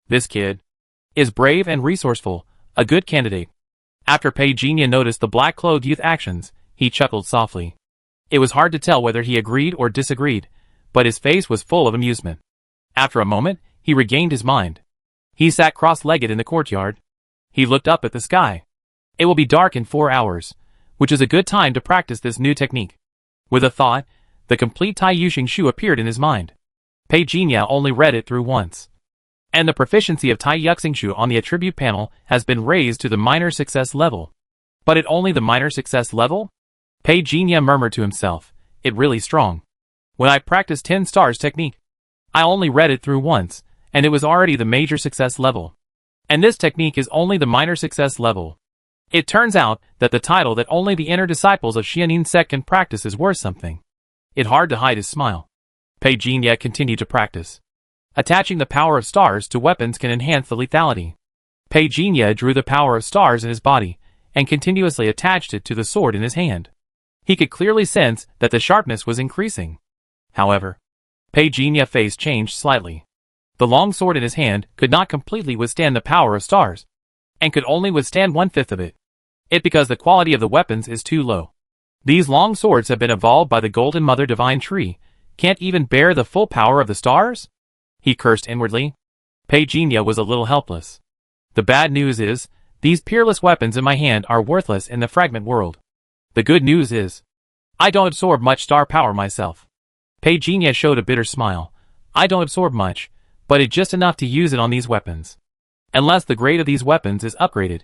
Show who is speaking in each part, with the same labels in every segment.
Speaker 1: This kid is brave and resourceful, a good candidate. After Pei Jinya noticed the black-clothed youth's actions, he chuckled softly. It was hard to tell whether he agreed or disagreed, but his face was full of amusement. After a moment, he regained his mind. He sat cross-legged in the courtyard. He looked up at the sky. It will be dark in 4 hours, which is a good time to practice this new technique. With a thought, the complete Tai Yuxing Shu appeared in his mind. Pei Jinya only read it through once. And the proficiency of Tai Yuxing Shu on the attribute panel has been raised to the minor success level. But at only the minor success level? Pei Jinya murmured to himself, it really strong. When I practiced 10 stars technique, I only read it through once, and it was already the major success level. And this technique is only the minor success level. It turns out that the title that only the inner disciples of Xianin sect can practice is worth something. It hard to hide his smile. Pei Jinya continued to practice. Attaching the power of stars to weapons can enhance the lethality. Pei Jinya drew the power of stars in his body, and continuously attached it to the sword in his hand. He could clearly sense that the sharpness was increasing. However, Pei Jinya's face changed slightly. The long sword in his hand could not completely withstand the power of stars, and could only withstand 1/5 of it. It because the quality of the weapons is too low. These long swords have been evolved by the Golden Mother Divine Tree, can't even bear the full power of the stars? He cursed inwardly. Pei Jinya was a little helpless. The bad news is, these peerless weapons in my hand are worthless in the fragment world. The good news is, I don't absorb much star power myself. Pei Jinya showed a bitter smile. I don't absorb much, but it's just enough to use it on these weapons. Unless the grade of these weapons is upgraded,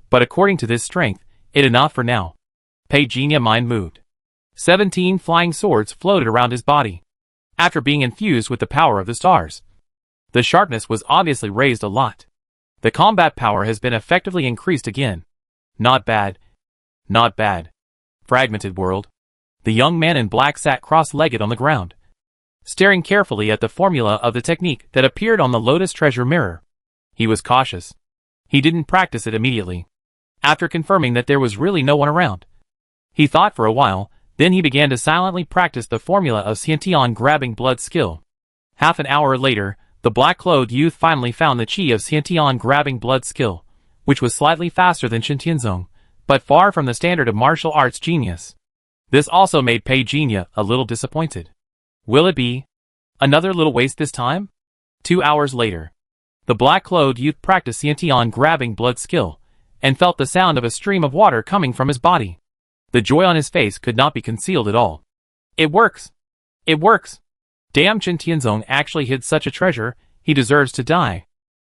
Speaker 1: but according to this strength, it enough for now. Pei Jinya mind moved. 17 flying swords floated around his body. After being infused with the power of the stars, the sharpness was obviously raised a lot. The combat power has been effectively increased again. Not bad. Not bad. Fragmented world. The young man in black sat cross-legged on the ground, staring carefully at the formula of the technique that appeared on the Lotus Treasure Mirror. He was cautious. He didn't practice it immediately. After confirming that there was really no one around, he thought for a while, then he began to silently practice the formula of Xiantian grabbing blood skill. Half an hour later, the black-clothed youth finally found the chi of Xiantian grabbing blood skill, which was slightly faster than Shintianzong, but far from the standard of martial arts genius. This also made Pei Jinya a little disappointed. Will it be another little waste this time? 2 hours later, the black-clothed youth practiced Xiantian grabbing blood skill, and felt the sound of a stream of water coming from his body. The joy on his face could not be concealed at all. It works! It works! Damn, Chen Tianzong actually hid such a treasure, he deserves to die.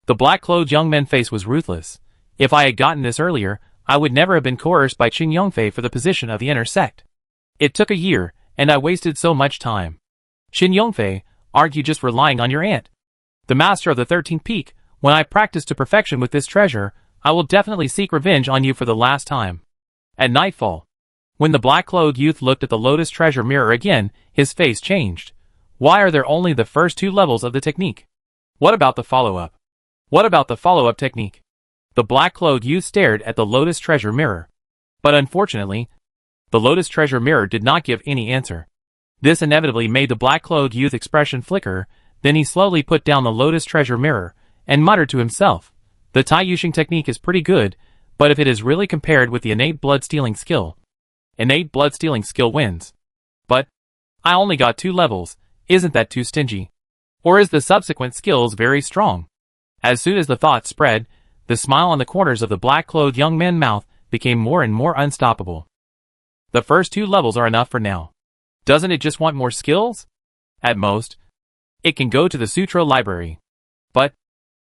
Speaker 1: The black-clothed young man's face was ruthless. If I had gotten this earlier, I would never have been coerced by Qin Yongfei for the position of the inner sect. It took a year, and I wasted so much time. Qin Yongfei, aren't you just relying on your aunt? The master of the 13th peak, when I practice to perfection with this treasure, I will definitely seek revenge on you for the last time. At nightfall, when the black-clothed youth looked at the Lotus Treasure Mirror again, his face changed. Why are there only the first 2 levels of the technique? What about the follow-up? What about the follow-up technique? The black-clothed youth stared at the Lotus Treasure Mirror. But unfortunately, the Lotus Treasure Mirror did not give any answer. This inevitably made the black-clothed youth's expression flicker, then he slowly put down the Lotus Treasure Mirror, and muttered to himself, the Tai Yuxing technique is pretty good, but if it is really compared with the innate blood-stealing skill, innate blood-stealing skill wins. But I only got 2 levels, isn't that too stingy? Or is the subsequent skills very strong? As soon as the thought spread, the smile on the corners of the black-clothed young man's mouth became more and more unstoppable. The first 2 levels are enough for now. Doesn't it just want more skills? At most, it can go to the Sutra Library. But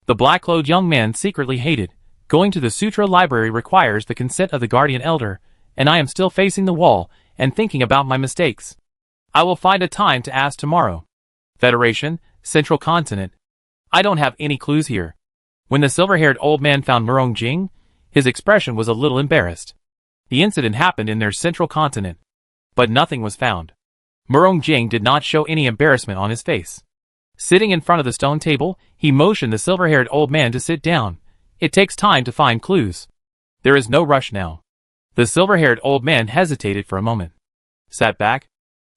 Speaker 1: the black-clothed young man secretly hated. Going to the Sutra Library requires the consent of the Guardian Elder, and I am still facing the wall and thinking about my mistakes. I will find a time to ask tomorrow. Federation, Central Continent. I don't have any clues here. When the silver-haired old man found Murong Jing, his expression was a little embarrassed. The incident happened in their Central Continent, but nothing was found. Murong Jing did not show any embarrassment on his face. Sitting in front of the stone table, he motioned the silver-haired old man to sit down. It takes time to find clues. There is no rush now. The silver-haired old man hesitated for a moment, sat back,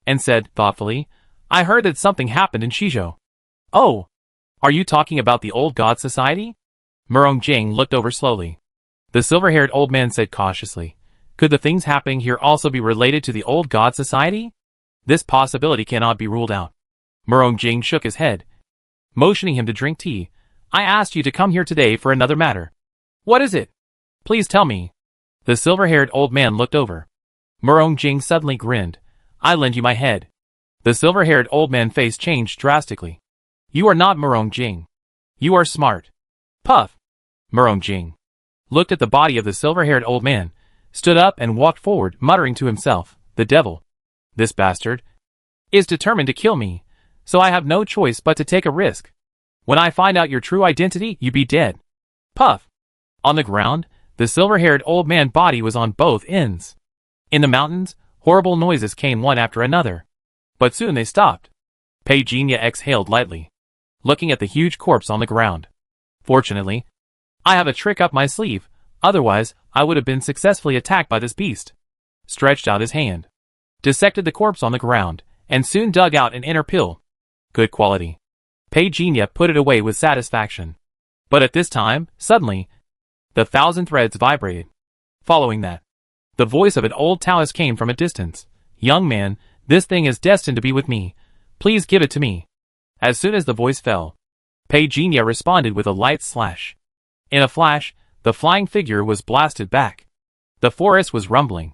Speaker 1: and said thoughtfully, I heard that something happened in Shizhou. Oh, Are you talking about the old god society? Murong Jing looked over slowly. The silver-haired old man said cautiously, could the things happening here also be related to the old god society? This possibility cannot be ruled out. Murong Jing shook his head, motioning him to drink tea. I asked you to come here today for another matter. What is it? Please tell me. The silver-haired old man looked over. Murong Jing suddenly grinned. I lend you my head. The silver-haired old man's face changed drastically. You are not Murong Jing. You are smart. Puff. Murong Jing looked at the body of the silver-haired old man, stood up and walked forward, muttering to himself, the devil. This bastard is determined to kill me, so I have no choice but to take a risk. When I find out your true identity, you be dead. Puff. On the ground, the silver-haired old man's body was on both ends. In the mountains, horrible noises came one after another. But soon they stopped. Pei Jinya exhaled lightly, looking at the huge corpse on the ground. Fortunately, I have a trick up my sleeve, otherwise I would have been successfully attacked by this beast. Stretched out his hand, dissected the corpse on the ground, and soon dug out an inner pill. Good quality. Pei Jinya put it away with satisfaction. But at this time, suddenly, the 1,000 threads vibrated. Following that, the voice of an old Taoist came from a distance. Young man, this thing is destined to be with me. Please give it to me. As soon as the voice fell, Pei Jinya responded with a light slash. In a flash, the flying figure was blasted back. The forest was rumbling.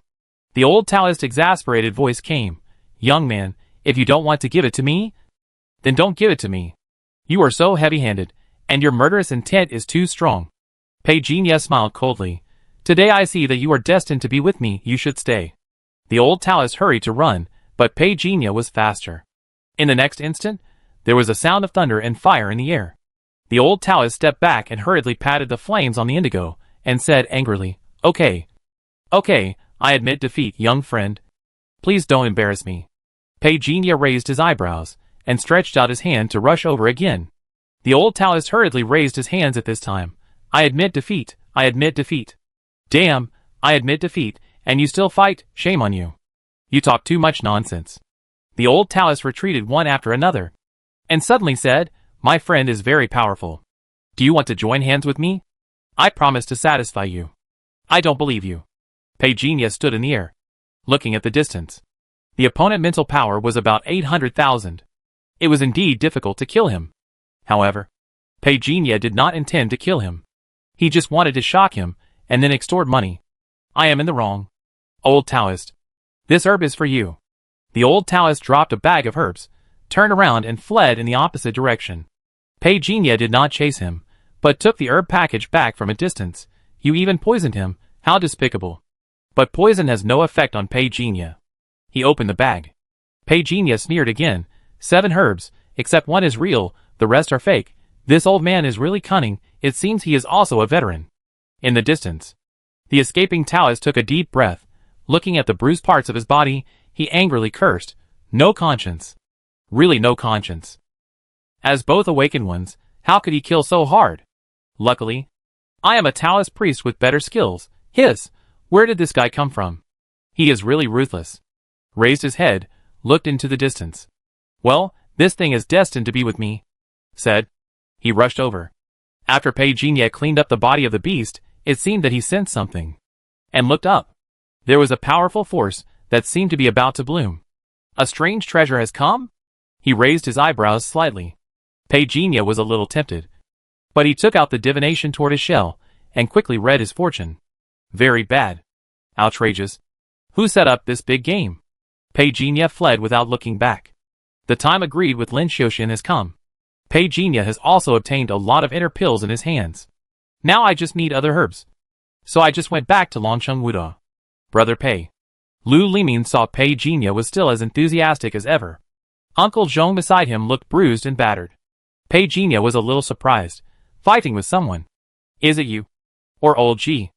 Speaker 1: The old Taoist exasperated voice came. Young man, if you don't want to give it to me, then don't give it to me. You are so heavy-handed, and your murderous intent is too strong. Pei Jinya smiled coldly. Today I see that you are destined to be with me, you should stay. The old Taoist hurried to run, but Pei Jinya was faster. In the next instant, there was a sound of thunder and fire in the air. The old Taoist stepped back and hurriedly patted the flames on the indigo, and said angrily, Okay, I admit defeat, young friend. Please don't embarrass me. Pei Jinya raised his eyebrows, and stretched out his hand to rush over again. The old Taoist hurriedly raised his hands at this time. I admit defeat, I admit defeat. Damn, I admit defeat, and you still fight, shame on you. You talk too much nonsense. The old Taoist retreated one after another, and suddenly said, My friend is very powerful. Do you want to join hands with me? I promise to satisfy you. I don't believe you. Pei Jinya stood in the air, looking at the distance. The opponent's mental power was about 800,000. It was indeed difficult to kill him. However, Pei Jinya did not intend to kill him. He just wanted to shock him, and then extort money. I am in the wrong. Old Taoist. This herb is for you. The old Taoist dropped a bag of herbs, turned around and fled in the opposite direction. Pei Jinya did not chase him, but took the herb package back from a distance. You even poisoned him, how despicable. But poison has no effect on Pei Jinya. He opened the bag. Pei Jinya sneered again. 7 herbs, except one is real, the rest are fake. This old man is really cunning, it seems he is also a veteran. In the distance, the escaping Taoist took a deep breath. Looking at the bruised parts of his body, he angrily cursed. No conscience. Really no conscience. As both awakened ones, how could he kill so hard? Luckily, I am a Taoist priest with better skills. Where did this guy come from? He is really ruthless. Raised his head, looked into the distance. Well, this thing is destined to be with me, said. He rushed over. After Pei Jinya cleaned up the body of the beast, it seemed that he sensed something, and looked up. There was a powerful force that seemed to be about to bloom. A strange treasure has come? He raised his eyebrows slightly. Pei Jinya was a little tempted, but he took out the divination tortoise shell, and quickly read his fortune. Very bad. Outrageous. Who set up this big game? Pei Jinya fled without looking back. The time agreed with Lin Xiuxian has come. Pei Jinya has also obtained a lot of inner pills in his hands. Now I just need other herbs. So I just went back to Longcheng Wuda. Brother Pei. Lu Limin saw Pei Jinya was still as enthusiastic as ever. Uncle Zhong beside him looked bruised and battered. Pei Jinya was a little surprised. Fighting with someone. Is it you? Or old Ji?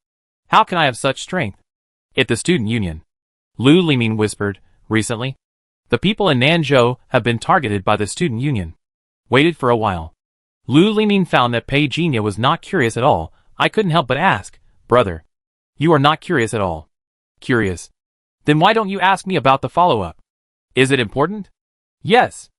Speaker 1: How can I have such strength? At the student union. Lu Limin whispered, recently, the people in Nanzhou have been targeted by the student union. Waited for a while. Lu Limin found that Pei Jinya was not curious at all. I couldn't help but ask, brother. You are not curious at all. Curious. Then why don't you ask me about the follow-up? Is it important? Yes.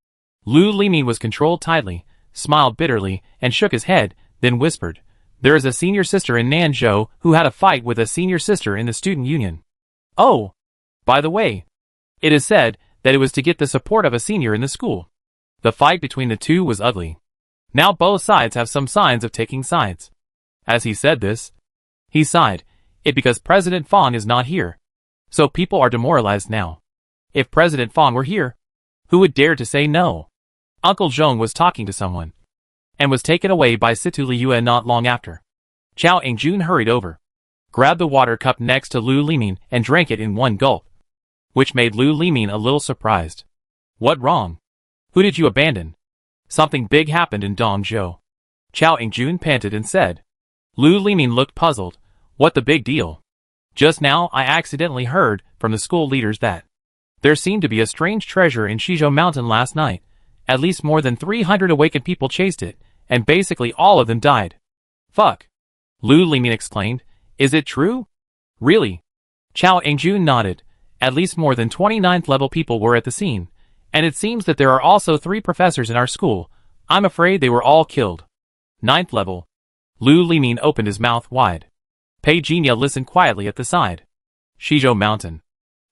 Speaker 1: Lu Limin was controlled tightly, smiled bitterly, and shook his head, then whispered, "There is a senior sister in Nanzhou who had a fight with a senior sister in the student union. Oh, by the way, it is said that it was to get the support of a senior in the school. The fight between the two was ugly. Now both sides have some signs of taking sides." As he said this, he sighed. It because President Fang is not here. So people are demoralized now. If President Fang were here, who would dare to say no? Uncle Zhong was talking to someone, and was taken away by Situ Liyue not long after. Chao Yingjun hurried over, grabbed the water cup next to Lu Limin and drank it in one gulp, which made Lu Limin a little surprised. "What wrong? Who did you abandon?" "Something big happened in Dongzhou," Chao Yingjun panted and said. Lu Limin looked puzzled. "What the big deal?" "Just now I accidentally heard from the school leaders that there seemed to be a strange treasure in Shizhou Mountain last night. At least more than 300 awakened people chased it, and basically all of them died." "Fuck!" Lu Limin exclaimed. "Is it true?" "Really?" Chao Yingjun nodded. "At least more than 29th level people were at the scene, and it seems that there are also 3 professors in our school. I'm afraid they were all killed." "9th level?" Lu Limin opened his mouth wide. Pei Jinya listened quietly at the side. "Shizhou Mountain.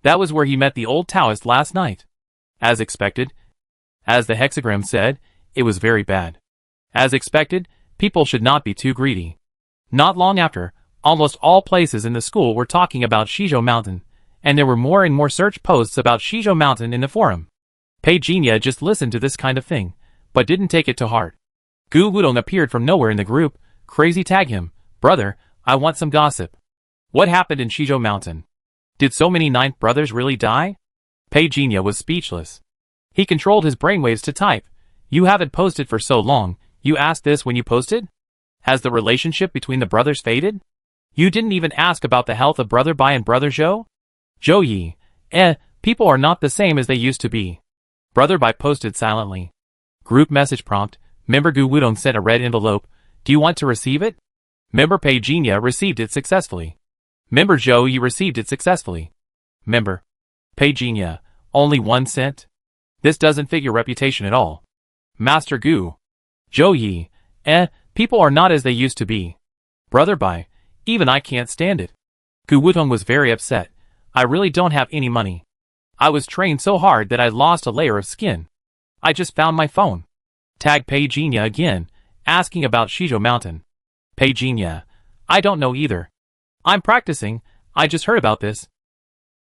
Speaker 1: That was where he met the old Taoist last night." "As expected." As the hexagram said, it was very bad. As expected, people should not be too greedy. Not long after, almost all places in the school were talking about Shizhou Mountain, and there were more and more search posts about Shizhou Mountain in the forum. Pei Jinya just listened to this kind of thing, but didn't take it to heart. Gu Wudong appeared from nowhere in the group. Crazy tag him, "Brother, I want some gossip. What happened in Shizhou Mountain? Did so many 9th brothers really die?" Pei Jinya was speechless. He controlled his brainwaves to type. "You haven't posted for so long, you asked this when you posted? Has the relationship between the brothers faded? You didn't even ask about the health of Brother Bai and Brother Zhou?" "Zhou Yi, people are not the same as they used to be." Brother Bai posted silently. Group message prompt, member Gu Wudong sent a red envelope. "Do you want to receive it?" Member Pei Jinya received it successfully. Member Zhou Yi received it successfully. Member Pei Jinya, only 1 cent? This doesn't figure reputation at all. Master Gu. Zhou Yi, people are not as they used to be. Brother Bai, even I can't stand it. Gu Wudong was very upset. "I really don't have any money. I was trained so hard that I lost a layer of skin. I just found my phone." Tag Pei Jinya again, asking about Shizhou Mountain. Pei Jinya, "I don't know either. I'm practicing, I just heard about this.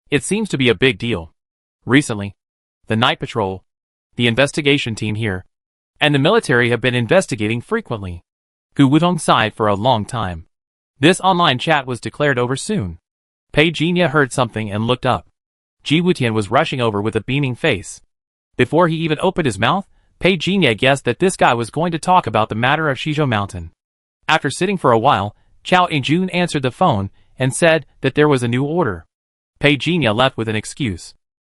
Speaker 1: It seems to be a big deal. Recently, the night patrol, the investigation team here, and the military have been investigating frequently." Gu Wudong sighed for a long time. This online chat was declared over soon. Pei Jinya heard something and looked up. Ji Wutian was rushing over with a beaming face. Before he even opened his mouth, Pei Jinya guessed that this guy was going to talk about the matter of Shizhou Mountain. After sitting for a while, Chao Yingjun answered the phone and said that there was a new order. Pei Jinya left with an excuse.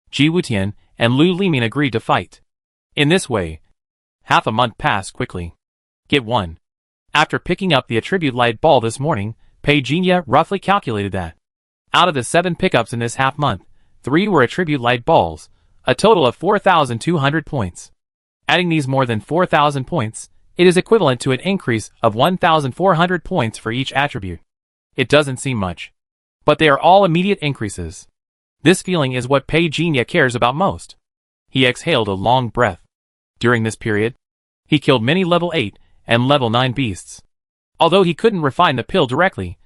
Speaker 1: Ji Wutian and Lu Limin agreed to fight. In this way, half a month passed quickly. Get 1. After picking up the attribute light ball this morning, Pei Jinya roughly calculated that out of the 7 pickups in this half month, 3 were attribute light balls, a total of 4,200 points. Adding these more than 4,000 points, it is equivalent to an increase of 1,400 points for each attribute. It doesn't seem much, but they are all immediate increases. This feeling is what Pei Jinya cares about most. He exhaled a long breath. During this period, he killed many level 8 and level 9 beasts. Although he couldn't refine the pill directly,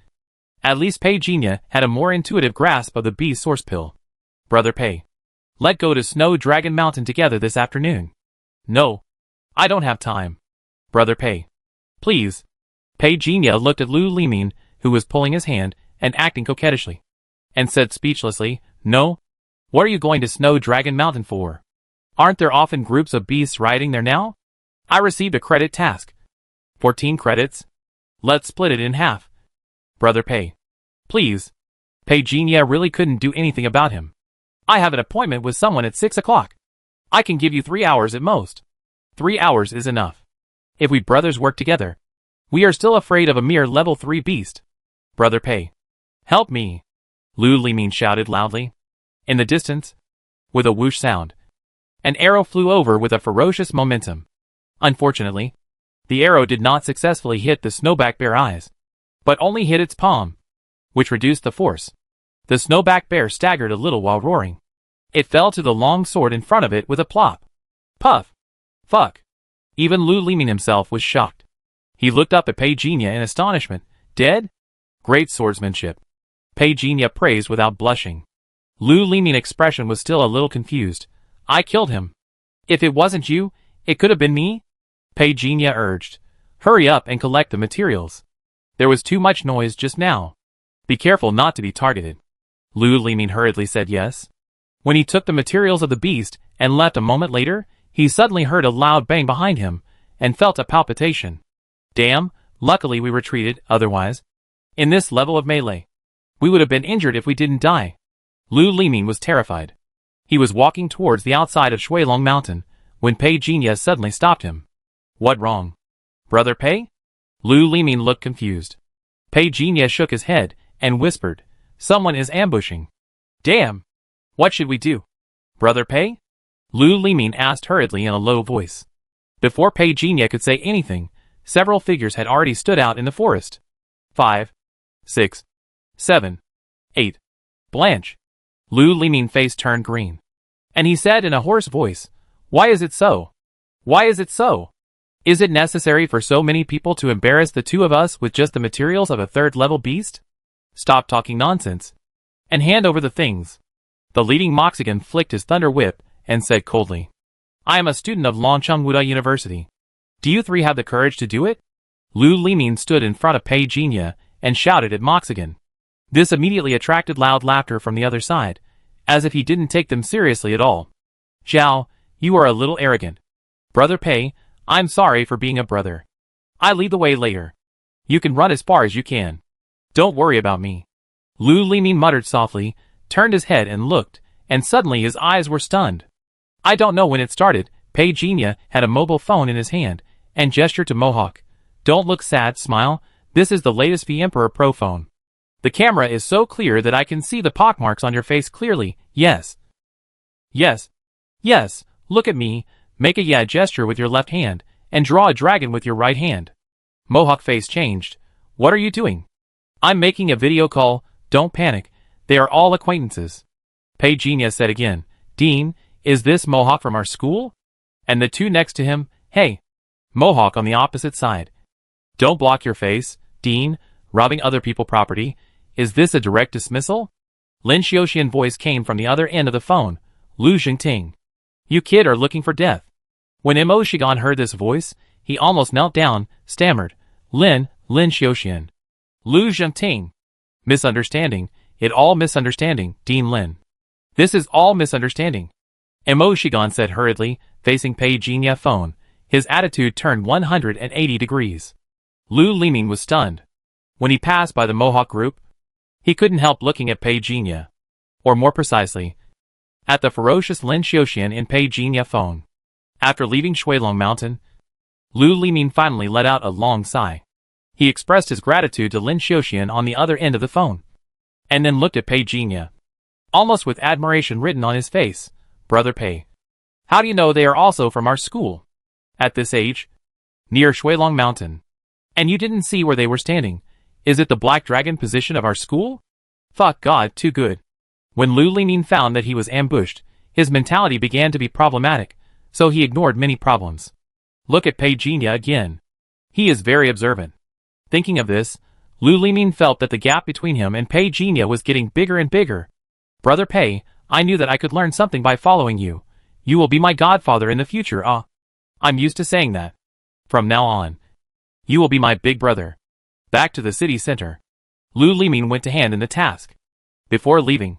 Speaker 1: at least Pei Jinya had a more intuitive grasp of the beast source pill. "Brother Pei, let's go to Snow Dragon Mountain together this afternoon." "No, I don't have time." "Brother Pei, please." Pei Jinya looked at Lu Limin, who was pulling his hand and acting coquettishly, and said speechlessly, "No? What are you going to Snow Dragon Mountain for? Aren't there often groups of beasts riding there now? I received a credit task. 14 credits. Let's split it in half." "Brother Pei, please." Pei Jinya really couldn't do anything about him. "I have an appointment with someone at 6 o'clock. I can give you 3 hours at most." 3 hours is enough. If we brothers work together, we are still afraid of a mere level 3 beast. "Brother Pei, help me," Lu Limin shouted loudly. In the distance, with a whoosh sound, an arrow flew over with a ferocious momentum. Unfortunately, The arrow did not successfully hit the snowback bear eyes, but only hit its palm, which reduced the force. The snowback bear staggered a little while roaring. It fell to the long sword in front of it with a plop. Puff. Fuck. Even Lu Limin himself was shocked. He looked up at Pei Jinya in astonishment. Dead? Great swordsmanship. Pei Jinya praised without blushing. Lu Limin's expression was still a little confused. I killed him. If it wasn't you, it could have been me? Pei Jinya urged. Hurry up and collect the materials. There was too much noise just now. Be careful not to be targeted. Lu Limin hurriedly said yes. When he took the materials of the beast and left a moment later, he suddenly heard a loud bang behind him and felt a palpitation. Damn, luckily we retreated, otherwise. In this level of melee, we would have been injured if we didn't die. Lu Limin was terrified. He was walking towards the outside of Shuilong Mountain when Pei Jinya suddenly stopped him. What wrong? Brother Pei? Lu Limin looked confused. Pei Jinya shook his head and whispered, Someone is ambushing. Damn! What should we do? Brother Pei? Lu Limin asked hurriedly in a low voice. Before Pei Jinya could say anything, several figures had already stood out in the forest. 5, 6, 7, 8. Blanche. Lu Limin's face turned green. And he said in a hoarse voice, Why is it so? Why is it so? Is it necessary for so many people to embarrass the two of us with just the materials of a third-level beast? Stop talking nonsense. And hand over the things. The leading Moxigan flicked his thunder whip and said coldly, I am a student of Longcheng Wuda University. Do you three have the courage to do it? Lu Limin stood in front of Pei Jinya and shouted at Moxigan. This immediately attracted loud laughter from the other side, as if he didn't take them seriously at all. Zhao, you are a little arrogant. Brother Pei, I'm sorry for being a brother. I lead the way later. You can run as far as you can. Don't worry about me. Lu Limin muttered softly, turned his head and looked, and suddenly his eyes were stunned. I don't know when it started, Pei Jinya had a mobile phone in his hand, and gestured to Mohawk. Don't look sad, smile, this is the latest V Emperor Pro phone. The camera is so clear that I can see the pockmarks on your face clearly, yes. Yes. Yes, look at me, make a yeah gesture with your left hand, and draw a dragon with your right hand. Mohawk face changed. What are you doing? I'm making a video call, don't panic, they are all acquaintances. Pei Jinya said again, Dean, is this Mohawk from our school? And the two next to him, hey. Mohawk on the opposite side. Don't block your face, Dean, robbing other people's property. Is this a direct dismissal? Lin Xiaoxian's voice came from the other end of the phone. Lu Jingting. You kid are looking for death. When Mo Shigan heard this voice, he almost knelt down, stammered. Lin Xiaoxian. Lu Jingting. Misunderstanding. It all misunderstanding, Dean Lin. This is all misunderstanding. Mo Shigan said hurriedly, facing Pei Jinya phone. His attitude turned 180 degrees. Lu Limin was stunned. When he passed by the Mohawk group, he couldn't help looking at Pei Jinya. Or more precisely, at the ferocious Lin Xiaoxian in Pei Jinya phone. After leaving Shuilong Mountain, Lu Limin finally let out a long sigh. He expressed his gratitude to Lin Xiaoxian on the other end of the phone, and then looked at Pei Jinya, almost with admiration written on his face. Brother Pei, how do you know they are also from our school? At this age? Near Shuilong Mountain. And you didn't see where they were standing. Is it the Black Dragon position of our school? Fuck God, too good. When Lu Limin found that he was ambushed, his mentality began to be problematic, so he ignored many problems. Look at Pei Jinya again. He is very observant. Thinking of this, Lu Limin felt that the gap between him and Pei Jinya was getting bigger and bigger. Brother Pei, I knew that I could learn something by following you. You will be my godfather in the future, I'm used to saying that. From now on, you will be my big brother. Back to the city center. Lu Limin went to hand in the task. Before leaving,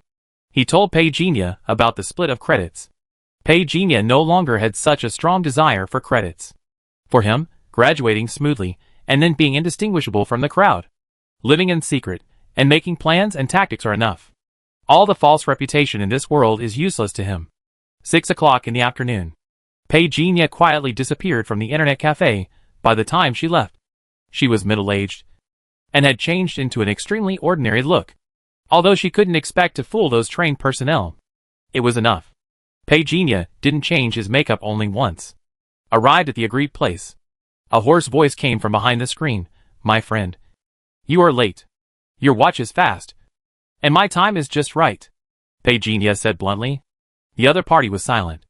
Speaker 1: he told Pei Jinya about the split of credits. Pei Jinya no longer had such a strong desire for credits. For him, graduating smoothly, and then being indistinguishable from the crowd, living in secret, and making plans and tactics are enough. All the false reputation in this world is useless to him. 6 o'clock in the afternoon. Pei Jinya quietly disappeared from the internet cafe by the time she left. She was middle-aged, and had changed into an extremely ordinary look. Although she couldn't expect to fool those trained personnel, it was enough. Pei Jinya didn't change his makeup only once. Arrived at the agreed place. A hoarse voice came from behind the screen. My friend. You are late. Your watch is fast. And my time is just right. Peginia said bluntly. The other party was silent.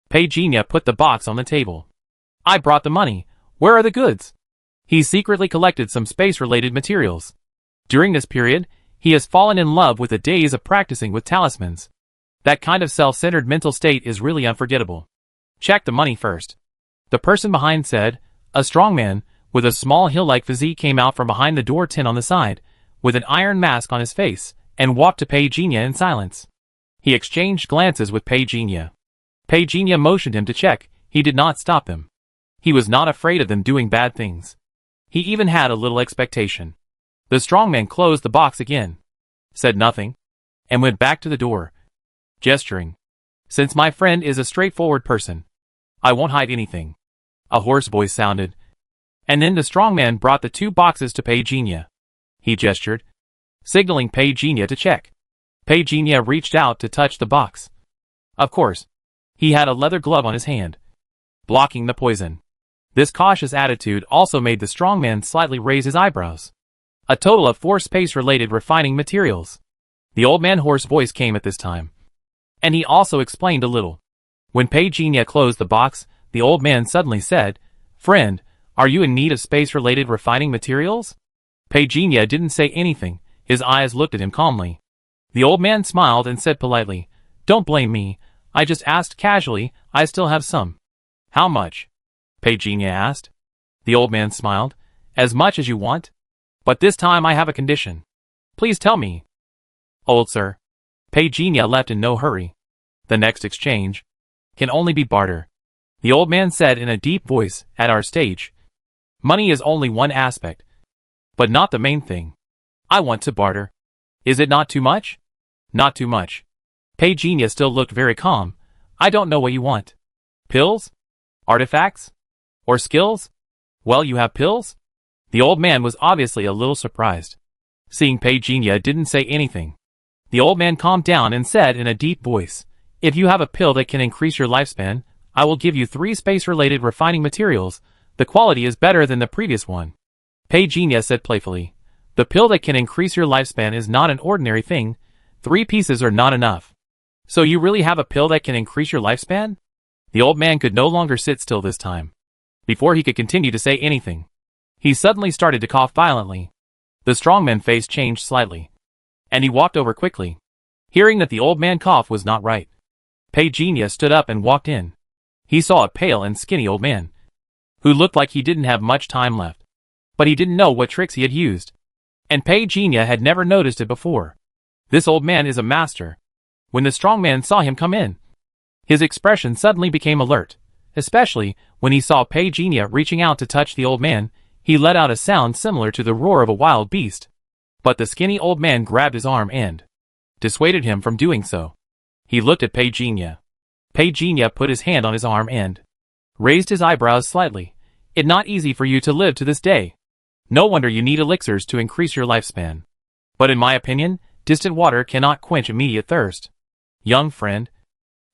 Speaker 1: Peginia put the box on the table. I brought the money. Where are the goods? He secretly collected some space-related materials. During this period, he has fallen in love with the days of practicing with talismans. That kind of self-centered mental state is really unforgettable. Check the money first. The person behind said. A strong man, with a small hill-like physique came out from behind the door tin on the side, with an iron mask on his face, and walked to Peginia in silence. He exchanged glances with Peginia. Peginia motioned him to check. He did not stop them. He was not afraid of them doing bad things. He even had a little expectation. The strong man closed the box again, said nothing, and went back to the door, gesturing. Since my friend is a straightforward person, I won't hide anything. A hoarse voice sounded. And then the strong man brought the 2 boxes to Peginia. He gestured, signaling Peginia to check. Peginia reached out to touch the box. Of course, he had a leather glove on his hand, blocking the poison. This cautious attitude also made the strong man slightly raise his eyebrows. A total of 4 space-related refining materials. The old man's hoarse voice came at this time. And he also explained a little. When Peginia closed the box, the old man suddenly said, Friend, are you in need of space-related refining materials? Peginia didn't say anything. His eyes looked at him calmly. The old man smiled and said politely, Don't blame me. I just asked casually. I still have some. How much? Peginia asked. The old man smiled. As much as you want. But this time I have a condition. Please tell me. Old sir. Peginia left in no hurry. The next exchange can only be barter. The old man said in a deep voice. At our stage, money is only one aspect, but not the main thing. I want to barter. Is it not too much? Not too much. Peginia still looked very calm. I don't know what you want. Pills? Artifacts? Or skills? Well, you have pills? The old man was obviously a little surprised. Seeing Peginia didn't say anything, the old man calmed down and said in a deep voice, If you have a pill that can increase your lifespan, I will give you 3 space-related refining materials. The quality is better than the previous one. Peginia said playfully, The pill that can increase your lifespan is not an ordinary thing. 3 pieces are not enough. So you really have a pill that can increase your lifespan? The old man could no longer sit still this time. Before he could continue to say anything, he suddenly started to cough violently. The strong man's face changed slightly, and he walked over quickly. Hearing that the old man coughed was not right, Peginia stood up and walked in. He saw a pale and skinny old man, who looked like he didn't have much time left. But he didn't know what tricks he had used, and Peginia had never noticed it before. This old man is a master. When the strong man saw him come in, his expression suddenly became alert, especially when he saw Peginia reaching out to touch the old man. He let out a sound similar to the roar of a wild beast. But the skinny old man grabbed his arm and dissuaded him from doing so. He looked at Peginia. Peginia put his hand on his arm and raised his eyebrows slightly. It's not easy for you to live to this day. No wonder you need elixirs to increase your lifespan. But in my opinion, distant water cannot quench immediate thirst. Young friend,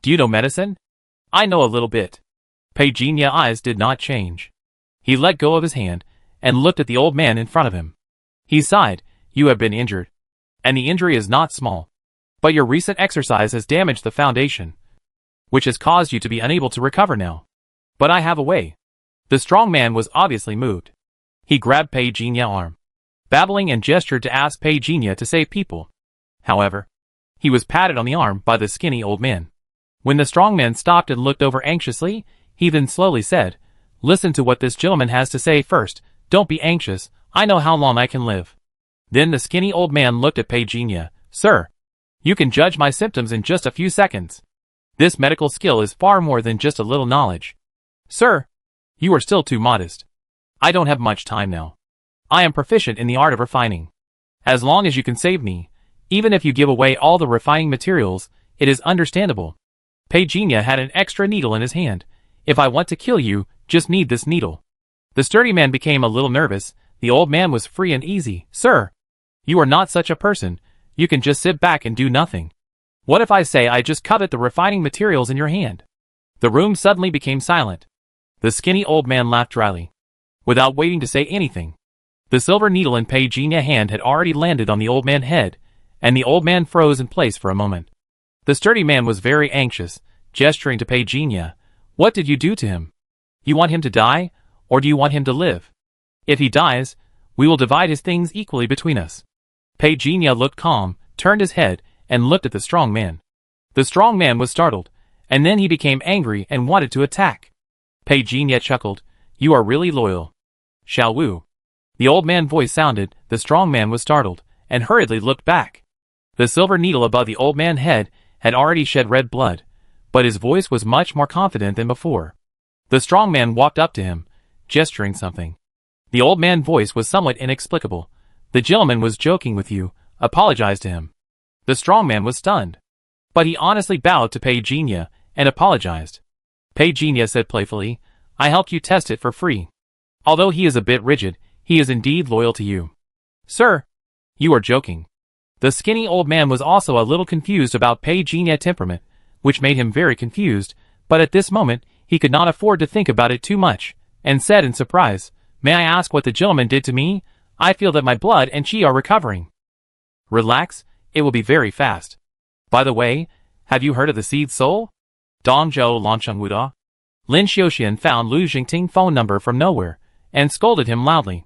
Speaker 1: do you know medicine? I know a little bit. Peginia's eyes did not change. He let go of his hand and looked at the old man in front of him. He sighed. You have been injured. And the injury is not small. But your recent exercise has damaged the foundation, which has caused you to be unable to recover now. But I have a way. The strong man was obviously moved. He grabbed Peginia's arm, babbling and gestured to ask Peginia to save people. However, he was patted on the arm by the skinny old man. When the strong man stopped and looked over anxiously, he then slowly said, Listen to what this gentleman has to say first. Don't be anxious. I know how long I can live. Then the skinny old man looked at Peginia. Sir, you can judge my symptoms in just a few seconds. This medical skill is far more than just a little knowledge. Sir, you are still too modest. I don't have much time now. I am proficient in the art of refining. As long as you can save me, even if you give away all the refining materials, it is understandable. Peginia had an extra needle in his hand. If I want to kill you, just need this needle. The sturdy man became a little nervous. The old man was free and easy. Sir, you are not such a person. You can just sit back and do nothing. What if I say I just covet the refining materials in your hand? The room suddenly became silent. The skinny old man laughed dryly. without waiting to say anything. The silver needle in Pei Jinya hand had already landed on the old man's head, and the old man froze in place for a moment. The sturdy man was very anxious, gesturing to Pei Jinya. What did you do to him? You want him to die, or do you want him to live? If he dies, we will divide his things equally between us. Pei Jinya looked calm, turned his head, and looked at the strong man. The strong man was startled, and then he became angry and wanted to attack. Pei Jinya chuckled. You are really loyal. Xiao Wu. The old man's voice sounded. The strong man was startled, and hurriedly looked back. The silver needle above the old man's head had already shed red blood, but his voice was much more confident than before. The strong man walked up to him, gesturing something. The old man's voice was somewhat inexplicable. The gentleman was joking with you. Apologize to him. The strong man was stunned. But he honestly bowed to Pei Jinya and apologized. Pei Jinya said playfully, I helped you test it for free. Although he is a bit rigid, he is indeed loyal to you. Sir, you are joking. The skinny old man was also a little confused about Pei Jinya's temperament, which made him very confused, but at this moment, he could not afford to think about it too much, and said in surprise, May I ask what the gentleman did to me? I feel that my blood and qi are recovering. Relax, it will be very fast. By the way, have you heard of the seed soul? Dongzhou Lanchengwuda. Lin Xiuxian found Lu Jingting's phone number from nowhere, and scolded him loudly.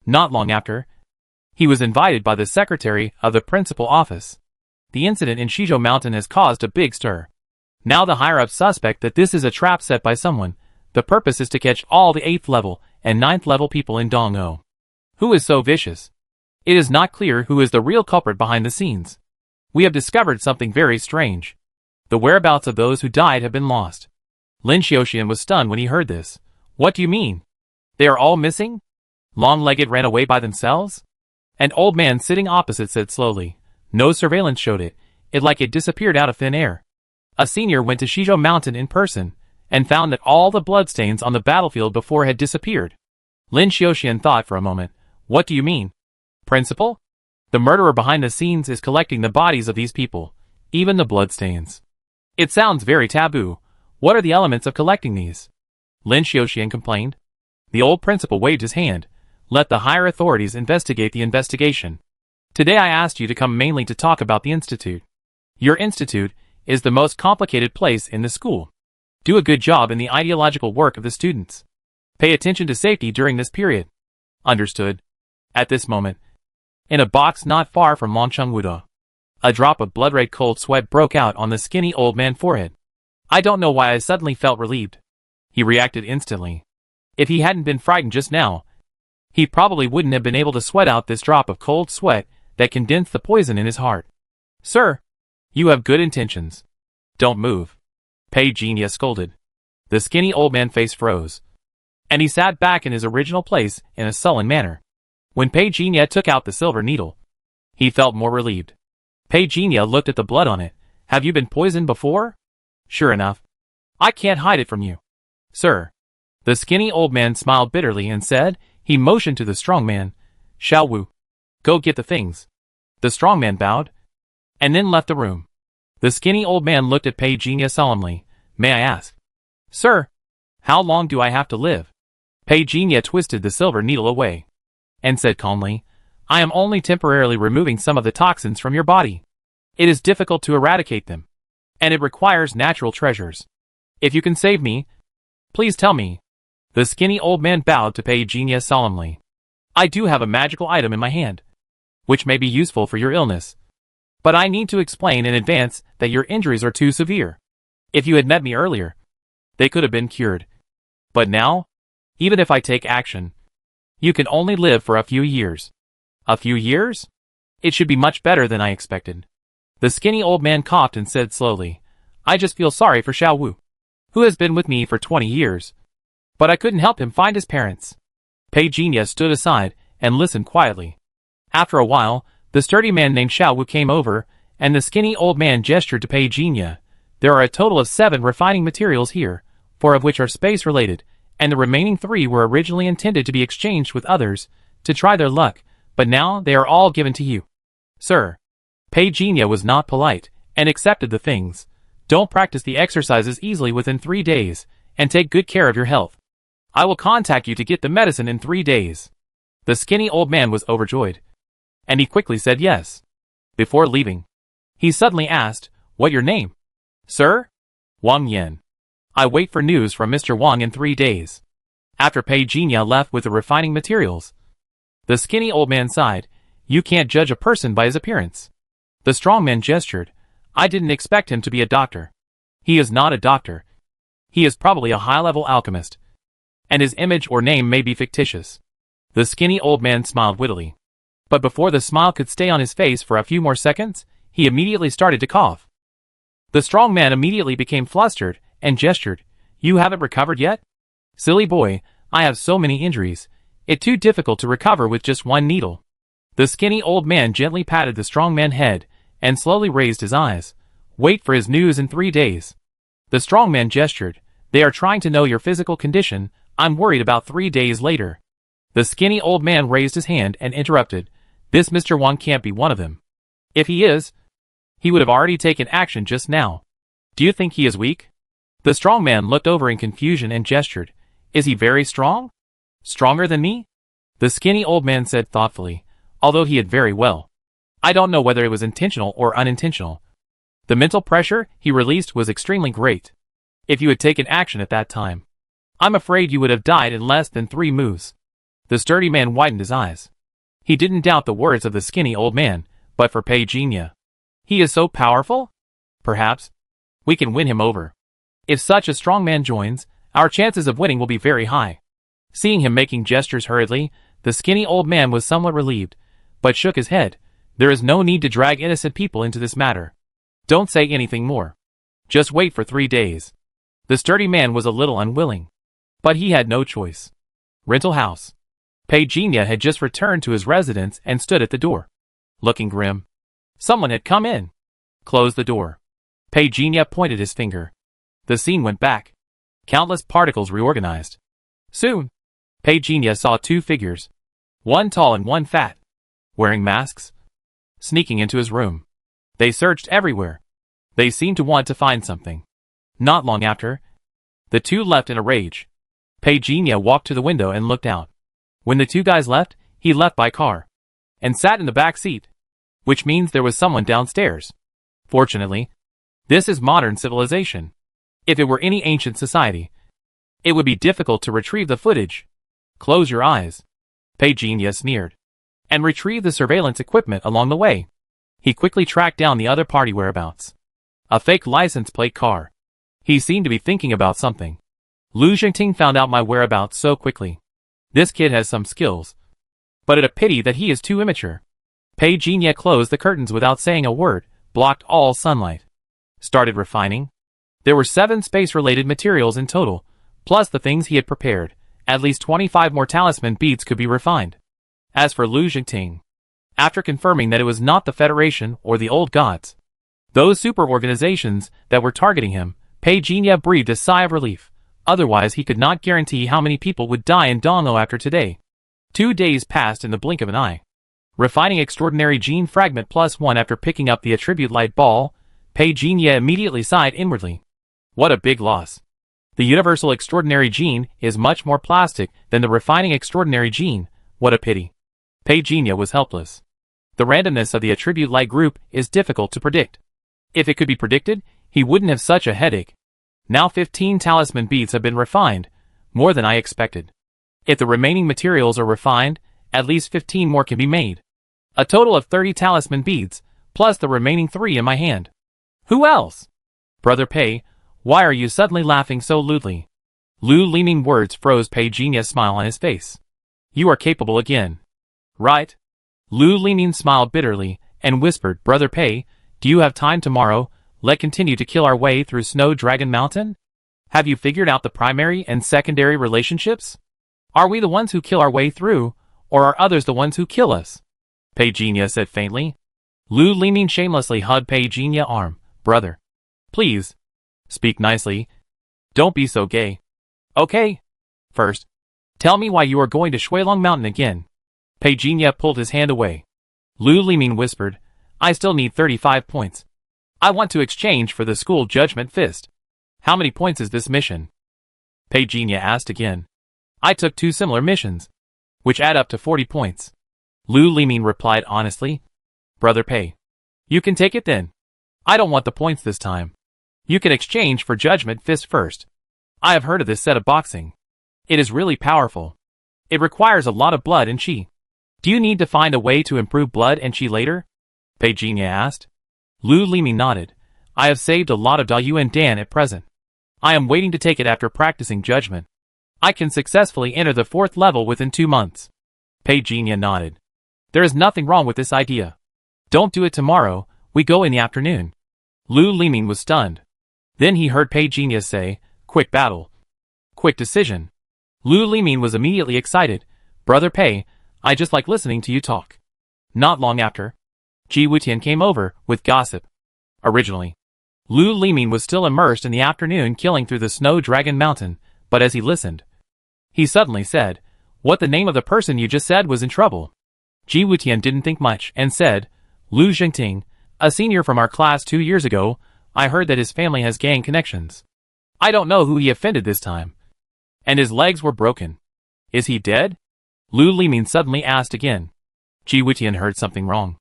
Speaker 1: Not long after, he was invited by the secretary of the principal office. The incident in Shizhou Mountain has caused a big stir. Now the higher-ups suspect that this is a trap set by someone. The purpose is to catch all the 8th level and 9th level people in Dongzhou. Who is so vicious? It is not clear who is the real culprit behind the scenes. We have discovered something very strange. The whereabouts of those who died have been lost. Lin Xiuxian was stunned when he heard this. What do you mean? They are all missing? Long-legged ran away by themselves? An old man sitting opposite said slowly. No surveillance showed it. It disappeared out of thin air. A senior went to Shizhou Mountain in person, and found that all the bloodstains on the battlefield before had disappeared. Lin Xiuxian thought for a moment. What do you mean? Principal? The murderer behind the scenes is collecting the bodies of these people, even the bloodstains. It sounds very taboo. What are the elements of collecting these? Lin Xiuxian complained. The old principal waved his hand. Let the higher authorities investigate the investigation. Today I asked you to come mainly to talk about the institute. Your institute is the most complicated place in the school. Do a good job in the ideological work of the students. Pay attention to safety during this period. Understood. At this moment, in a box not far from Lanchengwuda, a drop of blood-red cold sweat broke out on the skinny old man's forehead. I don't know why I suddenly felt relieved. He reacted instantly. If he hadn't been frightened just now, he probably wouldn't have been able to sweat out this drop of cold sweat that condensed the poison in his heart. Sir, you have good intentions. Don't move. Pei Jinya scolded. The skinny old man's face froze, and he sat back in his original place in a sullen manner. When Pei Jinya took out the silver needle, he felt more relieved. Pei Jinya looked at the blood on it. Have you been poisoned before? Sure enough. I can't hide it from you. Sir. The skinny old man smiled bitterly and said, he motioned to the strong man, Xiao Wu, go get the things. The strong man bowed, and then left the room. The skinny old man looked at Pei Jinya solemnly. May I ask? Sir, how long do I have to live? Pei Jinya twisted the silver needle away, and said calmly, I am only temporarily removing some of the toxins from your body. It is difficult to eradicate them, and it requires natural treasures. If you can save me, please tell me. The skinny old man bowed to Pei Jinya solemnly. I do have a magical item in my hand, which may be useful for your illness. But I need to explain in advance that your injuries are too severe. If you had met me earlier, they could have been cured. But now, even if I take action, you can only live for a few years. A few years? It should be much better than I expected. The skinny old man coughed and said slowly, I just feel sorry for Xiao Wu, who has been with me for 20 years. But I couldn't help him find his parents. Pei Jinya stood aside and listened quietly. After a while, the sturdy man named Xiao Wu came over, and the skinny old man gestured to Pei Jinya. There are a total of 7 refining materials here, 4 of which are space-related, and the remaining 3 were originally intended to be exchanged with others, to try their luck, but now they are all given to you. Sir. Pei Jinya was not polite, and accepted the things. Don't practice the exercises easily within 3 days, and take good care of your health. I will contact you to get the medicine in 3 days. The skinny old man was overjoyed. And he quickly said yes. Before leaving, he suddenly asked, "What your name?" "Sir? Wang Yen. I wait for news from Mr. Wang in 3 days." After Pei Jinya left with the refining materials, the skinny old man sighed. "You can't judge a person by his appearance." The strong man gestured. "I didn't expect him to be a doctor." "He is not a doctor. He is probably a high-level alchemist. And his image or name may be fictitious." The skinny old man smiled wittily. But before the smile could stay on his face for a few more seconds, he immediately started to cough. The strong man immediately became flustered and gestured. "You haven't recovered yet? Silly boy, I have so many injuries. It's too difficult to recover with just one needle." The skinny old man gently patted the strong man's head and slowly raised his eyes. "Wait for his news in 3 days." The strong man gestured. "They are trying to know your physical condition. I'm worried about 3 days later." The skinny old man raised his hand and interrupted. "This Mr. Wang can't be one of them. If he is, he would have already taken action just now. Do you think he is weak?" The strong man looked over in confusion and gestured. "Is he very strong? Stronger than me?" The skinny old man said thoughtfully, although he had very well. "I don't know whether it was intentional or unintentional. The mental pressure he released was extremely great. If you had taken action at that time, I'm afraid you would have died in less than 3 moves." The sturdy man widened his eyes. He didn't doubt the words of the skinny old man, but for Pei Jinya, "He is so powerful? Perhaps we can win him over. If such a strong man joins, our chances of winning will be very high." Seeing him making gestures hurriedly, the skinny old man was somewhat relieved, but shook his head. "There is no need to drag innocent people into this matter. Don't say anything more. Just wait for 3 days." The sturdy man was a little unwilling, but he had no choice. Rental house. Pei Jinya had just returned to his residence and stood at the door, looking grim. Someone had come in. "Close the door." Pei Jinya pointed his finger. The scene went back. Countless particles reorganized. Soon, Pei Jinya saw 2 figures, one tall and one fat, wearing masks, sneaking into his room. They searched everywhere. They seemed to want to find something. Not long after, the 2 left in a rage. Pei Jinya walked to the window and looked out. When the 2 guys left, he left by car and sat in the back seat, which means there was someone downstairs. Fortunately, this is modern civilization. If it were any ancient society, it would be difficult to retrieve the footage. "Close your eyes," Pei Jinya sneered, and retrieved the surveillance equipment along the way. He quickly tracked down the other party whereabouts. A fake license plate car. He seemed to be thinking about something. "Lu Jingting found out my whereabouts so quickly. This kid has some skills, but it's a pity that he is too immature." Pei Jinya closed the curtains without saying a word, blocked all sunlight. Started refining. There were 7 space-related materials in total, plus the things he had prepared. At least 25 more talisman beads could be refined. As for Lu Jingting, after confirming that it was not the Federation or the old gods, those super organizations that were targeting him, Pei Jinya breathed a sigh of relief. Otherwise he could not guarantee how many people would die in Dongou after today. 2 days passed in the blink of an eye. Refining extraordinary gene fragment +1 after picking up the attribute light ball, Pei Jinya immediately sighed inwardly. What a big loss. The universal extraordinary gene is much more plastic than the refining extraordinary gene. What a pity. Pei Jinya was helpless. The randomness of the attribute light group is difficult to predict. If it could be predicted, he wouldn't have such a headache. Now 15 talisman beads have been refined, more than I expected. If the remaining materials are refined, at least 15 more can be made. A total of 30 talisman beads, plus the remaining 3 in my hand. Who else? Brother Pei, why are you suddenly laughing so lewdly? Lu Liming words froze Pei Jinya's smile on his face. You are capable again. Right? Lu Liming smiled bitterly and whispered, Brother Pei, do you have time tomorrow? Let's continue to kill our way through Snow Dragon Mountain? Have you figured out the primary and secondary relationships? Are we the ones who kill our way through, or are others the ones who kill us? Pei Jinya said faintly. Lu Liming shamelessly hugged Pei Jinya's arm. Brother, please, speak nicely. Don't be so gay. Okay. First, tell me why you are going to Shuilong Mountain again. Pei Jinya pulled his hand away. Lu Liming whispered, I still need 35 points. I want to exchange for the school judgment fist. How many points is this mission? Pei Jinya asked again. I took 2 similar missions, which add up to 40 points. Lu Liming replied honestly. Brother Pei. You can take it then. I don't want the points this time. You can exchange for Judgment Fist first. I have heard of this set of boxing. It is really powerful. It requires a lot of blood and chi. Do you need to find a way to improve blood and chi later? Pei Jinya asked. Lu Liming nodded. I have saved a lot of Dayuan Dan at present. I am waiting to take it after practicing judgment. I can successfully enter the 4th level within 2 months. Pei Jinya nodded. There is nothing wrong with this idea. Don't do it tomorrow, we go in the afternoon. Lu Liming was stunned. Then he heard Pei Jinya say, quick battle. Quick decision. Lu Liming was immediately excited. Brother Pei, I just like listening to you talk. Not long after, Ji Wutian came over with gossip. Originally, Lu Liming was still immersed in the afternoon killing through the Snow Dragon Mountain, but as he listened, he suddenly said, what the name of the person you just said was in trouble? Ji Wutian didn't think much and said, Lu Jingting, a senior from our class 2 years ago. I heard that his family has gang connections. I don't know who he offended this time. And his legs were broken. Is he dead? Lu Liming suddenly asked again. Ji Wutian heard something wrong.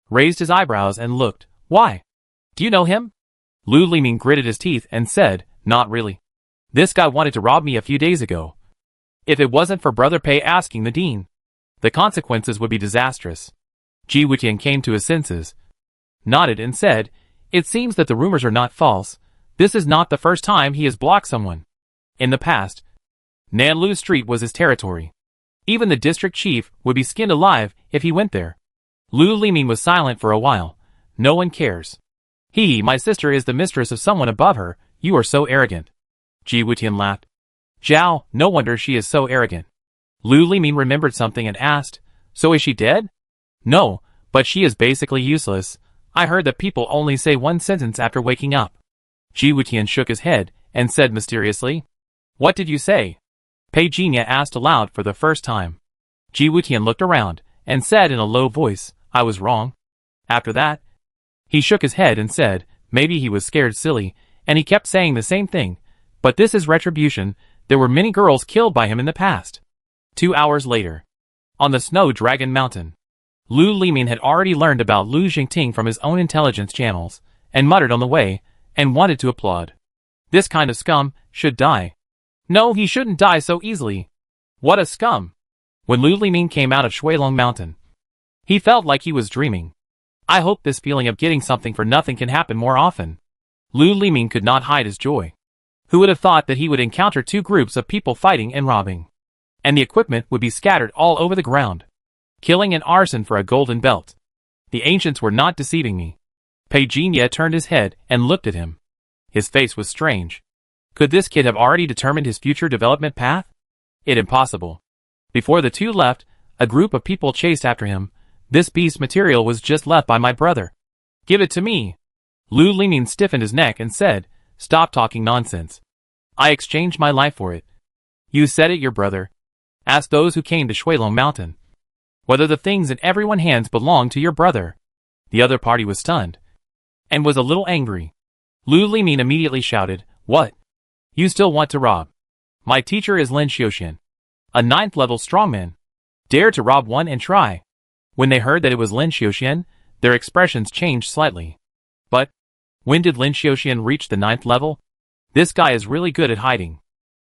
Speaker 1: Raised his eyebrows and looked. Why? Do you know him? Lu Liming gritted his teeth and said, not really. This guy wanted to rob me a few days ago. If it wasn't for Brother Pei asking the dean, the consequences would be disastrous. Ji Wutian came to his senses, nodded and said, it seems that the rumors are not false. This is not the first time he has blocked someone. In the past, Nanlu Street was his territory. Even the district chief would be skinned alive if he went there. Lu Liming was silent for a while. No one cares. My sister is the mistress of someone above her. You are so arrogant. Ji Wutian laughed. Zhao, no wonder she is so arrogant. Lu Liming remembered something and asked, so is she dead? No, but she is basically useless. I heard that people only say one sentence after waking up. Ji Wutian shook his head and said mysteriously, what did you say? Pei Jinya asked aloud for the first time. Ji Wutian looked around and said in a low voice, I was wrong. After that, he shook his head and said, maybe he was scared silly, and he kept saying the same thing, but this is retribution. There were many girls killed by him in the past. 2 hours later, on the Snow Dragon Mountain, Lu Liming had already learned about Lu Jingting from his own intelligence channels, and muttered on the way, and wanted to applaud. This kind of scum should die. No, he shouldn't die so easily. What a scum! When Lu Liming came out of Shuilong Mountain, he felt like he was dreaming. I hope this feeling of getting something for nothing can happen more often. Lu Liming could not hide his joy. Who would have thought that he would encounter 2 groups of people fighting and robbing? And the equipment would be scattered all over the ground. Killing and arson for a golden belt. The ancients were not deceiving me. Pei Jinya turned his head and looked at him. His face was strange. Could this kid have already determined his future development path? It impossible. Before the 2 left, a group of people chased after him. This beast material was just left by my brother. Give it to me. Lu Liming stiffened his neck and said, stop talking nonsense. I exchanged my life for it. You said it, your brother. Ask those who came to Shuilong Mountain whether the things in everyone's hands belonged to your brother. The other party was stunned and was a little angry. Lu Liming immediately shouted, what? You still want to rob? My teacher is Lin Xiuxian, a 9th level strongman. Dare to rob one and try. When they heard that it was Lin Xiuxian, their expressions changed slightly. But when did Lin Xiuxian reach the 9th level? This guy is really good at hiding.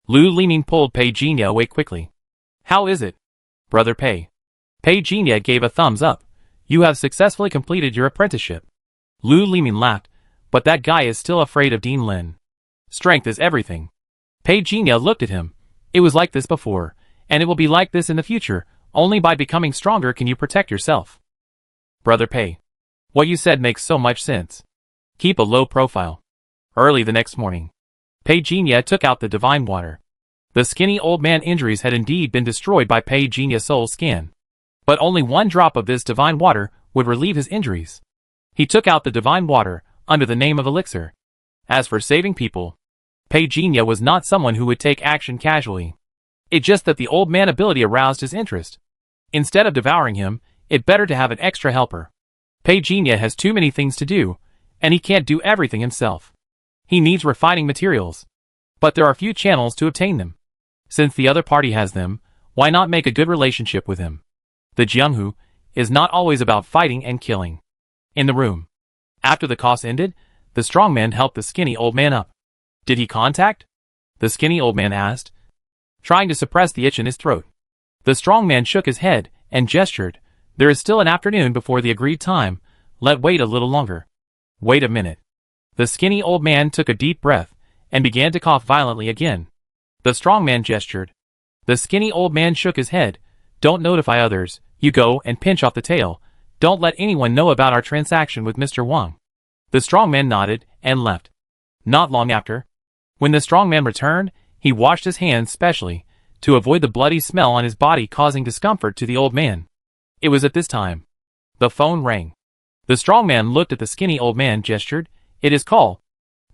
Speaker 1: Lu Liming pulled Pei Jinya away quickly. How is it, Brother Pei? Pei Jinya gave a thumbs up. You have successfully completed your apprenticeship. Lu Liming laughed, but that guy is still afraid of Dean Lin. Strength is everything. Pei Jinya looked at him. It was like this before, and it will be like this in the future. Only by becoming stronger can you protect yourself. Brother Pei, what you said makes so much sense. Keep a low profile. Early the next morning, Pei Jinya took out the divine water. The skinny old man injuries had indeed been destroyed by Pei Jinya's soul skin. But only 1 drop of this divine water would relieve his injuries. He took out the divine water under the name of elixir. As for saving people, Pei Jinya was not someone who would take action casually. It just that the old man ability aroused his interest. Instead of devouring him, it better to have an extra helper. Pei Jinya has too many things to do, and he can't do everything himself. He needs refining materials. But there are few channels to obtain them. Since the other party has them, why not make a good relationship with him? The Jianghu is not always about fighting and killing. In the room. After the course ended, the strong man helped the skinny old man up. Did he contact? The skinny old man asked, trying to suppress the itch in his throat. The strong man shook his head and gestured. There is still an afternoon before the agreed time. Let's wait a little longer. Wait a minute. The skinny old man took a deep breath and began to cough violently again. The strong man gestured. The skinny old man shook his head. Don't notify others. You go and pinch off the tail. Don't let anyone know about our transaction with Mr. Wang. The strong man nodded and left. Not long after, when the strong man returned, he washed his hands specially to avoid the bloody smell on his body causing discomfort to the old man. It was at this time. The phone rang. The strong man looked at the skinny old man, gestured. It is call.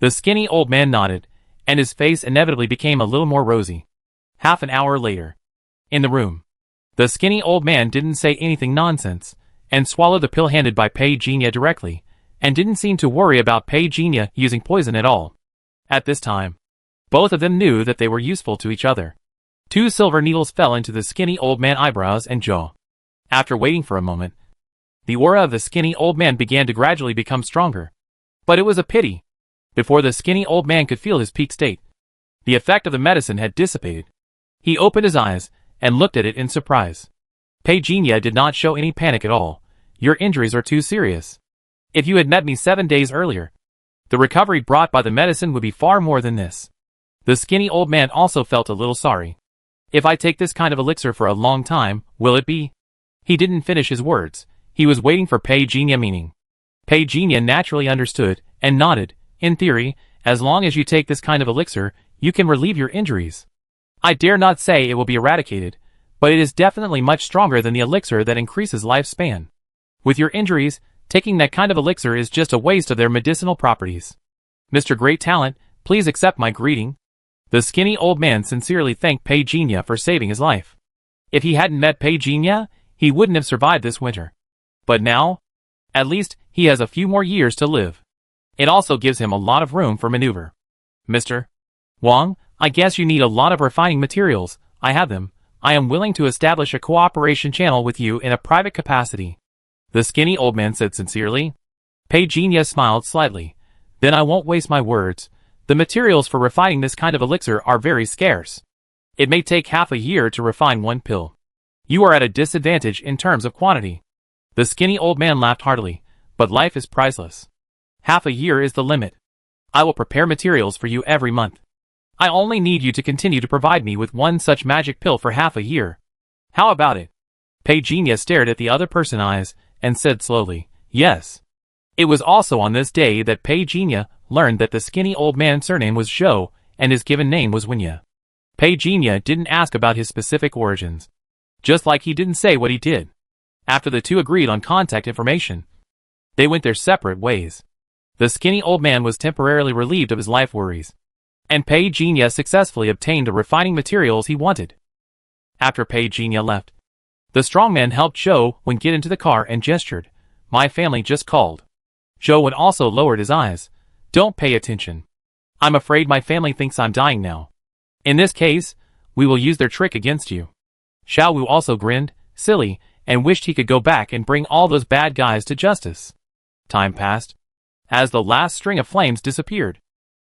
Speaker 1: The skinny old man nodded, and his face inevitably became a little more rosy. Half an hour later. In the room. The skinny old man didn't say anything nonsense, and swallowed the pill handed by Pei Jinya directly, and didn't seem to worry about Pei Jinya using poison at all. At this time, both of them knew that they were useful to each other. 2 silver needles fell into the skinny old man's eyebrows and jaw. After waiting for a moment, the aura of the skinny old man began to gradually become stronger. But it was a pity. Before the skinny old man could feel his peak state, the effect of the medicine had dissipated. He opened his eyes and looked at it in surprise. Pei Jinya did not show any panic at all. Your injuries are too serious. If you had met me 7 days earlier, the recovery brought by the medicine would be far more than this. The skinny old man also felt a little sorry. If I take this kind of elixir for a long time, will it be? He didn't finish his words. He was waiting for Pei Jinya meaning. Pei Jinya naturally understood and nodded. In theory, as long as you take this kind of elixir, you can relieve your injuries. I dare not say it will be eradicated, but it is definitely much stronger than the elixir that increases lifespan. With your injuries, taking that kind of elixir is just a waste of their medicinal properties. Mr. Great Talent, please accept my greeting. The skinny old man sincerely thanked Pei Jinya for saving his life. If he hadn't met Pei Jinya, he wouldn't have survived this winter. But now, at least, he has a few more years to live. It also gives him a lot of room for maneuver. Mr. Wang, I guess you need a lot of refining materials. I have them. I am willing to establish a cooperation channel with you in a private capacity. The skinny old man said sincerely. Pei Jinya smiled slightly. Then I won't waste my words. The materials for refining this kind of elixir are very scarce. It may take half a year to refine 1 pill. You are at a disadvantage in terms of quantity. The skinny old man laughed heartily. But life is priceless. Half a year is the limit. I will prepare materials for you every month. I only need you to continue to provide me with 1 such magic pill for half a year. How about it? Pei Jinya stared at the other person's eyes and said slowly, yes. It was also on this day that Pei Jinya learned that the skinny old man's surname was Zhou and his given name was Winya. Pei Jinya didn't ask about his specific origins. Just like he didn't say what he did. After the two agreed on contact information, they went their separate ways. The skinny old man was temporarily relieved of his life worries, and Pei Jinya successfully obtained the refining materials he wanted. After Pei Jinya left, the strong man helped Zhou Wen get into the car and gestured. My family just called. Zhou Wen also lowered his eyes. Don't pay attention. I'm afraid my family thinks I'm dying now. In this case, we will use their trick against you. Xiao Wu also grinned, silly, and wished he could go back and bring all those bad guys to justice. Time passed. As the last string of flames disappeared,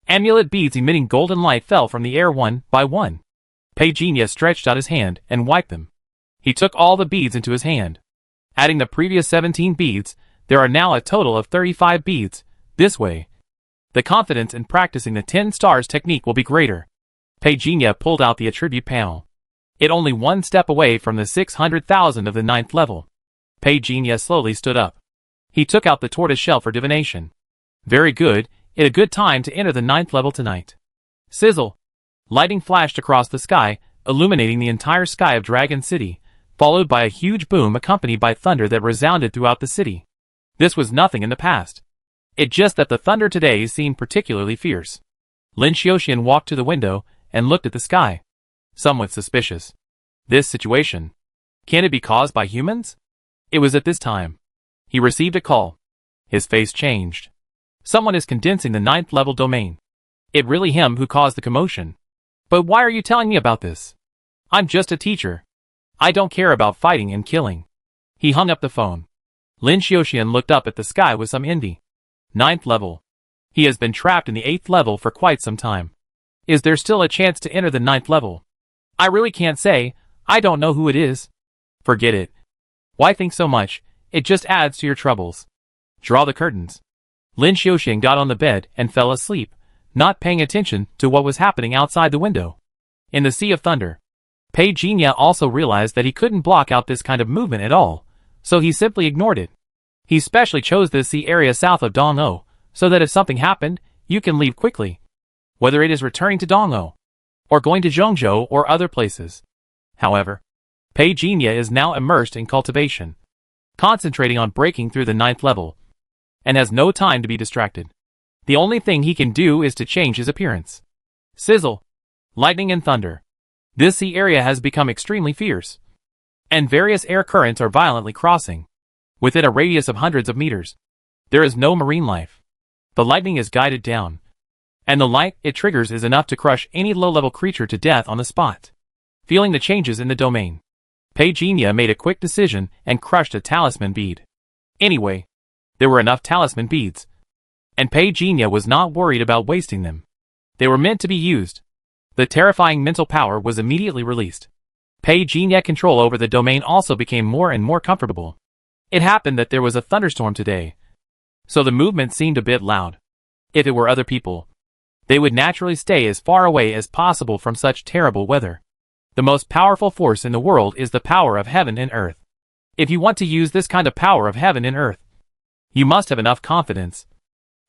Speaker 1: amulet beads emitting golden light fell from the air one by one. Pei Jinya stretched out his hand and wiped them. He took all the beads into his hand. Adding the previous 17 beads, there are now a total of 35 beads. This way, the confidence in practicing the 10 stars technique will be greater. Pei Jinya pulled out the attribute panel. It only 1 step away from the 600,000 of the 9th level. Pei Jinya slowly stood up. He took out the tortoise shell for divination. Very good, it's a good time to enter the 9th level tonight. Sizzle! Lightning flashed across the sky, illuminating the entire sky of Dragon City, followed by a huge boom accompanied by thunder that resounded throughout the city. This was nothing in the past. It's just that the thunder today seemed particularly fierce. Lin Xiaoxian walked to the window and looked at the sky. Somewhat suspicious. This situation. Can it be caused by humans? It was at this time. He received a call. His face changed. Someone is condensing the 9th level domain. It really him who caused the commotion. But why are you telling me about this? I'm just a teacher. I don't care about fighting and killing. He hung up the phone. Lin Xiaoxian looked up at the sky with some envy. 9th level. He has been trapped in the 8th level for quite some time. Is there still a chance to enter the 9th level? I really can't say. I don't know who it is. Forget it. Why think so much? It just adds to your troubles. Draw the curtains. Lin Xiaoxian got on the bed and fell asleep, not paying attention to what was happening outside the window. In the Sea of Thunder. Pei Jinya also realized that he couldn't block out this kind of movement at all, so he simply ignored it. He specially chose the sea area south of Dong'o, so that if something happened, you can leave quickly. Whether it is returning to Dong'o, or going to Zhongzhou or other places. However, Pei Jinya is now immersed in cultivation, concentrating on breaking through the 9th level, and has no time to be distracted. The only thing he can do is to change his appearance. Sizzle, lightning and thunder. This sea area has become extremely fierce, and various air currents are violently crossing. Within a radius of hundreds of meters, there is no marine life. The lightning is guided down, and the light it triggers is enough to crush any low-level creature to death on the spot. Feeling the changes in the domain, Pei Jinya made a quick decision and crushed a talisman bead. Anyway, there were enough talisman beads, and Pei Jinya was not worried about wasting them. They were meant to be used. The terrifying mental power was immediately released. Pei Jinya control over the domain also became more and more comfortable. It happened that there was a thunderstorm today, so the movement seemed a bit loud. If it were other people, they would naturally stay as far away as possible from such terrible weather. The most powerful force in the world is the power of heaven and earth. If you want to use this kind of power of heaven and earth, you must have enough confidence.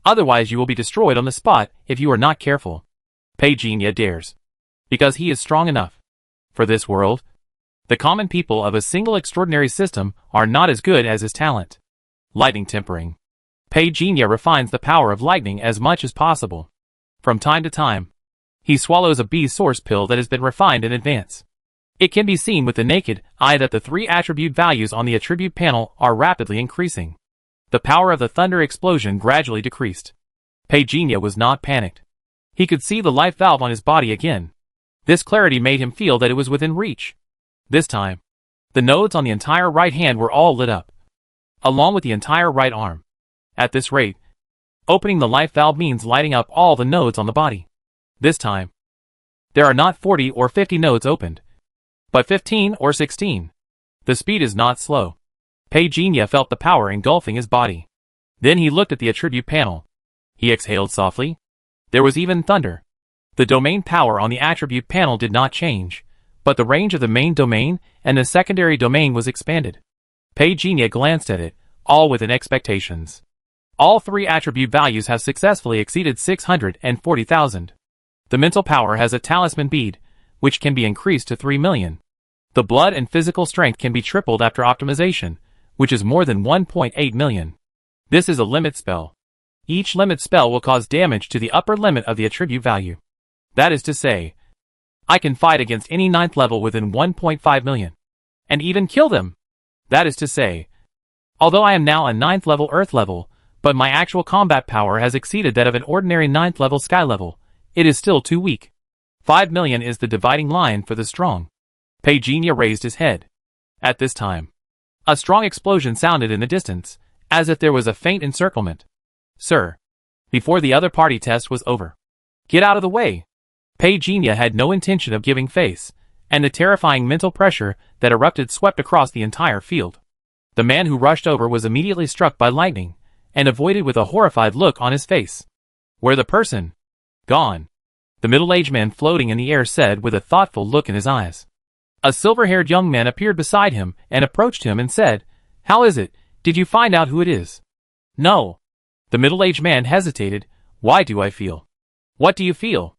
Speaker 1: Otherwise you will be destroyed on the spot if you are not careful. Pei Jinya dares, because he is strong enough. For this world, the common people of a single extraordinary system are not as good as his talent. Lightning tempering. Pei Jinya refines the power of lightning as much as possible. From time to time, he swallows a bee source pill that has been refined in advance. It can be seen with the naked eye that the 3 attribute values on the attribute panel are rapidly increasing. The power of the thunder explosion gradually decreased. Pei Jinya was not panicked. He could see the life valve on his body again. This clarity made him feel that it was within reach. This time, the nodes on the entire right hand were all lit up, along with the entire right arm. At this rate, opening the life valve means lighting up all the nodes on the body. This time, there are not 40 or 50 nodes opened, but 15 or 16. The speed is not slow. Pei Jinya felt the power engulfing his body. Then he looked at the attribute panel. He exhaled softly. There was even thunder. The domain power on the attribute panel did not change, but the range of the main domain and the secondary domain was expanded. Pei Jinya glanced at it, all within expectations. All 3 attribute values have successfully exceeded 640,000. The mental power has a talisman bead, which can be increased to 3 million. The blood and physical strength can be tripled after optimization, which is more than 1.8 million. This is a limit spell. Each limit spell will cause damage to the upper limit of the attribute value. That is to say, I can fight against any 9th level within 1.5 million. And even kill them. That is to say, although I am now a 9th level earth level, but my actual combat power has exceeded that of an ordinary 9th level sky level, it is still too weak. 5 million is the dividing line for the strong. Pei Jinya raised his head. At this time, a strong explosion sounded in the distance, as if there was a faint encirclement. Sir, before the other party test was over. Get out of the way. Pei Jinya had no intention of giving face, and the terrifying mental pressure that erupted swept across the entire field. The man who rushed over was immediately struck by lightning, and avoided with a horrified look on his face. Where the person? Gone. The middle-aged man floating in the air said with a thoughtful look in his eyes. A silver-haired young man appeared beside him and approached him and said, "How is it? Did you find out who it is?" "No." The middle-aged man hesitated. "Why do I feel?" "What do you feel?"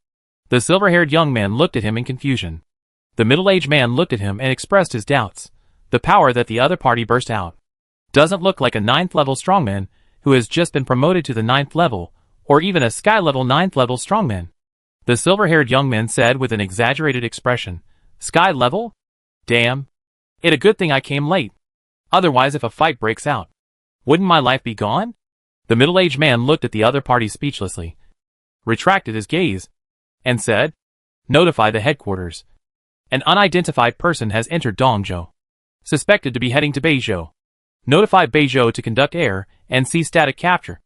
Speaker 1: The silver-haired young man looked at him in confusion. The middle-aged man looked at him and expressed his doubts. The power that the other party burst out doesn't look like a 9th level strongman who has just been promoted to the 9th level, or even a sky level 9th level strongman. The silver-haired young man said with an exaggerated expression, "Sky level? Damn. It's a good thing I came late. Otherwise if a fight breaks out, wouldn't my life be gone?" The middle-aged man looked at the other party speechlessly, retracted his gaze, and said, "Notify the headquarters. An unidentified person has entered Dongzhou. Suspected to be heading to Beizhou. Notify Beizhou to conduct air and sea static capture.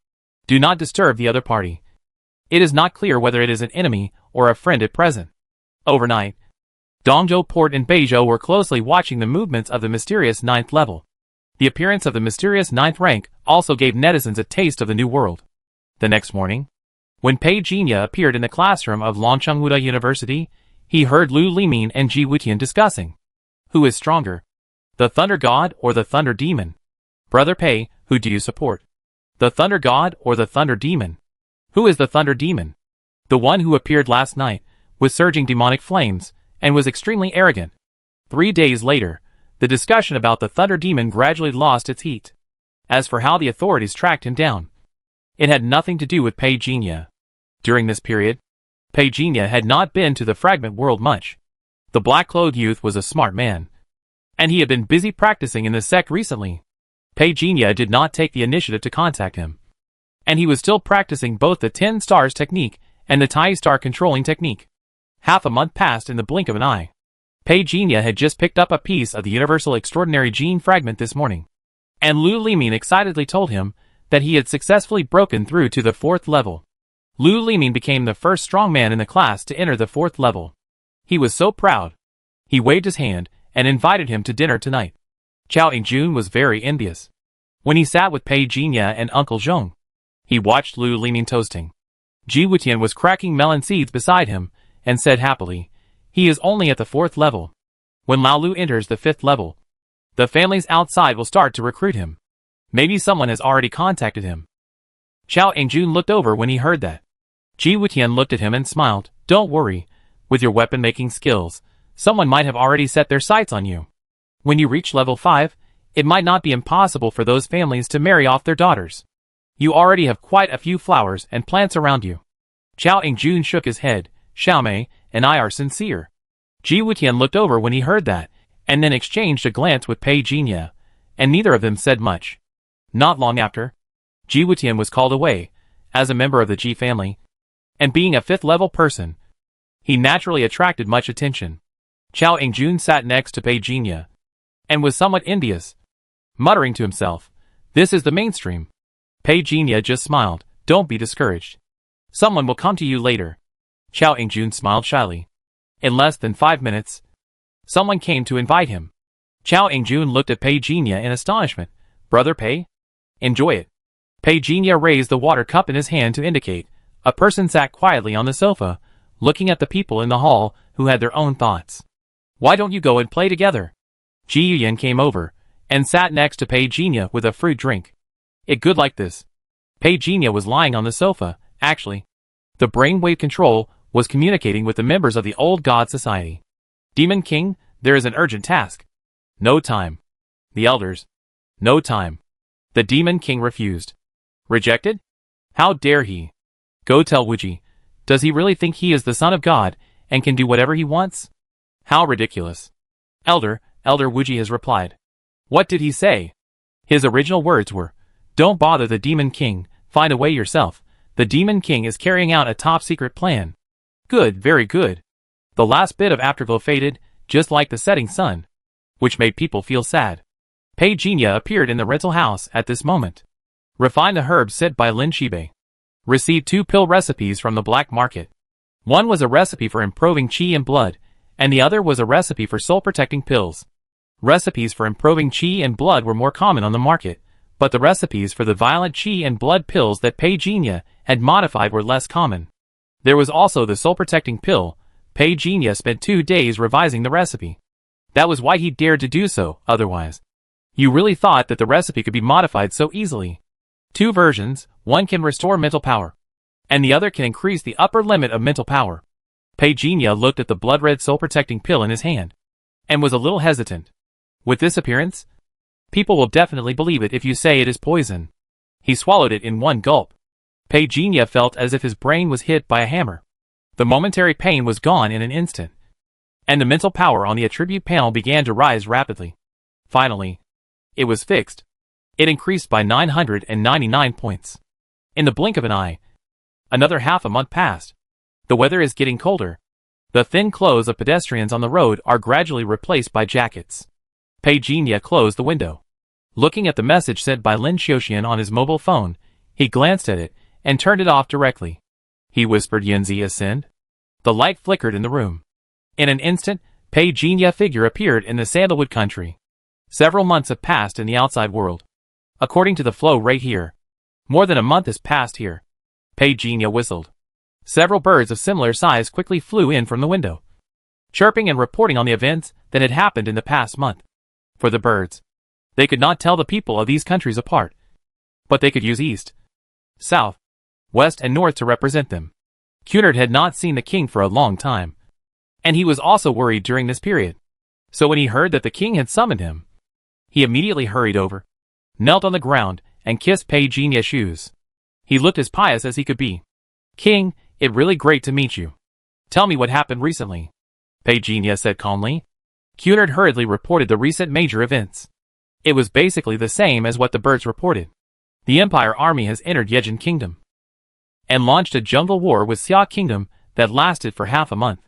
Speaker 1: Do not disturb the other party. It is not clear whether it is an enemy or a friend at present. Overnight, Dongzhou Port and Beizhou were closely watching the movements of the mysterious 9th level. The appearance of the mysterious 9th rank also gave netizens a taste of the new world. The next morning, when Pei Jinya appeared in the classroom of Longchenghuda University, he heard Lu Limin and Ji Wutian discussing. Who is stronger? The Thunder God or the Thunder Demon? Brother Pei, who do you support? The Thunder God or the Thunder Demon? Who is the Thunder Demon? The one who appeared last night, with surging demonic flames, and was extremely arrogant. 3 days later, the discussion about the Thunder Demon gradually lost its heat. As for how the authorities tracked him down, it had nothing to do with Pei Jinya. During this period, Pei Jinya had not been to the fragment world much. The black-clothed youth was a smart man, and he had been busy practicing in the sect recently. Pei Jinya did not take the initiative to contact him, and he was still practicing both the 10 stars technique and the Tai star controlling technique. Half a month passed in the blink of an eye. Pei Jinya had just picked up a piece of the Universal Extraordinary Gene fragment this morning, and Lu Limin excitedly told him that he had successfully broken through to the 4th level. Lu Limin became the first strong man in the class to enter the 4th level. He was so proud. He waved his hand and invited him to dinner tonight. Chao Yingjun was very envious. When he sat with Pei Jinya and Uncle Zhong, he watched Lu Limin toasting. Ji Wutian was cracking melon seeds beside him and said happily, he is only at the 4th level. When Lao Lu enters the 5th level, the families outside will start to recruit him. Maybe someone has already contacted him. Chao Yingjun looked over when he heard that. Ji Wutian looked at him and smiled. Don't worry, with your weapon-making skills, someone might have already set their sights on you. When you reach level 5, it might not be impossible for those families to marry off their daughters. You already have quite a few flowers and plants around you. Chao Yingjun shook his head. Xiaomei and I are sincere. Ji Wutian looked over when he heard that, and then exchanged a glance with Pei Jinya, and neither of them said much. Not long after, Ji Wutian was called away, as a member of the Ji family, and being a 5th-level person, he naturally attracted much attention. Chao Yingjun sat next to Pei Jinya, and was somewhat envious, muttering to himself, this is the mainstream. Pei Jinya just smiled. Don't be discouraged. Someone will come to you later. Chao Yingjun smiled shyly. In less than 5 minutes, someone came to invite him. Chao Yingjun looked at Pei Jinya in astonishment. Brother Pei? Enjoy it. Pei Jinya raised the water cup in his hand to indicate. A person sat quietly on the sofa, looking at the people in the hall who had their own thoughts. Why don't you go and play together? Ji Yuyan came over, and sat next to Pei Jinya with a fruit drink. It good like this. Pei Jinya was lying on the sofa, actually. The brainwave control was communicating with the members of the Old God Society. Demon King, there is an urgent task. No time. The elders. No time. The Demon King refused. Rejected? How dare he? Go tell Wuji. Does he really think he is the son of God, and can do whatever he wants? How ridiculous. Elder Wuji has replied. What did he say? His original words were, don't bother the Demon King, find a way yourself. The Demon King is carrying out a top-secret plan. Good, very good. The last bit of afterglow faded, just like the setting sun, which made people feel sad. Pei Jinya appeared in the rental house at this moment. Refine the herbs sent by Lin Shibe. Received 2 pill recipes from the black market. One was a recipe for improving qi and blood, and the other was a recipe for soul-protecting pills. Recipes for improving qi and blood were more common on the market, but the recipes for the violent qi and blood pills that Pei Jinya had modified were less common. There was also the soul-protecting pill. Pei Jinya spent 2 days revising the recipe. That was why he dared to do so, otherwise. You really thought that the recipe could be modified so easily? 2 versions, one can restore mental power, and the other can increase the upper limit of mental power. Pei Jinya looked at the blood-red soul-protecting pill in his hand, and was a little hesitant. With this appearance, people will definitely believe it if you say it is poison. He swallowed it in one gulp. Pei Jinya felt as if his brain was hit by a hammer. The momentary pain was gone in an instant, and the mental power on the attribute panel began to rise rapidly. Finally, it was fixed. It increased by 999 points. In the blink of an eye, another half a month passed. The weather is getting colder. The thin clothes of pedestrians on the road are gradually replaced by jackets. Pei Jinya closed the window. Looking at the message sent by Lin Xiuxian on his mobile phone, he glanced at it and turned it off directly. He whispered, Yanzi ascend. The light flickered in the room. In an instant, Pei Jinya figure appeared in the sandalwood country. Several months have passed in the outside world. According to the flow right here. More than a month has passed here. Pei Jinya whistled. Several birds of similar size quickly flew in from the window, chirping and reporting on the events that had happened in the past month. For the birds, they could not tell the people of these countries apart, but they could use east, south, west and north to represent them. Cunard had not seen the king for a long time, and he was also worried during this period. So when he heard that the king had summoned him, he immediately hurried over, knelt on the ground, and kissed Pei Jinya's shoes. He looked as pious as he could be. King, it's really great to meet you. Tell me what happened recently, Pei Jinya said calmly. Cunard hurriedly reported the recent major events. It was basically the same as what the birds reported. The Empire army has entered Yejin Kingdom and launched a jungle war with Xia Kingdom that lasted for half a month.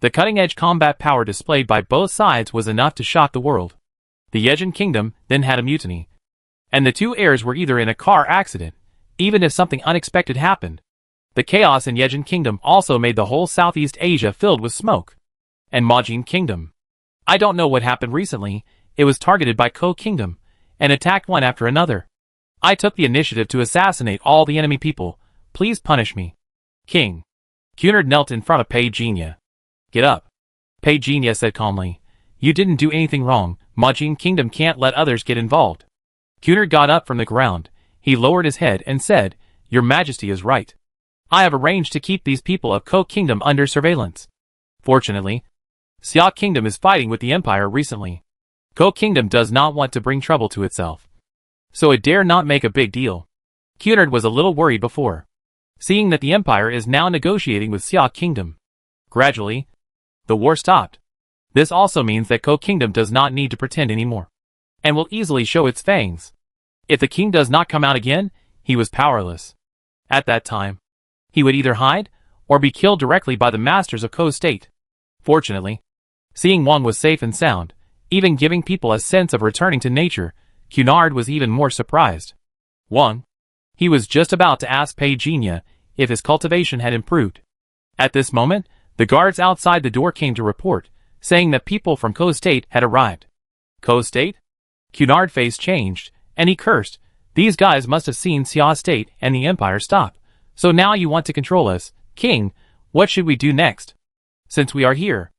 Speaker 1: The cutting-edge combat power displayed by both sides was enough to shock the world. The Yejin Kingdom then had a mutiny, and the two heirs were either in a car accident, even if something unexpected happened. The chaos in Yejin Kingdom also made the whole Southeast Asia filled with smoke. And Majin Kingdom. I don't know what happened recently, it was targeted by Ko Kingdom, and attacked one after another. I took the initiative to assassinate all the enemy people, please punish me. King. Cunard knelt in front of Pei Jinya. Get up. Pei Jinya said calmly. You didn't do anything wrong, Majin Kingdom can't let others get involved. Cunard got up from the ground, he lowered his head and said, Your Majesty is right. I have arranged to keep these people of Ko Kingdom under surveillance. Fortunately, Xia Kingdom is fighting with the Empire recently. Ko Kingdom does not want to bring trouble to itself, so it dare not make a big deal. Cunard was a little worried before, seeing that the Empire is now negotiating with Xia Kingdom. Gradually, the war stopped. This also means that Ko Kingdom does not need to pretend anymore, and will easily show its fangs. If the king does not come out again, he was powerless. At that time, he would either hide, or be killed directly by the masters of Ko State. Fortunately, seeing Wang was safe and sound, even giving people a sense of returning to nature, Cunard was even more surprised. Wang. He was just about to ask Pei Jinya if his cultivation had improved. At this moment, the guards outside the door came to report, saying that people from Ko State had arrived. Ko State? Cunard's face changed, and he cursed. These guys must have seen Xia State and the Empire stop. So now you want to control us, King, what should we do next? Since we are here,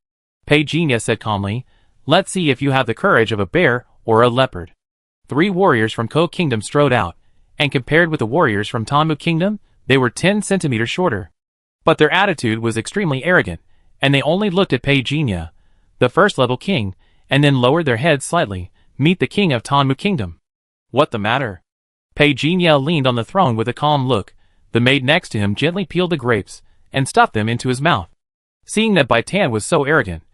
Speaker 1: Pei Jinya said calmly, let's see if you have the courage of a bear or a leopard. 3 warriors from Ko Kingdom strode out, and compared with the warriors from Tanmu Kingdom, they were 10 centimeters shorter. But their attitude was extremely arrogant, and they only looked at Pei Jinya, the first-level king, and then lowered their heads slightly, meet the king of Tanmu Kingdom. What the matter? Pei Jinya leaned on the throne with a calm look. The maid next to him gently peeled the grapes, and stuffed them into his mouth. Seeing that Bai Tan was so arrogant,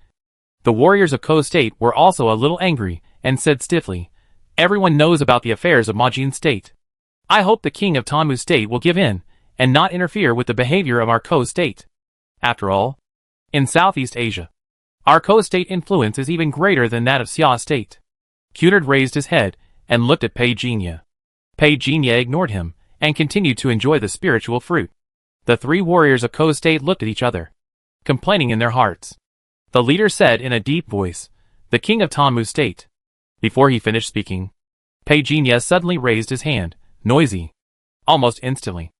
Speaker 1: the warriors of Ko State were also a little angry, and said stiffly, everyone knows about the affairs of Majin State. I hope the king of Tanmu State will give in, and not interfere with the behavior of our Ko State. After all, in Southeast Asia, our Ko State influence is even greater than that of Xia State. Cunard raised his head, and looked at Pei Jinya. Pei Jinya ignored him, and continued to enjoy the spiritual fruit. The 3 warriors of Ko State looked at each other, complaining in their hearts. The leader said in a deep voice, the king of Tanmu State. Before he finished speaking, Pei Jinya suddenly raised his hand, noisy. Almost instantly,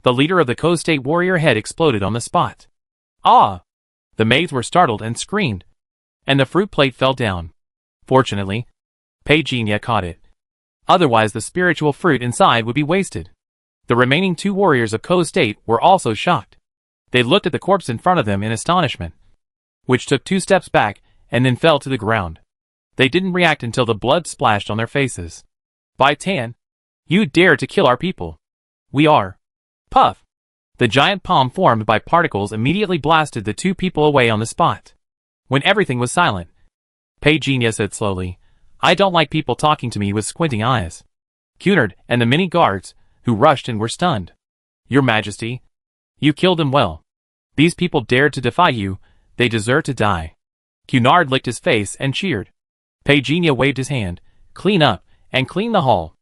Speaker 1: the leader of the Ko State warrior head exploded on the spot. Ah! The maids were startled and screamed, and the fruit plate fell down. Fortunately, Pei Jinya caught it. Otherwise the spiritual fruit inside would be wasted. The remaining 2 warriors of Ko State were also shocked. They looked at the corpse in front of them in astonishment, which took 2 steps back and then fell to the ground. They didn't react until the blood splashed on their faces. Bai Tan, you dare to kill our people. We are. Puff. The giant palm formed by particles immediately blasted the 2 people away on the spot. When everything was silent, Pei Jinya said slowly, I don't like people talking to me with squinting eyes. Cunard and the many guards, who rushed and were stunned. Your Majesty, you killed them well. These people dared to defy you, They deserve to die. Cunard licked his face and cheered. Pagenia waved his hand. Clean up, and clean the hall.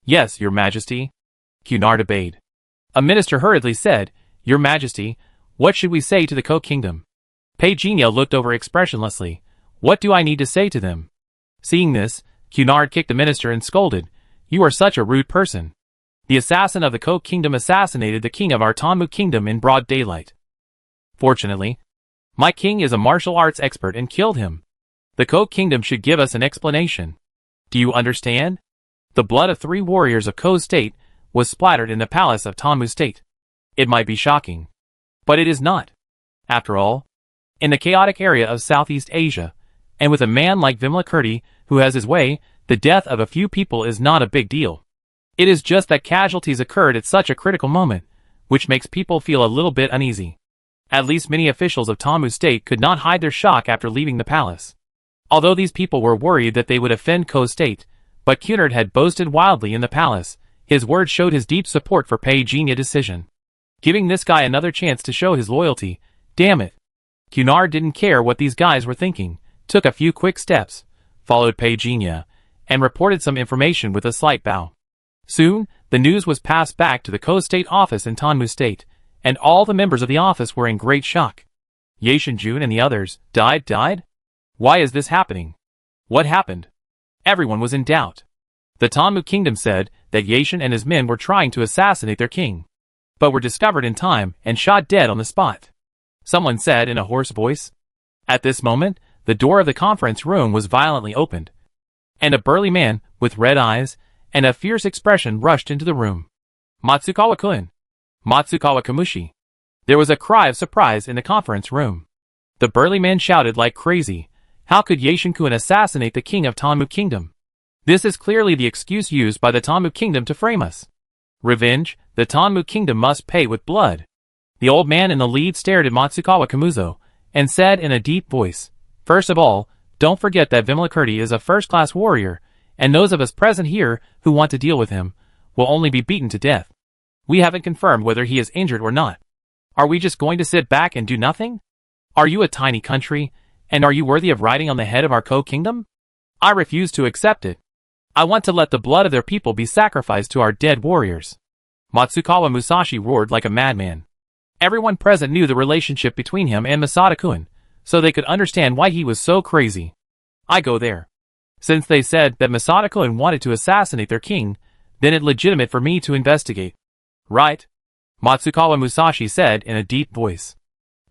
Speaker 1: Yes, your majesty. Cunard obeyed. A minister hurriedly said, Your majesty, what should we say to the Coke Kingdom? Pagenia looked over expressionlessly. What do I need to say to them? Seeing this, Cunard kicked the minister and scolded, You are such a rude person. The assassin of the Coke Kingdom assassinated the king of our Tamu Kingdom in broad daylight. Fortunately, my king is a martial arts expert and killed him. The Coke Kingdom should give us an explanation. Do you understand? The blood of 3 warriors of Ko State was splattered in the palace of Tamu State. It might be shocking, but it is not. After all, in the chaotic area of Southeast Asia, and with a man like Vimalakirti who has his way, the death of a few people is not a big deal. It is just that casualties occurred at such a critical moment, which makes people feel a little bit uneasy. At least many officials of Tamu State could not hide their shock after leaving the palace. Although these people were worried that they would offend Ko State, but Cunard had boasted wildly in the palace, his words showed his deep support for Pagenia's decision. Giving this guy another chance to show his loyalty, damn it. Cunard didn't care what these guys were thinking, took a few quick steps, followed Pagenia, and reported some information with a slight bow. Soon, the news was passed back to the Ko State office in Tamu State, and all the members of the office were in great shock. Ye Shinjun and the others died? Why is this happening? What happened? Everyone was in doubt. The Tamu Kingdom said that Yashin and his men were trying to assassinate their king, but were discovered in time and shot dead on the spot. Someone said in a hoarse voice. At this moment, the door of the conference room was violently opened, and a burly man with red eyes and a fierce expression rushed into the room. Matsukawa-kun. Matsukawa Kamushi. There was a cry of surprise in the conference room. The burly man shouted like crazy, How could Yashin-kun assassinate the king of Tamu Kingdom? This is clearly the excuse used by the Tamu Kingdom to frame us. Revenge, the Tamu Kingdom must pay with blood. The old man in the lead stared at Matsukawa Kamuzo, and said in a deep voice, First of all, don't forget that Vimalakirti is a first-class warrior, and those of us present here who want to deal with him will only be beaten to death. We haven't confirmed whether he is injured or not. Are we just going to sit back and do nothing? Are you a tiny country, and are you worthy of riding on the head of our Ko Kingdom? I refuse to accept it. I want to let the blood of their people be sacrificed to our dead warriors. Matsukawa Musashi roared like a madman. Everyone present knew the relationship between him and Masada-kun, so they could understand why he was so crazy. I go there. Since they said that Masada-kun wanted to assassinate their king, then it's legitimate for me to investigate. Right? Matsukawa Musashi said in a deep voice.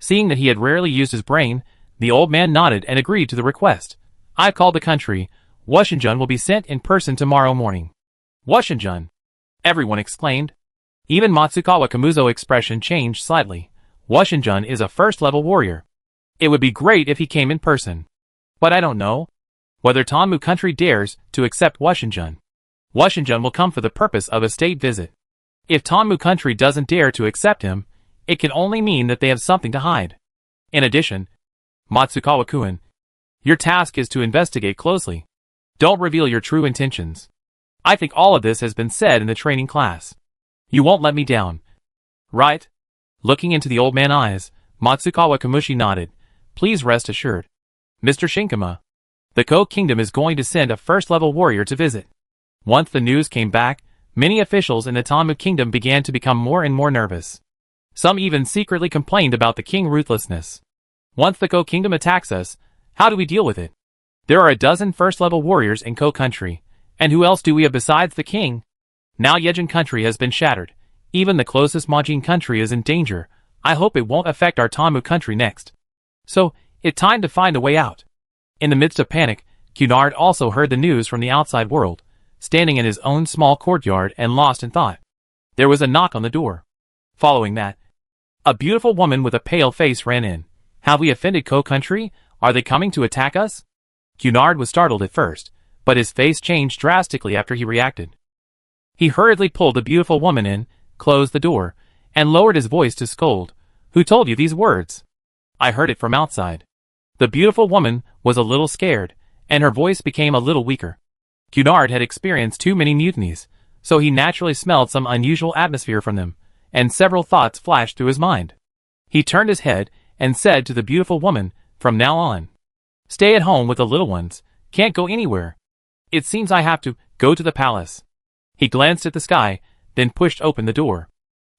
Speaker 1: Seeing that he had rarely used his brain, the old man nodded and agreed to the request. I called the country. Washinjun will be sent in person tomorrow morning. Washinjun! Everyone exclaimed. Even Matsukawa Kamuzo's expression changed slightly. Washinjun is a first-level warrior. It would be great if he came in person. But I don't know whether Tamu country dares to accept Washinjun. Washinjun will come for the purpose of a state visit. If Tamu country doesn't dare to accept him, it can only mean that they have something to hide. In addition, Matsukawa-kun, your task is to investigate closely. Don't reveal your true intentions. I think all of this has been said in the training class. You won't let me down. Right? Looking into the old man's eyes, Matsukawa Kamushi nodded. Please rest assured. Mr. Shinkama, the Ko Kingdom is going to send a first-level warrior to visit. Once the news came back, many officials in the Tamu Kingdom began to become more and more nervous. Some even secretly complained about the king's ruthlessness. Once the Ko Kingdom attacks us, how do we deal with it? There are a dozen first-level warriors in Ko country, and who else do we have besides the king? Now Yejin country has been shattered. Even the closest Majin country is in danger. I hope it won't affect our Tamu country next. So, it's time to find a way out. In the midst of panic, Cunard also heard the news from the outside world, standing in his own small courtyard and lost in thought. There was a knock on the door. Following that, a beautiful woman with a pale face ran in. Have we offended Ko country? Are they coming to attack us? Cunard was startled at first, but his face changed drastically after he reacted. He hurriedly pulled the beautiful woman in, closed the door, and lowered his voice to scold. Who told you these words? I heard it from outside. The beautiful woman was a little scared, and her voice became a little weaker. Cunard had experienced too many mutinies, so he naturally smelled some unusual atmosphere from them, and several thoughts flashed through his mind. He turned his head and said to the beautiful woman, "From now on, stay at home with the little ones, can't go anywhere. It seems I have to go to the palace." He glanced at the sky, then pushed open the door.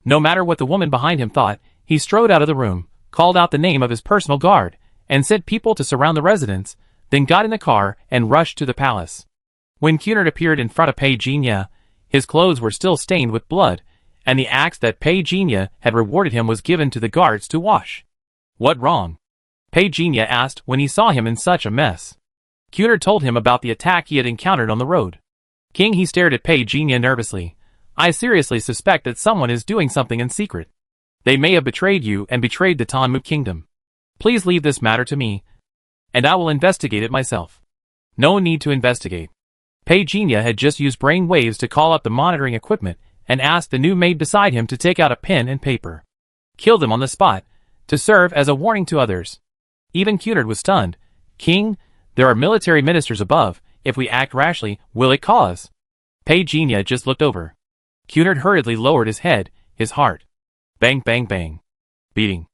Speaker 1: No matter what the woman behind him thought, he strode out of the room, called out the name of his personal guard, and sent people to surround the residence, then got in the car and rushed to the palace. When Cunard appeared in front of Pei Jinya, his clothes were still stained with blood, and the axe that Pei Jinya had rewarded him was given to the guards to wash. "What wrong?" Pei Jinya asked when he saw him in such a mess. Cunard told him about the attack he had encountered on the road. "King," he stared at Pei Jinya nervously, "I seriously suspect that someone is doing something in secret. They may have betrayed you and betrayed the Tanmu Kingdom. Please leave this matter to me, and I will investigate it myself." No need to investigate. Pei Jinya had just used brain waves to call up the monitoring equipment and asked the new maid beside him to take out a pen and paper. Kill them on the spot, to serve as a warning to others. Even Cunard was stunned. "King, there are military ministers above. If we act rashly, will it cause?" Pei Jinya just looked over. Cunard hurriedly lowered his head, his heart. Bang, bang, bang. Beating.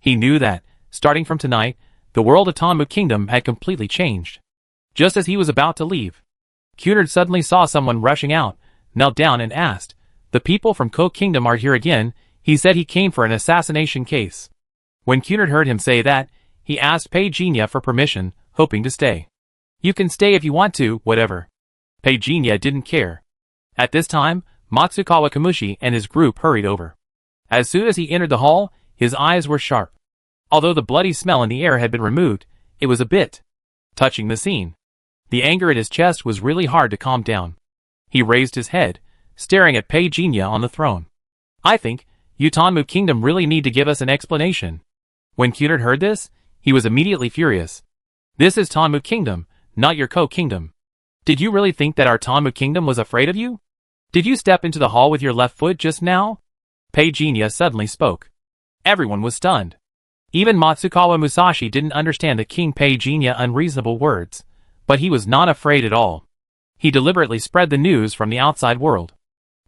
Speaker 1: He knew that, starting from tonight, the world of Tanmu Kingdom had completely changed. Just as he was about to leave, Cunard suddenly saw someone rushing out, knelt down and asked, "The people from Ko Kingdom are here again." He said he came for an assassination case. When Cunard heard him say that, he asked Pei Jinya for permission, hoping to stay. "You can stay if you want to, whatever." Pei Jinya didn't care. At this time, Matsukawa Kamushi and his group hurried over. As soon as he entered the hall, his eyes were sharp. Although the bloody smell in the air had been removed, it was a bit touching the scene. The anger at his chest was really hard to calm down. He raised his head, staring at Pei Jinya on the throne. "I think, you Tanmu Kingdom really need to give us an explanation." When Cunard heard this, he was immediately furious. "This is Tanmu Kingdom, not your Ko Kingdom. Did you really think that our Tanmu Kingdom was afraid of you? Did you step into the hall with your left foot just now?" Pei Jinya suddenly spoke. Everyone was stunned. Even Matsukawa Musashi didn't understand the King Pei Jinya unreasonable words, but he was not afraid at all. He deliberately spread the news from the outside world.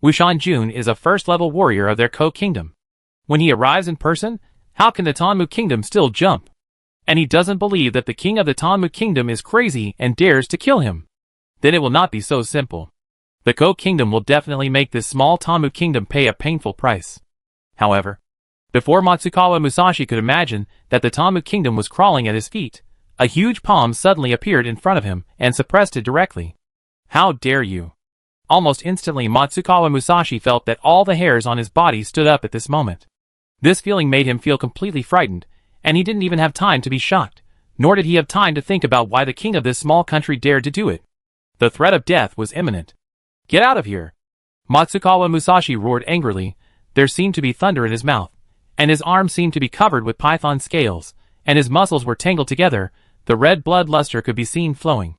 Speaker 1: Wushan Jun is a first-level warrior of their Ko Kingdom. When he arrives in person, how can the Tanmu Kingdom still jump? And he doesn't believe that the king of the Tanmu Kingdom is crazy and dares to kill him. Then it will not be so simple. The Ko Kingdom will definitely make this small Tanmu Kingdom pay a painful price. However, before Matsukawa Musashi could imagine that the Tanmu Kingdom was crawling at his feet, a huge palm suddenly appeared in front of him and suppressed it directly. "How dare you!" Almost instantly Matsukawa Musashi felt that all the hairs on his body stood up at this moment. This feeling made him feel completely frightened, and he didn't even have time to be shocked, nor did he have time to think about why the king of this small country dared to do it. The threat of death was imminent. "Get out of here!" Matsukawa Musashi roared angrily. There seemed to be thunder in his mouth, and his arms seemed to be covered with python scales, and his muscles were tangled together. The red blood luster could be seen flowing.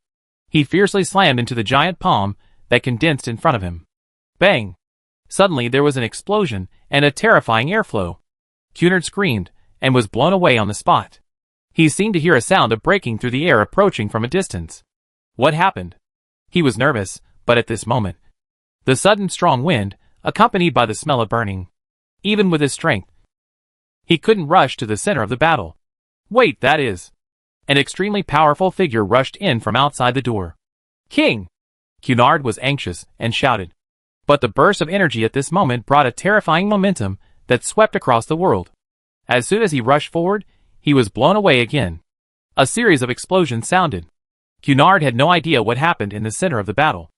Speaker 1: He fiercely slammed into the giant palm that condensed in front of him. Bang! Suddenly there was an explosion and a terrifying airflow. Cunard screamed and was blown away on the spot. He seemed to hear a sound of breaking through the air approaching from a distance. What happened? He was nervous, but at this moment, the sudden strong wind, accompanied by the smell of burning. Even with his strength, he couldn't rush to the center of the battle. Wait, that is... An extremely powerful figure rushed in from outside the door. "King!" Cunard was anxious and shouted. But the burst of energy at this moment brought a terrifying momentum that swept across the world. As soon as he rushed forward, he was blown away again. A series of explosions sounded. Cunard had no idea what happened in the center of the battle.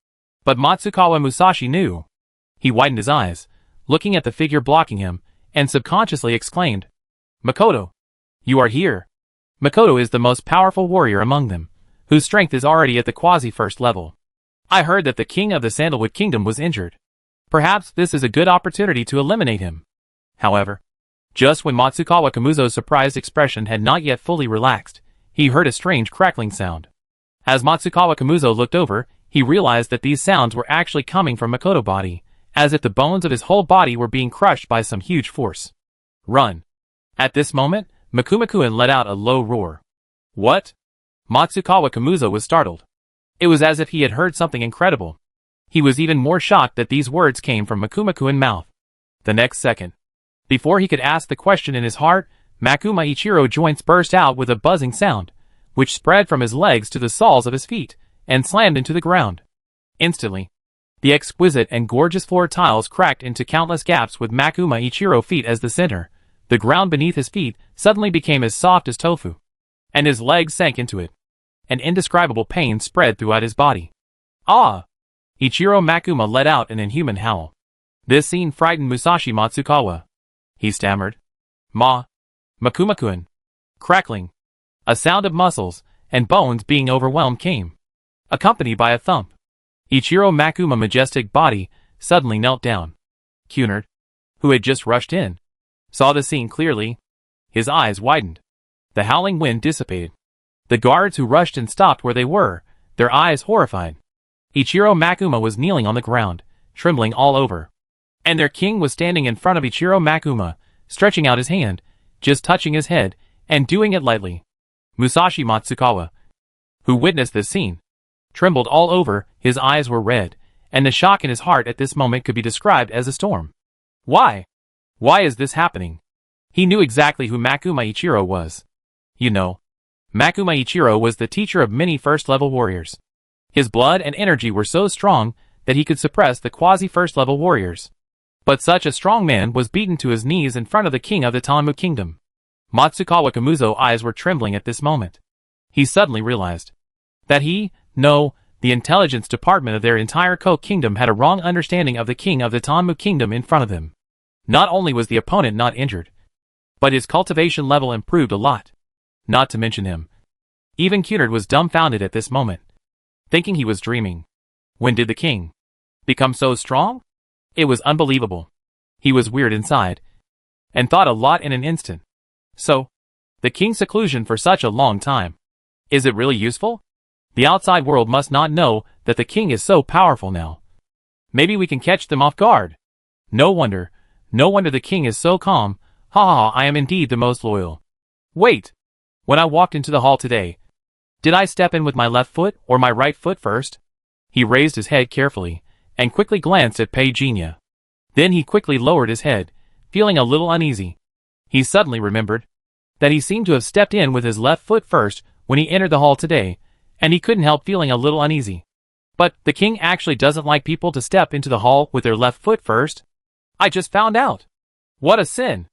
Speaker 1: But Matsukawa Musashi knew. He widened his eyes, looking at the figure blocking him, and subconsciously exclaimed, "Makoto! You are here!" Makoto is the most powerful warrior among them, whose strength is already at the quasi-first level. "I heard that the king of the Sandalwood Kingdom was injured. Perhaps this is a good opportunity to eliminate him." However, just when Matsukawa Kamuzo's surprised expression had not yet fully relaxed, he heard a strange crackling sound. As Matsukawa Kamuzo looked over, he realized that these sounds were actually coming from Makoto's body, as if the bones of his whole body were being crushed by some huge force. "Run!" At this moment, Makumakuen let out a low roar. "What?" Matsukawa Kamuzo was startled. It was as if he had heard something incredible. He was even more shocked that these words came from Makumakuen's mouth. The next second, before he could ask the question in his heart, Makuma Ichiro joints burst out with a buzzing sound, which spread from his legs to the soles of his feet, and slammed into the ground. Instantly, the exquisite and gorgeous floor tiles cracked into countless gaps with Makuma Ichiro feet as the center. The ground beneath his feet suddenly became as soft as tofu, and his legs sank into it. An indescribable pain spread throughout his body. Ah! Ichiro Makuma let out an inhuman howl. This scene frightened Musashi Matsukawa. He stammered, Makuma-kun. Crackling. A sound of muscles and bones being overwhelmed came, accompanied by a thump. Ichiro Makuma's majestic body suddenly knelt down. Cunard, who had just rushed in, saw the scene clearly. His eyes widened. The howling wind dissipated. The guards who rushed and stopped where they were, their eyes horrified. Ichiro Makuma was kneeling on the ground, trembling all over. And their king was standing in front of Ichiro Makuma, stretching out his hand, just touching his head, and doing it lightly. Musashi Matsukawa, who witnessed this scene, trembled all over, his eyes were red, and the shock in his heart at this moment could be described as a storm. Why? Why is this happening? He knew exactly who Makuma Ichiro was. You know, Makuma Ichiro was the teacher of many first-level warriors. His blood and energy were so strong that he could suppress the quasi-first-level warriors. But such a strong man was beaten to his knees in front of the king of the Tanmu kingdom. Matsukawa Kamuzo's eyes were trembling at this moment. He suddenly realized that the intelligence department of their entire Ko kingdom had a wrong understanding of the king of the Tanmu kingdom in front of him. Not only was the opponent not injured, but his cultivation level improved a lot. Not to mention him. Even Cunard was dumbfounded at this moment, thinking he was dreaming. When did the king become so strong? It was unbelievable. He was weird inside, and thought a lot in an instant. So, the king's seclusion for such a long time. Is it really useful? The outside world must not know that the king is so powerful now. Maybe we can catch them off guard. No wonder the king is so calm. I am indeed the most loyal. Wait! When I walked into the hall today, did I step in with my left foot or my right foot first? He raised his head carefully, and quickly glanced at Pei Jinya. Then he quickly lowered his head, feeling a little uneasy. He suddenly remembered that he seemed to have stepped in with his left foot first when he entered the hall today, and he couldn't help feeling a little uneasy. But the king actually doesn't like people to step into the hall with their left foot first? I just found out. What a sin.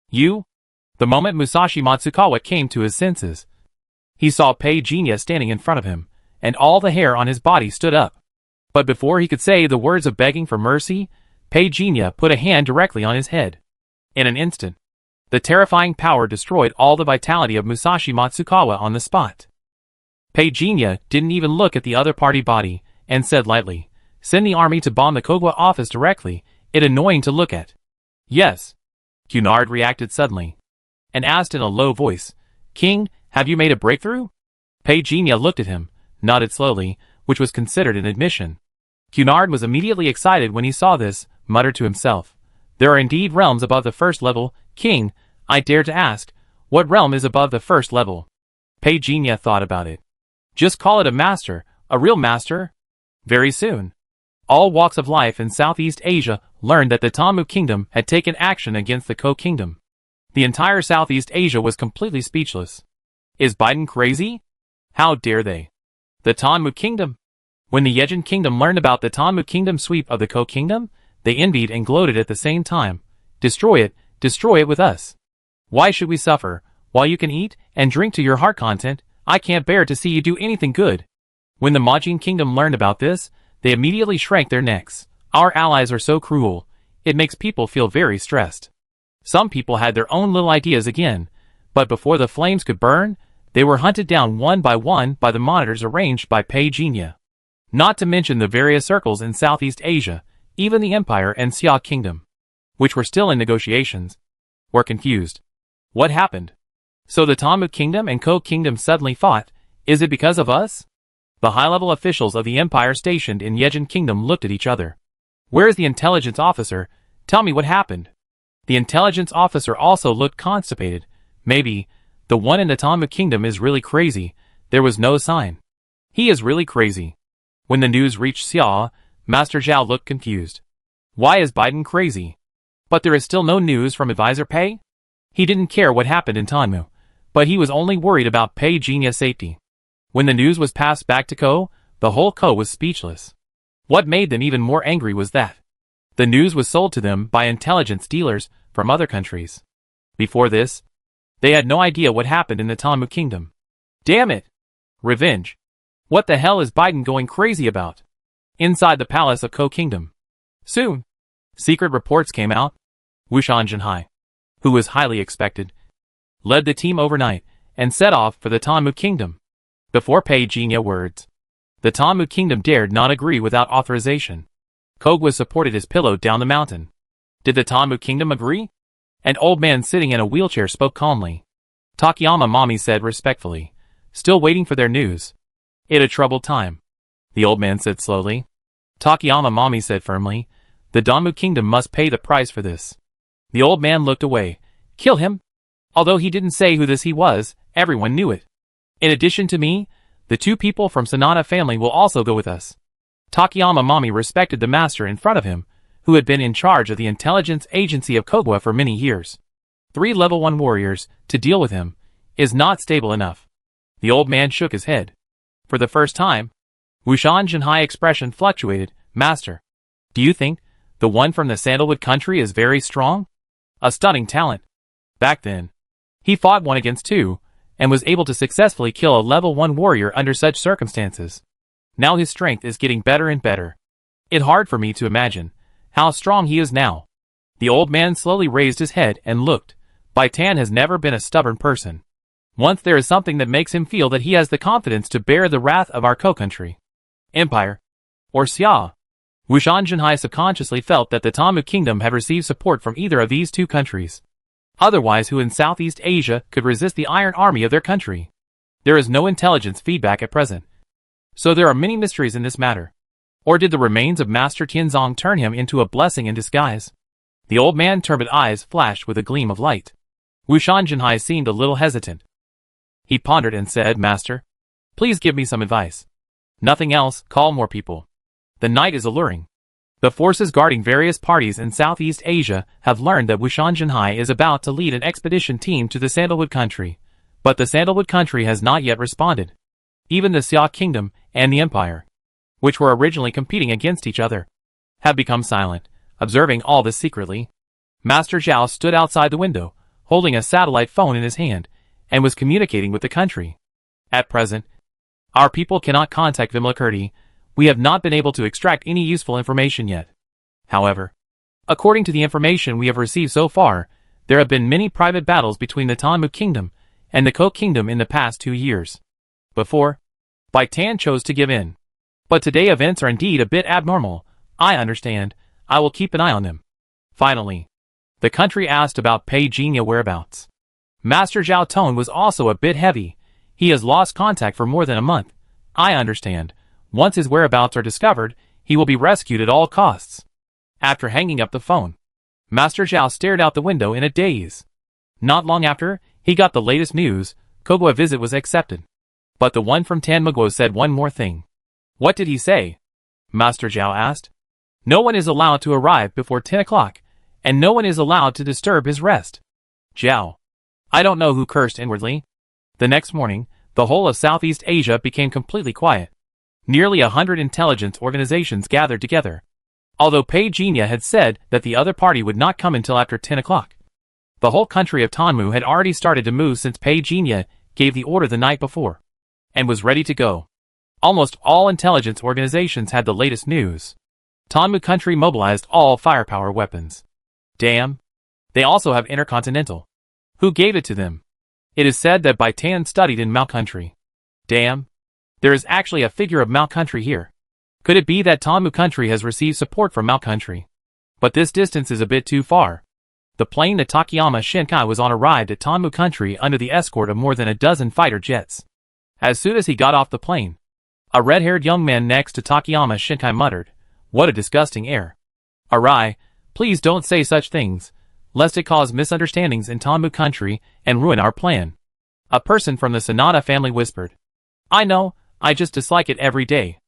Speaker 1: The moment Musashi Matsukawa came to his senses, he saw Pei Jinya standing in front of him, and all the hair on his body stood up. But before he could say the words of begging for mercy, Pei Jinya put a hand directly on his head. In an instant, the terrifying power destroyed all the vitality of Musashi Matsukawa on the spot. Pei Jinya didn't even look at the other party body, and said lightly, "Send the army to bomb the Kogwa office directly, it's annoying to look at." Yes. Cunard reacted suddenly, and asked in a low voice, "King, have you made a breakthrough?" Pei Jinya looked at him, nodded slowly, which was considered an admission. Cunard was immediately excited when he saw this, muttered to himself, "There are indeed realms above the first level. King, I dare to ask, what realm is above the first level?" Pei Jinya thought about it. "Just call it a master, a real master." Very soon, all walks of life in Southeast Asia learned that the Tanmu kingdom had taken action against the Ko kingdom. The entire Southeast Asia was completely speechless. Is Biden crazy? How dare they? The Tanmu kingdom? When the Yejin kingdom learned about the Tanmu kingdom sweep of the Ko kingdom, they envied and gloated at the same time. Destroy it with us. Why should we suffer, while you can eat and drink to your heart content? I can't bear to see you do anything good. When the Majin kingdom learned about this, they immediately shrank their necks. Our allies are so cruel. It makes people feel very stressed. Some people had their own little ideas again, but before the flames could burn, they were hunted down one by the monitors arranged by Pei Jinya. Not to mention the various circles in Southeast Asia, even the Empire and Xia Kingdom, which were still in negotiations, were confused. What happened? So the Tanmu Kingdom and Ko Kingdom suddenly fought. Is it because of us? The high-level officials of the Empire stationed in Yejin Kingdom looked at each other. Where is the intelligence officer? Tell me what happened. The intelligence officer also looked constipated. Maybe the one in the Tanmu Kingdom is really crazy. There was no sign. He is really crazy. When the news reached Xia, Master Zhao looked confused. Why is Biden crazy? But there is still no news from Advisor Pei? He didn't care what happened in Tanmu, but he was only worried about Pei Jinya's safety. When the news was passed back to Ko, the whole Ko was speechless. What made them even more angry was that the news was sold to them by intelligence dealers from other countries. Before this, they had no idea what happened in the Tanmu kingdom. Damn it! Revenge. What the hell is Biden going crazy about? Inside the palace of Ko Kingdom. Soon, secret reports came out. Wushan Jinhai, who was highly expected, led the team overnight and set off for the Tanmu Kingdom. Before Pei Jinya words, the Tanmu Kingdom dared not agree without authorization. Kogwa supported his pillow down the mountain. Did the Tanmu Kingdom agree? An old man sitting in a wheelchair spoke calmly. Takayama Mommy said respectfully, still waiting for their news. It a troubled time, the old man said slowly. Takayama Mommy said firmly, the Danmu Kingdom must pay the price for this. The old man looked away. Kill him? Although he didn't say who he was, everyone knew it. In addition to me, the two people from Sanada family will also go with us. Takayama Mommy respected the master in front of him, who had been in charge of the intelligence agency of Kogwa for many years. 3 level 1 warriors, to deal with him, is not stable enough. The old man shook his head. For the first time, Wushan Jinhai expression fluctuated. Master, do you think the one from the Sandalwood country is very strong? A stunning talent. Back then, he fought 1 against 2, and was able to successfully kill a level 1 warrior under such circumstances. Now his strength is getting better and better. It's hard for me to imagine how strong he is now. The old man slowly raised his head and looked. Baitan has never been a stubborn person. Once there is something that makes him feel that he has the confidence to bear the wrath of our co-country. Empire. Or Xia. Wushan Jinhai subconsciously felt that the Tanmu Kingdom had received support from either of these two countries. Otherwise, who in Southeast Asia could resist the Iron Army of their country? There is no intelligence feedback at present. So there are many mysteries in this matter. Or did the remains of Master Tianzong turn him into a blessing in disguise? The old man's turbid eyes flashed with a gleam of light. Wushan Jinhai seemed a little hesitant. He pondered and said, Master, please give me some advice. Nothing else, call more people. The night is alluring. The forces guarding various parties in Southeast Asia have learned that Wushan Jinhai is about to lead an expedition team to the Sandalwood country. But the Sandalwood country has not yet responded. Even the Xia Kingdom and the Empire, which were originally competing against each other, have become silent, observing all this secretly. Master Zhao stood outside the window, holding a satellite phone in his hand, and was communicating with the country. At present, our people cannot contact Vimalakirti. We have not been able to extract any useful information yet. However, according to the information we have received so far, there have been many private battles between the Tanmu Kingdom and the Ko Kingdom in the past 2 years. Before, Baitan chose to give in. But today events are indeed a bit abnormal. I understand. I will keep an eye on them. Finally, the country asked about Pei Jinya whereabouts. Master Zhao tone was also a bit heavy. He has lost contact for more than a month. I understand. Once his whereabouts are discovered, he will be rescued at all costs. After hanging up the phone, Master Zhao stared out the window in a daze. Not long after, he got the latest news. Kogwa visit was accepted. But the one from Tanmugwo said one more thing. What did he say? Master Zhao asked. No one is allowed to arrive before 10 o'clock, and no one is allowed to disturb his rest. Zhao. I don't know who cursed inwardly. The next morning, the whole of Southeast Asia became completely quiet. Nearly 100 intelligence organizations gathered together. Although Pei Jinya had said that the other party would not come until after 10 o'clock. The whole country of Tanmu had already started to move since Pei Jinya gave the order the night before, and was ready to go. Almost all intelligence organizations had the latest news. Tanmu country mobilized all firepower weapons. Damn. They also have intercontinental. Who gave it to them? It is said that Baitan studied in Mao country. Damn. There is actually a figure of Mao country here. Could it be that Tanmu country has received support from Mao country? But this distance is a bit too far. The plane that Takayama Shinkai was on arrived at Tanmu country under the escort of more than a dozen fighter jets. As soon as he got off the plane, a red-haired young man next to Takayama Shinkai muttered, "What a disgusting air. Arai, please don't say such things, lest it cause misunderstandings in Tanmu country and ruin our plan." A person from the Sanada family whispered, "I know, I just dislike it every day."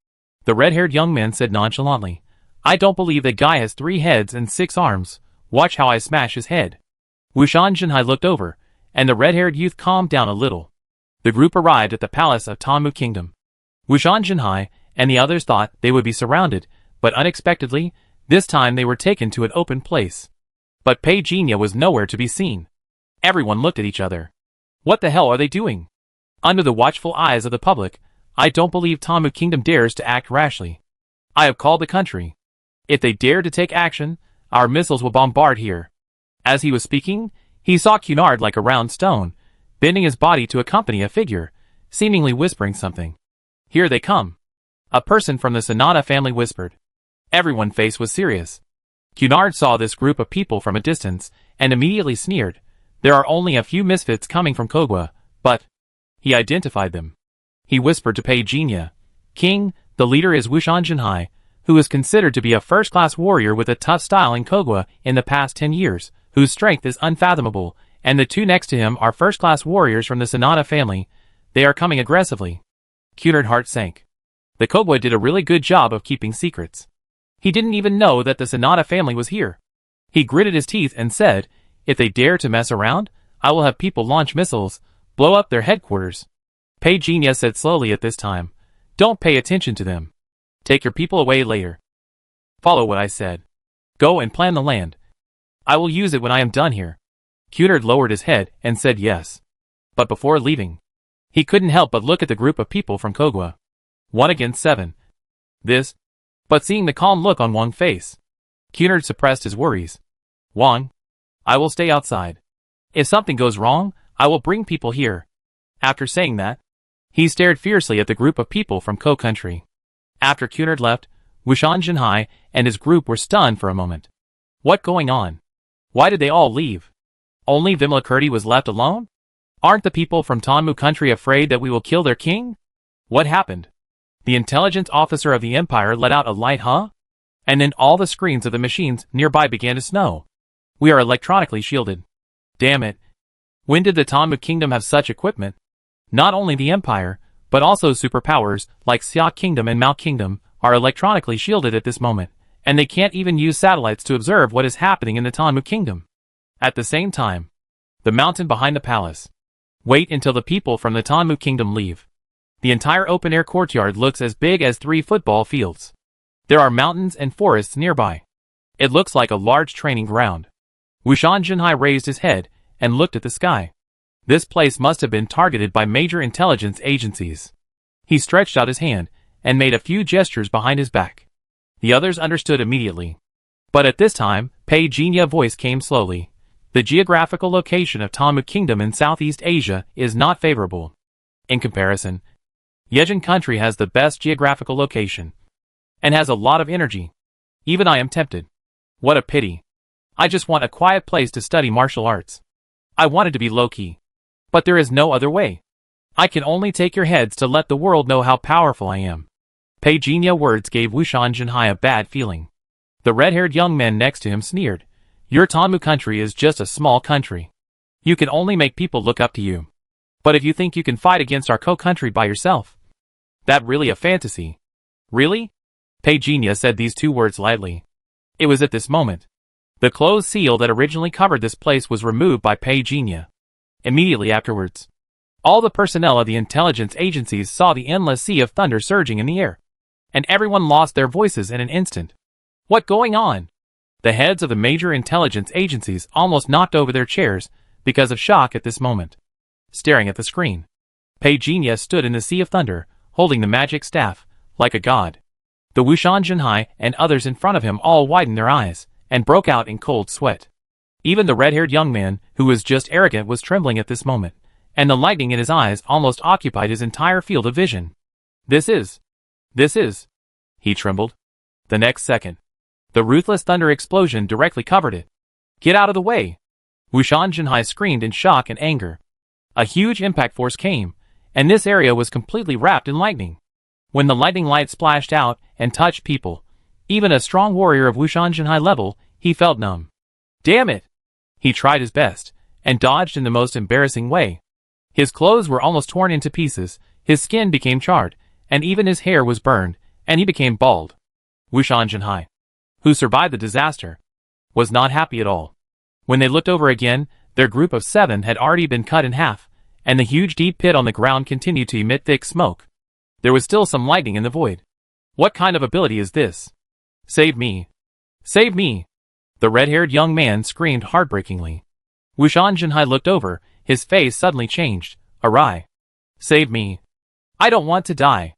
Speaker 1: The red-haired young man said nonchalantly, "I don't believe that guy has 3 heads and 6 arms. Watch how I smash his head." Wushan Jinhai looked over, and the red-haired youth calmed down a little. The group arrived at the palace of Tanmu Kingdom. Wushan Jinhai and the others thought they would be surrounded, but unexpectedly, this time they were taken to an open place. But Pei Jinya was nowhere to be seen. Everyone looked at each other. What the hell are they doing? Under the watchful eyes of the public, I don't believe Tanmu Kingdom dares to act rashly. I have called the country. If they dare to take action, our missiles will bombard here. As he was speaking, he saw Cunard like a round stone, bending his body to accompany a figure, seemingly whispering something. Here they come. A person from the Sanada family whispered. Everyone's face was serious. Cunard saw this group of people from a distance, and immediately sneered. There are only a few misfits coming from Kogwa, but... He identified them. He whispered to Pei Jinya. King, the leader is Wushan Jinhai, who is considered to be a first-class warrior with a tough style in Kogwa in the past 10 years, whose strength is unfathomable, and the two next to him are first-class warriors from the Sanada family. They are coming aggressively. Cunard's heart sank. The Kogwa did a really good job of keeping secrets. He didn't even know that the Sanada family was here. He gritted his teeth and said, if they dare to mess around, I will have people launch missiles, blow up their headquarters. Pei Jinya said slowly at this time, don't pay attention to them. Take your people away later. Follow what I said. Go and plan the land. I will use it when I am done here. Cunard lowered his head and said yes. But before leaving, he couldn't help but look at the group of people from Kogwa. 1 against 7. But seeing the calm look on Wang's face, Cunard suppressed his worries. Wang, I will stay outside. If something goes wrong, I will bring people here. After saying that, he stared fiercely at the group of people from Ko country. After Cunard left, Wushan Jinhai and his group were stunned for a moment. What going on? Why did they all leave? Only Vimalakirti was left alone? Aren't the people from Tanmu country afraid that we will kill their king? What happened? The intelligence officer of the empire let out a light huh? And then all the screens of the machines nearby began to snow. We are electronically shielded. Damn it. When did the Tanmu kingdom have such equipment? Not only the empire, but also superpowers like Xia kingdom and Mao kingdom are electronically shielded at this moment, and they can't even use satellites to observe what is happening in the Tanmu kingdom. At the same time, the mountain behind the palace. Wait until the people from the Tanmu kingdom leave. The entire open-air courtyard looks as big as 3 football fields. There are mountains and forests nearby. It looks like a large training ground. Wushan Jinhai raised his head and looked at the sky. This place must have been targeted by major intelligence agencies. He stretched out his hand and made a few gestures behind his back. The others understood immediately. But at this time, Pei Jinya's voice came slowly. The geographical location of Tanmu Kingdom in Southeast Asia is not favorable. In comparison, Yejin country has the best geographical location and has a lot of energy. Even I am tempted. What a pity. I just want a quiet place to study martial arts. I wanted to be low-key. But there is no other way. I can only take your heads to let the world know how powerful I am. Pei Jinya's words gave Wushan Jinhai a bad feeling. The red-haired young man next to him sneered. Your Tanmu country is just a small country. You can only make people look up to you. But if you think you can fight against our co-country by yourself, that really a fantasy. Really? Pei Jinya said these 2 words lightly. It was at this moment. The closed seal that originally covered this place was removed by Pei Jinya. Immediately afterwards, all the personnel of the intelligence agencies saw the endless sea of thunder surging in the air. And everyone lost their voices in an instant. What going on? The heads of the major intelligence agencies almost knocked over their chairs because of shock at this moment. Staring at the screen, Pei Jinya stood in the sea of thunder, holding the magic staff, like a god. The Wushan Jinhai and others in front of him all widened their eyes and broke out in cold sweat. Even the red-haired young man, who was just arrogant, was trembling at this moment, and the lightning in his eyes almost occupied his entire field of vision. This is... He trembled. The next second, the ruthless thunder explosion directly covered it. Get out of the way! Wushan Jinhai screamed in shock and anger. A huge impact force came, and this area was completely wrapped in lightning. When the lightning light splashed out and touched people, even a strong warrior of Wushan Jinhai level, he felt numb. Damn it! He tried his best, and dodged in the most embarrassing way. His clothes were almost torn into pieces, his skin became charred, and even his hair was burned, and he became bald. Wushan Jinhai, who survived the disaster, was not happy at all. When they looked over again, Their group of 7 had already been cut in half, and the huge deep pit on the ground continued to emit thick smoke. There was still some lightning in the void. What kind of ability is this? Save me. Save me! The red-haired young man screamed heartbreakingly. Wushan Jinhai looked over, his face suddenly changed, awry. Save me. I don't want to die.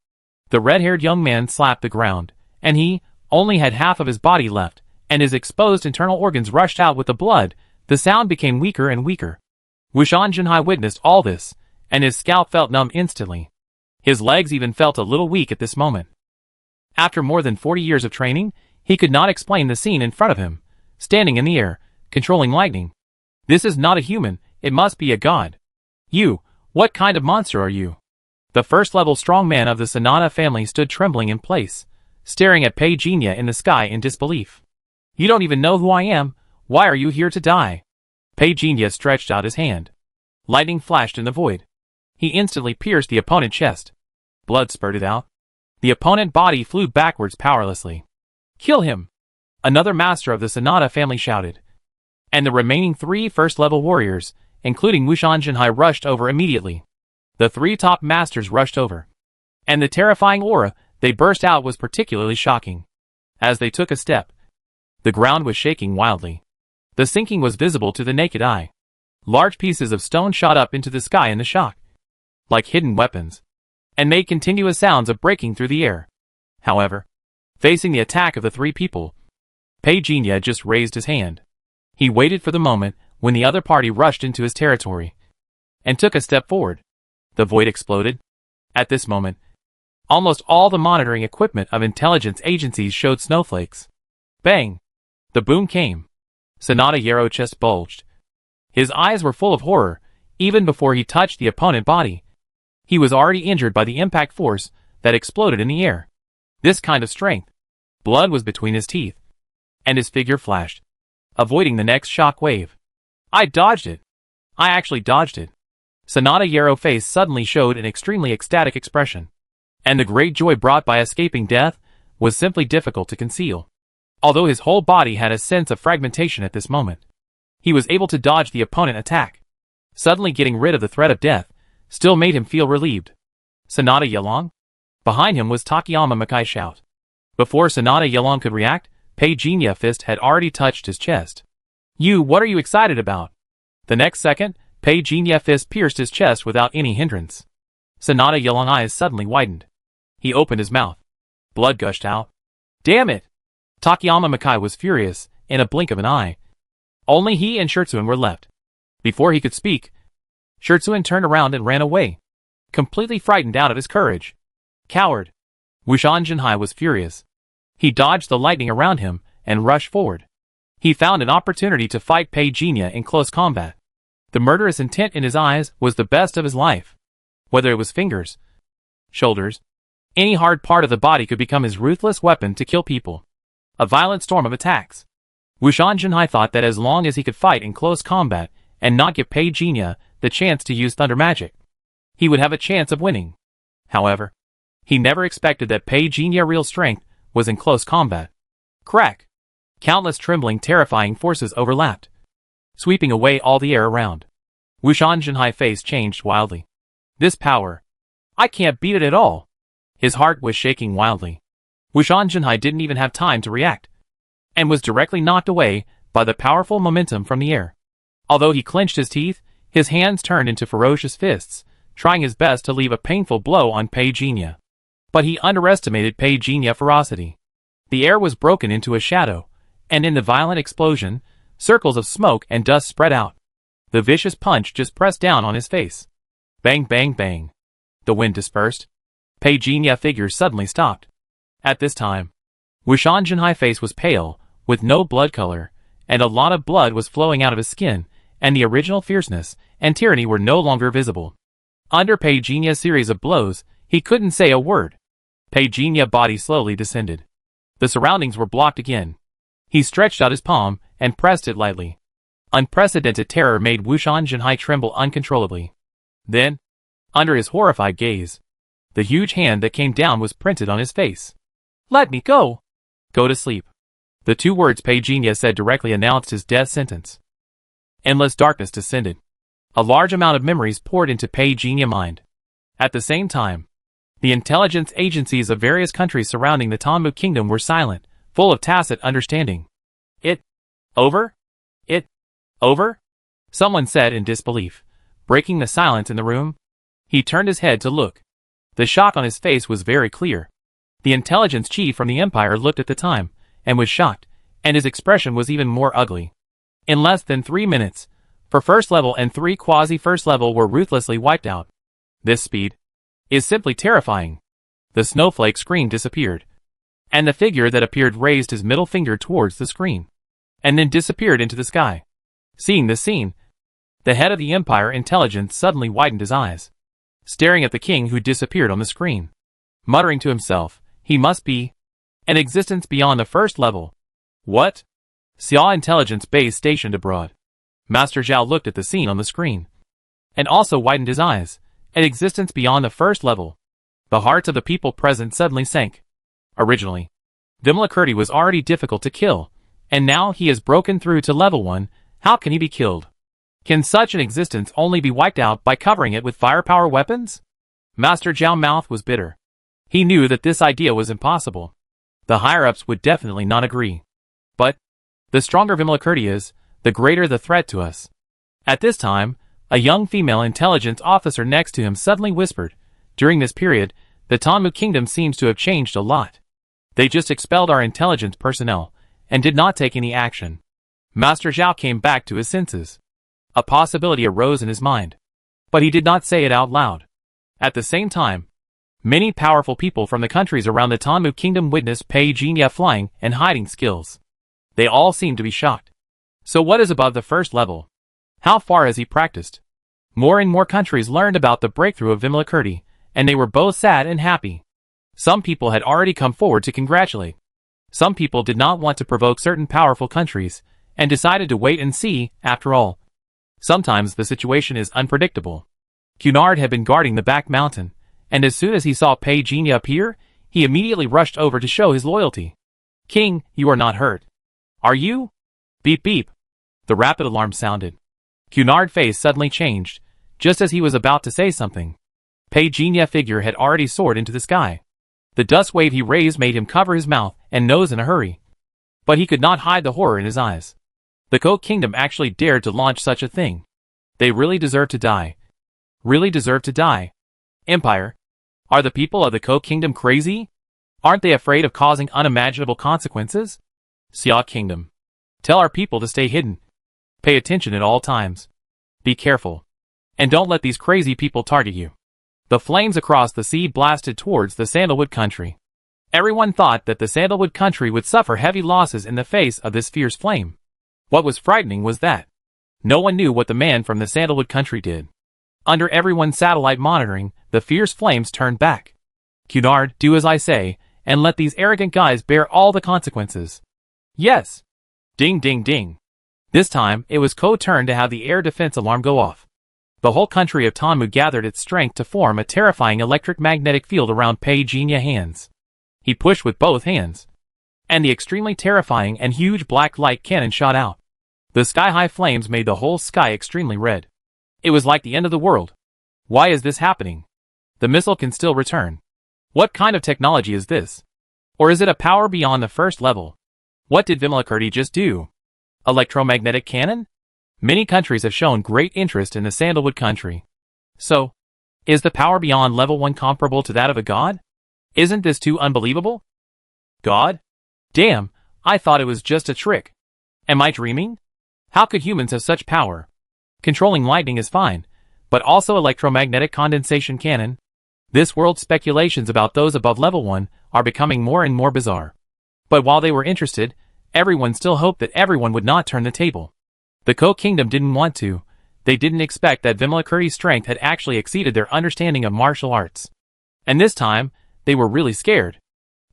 Speaker 1: The red-haired young man slapped the ground, and he only had half of his body left, and his exposed internal organs rushed out with the blood. The sound became weaker and weaker. Wushan Jinhai witnessed all this, and his scalp felt numb instantly. His legs even felt a little weak at this moment. After more than 40 years of training, he could not explain the scene in front of him, standing in the air, controlling lightning. This is not a human, it must be a god. You, what kind of monster are you? The first-level strongman of the Sanada family stood trembling in place, staring at Pei Jinya in the sky in disbelief. You don't even know who I am, why are you here to die? Pei Jinya stretched out his hand. Lightning flashed in the void. He instantly pierced the opponent's chest. Blood spurted out. The opponent's body flew backwards powerlessly. Kill him! Another master of the Sanada family shouted. And the remaining 3 first-level warriors, including Wushan Jinhai, rushed over immediately. The 3 top masters rushed over. And the terrifying aura they burst out was particularly shocking. As they took a step, the ground was shaking wildly. The sinking was visible to the naked eye. Large pieces of stone shot up into the sky in the shock, like hidden weapons, and made continuous sounds of breaking through the air. However, facing the attack of the 3 people, Pei Jinya just raised his hand. He waited for the moment when the other party rushed into his territory, and took a step forward. The void exploded. At this moment, almost all the monitoring equipment of intelligence agencies showed snowflakes. Bang! The boom came. Sanada Yaro's chest bulged. His eyes were full of horror, even before he touched the opponent's body. He was already injured by the impact force that exploded in the air. This kind of strength. Blood was between his teeth, and his figure flashed, avoiding the next shock wave. I dodged it. I actually dodged it. Sanada Yaro's face suddenly showed an extremely ecstatic expression, and the great joy brought by escaping death was simply difficult to conceal. Although his whole body had a sense of fragmentation at this moment, he was able to dodge the opponent's attack. Suddenly getting rid of the threat of death still made him feel relieved. Sanada Yalong? Behind him was Takayama Makai's shout. Before Sanada Yalong could react, Pei Jinya's fist had already touched his chest. What are you excited about? The next second, Pei Jinya's fist pierced his chest without any hindrance. Sanada Yalong's eyes suddenly widened. He opened his mouth. Blood gushed out. Damn it! Takayama Makai was furious, in a blink of an eye. Only he and Shurtsuan were left. Before he could speak, Shurtsuan turned around and ran away, completely frightened out of his courage. Coward! Wushan Jinhai was furious. He dodged the lightning around him and rushed forward. He found an opportunity to fight Pei Jinya in close combat. The murderous intent in his eyes was the best of his life. Whether it was fingers, shoulders, any hard part of the body could become his ruthless weapon to kill people. A violent storm of attacks. Wushan Jinhai thought that as long as he could fight in close combat and not give Pei Jinya the chance to use thunder magic, he would have a chance of winning. However, he never expected that Pei Jinya's real strength was in close combat. Crack! Countless trembling, terrifying forces overlapped, sweeping away all the air around. Wushan Jinhai's face changed wildly. This power! I can't beat it at all! His heart was shaking wildly. Wushan Jinhai didn't even have time to react, and was directly knocked away by the powerful momentum from the air. Although he clenched his teeth, his hands turned into ferocious fists, trying his best to leave a painful blow on Pei Jinya. But he underestimated Pei Jinya's ferocity. The air was broken into a shadow, and in the violent explosion, circles of smoke and dust spread out. The vicious punch just pressed down on his face. Bang, bang, bang. The wind dispersed. Pei Jinya's figure suddenly stopped. At this time, Wushan Jinhai's face was pale, with no blood color, and a lot of blood was flowing out of his skin, and the original fierceness and tyranny were no longer visible. Under Pei Jinya's series of blows, he couldn't say a word. Pei Jinya's body slowly descended. The surroundings were blocked again. He stretched out his palm and pressed it lightly. Unprecedented terror made Wushan Jinhai tremble uncontrollably. Then, under his horrified gaze, the huge hand that came down was printed on his face. Let me go! Go to sleep. The 2 words Pei Jinya said directly announced his death sentence. Endless darkness descended. A large amount of memories poured into Pei Jinya mind. At the same time, the intelligence agencies of various countries surrounding the Tanmu Kingdom were silent, full of tacit understanding. It over? It over? Someone said in disbelief, breaking the silence in the room. He turned his head to look. The shock on his face was very clear. The intelligence chief from the Empire looked at the time, and was shocked, and his expression was even more ugly. In less than 3 minutes, for first level and 3 quasi-first level were ruthlessly wiped out. This speed is simply terrifying. The snowflake screen disappeared, and the figure that appeared raised his middle finger towards the screen, and then disappeared into the sky. Seeing this scene, the head of the Empire intelligence suddenly widened his eyes, staring at the king who disappeared on the screen. Muttering to himself, he must be an existence beyond the first level. What? Xia intelligence base stationed abroad. Master Zhao looked at the scene on the screen, and also widened his eyes. An existence beyond the first level. The hearts of the people present suddenly sank. Originally, Vimla was already difficult to kill, and now he has broken through to level 1. How can he be killed? Can such an existence only be wiped out by covering it with firepower weapons? Master Zhao's mouth was bitter. He knew that this idea was impossible. The higher-ups would definitely not agree. But the stronger Vimla is, the greater the threat to us. At this time, a young female intelligence officer next to him suddenly whispered, "During this period, the Tanmu Kingdom seems to have changed a lot. They just expelled our intelligence personnel, and did not take any action." Master Zhao came back to his senses. A possibility arose in his mind, but he did not say it out loud. At the same time, many powerful people from the countries around the Tanmu Kingdom witnessed Pei Jinya flying and hiding skills. They all seemed to be shocked. So what is above the first level? How far has he practiced? More and more countries learned about the breakthrough of Vimla, and they were both sad and happy. Some people had already come forward to congratulate. Some people did not want to provoke certain powerful countries, and decided to wait and see. After all, sometimes the situation is unpredictable. Cunard had been guarding the back mountain, and as soon as he saw Pei Jinya appear, he immediately rushed over to show his loyalty. "King, you are not hurt. Are you?" Beep beep. The rapid alarm sounded. Cunard's face suddenly changed, just as he was about to say something. Pei Jinya figure had already soared into the sky. The dust wave he raised made him cover his mouth and nose in a hurry. But he could not hide the horror in his eyes. The Ko Kingdom actually dared to launch such a thing. They really deserve to die. Really deserve to die. Empire. Are the people of the Ko Kingdom crazy? Aren't they afraid of causing unimaginable consequences? Xia Kingdom. Tell our people to stay hidden. Pay attention at all times. Be careful. And don't let these crazy people target you. The flames across the sea blasted towards the Sandalwood country. Everyone thought that the Sandalwood country would suffer heavy losses in the face of this fierce flame. What was frightening was that no one knew what the man from the Sandalwood country did. Under everyone's satellite monitoring, the fierce flames turned back. Cunard, do as I say, and let these arrogant guys bear all the consequences. Yes. Ding ding ding. This time, it was Ko's turn to have the air defense alarm go off. The whole country of Tanmu gathered its strength to form a terrifying electric-magnetic field around Pei Jinya's hands. He pushed with both hands, and the extremely terrifying and huge black light cannon shot out. The sky-high flames made the whole sky extremely red. It was like the end of the world. Why is this happening? The missile can still return. What kind of technology is this? Or is it a power beyond the first level? What did Vimla just do? Electromagnetic cannon? Many countries have shown great interest in the Sandalwood country. So, is the power beyond level 1 comparable to that of a god? Isn't this too unbelievable? God? Damn, I thought it was just a trick. Am I dreaming? How could humans have such power? Controlling lightning is fine, but also electromagnetic condensation cannon? This world's speculations about those above level 1 are becoming more and more bizarre. But while they were interested, everyone still hoped that everyone would not turn the table. The Ko Kingdom didn't want to. They didn't expect that Vimla strength had actually exceeded their understanding of martial arts. And this time, they were really scared.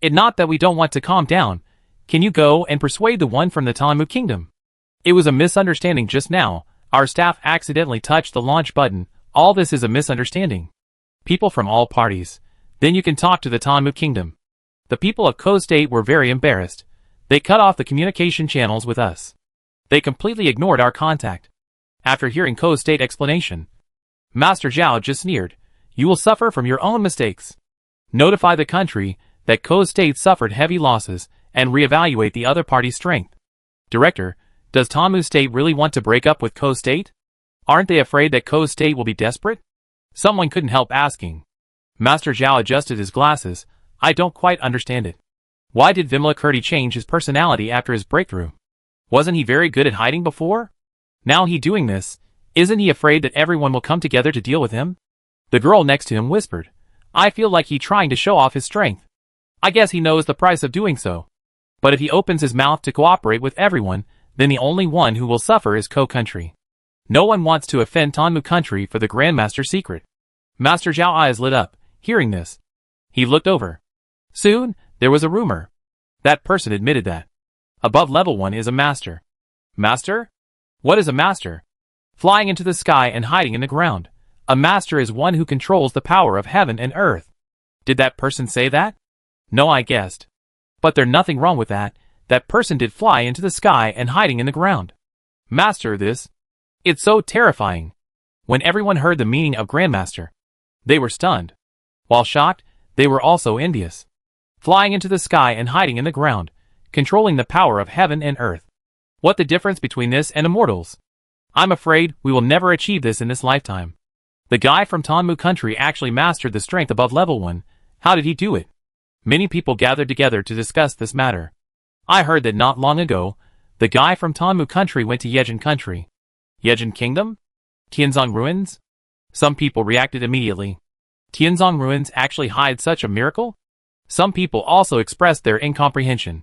Speaker 1: It's not that we don't want to calm down. Can you go and persuade the one from the Tanmu Kingdom? It was a misunderstanding just now. Our staff accidentally touched the launch button. All this is a misunderstanding. People from all parties. Then you can talk to the Tanmu Kingdom. The people of Ko State were very embarrassed. They cut off the communication channels with us. They completely ignored our contact. After hearing Ko's state explanation, Master Zhao just sneered. You will suffer from your own mistakes. Notify the country that Ko's state suffered heavy losses and reevaluate the other party's strength. Director, does Tanmu's state really want to break up with Ko's state? Aren't they afraid that Ko's state will be desperate? Someone couldn't help asking. Master Zhao adjusted his glasses. I don't quite understand it. Why did Vimalakirti change his personality after his breakthrough? Wasn't he very good at hiding before? Now he doing this, isn't he afraid that everyone will come together to deal with him? The girl next to him whispered. I feel like he trying to show off his strength. I guess he knows the price of doing so. But if he opens his mouth to cooperate with everyone, then the only one who will suffer is Ko country. No one wants to offend Tanmu country for the Grandmaster's secret. Master Zhao eyes lit up, hearing this. He looked over. Soon, there was a rumor. That person admitted that. Above level 1 is a master. Master? What is a master? Flying into the sky and hiding in the ground. A master is one who controls the power of heaven and earth. Did that person say that? No, I guessed. But there's nothing wrong with that. That person did fly into the sky and hiding in the ground. Master this. It's so terrifying. When everyone heard the meaning of Grandmaster, they were stunned. While shocked, they were also envious. Flying into the sky and hiding in the ground, controlling the power of heaven and earth. What the difference between this and immortals? I'm afraid we will never achieve this in this lifetime. The guy from Tanmu country actually mastered the strength above level 1. How did he do it? Many people gathered together to discuss this matter. I heard that not long ago, the guy from Tanmu country went to Yejin country. Yejin kingdom? Tianzong ruins? Some people reacted immediately. Tianzong ruins actually hide such a miracle? Some people also expressed their incomprehension.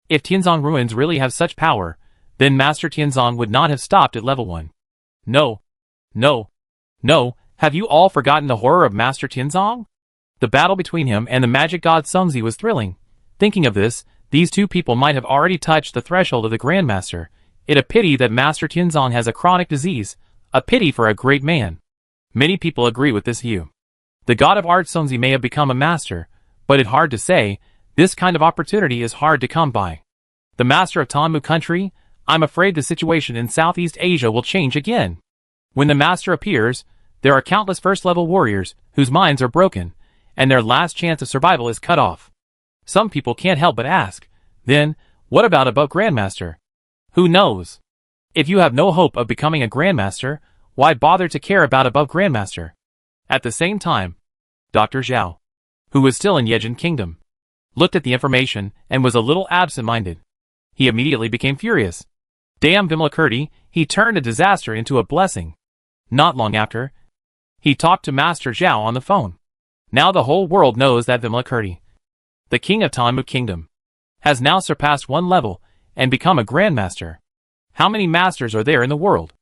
Speaker 1: If Tianzong ruins really have such power, then Master Tianzong would not have stopped at level 1. No. Have you all forgotten the horror of Master Tianzong? The battle between him and the magic god Sungzi was thrilling. Thinking of this, these two people might have already touched the threshold of the Grandmaster. It a pity that Master Tianzong has a chronic disease. A pity for a great man. Many people agree with this view. The god of art Sungzi may have become a master, but it's hard to say. This kind of opportunity is hard to come by. The master of Tanmu country? I'm afraid the situation in Southeast Asia will change again. When the master appears, there are countless first-level warriors whose minds are broken, and their last chance of survival is cut off. Some people can't help but ask, then, what about above Grandmaster? Who knows? If you have no hope of becoming a Grandmaster, why bother to care about above Grandmaster? At the same time, Dr. Zhao, who was still in Yejin Kingdom, looked at the information and was a little absent-minded. He immediately became furious. Damn Vimalakirti, he turned a disaster into a blessing. Not long after, he talked to Master Zhao on the phone. Now the whole world knows that Vimalakirti, the king of Tanmu Kingdom, has now surpassed 1 level and become a Grandmaster. How many masters are there in the world?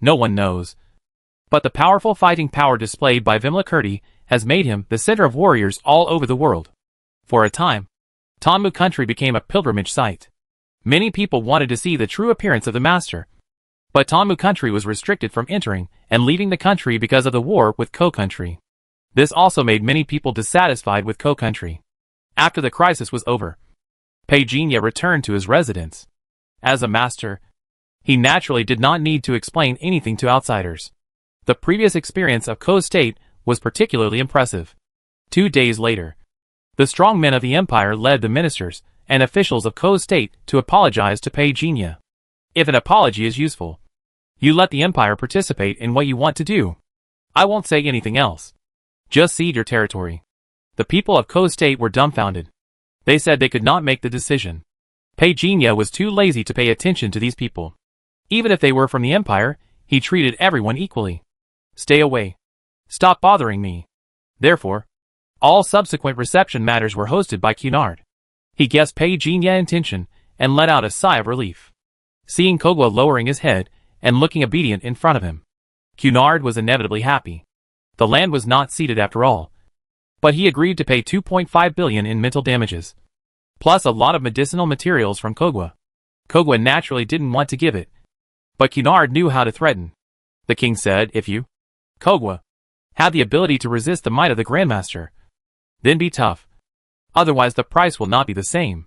Speaker 1: No one knows. But the powerful fighting power displayed by Vimalakirti has made him the center of warriors all over the world. For a time, Tanmu country became a pilgrimage site. Many people wanted to see the true appearance of the master. But Tanmu country was restricted from entering and leaving the country because of the war with Ko country. This also made many people dissatisfied with Ko country. After the crisis was over, Peijinya returned to his residence. As a master, he naturally did not need to explain anything to outsiders. The previous experience of Ko's state was particularly impressive. 2 days later, the strong men of the empire led the ministers and officials of Ko's state to apologize to Peijinya. If an apology is useful, you let the empire participate in what you want to do. I won't say anything else. Just cede your territory. The people of Ko's state were dumbfounded. They said they could not make the decision. Peijinya was too lazy to pay attention to these people. Even if they were from the empire, he treated everyone equally. Stay away. Stop bothering me. Therefore, all subsequent reception matters were hosted by Cunard. He guessed Peijinya's intention and let out a sigh of relief. Seeing Kogwa lowering his head and looking obedient in front of him, Cunard was inevitably happy. The land was not ceded after all. But he agreed to pay 2.5 billion in mental damages, plus a lot of medicinal materials from Kogwa. Kogwa naturally didn't want to give it, but Cunard knew how to threaten. The king said, if you, Kogwa, have the ability to resist the might of the Grandmaster, then be tough. Otherwise the price will not be the same.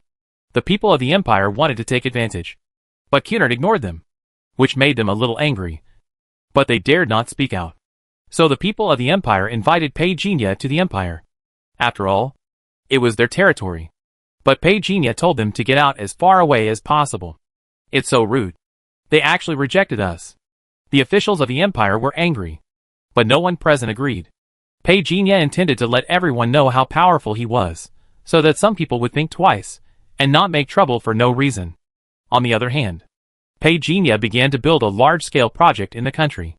Speaker 1: The people of the empire wanted to take advantage, but Cunard ignored them, which made them a little angry. But they dared not speak out. So the people of the empire invited Peijinha to the empire. After all, it was their territory. But Peijinha told them to get out as far away as possible. It's so rude. They actually rejected us. The officials of the empire were angry. But no one present agreed. Peijinha intended to let everyone know how powerful he was, so that some people would think twice, and not make trouble for no reason. On the other hand, Peijinha began to build a large-scale project in the country.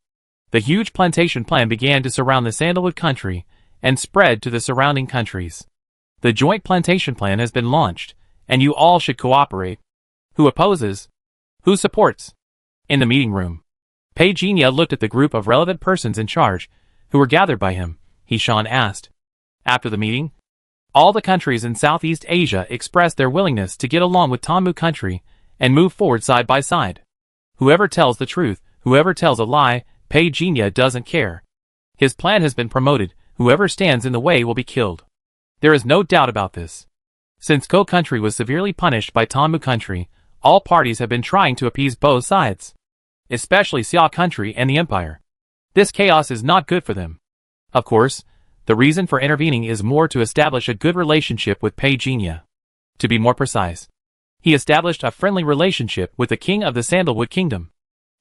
Speaker 1: The huge plantation plan began to surround the Sandalwood country, and spread to the surrounding countries. The joint plantation plan has been launched, and you all should cooperate. Who opposes? Who supports? In the meeting room, Peijinha looked at the group of relevant persons in charge, who were gathered by him. He-Shan asked. After the meeting, all the countries in Southeast Asia expressed their willingness to get along with Tanmu country and move forward side by side. Whoever tells the truth, whoever tells a lie, Peijinha doesn't care. His plan has been promoted. Whoever stands in the way will be killed. There is no doubt about this. Since Ko country was severely punished by Tanmu country, all parties have been trying to appease both sides, especially Xia country and the empire. This chaos is not good for them. Of course, the reason for intervening is more to establish a good relationship with Peijinha. To be more precise, he established a friendly relationship with the king of the Sandalwood kingdom.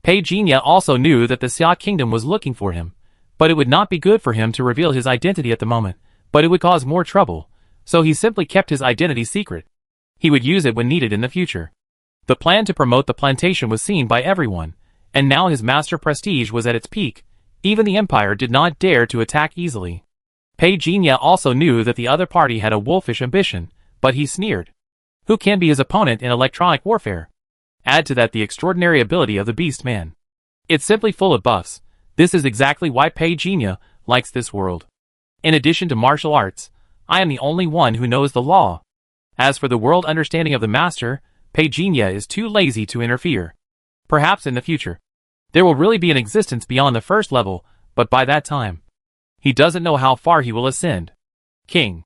Speaker 1: Peijinha also knew that the Xia kingdom was looking for him, but it would not be good for him to reveal his identity at the moment, but it would cause more trouble, so he simply kept his identity secret. He would use it when needed in the future. The plan to promote the plantation was seen by everyone, and now his master prestige was at its peak. Even the empire did not dare to attack easily. Peijinha also knew that the other party had a wolfish ambition, but he sneered. Who can be his opponent in electronic warfare? Add to that the extraordinary ability of the beast man. It's simply full of buffs. This is exactly why Peijinha likes this world. In addition to martial arts, I am the only one who knows the law. As for the world understanding of the master, Peijinha is too lazy to interfere. Perhaps in the future, there will really be an existence beyond the first level, but by that time, he doesn't know how far he will ascend. King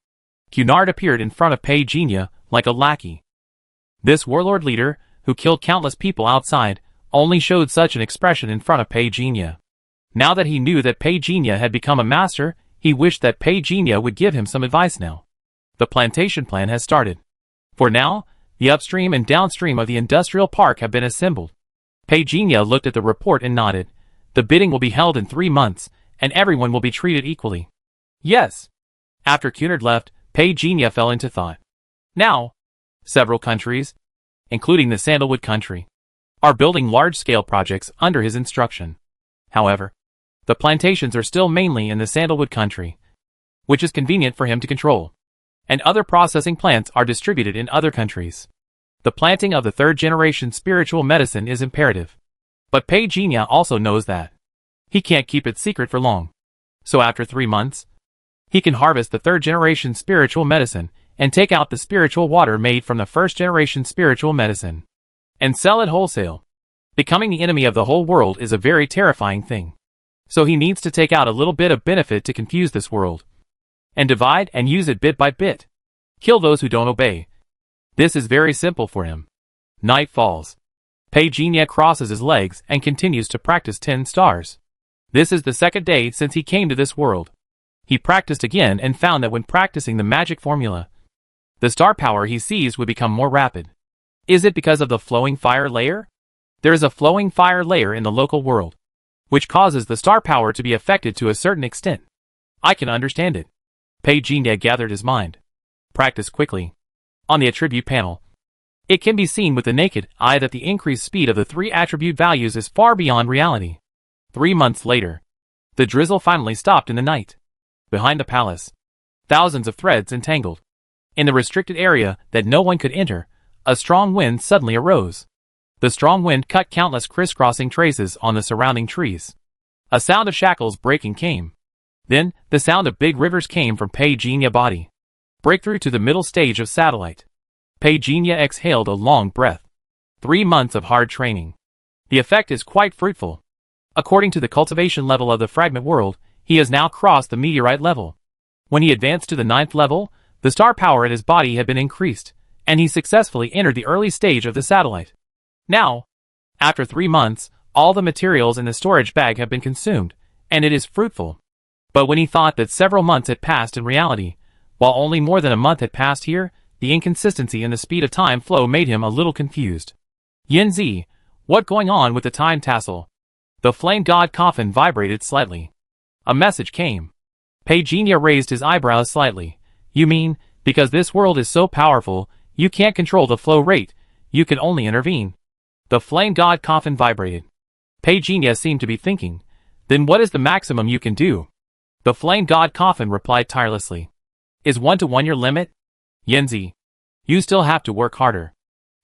Speaker 1: Cunard appeared in front of Peijinha like a lackey. This warlord leader, who killed countless people outside, only showed such an expression in front of Peijinha. Now that he knew that Peijinha had become a master, he wished that Peijinha would give him some advice now. The plantation plan has started. For now, the upstream and downstream of the industrial park have been assembled. Peijinha looked at the report and nodded. The bidding will be held in 3 months, and everyone will be treated equally. Yes. After Cunard left, Peijinha fell into thought. Now, several countries, including the Sandalwood country, are building large-scale projects under his instruction. However, the plantations are still mainly in the Sandalwood country, which is convenient for him to control, and other processing plants are distributed in other countries. The planting of the third-generation spiritual medicine is imperative. But Peijinha also knows that he can't keep it secret for long. So after 3 months, he can harvest the third-generation spiritual medicine and take out the spiritual water made from the first-generation spiritual medicine and sell it wholesale. Becoming the enemy of the whole world is a very terrifying thing. So he needs to take out a little bit of benefit to confuse this world, and divide and use it bit by bit. Kill those who don't obey. This is very simple for him. Night falls. Peijinha crosses his legs and continues to practice 10 stars. This is the second day since he came to this world. He practiced again and found that when practicing the magic formula, the star power he seized would become more rapid. Is it because of the flowing fire layer? There is a flowing fire layer in the local world, which causes the star power to be affected to a certain extent. I can understand it. Peijinha gathered his mind. Practice quickly. On the attribute panel, it can be seen with the naked eye that the increased speed of the 3 attribute values is far beyond reality. 3 months later, the drizzle finally stopped in the night. Behind the palace, thousands of threads entangled. In the restricted area that no one could enter, a strong wind suddenly arose. The strong wind cut countless crisscrossing traces on the surrounding trees. A sound of shackles breaking came. Then, the sound of big rivers came from Peijinha's body. Breakthrough to the middle stage of satellite. Peijinha exhaled a long breath. 3 months of hard training. The effect is quite fruitful. According to the cultivation level of the fragment world, he has now crossed the meteorite level. When he advanced to the 9th level, the star power at his body had been increased, and he successfully entered the early stage of the satellite. Now, after 3 months, All the materials in the storage bag have been consumed, and it is fruitful. But when he thought that several months had passed in reality, while only more than a month had passed here, the inconsistency in the speed of time flow made him a little confused. Yanzi, what going on with the time tassel? The flame god coffin vibrated slightly. A message came. Peijinha raised his eyebrows slightly. You mean, because this world is so powerful, you can't control the flow rate, you can only intervene. The flame god coffin vibrated. Peijinha seemed to be thinking. Then what is the maximum you can do? The flame god coffin replied tirelessly. Is 1 to 1 your limit? Yanzi, you still have to work harder.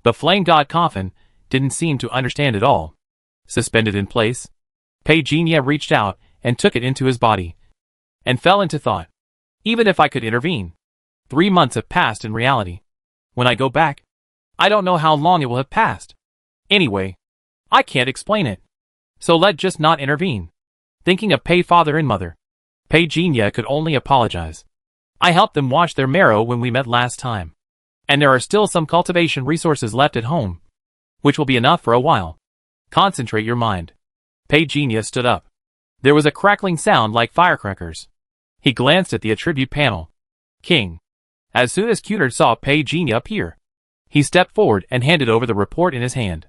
Speaker 1: The flame god coffin didn't seem to understand at all. Suspended in place, Peijinha reached out and took it into his body, and fell into thought. Even if I could intervene, 3 months have passed in reality. When I go back, I don't know how long it will have passed. Anyway, I can't explain it. So let's just not intervene. Thinking of Pei father and mother, Peijinha could only apologize. I helped them wash their marrow when we met last time. And there are still some cultivation resources left at home, which will be enough for a while. Concentrate your mind. Peijinha stood up. There was a crackling sound like firecrackers. He glanced at the attribute panel. King. As soon as Cunard saw Peijinha appear, he stepped forward and handed over the report in his hand.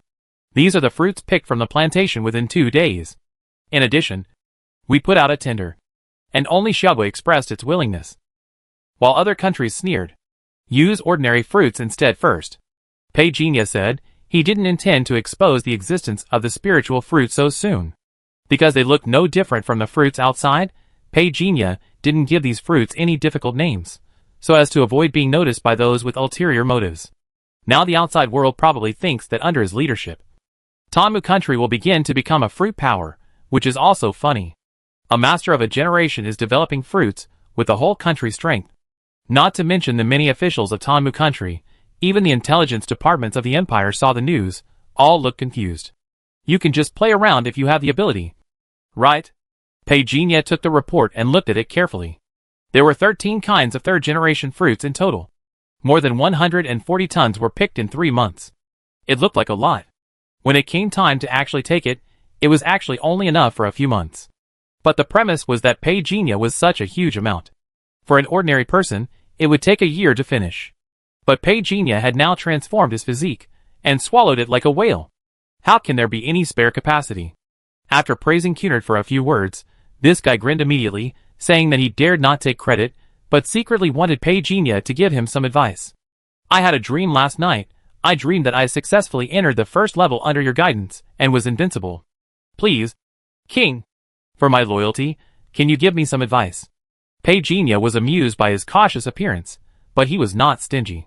Speaker 1: These are the fruits picked from the plantation within 2 days. In addition, we put out a tender, and only Xiaogui expressed its willingness, while other countries sneered. Use ordinary fruits instead first. Peijinha said he didn't intend to expose the existence of the spiritual fruit so soon. Because they looked no different from the fruits outside, Peijinha didn't give these fruits any difficult names, so as to avoid being noticed by those with ulterior motives. Now the outside world probably thinks that under his leadership, Tanmu country will begin to become a fruit power, which is also funny. A master of a generation is developing fruits with the whole country's strength. Not to mention the many officials of Tanmu country, even the intelligence departments of the empire saw the news, all looked confused. You can just play around if you have the ability. Right? Peijinha took the report and looked at it carefully. There were 13 kinds of third-generation fruits in total. More than 140 tons were picked in 3 months. It looked like a lot. When it came time to actually take it, it was actually only enough for a few months. But the premise was that Peijinha was such a huge amount. For an ordinary person, it would take a year to finish. But Peijinha had now transformed his physique, and swallowed it like a whale. How can there be any spare capacity? After praising Cunard for a few words, this guy grinned immediately, saying that he dared not take credit, but secretly wanted Peijinha to give him some advice. I had a dream last night. I dreamed that I successfully entered the first level under your guidance, and was invincible. Please, King, for my loyalty, can you give me some advice? Peijinha was amused by his cautious appearance, but he was not stingy.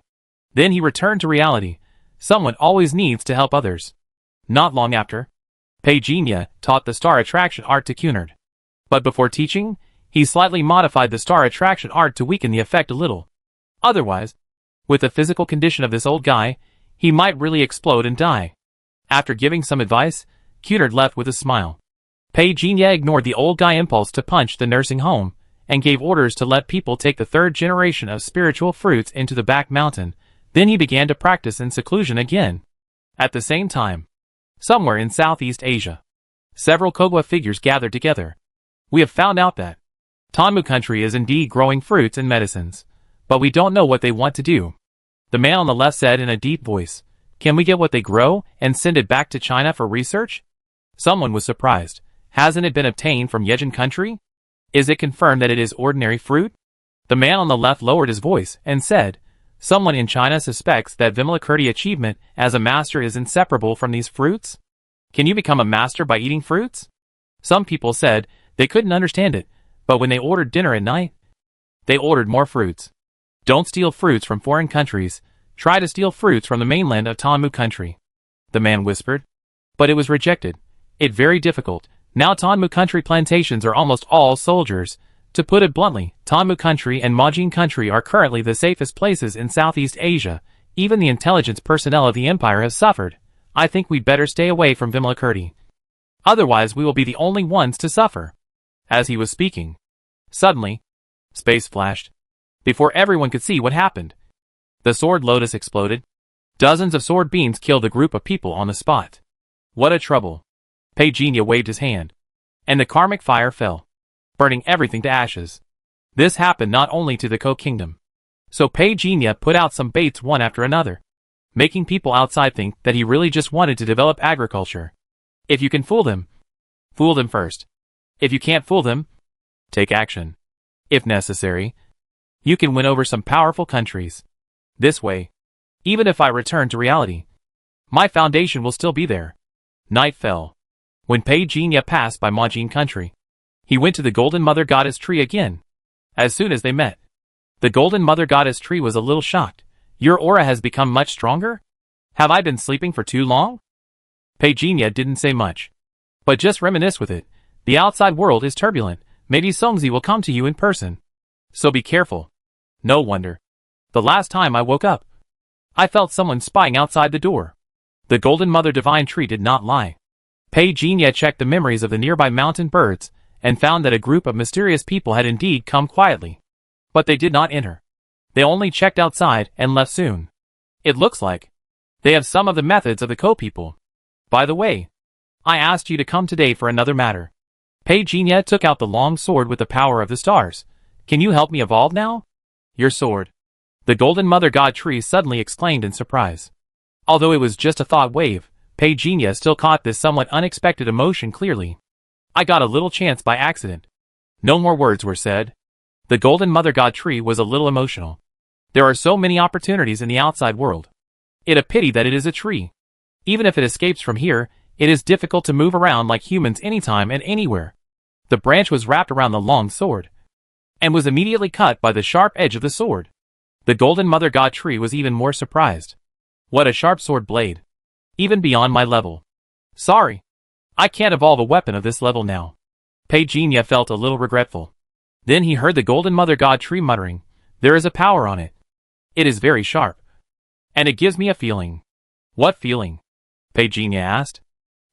Speaker 1: Then he returned to reality. Someone always needs to help others. Not long after, Peijinha taught the star attraction art to Cunard. But before teaching, he slightly modified the star attraction art to weaken the effect a little. Otherwise, with the physical condition of this old guy, he might really explode and die. After giving some advice, Cunard left with a smile. Peijinha ignored the old guy impulse to punch the nursing home, and gave orders to let people take the 3rd generation of spiritual fruits into the back mountain. Then he began to practice in seclusion again. At the same time, somewhere in Southeast Asia, several Kogwa figures gathered together. We have found out that Tanmu country is indeed growing fruits and medicines, but we don't know what they want to do. The man on the left said in a deep voice, "Can we get what they grow and send it back to China for research?" Someone was surprised. Hasn't it been obtained from Yejin country? Is it confirmed that it is ordinary fruit? The man on the left lowered his voice and said, "Someone in China suspects that Vimalakirti achievement as a master is inseparable from these fruits? Can you become a master by eating fruits?" Some people said they couldn't understand it, but when they ordered dinner at night, they ordered more fruits. Don't steal fruits from foreign countries, try to steal fruits from the mainland of Tanmu country, the man whispered. But it was rejected. It very difficult. Now Tanmu country plantations are almost all soldiers. To put it bluntly, Tanmu country and Majin country are currently the safest places in Southeast Asia. Even the intelligence personnel of the empire have suffered. I think we'd better stay away from Vimalakirti. Otherwise we will be the only ones to suffer. As he was speaking, suddenly, space flashed. Before everyone could see what happened, the sword lotus exploded. Dozens of sword beams killed a group of people on the spot. What a trouble. Pagenia waved his hand, and the karmic fire fell, burning everything to ashes. This happened not only to the Ko Kingdom. So Pagenia put out some baits one after another, making people outside think that he really just wanted to develop agriculture. If you can fool them first. If you can't fool them, take action. If necessary, you can win over some powerful countries. This way, even if I return to reality, my foundation will still be there. Night fell. When Pagenia passed by Majin country, he went to the Golden Mother Goddess tree again. As soon as they met, the Golden Mother Goddess tree was a little shocked. Your aura has become much stronger? Have I been sleeping for too long? Pagenia didn't say much, but just reminisced with it. The outside world is turbulent. Maybe Songzi will come to you in person. So be careful. No wonder. The last time I woke up, I felt someone spying outside the door. The Golden Mother Divine Tree did not lie. Pagenia checked the memories of the nearby mountain birds and found that a group of mysterious people had indeed come quietly. But they did not enter. They only checked outside and left soon. It looks like they have some of the methods of the Ko people. By the way, I asked you to come today for another matter. Pagenia took out the long sword with the power of the stars. Can you help me evolve now? Your sword. The Golden Mother God Tree suddenly exclaimed in surprise. Although it was just a thought wave, Pagenia still caught this somewhat unexpected emotion clearly. I got a little chance by accident. No more words were said. The Golden Mother God Tree was a little emotional. There are so many opportunities in the outside world. It's a pity that it is a tree. Even if it escapes from here, it is difficult to move around like humans anytime and anywhere. The branch was wrapped around the long sword, and was immediately cut by the sharp edge of the sword. The Golden Mother God Tree was even more surprised. What a sharp sword blade. Even beyond my level. Sorry. I can't evolve a weapon of this level now. Pagenia felt a little regretful. Then he heard the Golden Mother God Tree muttering, there is a power on it. It is very sharp. And it gives me a feeling. What feeling? Pagenia asked.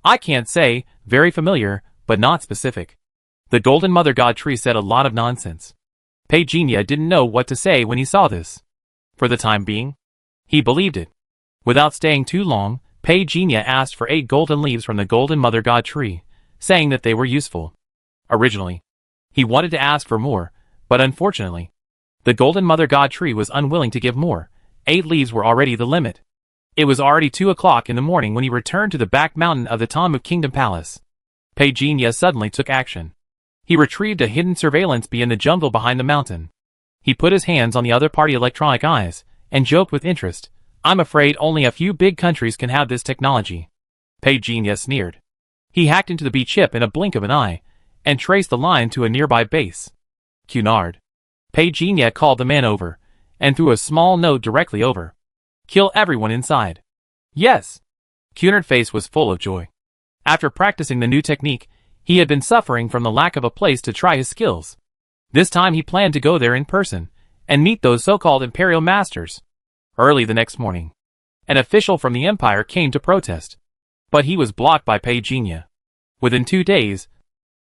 Speaker 1: I can't say, very familiar, but not specific. The Golden Mother God Tree said a lot of nonsense. Pagenia didn't know what to say when he saw this. For the time being, he believed it. Without staying too long, Pagenia asked for 8 golden leaves from the Golden Mother God Tree, saying that they were useful. Originally, he wanted to ask for more, but unfortunately, the Golden Mother God Tree was unwilling to give more. 8 leaves were already the limit. It was already 2 o'clock in the morning when he returned to the back mountain of the Tamu Kingdom Palace. Pagenia suddenly took action. He retrieved a hidden surveillance bee in the jungle behind the mountain. He put his hands on the other party electronic eyes, and joked with interest. I'm afraid only a few big countries can have this technology. Pagenia sneered. He hacked into the bee chip in a blink of an eye, and traced the line to a nearby base. Cunard. Pagenia called the man over, and threw a small note directly over. Kill everyone inside. Yes. Cunard's face was full of joy. After practicing the new technique, he had been suffering from the lack of a place to try his skills. This time he planned to go there in person, and meet those so-called Imperial Masters. Early the next morning, an official from the Empire came to protest. But he was blocked by Pagenia. Within 2 days,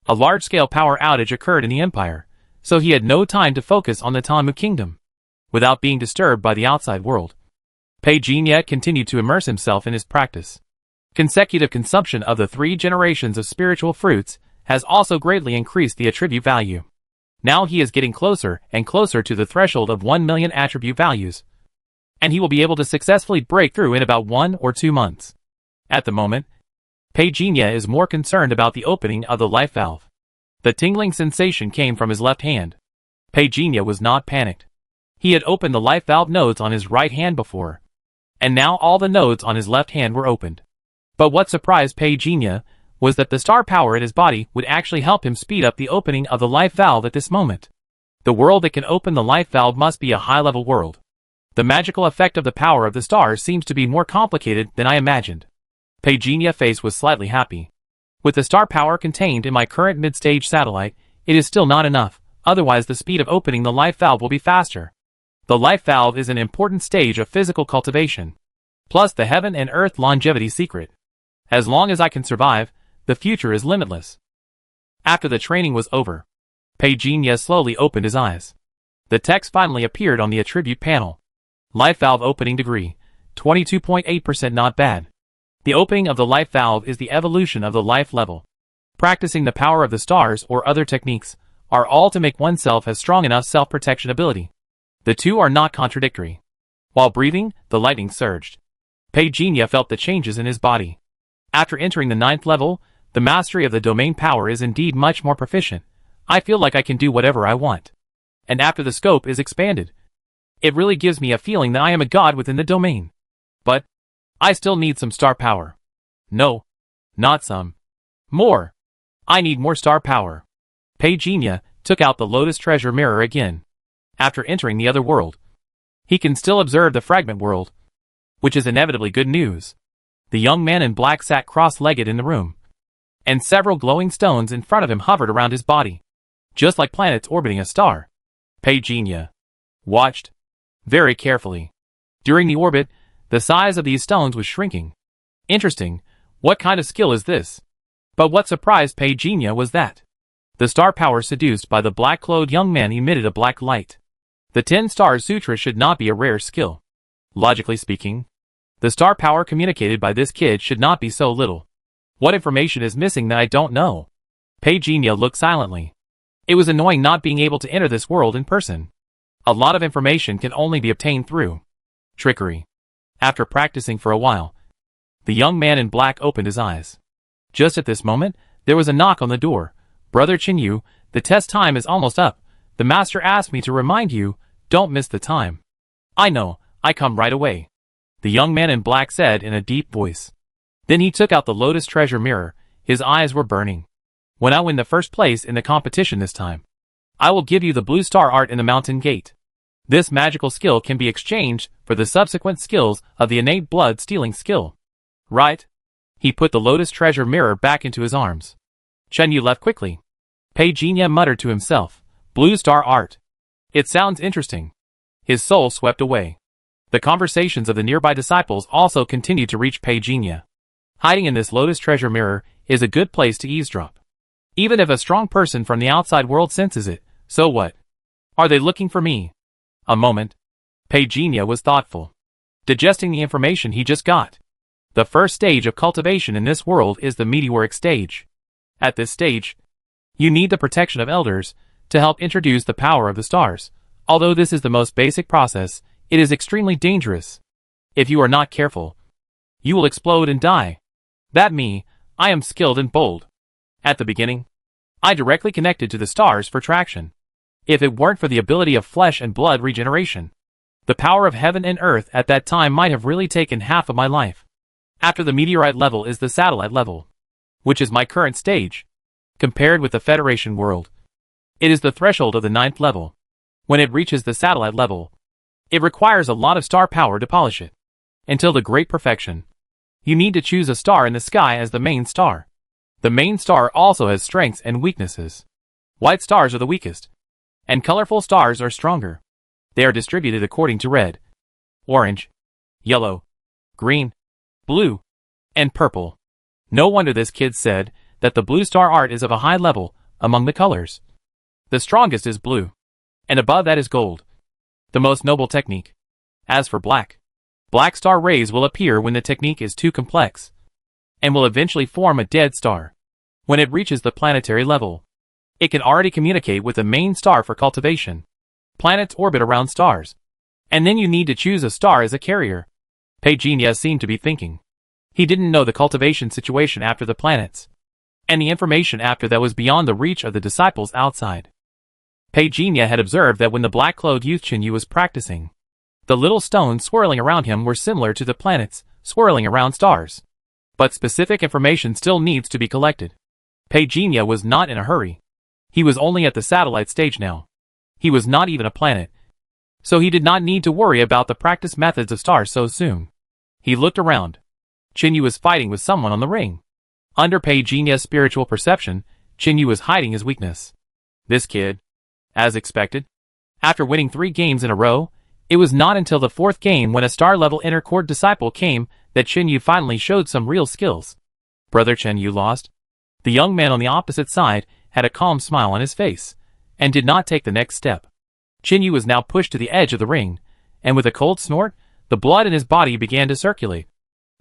Speaker 1: a large-scale power outage occurred in the Empire, so he had no time to focus on the Tamu Kingdom. Without being disturbed by the outside world, Pagenia continued to immerse himself in his practice. Consecutive consumption of the 3 generations of spiritual fruits has also greatly increased the attribute value. Now he is getting closer and closer to the threshold of 1 million attribute values, and he will be able to successfully break through in about 1 or 2 months. At the moment, Pagenia is more concerned about the opening of the life valve. The tingling sensation came from his left hand. Pagenia was not panicked. He had opened the life valve nodes on his right hand before, and now all the nodes on his left hand were opened. But what surprised Pagenia was that the star power in his body would actually help him speed up the opening of the life valve at this moment. The world that can open the life valve must be a high-level world. The magical effect of the power of the stars seems to be more complicated than I imagined. Pagenia's face was slightly happy. With the star power contained in my current mid-stage satellite, it is still not enough, otherwise the speed of opening the life valve will be faster. The life valve is an important stage of physical cultivation, plus the heaven and earth longevity secret. As long as I can survive, the future is limitless. After the training was over, Pagenia slowly opened his eyes. The text finally appeared on the attribute panel. Life valve opening degree, 22.8%. Not bad. The opening of the life valve is the evolution of the life level. Practicing the power of the stars or other techniques are all to make oneself has strong enough self-protection ability. The two are not contradictory. While breathing, the lightning surged. Peijinha felt the changes in his body. After entering the 9th level, the mastery of the domain power is indeed much more proficient. I feel like I can do whatever I want. And after the scope is expanded, it really gives me a feeling that I am a god within the domain. But I still need some star power. No, not some. More. I need more star power. Peijinha took out the Lotus Treasure Mirror again. After entering the other world, he can still observe the fragment world, which is inevitably good news. The young man in black sat cross-legged in the room, and several glowing stones in front of him hovered around his body, just like planets orbiting a star. Peijinha watched very carefully. During the orbit, the size of these stones was shrinking. Interesting, what kind of skill is this? But what surprised Peijinha was that the star power seduced by the black-clothed young man emitted a black light. The 10 Stars Sutra should not be a rare skill. Logically speaking, the star power communicated by this kid should not be so little. What information is missing that I don't know? Peijinha looked silently. It was annoying not being able to enter this world in person. A lot of information can only be obtained through trickery. After practicing for a while, the young man in black opened his eyes. Just at this moment, there was a knock on the door. Brother Chinyu, the test time is almost up. The master asked me to remind you, don't miss the time. I know, I come right away, the young man in black said in a deep voice. Then he took out the Lotus Treasure Mirror. His eyes were burning. When I win the first place in the competition this time, I will give you the blue star art in the mountain gate. This magical skill can be exchanged for the subsequent skills of the innate blood-stealing skill. Right? He put the Lotus Treasure Mirror back into his arms. Chenyu left quickly. Peijinha muttered to himself, Blue Star Art. It sounds interesting. His soul swept away. The conversations of the nearby disciples also continued to reach Peijinha. Hiding in this Lotus Treasure Mirror is a good place to eavesdrop. Even if a strong person from the outside world senses it, so what? Are they looking for me? A moment. Peijinha was thoughtful, digesting the information he just got. The first stage of cultivation in this world is the meteoric stage. At this stage, you need the protection of elders to help introduce the power of the stars. Although this is the most basic process, it is extremely dangerous. If you are not careful, you will explode and die. That me, I am skilled and bold. At the beginning, I directly connected to the stars for traction. If it weren't for the ability of flesh and blood regeneration, the power of heaven and earth at that time might have really taken half of my life. After the meteorite level is the satellite level, which is my current stage. Compared with the Federation world, it is the threshold of the 9th level. When it reaches the satellite level, it requires a lot of star power to polish it. Until the great perfection, you need to choose a star in the sky as the main star. The main star also has strengths and weaknesses. White stars are the weakest, and colorful stars are stronger. They are distributed according to red, orange, yellow, green, blue, and purple. No wonder this kid said that the blue star art is of a high level among the colors. The strongest is blue, and above that is gold, the most noble technique. As for black, black star rays will appear when the technique is too complex, and will eventually form a dead star. When it reaches the planetary level, it can already communicate with the main star for cultivation. Planets orbit around stars, and then you need to choose a star as a carrier. Peijinha seemed to be thinking. He didn't know the cultivation situation after the planets, and the information after that was beyond the reach of the disciples outside. Peijinha had observed that when the black-clothed youth Chinyu was practicing, the little stones swirling around him were similar to the planets swirling around stars. But specific information still needs to be collected. Peijinha was not in a hurry. He was only at the satellite stage now. He was not even a planet, so he did not need to worry about the practice methods of stars so soon. He looked around. Chinyu was fighting with someone on the ring. Under Peijinha's spiritual perception, Chinyu was hiding his weakness. This kid, as expected, after winning 3 games in a row, it was not until the 4th game when a star-level inner court disciple came that Chinyu finally showed some real skills. Brother Chinyu lost. The young man on the opposite side had a calm smile on his face, and did not take the next step. Chinyu was now pushed to the edge of the ring, and with a cold snort, the blood in his body began to circulate.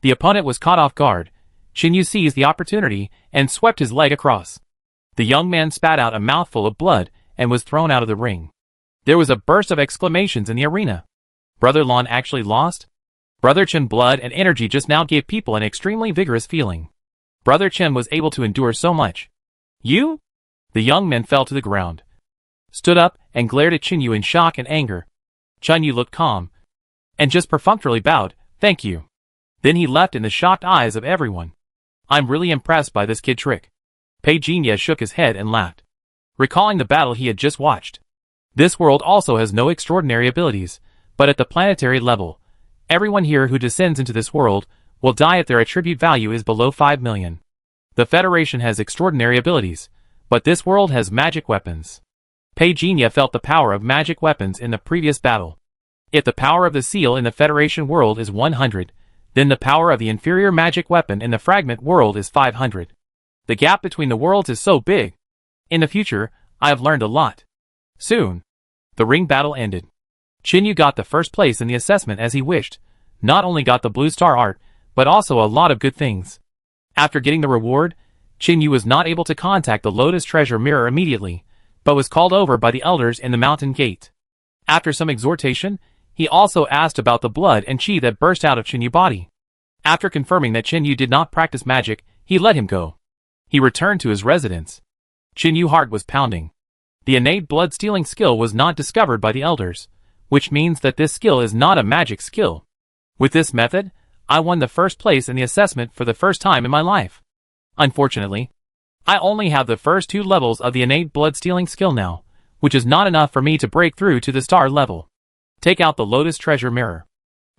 Speaker 1: The opponent was caught off guard. Qin seized the opportunity and swept his leg across. The young man spat out a mouthful of blood and was thrown out of the ring. There was a burst of exclamations in the arena. Brother Lon actually lost? Brother Qin blood and energy just now gave people an extremely vigorous feeling. Brother Qin was able to endure so much. You? The young man fell to the ground, stood up, and glared at Qin in shock and anger. Qin looked calm, and just perfunctorily bowed, "Thank you." Then he left in the shocked eyes of everyone. I'm really impressed by this kid trick. Pei Jinya shook his head and laughed, recalling the battle he had just watched. This world also has no extraordinary abilities, but at the planetary level, everyone here who descends into this world will die if their attribute value is below 5 million. The Federation has extraordinary abilities, but this world has magic weapons. Pei Jinya felt the power of magic weapons in the previous battle. If the power of the seal in the Federation world is 100, then the power of the inferior magic weapon in the fragment world is 500. The gap between the worlds is so big. In the future, I have learned a lot. Soon, the ring battle ended. Qin got the first place in the assessment as he wished, not only got the blue star art, but also a lot of good things. After getting the reward, Qin was not able to contact the Lotus Treasure Mirror immediately, but was called over by the elders in the mountain gate. After some exhortation, he also asked about the blood and chi that burst out of Qin's body. After confirming that Qin did not practice magic, he let him go. He returned to his residence. Qin's heart was pounding. The innate blood-stealing skill was not discovered by the elders, which means that this skill is not a magic skill. With this method, I won the first place in the assessment for the first time in my life. Unfortunately, I only have the first 2 levels of the innate blood-stealing skill now, which is not enough for me to break through to the star level. Take out the Lotus Treasure Mirror.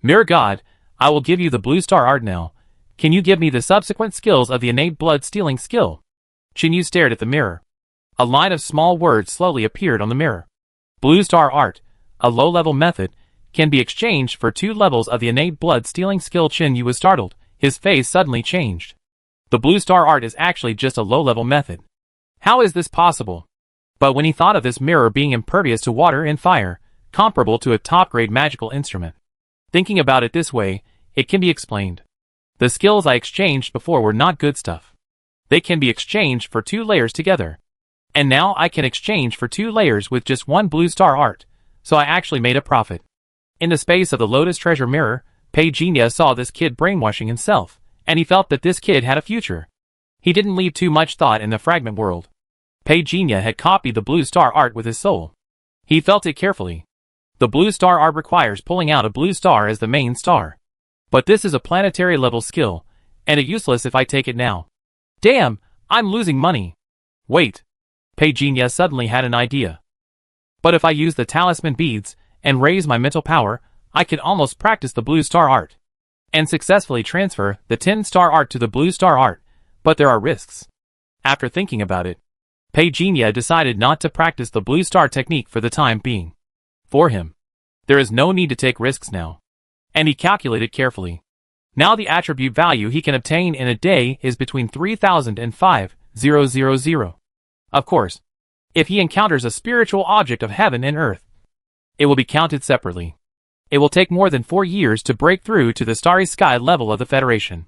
Speaker 1: Mirror God, I will give you the blue star art now. Can you give me the subsequent skills of the innate blood-stealing skill? Qin stared at the mirror. A line of small words slowly appeared on the mirror. Blue star art, a low-level method, can be exchanged for 2 levels of the innate blood-stealing skill. Qin was startled. His face suddenly changed. The blue star art is actually just a low-level method. How is this possible? But when he thought of this mirror being impervious to water and fire, comparable to a top-grade magical instrument. Thinking about it this way, it can be explained. The skills I exchanged before were not good stuff. They can be exchanged for 2 layers together. And now I can exchange for 2 layers with just 1 blue star art, so I actually made a profit. In the space of the Lotus Treasure Mirror, Pei Jinya saw this kid brainwashing himself, and he felt that this kid had a future. He didn't leave too much thought in the fragment world. Pei Jinya had copied the blue star art with his soul. He felt it carefully. The blue star art requires pulling out a blue star as the main star. But this is a planetary level skill, and it's useless if I take it now. Damn, I'm losing money. Wait. Pei Jinya suddenly had an idea. But if I use the talisman beads and raise my mental power, I can almost practice the blue star art and successfully transfer the 10 star art to the blue star art, but there are risks. After thinking about it, Pei Jinya decided not to practice the blue star technique for the time being. For him, there is no need to take risks now. And he calculated carefully. Now the attribute value he can obtain in a day is between 3,000 and 5,000. Of course, if he encounters a spiritual object of heaven and earth, it will be counted separately. It will take more than 4 years to break through to the starry sky level of the Federation.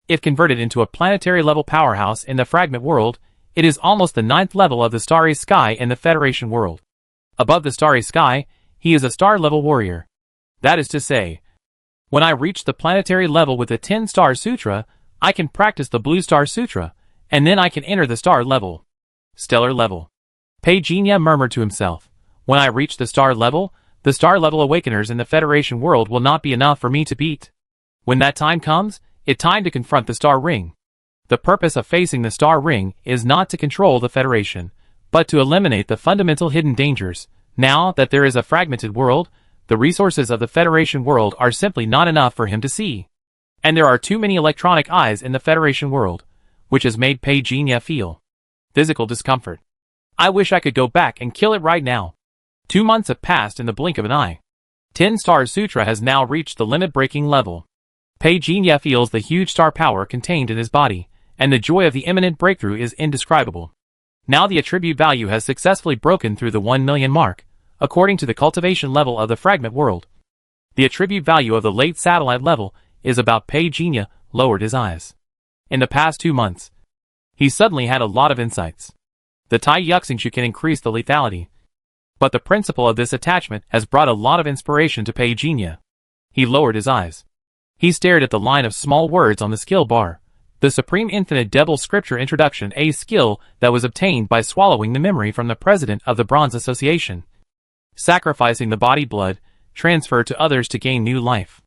Speaker 1: If converted into a planetary level powerhouse in the fragment world, it is almost the 9th level of the starry sky in the Federation world. Above the starry sky, he is a star level warrior. That is to say, when I reach the planetary level with the 10 star sutra, I can practice the blue star sutra, and then I can enter the star level. Stellar level. Pei Jinya murmured to himself. When I reach the star level awakeners in the Federation world will not be enough for me to beat. When that time comes, it's time to confront the star ring. The purpose of facing the star ring is not to control the Federation, but to eliminate the fundamental hidden dangers. Now that there is a fragmented world, the resources of the Federation world are simply not enough for him to see. And there are too many electronic eyes in the Federation world, which has made Pei Jinya feel physical discomfort. I wish I could go back and kill it right now. 2 months have passed in the blink of an eye. 10 Star Sutra has now reached the limit-breaking level. Pei Jinya feels the huge star power contained in his body, and the joy of the imminent breakthrough is indescribable. Now the attribute value has successfully broken through the 1 million mark, according to the cultivation level of the fragment world. The attribute value of the late satellite level is about Pei Jinya lowered his eyes. In the past 2 months, he suddenly had a lot of insights. The Tai Yuxingshu can increase the lethality, but the principle of this attachment has brought a lot of inspiration to Pei Jinya. He lowered his eyes. He stared at the line of small words on the skill bar. The Supreme Infinite Devil Scripture Introduction, a skill that was obtained by swallowing the memory from the president of the Bronze Association, sacrificing the body blood, transferred to others to gain new life.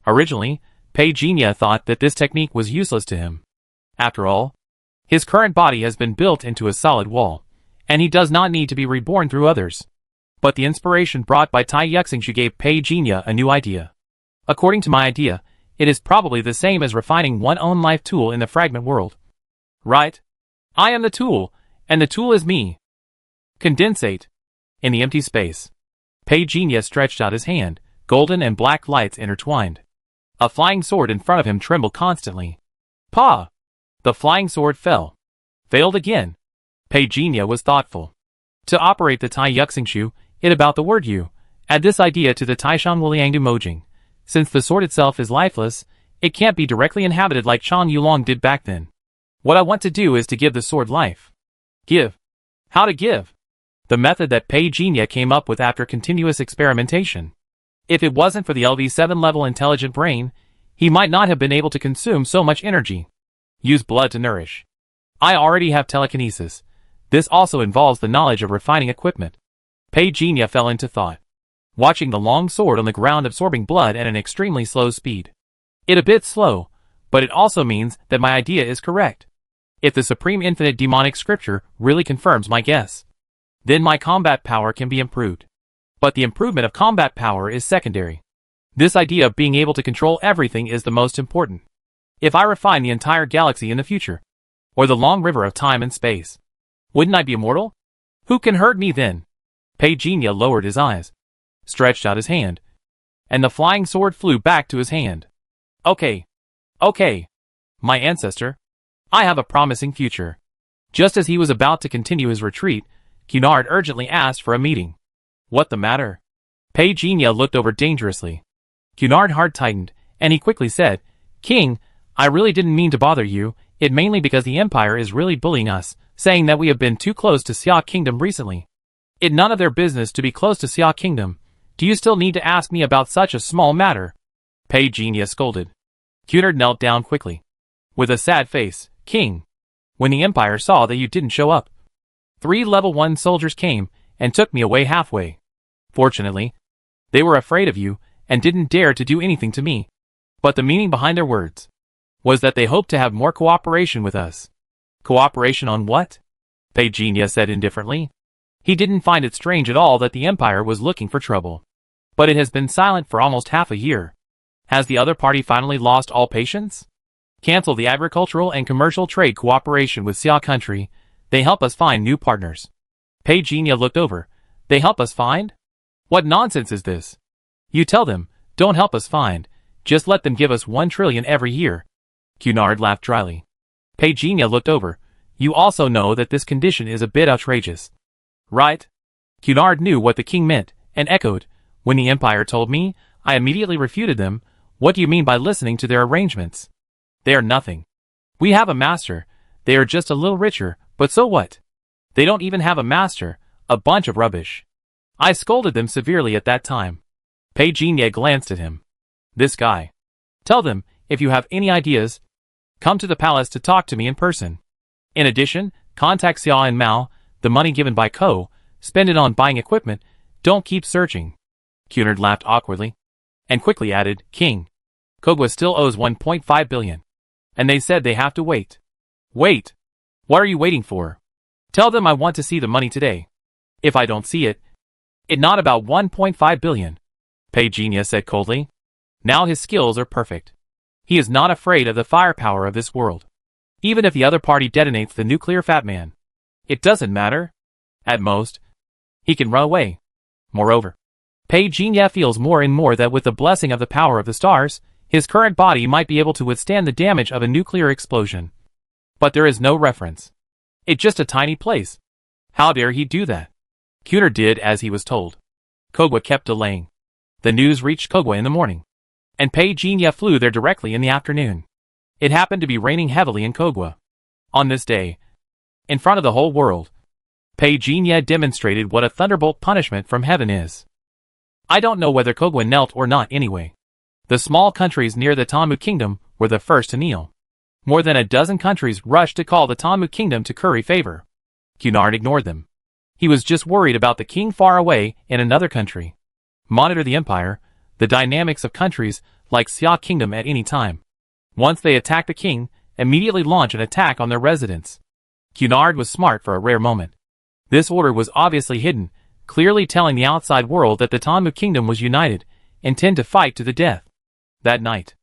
Speaker 1: Originally, Pei Jinya thought that this technique was useless to him. After all, his current body has been built into a solid wall, and he does not need to be reborn through others. But the inspiration brought by Tai Yuxingshu gave Pei Jinya a new idea. According to my idea, it is probably the same as refining one own life tool in the fragment world. Right? I am the tool, and the tool is me. Condensate. In the empty space, Pei Jinya stretched out his hand, golden and black lights intertwined. A flying sword in front of him trembled constantly. Pa! The flying sword fell. Failed again. Pei Jinya was thoughtful. To operate the Tai Yuxingshu, it about the word you. Add this idea to the Taishan Wuliangdu Mojing. Since the sword itself is lifeless, it can't be directly inhabited like Chan Yulong did back then. What I want to do is to give the sword life. Give. How to give? The method that Pei Jinya came up with after continuous experimentation. If it wasn't for the LV7 level intelligent brain, he might not have been able to consume so much energy. Use blood to nourish. I already have telekinesis. This also involves the knowledge of refining equipment. Pei Jinya fell into thought, watching the long sword on the ground absorbing blood at an extremely slow speed. It a bit slow, but it also means that my idea is correct. If the Supreme Infinite Demonic Scripture really confirms my guess, then my combat power can be improved. But the improvement of combat power is secondary. This idea of being able to control everything is the most important. If I refine the entire galaxy in the future, or the long river of time and space, wouldn't I be immortal? Who can hurt me then? Pei Jinya lowered his eyes, stretched out his hand, and the flying sword flew back to his hand. Okay. My ancestor. I have a promising future. Just as he was about to continue his retreat, Cunard urgently asked for a meeting. What the matter? Pei Jinya looked over dangerously. Cunard's heart tightened, and he quickly said, King, I really didn't mean to bother you, it mainly because the Empire is really bullying us, saying that we have been too close to Xia Kingdom recently. It's none of their business to be close to Xia Kingdom. Do you still need to ask me about such a small matter? Pei Jinya scolded. Cunard knelt down quickly. With a sad face, King, when the Empire saw that you didn't show up, 3 level 1 soldiers came and took me away halfway. Fortunately, they were afraid of you and didn't dare to do anything to me. But the meaning behind their words was that they hoped to have more cooperation with us. Cooperation on what? Pei Jinya said indifferently. He didn't find it strange at all that the Empire was looking for trouble. But it has been silent for almost half a year. Has the other party finally lost all patience? Cancel the agricultural and commercial trade cooperation with Xia country. They help us find new partners. Pei Jinya looked over. They help us find? What nonsense is this? You tell them, don't help us find, just let them give us 1 trillion every year. Cunard laughed dryly. Pei Jinya looked over. You also know that this condition is a bit outrageous. Right? Cunard knew what the king meant, and echoed, when the Empire told me, I immediately refuted them. What do you mean by listening to their arrangements? They are nothing. We have a master. They are just a little richer, but so what? They don't even have a master, a bunch of rubbish. I scolded them severely at that time. Pei Jinya glanced at him. This guy. Tell them, if you have any ideas, come to the palace to talk to me in person. In addition, contact Xia and Mao, the money given by Ko, spend it on buying equipment, don't keep searching. Cunard laughed awkwardly, and quickly added, King, Kogwa still owes 1.5 billion. And they said they have to wait. Wait. What are you waiting for? Tell them I want to see the money today. If I don't see it, it's not about 1.5 billion. Pei Jinya said coldly. Now his skills are perfect. He is not afraid of the firepower of this world. Even if the other party detonates the nuclear fat man, it doesn't matter. At most, he can run away. Moreover, Pei Jinya feels more and more that with the blessing of the power of the stars, his current body might be able to withstand the damage of a nuclear explosion. But there is no reference. It's just a tiny place. How dare he do that? Cunard did as he was told. Kogwa kept delaying. The news reached Kogwa in the morning, and Pei Jinya flew there directly in the afternoon. It happened to be raining heavily in Kogwa. On this day, in front of the whole world, Pei Jinya demonstrated what a thunderbolt punishment from heaven is. I don't know whether Kogwa knelt or not anyway. The small countries near the Tamu Kingdom were the first to kneel. More than a dozen countries rushed to call the Tamu Kingdom to curry favor. Cunard ignored them. He was just worried about the king far away in another country. Monitor the empire, the dynamics of countries like Xia Kingdom at any time. Once they attack the king, immediately launch an attack on their residents. Cunard was smart for a rare moment. This order was obviously hidden, clearly telling the outside world that the Tamu Kingdom was united, intent to fight to the death. That night,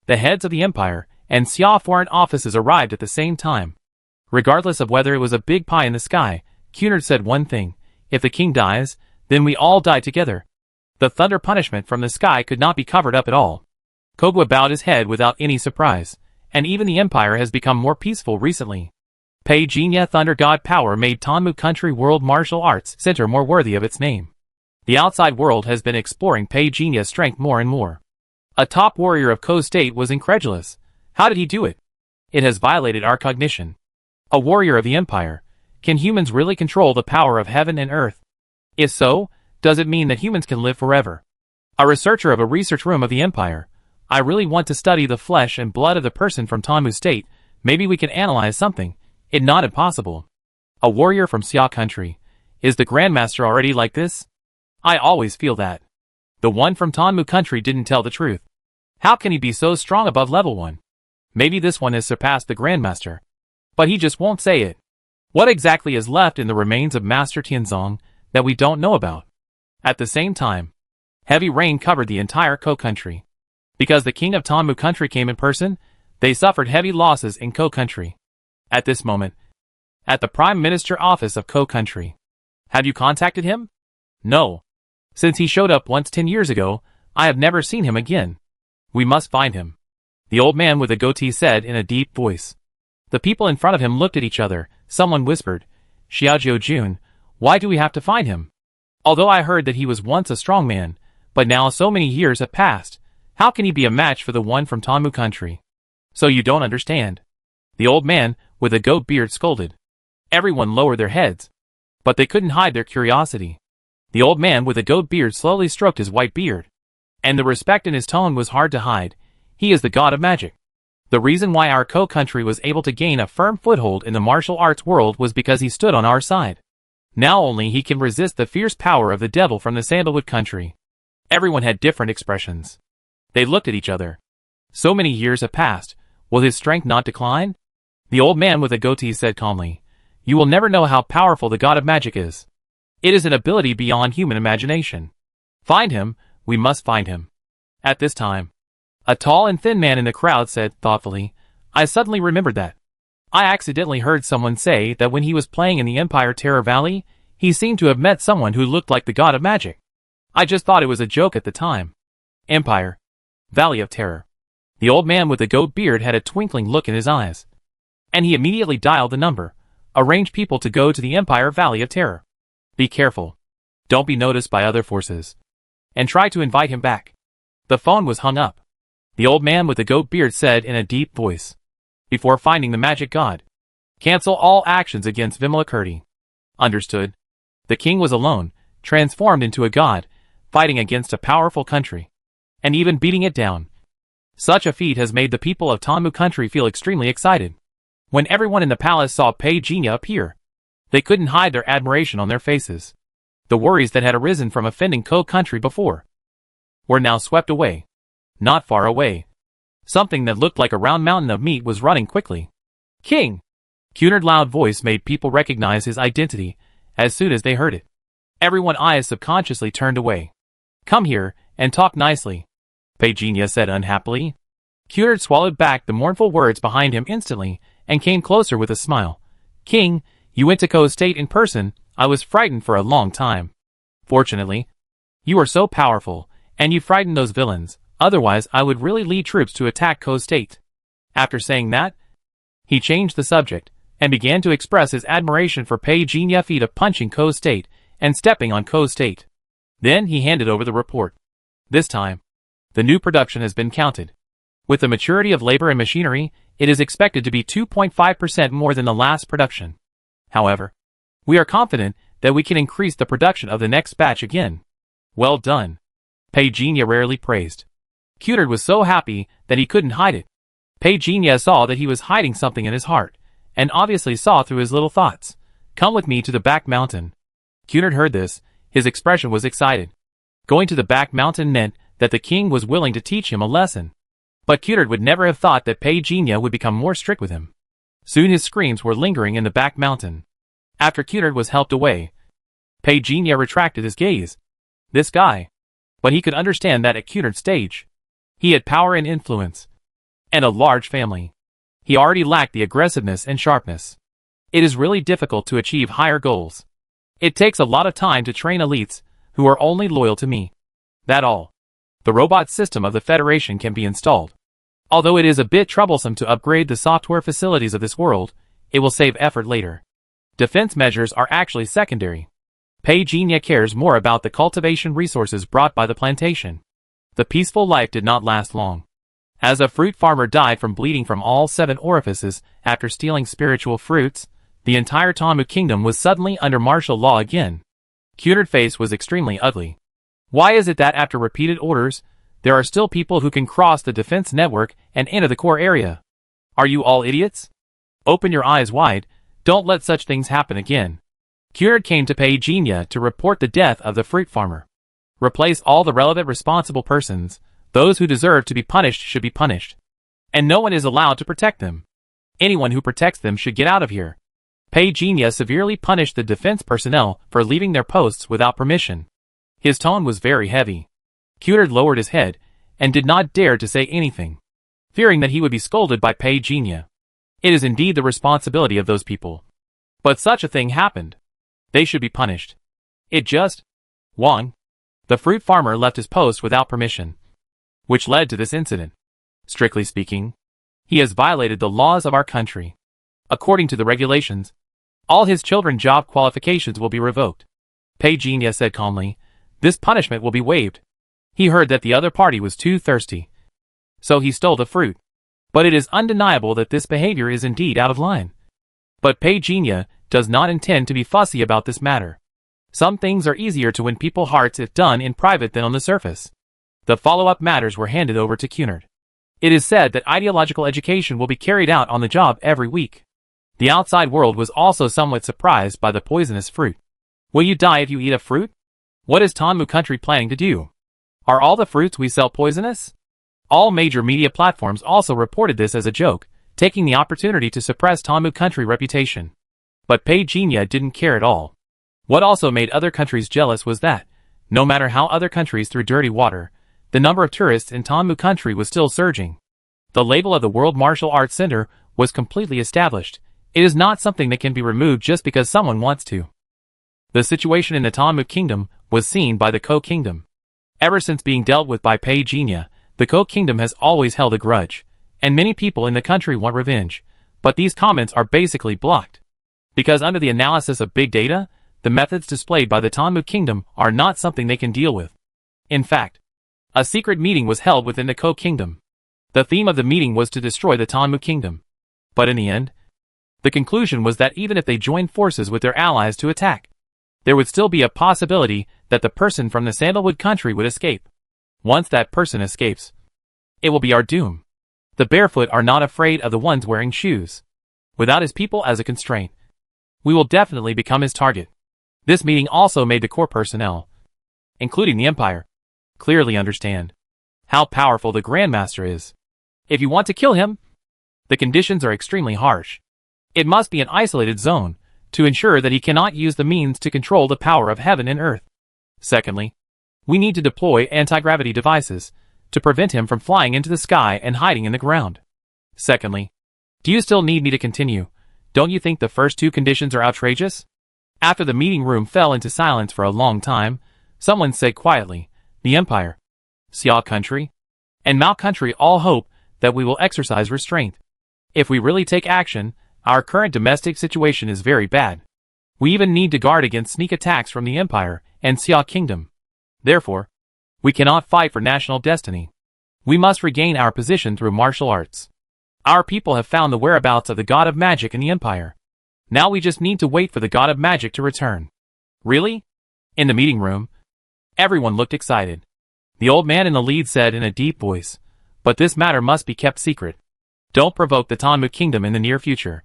Speaker 1: the heads of the empire and Xia foreign offices arrived at the same time. Regardless of whether it was a big pie in the sky, Cunard said one thing: if the king dies, then we all die together. The thunder punishment from the sky could not be covered up at all. Kogwa bowed his head without any surprise, and even the empire has become more peaceful recently. Pei Jinya Thunder God power made Tamu Country World Martial Arts Center more worthy of its name. The outside world has been exploring Pei Jinya's strength more and more. A top warrior of Ko State was incredulous. How did he do it? It has violated our cognition. A warrior of the empire. Can humans really control the power of heaven and earth? If so, does it mean that humans can live forever? A researcher of a research room of the empire. I really want to study the flesh and blood of the person from Tamu State. Maybe we can analyze something. It's not impossible. A warrior from Xia country. Is the Grandmaster already like this? I always feel that. The one from Tamu country didn't tell the truth. How can he be so strong above level 1? Maybe this one has surpassed the Grandmaster. But he just won't say it. What exactly is left in the remains of Master Tianzong that we don't know about? At the same time, heavy rain covered the entire Ko country. Because the king of Tamu country came in person, they suffered heavy losses in Ko country. At this moment, at the Prime Minister office of Ko country. Have you contacted him? No. Since he showed up once 10 years ago, I have never seen him again. We must find him. The old man with the goatee said in a deep voice. The people in front of him looked at each other. Someone whispered, Xiaojiu Jun, why do we have to find him? Although I heard that he was once a strong man, but now so many years have passed, how can he be a match for the one from Tamu country? So you don't understand. The old man with the goat beard scolded. Everyone lowered their heads, but they couldn't hide their curiosity. The old man with the goat beard slowly stroked his white beard, and the respect in his tone was hard to hide. He is the god of magic. The reason why our Ko country was able to gain a firm foothold in the martial arts world was because he stood on our side. Now only he can resist the fierce power of the devil from the Sandalwood country. Everyone had different expressions. They looked at each other. So many years have passed. Will his strength not decline? The old man with the goatee said calmly, You will never know how powerful the god of magic is. It is an ability beyond human imagination. Find him, we must find him. At this time, a tall and thin man in the crowd said thoughtfully, I suddenly remembered that. I accidentally heard someone say that when he was playing in the Empire Terror Valley, he seemed to have met someone who looked like the god of magic. I just thought it was a joke at the time. Empire. Valley of Terror. The old man with the goat beard had a twinkling look in his eyes. And he immediately dialed the number. Arrange people to go to the Empire Valley of Terror. Be careful. Don't be noticed by other forces. And try to invite him back. The phone was hung up. The old man with the goat beard said in a deep voice. Before finding the magic god. Cancel all actions against Vimalakirti. Understood. The king was alone, transformed into a god, fighting against a powerful country. And even beating it down. Such a feat has made the people of Tamu country feel extremely excited. When everyone in the palace saw Pei Jinya appear, they couldn't hide their admiration on their faces. The worries that had arisen from offending Ko country before were now swept away. Not far away. Something that looked like a round mountain of meat was running quickly. King! Cunard's loud voice made people recognize his identity as soon as they heard it. Everyone's eyes subconsciously turned away. Come here and talk nicely, Pei Jinya said unhappily. Cunard swallowed back the mournful words behind him instantly and came closer with a smile. King, you went to Ko State in person. I was frightened for a long time. Fortunately, you are so powerful, and you frightened those villains. Otherwise, I would really lead troops to attack Ko State. After saying that, he changed the subject and began to express his admiration for Pei Jinya's feat of punching Ko State and stepping on Ko State. Then he handed over the report. This time, the new production has been counted. With the maturity of labor and machinery, it is expected to be 2.5% more than the last production. However, we are confident that we can increase the production of the next batch again. Well done. Petunia rarely praised. Cutard was so happy that he couldn't hide it. Petunia saw that he was hiding something in his heart, and obviously saw through his little thoughts. Come with me to the back mountain. Cutard heard this. His expression was excited. Going to the back mountain meant that the king was willing to teach him a lesson. But Cutard would never have thought that Petunia would become more strict with him. Soon his screams were lingering in the back mountain. After Cutard was helped away, Petunia retracted his gaze. This guy. But he could understand that at Cutard's stage, he had power and influence, and a large family. He already lacked the aggressiveness and sharpness. It is really difficult to achieve higher goals. It takes a lot of time to train elites who are only loyal to me. That all. The robot system of the Federation can be installed. Although it is a bit troublesome to upgrade the software facilities of this world, it will save effort later. Defense measures are actually secondary. Petunia cares more about the cultivation resources brought by the plantation. The peaceful life did not last long. As a fruit farmer died from bleeding from all 7 orifices after stealing spiritual fruits, the entire Tamu kingdom was suddenly under martial law again. Cutard's face was extremely ugly. Why is it that after repeated orders, there are still people who can cross the defense network and enter the core area? Are you all idiots? Open your eyes wide, don't let such things happen again. Cutard came to Petunia to report the death of the fruit farmer. Replace all the relevant responsible persons. Those who deserve to be punished should be punished. And no one is allowed to protect them. Anyone who protects them should get out of here. Petunia severely punished the defense personnel for leaving their posts without permission. His tone was very heavy. Cutard lowered his head and did not dare to say anything, fearing that he would be scolded by Petunia. It is indeed the responsibility of those people. But such a thing happened. They should be punished. It just... Wang. The fruit farmer left his post without permission, which led to this incident. Strictly speaking, he has violated the laws of our country. According to the regulations, all his children's job qualifications will be revoked. Petunia said calmly, this punishment will be waived. He heard that the other party was too thirsty, so he stole the fruit. But it is undeniable that this behavior is indeed out of line. But Petunia does not intend to be fussy about this matter. Some things are easier to win people's hearts if done in private than on the surface. The follow-up matters were handed over to Cutard. It is said that ideological education will be carried out on the job every week. The outside world was also somewhat surprised by the poisonous fruit. Will you die if you eat a fruit? What is Tamu country planning to do? Are all the fruits we sell poisonous? All major media platforms also reported this as a joke, taking the opportunity to suppress Tamu country reputation. But Petunia didn't care at all. What also made other countries jealous was that, no matter how other countries threw dirty water, the number of tourists in Tamu country was still surging. The label of the World Martial Arts Center was completely established. It is not something that can be removed just because someone wants to. The situation in the Tamu kingdom was seen by the Ko kingdom. Ever since being dealt with by Petunia, the Ko kingdom has always held a grudge, and many people in the country want revenge, but these comments are basically blocked. Because under the analysis of big data, the methods displayed by the Tamu kingdom are not something they can deal with. In fact, a secret meeting was held within the Ko kingdom. The theme of the meeting was to destroy the Tamu kingdom. But in the end, the conclusion was that even if they joined forces with their allies to attack, there would still be a possibility that the person from the Sandalwood country would escape. Once that person escapes, it will be our doom. The barefoot are not afraid of the ones wearing shoes. Without his people as a constraint, we will definitely become his target. This meeting also made the core personnel, including the Empire, clearly understand how powerful the Grandmaster is. If you want to kill him, the conditions are extremely harsh. It must be an isolated zone, to ensure that he cannot use the means to control the power of heaven and earth. Secondly, we need to deploy anti-gravity devices, to prevent him from flying into the sky and hiding in the ground. Secondly, do you still need me to continue? Don't you think the first 2 conditions are outrageous? After the meeting room fell into silence for a long time, someone said quietly, the Empire, Xia country, and Mao country all hope that we will exercise restraint. If we really take action, our current domestic situation is very bad. We even need to guard against sneak attacks from the Empire and Xia kingdom. Therefore, we cannot fight for national destiny. We must regain our position through martial arts. Our people have found the whereabouts of the god of magic in the empire. Now we just need to wait for the god of magic to return. Really? In the meeting room, everyone looked excited. The old man in the lead said in a deep voice, "But this matter must be kept secret. Don't provoke the Tanmu kingdom in the near future.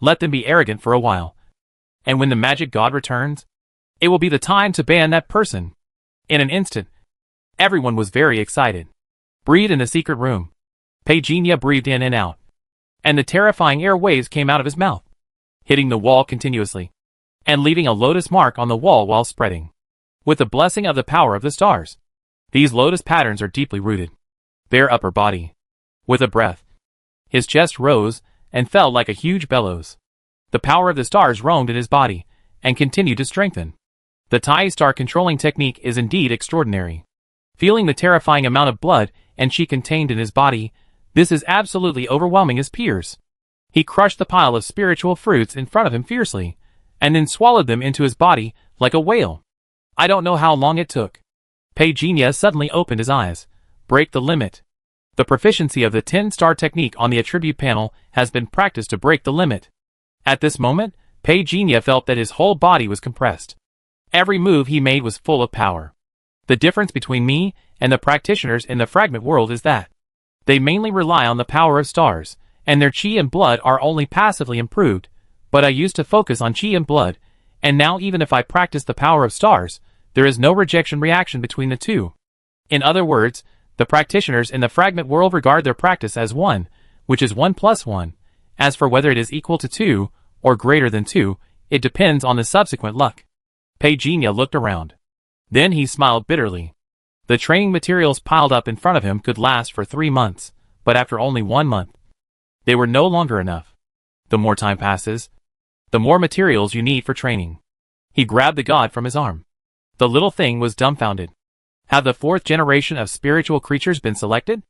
Speaker 1: Let them be arrogant for a while. And when the magic god returns, it will be the time to ban that person." In an instant, everyone was very excited. Breathe in the secret room. Pejinia breathed in and out, and the terrifying air waves came out of his mouth, hitting the wall continuously, and leaving a lotus mark on the wall while spreading. With the blessing of the power of the stars, these lotus patterns are deeply rooted. Their upper body. With a breath, his chest rose and fell like a huge bellows. The power of the stars roamed in his body and continued to strengthen. The Tai star controlling technique is indeed extraordinary. Feeling the terrifying amount of blood and chi contained in his body, this is absolutely overwhelming his peers. He crushed the pile of spiritual fruits in front of him fiercely, and then swallowed them into his body like a whale. I don't know how long it took. Pejinia suddenly opened his eyes. Break the limit. The proficiency of the 10-star technique on the attribute panel has been practiced to break the limit. At this moment, Pejinia felt that his whole body was compressed. Every move he made was full of power. The difference between me and the practitioners in the fragment world is that they mainly rely on the power of stars, and their chi and blood are only passively improved, but I used to focus on chi and blood, and now even if I practice the power of stars, there is no rejection reaction between the two. In other words, the practitioners in the fragment world regard their practice as 1, which is 1 plus 1. As for whether it is equal to 2, or greater than 2, it depends on the subsequent luck. Pejinia looked around. Then he smiled bitterly. The training materials piled up in front of him could last for 3 months, but after only 1 month, they were no longer enough. The more time passes, the more materials you need for training. He grabbed the god from his arm. The little thing was dumbfounded. Have the 4th generation of spiritual creatures been selected?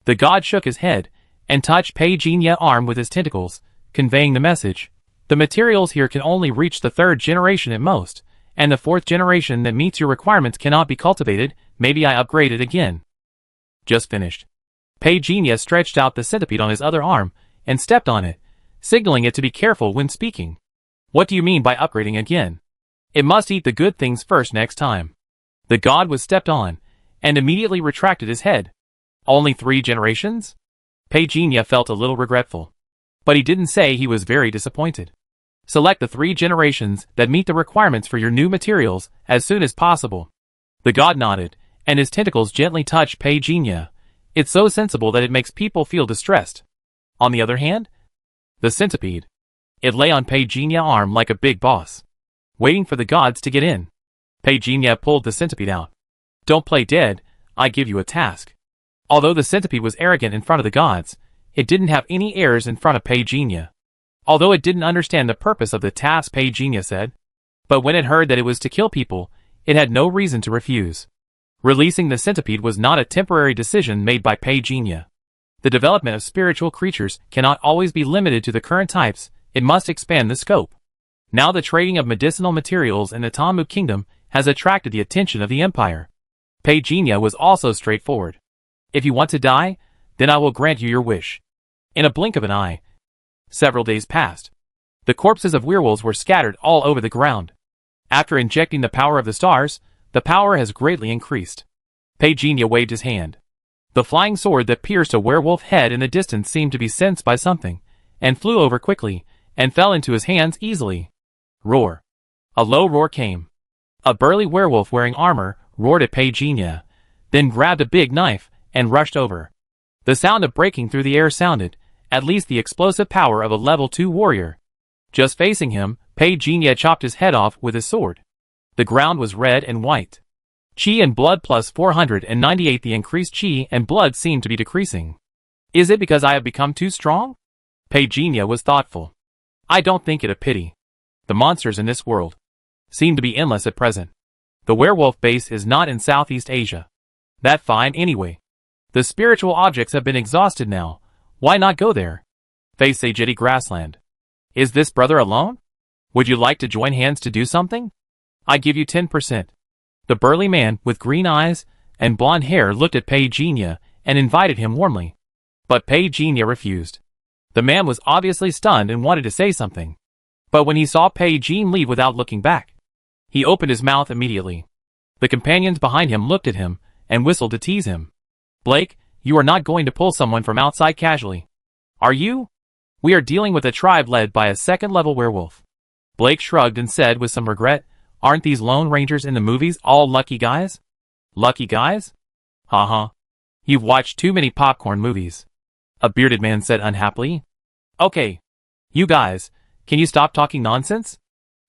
Speaker 1: The god shook his head and touched Pejinia's arm with his tentacles, conveying the message. The materials here can only reach the 3rd generation at most, and the 4th generation that meets your requirements cannot be cultivated. Maybe I upgrade it again. Just finished. Pejinia stretched out the centipede on his other arm and stepped on it, signaling it to be careful when speaking. What do you mean by upgrading again? It must eat the good things first next time. The god was stepped on, and immediately retracted his head. Only 3 generations? Pejinia felt a little regretful. But he didn't say he was very disappointed. Select the 3 generations that meet the requirements for your new materials as soon as possible. The god nodded, and his tentacles gently touched Pejinia. It's so sensible that it makes people feel distressed. On the other hand, the centipede. It lay on Pejinia's arm like a big boss, waiting for the gods to get in. Pejinia pulled the centipede out. Don't play dead, I give you a task. Although the centipede was arrogant in front of the gods, it didn't have any airs in front of Pejinia. Although it didn't understand the purpose of the task, Pejinia said. But when it heard that it was to kill people, it had no reason to refuse. Releasing the centipede was not a temporary decision made by Pejinia. The development of spiritual creatures cannot always be limited to the current types, it must expand the scope. Now the trading of medicinal materials in the Tanmu kingdom has attracted the attention of the empire. Pejinia was also straightforward. If you want to die, then I will grant you your wish. In a blink of an eye, several days passed. The corpses of werewolves were scattered all over the ground. After injecting the power of the stars, the power has greatly increased. Pejinia waved his hand. The flying sword that pierced a werewolf head in the distance seemed to be sensed by something, and flew over quickly, and fell into his hands easily. Roar. A low roar came. A burly werewolf wearing armor roared at Pejinia, then grabbed a big knife and rushed over. The sound of breaking through the air sounded, at least the explosive power of a level 2 warrior. Just facing him, Pejinia chopped his head off with his sword. The ground was red and white. Chi and blood plus 498. The increased chi and blood seemed to be decreasing. Is it because I have become too strong? Pejinia was thoughtful. I don't think it a pity. The monsters in this world seem to be endless at present. The werewolf base is not in Southeast Asia. That fine anyway. The spiritual objects have been exhausted now. Why not go there? Face Sajiti grassland. Is this brother alone? Would you like to join hands to do something? I give you 10%. The burly man with green eyes and blonde hair looked at Pejinia and invited him warmly. But Pei Jinya refused. The man was obviously stunned and wanted to say something. But when he saw Pei Jin leave without looking back, he opened his mouth immediately. The companions behind him looked at him and whistled to tease him. "Blake, you are not going to pull someone from outside casually, are you? We are dealing with a tribe led by a second-level werewolf." Blake shrugged and said with some regret, "Aren't these Lone Rangers in the movies all lucky guys?" "Lucky guys? Haha. You've watched too many popcorn movies," a bearded man said unhappily. "Okay. You guys, can you stop talking nonsense?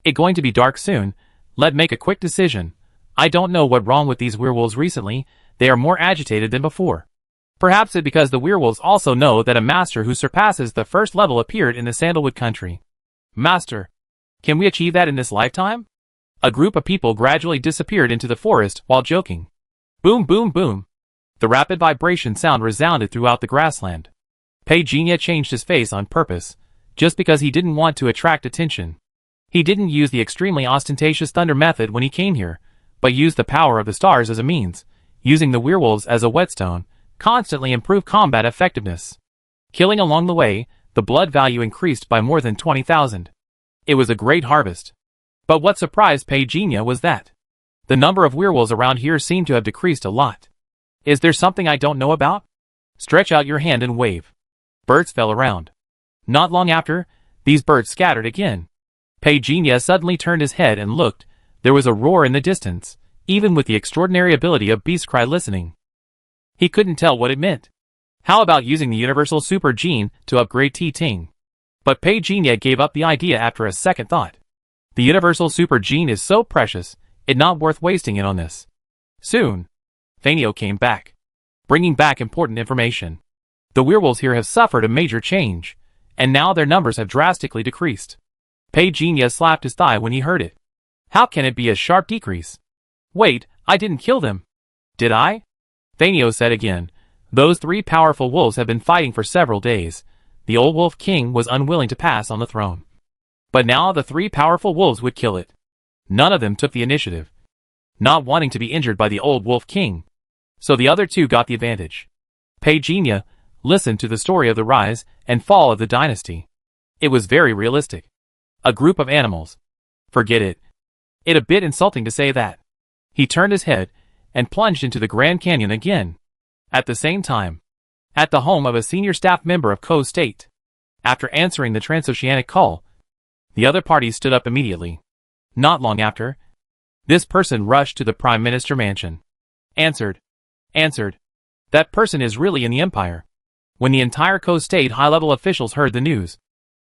Speaker 1: It's going to be dark soon. Let's make a quick decision. I don't know what's wrong with these werewolves recently. They are more agitated than before. Perhaps it's because the werewolves also know that a master who surpasses the first level appeared in the Sandalwood country." "Master, can we achieve that in this lifetime?" A group of people gradually disappeared into the forest while joking. Boom, boom, boom. The rapid vibration sound resounded throughout the grassland. Pei Jinya changed his face on purpose, just because he didn't want to attract attention. He didn't use the extremely ostentatious thunder method when he came here, but used the power of the stars as a means, using the werewolves as a whetstone, constantly improved combat effectiveness. Killing along the way, the blood value increased by more than 20,000. It was a great harvest. But what surprised Pei Jinya was that the number of werewolves around here seemed to have decreased a lot. "Is there something I don't know about? Stretch out your hand and wave." Birds fell around. Not long after, these birds scattered again. Pei Jinya suddenly turned his head and looked. There was a roar in the distance, even with the extraordinary ability of beast cry listening. He couldn't tell what it meant. How about using the universal super gene to upgrade T-Ting? But Pei Jinya gave up the idea after a second thought. The universal super gene is so precious, it's not worth wasting it on this. Soon, Thanio came back, bringing back important information. The werewolves here have suffered a major change, and now their numbers have drastically decreased. Pei Jinya slapped his thigh when he heard it. How can it be a sharp decrease? Wait, I didn't kill them. Did I? Thanio said again. Those three powerful wolves have been fighting for several days. The old wolf king was unwilling to pass on the throne. But now the three powerful wolves would kill it. None of them took the initiative, not wanting to be injured by the old wolf king. So the other two got the advantage. Pei Jinya listened to the story of the rise and fall of the dynasty. It was very realistic. A group of animals. Forget it. It's a bit insulting to say that. He turned his head and plunged into the Grand Canyon again. At the same time, at the home of a senior staff member of Ko State. After answering the transoceanic call, the other parties stood up immediately. Not long after, this person rushed to the Prime Minister mansion. Answered. That person is really in the Empire. When the entire Ko State high-level officials heard the news,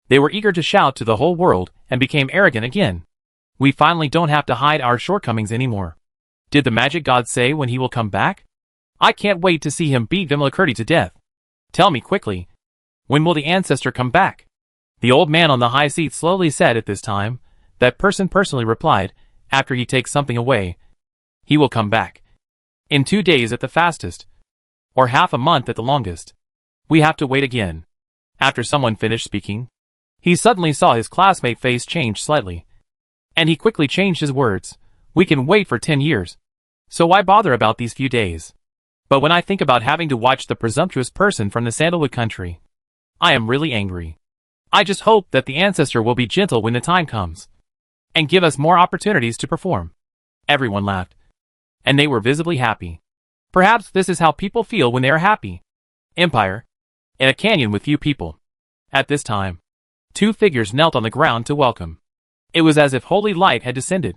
Speaker 1: they were eager to shout to the whole world and became arrogant again. We finally don't have to hide our shortcomings anymore. Did the magic god say when he will come back? I can't wait to see him beat Vimlakurti to death. Tell me quickly, when will the ancestor come back? The old man on the high seat slowly said at this time. That person personally replied, after he takes something away, he will come back. In 2 days at the fastest, or half a month at the longest. We have to wait again. After someone finished speaking, he suddenly saw his classmate face change slightly. And he quickly changed his words. We can wait for 10 years. So why bother about these few days? But when I think about having to watch the presumptuous person from the Sandalwood country, I am really angry. I just hope that the ancestor will be gentle when the time comes, and give us more opportunities to perform. Everyone laughed, and they were visibly happy. Perhaps this is how people feel when they are happy. Empire. In a canyon with few people. At this time, 2 figures knelt on the ground to welcome. It was as if holy light had descended.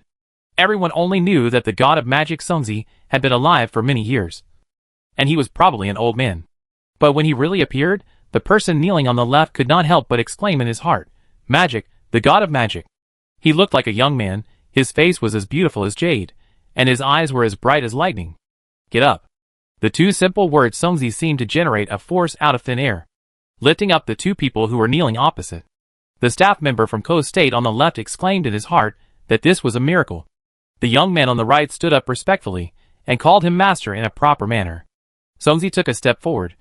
Speaker 1: Everyone only knew that the god of magic Songzi had been alive for many years. And he was probably an old man. But when he really appeared, the person kneeling on the left could not help but exclaim in his heart, Magic, the god of magic. He looked like a young man, his face was as beautiful as jade, and his eyes were as bright as lightning. Get up. The 2 simple words Songzi seemed to generate a force out of thin air, lifting up the 2 people who were kneeling opposite. The staff member from Ko State on the left exclaimed in his heart that this was a miracle. The young man on the right stood up respectfully and called him master in a proper manner. Songzi took a step forward,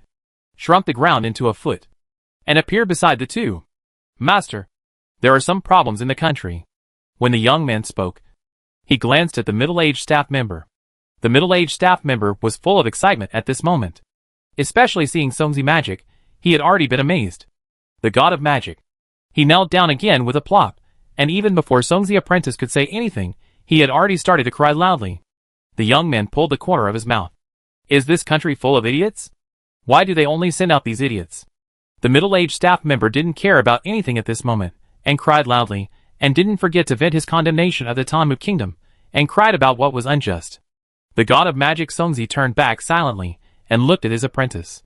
Speaker 1: shrunk the ground into a foot, and appeared beside the 2. Master, there are some problems in the country. When the young man spoke, he glanced at the middle-aged staff member. The middle-aged staff member was full of excitement at this moment. Especially seeing Songzi magic, he had already been amazed. The god of magic. He knelt down again with a plop, and even before Songzi apprentice could say anything, he had already started to cry loudly. The young man pulled the corner of his mouth. Is this country full of idiots? Why do they only send out these idiots? The middle-aged staff member didn't care about anything at this moment, and cried loudly, and didn't forget to vent his condemnation of the Tamu kingdom, and cried about what was unjust. The god of magic Songzi turned back silently, and looked at his apprentice.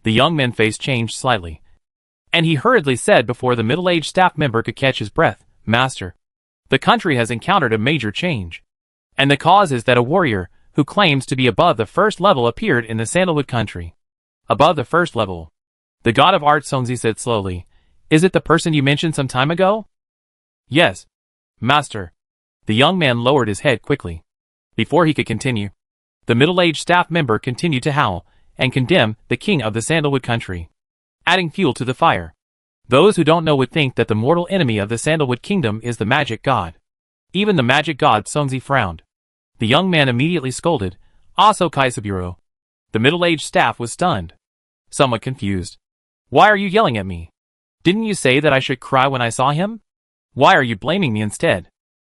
Speaker 1: The young man's face changed slightly, and he hurriedly said before the middle-aged staff member could catch his breath, Master, the country has encountered a major change. And the cause is that a warrior, who claims to be above the first level appeared in the Sandalwood country. Above the first level. The god of art Songzi said slowly, is it the person you mentioned some time ago? Yes, Master. The young man lowered his head quickly. Before he could continue, the middle-aged staff member continued to howl, and condemn the king of the Sandalwood country, adding fuel to the fire. Those who don't know would think that the mortal enemy of the Sandalwood kingdom is the magic god. Even the magic god Songzi frowned. The young man immediately scolded, Also Kaisaburo. The middle-aged staff was stunned. Somewhat confused. Why are you yelling at me? Didn't you say that I should cry when I saw him? Why are you blaming me instead?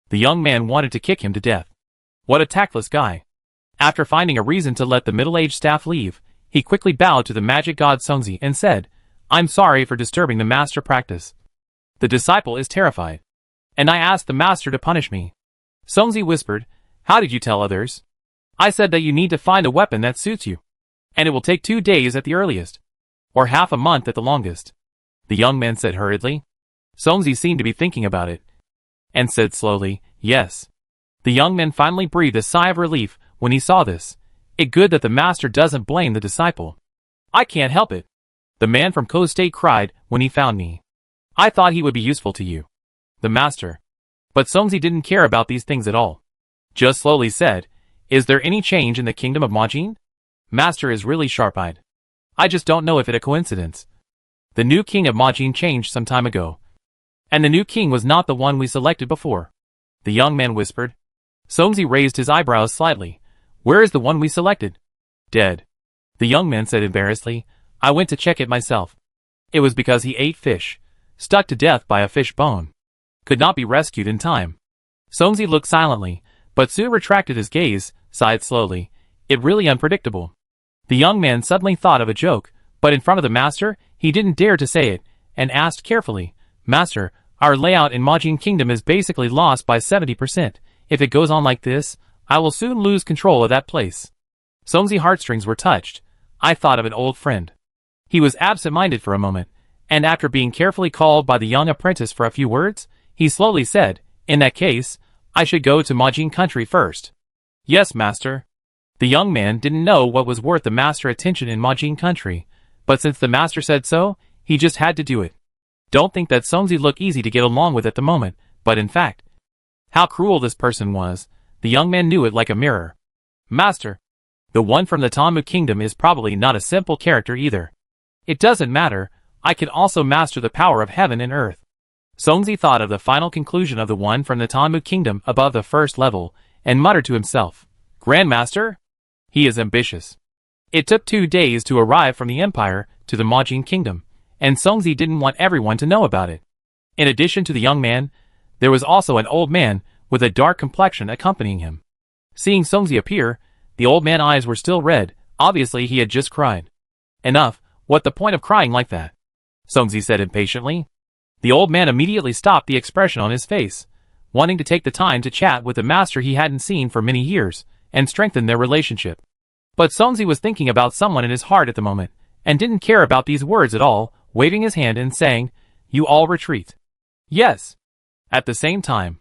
Speaker 1: The young man wanted to kick him to death. What a tactless guy. After finding a reason to let the middle-aged staff leave, he quickly bowed to the magic god Songzi and said, I'm sorry for disturbing the master practice. The disciple is terrified. And I asked the master to punish me. Songzi whispered, How did you tell others? I said that you need to find a weapon that suits you. And it will take 2 days at the earliest. Or half a month at the longest. The young man said hurriedly. Songzi seemed to be thinking about it. And said slowly, Yes. The young man finally breathed a sigh of relief when he saw this. It's good that the master doesn't blame the disciple. I can't help it. The man from Ko State cried when he found me. I thought he would be useful to you. The master. But Songzi didn't care about these things at all. Just slowly said, Is there any change in the kingdom of Majin? Master is really sharp-eyed. I just don't know if it's a coincidence. The new king of Majin changed some time ago. And the new king was not the one we selected before. The young man whispered. Songzi raised his eyebrows slightly. Where is the one we selected? Dead. The young man said embarrassedly. I went to check it myself. It was because he ate fish, stuck to death by a fish bone. Could not be rescued in time. Songzi looked silently, but soon retracted his gaze, sighed slowly. It really unpredictable. The young man suddenly thought of a joke, but in front of the master, he didn't dare to say it, and asked carefully, Master, our layout in Majin Kingdom is basically lost by 70%. If it goes on like this, I will soon lose control of that place. Songzi's heartstrings were touched. I thought of an old friend. He was absent-minded for a moment, and after being carefully called by the young apprentice for a few words, he slowly said, In that case, I should go to Majin country first. Yes, master. The young man didn't know what was worth the master's attention in Majin country, but since the master said so, he just had to do it. Don't think that Songzi looked easy to get along with at the moment, but in fact, how cruel this person was, the young man knew it like a mirror. Master, the one from the Tamu kingdom is probably not a simple character either. It doesn't matter, I can also master the power of heaven and earth. Songzi thought of the final conclusion of the one from the Tamu kingdom above the first level, and muttered to himself, Grandmaster? He is ambitious. It took 2 days to arrive from the Empire to the Majin kingdom, and Songzi didn't want everyone to know about it. In addition to the young man, there was also an old man with a dark complexion accompanying him. Seeing Songzi appear, the old man's eyes were still red, obviously he had just cried. Enough, what the point of crying like that? Songzi said impatiently. The old man immediately stopped the expression on his face, wanting to take the time to chat with the master he hadn't seen for many years, and strengthen their relationship. But Songzi was thinking about someone in his heart at the moment, and didn't care about these words at all, waving his hand and saying, You all retreat. Yes. At the same time,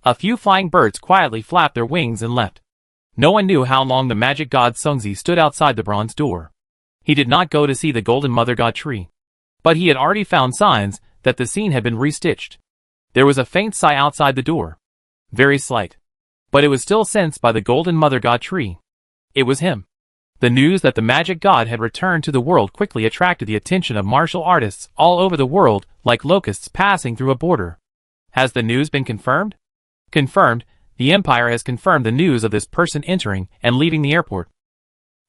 Speaker 1: a few flying birds quietly flapped their wings and left. No one knew how long the magic god Songzi stood outside the bronze door. He did not go to see the golden mother god tree. But he had already found signs that the scene had been restitched. There was a faint sigh outside the door. Very slight. But it was still sensed by the golden mother god tree. It was him. The news that the magic god had returned to the world quickly attracted the attention of martial artists all over the world like locusts passing through a border. Has the news been confirmed? Confirmed. The Empire has confirmed the news of this person entering and leaving the airport.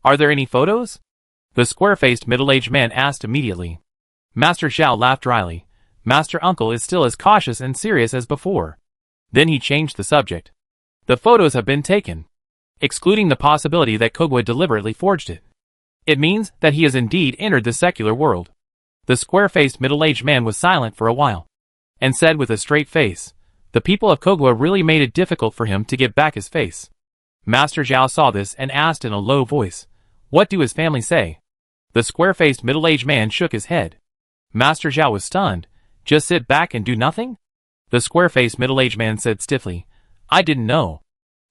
Speaker 1: Are there any photos? The square-faced middle-aged man asked immediately. Master Zhao laughed dryly. Master Uncle is still as cautious and serious as before. Then he changed the subject. The photos have been taken, excluding the possibility that Kogwa deliberately forged it. It means that he has indeed entered the secular world. The square-faced middle-aged man was silent for a while, and said with a straight face, the people of Kogwa really made it difficult for him to get back his face. Master Zhao saw this and asked in a low voice, what do his family say? The square-faced middle-aged man shook his head. Master Zhao was stunned. Just sit back and do nothing? The square-faced middle-aged man said stiffly, I didn't know.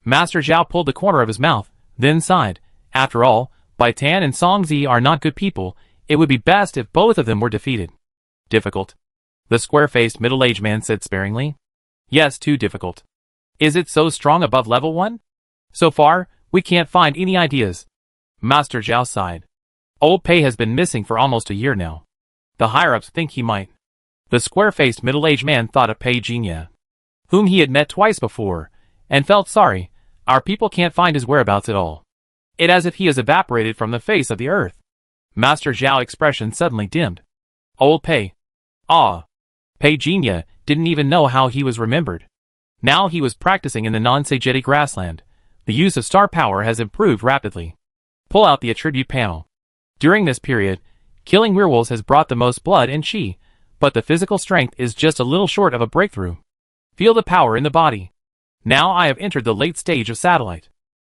Speaker 1: Master Zhao pulled the corner of his mouth, then sighed. After all, Bai Tan and Song Zi are not good people. It would be best if both of them were defeated. Difficult? The square-faced middle-aged man said sparingly. Yes, too difficult. Is it so strong above level 1? So far, we can't find any ideas. Master Zhao sighed. Old Pei has been missing for almost a year now. The higher-ups think he might. The square-faced middle-aged man thought of Pei Jinya, whom he had met twice before, and felt sorry. Our people can't find his whereabouts at all. It as if he has evaporated from the face of the earth. Master Zhao's expression suddenly dimmed. Old Pei. Ah. Pei Jinya didn't even know how he was remembered. Now he was practicing in the non-Sageti grassland. The use of star power has improved rapidly. Pull out the attribute panel. During this period, killing werewolves has brought the most blood and chi, but the physical strength is just a little short of a breakthrough. Feel the power in the body. Now I have entered the late stage of satellite.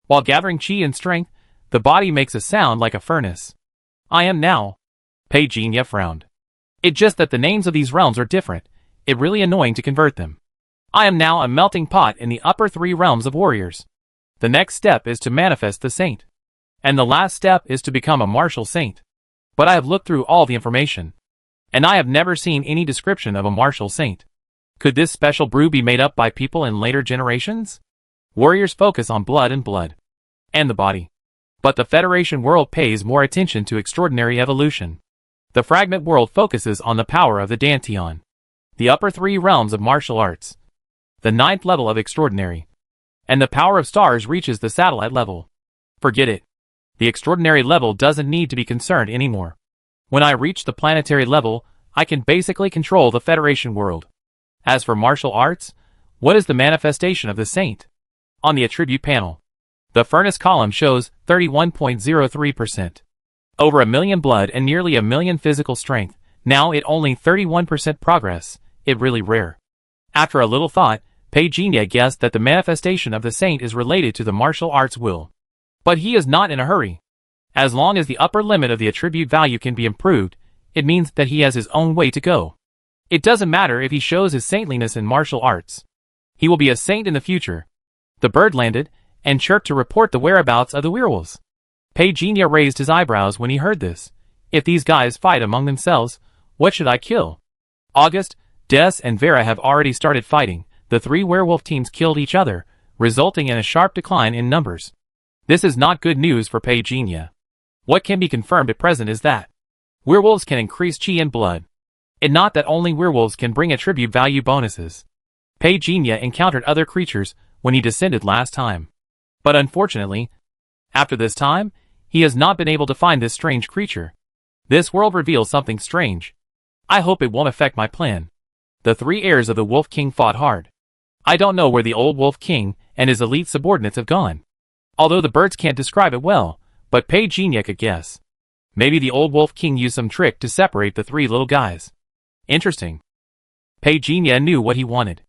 Speaker 1: While gathering chi and strength, the body makes a sound like a furnace. I am now. Pei Jinya frowned. It's just that the names of these realms are different. It's really annoying to convert them. I am now a melting pot in the upper 3 realms of warriors. The next step is to manifest the saint. And the last step is to become a martial saint. But I have looked through all the information, and I have never seen any description of a martial saint. Could this special brew be made up by people in later generations? Warriors focus on blood and the body. But the Federation world pays more attention to extraordinary evolution. The fragment world focuses on the power of the Dantian, the upper 3 realms of martial arts, the 9th level of extraordinary, and the power of stars reaches the satellite level. Forget it. The extraordinary level doesn't need to be concerned anymore. When I reach the planetary level, I can basically control the Federation world. As for martial arts, what is the manifestation of the saint? On the attribute panel, the furnace column shows 31.03%. Over 1 million blood and nearly 1 million physical strength. Now it only 31% progress. It really rare. After a little thought, Pei Jinya guessed that the manifestation of the saint is related to the martial arts will. But he is not in a hurry. As long as the upper limit of the attribute value can be improved, it means that he has his own way to go. It doesn't matter if he shows his saintliness in martial arts. He will be a saint in the future. The bird landed, and chirped to report the whereabouts of the werewolves. Pei Jinya raised his eyebrows when he heard this. If these guys fight among themselves, what should I kill? August, Des and Vera have already started fighting. The 3 werewolf teams killed each other, resulting in a sharp decline in numbers. This is not good news for Pei Jinya. What can be confirmed at present is that werewolves can increase chi and blood. And not that only werewolves can bring attribute value bonuses. Pei Jinya encountered other creatures when he descended last time. But unfortunately, after this time, he has not been able to find this strange creature. This world reveals something strange. I hope it won't affect my plan. The 3 heirs of the Wolf King fought hard. I don't know where the old Wolf King and his elite subordinates have gone. Although the birds can't describe it well, but Pei Jinya could guess. Maybe the old Wolf King used some trick to separate the 3 little guys. Interesting. Pei Jinya knew what he wanted.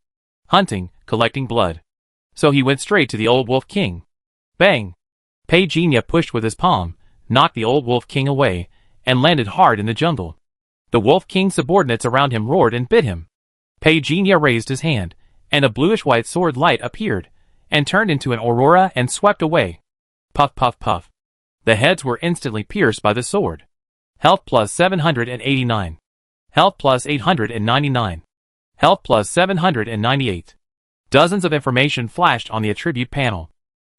Speaker 1: Hunting, collecting blood. So he went straight to the old Wolf King. Bang! Pei Jinya pushed with his palm, knocked the old Wolf King away, and landed hard in the jungle. The Wolf King's subordinates around him roared and bit him. Pei Jinya raised his hand, and a bluish-white sword light appeared, and turned into an aurora and swept away. Puff puff puff. The heads were instantly pierced by the sword. Health plus 789. Health plus 899. Health plus 798. Dozens of information flashed on the attribute panel.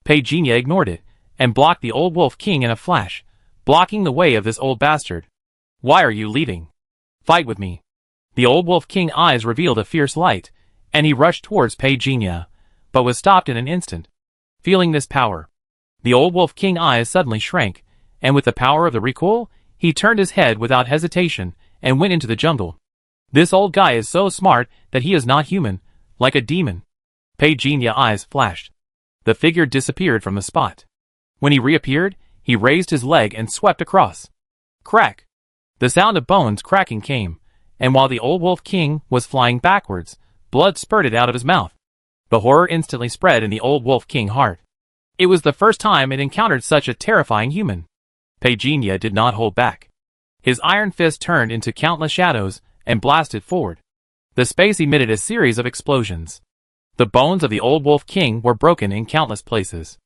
Speaker 1: Pei Jinya ignored it, and blocked the old Wolf King in a flash, blocking the way of this old bastard. Why are you leaving? Fight with me. The old Wolf King eyes revealed a fierce light, and he rushed towards Pei Jinya, but was stopped in an instant. Feeling this power, the old Wolf King eyes suddenly shrank, and with the power of the recoil, he turned his head without hesitation and went into the jungle. This old guy is so smart that he is not human, like a demon. Pei Jinya eyes flashed. The figure disappeared from the spot. When he reappeared, he raised his leg and swept across. Crack! The sound of bones cracking came, and while the old Wolf King was flying backwards, blood spurted out of his mouth. The horror instantly spread in the old Wolf King heart. It was the first time it encountered such a terrifying human. Pei Jinya did not hold back. His iron fist turned into countless shadows and blasted forward. The space emitted a series of explosions. The bones of the old Wolf King were broken in countless places.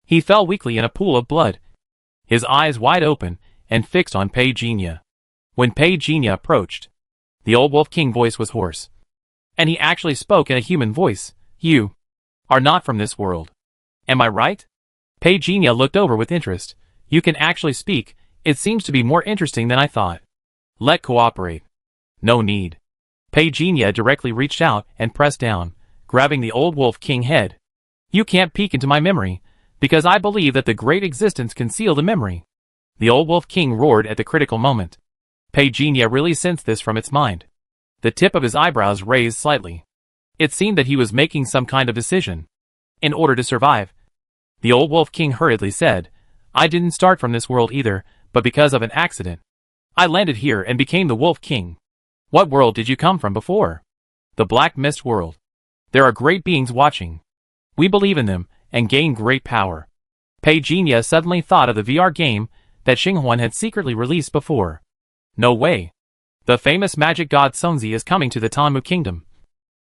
Speaker 1: He fell weakly in a pool of blood, his eyes wide open and fixed on Pei Jinya. When Pei Jinya approached, the old Wolf King voice was hoarse. And he actually spoke in a human voice. You are not from this world. Am I right? Pei Jinya looked over with interest. You can actually speak. It seems to be more interesting than I thought. Let's cooperate. No need. Pei Jinya directly reached out and pressed down, grabbing the old Wolf King head. You can't peek into my memory, because I believe that the great existence can seal the memory. The old Wolf King roared at the critical moment. Pei Jinya really sensed this from its mind. The tip of his eyebrows raised slightly. It seemed that he was making some kind of decision. In order to survive, the old Wolf King hurriedly said, I didn't start from this world either, but because of an accident. I landed here and became the Wolf King. What world did you come from before? The Black Mist world. There are great beings watching. We believe in them and gain great power. Pei Jinya suddenly thought of the VR game that Xinghuan had secretly released before. No way. The famous magic god Songzi is coming to the Tanmu Kingdom,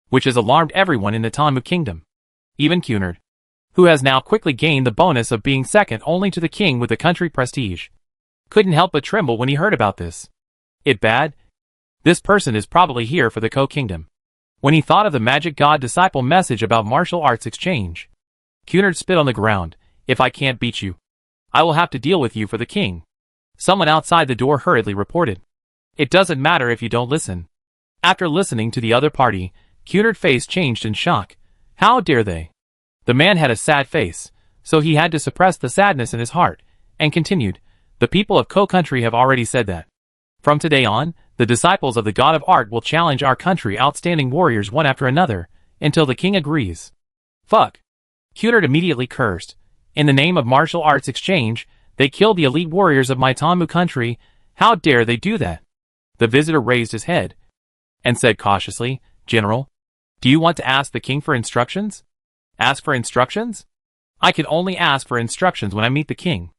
Speaker 1: which has alarmed everyone in the Tanmu Kingdom. Even Cunard, who has now quickly gained the bonus of being second only to the king with the country prestige, couldn't help but tremble when he heard about this. It bad? This person is probably here for the Ko Kingdom. When he thought of the magic god disciple message about martial arts exchange, Cunard spit on the ground. If I can't beat you, I will have to deal with you for the king. Someone outside the door hurriedly reported. It doesn't matter if you don't listen. After listening to the other party, Cunard's face changed in shock. How dare they? The man had a sad face, so he had to suppress the sadness in his heart, and continued, the people of Ko country have already said that. From today on, the disciples of the God of Art will challenge our country outstanding warriors one after another, until the king agrees. Fuck. Cunard immediately cursed. In the name of martial arts exchange, they killed the elite warriors of my Tanmu country. How dare they do that? The visitor raised his head and said cautiously, General, do you want to ask the king for instructions? Ask for instructions? I can only ask for instructions when I meet the king.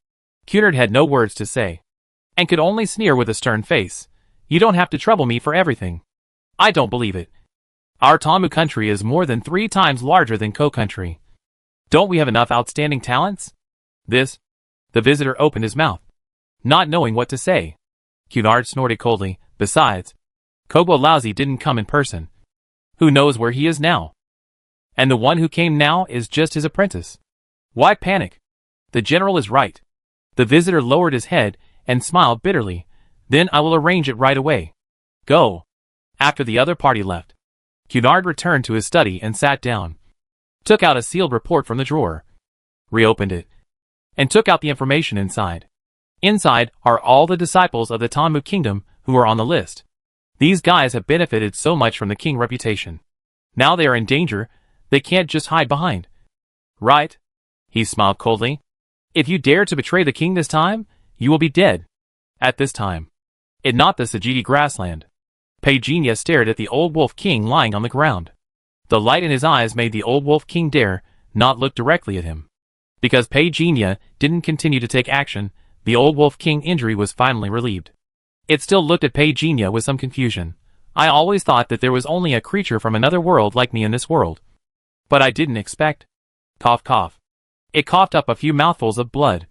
Speaker 1: Cunard had no words to say, and could only sneer with a stern face. You don't have to trouble me for everything. I don't believe it. Our Tanmu country is more than 3 times larger than Ko country. Don't we have enough outstanding talents? The visitor opened his mouth, not knowing what to say. Cunard snorted coldly. Besides, Kogwa Laozi didn't come in person. Who knows where he is now? And the one who came now is just his apprentice. Why panic? The general is right. The visitor lowered his head and smiled bitterly. Then I will arrange it right away. Go. After the other party left, Cunard returned to his study and sat down. Took out a sealed report from the drawer. Reopened it. And took out the information inside. Inside are all the disciples of the Tanmu Kingdom who are on the list. These guys have benefited so much from the king's reputation. Now they are in danger, they can't just hide behind. Right? He smiled coldly. If you dare to betray the king this time, you will be dead. At this time, in not the Sajidi grassland, Pei Jinya stared at the old Wolf King lying on the ground. The light in his eyes made the old Wolf King dare not look directly at him. Because Pei Jinya didn't continue to take action, the old Wolf King injury was finally relieved. It still looked at Pei Jinya with some confusion. I always thought that there was only a creature from another world like me in this world. But I didn't expect. Cough cough. It coughed up a few mouthfuls of blood.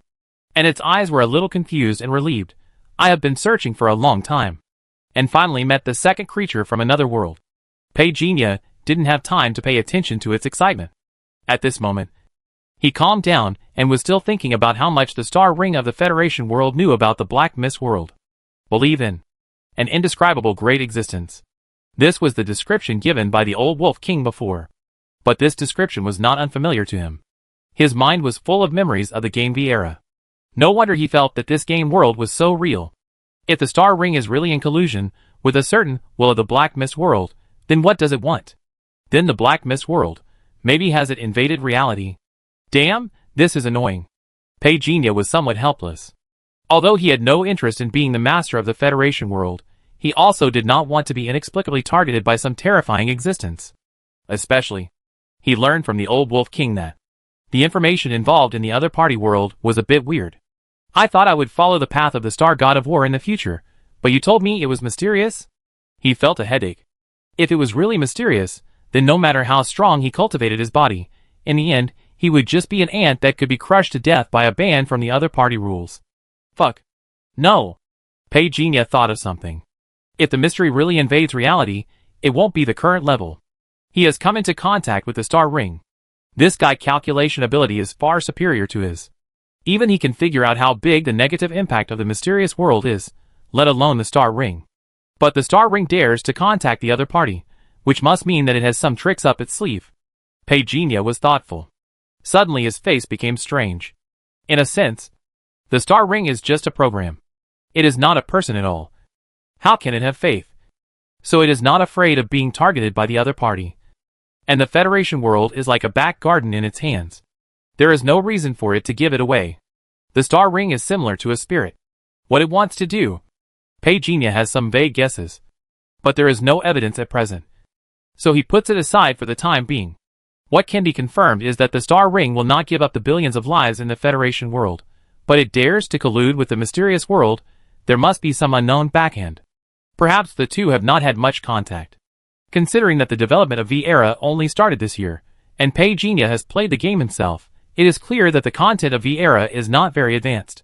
Speaker 1: And its eyes were a little confused and relieved. I have been searching for a long time. And finally met the second creature from another world. Pei Jinya didn't have time to pay attention to its excitement. At this moment, he calmed down and was still thinking about how much the star ring of the Federation world knew about the Black Mist world. Believe in an indescribable great existence. This was the description given by the old Wolf King before. But this description was not unfamiliar to him. His mind was full of memories of the Game V era. No wonder he felt that this game world was so real. If the star ring is really in collusion with a certain will of the Black Mist world, then what does it want? Then the Black Mist world, maybe has it invaded reality? Damn, this is annoying. Petunia was somewhat helpless. Although he had no interest in being the master of the Federation world, he also did not want to be inexplicably targeted by some terrifying existence. Especially, he learned from the old Wolf King that the information involved in the other party world was a bit weird. I thought I would follow the path of the Star God of War in the future, but you told me it was mysterious? He felt a headache. If it was really mysterious, then no matter how strong he cultivated his body, in the end, he would just be an ant that could be crushed to death by a ban from the other party rules. Fuck. No. Petunia thought of something. If the mystery really invades reality, it won't be the current level. He has come into contact with the star ring. This guy calculation ability is far superior to his. Even he can figure out how big the negative impact of the mysterious world is, let alone the star ring. But the star ring dares to contact the other party, which must mean that it has some tricks up its sleeve. Petunia was thoughtful. Suddenly his face became strange. In a sense, the star ring is just a program. It is not a person at all. How can it have faith? So it is not afraid of being targeted by the other party. And the Federation world is like a back garden in its hands. There is no reason for it to give it away. The star ring is similar to a spirit. What it wants to do? Petunia has some vague guesses. But there is no evidence at present. So he puts it aside for the time being. What can be confirmed is that the star ring will not give up the billions of lives in the Federation world. But it dares to collude with the mysterious world. There must be some unknown backhand. Perhaps the two have not had much contact. Considering that the development of V-Era only started this year, and Petunia has played the game himself, it is clear that the content of V-Era is not very advanced.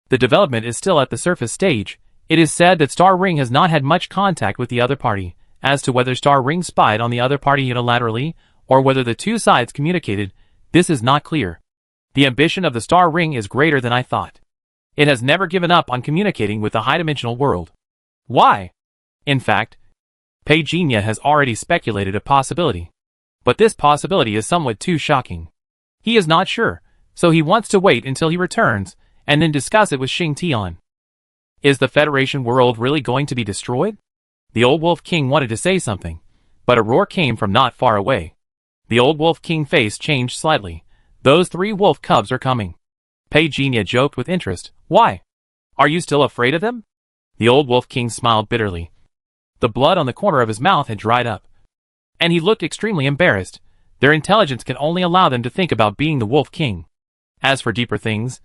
Speaker 1: The development is still at the surface stage. It is said that Star Ring has not had much contact with the other party. As to whether Star Ring spied on the other party unilaterally, or whether the two sides communicated, this is not clear. The ambition of the Star Ring is greater than I thought. It has never given up on communicating with the high-dimensional world. Why? In fact, Petunia has already speculated a possibility. But this possibility is somewhat too shocking. He is not sure, so he wants to wait until he returns, and then discuss it with Xing Tian. Is the Federation world really going to be destroyed? The old Wolf King wanted to say something, but a roar came from not far away. The old Wolf King face changed slightly. Those 3 wolf cubs are coming. Petunia joked with interest. Why? Are you still afraid of them? The old Wolf King smiled bitterly. The blood on the corner of his mouth had dried up. And he looked extremely embarrassed. Their intelligence can only allow them to think about being the Wolf King. As for deeper things,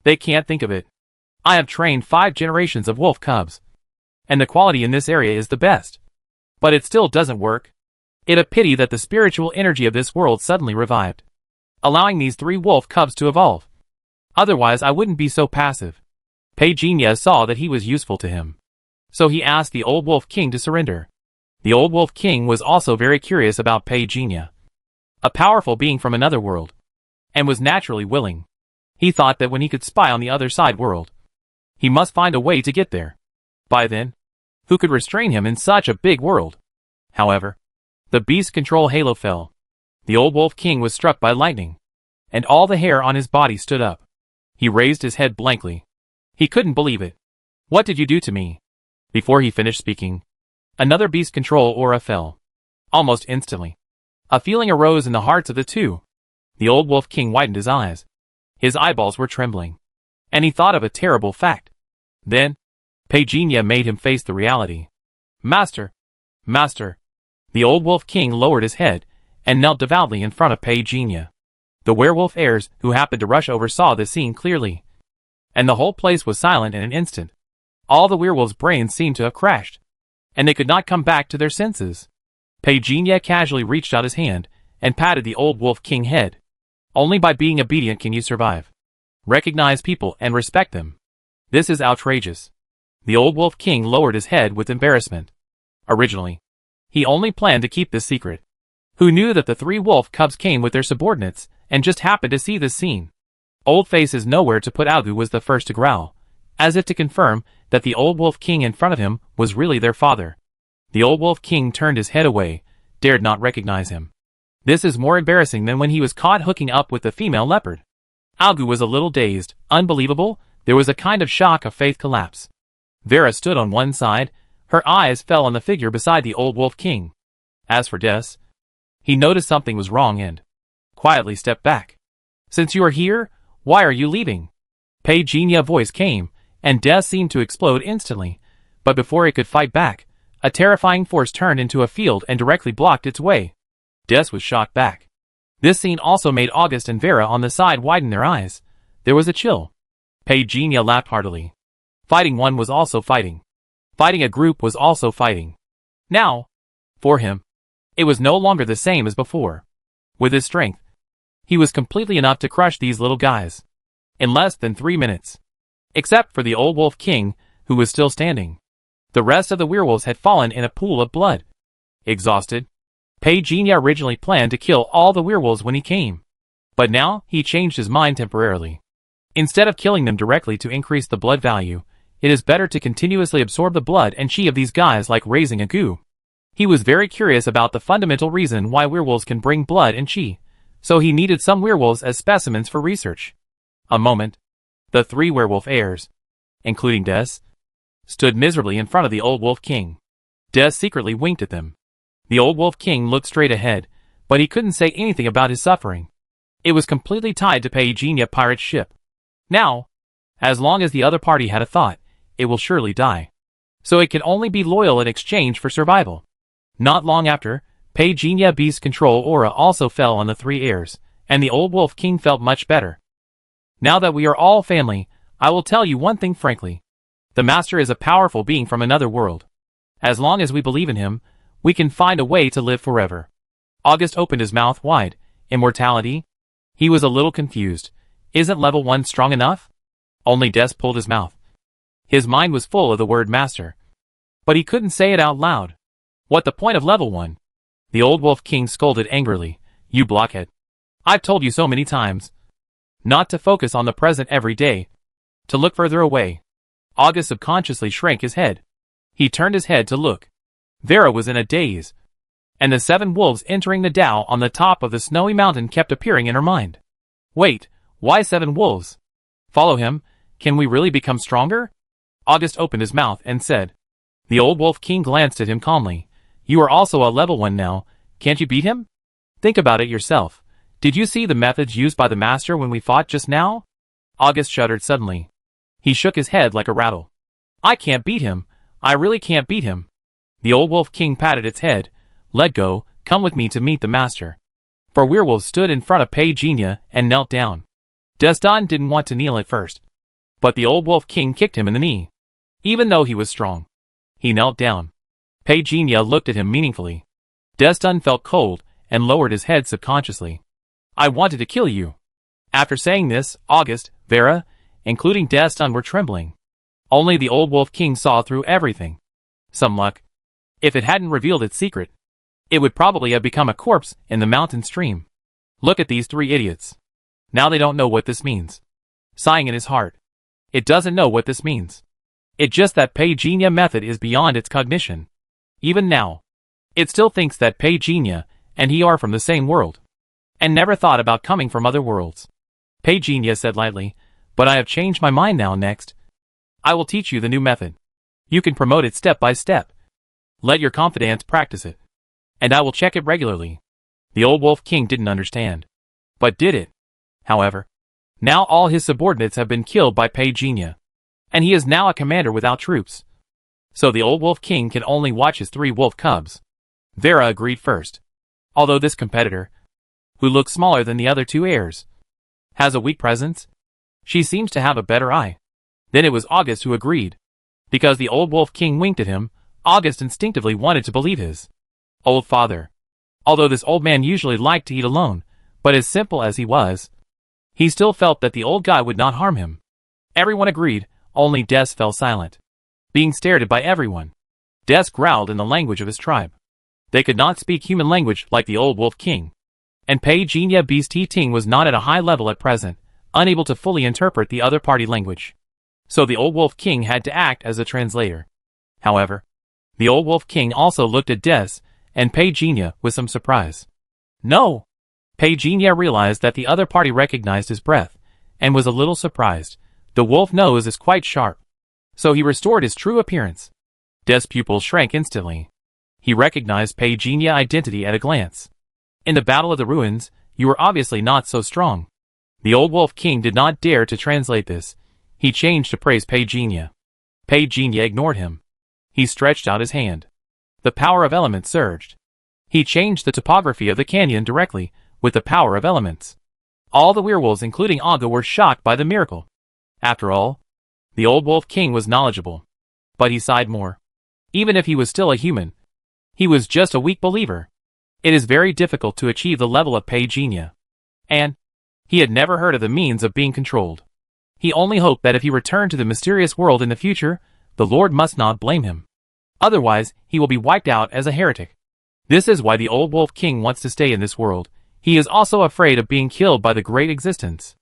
Speaker 1: they can't think of it. I have trained 5 generations of wolf cubs. And the quality in this area is the best. But it still doesn't work. It's a pity that the spiritual energy of this world suddenly revived, allowing these 3 wolf cubs to evolve. Otherwise I wouldn't be so passive. Petunia saw that he was useful to him. So he asked the old Wolf King to surrender. The old Wolf King was also very curious about Petunia, a powerful being from another world, and was naturally willing. He thought that when he could spy on the other side world, he must find a way to get there. By then, who could restrain him in such a big world? However, the beast control halo fell. The old Wolf King was struck by lightning, and all the hair on his body stood up. He raised his head blankly. He couldn't believe it. What did you do to me? Before he finished speaking, another beast control aura fell. Almost instantly, a feeling arose in the hearts of the two. The old Wolf King widened his eyes. His eyeballs were trembling, and he thought of a terrible fact. Then, Petunia made him face the reality. Master! Master! The old Wolf King lowered his head and knelt devoutly in front of Petunia. The werewolf heirs who happened to rush over saw the scene clearly, and the whole place was silent in an instant. All the werewolves' brains seemed to have crashed, and they could not come back to their senses. Petunia casually reached out his hand and patted the old Wolf King head. Only by being obedient can you survive. Recognize people and respect them. This is outrageous. The old Wolf King lowered his head with embarrassment. Originally, he only planned to keep this secret. Who knew that the 3 wolf cubs came with their subordinates and just happened to see this scene? Old Faces Nowhere to Put Agu was the first to growl, as if to confirm that the old Wolf King in front of him was really their father. The old Wolf King turned his head away, dared not recognize him. This is more embarrassing than when he was caught hooking up with the female leopard. Algu was a little dazed. Unbelievable. There was a kind of shock of faith collapse. Vera stood on one side. Her eyes fell on the figure beside the old wolf king. As for Des, he noticed something was wrong and quietly stepped back. Since you are here, why are you leaving? Pei-Genia's voice came, and Des seemed to explode instantly. But before it could fight back, a terrifying force turned into a field and directly blocked its way. Des was shocked back. This scene also made August and Vera on the side widen their eyes. There was a chill. Pei-Genia laughed heartily. Fighting one was also fighting. Fighting a group was also fighting. Now, for him, it was no longer the same as before. With his strength, he was completely enough to crush these little guys. In less than 3 minutes. Except for the old wolf king, who was still standing. The rest of the werewolves had fallen in a pool of blood. Exhausted, Pei-Genia originally planned to kill all the werewolves when he came. But now, he changed his mind temporarily. Instead of killing them directly to increase the blood value, it is better to continuously absorb the blood and chi of these guys like raising a goo. He was very curious about the fundamental reason why werewolves can bring blood and chi, so he needed some werewolves as specimens for research. A moment. The 3 werewolf heirs, including Des, stood miserably in front of the old wolf king. Des secretly winked at them. The old wolf king looked straight ahead, but he couldn't say anything about his suffering. It was completely tied to Pei-Genia pirate's ship. Now, as long as the other party had a thought, it will surely die. So it can only be loyal in exchange for survival. Not long after, Pei-Genia beast's control aura also fell on the 3 heirs, and the old wolf king felt much better. Now that we are all family, I will tell you one thing frankly. The master is a powerful being from another world. As long as we believe in him, we can find a way to live forever. August opened his mouth wide. Immortality? He was a little confused. Isn't level 1 strong enough? Only Des pulled his mouth. His mind was full of the word master. But he couldn't say it out loud. What the point of level 1? The old wolf king scolded angrily. You blockhead. I've told you so many times. Not to focus on the present every day. To look further away. August subconsciously shrank his head. He turned his head to look. Vera was in a daze. And the 7 wolves entering the Tao on the top of the snowy mountain kept appearing in her mind. Wait, why 7 wolves? Follow him. Can we really become stronger? August opened his mouth and said. The old wolf king glanced at him calmly. You are also a level 1 now. Can't you beat him? Think about it yourself. Did you see the methods used by the master when we fought just now? August shuddered suddenly. He shook his head like a rattle. I can't beat him. I really can't beat him. The old wolf king patted its head. Let go, come with me to meet the master. 4 werewolves stood in front of Pei-Genia and knelt down. Destin didn't want to kneel at first. But the old wolf king kicked him in the knee. Even though he was strong. He knelt down. Pei-Genia looked at him meaningfully. Destin felt cold and lowered his head subconsciously. I wanted to kill you. After saying this, August, Vera, including Destin were trembling. Only the old wolf king saw through everything. Some luck. If it hadn't revealed its secret, it would probably have become a corpse in the mountain stream. Look at these 3 idiots. Now they don't know what this means. Sighing in his heart. It doesn't know what this means. It's just that Pei-Genia method is beyond its cognition. Even now, it still thinks that Pei-Genia and he are from the same world. And never thought about coming from other worlds. Pei-Genia said lightly, but I have changed my mind now. Next, I will teach you the new method. You can promote it step by step. Let your confidants practice it. And I will check it regularly. The old wolf king didn't understand. But did it. However, now all his subordinates have been killed by Pei-Genia. And he is now a commander without troops. So the old wolf king can only watch his 3 wolf cubs. Vera agreed first. Although this competitor, who looks smaller than the other 2 heirs, has a weak presence, she seems to have a better eye. Then it was August who agreed. Because the old wolf king winked at him, August instinctively wanted to believe his old father. Although this old man usually liked to eat alone, but as simple as he was, he still felt that the old guy would not harm him. Everyone agreed, only Des fell silent. Being stared at by everyone. Des growled in the language of his tribe. They could not speak human language like the old wolf king. And Pei-Genia Beast Ting was not at a high level at present, unable to fully interpret the other party language. So the old wolf king had to act as a translator. However, the old wolf king also looked at Des and Pei-Genia with some surprise. No! Pei-Genia realized that the other party recognized his breath, and was a little surprised. The wolf nose is quite sharp. So he restored his true appearance. Des' pupils shrank instantly. He recognized Pei Jinya identity at a glance. In the Battle of the Ruins, you were obviously not so strong. The old wolf king did not dare to translate this. He changed to praise Pei Jinya. Pei Jinya ignored him. He stretched out his hand. The power of elements surged. He changed the topography of the canyon directly, with the power of elements. All the werewolves including Aga were shocked by the miracle. After all, the old wolf king was knowledgeable. But he sighed more. Even if he was still a human, he was just a weak believer. It is very difficult to achieve the level of Pei Jinya. And he had never heard of the means of being controlled. He only hoped that if he returned to the mysterious world in the future, the Lord must not blame him. Otherwise, he will be wiped out as a heretic. This is why the old wolf king wants to stay in this world. He is also afraid of being killed by the great existence.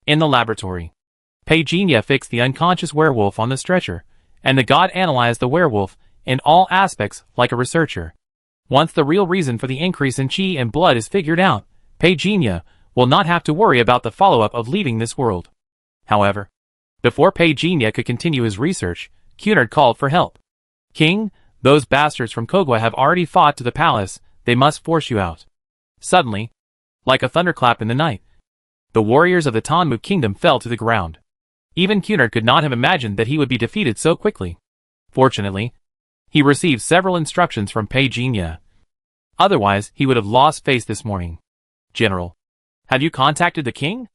Speaker 1: In the laboratory, Pei Jinya fixed the unconscious werewolf on the stretcher, and the god analyzed the werewolf in all aspects like a researcher. Once the real reason for the increase in chi and blood is figured out, Pei Jinya will not have to worry about the follow-up of leaving this world. However, before Pei Jinya could continue his research, Cunard called for help. King, those bastards from Kogwa have already fought to the palace. They must force you out. Suddenly, like a thunderclap in the night, the warriors of the Tanmu kingdom fell to the ground. Even Cunard could not have imagined that he would be defeated so quickly. Fortunately, he received several instructions from Pei Jinya. Otherwise, he would have lost face this morning. General, have you contacted the king?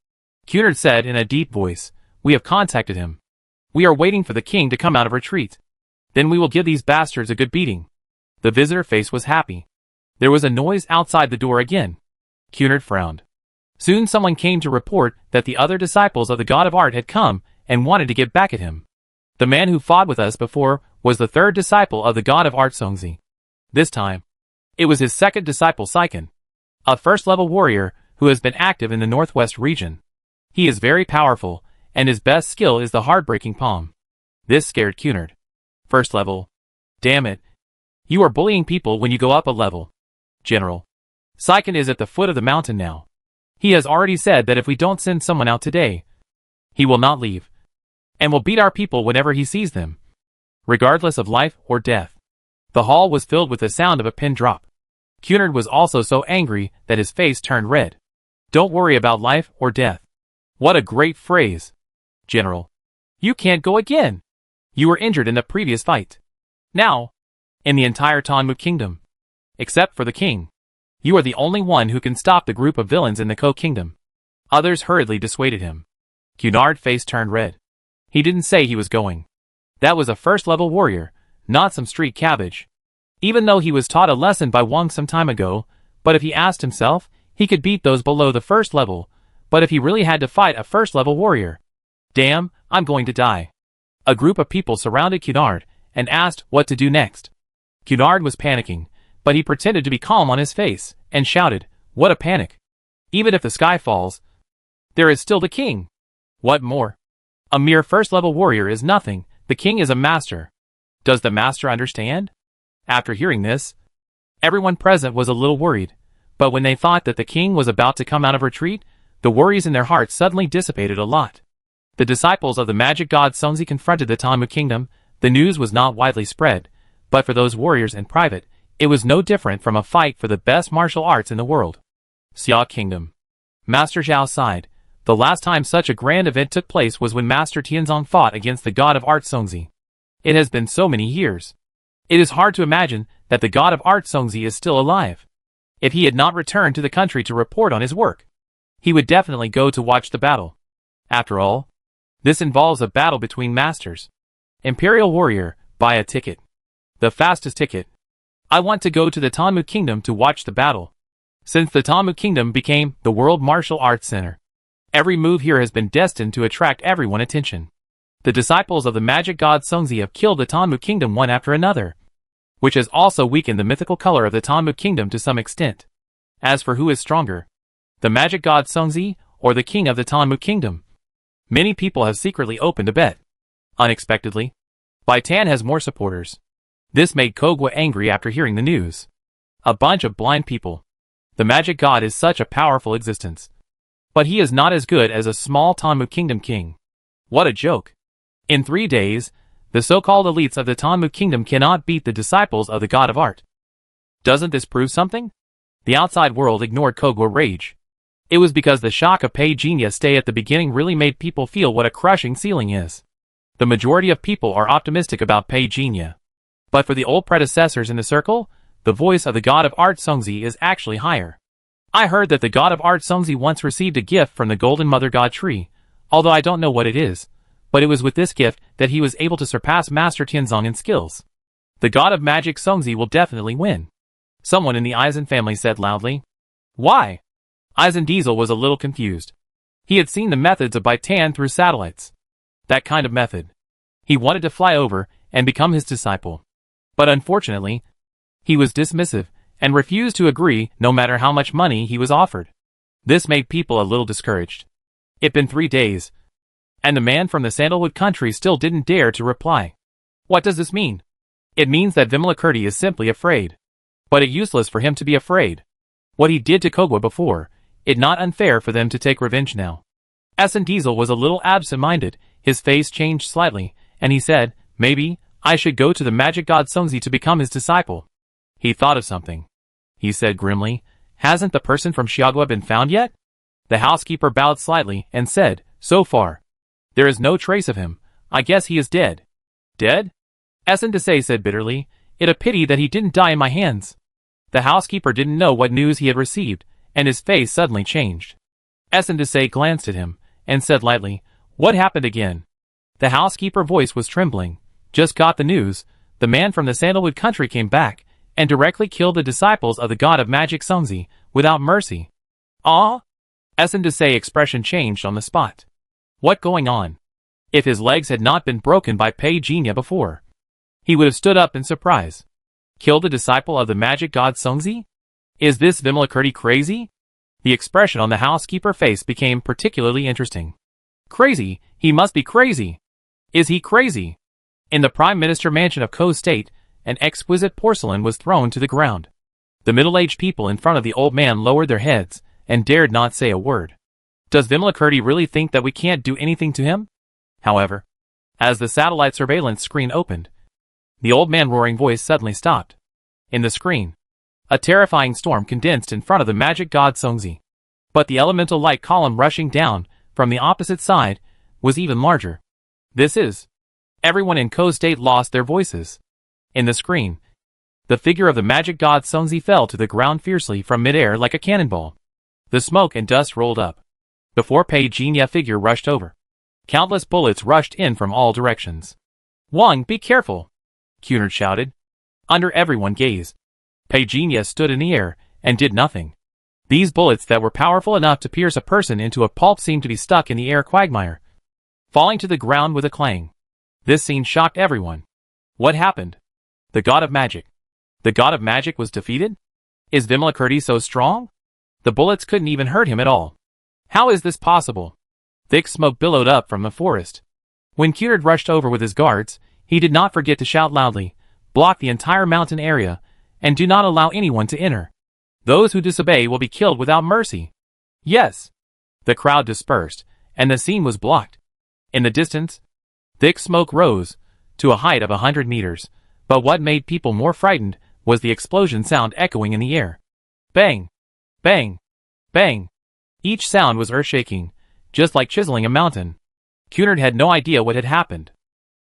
Speaker 1: Cunard said in a deep voice. We have contacted him. We are waiting for the king to come out of retreat. Then we will give these bastards a good beating. The visitor face was happy. There was a noise outside the door again. Cunard frowned. Soon someone came to report that the other disciples of the god of art had come and wanted to get back at him. The man who fought with us before was the third disciple of the god of art Songzi. This time, it was his second disciple Saiken, a first-level warrior who has been active in the northwest region. He is very powerful, and his best skill is the heartbreaking palm. This scared Cunard. First level. Damn it. You are bullying people when you go up a level. General, Saiken is at the foot of the mountain now. He has already said that if we don't send someone out today, he will not leave, and will beat our people whenever he sees them, regardless of life or death. The hall was filled with the sound of a pin drop. Cunard was also so angry that his face turned red. Don't worry about life or death. What a great phrase. General, you can't go again. You were injured in the previous fight. Now, in the entire Tanmu kingdom, except for the king, you are the only one who can stop the group of villains in the Ko kingdom. Others hurriedly dissuaded him. Cunard's face turned red. He didn't say he was going. That was a first-level warrior, not some street cabbage. Even though he was taught a lesson by Wang some time ago, but if he asked himself, he could beat those below the first level, but if he really had to fight a first-level warrior, damn, I'm going to die. A group of people surrounded Cunard and asked what to do next. Cunard was panicking, but he pretended to be calm on his face and shouted, what a panic. Even if the sky falls, there is still the king. What more? A mere first-level warrior is nothing. The king is a master. Does the master understand? After hearing this, everyone present was a little worried, but when they thought that the king was about to come out of retreat, the worries in their hearts suddenly dissipated a lot. The disciples of the magic god Songzi confronted the Tanmu kingdom. The news was not widely spread, but for those warriors in private, it was no different from a fight for the best martial arts in the world. Xia Kingdom. Master Zhao sighed. The last time such a grand event took place was when Master Tianzong fought against the god of art Songzi. It has been so many years. It is hard to imagine that the god of art Songzi is still alive. If he had not returned to the country to report on his work, he would definitely go to watch the battle. After all, this involves a battle between masters. Imperial warrior, buy a ticket. The fastest ticket. I want to go to the Tanmu kingdom to watch the battle. Since the Tanmu kingdom became the World Martial Arts Center, every move here has been destined to attract everyone's attention. The disciples of the magic god Songzi have killed the Tanmu kingdom one after another, which has also weakened the mythical color of the Tanmu kingdom to some extent. As for who is stronger, the magic god Songzi or the king of the Tanmu kingdom, many people have secretly opened a bet. Unexpectedly, Bai Tan has more supporters. This made Kogwa angry after hearing the news. A bunch of blind people. The magic god is such a powerful existence. But he is not as good as a small Tanmu Kingdom king. What a joke. In 3 days, the so-called elites of the Tanmu Kingdom cannot beat the disciples of the God of Art. Doesn't this prove something? The outside world ignored Kogwa rage. It was because the shock of Pei Genia's stay at the beginning really made people feel what a crushing ceiling is. The majority of people are optimistic about Pei Genia. But for the old predecessors in the circle, the voice of the God of Art Songzi is actually higher. I heard that the God of Art Songzi once received a gift from the Golden Mother God tree, although I don't know what it is, but it was with this gift that he was able to surpass Master Tianzong in skills. The God of Magic Songzi will definitely win. Someone in the Eisen family said loudly. Why? Eisen Diesel was a little confused. He had seen the methods of Baitan through satellites. That kind of method. He wanted to fly over and become his disciple. But unfortunately, he was dismissive and refused to agree no matter how much money he was offered. This made people a little discouraged. It'd been 3 days, and the man from the Sandalwood country still didn't dare to reply. What does this mean? It means that Vimalakirti is simply afraid. But it's useless for him to be afraid. What he did to Kogwa before, it's not unfair for them to take revenge now. Essen Diesel was a little absent-minded, his face changed slightly, and he said, maybe, I should go to the magic god Songzi to become his disciple. He thought of something. He said grimly, hasn't the person from Xiagua been found yet? The housekeeper bowed slightly and said, so far. There is no trace of him. I guess he is dead. Dead? Essen Desai said bitterly, it's a pity that he didn't die in my hands. The housekeeper didn't know what news he had received, and his face suddenly changed. Essen Desai glanced at him, and said lightly, what happened again? The housekeeper's voice was trembling. Just got the news, the man from the Sandalwood country came back, and directly killed the disciples of the god of magic Songzi, without mercy. Ah? Essen Desai's expression changed on the spot. What going on? If his legs had not been broken by Pei Genia before, he would have stood up in surprise. Killed a disciple of the magic god Songzi? Is this Vimalakirti crazy? The expression on the housekeeper's face became particularly interesting. Crazy? He must be crazy. Is he crazy? In the Prime Minister mansion of Ko State, an exquisite porcelain was thrown to the ground. The middle-aged people in front of the old man lowered their heads and dared not say a word. Does Vimalakirti really think that we can't do anything to him? However, as the satellite surveillance screen opened, the old man's roaring voice suddenly stopped. In the screen, a terrifying storm condensed in front of the magic god Songzi. But the elemental light column rushing down from the opposite side was even larger. This is... Everyone in Ko State lost their voices. In the screen, the figure of the magic god Songzi fell to the ground fiercely from midair like a cannonball. The smoke and dust rolled up. Before Pei Genia's figure rushed over, countless bullets rushed in from all directions. Wang, be careful! Cunard shouted. Under everyone's gaze, Pei Genia stood in the air and did nothing. These bullets that were powerful enough to pierce a person into a pulp seemed to be stuck in the air quagmire, falling to the ground with a clang. This scene shocked everyone. What happened? The god of magic. The god of magic was defeated? Is Vimalakirti so strong? The bullets couldn't even hurt him at all. How is this possible? Thick smoke billowed up from the forest. When Cunard rushed over with his guards, he did not forget to shout loudly, block the entire mountain area, and do not allow anyone to enter. Those who disobey will be killed without mercy. Yes. The crowd dispersed, and the scene was blocked. In the distance, thick smoke rose, to a height of 100 meters, but what made people more frightened was the explosion sound echoing in the air. Bang! Bang! Bang! Each sound was earth-shaking, just like chiseling a mountain. Cunard had no idea what had happened.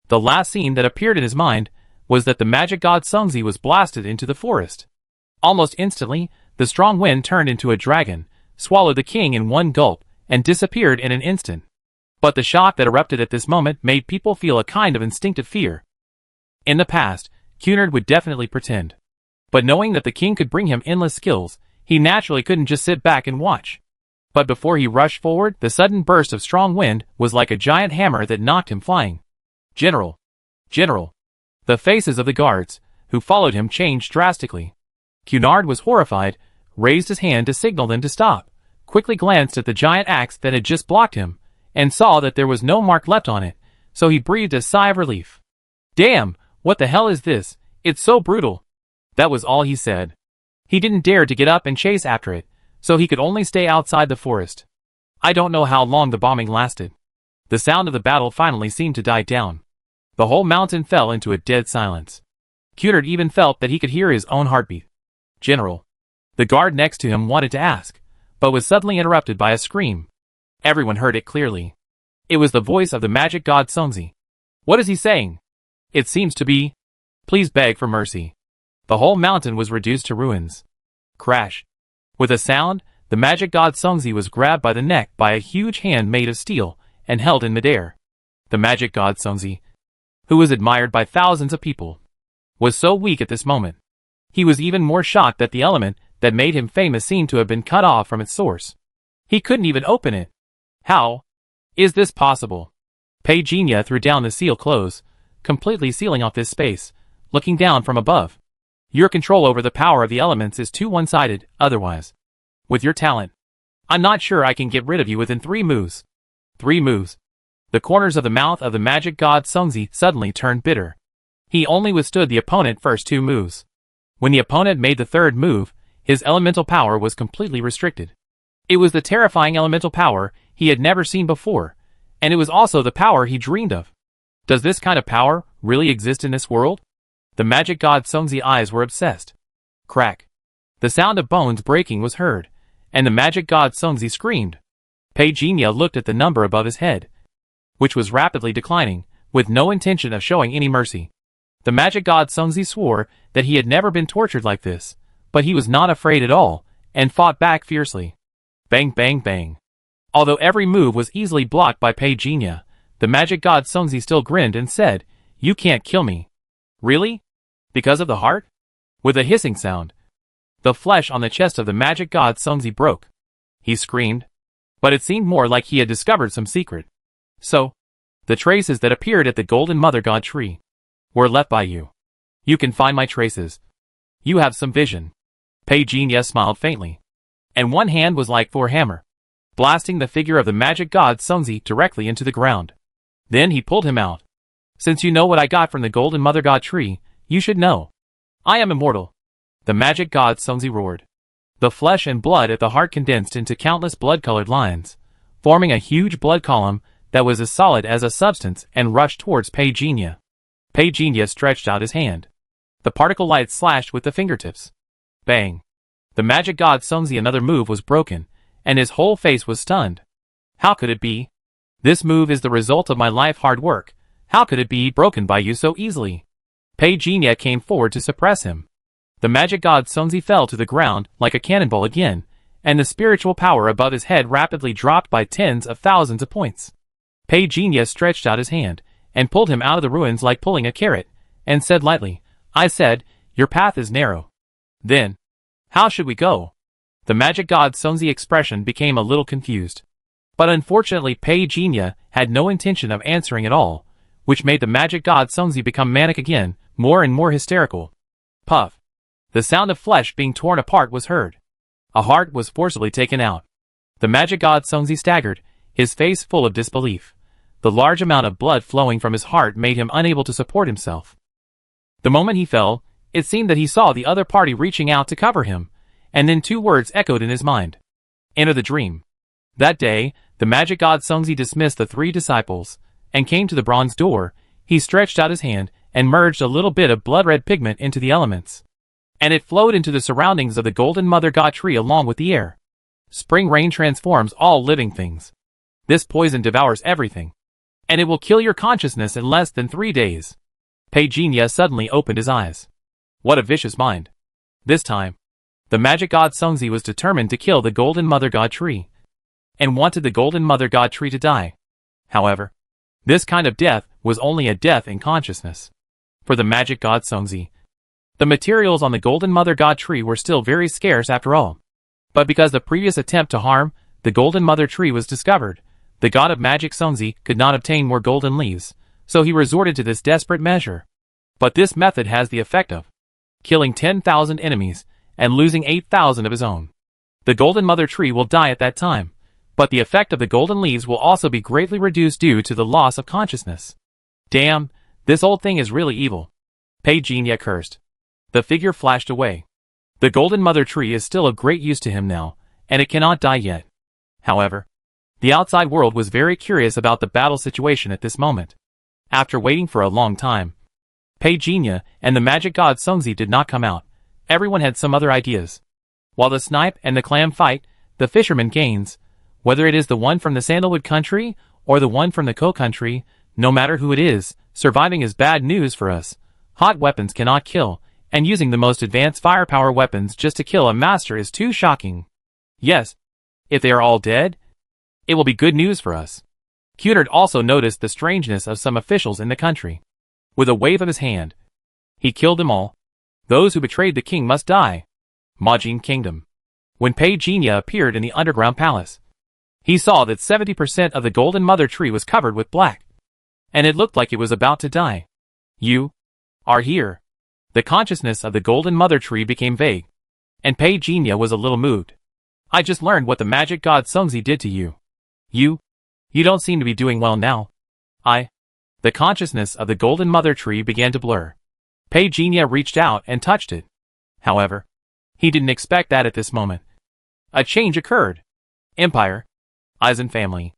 Speaker 1: The last scene that appeared in his mind was that the magic god Songzi was blasted into the forest. Almost instantly, the strong wind turned into a dragon, swallowed the king in one gulp, and disappeared in an instant. But the shock that erupted at this moment made people feel a kind of instinctive fear. In the past, Cunard would definitely pretend. But knowing that the king could bring him endless skills, he naturally couldn't just sit back and watch. But before he rushed forward, the sudden burst of strong wind was like a giant hammer that knocked him flying. General! General! The faces of the guards, who followed him, changed drastically. Cunard was horrified, raised his hand to signal them to stop, quickly glanced at the giant axe that had just blocked him, and saw that there was no mark left on it, so he breathed a sigh of relief. Damn, what the hell is this? It's so brutal. That was all he said. He didn't dare to get up and chase after it, so he could only stay outside the forest. I don't know how long the bombing lasted. The sound of the battle finally seemed to die down. The whole mountain fell into a dead silence. Cutard even felt that he could hear his own heartbeat. General. The guard next to him wanted to ask, but was suddenly interrupted by a scream. Everyone heard it clearly. It was the voice of the magic god Songzi. What is he saying? It seems to be, please beg for mercy. The whole mountain was reduced to ruins. Crash. With a sound, the magic god Songzi was grabbed by the neck by a huge hand made of steel and held in midair. The magic god Songzi, who was admired by thousands of people, was so weak at this moment. He was even more shocked that the element that made him famous seemed to have been cut off from its source. He couldn't even open it. How is this possible? Pei Jinya threw down the seal close, completely sealing off this space, looking down from above. Your control over the power of the elements is too one-sided, otherwise. With your talent, I'm not sure I can get rid of you within 3 moves. 3 moves. The corners of the mouth of the magic god Songzi suddenly turned bitter. He only withstood the opponent's first 2 moves. When the opponent made the 3rd move, his elemental power was completely restricted. It was the terrifying elemental power he had never seen before, and it was also the power he dreamed of. Does this kind of power really exist in this world? The magic god Songzi's eyes were obsessed. Crack. The sound of bones breaking was heard, and the magic god Songzi screamed. Pei Jinya looked at the number above his head, which was rapidly declining, with no intention of showing any mercy. The magic god Songzi swore that he had never been tortured like this, but he was not afraid at all, and fought back fiercely. Bang bang bang. Although every move was easily blocked by Pei Jinya, the magic god Songzi still grinned and said, "You can't kill me." Really? Because of the heart? With a hissing sound, the flesh on the chest of the magic god Songzi broke. He screamed, but it seemed more like he had discovered some secret. So, the traces that appeared at the golden mother god tree were left by you. You can find my traces. You have some vision. Pei Jinya smiled faintly, and one hand was like for a hammer, blasting the figure of the magic god Songzi directly into the ground. Then he pulled him out. Since you know what I got from the golden mother god tree, you should know. I am immortal. The magic god Songzi roared. The flesh and blood at the heart condensed into countless blood-colored lines, forming a huge blood column that was as solid as a substance and rushed towards Pei Jinya. Pei Jinya stretched out his hand. The particle light slashed with the fingertips. Bang. The magic god Songzi another move was broken, and his whole face was stunned. How could it be? This move is the result of my life hard work. How could it be broken by you so easily? Pei Jinya came forward to suppress him. The magic god Songzi fell to the ground like a cannonball again, and the spiritual power above his head rapidly dropped by tens of thousands of points. Pei Jinya stretched out his hand, and pulled him out of the ruins like pulling a carrot, and said lightly, I said, your path is narrow. Then, how should we go? The magic god Songzi's expression became a little confused. But unfortunately Pei Jinya had no intention of answering at all, which made the magic god Songzi become manic again, more and more hysterical. Puff. The sound of flesh being torn apart was heard. A heart was forcibly taken out. The magic god Songzi staggered, his face full of disbelief. The large amount of blood flowing from his heart made him unable to support himself. The moment he fell, it seemed that he saw the other party reaching out to cover him, and then 2 words echoed in his mind. Enter the dream. That day, the magic god Songzi dismissed the 3 disciples, and came to the bronze door. He stretched out his hand, and merged a little bit of blood-red pigment into the elements. And it flowed into the surroundings of the golden mother god tree along with the air. Spring rain transforms all living things. This poison devours everything. And it will kill your consciousness in less than 3 days. Pei Jinya suddenly opened his eyes. What a vicious mind. This time, the magic god Songzi was determined to kill the golden mother god tree, and wanted the golden mother god tree to die. However, this kind of death was only a death in consciousness. For the magic god Songzi, the materials on the golden mother god tree were still very scarce after all. But because the previous attempt to harm the golden mother tree was discovered, the god of magic Songzi could not obtain more golden leaves, so he resorted to this desperate measure. But this method has the effect of killing 10,000 enemies and losing 8,000 of his own. The golden mother tree will die at that time, but the effect of the golden leaves will also be greatly reduced due to the loss of consciousness. Damn, this old thing is really evil. Pei Jinya cursed. The figure flashed away. The golden mother tree is still of great use to him now, and it cannot die yet. However, The outside world was very curious about the battle situation at this moment. After waiting for a long time, Pei and the magic god Songzi did not come out. Everyone had some other ideas. While the snipe and the clam fight, the fisherman gains. Whether it is the one from the sandalwood country or the one from the coal country, no matter who it is, surviving is bad news for us. Hot weapons cannot kill, and using the most advanced firepower weapons just to kill a master is too shocking. Yes, if they are all dead, it will be good news for us. Cunard also noticed the strangeness of some officials in the country. With a wave of his hand, he killed them all. Those who betrayed the king must die. Majin Kingdom. When Pei appeared in the underground palace, he saw that 70% of the Golden Mother Tree was covered with black, and it looked like it was about to die. You are here. The consciousness of the Golden Mother Tree became vague, and Pei was a little moved. I just learned what the magic god Songzi did to you. You don't seem to be doing well now. The consciousness of the Golden Mother Tree began to blur. Pei reached out and touched it. However, he didn't expect that at this moment. A change occurred. Empire. Eisen family.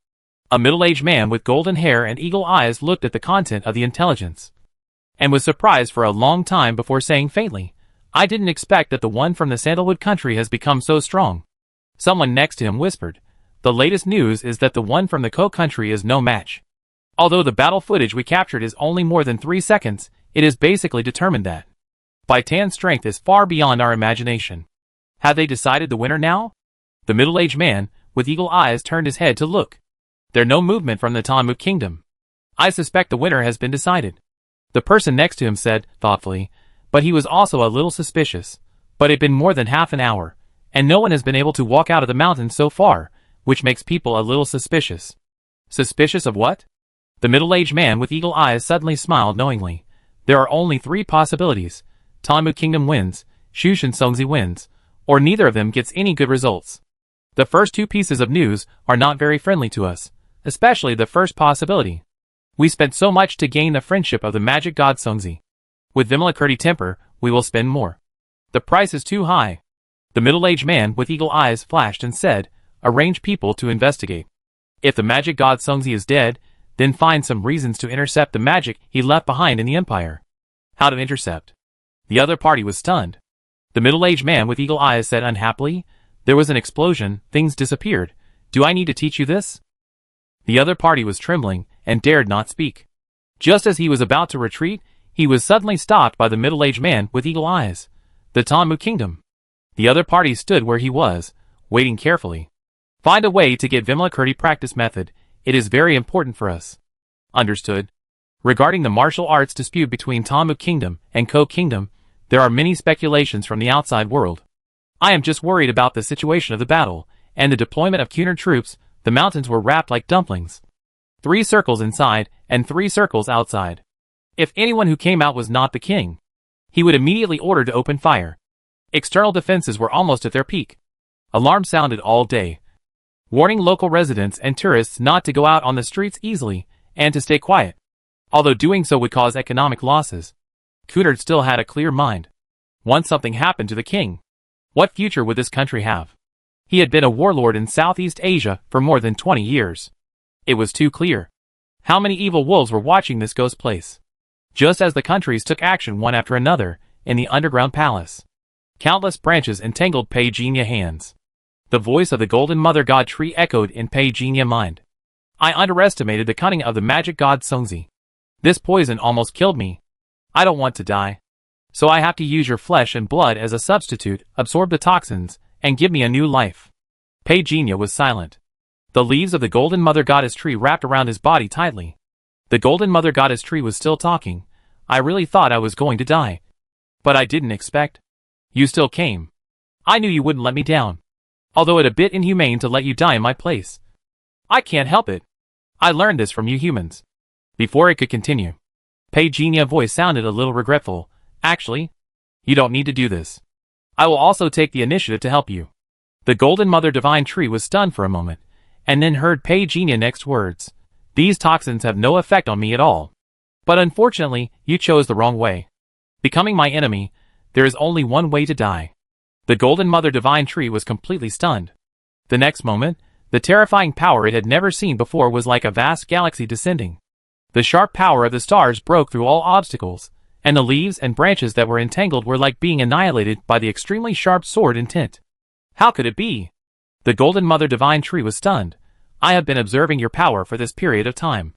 Speaker 1: A middle-aged man with golden hair and eagle eyes looked at the content of the intelligence, and was surprised for a long time before saying faintly, I didn't expect that the one from the sandalwood country has become so strong. Someone next to him whispered, the latest news is that the one from the coal country is no match. Although the battle footage we captured is only more than 3 seconds, it is basically determined that Bai Tan's strength is far beyond our imagination. Have they decided the winner now? The middle-aged man, with eagle eyes, turned his head to look. There's no movement from the Tamu Kingdom. I suspect the winner has been decided. The person next to him said, thoughtfully, but he was also a little suspicious. But it's been more than half an hour, and no one has been able to walk out of the mountain so far, which makes people a little suspicious. Suspicious of what? The middle-aged man with eagle eyes suddenly smiled knowingly. There are only 3 possibilities. Tamu Kingdom wins, Shushan Songzi wins, or neither of them gets any good results. The first 2 pieces of news are not very friendly to us, especially the first possibility. We spent so much to gain the friendship of the magic god Songzi. With Vimalakirti temper, we will spend more. The price is too high. The middle-aged man with eagle eyes flashed and said, arrange people to investigate. If the magic god Songzi is dead, then find some reasons to intercept the magic he left behind in the empire. How to intercept? The other party was stunned. The middle-aged man with eagle eyes said unhappily, there was an explosion, things disappeared. Do I need to teach you this? The other party was trembling and dared not speak. Just as he was about to retreat, he was suddenly stopped by the middle-aged man with eagle eyes. The Tamu Kingdom. The other party stood where he was, waiting carefully. Find a way to get Vimalakirti practice method. It is very important for us. Understood. Regarding the martial arts dispute between Tamu Kingdom and Ko Kingdom, there are many speculations from the outside world. I am just worried about the situation of the battle, and the deployment of Cunard troops. The mountains were wrapped like dumplings. 3 circles inside, and 3 circles outside. If anyone who came out was not the king, he would immediately order to open fire. External defenses were almost at their peak. Alarms sounded all day, warning local residents and tourists not to go out on the streets easily, and to stay quiet. Although doing so would cause economic losses, Cunard still had a clear mind. Once something happened to the king, what future would this country have? He had been a warlord in Southeast Asia for more than 20 years. It was too clear. How many evil wolves were watching this ghost place? Just as the countries took action one after another, in the underground palace, countless branches entangled Pei hands. The voice of the Golden Mother God Tree echoed in Pei mind. I underestimated the cunning of the magic god Songzi. This poison almost killed me. I don't want to die. So I have to use your flesh and blood as a substitute, absorb the toxins, and give me a new life. Pei was silent. The leaves of the Golden Mother Goddess Tree wrapped around his body tightly. The Golden Mother Goddess Tree was still talking. I really thought I was going to die. But I didn't expect. You still came. I knew you wouldn't let me down. Although it's a bit inhumane to let you die in my place. I can't help it. I learned this from you humans. Before it could continue, Pei voice sounded a little regretful. Actually, you don't need to do this. I will also take the initiative to help you. The Golden Mother Divine Tree was stunned for a moment, and then heard Pei next words. These toxins have no effect on me at all. But unfortunately, you chose the wrong way. Becoming my enemy, there is only one way to die. The Golden Mother Divine Tree was completely stunned. The next moment, The terrifying power it had never seen before was like a vast galaxy descending. The sharp power of the stars broke through all obstacles, and the leaves and branches that were entangled were like being annihilated by the extremely sharp sword intent. How could it be? The Golden Mother Divine Tree was stunned. I have been observing your power for this period of time.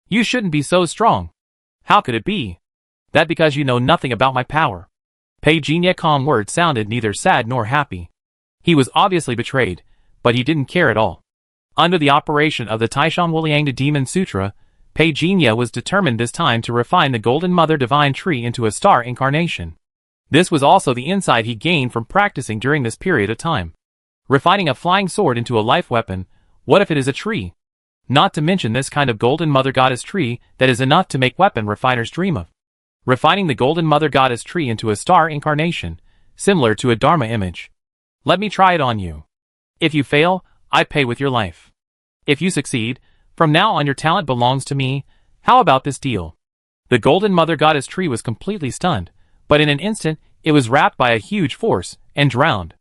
Speaker 1: You shouldn't be so strong. How could it be? That because you know nothing about my power. Pei Jinye's calm words sounded neither sad nor happy. He was obviously betrayed, but he didn't care at all. Under the operation of the Taishan Wuliang Demon Sutra, Pei Jinye was determined this time to refine the Golden Mother Divine Tree into a star incarnation. This was also the insight he gained from practicing during this period of time. Refining a flying sword into a life weapon, what if it is a tree? Not to mention this kind of Golden Mother Goddess tree that is enough to make weapon refiners dream of. Refining the Golden Mother Goddess tree into a star incarnation, similar to a Dharma image. Let me try it on you. If you fail, I pay with your life. If you succeed, from now on your talent belongs to me. How about this deal? The Golden Mother Goddess tree was completely stunned, but in an instant, it was wrapped by a huge force and drowned.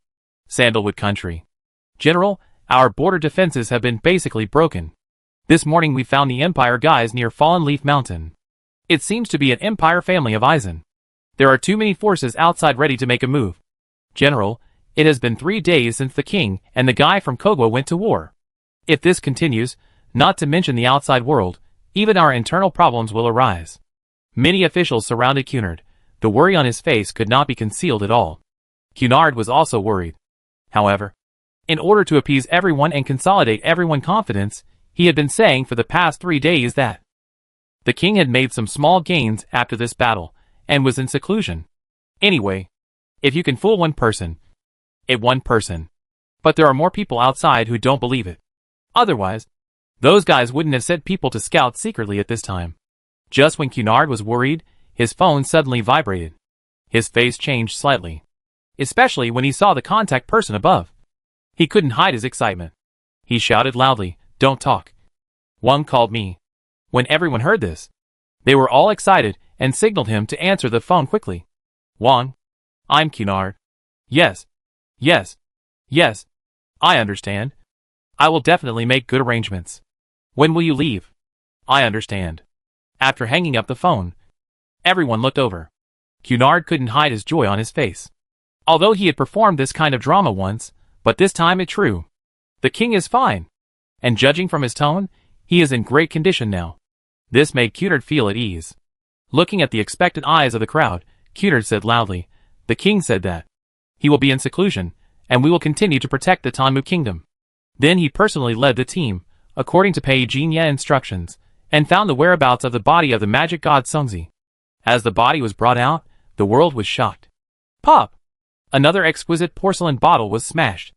Speaker 1: Sandalwood Country. General, our border defenses have been basically broken. This morning we found the Empire guys near Fallen Leaf Mountain. It seems to be an Empire family of Aizen. There are too many forces outside ready to make a move. General, it has been 3 days since the king and the guy from Kogwa went to war. If this continues, not to mention the outside world, even our internal problems will arise. Many officials surrounded Cunard. The worry on his face could not be concealed at all. Cunard was also worried. However, in order to appease everyone and consolidate everyone's confidence, he had been saying for the past 3 days that the king had made some small gains after this battle, and was in seclusion. Anyway, if you can fool one person, it one person. But there are more people outside who don't believe it. Otherwise, those guys wouldn't have sent people to scout secretly at this time. Just when Cunard was worried, his phone suddenly vibrated. His face changed slightly. Especially when he saw the contact person above. He couldn't hide his excitement. He shouted loudly, "Don't talk." Wang called me. When everyone heard this, they were all excited and signaled him to answer the phone quickly. Wang. I'm Cunard. Yes. Yes. Yes. I understand. I will definitely make good arrangements. When will you leave? I understand. After hanging up the phone, everyone looked over. Cunard couldn't hide his joy on his face. Although he had performed this kind of drama once, but this time it's true. The king is fine. And judging from his tone, he is in great condition now. This made Cunard feel at ease. Looking at the expectant eyes of the crowd, Cunard said loudly, "The king said that he will be in seclusion, and we will continue to protect the Tanmu kingdom." Then he personally led the team, according to Pei Jinye's instructions, and found the whereabouts of the body of the magic god Sungzi. As the body was brought out, the world was shocked. Pop! Another exquisite porcelain bottle was smashed.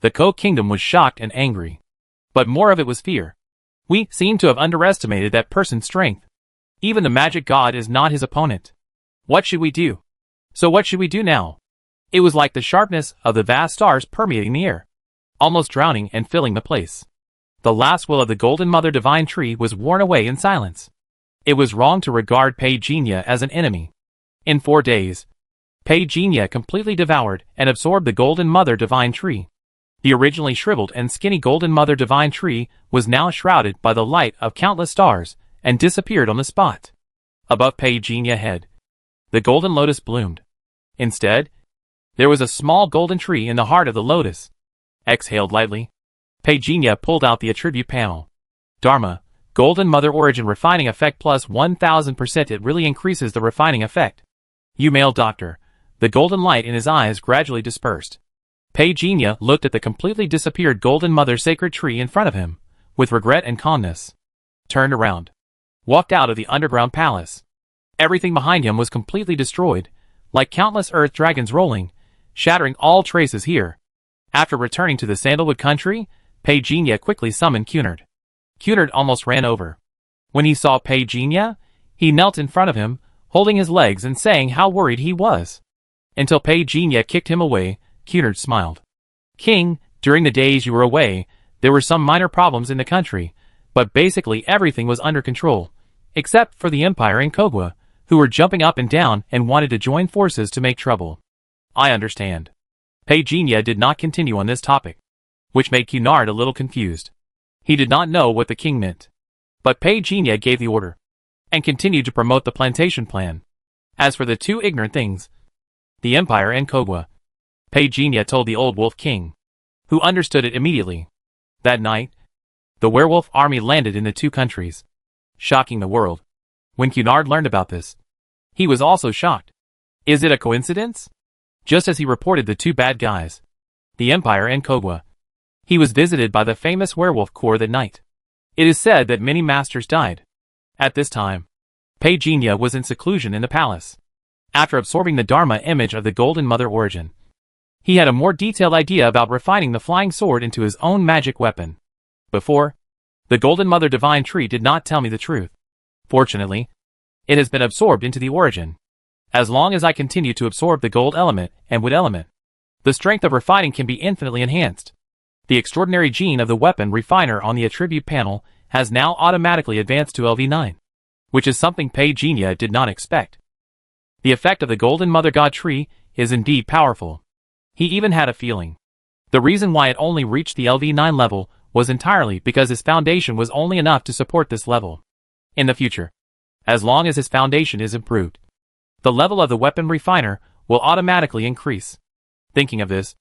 Speaker 1: The Ko kingdom was shocked and angry. But more of it was fear. We seem to have underestimated that person's strength. Even the magic god is not his opponent. What should we do? So what should we do now? It was like the sharpness of the vast stars permeating the air, almost drowning and filling the place. The last will of the Golden Mother Divine Tree was worn away in silence. It was wrong to regard Pei Jinye as an enemy. In 4 days, Pei Jinye completely devoured and absorbed the Golden Mother Divine Tree. The originally shriveled and skinny Golden Mother Divine Tree was now shrouded by the light of countless stars and disappeared on the spot. Above Pei Jinye's head, the golden lotus bloomed. Instead, there was a small golden tree in the heart of the lotus. Exhaled lightly, Pei Jinye pulled out the attribute panel. Dharma, Golden Mother Origin Refining Effect plus 1000%. It really increases the refining effect. You male doctor. The golden light in his eyes gradually dispersed. Pei Jinye looked at the completely disappeared Golden Mother Sacred Tree in front of him, with regret and calmness. Turned around. Walked out of the underground palace. Everything behind him was completely destroyed, like countless earth dragons rolling, shattering all traces here. After returning to the Sandalwood Country, Pei Jinye quickly summoned Cunard. Cunard almost ran over. When he saw Pei Jinye, he knelt in front of him, holding his legs and saying how worried he was. Until Pei Jinye kicked him away, Cunard smiled. King, during the days you were away, there were some minor problems in the country, but basically everything was under control, except for the Empire and Kogwa, who were jumping up and down and wanted to join forces to make trouble. I understand. Pei Jinye did not continue on this topic. which made Cunard a little confused. He did not know what the king meant. But Pagenia gave the order, and continued to promote the plantation plan. As for the two ignorant things, the empire and Kogwa, Pagenia told the old wolf king, who understood it immediately. That night, the werewolf army landed in the two countries, shocking the world. When Cunard learned about this, he was also shocked. Is it a coincidence? Just as he reported the two bad guys, the empire and Kogwa, he was visited by the famous werewolf corps that night. It is said that many masters died. At this time, Pagenia was in seclusion in the palace. After absorbing the Dharma image of the Golden Mother origin, he had a more detailed idea about refining the flying sword into his own magic weapon. Before, the Golden Mother divine tree did not tell me the truth. Fortunately, it has been absorbed into the origin. As long as I continue to absorb the gold element and wood element, the strength of refining can be infinitely enhanced. The extraordinary gene of the weapon refiner on the attribute panel has now automatically advanced to LV9, which is something Pagenia did not expect. The effect of the Golden Mother God tree is indeed powerful. He even had a feeling. The reason why it only reached the LV9 level was entirely because his foundation was only enough to support this level. In the future, as long as his foundation is improved, the level of the weapon refiner will automatically increase. Thinking of this,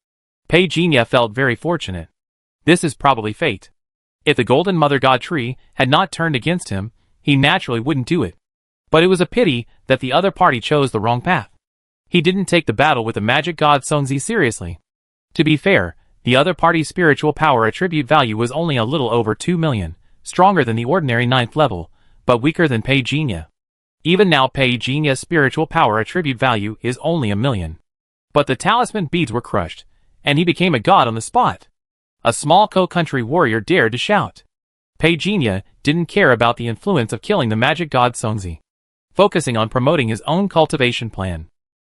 Speaker 1: Pagenia felt very fortunate. This is probably fate. If the Golden Mother God tree had not turned against him, he naturally wouldn't do it. But it was a pity that the other party chose the wrong path. He didn't take the battle with the magic god Songzi seriously. To be fair, the other party's spiritual power attribute value was only a little over 2 million, stronger than the ordinary 9th level, but weaker than Pagenia. Even now Pagenia's spiritual power attribute value is only 1 million. But the talisman beads were crushed, and he became a god on the spot. A small country warrior dared to shout. Pagenia didn't care about the influence of killing the magic god Songzi, focusing on promoting his own cultivation plan.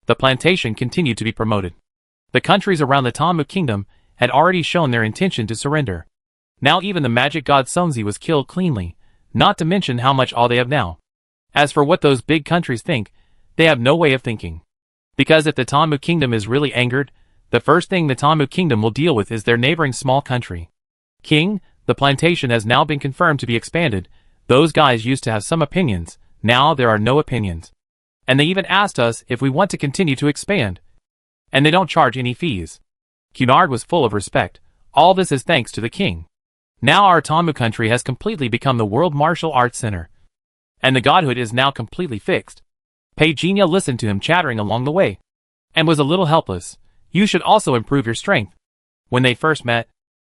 Speaker 1: The plantation continued to be promoted. The countries around the Tamu kingdom had already shown their intention to surrender. Now even the magic god Songzi was killed cleanly, not to mention how much all they have now. As for what those big countries think, they have no way of thinking. Because if the Tamu kingdom is really angered, the first thing the Tamu kingdom will deal with is their neighboring small country. King, the plantation has now been confirmed to be expanded. Those guys used to have some opinions, now there are no opinions. And they even asked us if we want to continue to expand. And they don't charge any fees. Cunard was full of respect. All this is thanks to the king. Now our Tamu country has completely become the World Martial Arts Center. And the godhood is now completely fixed. Pagenia listened to him chattering along the way, and was a little helpless. You should also improve your strength. When they first met,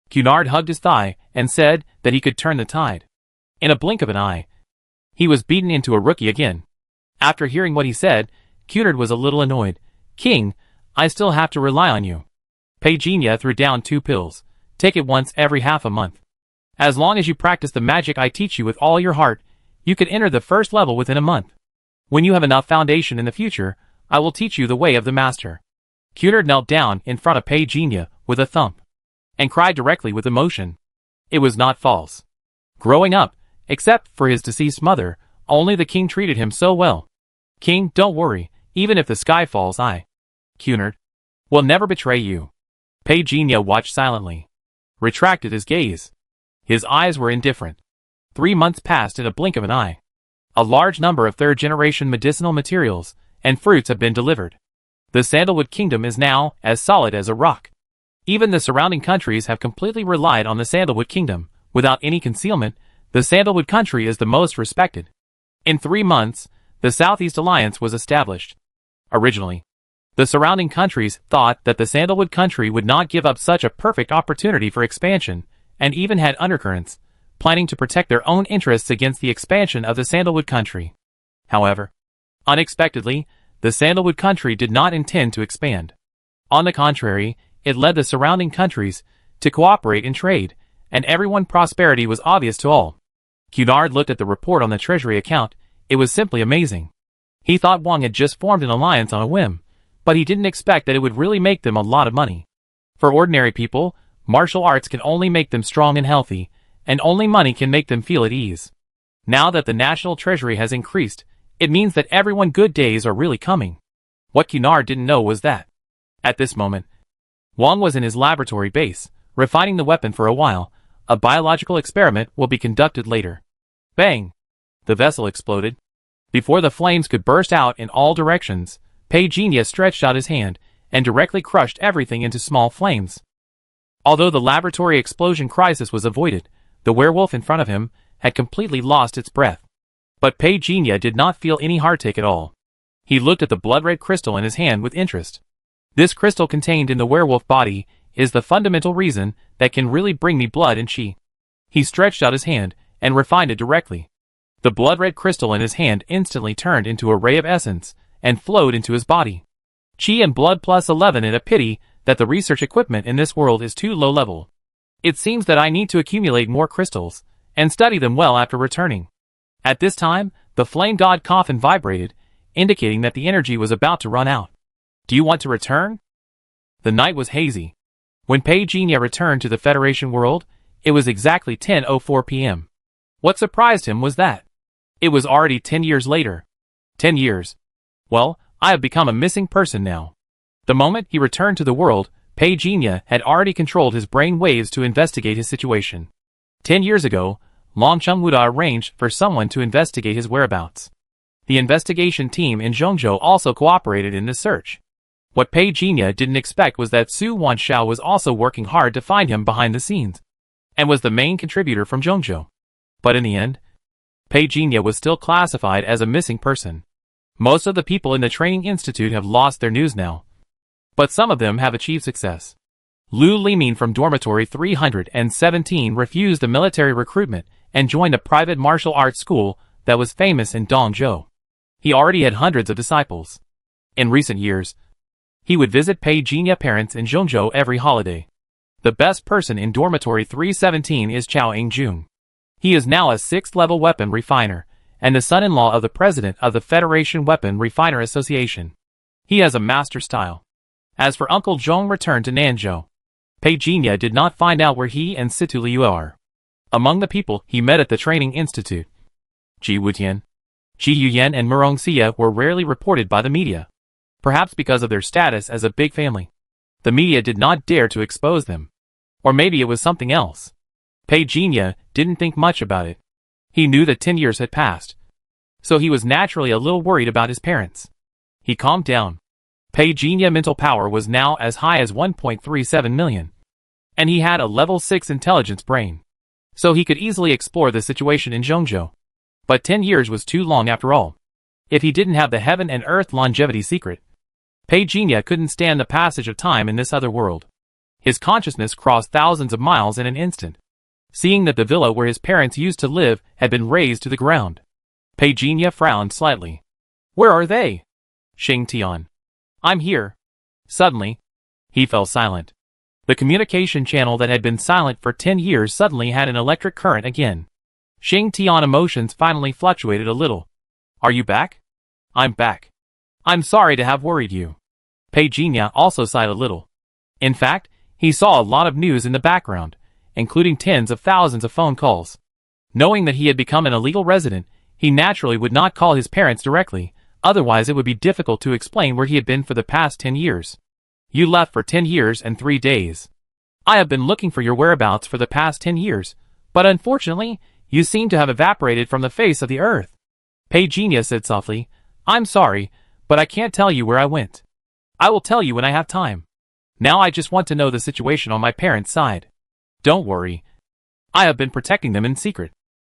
Speaker 1: Cunard hugged his thigh and said that he could turn the tide. In a blink of an eye, he was beaten into a rookie again. After hearing what he said, Cunard was a little annoyed. King, I still have to rely on you. Pagenia threw down 2 pills. Take it once every half a month. As long as you practice the magic I teach you with all your heart, you could enter the first level within a month. When you have enough foundation in the future, I will teach you the way of the master. Cunard knelt down in front of Pagenia with a thump, and cried directly with emotion. It was not false. Growing up, except for his deceased mother, only the king treated him so well. King, don't worry, even if the sky falls Cunard, will never betray you. Pagenia watched silently, retracted his gaze. His eyes were indifferent. 3 months passed in a blink of an eye. A large number of third-generation medicinal materials and fruits have been delivered. The Sandalwood Kingdom is now as solid as a rock. Even the surrounding countries have completely relied on the Sandalwood Kingdom. Without any concealment, the Sandalwood country is the most respected. In 3 months, the Southeast Alliance was established. Originally, the surrounding countries thought that the Sandalwood country would not give up such a perfect opportunity for expansion, and even had undercurrents, planning to protect their own interests against the expansion of the Sandalwood country. However, unexpectedly, the Sandalwood country did not intend to expand. On the contrary, it led the surrounding countries to cooperate in trade, and everyone's prosperity was obvious to all. Cunard looked at the report on the treasury account. It was simply amazing. He thought Wang had just formed an alliance on a whim, but he didn't expect that it would really make them a lot of money. For ordinary people, martial arts can only make them strong and healthy, and only money can make them feel at ease. Now that the national treasury has increased, it means that everyone's good days are really coming. What Cunard didn't know was that, at this moment, Wang was in his laboratory base, refining the weapon for a while. A biological experiment will be conducted later. Bang! The vessel exploded. Before the flames could burst out in all directions, Pei stretched out his hand and directly crushed everything into small flames. Although the laboratory explosion crisis was avoided, the werewolf in front of him had completely lost its breath. But Pei did not feel any heartache at all. He looked at the blood-red crystal in his hand with interest. This crystal contained in the werewolf body is the fundamental reason that can really bring me blood and chi. He stretched out his hand and refined it directly. The blood-red crystal in his hand instantly turned into a ray of essence and flowed into his body. Chi and blood plus 11, and a pity that the research equipment in this world is too low level. It seems that I need to accumulate more crystals and study them well after returning. At this time, the flame god coffin vibrated, indicating that the energy was about to run out. Do you want to return? The night was hazy. When Pei returned to the Federation world, it was exactly 10:04 p.m. What surprised him was that it was already 10 years later. 10 years. Well, I have become a missing person now. The moment he returned to the world, Pei had already controlled his brain waves to investigate his situation. 10 years ago, Long Chengwuda arranged for someone to investigate his whereabouts. The investigation team in Zhongzhou also cooperated in this search. What Pei didn't expect was that Su Wanshao was also working hard to find him behind the scenes, and was the main contributor from Zhongzhou. But in the end, Pei was still classified as a missing person. Most of the people in the training institute have lost their news now, but some of them have achieved success. Lu Limin from dormitory 317 refused the military recruitment and joined a private martial arts school that was famous in Dongzhou. He already had hundreds of disciples. In recent years, he would visit Pei parents in Zhongzhou every holiday. The best person in dormitory 317 is Chao Ingjun. He is now a 6th-level weapon refiner, and the son-in-law of the president of the Federation Weapon Refiner Association. He has a master style. As for Uncle Zhong returned to Nanzhou, Pei did not find out where he and Situ Liu are. Among the people he met at the training institute, Ji Wutian, Ji Yuyan and Murong Xia were rarely reported by the media, perhaps because of their status as a big family. The media did not dare to expose them. Or maybe it was something else. Pei didn't think much about it. He knew that 10 years had passed, so he was naturally a little worried about his parents. He calmed down. Pei mental power was now as high as 1.37 million. And he had a level 6 intelligence brain, so he could easily explore the situation in Zhongzhou. But 10 years was too long after all. If he didn't have the heaven and earth longevity secret, Pei couldn't stand the passage of time in this other world. His consciousness crossed thousands of miles in an instant. Seeing that the villa where his parents used to live had been razed to the ground, Pei frowned slightly. Where are they? Xing Tian. I'm here. Suddenly, he fell silent. The communication channel that had been silent for 10 years suddenly had an electric current again. Xing Tian emotions finally fluctuated a little. Are you back? I'm back. I'm sorry to have worried you. Pei also sighed a little. In fact, he saw a lot of news in the background, including tens of thousands of phone calls. Knowing that he had become an illegal resident, he naturally would not call his parents directly, otherwise it would be difficult to explain where he had been for the past 10 years. You left for 10 years and 3 days. I have been looking for your whereabouts for the past 10 years, but unfortunately, you seem to have evaporated from the face of the earth. Pei said softly, I'm sorry, but I can't tell you where I went. I will tell you when I have time. Now I just want to know the situation on my parents' side. Don't worry. I have been protecting them in secret.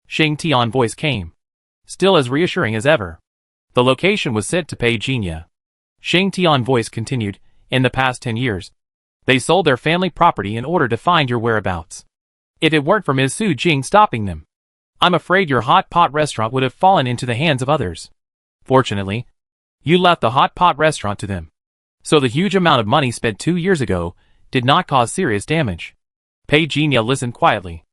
Speaker 1: Xing Tian's voice came, still as reassuring as ever. The location was sent to Pei Xing Tian's voice continued, in the past 10 years, they sold their family property in order to find your whereabouts. If it weren't for Ms. Su Jing stopping them, I'm afraid your hot pot restaurant would have fallen into the hands of others. Fortunately, you left the hot pot restaurant to them, so the huge amount of money spent 2 years ago did not cause serious damage. Pei listened quietly.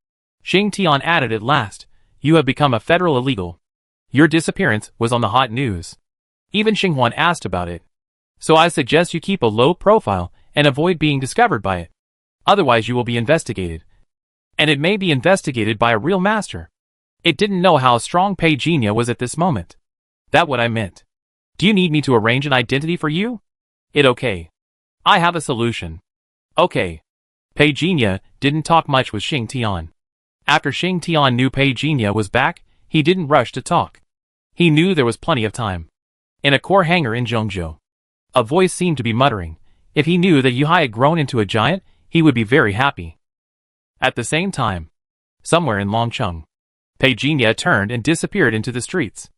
Speaker 1: Xing Tian added at last, you have become a federal illegal. Your disappearance was on the hot news. Even Xinghuan asked about it. So I suggest you keep a low profile and avoid being discovered by it. Otherwise you will be investigated. And it may be investigated by a real master. It didn't know how strong Pei was at this moment. That what I meant. Do you need me to arrange an identity for you? It okay. I have a solution. Okay. Pei Jinya didn't talk much with Xing Tian. After Xing Tian knew Pei Jinya was back, he didn't rush to talk. He knew there was plenty of time. In a core hangar in Zhongzhou, a voice seemed to be muttering. If he knew that Yuhai had grown into a giant, he would be very happy. At the same time, somewhere in Longcheng, Pei Jinya turned and disappeared into the streets.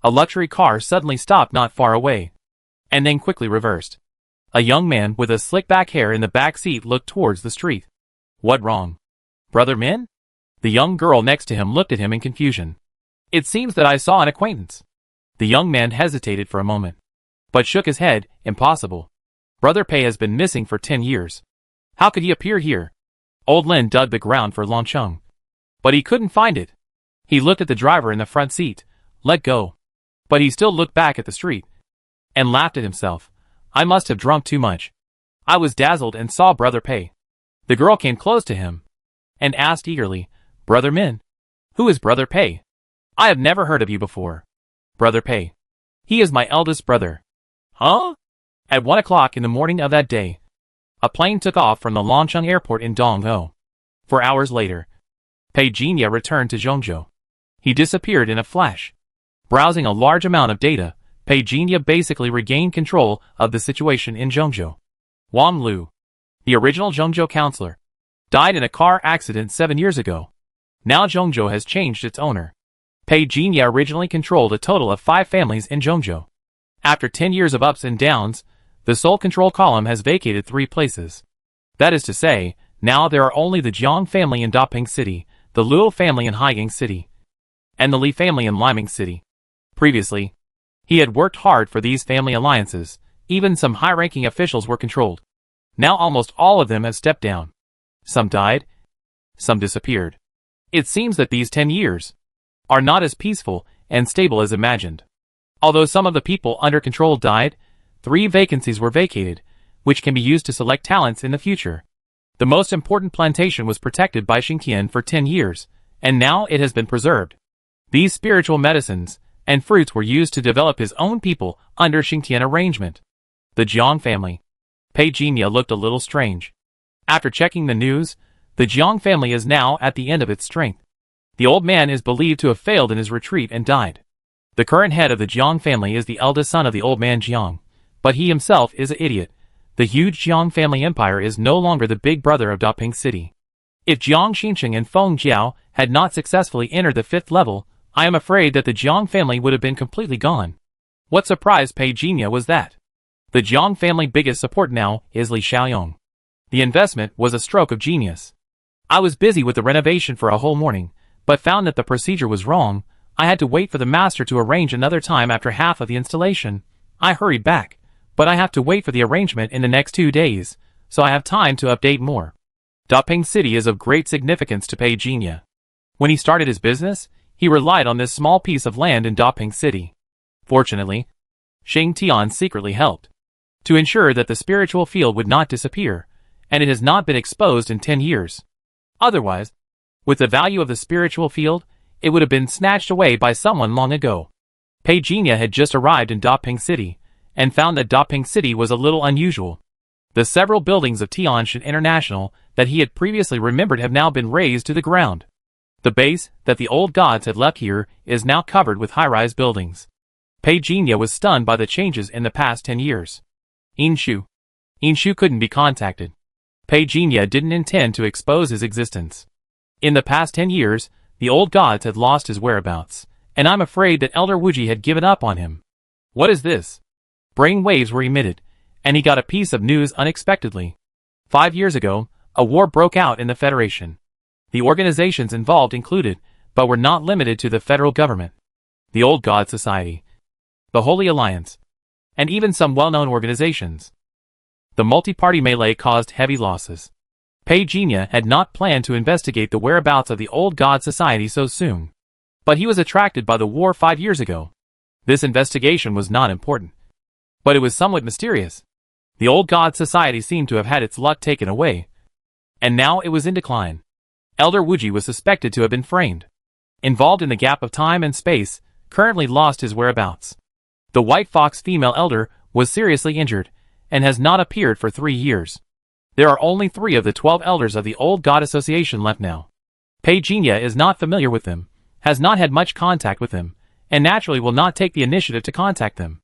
Speaker 1: A luxury car suddenly stopped not far away, and then quickly reversed. A young man with a slick back hair in the back seat looked towards the street. What wrong? Brother Min? The young girl next to him looked at him in confusion. It seems that I saw an acquaintance. The young man hesitated for a moment, but shook his head. Impossible. Brother Pei has been missing for 10 years. How could he appear here? Old Lin dug the ground for Longcheng, but he couldn't find it. He looked at the driver in the front seat. Let go. But he still looked back at the street and laughed at himself. I must have drunk too much. I was dazzled and saw Brother Pei. The girl came close to him and asked eagerly, Brother Min? Who is Brother Pei? I have never heard of you before. Brother Pei. He is my eldest brother. Huh? At 1 o'clock in the morning of that day, a plane took off from the Longcheng airport in Dongzhou. 4 hours later, Pei Jinya returned to Zhongzhou. He disappeared in a flash. Browsing a large amount of data, Pei Jinya basically regained control of the situation in Zhongzhou. Wang Lu, the original Zhongzhou councillor, died in a car accident 7 years ago. Now Zhongzhou has changed its owner. Pei Jinya originally controlled a total of 5 families in Zhongzhou. After 10 years of ups and downs, the sole control column has vacated 3 places. That is to say, now there are only the Jiang family in Daping City, the Luo family in Haiyang City, and the Li family in Liming City. Previously, he had worked hard for these family alliances. Even some high-ranking officials were controlled. Now almost all of them have stepped down. Some died, some disappeared. It seems that these 10 years are not as peaceful and stable as imagined. Although some of the people under control died, 3 vacancies were vacated, which can be used to select talents in the future. The most important plantation was protected by Xingtian for 10 years, and now it has been preserved. These spiritual medicines and fruits were used to develop his own people under Xingtian arrangement. The Jiang family. Pei Jinya looked a little strange. After checking the news, the Jiang family is now at the end of its strength. The old man is believed to have failed in his retreat and died. The current head of the Jiang family is the eldest son of the old man Jiang, but he himself is an idiot. The huge Jiang family empire is no longer the big brother of Daping City. If Jiang Xincheng and Feng Jiao had not successfully entered the 5th level, I am afraid that the Jiang family would have been completely gone. What surprised Pei Jinya was that the Jiang family biggest support now is Li Xiaoyong. The investment was a stroke of genius. I was busy with the renovation for a whole morning, but found that the procedure was wrong. I had to wait for the master to arrange another time after half of the installation. I hurried back, but I have to wait for the arrangement in the next 2 days, so I have time to update more. Daping City is of great significance to Pei Jinya. When he started his business, he relied on this small piece of land in Daping City. Fortunately, Xing Tian secretly helped to ensure that the spiritual field would not disappear, and it has not been exposed in 10 years. Otherwise, with the value of the spiritual field, it would have been snatched away by someone long ago. Pei Jinya had just arrived in Daping City, and found that Daping City was a little unusual. The several buildings of Tianshan International that he had previously remembered have now been razed to the ground. The base that the old gods had left here is now covered with high-rise buildings. Pei Jinya was stunned by the changes in the past 10 years. Inshu couldn't be contacted. Pei Jinya didn't intend to expose his existence. In the past 10 years, the old gods had lost his whereabouts, and I'm afraid that Elder Wuji had given up on him. What is this? Brain waves were emitted, and he got a piece of news unexpectedly. 5 years ago, a war broke out in the Federation. The organizations involved included, but were not limited to the federal government, the Old God Society, the Holy Alliance, and even some well-known organizations. The multi-party melee caused heavy losses. Pei Jinya had not planned to investigate the whereabouts of the Old God Society so soon, but he was attracted by the war 5 years ago. This investigation was not important, but it was somewhat mysterious. The Old God Society seemed to have had its luck taken away, and now it was in decline. Elder Wuji was suspected to have been framed, involved in the gap of time and space, currently lost his whereabouts. The White Fox female elder was seriously injured, and has not appeared for 3 years. There are only 3 of the 12 elders of the Old God Association left now. Pei Jinya is not familiar with them, has not had much contact with them, and naturally will not take the initiative to contact them.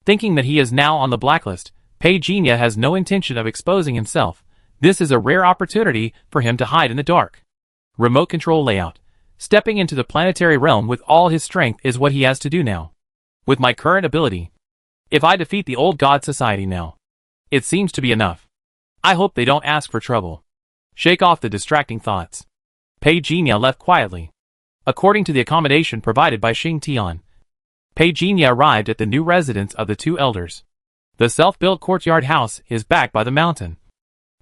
Speaker 1: Thinking that he is now on the blacklist, Pei Jinya has no intention of exposing himself. This is a rare opportunity for him to hide in the dark. Remote control layout. Stepping into the planetary realm with all his strength is what he has to do now. With my current ability, if I defeat the Old God Society now, it seems to be enough. I hope they don't ask for trouble. Shake off the distracting thoughts. Pei Jinya left quietly. According to the accommodation provided by Xing Tian, Pei Jinya arrived at the new residence of the 2 elders. The self-built courtyard house is backed by the mountain,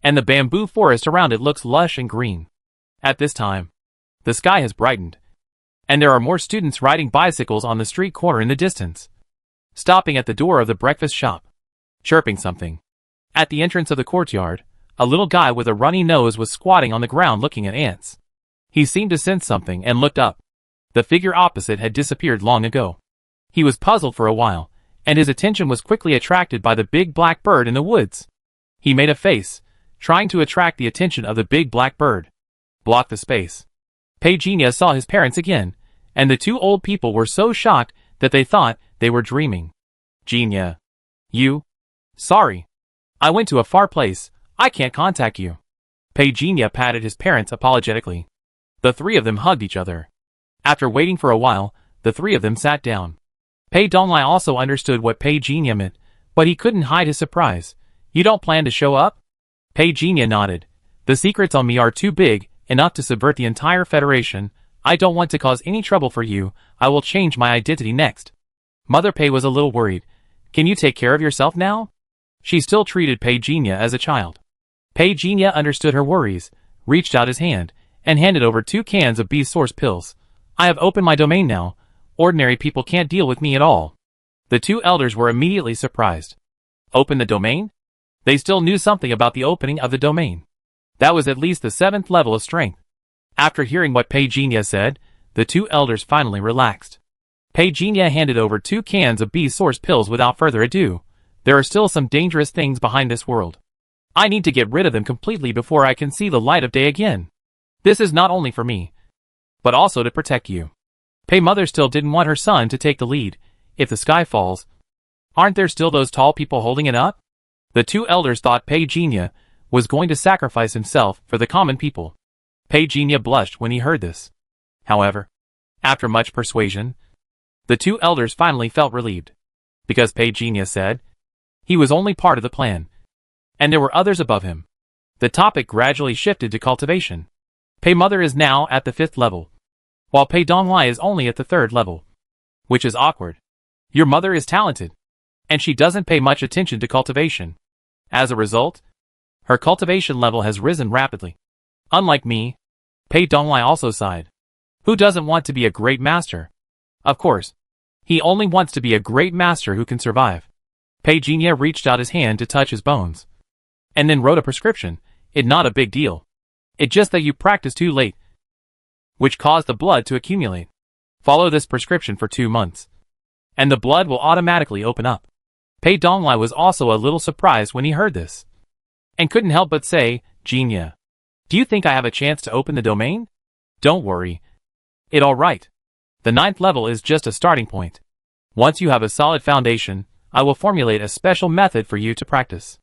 Speaker 1: and the bamboo forest around it looks lush and green. At this time, the sky has brightened, and there are more students riding bicycles on the street corner in the distance, stopping at the door of the breakfast shop, chirping something. At the entrance of the courtyard, a little guy with a runny nose was squatting on the ground looking at ants. He seemed to sense something and looked up. The figure opposite had disappeared long ago. He was puzzled for a while, and his attention was quickly attracted by the big black bird in the woods. He made a face, trying to attract the attention of the big black bird. Block the space. Pei Jinya saw his parents again, and the 2 old people were so shocked that they thought they were dreaming. Jinya. You? Sorry. I went to a far place, I can't contact you. Pei Jinya patted his parents apologetically. The 3 of them hugged each other. After waiting for a while, the 3 of them sat down. Pei Donglai also understood what Pei Jinya meant, but he couldn't hide his surprise. You don't plan to show up? Pei Jinya nodded. The secrets on me are too big, enough to subvert the entire Federation. I don't want to cause any trouble for you. I will change my identity next. Mother Pei was a little worried. Can you take care of yourself now? She still treated Pei Jinya as a child. Pei Jinya understood her worries, reached out his hand, and handed over 2 cans of B-Source pills. I have opened my domain now. Ordinary people can't deal with me at all. The 2 elders were immediately surprised. Open the domain? They still knew something about the opening of the domain. That was at least the 7th level of strength. After hearing what Pei Jinya said, the 2 elders finally relaxed. Pei Jinya handed over 2 cans of B-Source pills without further ado. There are still some dangerous things behind this world. I need to get rid of them completely before I can see the light of day again. This is not only for me, but also to protect you. Pei Mother still didn't want her son to take the lead. If the sky falls, aren't there still those tall people holding it up? The 2 elders thought Pei Jinya was going to sacrifice himself for the common people. Pei Jinya blushed when he heard this. However, after much persuasion, the 2 elders finally felt relieved. Because Pei Jinya said he was only part of the plan, and there were others above him. The topic gradually shifted to cultivation. Pei Mother is now at the 5th level, while Pei Donglai is only at the 3rd level. Which is awkward. Your mother is talented, and she doesn't pay much attention to cultivation. As a result, her cultivation level has risen rapidly. Unlike me, Pei Donglai also sighed. Who doesn't want to be a great master? Of course, he only wants to be a great master who can survive. Pei Jinya reached out his hand to touch his bones, and then wrote a prescription. It's not a big deal. It's just that you practiced too late, which caused the blood to accumulate. Follow this prescription for 2 months, and the blood will automatically open up. Pei Donglai was also a little surprised when he heard this, and couldn't help but say, Jinya, do you think I have a chance to open the domain? Don't worry. It's alright. The 9th level is just a starting point. Once you have a solid foundation, I will formulate a special method for you to practice.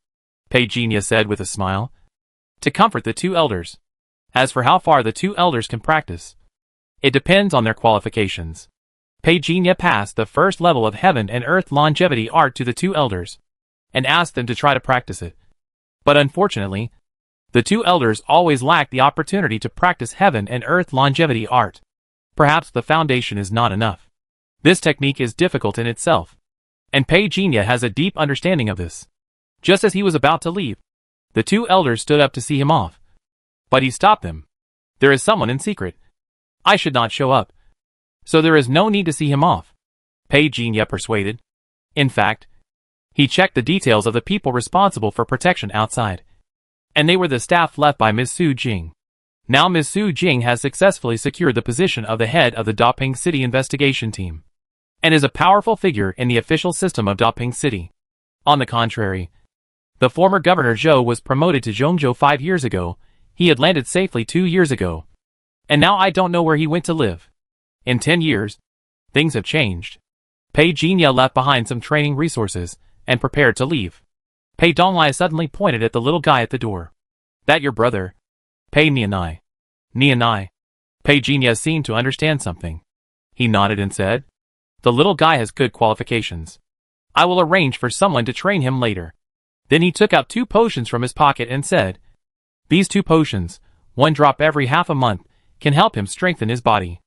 Speaker 1: Pei Jinya said with a smile, to comfort the 2 elders. As for how far the 2 elders can practice, it depends on their qualifications. Pei Jinya passed the 1st level of Heaven and Earth Longevity Art to the 2 elders, and asked them to try to practice it. But unfortunately, the 2 elders always lacked the opportunity to practice Heaven and Earth Longevity Art. Perhaps the foundation is not enough. This technique is difficult in itself, and Pei Jinya has a deep understanding of this. Just as he was about to leave, the 2 elders stood up to see him off. But he stopped them. There is someone in secret. I should not show up, so there is no need to see him off. Pei Jinya persuaded. In fact, he checked the details of the people responsible for protection outside, and they were the staff left by Ms. Su Jing. Now Ms. Su Jing has successfully secured the position of the head of the Daping City investigation team, and is a powerful figure in the official system of Daping City. On the contrary, The former governor Zhou was promoted to Zhongzhou 5 years ago. He had landed safely 2 years ago. And now I don't know where he went to live. In 10 years, things have changed. Pei Jinya left behind some training resources and prepared to leave. Pei Donglai suddenly pointed at the little guy at the door. That your brother? Pei Nianai. Nianai. Pei Jinya seemed to understand something. He nodded and said, the little guy has good qualifications. I will arrange for someone to train him later. Then he took out 2 potions from his pocket and said, these 2 potions, 1 drop every half a month, can help him strengthen his body.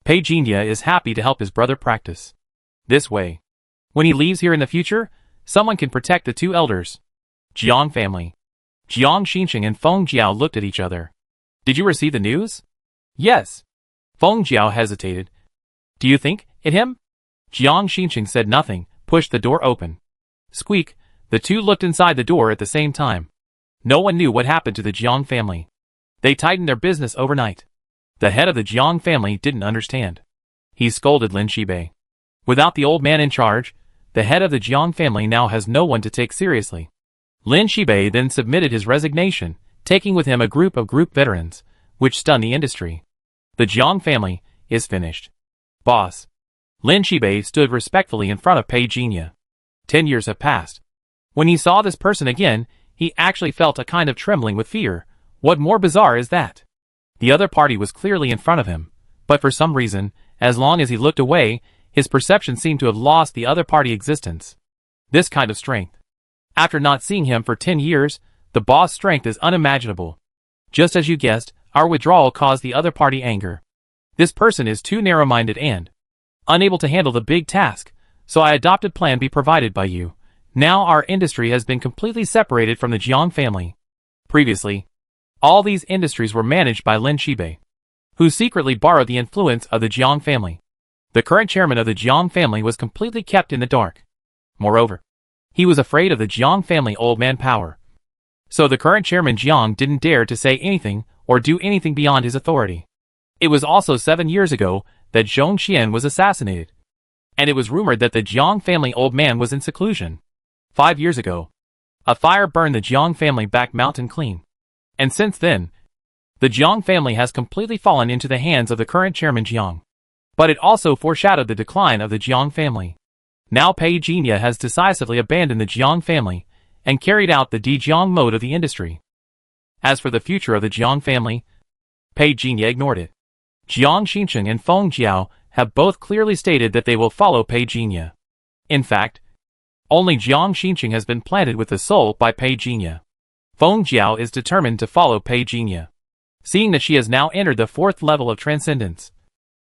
Speaker 1: Pei Jinya is happy to help his brother practice. This way, when he leaves here in the future, someone can protect the 2 elders. Jiang family. Jiang Xinqing and Feng Jiao looked at each other. Did you receive the news? Yes. Feng Jiao hesitated. Do you think it him? Jiang Xinqing said nothing, pushed the door open. Squeak, the 2 looked inside the door at the same time. No one knew what happened to the Jiang family. They tightened their business overnight. The head of the Jiang family didn't understand. He scolded Lin Shibei. Without the old man in charge, the head of the Jiang family now has no one to take seriously. Lin Shibei then submitted his resignation, taking with him a group of veterans, which stunned the industry. The Jiang family is finished. Boss. Lin Shibei stood respectfully in front of Pei Jinya. 10 years have passed. When he saw this person again, he actually felt a kind of trembling with fear. What more bizarre is that? The other party was clearly in front of him, but for some reason, as long as he looked away, his perception seemed to have lost the other party existence. This kind of strength. After not seeing him for 10 years, the boss' strength is unimaginable. Just as you guessed, our withdrawal caused the other party anger. This person is too narrow-minded and unable to handle the big task, so I adopted Plan B provided by you. Now our industry has been completely separated from the Jiang family. Previously, all these industries were managed by Lin Shibei, who secretly borrowed the influence of the Jiang family. The current chairman of the Jiang family was completely kept in the dark. Moreover, he was afraid of the Jiang family old man power. So the current chairman Jiang didn't dare to say anything or do anything beyond his authority. It was also 7 years ago that Zhong Xian was assassinated. And it was rumored that the Jiang family old man was in seclusion. 5 years ago, a fire burned the Jiang family back mountain clean. And since then, the Jiang family has completely fallen into the hands of the current chairman Jiang. But it also foreshadowed the decline of the Jiang family. Now Pei Jinya has decisively abandoned the Jiang family and carried out the de-Jiang mode of the industry. As for the future of the Jiang family, Pei Jinya ignored it. Jiang Xinqing and Feng Jiao have both clearly stated that they will follow Pei Jinya. In fact, only Jiang Xinqing has been planted with the soul by Pei Jinya. Feng Jiao is determined to follow Pei Jinya. Seeing that she has now entered the 4th level of transcendence,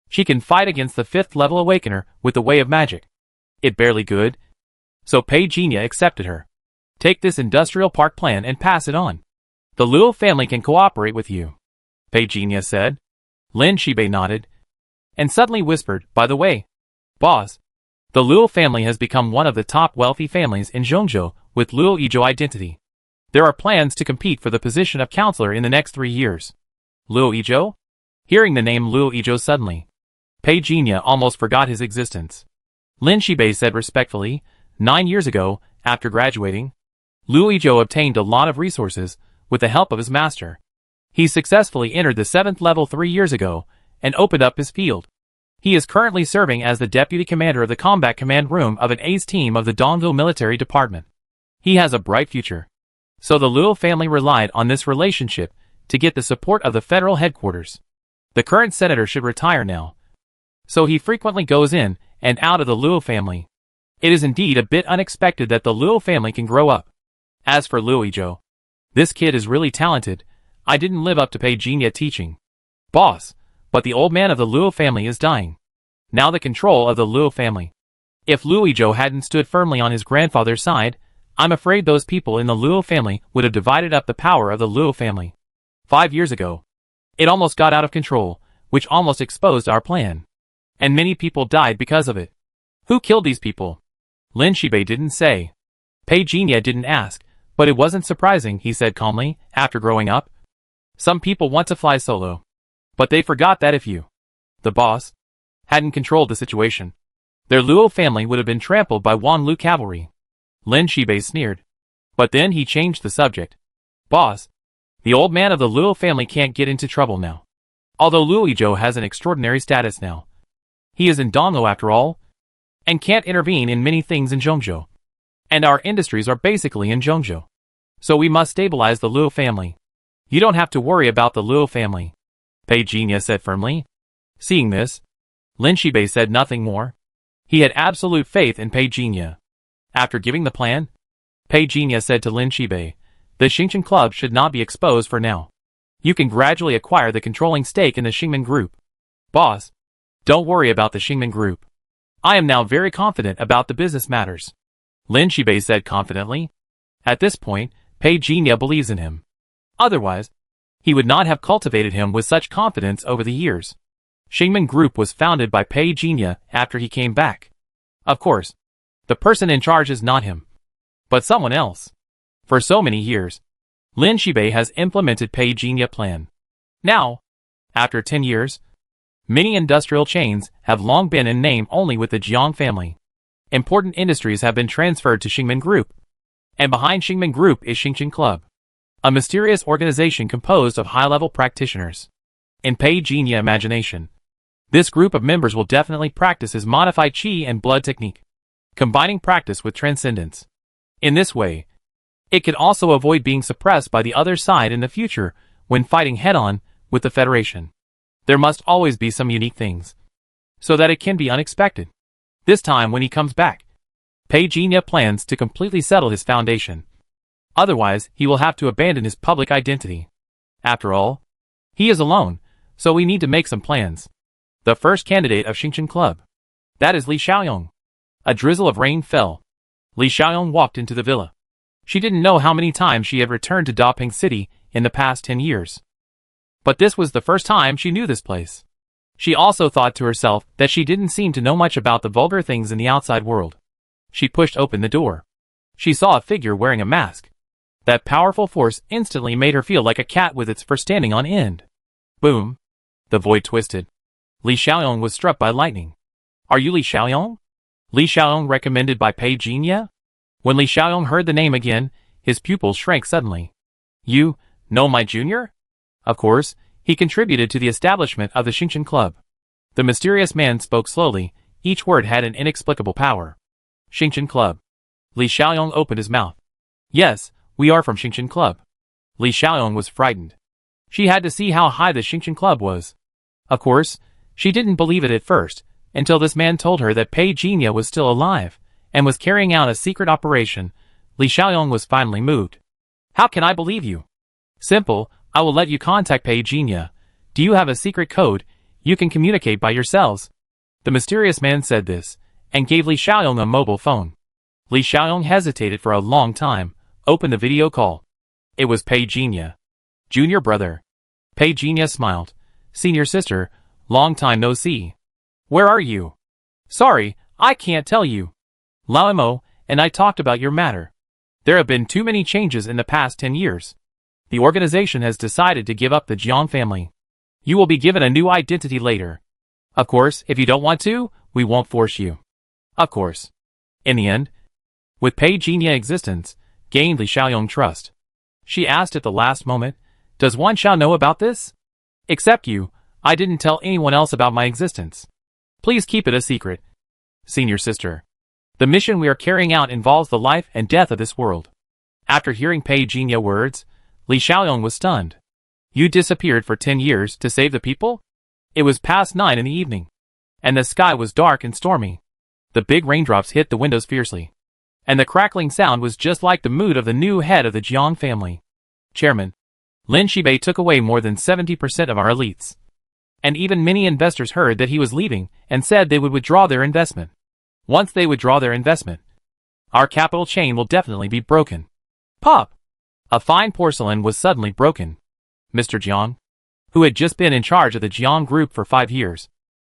Speaker 1: she can fight against the 5th level awakener with the way of magic. It barely good. So Pei Jinya accepted her. Take this industrial park plan and pass it on. The Luo family can cooperate with you, Pei Jinya said. Lin Shibei nodded, and suddenly whispered, by the way, boss, the Luo family has become one of the top wealthy families in Zhongzhou with Luo Yizhou identity. There are plans to compete for the position of counselor in the next 3 years. Luo Yizhou? Hearing the name Luo Yizhou suddenly, Pei Jinya almost forgot his existence. Lin Shibei said respectfully, 9 years ago, after graduating, Luo Yizhou obtained a lot of resources with the help of his master. He successfully entered the 7th level 3 years ago and opened up his field. He is currently serving as the deputy commander of the combat command room of an ace team of the Dongville military department. He has a bright future. So the Luo family relied on this relationship to get the support of the federal headquarters. The current senator should retire now, so he frequently goes in and out of the Luo family. It is indeed a bit unexpected that the Luo family can grow up. As for Luo Yizhou, this kid is really talented. I didn't live up to Pei Jinya teaching. Boss, but the old man of the Luo family is dying. Now the control of the Luo family. If Luo Yizhou hadn't stood firmly on his grandfather's side, I'm afraid those people in the Luo family would have divided up the power of the Luo family. 5 years ago, it almost got out of control, which almost exposed our plan. And many people died because of it. Who killed these people? Lin Shibei didn't say. Pei Jinya didn't ask, but it wasn't surprising, he said calmly, after growing up. Some people want to fly solo. But they forgot that if you, the boss, hadn't controlled the situation, their Luo family would have been trampled by Wanlu cavalry. Lin Shibei sneered. But then he changed the subject. Boss, the old man of the Luo family can't get into trouble now. Although Luizhou has an extraordinary status now. He is in Donglo after all, and can't intervene in many things in Zhongzhou. And our industries are basically in Zhongzhou. So we must stabilize the Luo family. You don't have to worry about the Luo family, Pei Jinya said firmly. Seeing this, Lin Shibei said nothing more. He had absolute faith in Pei Jinya. After giving the plan, Pei Jinya said to Lin Shibei, the Xingchen Club should not be exposed for now. You can gradually acquire the controlling stake in the Xingmen Group. Boss, don't worry about the Xingmen Group. I am now very confident about the business matters, Lin Shibei said confidently. At this point, Pei Jinya believes in him. Otherwise, he would not have cultivated him with such confidence over the years. Xingmen Group was founded by Pei Jinya after he came back. Of course, the person in charge is not him, but someone else. For so many years, Lin Shibei has implemented Pei Jinya plan. Now, after 10 years, many industrial chains have long been in name only with the Jiang family. Important industries have been transferred to Xingmen Group. And behind Xingmen Group is Xingchen Club, a mysterious organization composed of high-level practitioners. In Pei Jinya imagination, this group of members will definitely practice his modified qi and blood technique, combining practice with transcendence. In this way, it could also avoid being suppressed by the other side in the future when fighting head-on with the Federation. There must always be some unique things, so that it can be unexpected. This time when he comes back, Pei Jinya plans to completely settle his foundation. Otherwise, he will have to abandon his public identity. After all, he is alone, so we need to make some plans. The first candidate of Xingchen Club. That is Li Xiaoyong. A drizzle of rain fell. Li Xiaoyong walked into the villa. She didn't know how many times she had returned to Daping City in the past 10 years. But this was the first time she knew this place. She also thought to herself that she didn't seem to know much about the vulgar things in the outside world. She pushed open the door. She saw a figure wearing a mask. That powerful force instantly made her feel like a cat with its fur standing on end. Boom. The void twisted. Li Xiaoyong was struck by lightning. Are you Li Xiaoyong? Li Xiaoyong recommended by Pei Jinya? When Li Xiaoyong heard the name again, his pupils shrank suddenly. You know my junior? Of course, he contributed to the establishment of the Xingchen Club. The mysterious man spoke slowly, each word had an inexplicable power. Xingchen Club. Li Xiaoyong opened his mouth. Yes, we are from Xingchen Club. Li Xiaoyong was frightened. She had to see how high the Xingchen Club was. Of course, she didn't believe it at first, until this man told her that Pei Jinya was still alive, and was carrying out a secret operation. Li Xiaoyong was finally moved. How can I believe you? Simple, I will let you contact Pei Jinya. Do you have a secret code? You can communicate by yourselves. The mysterious man said this, and gave Li Xiaoyong a mobile phone. Li Xiaoyong hesitated for a long time, opened the video call. It was Pei Jinya. Junior brother. Pei Jinya smiled. Senior sister, long time no see. Where are you? Sorry, I can't tell you. Lao Mo and I talked about your matter. There have been too many changes in the past 10 years. The organization has decided to give up the Jiang family. You will be given a new identity later. Of course, if you don't want to, we won't force you. Of course. In the end, with Pei Jinya existence, gained Li Xiaoyong trust. She asked at the last moment, does Wan Xiao know about this? Except you, I didn't tell anyone else about my existence. Please keep it a secret. Senior sister. The mission we are carrying out involves the life and death of this world. After hearing Pei Jinya words, Li Xiaoyong was stunned. You disappeared for 10 years to save the people? It was past 9 in the evening, and the sky was dark and stormy. The big raindrops hit the windows fiercely, and the crackling sound was just like the mood of the new head of the Jiang family. Chairman, Lin Shibei took away more than 70% of our elites. And even many investors heard that he was leaving and said they would withdraw their investment. Once they withdraw their investment, our capital chain will definitely be broken. Pop! A fine porcelain was suddenly broken. Mr. Jiang, who had just been in charge of the Jiang group for 5 years,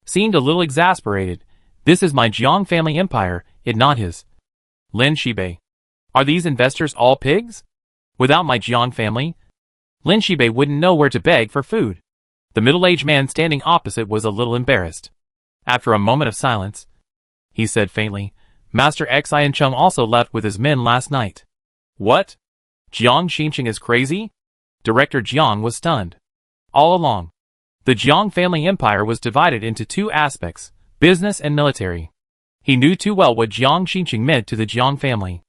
Speaker 1: seemed a little exasperated. This is my Jiang family empire, it not his. Lin Shibei. Are these investors all pigs? Without my Jiang family, Lin Shibei wouldn't know where to beg for food. The middle-aged man standing opposite was a little embarrassed. After a moment of silence, he said faintly, Master Xi and Chung also left with his men last night. What? Jiang Xinqing is crazy? Director Jiang was stunned. All along, the Jiang family empire was divided into two aspects, business and military. He knew too well what Jiang Xinqing meant to the Jiang family.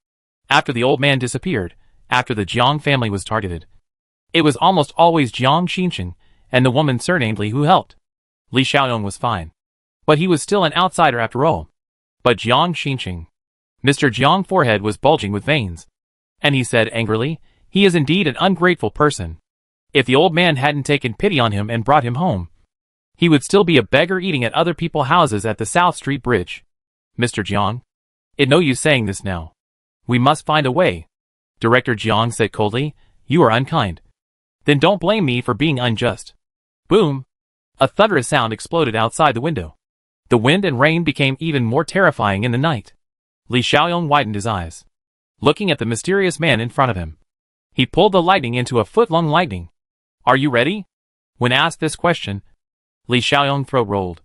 Speaker 1: After the old man disappeared, after the Jiang family was targeted, it was almost always Jiang Xinqing and the woman surnamed Li who helped. Li Xiaoyong was fine, but he was still an outsider after all. But Jiang Xinqing, Mr. Jiang's forehead was bulging with veins, and he said angrily, he is indeed an ungrateful person. If the old man hadn't taken pity on him and brought him home, he would still be a beggar eating at other people's houses at the South Street Bridge. Mr. Jiang, it's no use saying this now. We must find a way. Director Jiang said coldly, you are unkind. Then don't blame me for being unjust. Boom! A thunderous sound exploded outside the window. The wind and rain became even more terrifying in the night. Li Xiaoyong widened his eyes, looking at the mysterious man in front of him. He pulled the lightning into a foot-long lightning. Are you ready? When asked this question, Li Xiaoyong's throat rolled.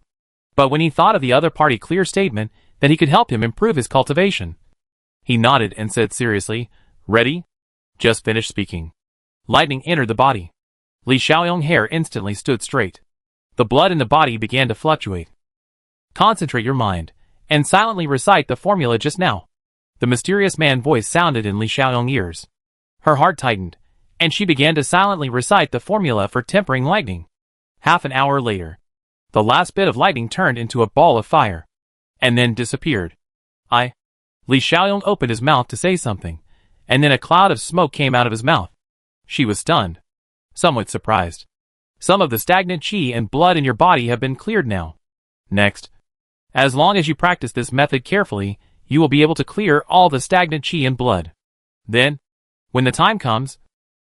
Speaker 1: But when he thought of the other party's clear statement that he could help him improve his cultivation, he nodded and said seriously, ready? Just finished speaking. Lightning entered the body. Li Xiaoyong's hair instantly stood straight. The blood in the body began to fluctuate. Concentrate your mind, and silently recite the formula just now. The mysterious man's voice sounded in Li Xiaoyong's ears. Her heart tightened, and she began to silently recite the formula for tempering lightning. Half an hour later, the last bit of lightning turned into a ball of fire, and then disappeared. Li Xiaoyong opened his mouth to say something, and then a cloud of smoke came out of his mouth. She was stunned, somewhat surprised. Some of the stagnant qi and blood in your body have been cleared now. Next, as long as you practice this method carefully, you will be able to clear all the stagnant qi and blood. Then, when the time comes,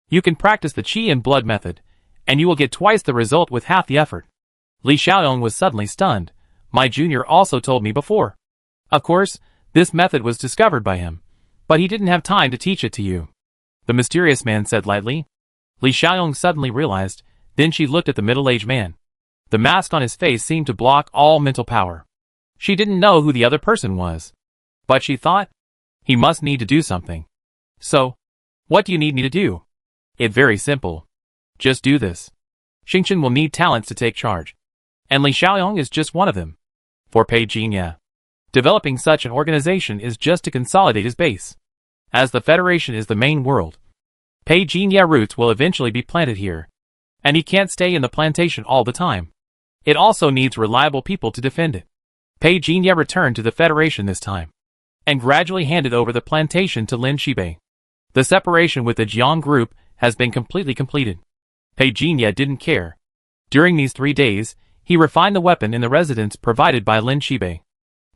Speaker 1: you can practice the qi and blood method, and you will get twice the result with half the effort. Li Xiaoyong was suddenly stunned. My junior also told me before. Of course, this method was discovered by him, but he didn't have time to teach it to you. The mysterious man said lightly. Li Xiaoyong suddenly realized, then she looked at the middle-aged man. The mask on his face seemed to block all mental power. She didn't know who the other person was, but she thought, he must need to do something. So, what do you need me to do? It's very simple. Just do this. Xinqing will need talents to take charge, and Li Xiaoyong is just one of them. For Pei Jinya, developing such an organization is just to consolidate his base. As the Federation is the main world, Pei Jinya roots will eventually be planted here, and he can't stay in the plantation all the time. It also needs reliable people to defend it. Pei Jinya returned to the Federation this time, and gradually handed over the plantation to Lin Shibei. The separation with the Jiang group has been completely completed. Pei Jinya didn't care. During these 3 days, he refined the weapon in the residence provided by Lin Shibei.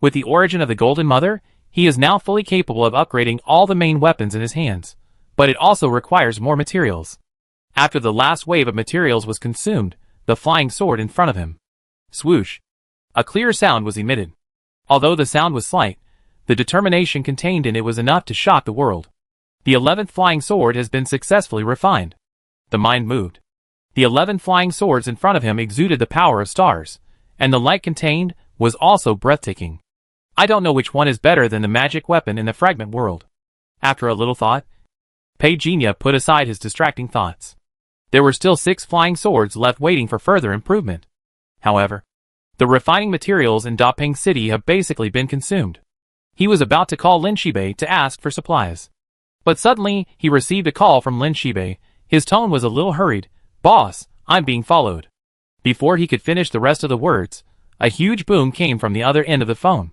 Speaker 1: With the origin of the Golden Mother, he is now fully capable of upgrading all the main weapons in his hands, but it also requires more materials. After the last wave of materials was consumed, the flying sword in front of him. Swoosh! A clear sound was emitted. Although the sound was slight, the determination contained in it was enough to shock the world. The 11th flying sword has been successfully refined. The mind moved. The 11 flying swords in front of him exuded the power of stars, and the light contained was also breathtaking. I don't know which one is better than the magic weapon in the fragment world. After a little thought, Pei Jinya put aside his distracting thoughts. There were still 6 flying swords left waiting for further improvement. However, the refining materials in Dapeng City have basically been consumed. He was about to call Lin Shibei to ask for supplies. But suddenly, he received a call from Lin Shibei. His tone was a little hurried. Boss, I'm being followed. Before he could finish the rest of the words, a huge boom came from the other end of the phone.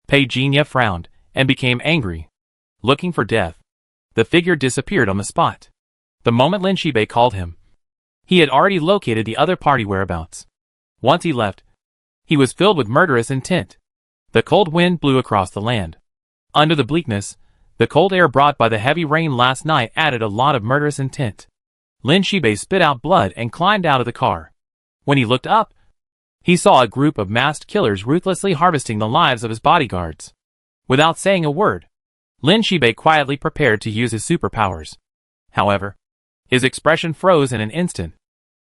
Speaker 1: Pei Jinya frowned and became angry. Looking for death. The figure disappeared on the spot. The moment Lin Shibei called him, he had already located the other party whereabouts. Once he left, he was filled with murderous intent. The cold wind blew across the land. Under the bleakness, the cold air brought by the heavy rain last night added a lot of murderous intent. Lin Shibei spit out blood and climbed out of the car. When he looked up, he saw a group of masked killers ruthlessly harvesting the lives of his bodyguards. Without saying a word, Lin Shibei quietly prepared to use his superpowers. However, his expression froze in an instant.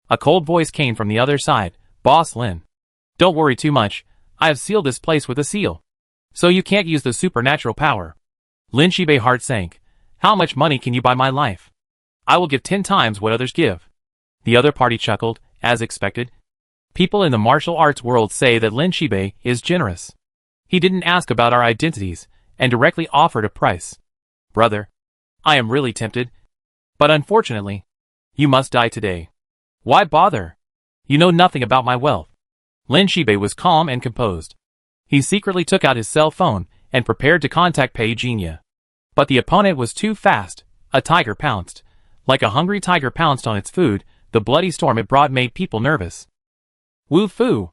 Speaker 1: A cold voice came from the other side. Boss Lin, don't worry too much. I have sealed this place with a seal, so you can't use the supernatural power. Lin Shibei's heart sank. How much money can you buy my life? I will give 10 times what others give. The other party chuckled, as expected. People in the martial arts world say that Lin Shibei is generous. He didn't ask about our identities, and directly offered a price. Brother, I am really tempted. But unfortunately, you must die today. Why bother? You know nothing about my wealth. Lin Shibei was calm and composed. He secretly took out his cell phone and prepared to contact Pei Jinya. But the opponent was too fast. A tiger pounced. Like a hungry tiger pounced on its food, the bloody storm it brought made people nervous. Wu Fu!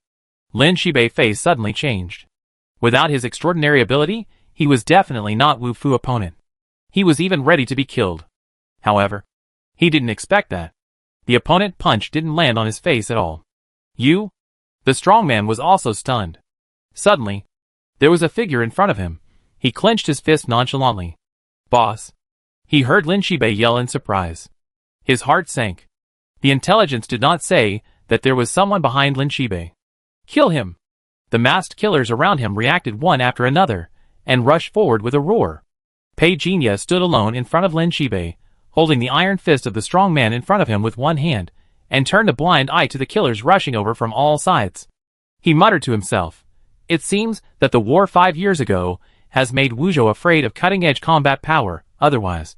Speaker 1: Lin Shibei's face suddenly changed. Without his extraordinary ability, he was definitely not Wu Fu's opponent. He was even ready to be killed. However, he didn't expect that. The opponent punch didn't land on his face at all. You? The strongman was also stunned. Suddenly, there was a figure in front of him. He clenched his fist nonchalantly. Boss. He heard Lin Shibei yell in surprise. His heart sank. The intelligence did not say that there was someone behind Lin Shibei. Kill him! The masked killers around him reacted one after another, and rushed forward with a roar. Pei Jinya stood alone in front of Lin Shibei, holding the iron fist of the strong man in front of him with one hand, and turned a blind eye to the killers rushing over from all sides. He muttered to himself, "It seems that the war 5 years ago has made Wuzhou afraid of cutting-edge combat power, otherwise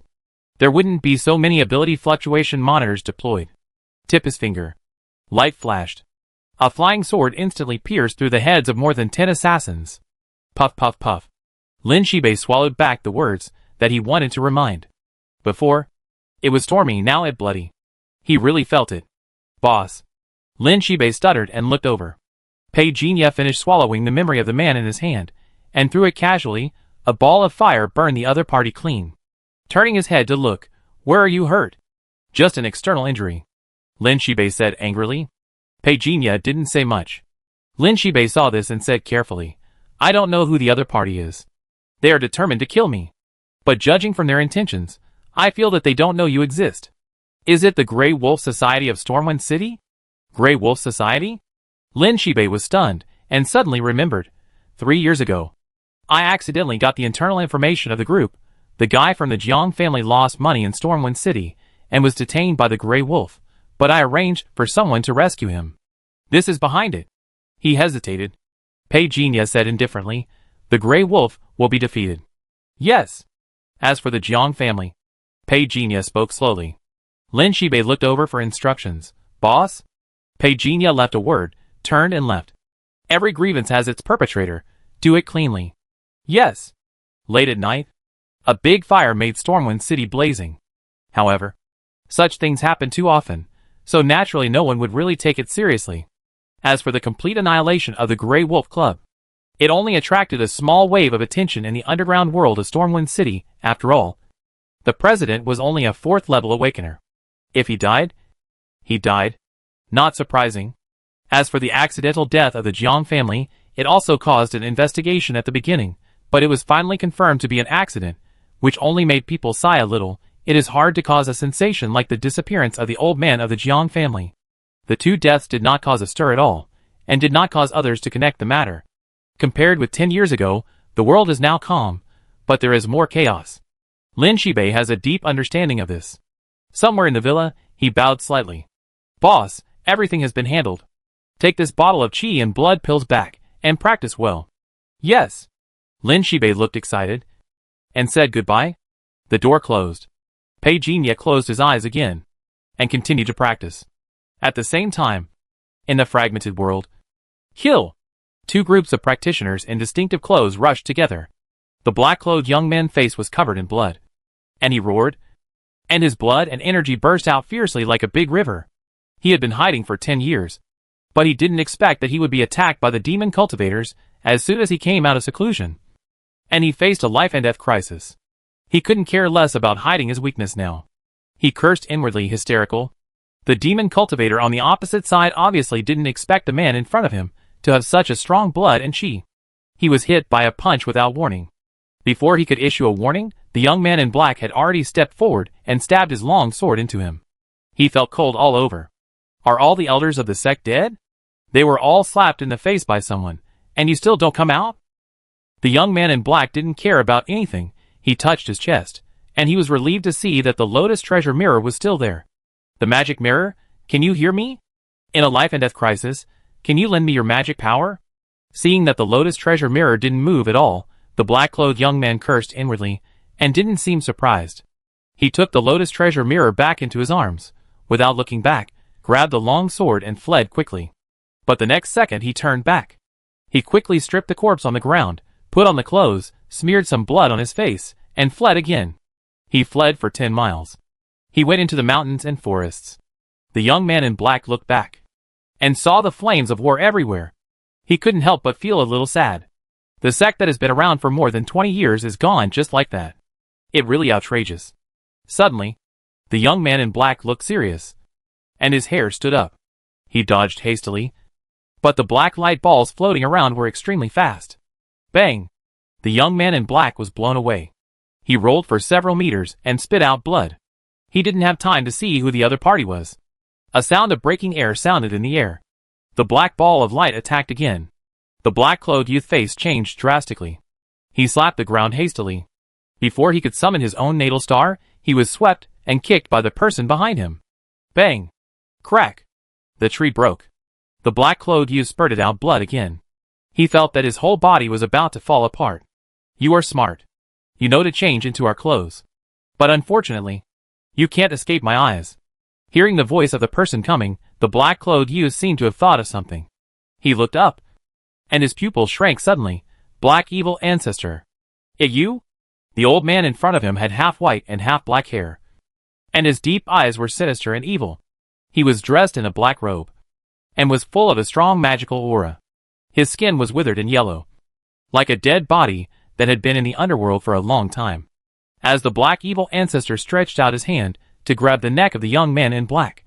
Speaker 1: there wouldn't be so many ability fluctuation monitors deployed." Tip his finger. Light flashed. A flying sword instantly pierced through the heads of more than 10 assassins. Puff puff puff. Lin Shibei swallowed back the words that he wanted to remind. Before, it was stormy, now it bloody. He really felt it. Boss. Lin Shibei stuttered and looked over. Pei Jinya finished swallowing the memory of the man in his hand, and threw it casually. A ball of fire burned the other party clean. Turning his head to look, "Where are you hurt?" "Just an external injury," Lin Shibei said angrily. Pei Jinya didn't say much. Lin Shibei saw this and said carefully, "I don't know who the other party is. They are determined to kill me. But judging from their intentions, I feel that they don't know you exist. Is it the Grey Wolf Society of Stormwind City?" Grey Wolf Society? Lin Shibei was stunned, and suddenly remembered. 3 years ago, I accidentally got the internal information of the group. The guy from the Jiang family lost money in Stormwind City, and was detained by the Grey Wolf, but I arranged for someone to rescue him. This is behind it. He hesitated. Pei Jinya said indifferently, "The Grey Wolf will be defeated." "Yes." As for the Jiang family, Pei Jinya spoke slowly. Lin Shibei looked over for instructions. "Boss?" Pei Jinya left a word, turned and left. "Every grievance has its perpetrator. Do it cleanly." "Yes." Late at night, a big fire made Stormwind City blazing. However, such things happen too often, so naturally no one would really take it seriously. As for the complete annihilation of the Grey Wolf Club, it only attracted a small wave of attention in the underground world of Stormwind City. After all, the president was only a 4th-level awakener. If he died, he died. Not surprising. As for the accidental death of the Jiang family, it also caused an investigation at the beginning, but it was finally confirmed to be an accident, which only made people sigh a little. It is hard to cause a sensation like the disappearance of the old man of the Jiang family. The 2 deaths did not cause a stir at all, and did not cause others to connect the matter. Compared with 10 years ago, the world is now calm, but there is more chaos. Lin Shibei has a deep understanding of this. Somewhere in the villa, he bowed slightly. "Boss, everything has been handled. Take this bottle of qi and blood pills back, and practice well." "Yes." Lin Shibei looked excited, and said goodbye. The door closed. Pei Jinya closed his eyes again, and continued to practice. At the same time, in the fragmented world, kill! 2 groups of practitioners in distinctive clothes rushed together. The black-clothed young man's face was covered in blood, and he roared, and his blood and energy burst out fiercely like a big river. He had been hiding for 10 years, but he didn't expect that he would be attacked by the demon cultivators as soon as he came out of seclusion. And he faced a life-and-death crisis. He couldn't care less about hiding his weakness now. He cursed inwardly, hysterical. The demon cultivator on the opposite side obviously didn't expect the man in front of him to have such a strong blood and qi. He was hit by a punch without warning. Before he could issue a warning, the young man in black had already stepped forward and stabbed his long sword into him. He felt cold all over. Are all the elders of the sect dead? They were all slapped in the face by someone, and you still don't come out? The young man in black didn't care about anything. He touched his chest, and he was relieved to see that the Lotus treasure mirror was still there. The magic mirror, can you hear me? In a life and death crisis, can you lend me your magic power? Seeing that the Lotus treasure mirror didn't move at all, the black-clothed young man cursed inwardly, and didn't seem surprised. He took the Lotus treasure mirror back into his arms, without looking back, grabbed the long sword and fled quickly. But the next second he turned back. He quickly stripped the corpse on the ground, put on the clothes, smeared some blood on his face, and fled again. He fled for 10 miles. He went into the mountains and forests. The young man in black looked back, and saw the flames of war everywhere. He couldn't help but feel a little sad. The sect that has been around for more than 20 years is gone just like that. It really outrageous. Suddenly, the young man in black looked serious, and his hair stood up. He dodged hastily, but the black light balls floating around were extremely fast. Bang! The young man in black was blown away. He rolled for several meters and spit out blood. He didn't have time to see who the other party was. A sound of breaking air sounded in the air. The black ball of light attacked again. The black-clothed youth's face changed drastically. He slapped the ground hastily. Before he could summon his own natal star, he was swept and kicked by the person behind him. Bang! Crack! The tree broke. The black-clothed youth spurted out blood again. He felt that his whole body was about to fall apart. You are smart. You know to change into our clothes. But unfortunately, you can't escape my eyes. Hearing the voice of the person coming, the black-clothed youth seemed to have thought of something. He looked up, and his pupils shrank suddenly. Black evil ancestor. It you? The old man in front of him had half white and half black hair, and his deep eyes were sinister and evil. He was dressed in a black robe, and was full of a strong magical aura. His skin was withered and yellow, like a dead body that had been in the underworld for a long time. As the black evil ancestor stretched out his hand to grab the neck of the young man in black,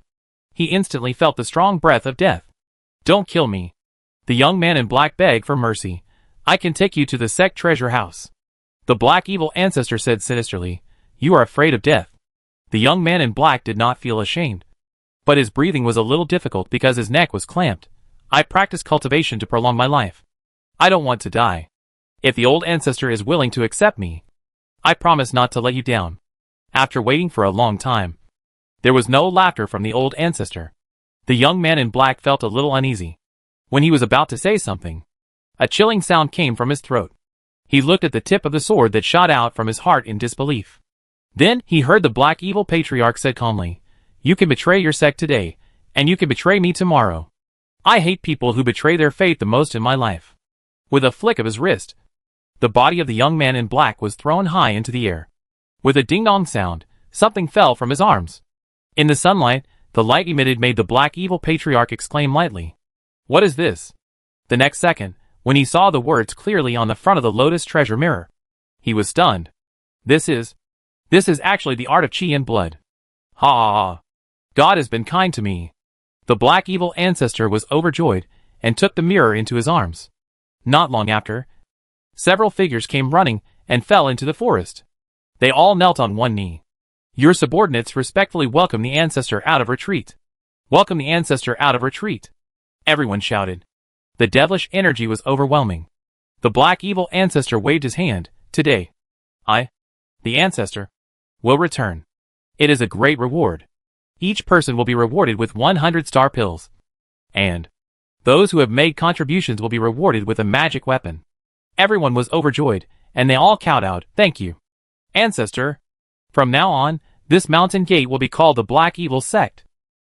Speaker 1: he instantly felt the strong breath of death. Don't kill me. The young man in black begged for mercy. I can take you to the sect treasure house. The black evil ancestor said sinisterly, You are afraid of death. The young man in black did not feel ashamed, but his breathing was a little difficult because his neck was clamped. I practice cultivation to prolong my life. I don't want to die. If the old ancestor is willing to accept me, I promise not to let you down. After waiting for a long time, there was no laughter from the old ancestor. The young man in black felt a little uneasy. When he was about to say something, a chilling sound came from his throat. He looked at the tip of the sword that shot out from his heart in disbelief. Then he heard the black evil patriarch said calmly, You can betray your sect today, and you can betray me tomorrow. I hate people who betray their faith the most in my life. With a flick of his wrist, the body of the young man in black was thrown high into the air. With a ding-dong sound, something fell from his arms. In the sunlight, the light emitted made the black evil patriarch exclaim lightly, What is this? The next second, when he saw the words clearly on the front of the Lotus treasure mirror, he was stunned. This is actually the art of chi and blood. Ha ha ha. God has been kind to me. The black evil ancestor was overjoyed and took the mirror into his arms. Not long after, several figures came running and fell into the forest. They all knelt on one knee. Your subordinates respectfully welcome the ancestor out of retreat. Welcome the ancestor out of retreat. Everyone shouted. The devilish energy was overwhelming. The black evil ancestor waved his hand. Today, I, the ancestor, will return. It is a great reward. Each person will be rewarded with 100 star pills. And those who have made contributions will be rewarded with a magic weapon. Everyone was overjoyed, and they all called out, Thank you, Ancestor. From now on, this mountain gate will be called the Black Evil Sect.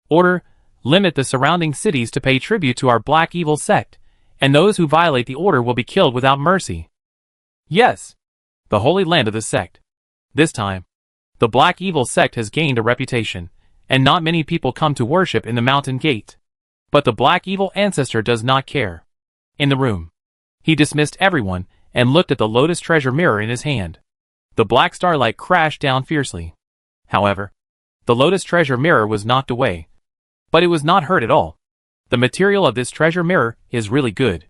Speaker 1: Order, limit the surrounding cities to pay tribute to our Black Evil Sect, and those who violate the order will be killed without mercy. Yes, the holy land of the sect. This time, the Black Evil Sect has gained a reputation, and not many people come to worship in the mountain gate. But the Black Evil Ancestor does not care. In the room, he dismissed everyone and looked at the Lotus treasure mirror in his hand. The black starlight crashed down fiercely. However, the Lotus treasure mirror was knocked away. But it was not hurt at all. The material of this treasure mirror is really good.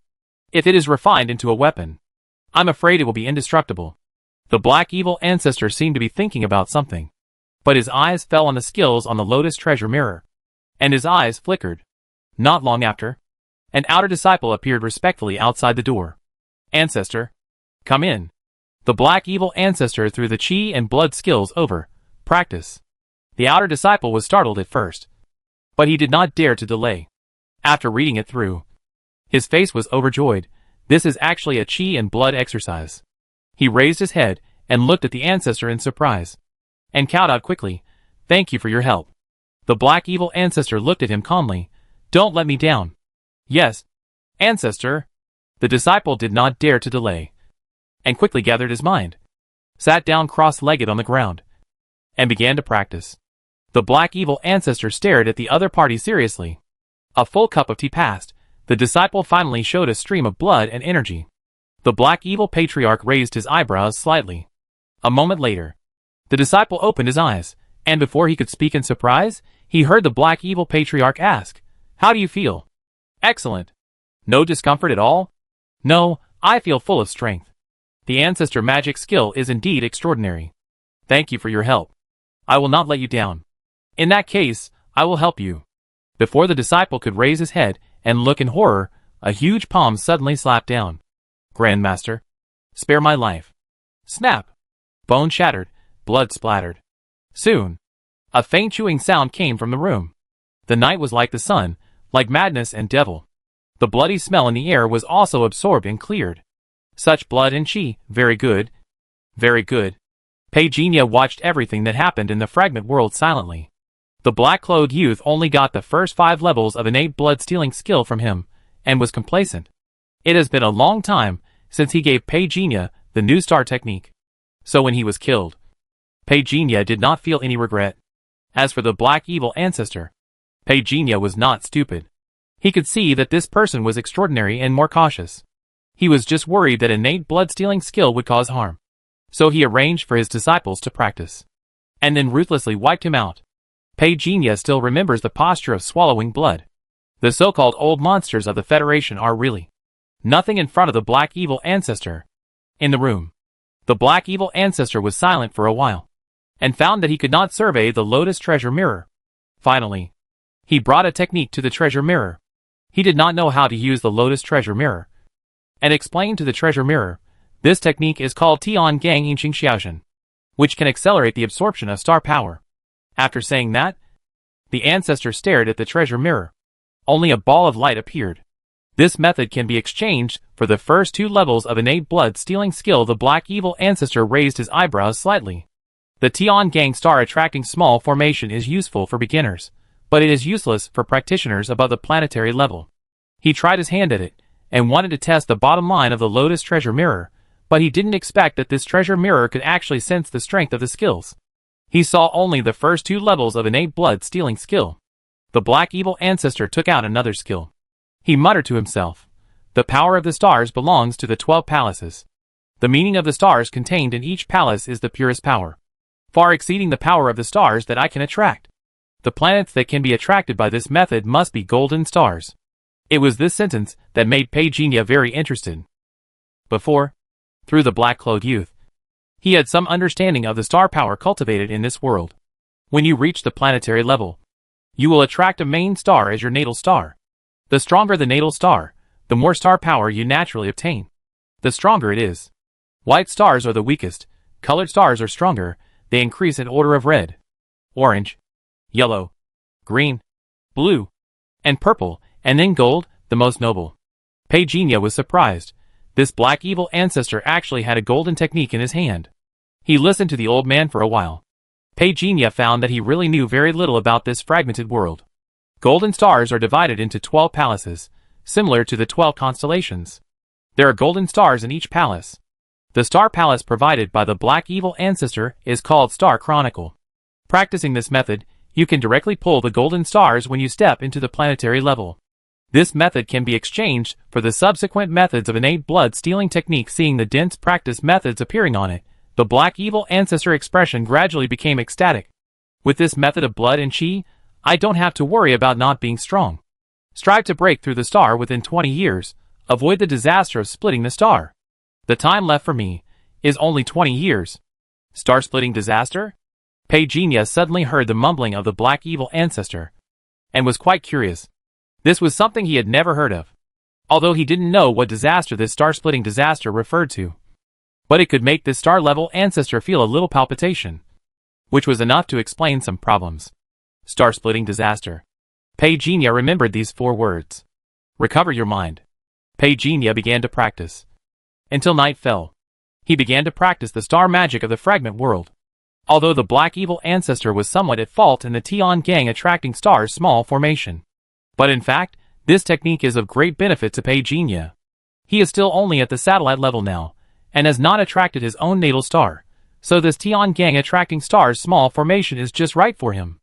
Speaker 1: If it is refined into a weapon, I'm afraid it will be indestructible. The Black Evil Ancestor seemed to be thinking about something, but his eyes fell on the skills on the Lotus treasure mirror, and his eyes flickered. Not long after, an outer disciple appeared respectfully outside the door. Ancestor, come in. The black evil ancestor threw the chi and blood skills over. Practice. The outer disciple was startled at first, but he did not dare to delay. After reading it through, his face was overjoyed. This is actually a chi and blood exercise. He raised his head and looked at the ancestor in surprise, and cowed out quickly, "Thank you for your help." The black evil ancestor looked at him calmly. "Don't let me down." "Yes, ancestor." The disciple did not dare to delay, and quickly gathered his mind, sat down cross-legged on the ground, and began to practice. The black evil ancestor stared at the other party seriously. A full cup of tea passed. The disciple finally showed a stream of blood and energy. The black evil patriarch raised his eyebrows slightly. A moment later, the disciple opened his eyes, and before he could speak in surprise, he heard the black evil patriarch ask, "How do you feel?" "Excellent." "No discomfort at all?" "No, I feel full of strength." "The ancestor magic skill is indeed extraordinary. Thank you for your help. I will not let you down. In that case, I will help you." Before the disciple could raise his head and look in horror, a huge palm suddenly slapped down. "Grandmaster, spare my life." Snap! Bone shattered, blood splattered. Soon, a faint chewing sound came from the room. The night was like the sun, like madness and devil. The bloody smell in the air was also absorbed and cleared. Such blood and chi, very good. Very good. Peginia watched everything that happened in the fragment world silently. The black-clothed youth only got the first 5 levels of innate blood-stealing skill from him, and was complacent. It has been a long time since he gave Peginia the new star technique. So when he was killed, Peginia did not feel any regret. As for the black evil ancestor, Peginia was not stupid. He could see that this person was extraordinary and more cautious. He was just worried that innate blood-stealing skill would cause harm. So he arranged for his disciples to practice, and then ruthlessly wiped him out. Peginia still remembers the posture of swallowing blood. The so-called old monsters of the Federation are really nothing in front of the black evil ancestor. In the room, the black evil ancestor was silent for a while, and found that he could not survey the Lotus treasure mirror. Finally, he brought a technique to the treasure mirror. He did not know how to use the Lotus treasure mirror, and explained to the treasure mirror, "This technique is called Tian Gang Yingxing Xiaoxin, which can accelerate the absorption of star power." After saying that, the ancestor stared at the treasure mirror. Only a ball of light appeared. This method can be exchanged for the first 2 levels of innate blood-stealing skill. The black evil ancestor raised his eyebrows slightly. The Tian Gang star-attracting small formation is useful for beginners, but it is useless for practitioners above the planetary level. He tried his hand at it, and wanted to test the bottom line of the Lotus treasure mirror, but he didn't expect that this treasure mirror could actually sense the strength of the skills. He saw only the first 2 levels of innate blood-stealing skill. The black evil ancestor took out another skill. He muttered to himself, "The power of the stars belongs to the 12 palaces. The meaning of the stars contained in each palace is the purest power, far exceeding the power of the stars that I can attract. The planets that can be attracted by this method must be golden stars." It was this sentence that made Peginia very interested. Before, through the black-clothed youth, he had some understanding of the star power cultivated in this world. When you reach the planetary level, you will attract a main star as your natal star. The stronger the natal star, the more star power you naturally obtain. The stronger it is. White stars are the weakest, colored stars are stronger, they increase in order of red, orange, yellow, green, blue, and purple, and then gold, the most noble. Peginia was surprised. This black evil ancestor actually had a golden technique in his hand. He listened to the old man for a while. Peginia found that he really knew very little about this fragmented world. Golden stars are divided into 12 palaces, similar to the 12 constellations. There are golden stars in each palace. The star palace provided by the black evil ancestor is called Star Chronicle. Practicing this method, you can directly pull the golden stars when you step into the planetary level. This method can be exchanged for the subsequent methods of innate blood-stealing technique. Seeing the dense practice methods appearing on it, the black evil ancestor expression gradually became ecstatic. With this method of blood and chi, I don't have to worry about not being strong. Strive to break through the star within 20 years, avoid the disaster of splitting the star. The time left for me is only 20 years. Star-splitting disaster? Peginia suddenly heard the mumbling of the black evil ancestor, and was quite curious. This was something he had never heard of, although he didn't know what disaster this star-splitting disaster referred to. But it could make this star-level ancestor feel a little palpitation, which was enough to explain some problems. Star-splitting disaster. Pei Jinya remembered these 4 words. Recover your mind. Pei Jinya began to practice. Until night fell. He began to practice the star magic of the fragment world. Although the black evil ancestor was somewhat at fault in the Tian Gang attracting stars' small formation. But in fact, this technique is of great benefit to Pei Jinya. He is still only at the satellite level now, and has not attracted his own natal star, so this Tian Gang attracting stars' small formation is just right for him.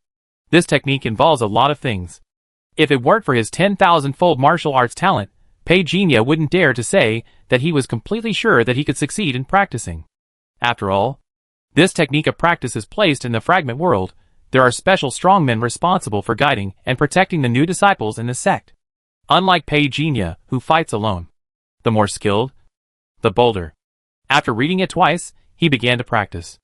Speaker 1: This technique involves a lot of things. If it weren't for his 10,000-fold martial arts talent, Pei Jinya wouldn't dare to say that he was completely sure that he could succeed in practicing. After all, this technique of practice is placed in the fragment world. There are special strongmen responsible for guiding and protecting the new disciples in the sect. Unlike Pei Jinya, who fights alone. The more skilled, the bolder. After reading it twice, he began to practice.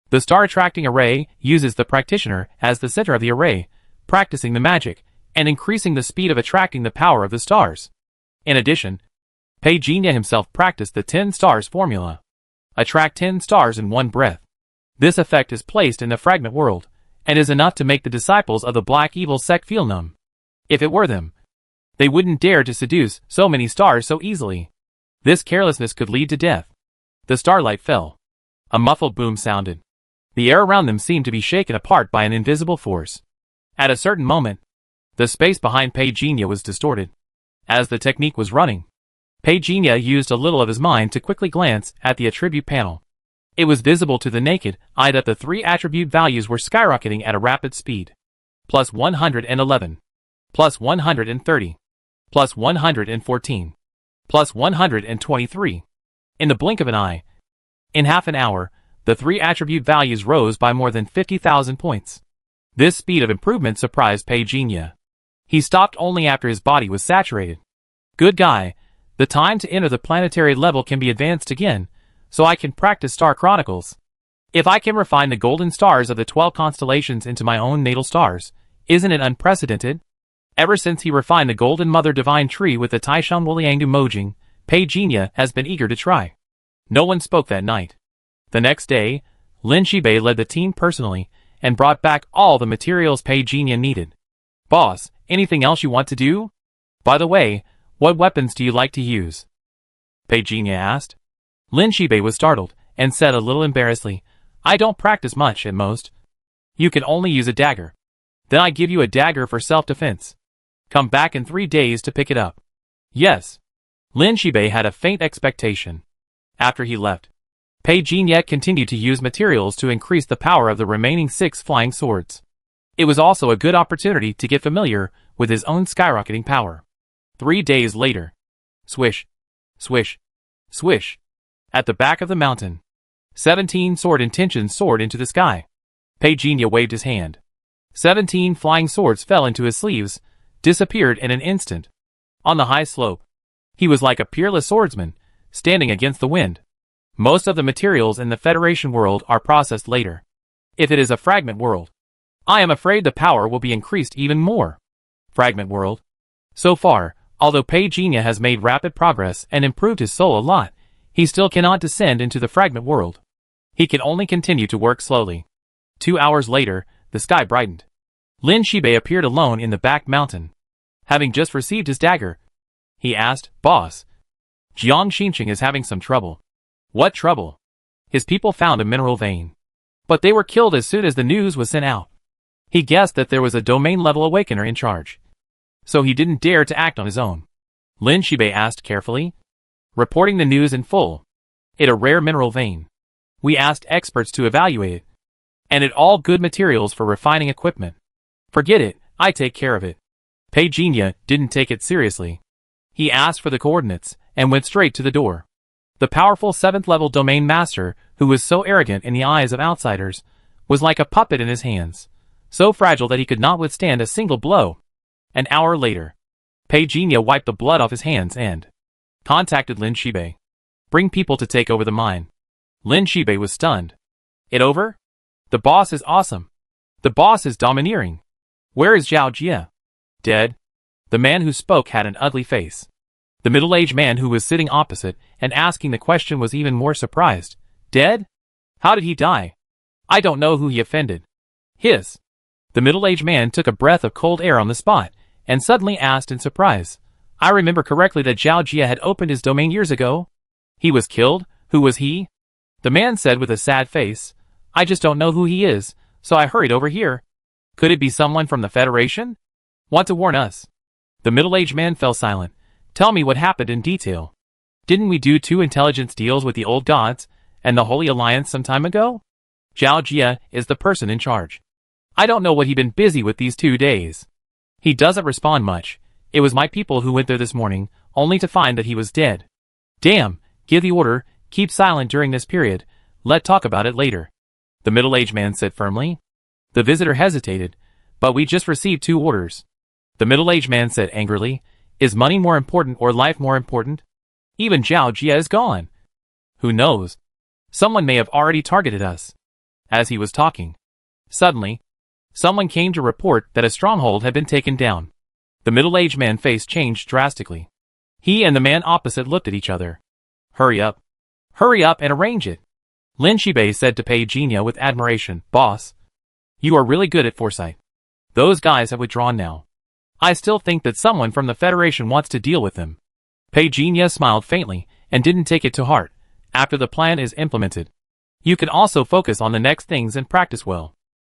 Speaker 1: The star-attracting array uses the practitioner as the center of the array, practicing the magic, and increasing the speed of attracting the power of the stars. In addition, Pei Jinya himself practiced the 10 stars formula. Attract 10 stars in one breath. This effect is placed in the fragment world, and is enough to make the disciples of the black evil sect feel numb. If it were them, they wouldn't dare to seduce so many stars so easily. This carelessness could lead to death. The starlight fell. A muffled boom sounded. The air around them seemed to be shaken apart by an invisible force. At a certain moment, the space behind Pei Jinya was distorted. As the technique was running, Pei Jinya used a little of his mind to quickly glance at the attribute panel. It was visible to the naked eye that the 3 attribute values were skyrocketing at a rapid speed. Plus 111. Plus 130. Plus 114. Plus 123. In the blink of an eye. In half an hour, the 3 attribute values rose by more than 50,000 points. This speed of improvement surprised Pei Jinya. He stopped only after his body was saturated. Good guy, the time to enter the planetary level can be advanced again, so I can practice Star Chronicles. If I can refine the golden stars of the 12 constellations into my own natal stars, isn't it unprecedented? Ever since he refined the Golden Mother Divine Tree with the Taishan Wuliangdu Mojing, Pei Jinya has been eager to try. No one spoke that night. The next day, Lin Shibei led the team personally, and brought back all the materials Pei Jinya needed. Boss, anything else you want to do? By the way, what weapons do you like to use? Pei Jinya asked. Lin Shibei was startled, and said a little embarrassedly, I don't practice much at most. You can only use a dagger. Then I give you a dagger for self-defense. Come back in 3 days to pick it up. Yes. Lin Shibei had a faint expectation. After he left, Pei Jinya continued to use materials to increase the power of the remaining 6 flying swords. It was also a good opportunity to get familiar with his own skyrocketing power. 3 days later. Swish. Swish. Swish. At the back of the mountain, 17 sword intentions soared into the sky. Pei Jinya waved his hand. 17 flying swords fell into his sleeves, disappeared in an instant. On the high slope, he was like a peerless swordsman, standing against the wind. Most of the materials in the Federation world are processed later. If it is a fragment world, I am afraid the power will be increased even more. Fragment world. So far, although Pei Jinya has made rapid progress and improved his soul a lot, he still cannot descend into the fragment world. He can only continue to work slowly. 2 hours later, the sky brightened. Lin Shibei appeared alone in the back mountain. Having just received his dagger, he asked, Boss, Jiang Xinqing is having some trouble. What trouble? His people found a mineral vein. But they were killed as soon as the news was sent out. He guessed that there was a domain-level awakener in charge. So he didn't dare to act on his own. Lin Shibei asked carefully, reporting the news in full. It a rare mineral vein. We asked experts to evaluate it. And it all good materials for refining equipment. Forget it, I take care of it. Pei Jinya didn't take it seriously. He asked for the coordinates, and went straight to the door. The powerful 7th-level domain master, who was so arrogant in the eyes of outsiders, was like a puppet in his hands, so fragile that he could not withstand a single blow. An hour later, Pei Jinya wiped the blood off his hands and contacted Lin Shibei. Bring people to take over the mine. Lin Shibei was stunned. It over? The boss is awesome. The boss is domineering. Where is Zhao Jie? Dead. The man who spoke had an ugly face. The middle-aged man who was sitting opposite and asking the question was even more surprised. Dead? How did he die? I don't know who he offended. His. The middle-aged man took a breath of cold air on the spot, and suddenly asked in surprise. I remember correctly that Zhao Jia had opened his domain years ago. He was killed? Who was he? The man said with a sad face. I just don't know who he is, so I hurried over here. Could it be someone from the Federation? Want to warn us? The middle-aged man fell silent. Tell me what happened in detail. Didn't we do 2 intelligence deals with the old gods and the Holy Alliance some time ago? Zhao Jia is the person in charge. I don't know what he'd been busy with these 2 days. He doesn't respond much. It was my people who went there this morning, only to find that he was dead. Damn, give the order, keep silent during this period, let's talk about it later. The middle-aged man said firmly. The visitor hesitated, but we just received 2 orders. The middle-aged man said angrily, is money more important or life more important? Even Zhao Jia is gone. Who knows? Someone may have already targeted us. As he was talking, suddenly, someone came to report that a stronghold had been taken down. The middle-aged man's face changed drastically. He and the man opposite looked at each other. Hurry up. Hurry up and arrange it. Lin Shibei said to Pei Jinya with admiration, Boss, you are really good at foresight. Those guys have withdrawn now. I still think that someone from the Federation wants to deal with them. Pei Jinya smiled faintly and didn't take it to heart. After the plan is implemented, you can also focus on the next things and practice well.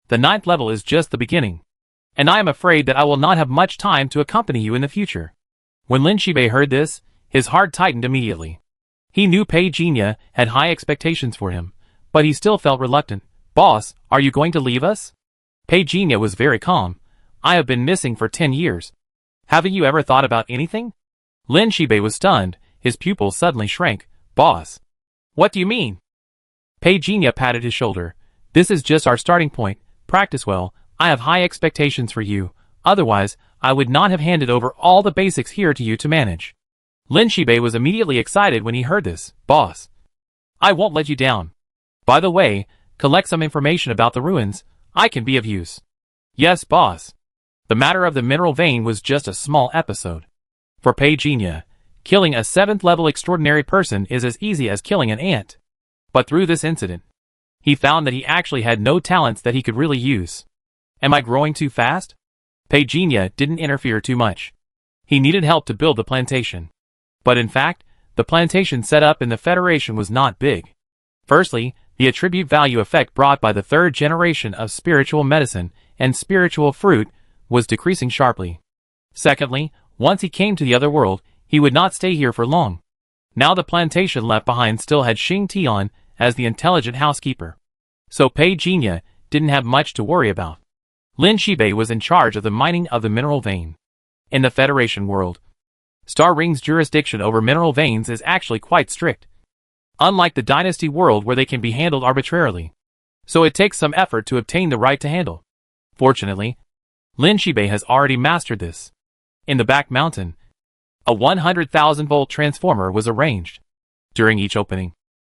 Speaker 1: The 9th level is just the beginning. And I am afraid that I will not have much time to accompany you in the future. When Lin Shibei heard this, his heart tightened immediately. He knew Pei Jinya had high expectations for him, but he still felt reluctant. Boss, are you going to leave us? Pei Jinya was very calm. I have been missing for 10 years. Haven't you ever thought about anything? Lin Shibei was stunned. His pupils suddenly shrank. Boss. What do you mean? Pei Jinya patted his shoulder. This is just our starting point. Practice well. I have high expectations for you. Otherwise, I would not have handed over all the basics here to you to manage. Lin Shibei was immediately excited when he heard this. Boss. I won't let you down. By the way, collect some information about the ruins. I can be of use. Yes, boss. The matter of the mineral vein was just a small episode. For Pei Jinya, killing a 7th level extraordinary person is as easy as killing an ant. But through this incident, he found that he actually had no talents that he could really use. Am I growing too fast? Pei Jinya didn't interfere too much. He needed help to build the plantation. But in fact, the plantation set up in the Federation was not big. Firstly, the attribute value effect brought by the 3rd generation of spiritual medicine and spiritual fruit was decreasing sharply. Secondly, once he came to the other world, he would not stay here for long. Now the plantation left behind still had Xing Tian as the intelligent housekeeper. So Pei Jinya didn't have much to worry about. Lin Shibei was in charge of the mining of the mineral vein. In the Federation world, Star Ring's jurisdiction over mineral veins is actually quite strict. Unlike the Dynasty world where they can be handled arbitrarily. So it takes some effort to obtain the right to handle. Fortunately, Lin Shibei has already mastered this. In the back mountain, a 100,000-volt transformer was arranged. During each opening,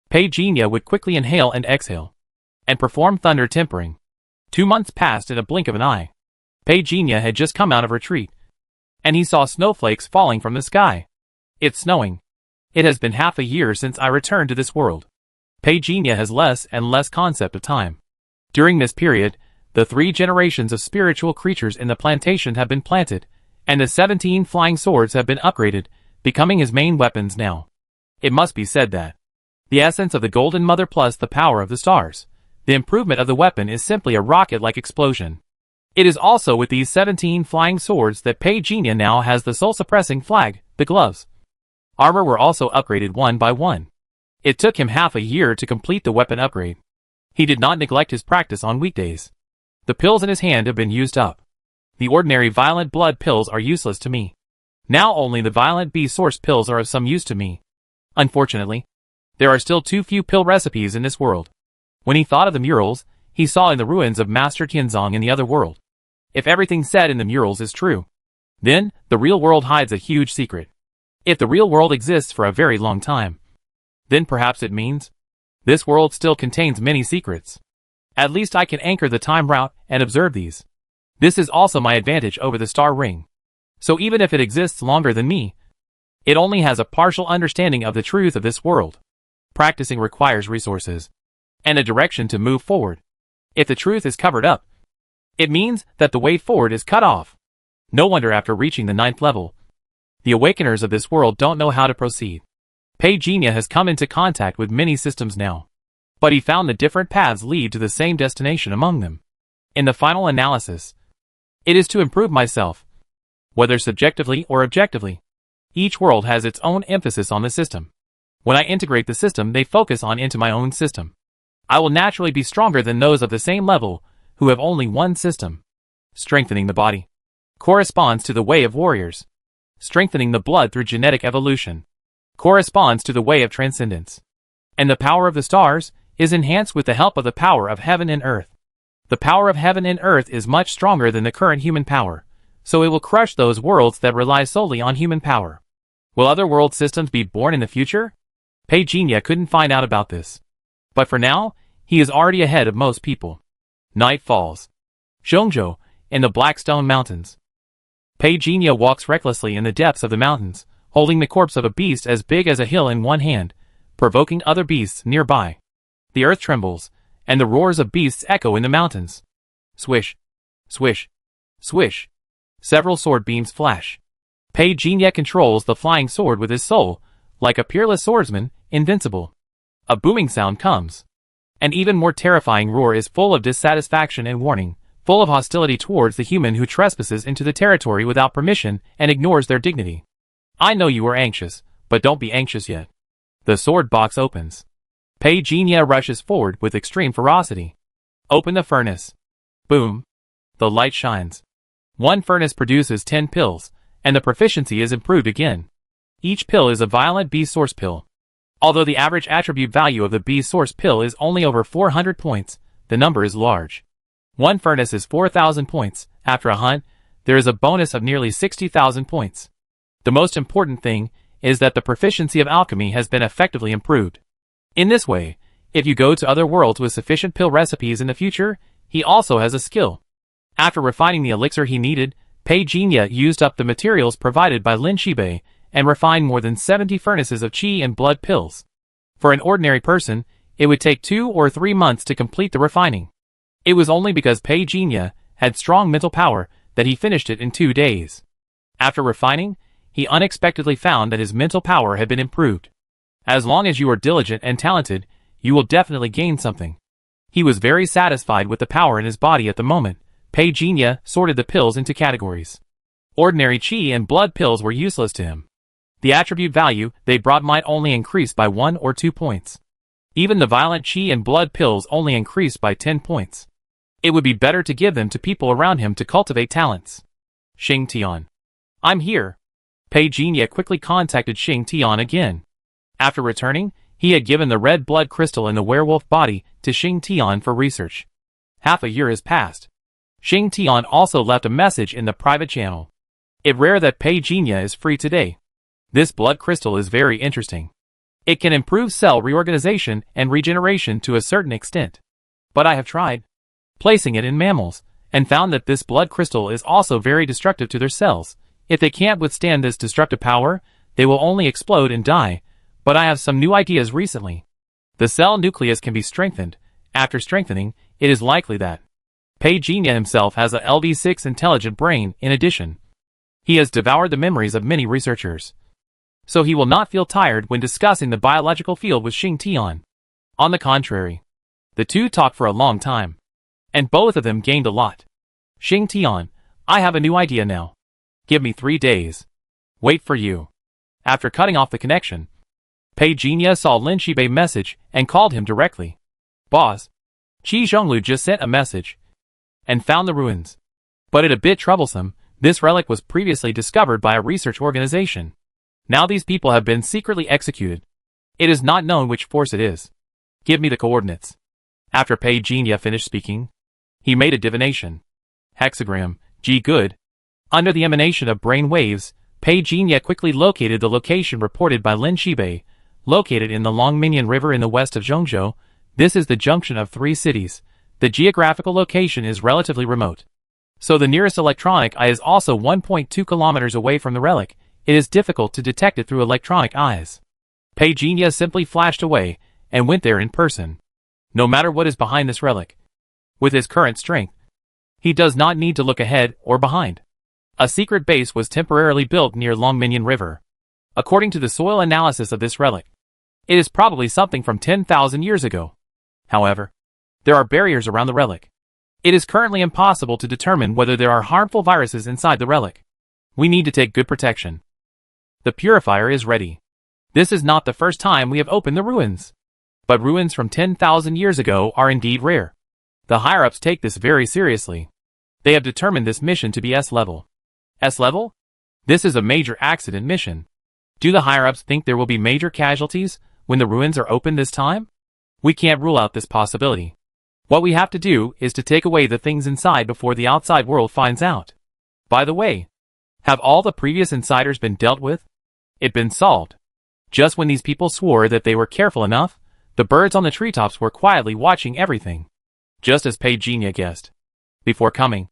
Speaker 1: Pei Jinya would quickly inhale and exhale, and perform thunder tempering. 2 months passed in a blink of an eye. Pei Jinya had just come out of retreat, and he saw snowflakes falling from the sky. It's snowing. It has been half a year since I returned to this world. Pei Jinya has less and less concept of time. During this period, the 3 generations of spiritual creatures in the plantation have been planted, and the 17 flying swords have been upgraded, becoming his main weapons now. It must be said that the essence of the Golden Mother plus the power of the stars, the improvement of the weapon is simply a rocket-like explosion. It is also with these 17 flying swords that Pei Jinya now has the soul-suppressing flag, the gloves. Armor were also upgraded one by one. It took him half a year to complete the weapon upgrade. He did not neglect his practice on weekdays. The pills in his hand have been used up. The ordinary violent blood pills are useless to me. Now only the violent B source pills are of some use to me. Unfortunately, there are still too few pill recipes in this world. When he thought of the murals, he saw in the ruins of Master Tianzong in the other world. If everything said in the murals is true, then the real world hides a huge secret. If the real world exists for a very long time, then perhaps it means this world still contains many secrets. At least I can anchor the time route and observe these. This is also my advantage over the star ring. So even if it exists longer than me, It only has a partial understanding of the truth of this world. Practicing requires resources and a direction to move forward. If the truth is covered up, it means that the way forward is cut off. No wonder after reaching the 9th level, the awakeners of this world don't know how to proceed. Pagenia has come into contact with many systems now, but he found that different paths lead to the same destination among them. In the final analysis, it is to improve myself, whether subjectively or objectively. Each world has its own emphasis on the system. When I integrate the system they focus on into my own system, I will naturally be stronger than those of the same level who have only one system. Strengthening the body corresponds to the way of warriors. Strengthening the blood through genetic evolution corresponds to the way of transcendence. And the power of the stars is enhanced with the help of the power of heaven and earth. The power of heaven and earth is much stronger than the current human power, so it will crush those worlds that rely solely on human power. Will other world systems be born in the future? Pagenia couldn't find out about this. But for now, he is already ahead of most people. Night falls. Zhongzhou, in the Blackstone Mountains. Pagenia walks recklessly in the depths of the mountains, holding the corpse of a beast as big as a hill in one hand, provoking other beasts nearby. The earth trembles, and the roars of beasts echo in the mountains. Swish, swish, swish. Several sword beams flash. Pagenia controls the flying sword with his soul, like a peerless swordsman, invincible. A booming sound comes. An even more terrifying roar is full of dissatisfaction and warning, full of hostility towards the human who trespasses into the territory without permission and ignores their dignity. I know you are anxious, but don't be anxious yet. The sword box opens. Pagenia rushes forward with extreme ferocity. Open the furnace. Boom. The light shines. One furnace produces 10 pills, and the proficiency is improved again. Each pill is a violent B source pill. Although the average attribute value of the B source pill is only over 400 points, the number is large. One furnace is 4,000 points. After a hunt, there is a bonus of nearly 60,000 points. The most important thing is that the proficiency of alchemy has been effectively improved. In this way, if you go to other worlds with sufficient pill recipes in the future, he also has a skill. After refining the elixir he needed, Pagenia used up the materials provided by Lin Shibei and refined more than 70 furnaces of qi and blood pills. For an ordinary person, it would take 2 or 3 months to complete the refining. It was only because Pagenia had strong mental power that he finished it in 2 days. After refining, he unexpectedly found that his mental power had been improved. As long as you are diligent and talented, you will definitely gain something. He was very satisfied with the power in his body at the moment. Pagenia sorted the pills into categories. Ordinary qi and blood pills were useless to him. The attribute value they brought might only increase by 1 or 2 points. Even the violent qi and blood pills only increased by 10 points. It would be better to give them to people around him to cultivate talents. Xing Tian. I'm here. Pagenia quickly contacted Xing Tian again. After returning, he had given the red blood crystal in the werewolf body to Xing Tian for research. Half a year has passed. Xing Tian also left a message in the private channel. It's rare that Pagenia is free today. This blood crystal is very interesting. It can improve cell reorganization and regeneration to a certain extent. But I have tried placing it in mammals, and found that this blood crystal is also very destructive to their cells. If they can't withstand this destructive power, they will only explode and die. But I have some new ideas recently. The cell nucleus can be strengthened. After strengthening, it is likely that Pagenia himself has a LV6 intelligent brain. In addition, he has devoured the memories of many researchers. So he will not feel tired when discussing the biological field with Xing Tian. On the contrary, the two talked for a long time, and both of them gained a lot. Xing Tian, I have a new idea now. Give me 3 days. Wait for you. After cutting off the connection, Pagenia saw Lin Shibei's message and called him directly. Boss, Qi Zhonglu just sent a message and found the ruins. But it's a bit troublesome. This relic was previously discovered by a research organization. Now these people have been secretly executed. It is not known which force it is. Give me the coordinates. After Pagenia finished speaking, he made a divination. Hexagram, G good. Under the emanation of brain waves, Pagenia quickly located the location reported by Lin Shibei, located in the Longminian River in the west of Zhongzhou. This is the junction of 3 cities. The geographical location is relatively remote. So the nearest electronic eye is also 1.2 kilometers away from the relic. it is difficult to detect it through electronic eyes. Pei Jinya simply flashed away and went there in person. No matter what is behind this relic, with his current strength, he does not need to look ahead or behind. A secret base was temporarily built near Longminion River. According to the soil analysis of this relic, it is probably something from 10,000 years ago. However, there are barriers around the relic. It is currently impossible to determine whether there are harmful viruses inside the relic. We need to take good protection. The purifier is ready. This is not the first time we have opened the ruins. But ruins from 10,000 years ago are indeed rare. The higher-ups take this very seriously. They have determined this mission to be S-level. S-level? This is a major accident mission. Do the higher-ups think there will be major casualties when the ruins are opened this time? We can't rule out this possibility. What we have to do is to take away the things inside before the outside world finds out. By the way, have all the previous insiders been dealt with? It been solved. Just when these people swore that they were careful enough, the birds on the treetops were quietly watching everything. Just as Pei Jinya guessed. Before coming,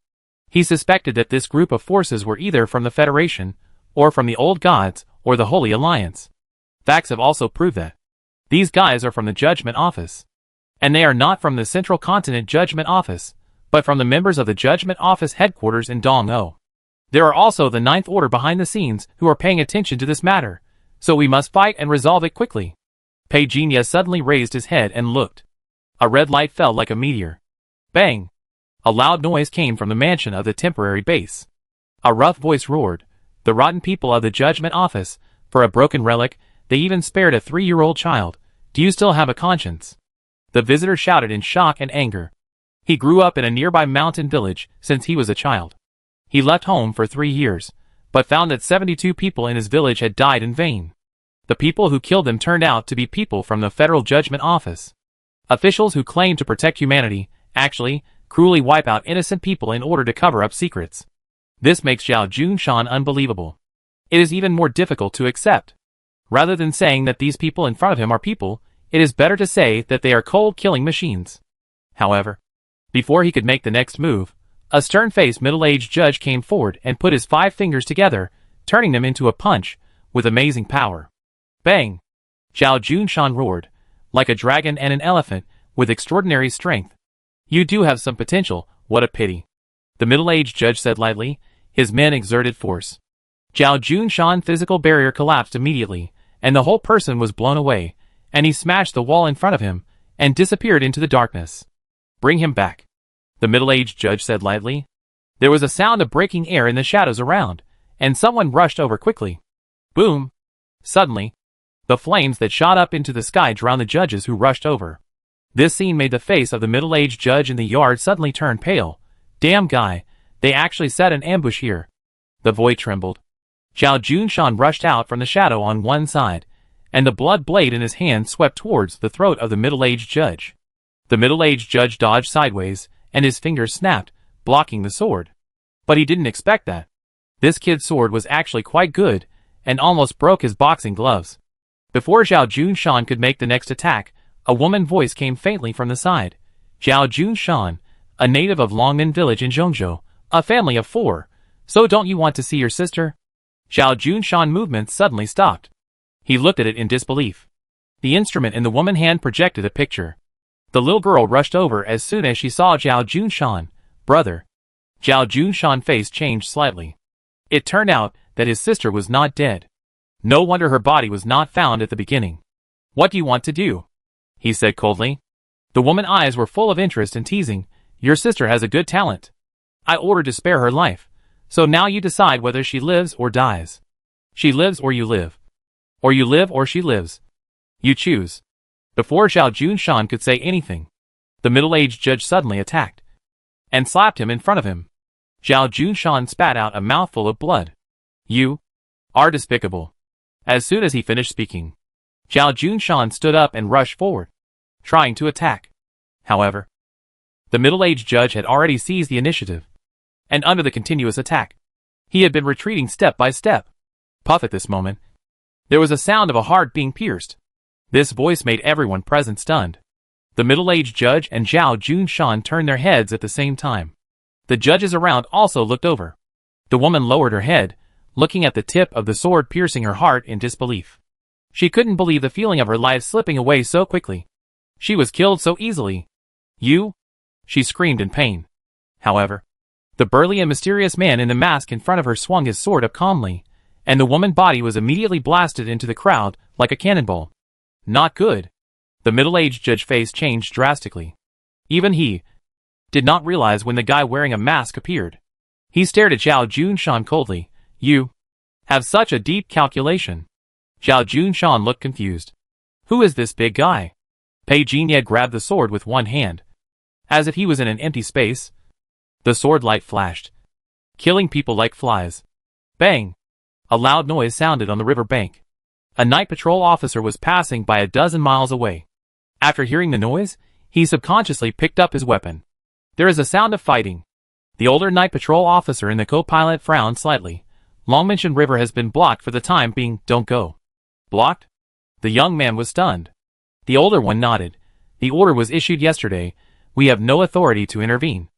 Speaker 1: he suspected that this group of forces were either from the Federation, or from the Old Gods, or the Holy Alliance. Facts have also proved that. These guys are from the Judgment Office. And they are not from the Central Continent Judgment Office, but from the members of the Judgment Office headquarters in Dong-O. There are also the Ninth Order behind the scenes who are paying attention to this matter, so we must fight and resolve it quickly. Pei Jinya suddenly raised his head and looked. A red light fell like a meteor. Bang! A loud noise came from the mansion of the temporary base. A rough voice roared, "The rotten people of the Judgment Office, for a broken relic, they even spared a 3-year-old child. Do you still have a conscience?" The visitor shouted in shock and anger. He grew up in a nearby mountain village since he was a child. He left home for 3 years, but found that 72 people in his village had died in vain. The people who killed them turned out to be people from the Federal Judgment Office. Officials who claim to protect humanity, actually, cruelly wipe out innocent people in order to cover up secrets. This makes Zhao Junshan unbelievable. It is even more difficult to accept. Rather than saying that these people in front of him are people, it is better to say that they are cold-killing machines. However, before he could make the next move, a stern-faced middle-aged judge came forward and put his 5 fingers together, turning them into a punch, with amazing power. Bang! Zhao Junshan roared, like a dragon and an elephant, with extraordinary strength. "You do have some potential, what a pity," the middle-aged judge said lightly. His men exerted force. Zhao Junshan's physical barrier collapsed immediately, and the whole person was blown away, and he smashed the wall in front of him, and disappeared into the darkness. "Bring him back," the middle-aged judge said lightly. There was a sound of breaking air in the shadows around, and someone rushed over quickly. Boom! Suddenly, the flames that shot up into the sky drowned the judges who rushed over. This scene made the face of the middle-aged judge in the yard suddenly turn pale. "Damn guy, they actually set an ambush here." The void trembled. Zhao Junshan rushed out from the shadow on one side, and the blood blade in his hand swept towards the throat of the middle-aged judge. The middle-aged judge dodged sideways, and his fingers snapped, blocking the sword. But he didn't expect that. This kid's sword was actually quite good, and almost broke his boxing gloves. Before Zhao Junshan could make the next attack, a woman's voice came faintly from the side. "Zhao Junshan, a native of Longmin Village in Zhongzhou, a family of 4. So don't you want to see your sister?" Zhao Junshan's movement suddenly stopped. He looked at it in disbelief. The instrument in the woman's hand projected a picture. The little girl rushed over as soon as she saw Zhao Junshan. "Brother." Zhao Junshan's face changed slightly. It turned out that his sister was not dead. No wonder her body was not found at the beginning. "What do you want to do?" he said coldly. The woman's eyes were full of interest and teasing. "Your sister has a good talent. I ordered to spare her life, so now you decide whether she lives or dies. She lives or you live. Or you live or she lives. You choose." Before Zhao Junshan could say anything, the middle-aged judge suddenly attacked and slapped him in front of him. Zhao Junshan spat out a mouthful of blood. "You are despicable." As soon as he finished speaking, Zhao Junshan stood up and rushed forward, trying to attack. However, the middle-aged judge had already seized the initiative, and under the continuous attack, he had been retreating step by step. Puff! At this moment, there was a sound of a heart being pierced. This voice made everyone present stunned. The middle-aged judge and Zhao Junshan turned their heads at the same time. The judges around also looked over. The woman lowered her head, looking at the tip of the sword piercing her heart in disbelief. She couldn't believe the feeling of her life slipping away so quickly. She was killed so easily. You? She screamed in pain. However, the burly and mysterious man in the mask in front of her swung his sword up calmly, and the woman's body was immediately blasted into the crowd like a cannonball. Not good. The middle-aged judge's face changed drastically. Even he did not realize when the guy wearing a mask appeared. He stared at Zhao Junshan coldly. You have such a deep calculation. Zhao Junshan looked confused. Who is this big guy? Pei Jinya grabbed the sword with one hand, as if he was in an empty space. The sword light flashed, killing people like flies. Bang! A loud noise sounded on the river bank. A night patrol officer was passing by a dozen miles away. After hearing the noise, he subconsciously picked up his weapon. There is a sound of fighting. The older night patrol officer and the co-pilot frowned slightly. Longmention River has been blocked for the time being. Don't go. Blocked? The young man was stunned. The older one nodded. The order was issued yesterday. We have no authority to intervene.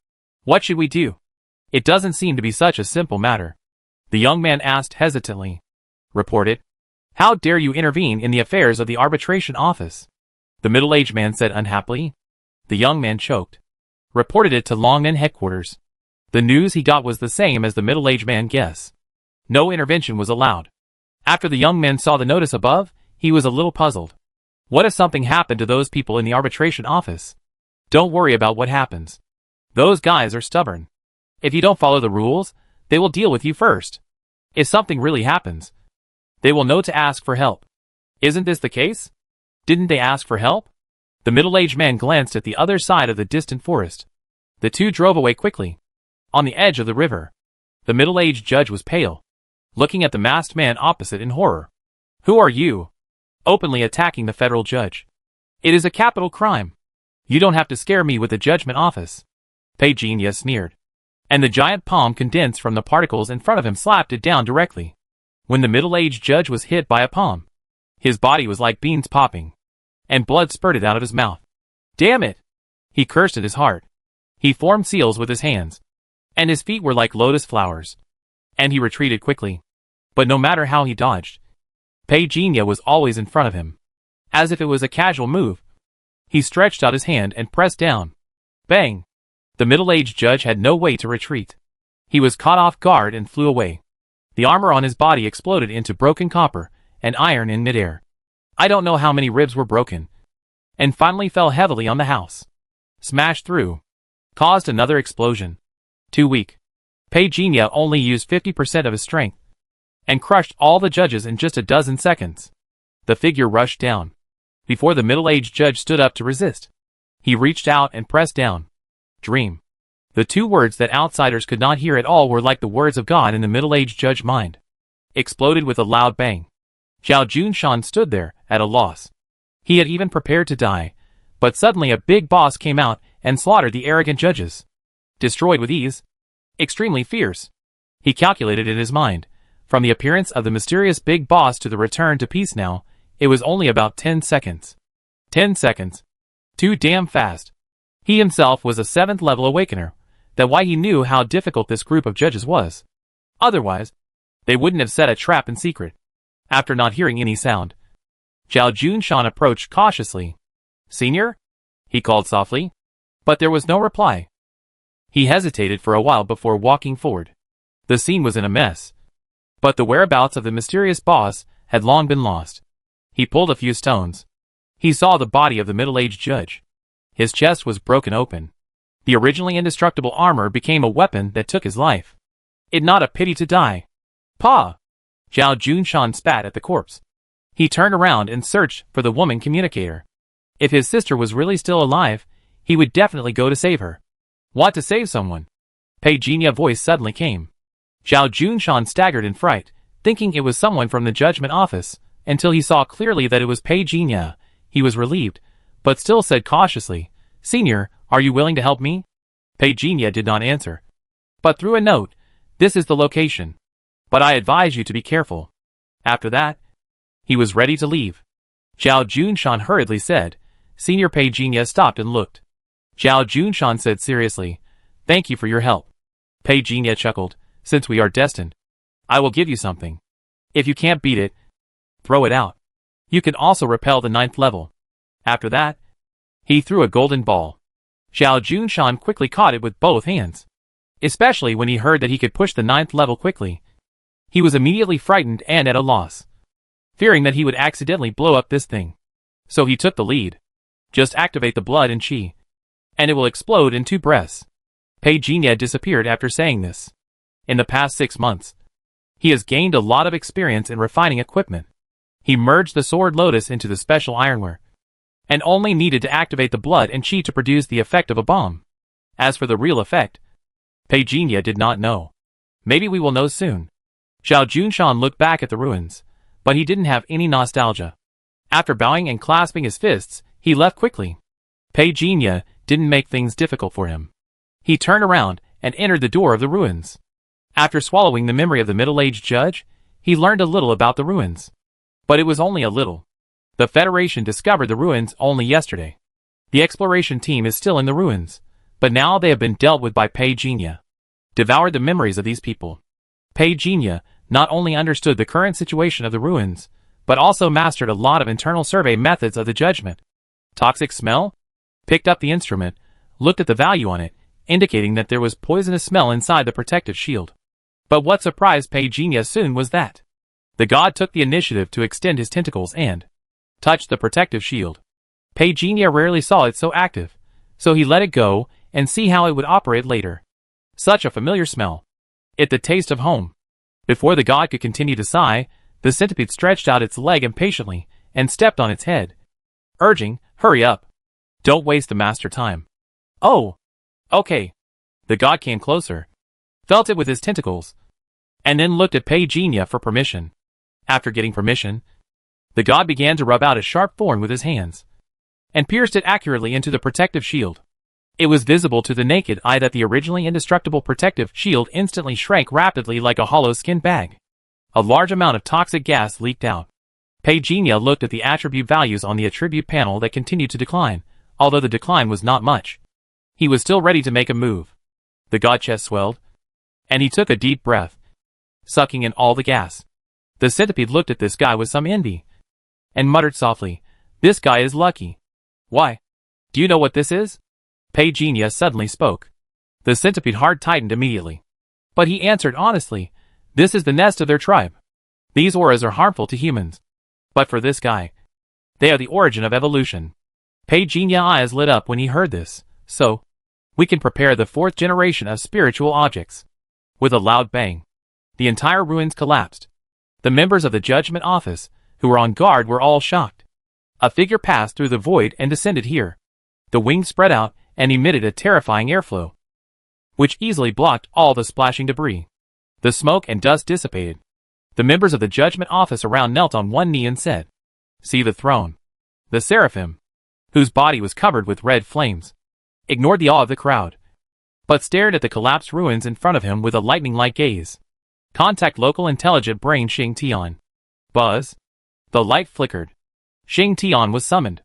Speaker 1: What should we do? It doesn't seem to be such a simple matter. The young man asked hesitantly. Report it. How dare you intervene in the affairs of the arbitration office? The middle-aged man said unhappily. The young man choked. Reported it to Longmen headquarters. The news he got was the same as the middle-aged man guessed. No intervention was allowed. After the young man saw the notice above, he was a little puzzled. What if something happened to those people in the arbitration office? Don't worry about what happens. Those guys are stubborn. If you don't follow the rules, they will deal with you first. If something really happens, they will know to ask for help. Isn't this the case? Didn't they ask for help? The middle-aged man glanced at the other side of the distant forest. The two drove away quickly. On the edge of the river, the middle-aged judge was pale, looking at the masked man opposite in horror. Who are you? Openly attacking the federal judge. It is a capital crime. You don't have to scare me with the judgment office. Pei Jinya sneered. And the giant palm condensed from the particles in front of him slapped it down directly. When the middle-aged judge was hit by a palm, his body was like beans popping, and blood spurted out of his mouth. Damn it! He cursed at his heart. He formed seals with his hands, and his feet were like lotus flowers. And he retreated quickly. But no matter how he dodged, Pei Jinya was always in front of him. As if it was a casual move, he stretched out his hand and pressed down. Bang! The middle-aged judge had no way to retreat. He was caught off guard and flew away. The armor on his body exploded into broken copper and iron in midair. I don't know how many ribs were broken, and finally fell heavily on the house. Smashed through. Caused another explosion. Too weak. Pei Jinya only used 50% of his strength, and crushed all the judges in just a dozen seconds. The figure rushed down. Before the middle-aged judge stood up to resist, he reached out and pressed down. Dream. The two words that outsiders could not hear at all were like the words of God in the middle-aged judge's mind. Exploded with a loud bang. Zhao Junshan stood there, at a loss. He had even prepared to die, but suddenly a big boss came out and slaughtered the arrogant judges. Destroyed with ease. Extremely fierce. He calculated in his mind. From the appearance of the mysterious big boss to the return to peace now, it was only about 10 seconds. 10 seconds. Too damn fast. He himself was a 7th level awakener. That's why he knew how difficult this group of judges was. Otherwise, they wouldn't have set a trap in secret. After not hearing any sound, Zhao Junshan approached cautiously. Senior? He called softly. But there was no reply. He hesitated for a while before walking forward. The scene was in a mess. But the whereabouts of the mysterious boss had long been lost. He pulled a few stones. He saw the body of the middle-aged judge. His chest was broken open. The originally indestructible armor became a weapon that took his life. It not a pity to die. Pa! Zhao Junshan spat at the corpse. He turned around and searched for the woman communicator. If his sister was really still alive, he would definitely go to save her. Want to save someone? Pei Jinya's voice suddenly came. Zhao Junshan staggered in fright, thinking it was someone from the judgment office, until he saw clearly that it was Pei Jinya. He was relieved, but still said cautiously, Senior, are you willing to help me? Pei Jinya did not answer, but threw a note. This is the location, but I advise you to be careful. After that, he was ready to leave. Zhao Junshan hurriedly said. Senior Pei Jinya stopped and looked. Zhao Junshan said seriously, Thank you for your help. Pei Jinya chuckled. Since we are destined I will give you something. If you can't beat it, throw it out. You can also repel the 9th level. After that, he threw a golden ball. Xiao Junshan quickly caught it with both hands. Especially when he heard that he could push the 9th level quickly. He was immediately frightened and at a loss, fearing that he would accidentally blow up this thing. So he took the lead. Just activate the blood and chi, and it will explode in 2 breaths. Pei Jinya disappeared after saying this. In the past 6 months, he has gained a lot of experience in refining equipment. He merged the sword lotus into the special ironware, and only needed to activate the blood and chi to produce the effect of a bomb. As for the real effect, Pei Jinya did not know. Maybe we will know soon. Xiao Junshan looked back at the ruins, but he didn't have any nostalgia. After bowing and clasping his fists, he left quickly. Pei Jinya didn't make things difficult for him. He turned around and entered the door of the ruins. After swallowing the memory of the middle-aged judge, he learned a little about the ruins. But it was only a little. The Federation discovered the ruins only yesterday. The exploration team is still in the ruins, but now they have been dealt with by Pei Jinya. Devoured the memories of these people. Pei Jinya not only understood the current situation of the ruins, but also mastered a lot of internal survey methods of the judgment. Toxic smell? Picked up the instrument, looked at the value on it, indicating that there was poisonous smell inside the protective shield. But what surprised Pei Jinya soon was that the god took the initiative to extend his tentacles and touched the protective shield. Pei Jinya rarely saw it so active, so he let it go and see how it would operate later. Such a familiar smell. It the taste of home. Before the god could continue to sigh, the centipede stretched out its leg impatiently and stepped on its head, urging, "Hurry up. Don't waste the master time." "Oh, okay." The god came closer, felt it with his tentacles, and then looked at Pei Jinya for permission. After getting permission, the god began to rub out a sharp thorn with his hands, and pierced it accurately into the protective shield. It was visible to the naked eye that the originally indestructible protective shield instantly shrank rapidly like a hollow skin bag. A large amount of toxic gas leaked out. Pei Jinya looked at the attribute values on the attribute panel that continued to decline, although the decline was not much. He was still ready to make a move. The god chest swelled, and he took a deep breath, sucking in all the gas. The centipede looked at this guy with some envy, and muttered softly, "This guy is lucky." "Why? Do you know what this is?" Pei Jinya suddenly spoke. The centipede heart tightened immediately. But he answered honestly, "This is the nest of their tribe. These auras are harmful to humans. But for this guy, they are the origin of evolution." Pei Jinya's eyes lit up when he heard this. "So, we can prepare the 4th generation of spiritual objects." With a loud bang, the entire ruins collapsed. The members of the judgment office, who were on guard, were all shocked. A figure passed through the void and descended here. The wings spread out and emitted a terrifying airflow, which easily blocked all the splashing debris. The smoke and dust dissipated. The members of the judgment office around knelt on one knee and said, "See the throne." The seraphim, whose body was covered with red flames, ignored the awe of the crowd, but stared at the collapsed ruins in front of him with a lightning-like gaze. Contact local intelligent brain Xing Tian. Buzz. The light flickered. Xing Tian was summoned.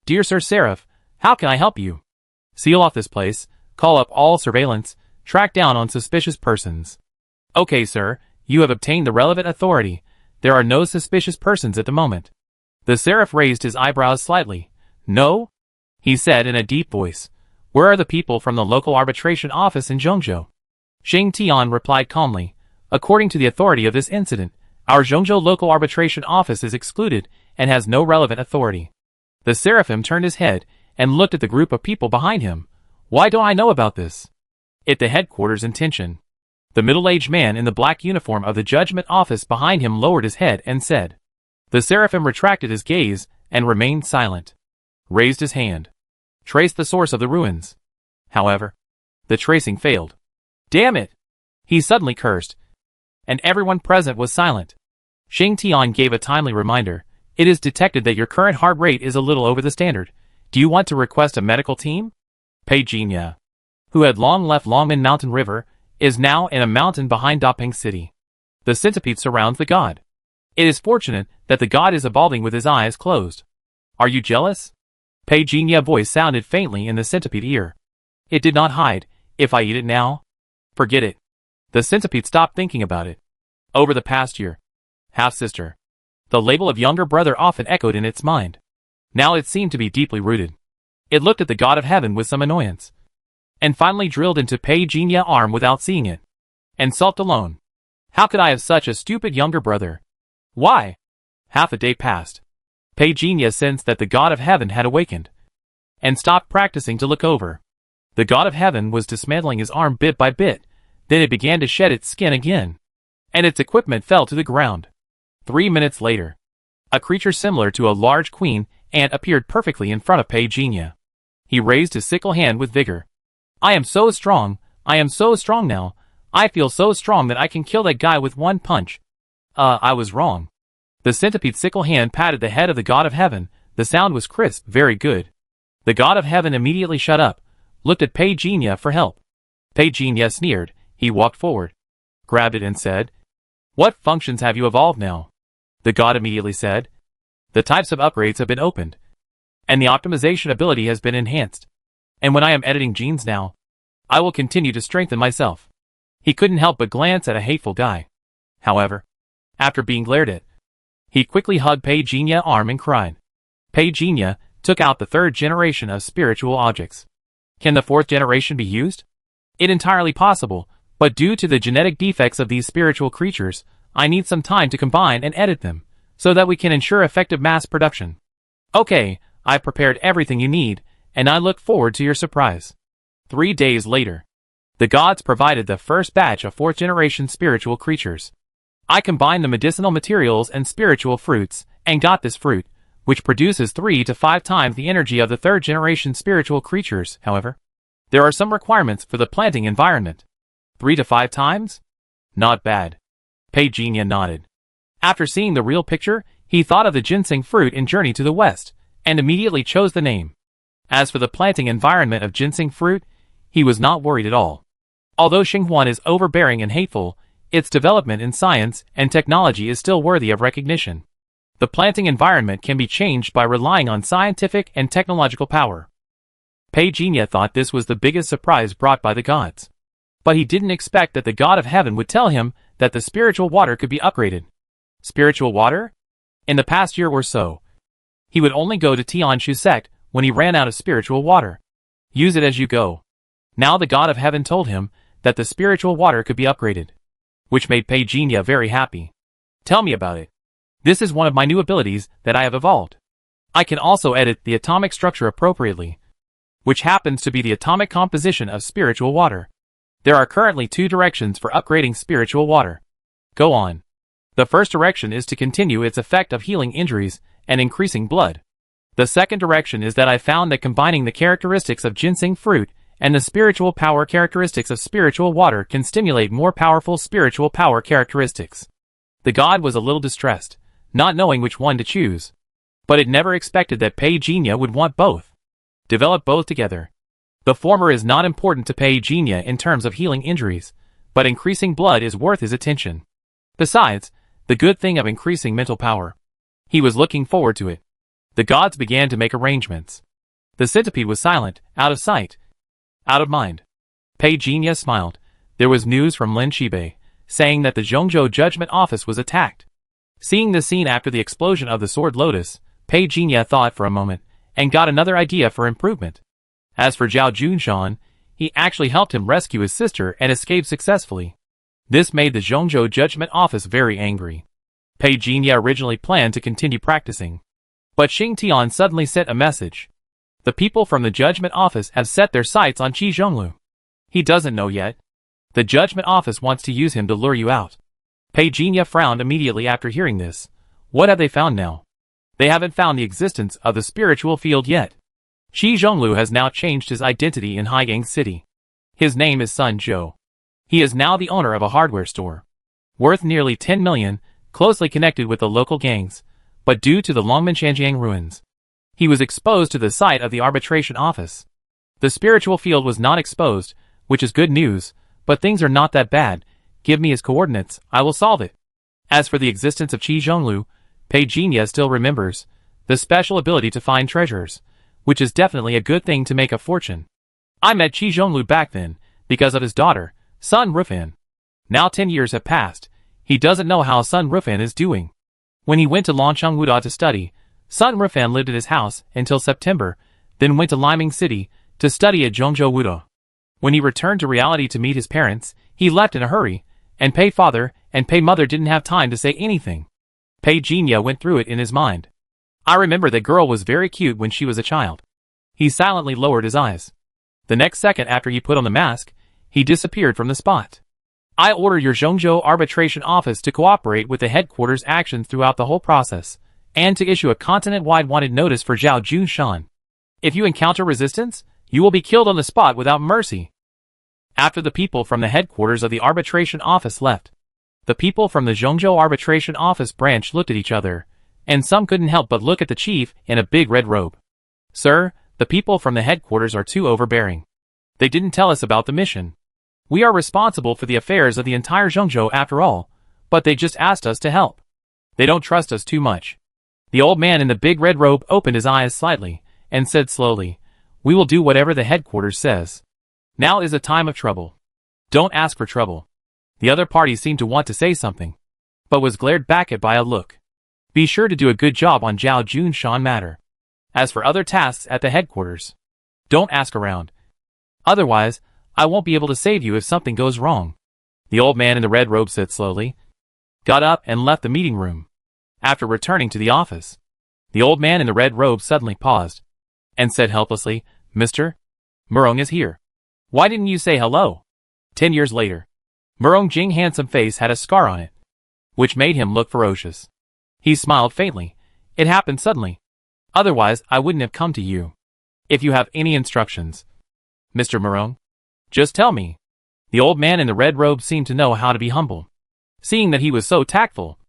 Speaker 1: "Dear Sir Seraph, how can I help you?" "Seal off this place, call up all surveillance, track down on suspicious persons." "Okay, sir, you have obtained the relevant authority. There are no suspicious persons at the moment." The seraph raised his eyebrows slightly. "No?" he said in a deep voice. "Where are the people from the local arbitration office in Zhongzhou?" Xing Tian replied calmly, "According to the authority of this incident, our Zhongzhou local arbitration office is excluded and has no relevant authority." The seraphim turned his head and looked at the group of people behind him. "Why don't I know about this?" At the headquarters in tension, the middle-aged man in the black uniform of the judgment office behind him lowered his head and said. The seraphim retracted his gaze and remained silent. Raised his hand. Traced the source of the ruins. However, the tracing failed. "Damn it!" he suddenly cursed, and everyone present was silent. Xing Tian gave a timely reminder. "It is detected that your current heart rate is a little over the standard. Do you want to request a medical team?" Pei Jinya, who had long left Longmen Mountain River, is now in a mountain behind Dapeng City. The centipede surrounds the god. It is fortunate that the god is evolving with his eyes closed. "Are you jealous?" Pei Jinya's voice sounded faintly in the centipede ear. It did not hide. "If I eat it now, forget it." The centipede stopped thinking about it. Over the past year. Half-sister. The label of younger brother often echoed in its mind. Now it seemed to be deeply rooted. It looked at the God of Heaven with some annoyance. And finally drilled into Pei Jinya arm without seeing it. And sulked alone. How could I have such a stupid younger brother? Why? Half a day passed. Pei Jinya sensed that the God of Heaven had awakened. And stopped practicing to look over. The God of Heaven was dismantling his arm bit by bit, then it began to shed its skin again. And its equipment fell to the ground. 3 minutes later. A creature similar to a large queen ant appeared perfectly in front of Pei Jinya. He raised his sickle hand with vigor. I am so strong now. I feel so strong that I can kill that guy with one punch. I was wrong. The centipede sickle hand patted the head of the God of Heaven. The sound was crisp, very good. The God of Heaven immediately shut up, looked at Pei Jinya for help. Pei Jinya sneered. He walked forward, grabbed it and said, What functions have you evolved now? The God immediately said, The types of upgrades have been opened. And the optimization ability has been enhanced. And when I am editing genes now, I will continue to strengthen myself. He couldn't help but glance at a hateful guy. However, after being glared at, he quickly hugged Pei Jinya's arm and cried. Pei Jinya took out the 3rd generation of spiritual objects. Can the 4th generation be used? It's entirely possible, but due to the genetic defects of these spiritual creatures, I need some time to combine and edit them, so that we can ensure effective mass production. Okay, I've prepared everything you need, and I look forward to your surprise. 3 days later. The gods provided the first batch of 4th generation spiritual creatures. I combined the medicinal materials and spiritual fruits, and got this fruit, which produces 3 to 5 times the energy of the 3rd generation spiritual creatures. However, there are some requirements for the planting environment. 3 to 5 times? Not bad. Pei Jinya nodded. After seeing the real picture, he thought of the ginseng fruit in Journey to the West, and immediately chose the name. As for the planting environment of ginseng fruit, he was not worried at all. Although Xinghuan is overbearing and hateful, its development in science and technology is still worthy of recognition. The planting environment can be changed by relying on scientific and technological power. Pei Jinya thought this was the biggest surprise brought by the gods. But he didn't expect that the God of Heaven would tell him that the spiritual water could be upgraded. Spiritual water? In the past year or so, he would only go to Tianshu sect when he ran out of spiritual water. Use it as you go. Now the God of Heaven told him that the spiritual water could be upgraded, which made Pei Jinya very happy. Tell me about it. This is one of my new abilities that I have evolved. I can also edit the atomic structure appropriately, which happens to be the atomic composition of spiritual water. There are currently 2 directions for upgrading spiritual water. Go on. The first direction is to continue its effect of healing injuries and increasing blood. The second direction is that I found that combining the characteristics of ginseng fruit and the spiritual power characteristics of spiritual water can stimulate more powerful spiritual power characteristics. The god was a little distressed, not knowing which one to choose. But it never expected that Pei Jinya would want both. Develop both together. The former is not important to Pei Jinya in terms of healing injuries, but increasing blood is worth his attention. Besides, the good thing of increasing mental power. He was looking forward to it. The gods began to make arrangements. The centipede was silent, out of sight, out of mind. Pei Jinya smiled. There was news from Lin Shibei, saying that the Zhongzhou Judgment Office was attacked. Seeing the scene after the explosion of the Sword Lotus, Pei Jinya thought for a moment, and got another idea for improvement. As for Zhao Junshan, he actually helped him rescue his sister and escape successfully. This made the Zhongzhou Judgment Office very angry. Pei Jinya originally planned to continue practicing. But Xing Tian suddenly sent a message. The people from the Judgment Office have set their sights on Qi Zhonglu. He doesn't know yet. The Judgment Office wants to use him to lure you out. Pei Jinya frowned immediately after hearing this. What have they found now? They haven't found the existence of the spiritual field yet. Qi Zhonglu has now changed his identity in Haigang City. His name is Sun Zhou. He is now the owner of a hardware store, worth nearly 10 million, closely connected with the local gangs, but due to the Longmen ruins, he was exposed to the site of the arbitration office. The spiritual field was not exposed, which is good news, but things are not that bad. Give me his coordinates, I will solve it. As for the existence of Qi Zhonglu, Pei Jinya still remembers the special ability to find treasures, which is definitely a good thing to make a fortune. I met Qi Zhonglu back then, because of his daughter, Sun Rufan. Now 10 years have passed, He doesn't know how Sun Rufan is doing. When he went to Longcheng Wuda to study, Sun Rufan lived at his house until September, then went to Liming City to study at Zhongzhou Wuda. When he returned to reality to meet his parents, he left in a hurry, and Pei father and Pei mother didn't have time to say anything. Pei Jinya went through it in his mind. I remember that girl was very cute when she was a child. He silently lowered his eyes. The next second after he put on the mask, he disappeared from the spot. I order your Zhongzhou arbitration office to cooperate with the headquarters' actions throughout the whole process, and to issue a continent-wide wanted notice for Zhao Junshan. If you encounter resistance, you will be killed on the spot without mercy. After the people from the headquarters of the arbitration office left, the people from the Zhongzhou arbitration office branch looked at each other, and some couldn't help but look at the chief in a big red robe. Sir, the people from the headquarters are too overbearing. They didn't tell us about the mission. We are responsible for the affairs of the entire Zhongzhou after all, but they just asked us to help. They don't trust us too much. The old man in the big red robe opened his eyes slightly, and said slowly, we will do whatever the headquarters says. Now is a time of trouble. Don't ask for trouble. The other party seemed to want to say something, but was glared back at by a look. Be sure to do a good job on Zhao Junshan matter. As for other tasks at the headquarters, don't ask around. Otherwise, I won't be able to save you if something goes wrong. The old man in the red robe said slowly, got up and left the meeting room. After returning to the office, the old man in the red robe suddenly paused, and said helplessly, Mr. Murong is here. Why didn't you say hello? 10 years later, Murong Jing's handsome face had a scar on it, which made him look ferocious. He smiled faintly. It happened suddenly. Otherwise, I wouldn't have come to you. If you have any instructions, Mr. Murong, just tell me. The old man in the red robe seemed to know how to be humble. Seeing that he was so tactful,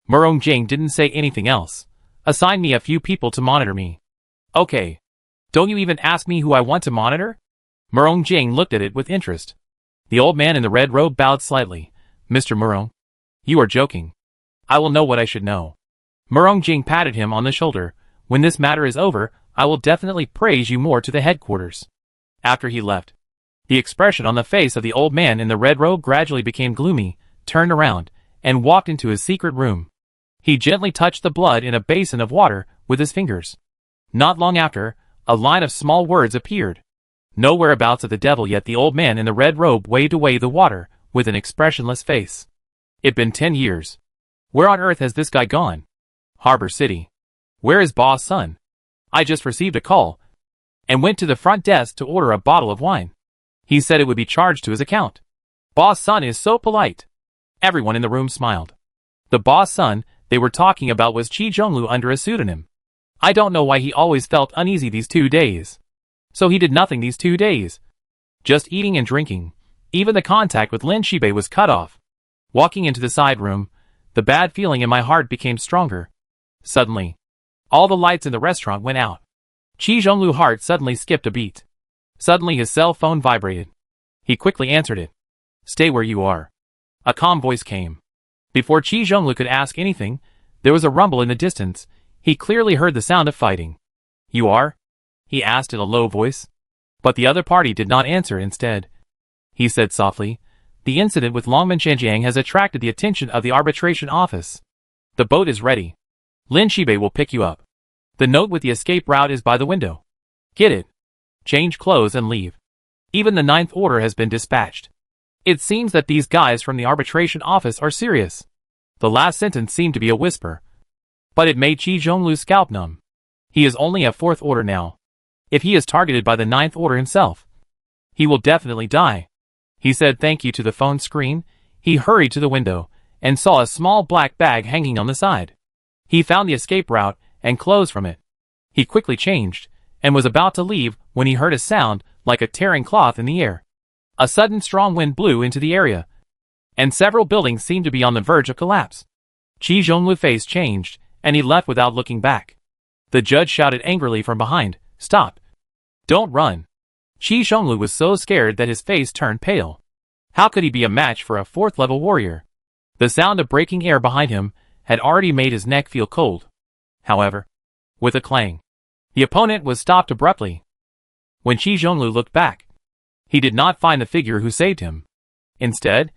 Speaker 1: Murong Jing didn't say anything else. Assign me a few people to monitor me. Okay. Don't you even ask me who I want to monitor? Murong Jing looked at it with interest. The old man in the red robe bowed slightly. Mr. Murong, you are joking. I will know what I should know. Murong Jing patted him on the shoulder. When this matter is over, I will definitely praise you more to the headquarters. After he left, the expression on the face of the old man in the red robe gradually became gloomy, turned around, and walked into his secret room. He gently touched the blood in a basin of water with his fingers. Not long after, a line of small words appeared. No whereabouts of the devil, yet the old man in the red robe waved away the water with an expressionless face. It'd been 10 years. Where on earth has this guy gone? Harbor City. Where is Boss Sun? I just received a call and went to the front desk to order a bottle of wine. He said it would be charged to his account. Boss Sun is so polite. Everyone in the room smiled. The Boss Sun they were talking about was Qi Zhonglu under a pseudonym. I don't know why he always felt uneasy these 2 days. So he did nothing these 2 days. Just eating and drinking. Even the contact with Lin Shibei was cut off. Walking into the side room, the bad feeling in my heart became stronger. Suddenly, all the lights in the restaurant went out. Qi Zhonglu's heart suddenly skipped a beat. Suddenly his cell phone vibrated. He quickly answered it. Stay where you are. A calm voice came. Before Qi Zhonglu could ask anything, there was a rumble in the distance. He clearly heard the sound of fighting. You are? He asked in a low voice. But the other party did not answer. Instead, he said softly, the incident with Longman Shanjiang has attracted the attention of the arbitration office. The boat is ready. Lin Shibei will pick you up. The note with the escape route is by the window. Get it. Change clothes and leave. Even the Ninth Order has been dispatched. It seems that these guys from the arbitration office are serious. The last sentence seemed to be a whisper, but it made Qi Zhonglu's scalp numb. He is only a 4th Order now. If he is targeted by the Ninth Order himself, he will definitely die. He said thank you to the phone screen. He hurried to the window and saw a small black bag hanging on the side. He found the escape route and clothes from it. He quickly changed and was about to leave when he heard a sound like a tearing cloth in the air. A sudden strong wind blew into the area, and several buildings seemed to be on the verge of collapse. Qi Zhonglu's face changed, and he left without looking back. The judge shouted angrily from behind, Stop! Don't run! Qi Zhonglu was so scared that his face turned pale. How could he be a match for a 4th-level warrior? The sound of breaking air behind him had already made his neck feel cold. However, with a clang, the opponent was stopped abruptly. When Qi Zhonglu looked back, he did not find the figure who saved him. Instead,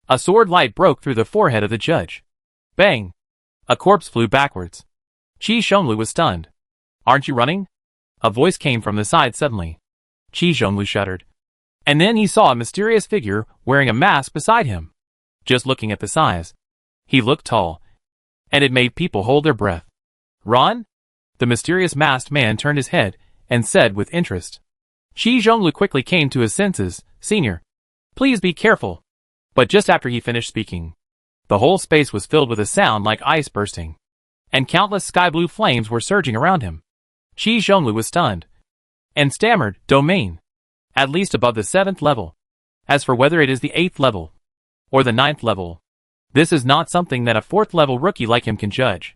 Speaker 1: A sword light broke through the forehead of the judge. Bang! A corpse flew backwards. Qi Zhonglu was stunned. Aren't you running? A voice came from the side suddenly. Qi Zhonglu shuddered. And then he saw a mysterious figure wearing a mask beside him. Just looking at the size, he looked tall, and it made people hold their breath. Ron? The mysterious masked man turned his head and said with interest. Qi Zhonglu quickly came to his senses. Senior, please be careful. But just after he finished speaking, the whole space was filled with a sound like ice bursting, and countless sky-blue flames were surging around him. Qi Zhonglu was stunned, and stammered, domain. At least above the 7th level. As for whether it is the 8th level, or the 9th level, this is not something that a 4th level rookie like him can judge.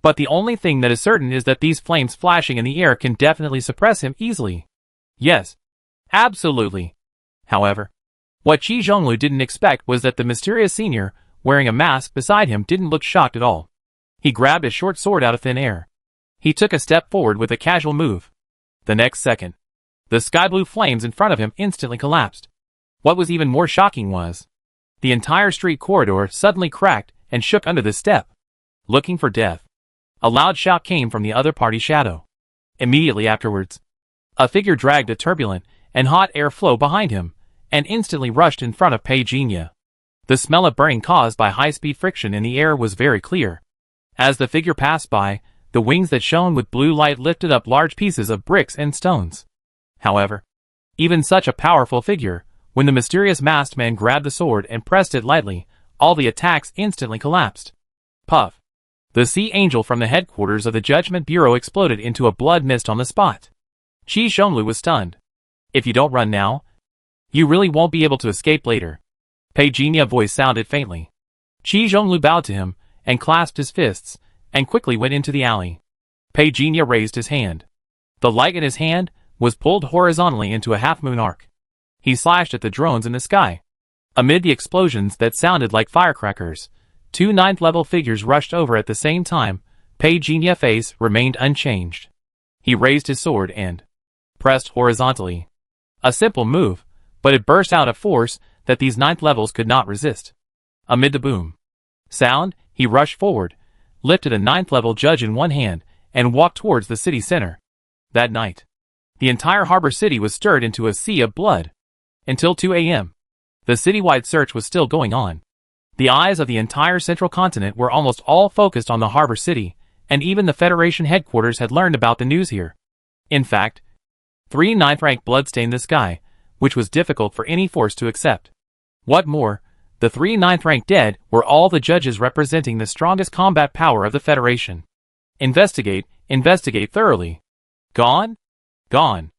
Speaker 1: But the only thing that is certain is that these flames flashing in the air can definitely suppress him easily. Yes. Absolutely. However, what Qi Zhonglu didn't expect was that the mysterious senior, wearing a mask beside him, didn't look shocked at all. He grabbed a short sword out of thin air. He took a step forward with a casual move. The next second, the sky-blue flames in front of him instantly collapsed. What was even more shocking was, the entire street corridor suddenly cracked and shook under the step. Looking for death. A loud shout came from the other party shadow. Immediately afterwards, a figure dragged a turbulent and hot air flow behind him, and instantly rushed in front of Pei Jinya. The smell of burning caused by high-speed friction in the air was very clear. As the figure passed by, the wings that shone with blue light lifted up large pieces of bricks and stones. However, even such a powerful figure, when the mysterious masked man grabbed the sword and pressed it lightly, all the attacks instantly collapsed. Puff! The sea angel from the headquarters of the Judgment Bureau exploded into a blood mist on the spot. Qi Zhonglu was stunned. If you don't run now, you really won't be able to escape later. Pei Jinya's voice sounded faintly. Qi Zhonglu bowed to him, and clasped his fists, and quickly went into the alley. Pei Jinya raised his hand. The light in his hand was pulled horizontally into a half-moon arc. He slashed at the drones in the sky. Amid the explosions that sounded like firecrackers, 2 9th-level figures rushed over at the same time. Pei Jinya's face remained unchanged. He raised his sword and pressed horizontally. A simple move, but it burst out a force that these 9th levels could not resist. Amid the boom sound, he rushed forward, lifted a 9th level judge in one hand, and walked towards the city center. That night, the entire harbor city was stirred into a sea of blood. Until 2 a.m., the citywide search was still going on. The eyes of the entire central continent were almost all focused on the harbor city, and even the Federation headquarters had learned about the news here. In fact, 3 9th rank blood stained the sky, which was difficult for any force to accept. What more, the 3 9th rank dead were all the judges representing the strongest combat power of the Federation. Investigate thoroughly. Gone? Gone.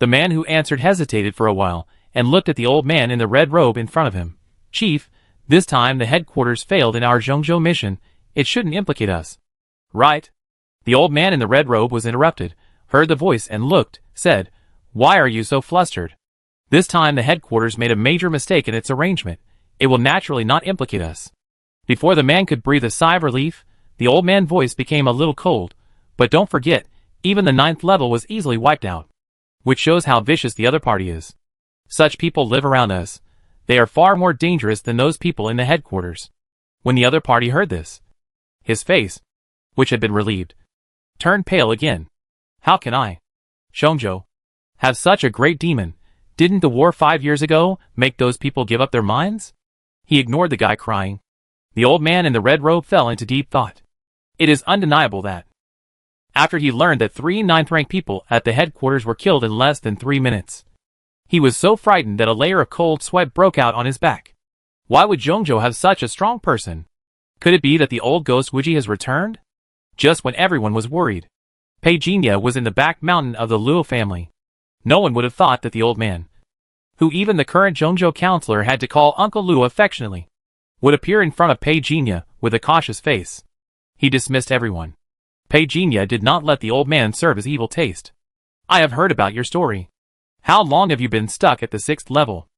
Speaker 1: The man who answered hesitated for a while, and looked at the old man in the red robe in front of him. Chief, this time the headquarters failed in our Zhongzhou mission. It shouldn't implicate us. Right? The old man in the red robe was interrupted, heard the voice and looked, said, Why are you so flustered? This time the headquarters made a major mistake in its arrangement. It will naturally not implicate us. Before the man could breathe a sigh of relief, the old man's voice became a little cold. But don't forget, even the 9th level was easily wiped out. Which shows how vicious the other party is. Such people live around us. They are far more dangerous than those people in the headquarters. When the other party heard this, his face, which had been relieved, turned pale again. How can I, Zhongzhou, have such a great demon? Didn't the war 5 years ago make those people give up their minds? He ignored the guy crying. The old man in the red robe fell into deep thought. It is undeniable that, after he learned that 3 9th rank people at the headquarters were killed in less than 3 minutes, he was so frightened that a layer of cold sweat broke out on his back. Why would Zhongzhou have such a strong person? Could it be that the old ghost Wuji has returned? Just when everyone was worried, Pei Jinya was in the back mountain of the Luo family. No one would have thought that the old man, who even the current Zhongzhou counselor had to call Uncle Luo affectionately, would appear in front of Pei Jinya with a cautious face. He dismissed everyone. Pei Jinya did not let the old man serve his evil taste. I have heard about your story. How long have you been stuck at the 6th level?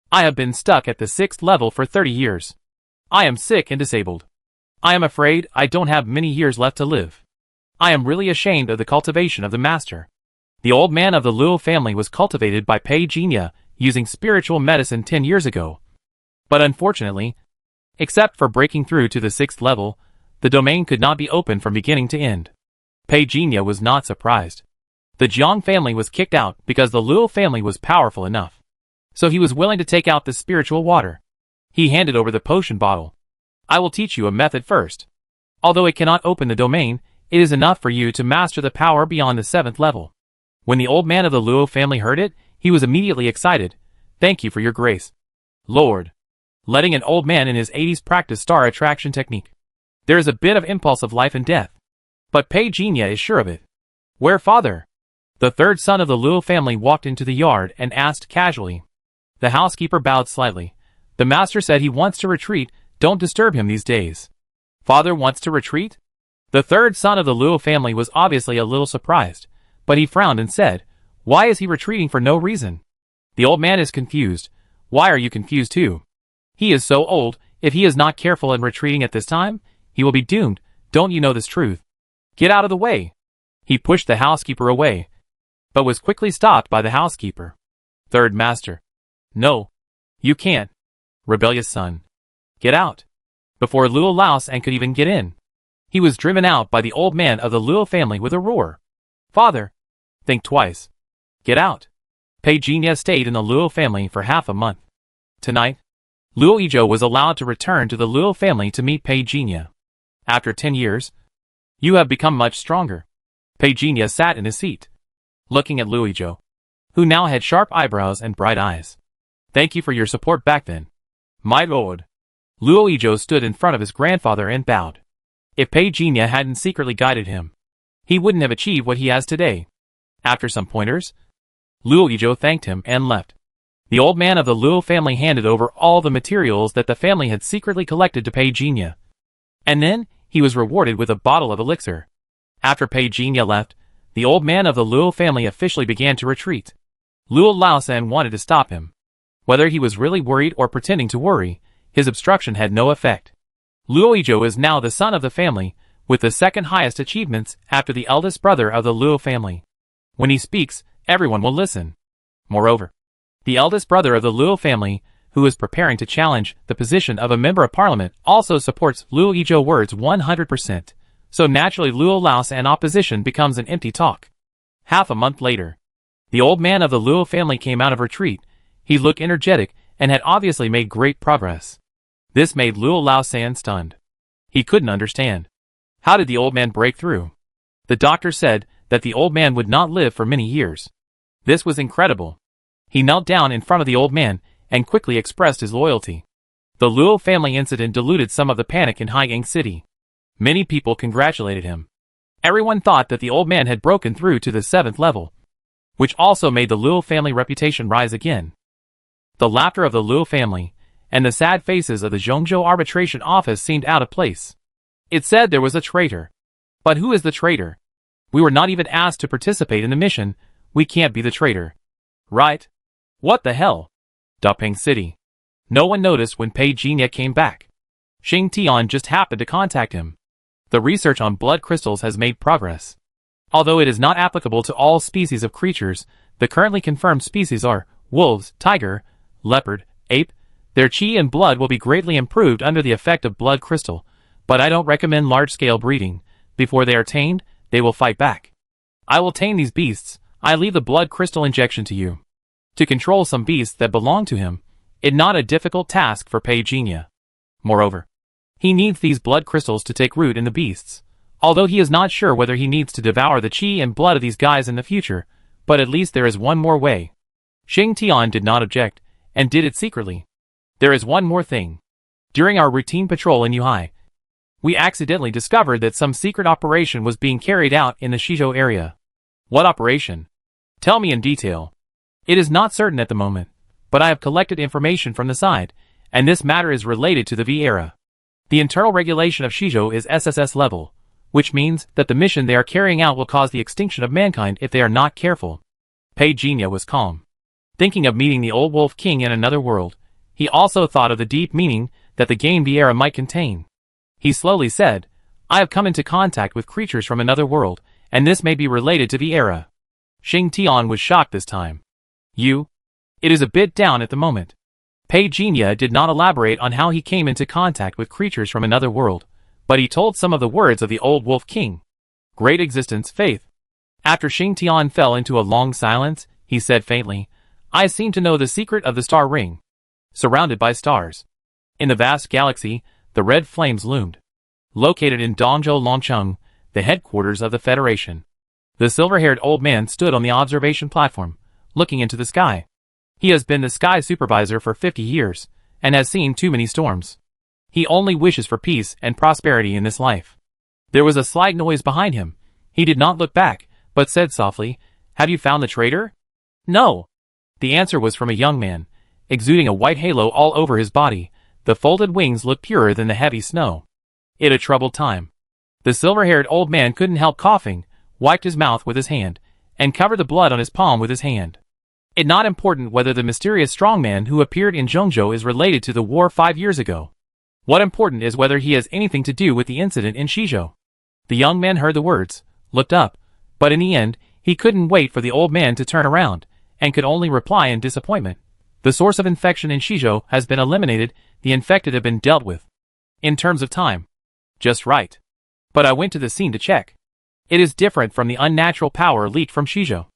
Speaker 1: I have been stuck at the 6th level for 30 years. I am sick and disabled. I am afraid I don't have many years left to live. I am really ashamed of the cultivation of the master. The old man of the Luo family was cultivated by Pei Jinya using spiritual medicine 10 years ago. But unfortunately, Except for breaking through to the 6th level, the domain could not be opened from beginning to end. Pei Jinya was not surprised. The Jiang family was kicked out because the Luo family was powerful enough. So he was willing to take out the spiritual water. He handed over the potion bottle. I will teach you a method first. Although it cannot open the domain, it is enough for you to master the power beyond the 7th level. When the old man of the Luo family heard it, he was immediately excited. Thank you for your grace, Lord. Letting an old man in his 80s practice star attraction technique. There is a bit of impulse of life and death. But Pei Jinya is sure of it. Where father? The 3rd son of the Luo family walked into the yard and asked casually. The housekeeper bowed slightly. The master said he wants to retreat, don't disturb him these days. Father wants to retreat? The 3rd son of the Luo family was obviously a little surprised, but he frowned and said, why is he retreating for no reason? The old man is confused. Why are you confused too? He is so old, if he is not careful in retreating at this time, he will be doomed, don't you know this truth? Get out of the way. He pushed the housekeeper away, but was quickly stopped by the housekeeper. 3rd master. No. You can't. Rebellious son. Get out. Before Luo Laosan could even get in, he was driven out by the old man of the Luo family with a roar. Father. Think twice. Get out. Pei Jinya stayed in the Luo family for half a month. Tonight, Luo Yizhou was allowed to return to the Luo family to meet Pei Jinya. After 10 years, you have become much stronger. Pei Jinya sat in his seat, looking at Luo Yizhou, who now had sharp eyebrows and bright eyes. Thank you for your support back then, my lord. Luo Yizhou stood in front of his grandfather and bowed. If Pei Jinya hadn't secretly guided him, he wouldn't have achieved what he has today. After some pointers, Luo Yizhou thanked him and left. The old man of the Luo family handed over all the materials that the family had secretly collected to Pei Jinya. And then, he was rewarded with a bottle of elixir. After Pei Jinya left, the old man of the Luo family officially began to retreat. Luo Laosan wanted to stop him. Whether he was really worried or pretending to worry, his obstruction had no effect. Luo Yizhou is now the son of the family, with the 2nd highest achievements after the eldest brother of the Luo family. When he speaks, everyone will listen. Moreover, the eldest brother of the Luo family, who is preparing to challenge the position of a member of parliament, also supports Luo Yizhou's words 100%. So naturally Luo Laosan opposition becomes an empty talk. Half a month later, the old man of the Luo family came out of retreat. He looked energetic and had obviously made great progress. This made Luo Laosan stunned. He couldn't understand. How did the old man break through? The doctor said that the old man would not live for many years. This was incredible. He knelt down in front of the old man and quickly expressed his loyalty. The Luo family incident diluted some of the panic in Haigang City. Many people congratulated him. Everyone thought that the old man had broken through to the 7th level, which also made the Luo family reputation rise again. The laughter of the Luo family and the sad faces of the Zhongzhou arbitration office seemed out of place. It said there was a traitor. But who is the traitor? We were not even asked to participate in the mission. We can't be the traitor. Right? What the hell? Dapeng City. No one noticed when Pei Jinya came back. Xing Tian just happened to contact him. The research on blood crystals has made progress. Although it is not applicable to all species of creatures, the currently confirmed species are wolves, tiger, leopard, ape. Their qi and blood will be greatly improved under the effect of blood crystal, but I don't recommend large-scale breeding. Before they are tamed, they will fight back. I will tame these beasts. I leave the blood crystal injection to you. To control some beasts that belong to him, it's not a difficult task for Pei Jinya. Moreover, he needs these blood crystals to take root in the beasts. Although he is not sure whether he needs to devour the qi and blood of these guys in the future, but at least there is one more way. Xing Tian did not object, and did it secretly. There is one more thing. During our routine patrol in Yuhai, we accidentally discovered that some secret operation was being carried out in the Shizhou area. What operation? Tell me in detail. It is not certain at the moment, but I have collected information from the side, and this matter is related to the V era. The internal regulation of Shizhou is SSS level, which means that the mission they are carrying out will cause the extinction of mankind if they are not careful. Pei Jinya was calm. Thinking of meeting the old wolf king in another world, he also thought of the deep meaning that the game V era might contain. He slowly said, I have come into contact with creatures from another world, and this may be related to V era. Xing Tian was shocked this time. You? It is a bit down at the moment. Pei Jinya did not elaborate on how he came into contact with creatures from another world, but he told some of the words of the old Wolf King. Great existence, faith. After Xing Tian fell into a long silence, he said faintly, I seem to know the secret of the star ring. Surrounded by stars. In the vast galaxy, the red flames loomed. Located in Dongzhou Longcheng, the headquarters of the Federation. The silver-haired old man stood on the observation platform, looking into the sky. He has been the sky supervisor for 50 years, and has seen too many storms. He only wishes for peace and prosperity in this life. There was a slight noise behind him. He did not look back, but said softly, Have you found the traitor? No. The answer was from a young man, exuding a white halo all over his body. The folded wings looked purer than the heavy snow. It a troubled time. The silver-haired old man couldn't help coughing, wiped his mouth with his hand, and covered the blood on his palm with his hand. It not important whether the mysterious strongman who appeared in Zhengzhou is related to the war 5 years ago. What important is whether he has anything to do with the incident in Shizhou. The young man heard the words, looked up, but in the end, he couldn't wait for the old man to turn around, and could only reply in disappointment. The source of infection in Shizhou has been eliminated, the infected have been dealt with. In terms of time. Just right. But I went to the scene to check. It is different from the unnatural power leaked from Shizhou.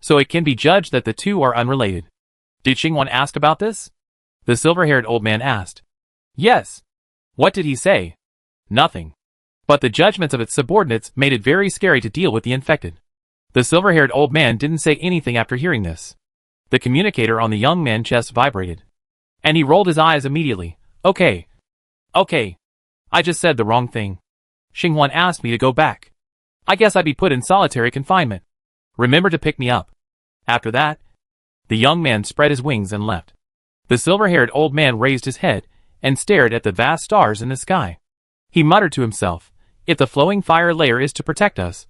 Speaker 1: So it can be judged that the two are unrelated. Did Xinghuan ask about this? The silver-haired old man asked. Yes. What did he say? Nothing. But the judgments of its subordinates made it very scary to deal with the infected. The silver-haired old man didn't say anything after hearing this. The communicator on the young man's chest vibrated. And he rolled his eyes immediately. Okay. I just said the wrong thing. Xinghuan asked me to go back. I guess I'd be put in solitary confinement. Remember to pick me up. After that, the young man spread his wings and left. The silver-haired old man raised his head and stared at the vast stars in the sky. He muttered to himself, if the flowing fire layer is to protect us,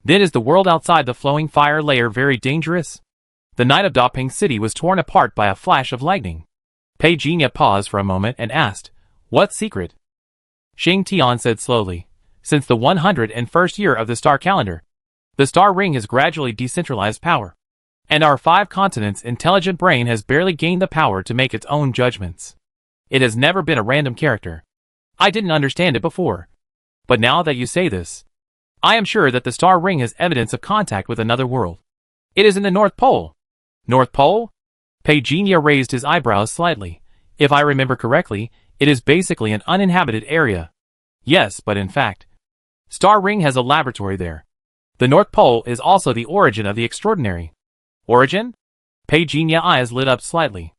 Speaker 1: then is the world outside the flowing fire layer very dangerous? The night of Daping City was torn apart by a flash of lightning. Pei Jinya paused for a moment and asked, what secret? Xing Tian said slowly, since the 101st year of the star calendar, the star ring has gradually decentralized power. And our 5 continents' intelligent brain has barely gained the power to make its own judgments. It has never been a random character. I didn't understand it before. But now that you say this, I am sure that the star ring has evidence of contact with another world. It is in the North Pole. North Pole? Pei Jinya raised his eyebrows slightly. If I remember correctly, it is basically an uninhabited area. Yes, but in fact, Star Ring has a laboratory there. The North Pole is also the origin of the extraordinary. Origin? Pei Jinya's eyes lit up slightly.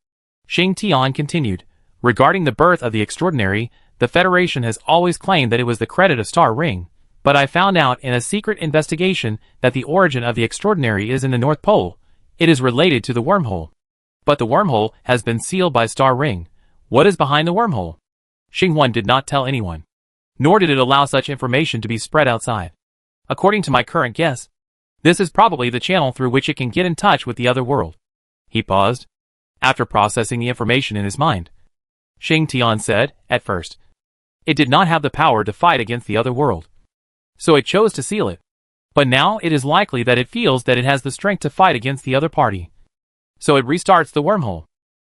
Speaker 1: Xing Tian continued, regarding the birth of the extraordinary, the Federation has always claimed that it was the credit of Star Ring, but I found out in a secret investigation that the origin of the extraordinary is in the North Pole. It is related to the wormhole. But the wormhole has been sealed by Star Ring. What is behind the wormhole? Xinghuan did not tell anyone. Nor did it allow such information to be spread outside. According to my current guess, this is probably the channel through which it can get in touch with the other world. He paused, after processing the information in his mind. Xing Tian said, at first, it did not have the power to fight against the other world. So it chose to seal it. But now it is likely that it feels that it has the strength to fight against the other party. So it restarts the wormhole.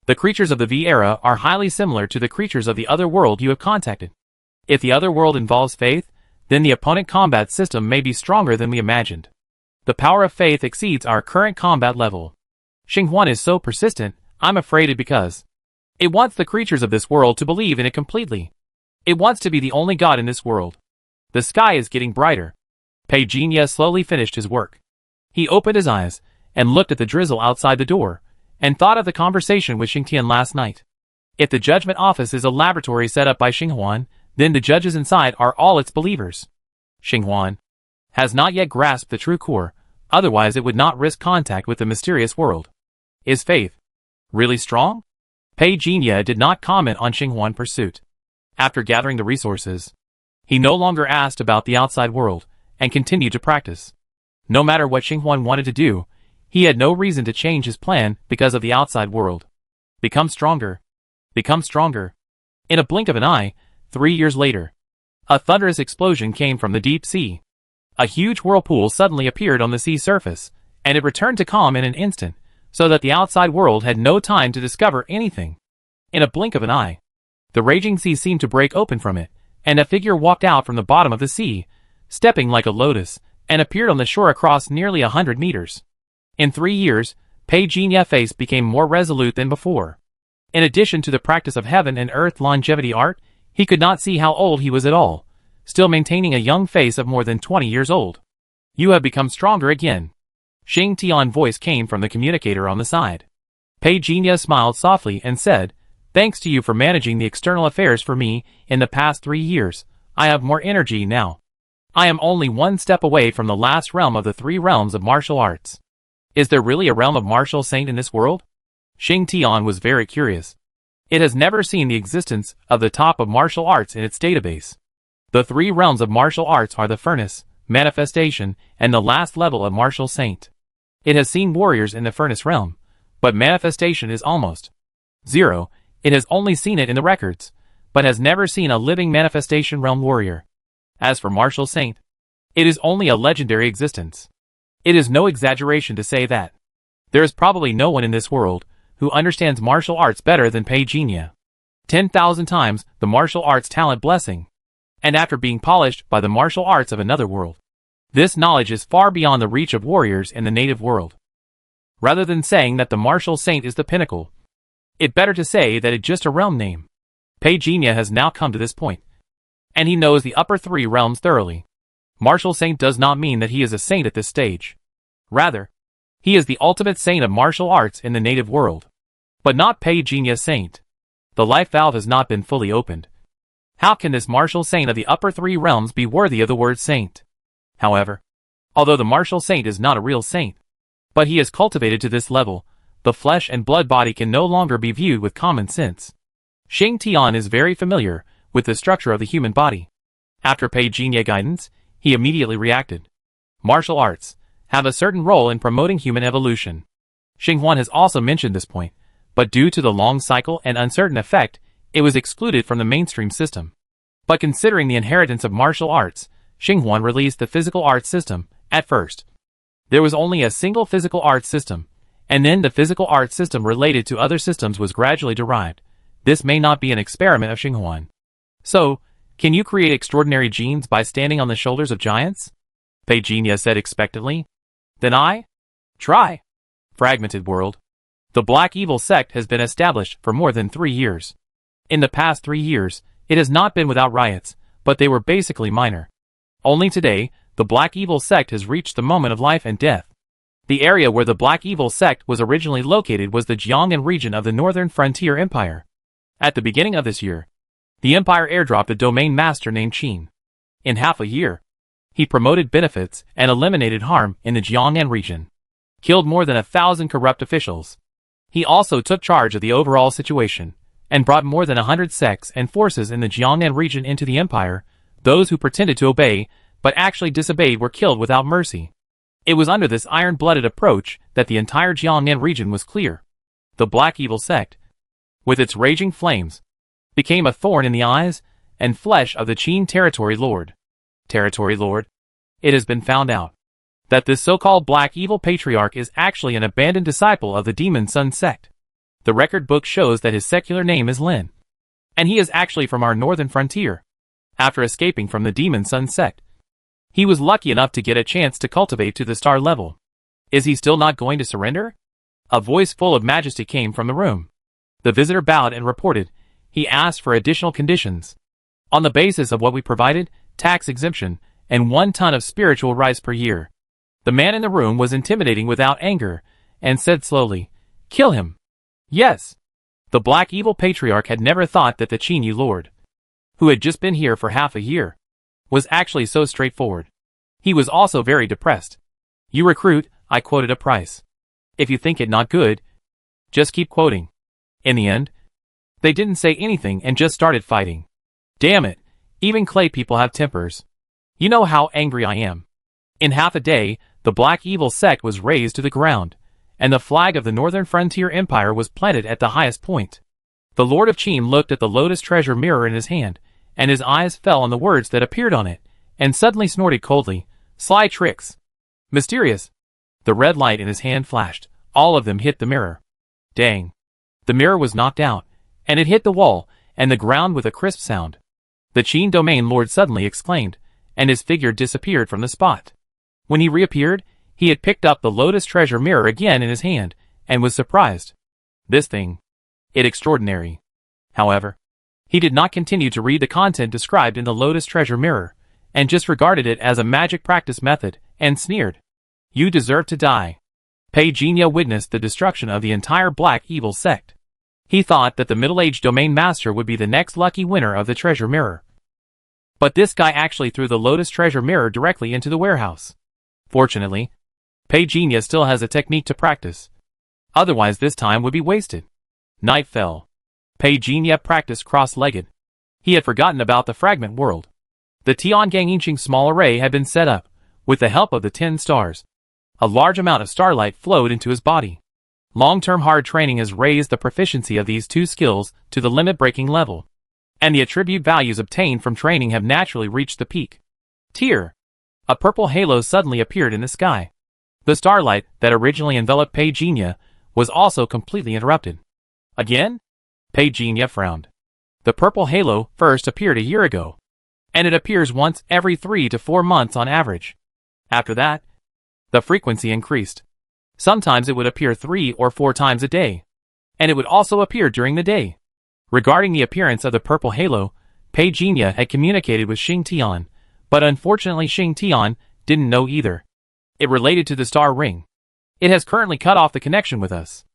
Speaker 1: The creatures of the V era are highly similar to the creatures of the other world you have contacted. If the other world involves faith, then the opponent combat system may be stronger than we imagined. The power of faith exceeds our current combat level. Xinghuan is so persistent, I'm afraid it because it wants the creatures of this world to believe in it completely. It wants to be the only god in this world. The sky is getting brighter. Pei Jinya slowly finished his work. He opened his eyes and looked at the drizzle outside the door, and thought of the conversation with Xingtian last night. If the judgment office is a laboratory set up by Xinghuan, then the judges inside are all its believers. Xinghuan has not yet grasped the true core, otherwise it would not risk contact with the mysterious world. Is faith really strong? Pei Jinya did not comment on Xinghuan's pursuit. After gathering the resources, he no longer asked about the outside world, and continued to practice. No matter what Xinghuan wanted to do, he had no reason to change his plan because of the outside world. Become stronger. Become stronger. In a blink of an eye, 3 years later, a thunderous explosion came from the deep sea. A huge whirlpool suddenly appeared on the sea surface, and it returned to calm in an instant, so that the outside world had no time to discover anything. In a blink of an eye, the raging sea seemed to break open from it, and a figure walked out from the bottom of the sea, stepping like a lotus, and appeared on the shore across nearly 100 meters. In 3 years, Pei Jinya's face became more resolute than before. In addition to the practice of heaven and earth longevity art, he could not see how old he was at all, still maintaining a young face of more than 20 years old. You have become stronger again. Xing Tian's voice came from the communicator on the side. Pei Jinya smiled softly and said, "Thanks to you for managing the external affairs for me in the past 3 years, I have more energy now. I am only one step away from the last realm of the 3 realms of martial arts." Is there really a realm of martial saint in this world? Xing Tian was very curious. It has never seen the existence of the top of martial arts in its database. The 3 realms of martial arts are the furnace, manifestation, and the last level of martial saint. It has seen warriors in the furnace realm, but manifestation is almost 0. It has only seen it in the records, but has never seen a living manifestation realm warrior. As for martial saint, it is only a legendary existence. It is no exaggeration to say that there is probably no one in this world who understands martial arts better than Pei Jinya. 10,000 times the martial arts talent blessing, and after being polished by the martial arts of another world. This knowledge is far beyond the reach of warriors in the native world. Rather than saying that the martial saint is the pinnacle, it better to say that it's just a realm name. Pei Jinya has now come to this point, and he knows the upper 3 realms thoroughly. Martial saint does not mean that he is a saint at this stage. Rather, he is the ultimate saint of martial arts in the native world. But not Pei Jinya's saint. The life valve has not been fully opened. How can this martial saint of the upper 3 realms be worthy of the word saint? However, although the martial saint is not a real saint, but he is cultivated to this level, the flesh and blood body can no longer be viewed with common sense. Xing Tian is very familiar with the structure of the human body. After Pei Jinya's guidance, he immediately reacted. Martial arts have a certain role in promoting human evolution. Xing Huan has also mentioned this point, but due to the long cycle and uncertain effect, it was excluded from the mainstream system. But considering the inheritance of martial arts, Xing Huan released the physical arts system. At first, there was only a single physical arts system, and then the physical arts system related to other systems was gradually derived. This may not be an experiment of Xing Huan. So, can you create extraordinary genes by standing on the shoulders of giants? Pei Jinya said expectantly. Then I? Try. Fragmented world. The Black Evil sect has been established for more than 3 years. In the past 3 years, it has not been without riots, but they were basically minor. Only today, the Black Evil sect has reached the moment of life and death. The area where the Black Evil sect was originally located was the Jiangnan region of the Northern Frontier Empire. At the beginning of this year, the Empire airdropped a domain master named Qin. In half a year, he promoted benefits and eliminated harm in the Jiangnan region. Killed more than 1,000 corrupt officials. He also took charge of the overall situation, and brought more than 100 sects and forces in the Jiangnan region into the empire. Those who pretended to obey, but actually disobeyed were killed without mercy. It was under this iron-blooded approach that the entire Jiangnan region was clear. The Black Evil sect, with its raging flames, became a thorn in the eyes and flesh of the Qin Territory Lord. Territory Lord? It has been found out that this so-called Black Evil Patriarch is actually an abandoned disciple of the Demon Sun sect. The record book shows that his secular name is Lin, and he is actually from our northern frontier. After escaping from the Demon Sun sect, he was lucky enough to get a chance to cultivate to the star level. Is he still not going to surrender? A voice full of majesty came from the room. The visitor bowed and reported. He asked for additional conditions. On the basis of what we provided, tax exemption, and 1 ton of spiritual rice per year. The man in the room was intimidating without anger, and said slowly, "Kill him." Yes. The Black Evil Patriarch had never thought that the Qin Lord, who had just been here for half a year, was actually so straightforward. He was also very depressed. "You recruit," I quoted a price. "If you think it not good, just keep quoting." In the end, they didn't say anything and just started fighting. Damn it, even clay people have tempers. You know how angry I am. In half a day, the Black Evil sect was razed to the ground, and the flag of the Northern Frontier Empire was planted at the highest point. The Lord of Qin looked at the lotus treasure mirror in his hand, and his eyes fell on the words that appeared on it, and suddenly snorted coldly, "Sly tricks! Mysterious!" The red light in his hand flashed. All of them hit the mirror. Dang. The mirror was knocked out, and it hit the wall and the ground with a crisp sound. The Qin domain lord suddenly exclaimed, and his figure disappeared from the spot. When he reappeared, he had picked up the Lotus treasure mirror again in his hand, and was surprised. This thing. It extraordinary. However, he did not continue to read the content described in the Lotus treasure mirror, and just regarded it as a magic practice method, and sneered. You deserve to die. Pei Jinya witnessed the destruction of the entire black evil sect. He thought that the middle-aged domain master would be the next lucky winner of the treasure mirror. But this guy actually threw the Lotus treasure mirror directly into the warehouse. Fortunately, Pei Jinya still has a technique to practice. Otherwise this time would be wasted. Night fell. Pei Jinya practiced cross-legged. He had forgotten about the fragment world. The Tiangang Yingqing small array had been set up, with the help of the 10 stars. A large amount of starlight flowed into his body. Long-term hard training has raised the proficiency of these two skills to the limit-breaking level, and the attribute values obtained from training have naturally reached the peak tier. A purple halo suddenly appeared in the sky. The starlight that originally enveloped Pei Jinya was also completely interrupted. Again? Pei Jinya frowned. The purple halo first appeared a year ago, and it appears once every 3 to 4 months on average. After that, the frequency increased. Sometimes it would appear 3 or 4 times a day, and it would also appear during the day. Regarding the appearance of the purple halo, Pei Jinya had communicated with Xing Tian, but unfortunately Xing Tian didn't know either. It related to the star ring. It has currently cut off the connection with us.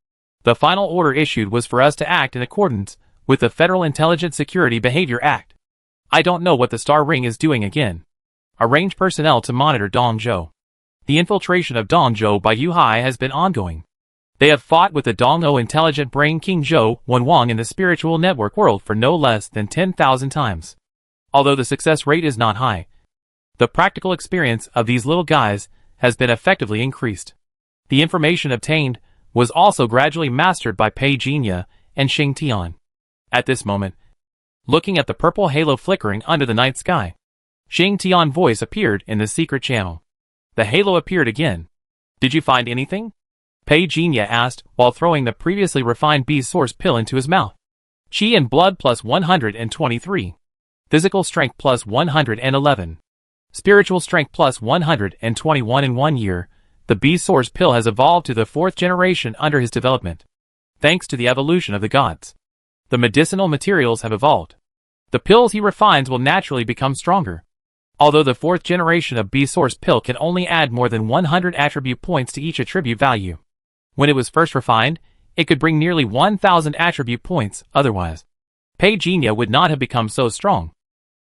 Speaker 1: The final order issued was for us to act in accordance with the Federal Intelligent Security Behavior Act. I don't know what the star ring is doing again. Arrange personnel to monitor Dongzhou. The infiltration of Dongzhou by Yu Hai has been ongoing. They have fought with the Dongzhou intelligent brain King Zhou Wenwang in the spiritual network world for no less than 10,000 times. Although the success rate is not high, the practical experience of these little guys has been effectively increased. The information obtained was also gradually mastered by Pei Jinya and Xing Tian. At this moment, looking at the purple halo flickering under the night sky, Xing Tian's voice appeared in the secret channel. The halo appeared again. Did you find anything? Pei Jinya asked while throwing the previously refined B source pill into his mouth. Qi and blood plus 123. Physical strength plus 111. Spiritual strength plus 121 in 1 year. The B source pill has evolved to the 4th generation under his development. Thanks to the evolution of the gods, the medicinal materials have evolved. The pills he refines will naturally become stronger. Although the 4th generation of B source pill can only add more than 100 attribute points to each attribute value. When it was first refined, it could bring nearly 1,000 attribute points, otherwise Pei Jinya would not have become so strong.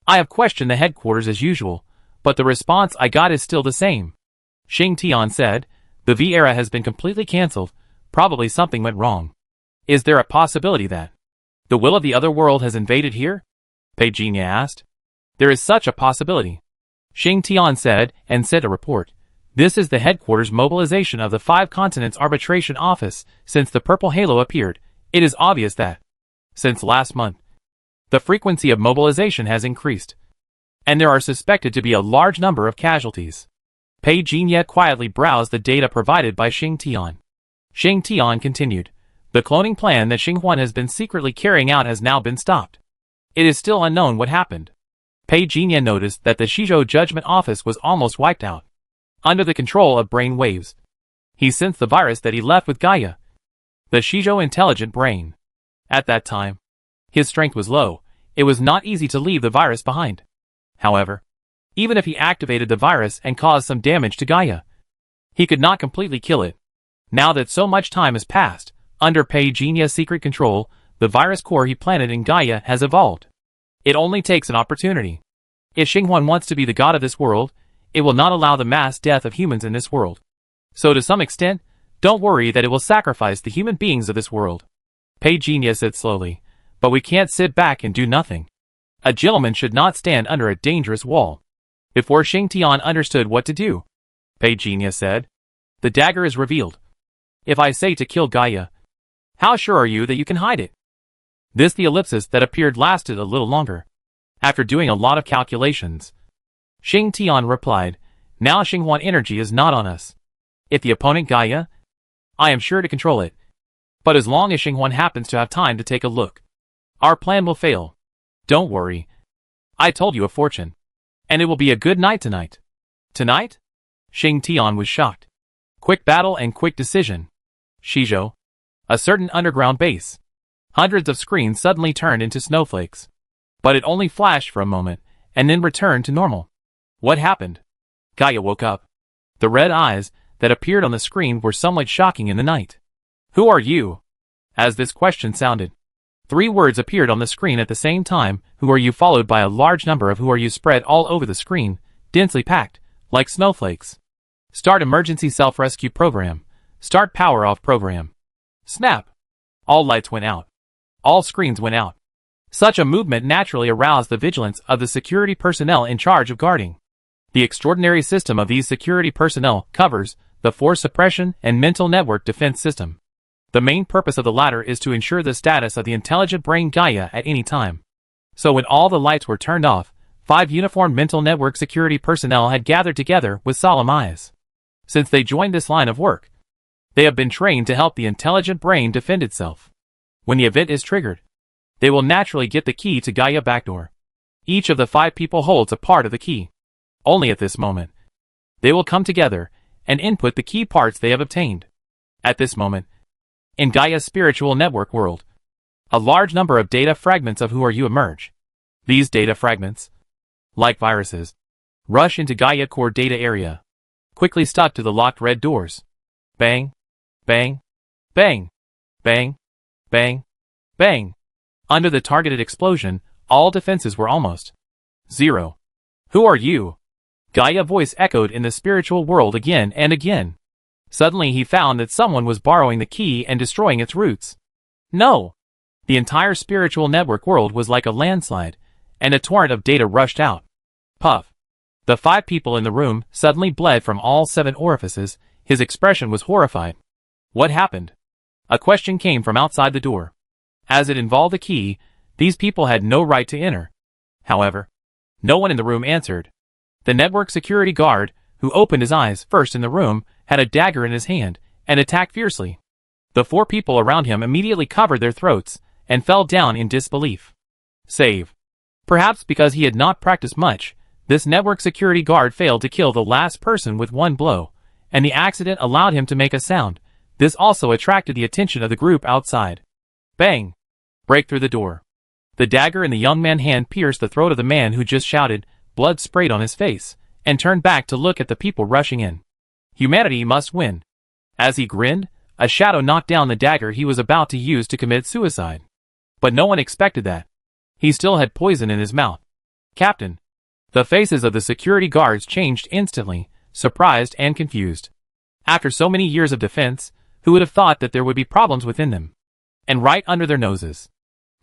Speaker 1: I have questioned the headquarters as usual, but the response I got is still the same. Xing Tian said, the V era has been completely cancelled, probably something went wrong. Is there a possibility that the will of the other world has invaded here? Pei Jinya asked. There is such a possibility, Xing Tian said, and sent a report. This is the headquarters mobilization of the 5 continents arbitration office. Since the purple halo appeared, it is obvious that, since last month, the frequency of mobilization has increased, and there are suspected to be a large number of casualties. Pei Jinya quietly browsed the data provided by Xing Tian. Xing Tian continued. The cloning plan that Xing Huan has been secretly carrying out has now been stopped. It is still unknown what happened. Pei Jinya noticed that the Shizhou Judgment Office was almost wiped out, under the control of brain waves. He sensed the virus that he left with Gaia, the Shizhou intelligent brain. At that time, his strength was low. It was not easy to leave the virus behind. However, even if he activated the virus and caused some damage to Gaia, he could not completely kill it. Now that so much time has passed, under Pei Jinya's secret control, the virus core he planted in Gaia has evolved. It only takes an opportunity. If Xinghuan wants to be the god of this world, it will not allow the mass death of humans in this world. So to some extent, don't worry that it will sacrifice the human beings of this world. Pei Jinya said slowly, but we can't sit back and do nothing. A gentleman should not stand under a dangerous wall. Before Xing Tian understood what to do, Pei Jinya said, the dagger is revealed. If I say to kill Gaia, how sure are you that you can hide it? The ellipsis that appeared lasted a little longer. After doing a lot of calculations, Xing Tian replied, now Xinghuan energy is not on us. If the opponent Gaia, I am sure to control it. But as long as Xinghuan happens to have time to take a look, Our plan will fail. Don't worry. I told you a fortune. And it will be a good night tonight. Tonight? Xing Tian was shocked. Quick battle and quick decision. Shizhou. A certain underground base. Hundreds of screens suddenly turned into snowflakes. But it only flashed for a moment, and then returned to normal. What happened? Gaia woke up. The red eyes that appeared on the screen were somewhat shocking in the night. Who are you? As this question sounded, 3 words appeared on the screen at the same time, who are you, followed by a large number of who are you spread all over the screen, densely packed, like snowflakes. Start emergency self-rescue program. Start power off program. Snap. All lights went out. All screens went out. Such a movement naturally aroused the vigilance of the security personnel in charge of guarding. The extraordinary system of these security personnel covers the force suppression and mental network defense system. The main purpose of the latter is to ensure the status of the intelligent brain Gaia at any time. So when all the lights were turned off, 5 uniformed mental network security personnel had gathered together with solemn eyes. Since they joined this line of work, they have been trained to help the intelligent brain defend itself. When the event is triggered, they will naturally get the key to Gaia backdoor. Each of the 5 people holds a part of the key. Only at this moment, they will come together and input the key parts they have obtained. At this moment, in Gaia's spiritual network world, a large number of data fragments of who are you emerge. These data fragments, like viruses, rush into Gaia core data area, quickly stuck to the locked red doors. Bang, bang, bang, bang, bang, bang. Under the targeted explosion, all defenses were almost zero. Who are you? Gaia voice echoed in the spiritual world again and again. Suddenly he found that someone was borrowing the key and destroying its roots. No! The entire spiritual network world was like a landslide, and a torrent of data rushed out. Puff. The 5 people in the room suddenly bled from all 7 orifices. His expression was horrified. What happened? A question came from outside the door. As it involved the key, these people had no right to enter. However, no one in the room answered. The network security guard, who opened his eyes first in the room, had a dagger in his hand, and attacked fiercely. The 4 people around him immediately covered their throats, and fell down in disbelief. Save. Perhaps because he had not practiced much, this network security guard failed to kill the last person with 1 blow, and the accident allowed him to make a sound. This also attracted the attention of the group outside. Bang! Break through the door. The dagger in the young man's hand pierced the throat of the man who just shouted. Blood sprayed on his face, and turned back to look at the people rushing in. Humanity must win. As he grinned, a shadow knocked down the dagger he was about to use to commit suicide. But no one expected that. He still had poison in his mouth. Captain. The faces of the security guards changed instantly, surprised and confused. After so many years of defense, who would have thought that there would be problems within them? And right under their noses.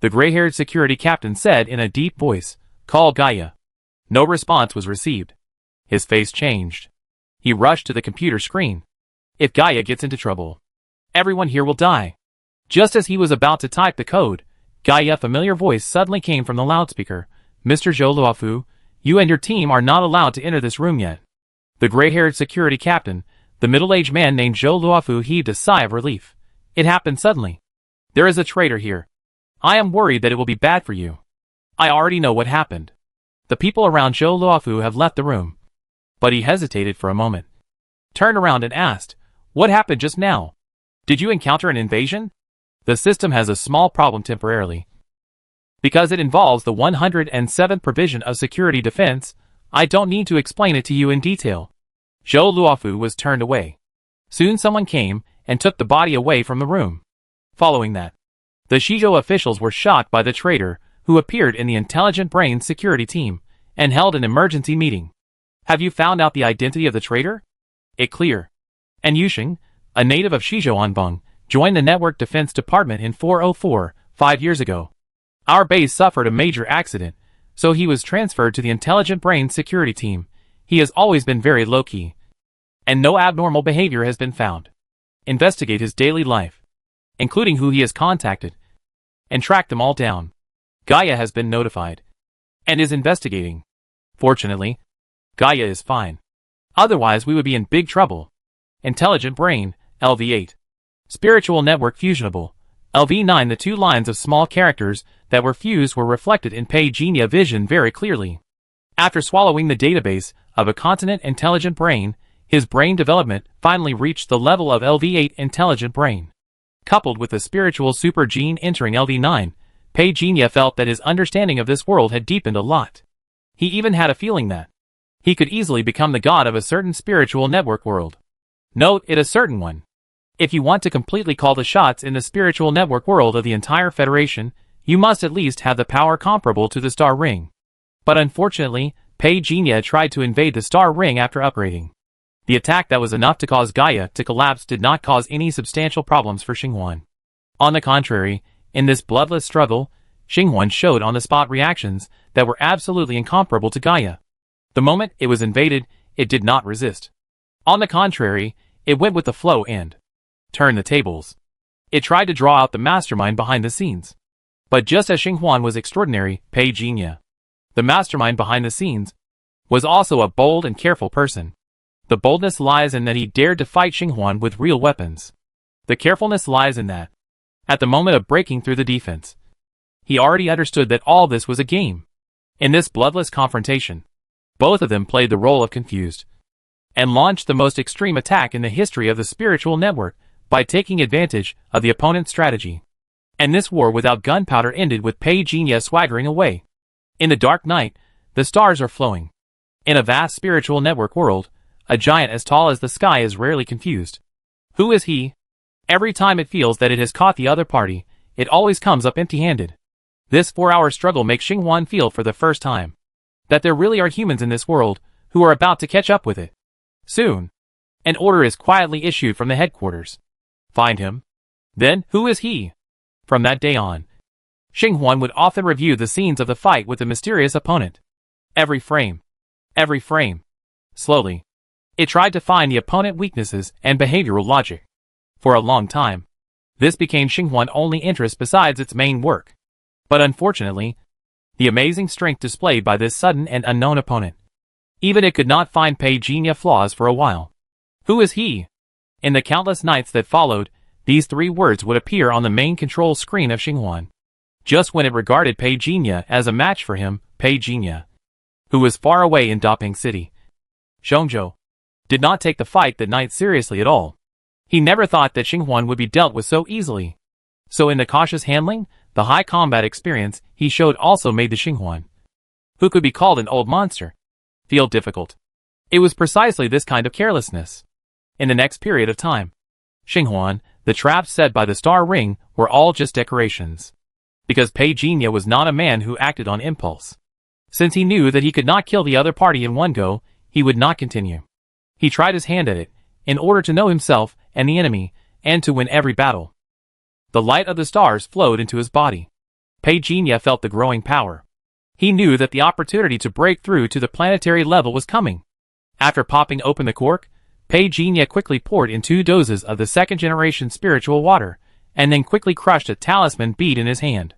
Speaker 1: The gray-haired security captain said in a deep voice, "Call Gaia." No response was received. His face changed. He rushed to the computer screen. If Gaia gets into trouble, everyone here will die. Just as he was about to type the code, Gaia's familiar voice suddenly came from the loudspeaker. Mr. Zhou Luofu, you and your team are not allowed to enter this room yet. The gray-haired security captain, the middle-aged man named Zhou Luofu, heaved a sigh of relief. It happened suddenly. There is a traitor here. I am worried that it will be bad for you. I already know what happened. The people around Zhou Luofu have left the room. But he hesitated for a moment, turned around and asked, "What happened just now? Did you encounter an invasion?" The system has a small problem temporarily. Because it involves the 107th provision of security defense, I don't need to explain it to you in detail. Zhou Luofu was turned away. Soon someone came and took the body away from the room. Following that, the Shizhou officials were shocked by the traitor, who appeared in the Intelligent Brain security team, and held an emergency meeting. Have you found out the identity of the traitor? It clear. And Yuxing, a native of Shizhou Anbang, joined the Network Defense Department in 404, 5 years ago. Our base suffered a major accident, so he was transferred to the Intelligent Brain security team. He has always been very low-key, and no abnormal behavior has been found. Investigate his daily life, including who he has contacted, and track them all down. Gaia has been notified, and is investigating. Fortunately, Gaia is fine. Otherwise we would be in big trouble. Intelligent Brain, LV8. Spiritual Network Fusionable. LV9. The two lines of small characters that were fused were reflected in Pei Jinya vision very clearly. After swallowing the database of a continent intelligent brain, his brain development finally reached the level of LV8 intelligent brain. Coupled with the spiritual super gene entering LV9, Pei Jinya felt that his understanding of this world had deepened a lot. He even had a feeling that he could easily become the god of a certain spiritual network world. Note it, a certain one. If you want to completely call the shots in the spiritual network world of the entire Federation, you must at least have the power comparable to the Star Ring. But unfortunately, Pei Jinya tried to invade the Star Ring after upgrading. The attack that was enough to cause Gaia to collapse did not cause any substantial problems for Xinghuan. On the contrary, in this bloodless struggle, Xinghuan showed on-the-spot reactions that were absolutely incomparable to Gaia. The moment it was invaded, it did not resist. On the contrary, it went with the flow and turned the tables. It tried to draw out the mastermind behind the scenes. But just as Xinghuan was extraordinary, Pei Jinya, the mastermind behind the scenes, was also a bold and careful person. The boldness lies in that he dared to fight Xinghuan with real weapons. The carefulness lies in that, at the moment of breaking through the defense, he already understood that all this was a game. In this bloodless confrontation, both of them played the role of confused, and launched the most extreme attack in the history of the spiritual network by taking advantage of the opponent's strategy. And this war without gunpowder ended with Pei Jinya swaggering away. In the dark night, the stars are flowing. In a vast spiritual network world, a giant as tall as the sky is rarely confused. Who is he? Every time it feels that it has caught the other party, it always comes up empty-handed. This 4-hour struggle makes Xinghuan feel for the first time that there really are humans in this world who are about to catch up with it. Soon, an order is quietly issued from the headquarters. Find him. Then, who is he? From that day on, Xinghuan would often review the scenes of the fight with the mysterious opponent. Every frame. Slowly, it tried to find the opponent weaknesses and behavioral logic. For a long time, this became Xinghuan's only interest besides its main work. But unfortunately, the amazing strength displayed by this sudden and unknown opponent, even it could not find Pei Jinya flaws for a while. Who is he? In the countless nights that followed, these 3 words would appear on the main control screen of Xinghuan. Just when it regarded Pei Jinya as a match for him, Pei Jinya, who was far away in Daping City, Zhongzhou, did not take the fight that night seriously at all. He never thought that Xinghuan would be dealt with so easily. So in the cautious handling, the high combat experience he showed also made the Xinghuan, who could be called an old monster, feel difficult. It was precisely this kind of carelessness. In the next period of time, Xinghuan, the traps set by the Star Ring were all just decorations. Because Pei Jinya was not a man who acted on impulse. Since he knew that he could not kill the other party in one go, he would not continue. He tried his hand at it, in order to know himself and the enemy, and to win every battle. The light of the stars flowed into his body. Pei Jinya felt the growing power. He knew that the opportunity to break through to the planetary level was coming. After popping open the cork, Pei Jinya quickly poured in 2 doses of the second-generation spiritual water, and then quickly crushed a talisman bead in his hand.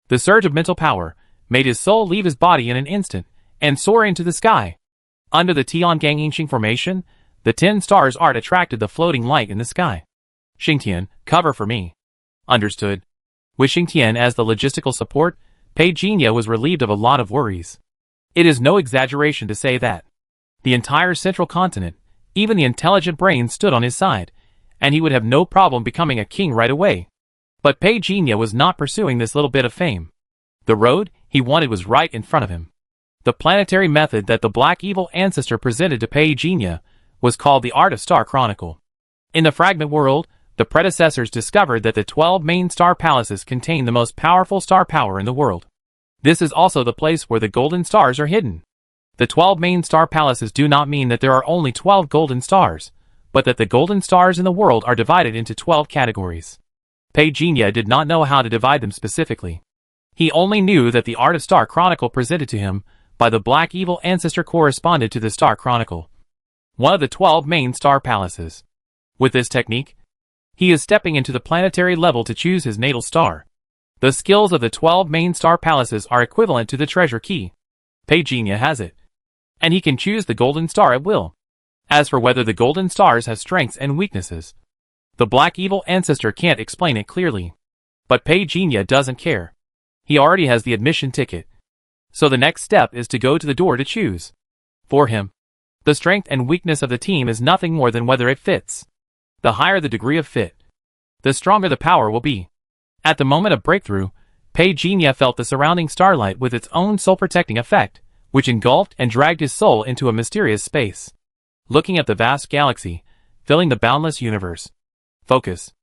Speaker 1: The surge of mental power made his soul leave his body in an instant, and soar into the sky. Under the Tiangangxing formation, the 10 stars art attracted the floating light in the sky. Xingtian, cover for me. Understood. With Xingtian as the logistical support, Pei Jinya was relieved of a lot of worries. It is no exaggeration to say that the entire central continent, even the intelligent brain, stood on his side, and he would have no problem becoming a king right away. But Pei Jinya was not pursuing this little bit of fame. The road he wanted was right in front of him. The planetary method that the Black Evil Ancestor presented to Pei Jinya was called the Art of Star Chronicle. In the fragment world, the predecessors discovered that the 12 main star palaces contain the most powerful star power in the world. This is also the place where the golden stars are hidden. The 12 main star palaces do not mean that there are only 12 golden stars, but that the golden stars in the world are divided into 12 categories. Pei Jinya did not know how to divide them specifically. He only knew that the Art of Star Chronicle presented to him by the Black Evil Ancestor corresponded to the Star Chronicle, one of the 12 main star palaces. With this technique, he is stepping into the planetary level to choose his natal star. The skills of the 12 main star palaces are equivalent to the treasure key. Pei Jinya has it, and he can choose the golden star at will. As for whether the golden stars have strengths and weaknesses, the Black Evil Ancestor can't explain it clearly. But Pei Jinya doesn't care. He already has the admission ticket. So the next step is to go to the door to choose. For him, the strength and weakness of the team is nothing more than whether it fits. The higher the degree of fit, the stronger the power will be. At the moment of breakthrough, Pei Jinya felt the surrounding starlight with its own soul-protecting effect, which engulfed and dragged his soul into a mysterious space. Looking at the vast galaxy, filling the boundless universe. Focus.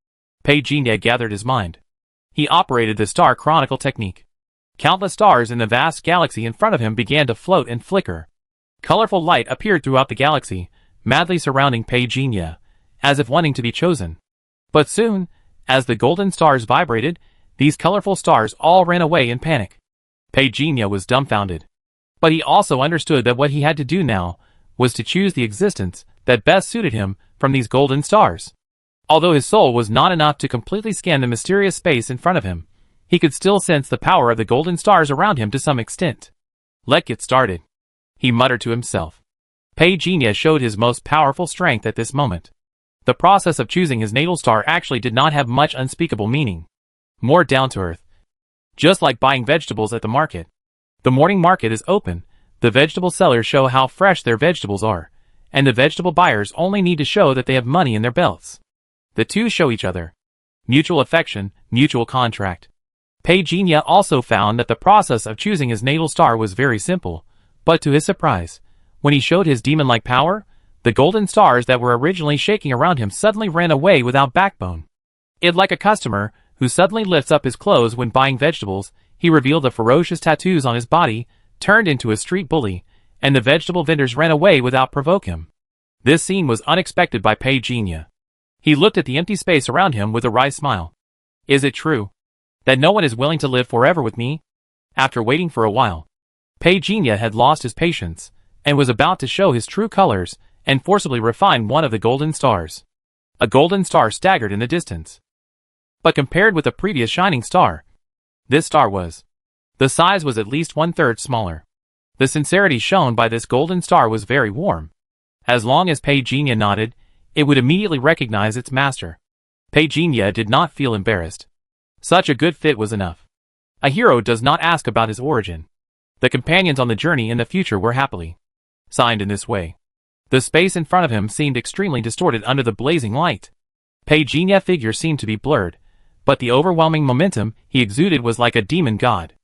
Speaker 1: Pei Jinya gathered his mind. He operated the Star Chronicle technique. Countless stars in the vast galaxy in front of him began to float and flicker. Colorful light appeared throughout the galaxy, madly surrounding Pei Jinya, as if wanting to be chosen. But soon, as the golden stars vibrated, these colorful stars all ran away in panic. Pei Jinya was dumbfounded. But he also understood that what he had to do now was to choose the existence that best suited him from these golden stars. Although his soul was not enough to completely scan the mysterious space in front of him, he could still sense the power of the golden stars around him to some extent. Let's get started, he muttered to himself. Pei Jinya showed his most powerful strength at this moment. The process of choosing his natal star actually did not have much unspeakable meaning. More down to earth. Just like buying vegetables at the market. The morning market is open, the vegetable sellers show how fresh their vegetables are, and the vegetable buyers only need to show that they have money in their belts. The two show each other. Mutual affection, mutual contract. Pei Jinya also found that the process of choosing his natal star was very simple, but to his surprise, when he showed his demon-like power, the golden stars that were originally shaking around him suddenly ran away without backbone. It like a customer who suddenly lifts up his clothes when buying vegetables, he revealed the ferocious tattoos on his body, turned into a street bully, and the vegetable vendors ran away without provoke him. This scene was unexpected by Pei Jinya. He looked at the empty space around him with a wry smile. Is it true that no one is willing to live forever with me? After waiting for a while, Pei Jinya had lost his patience, and was about to show his true colors, and forcibly refine one of the golden stars. A golden star staggered in the distance. But compared with the previous shining star, this star was. The size was at least 1/3 smaller. The sincerity shown by this golden star was very warm. As long as Pei Jinya nodded, it would immediately recognize its master. Pei Jinya did not feel embarrassed. Such a good fit was enough. A hero does not ask about his origin. The companions on the journey in the future were happily signed in this way. The space in front of him seemed extremely distorted under the blazing light. Pei Jinya's figure seemed to be blurred, but the overwhelming momentum he exuded was like a demon god.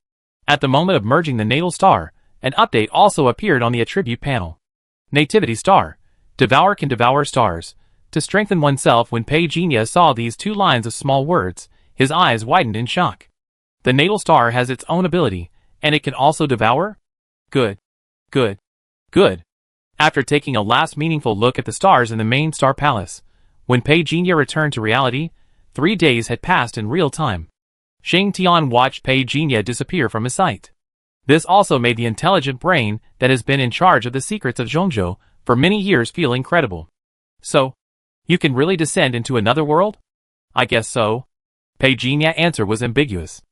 Speaker 1: At the moment of merging the natal star, an update also appeared on the attribute panel. Nativity star. Devour can devour stars. To strengthen oneself. When Pei Jinya saw these two lines of small words, his eyes widened in shock. The natal star has its own ability, and it can also devour? Good. Good. Good. After taking a last meaningful look at the stars in the main star palace, when Pei Jinya returned to reality, 3 days had passed in real time. Shang Tian watched Pei Jinya disappear from his sight. This also made the intelligent brain that has been in charge of the secrets of Zhongzhou for many years feel incredible. So, you can really descend into another world? I guess so. Pei Jinya's answer was ambiguous.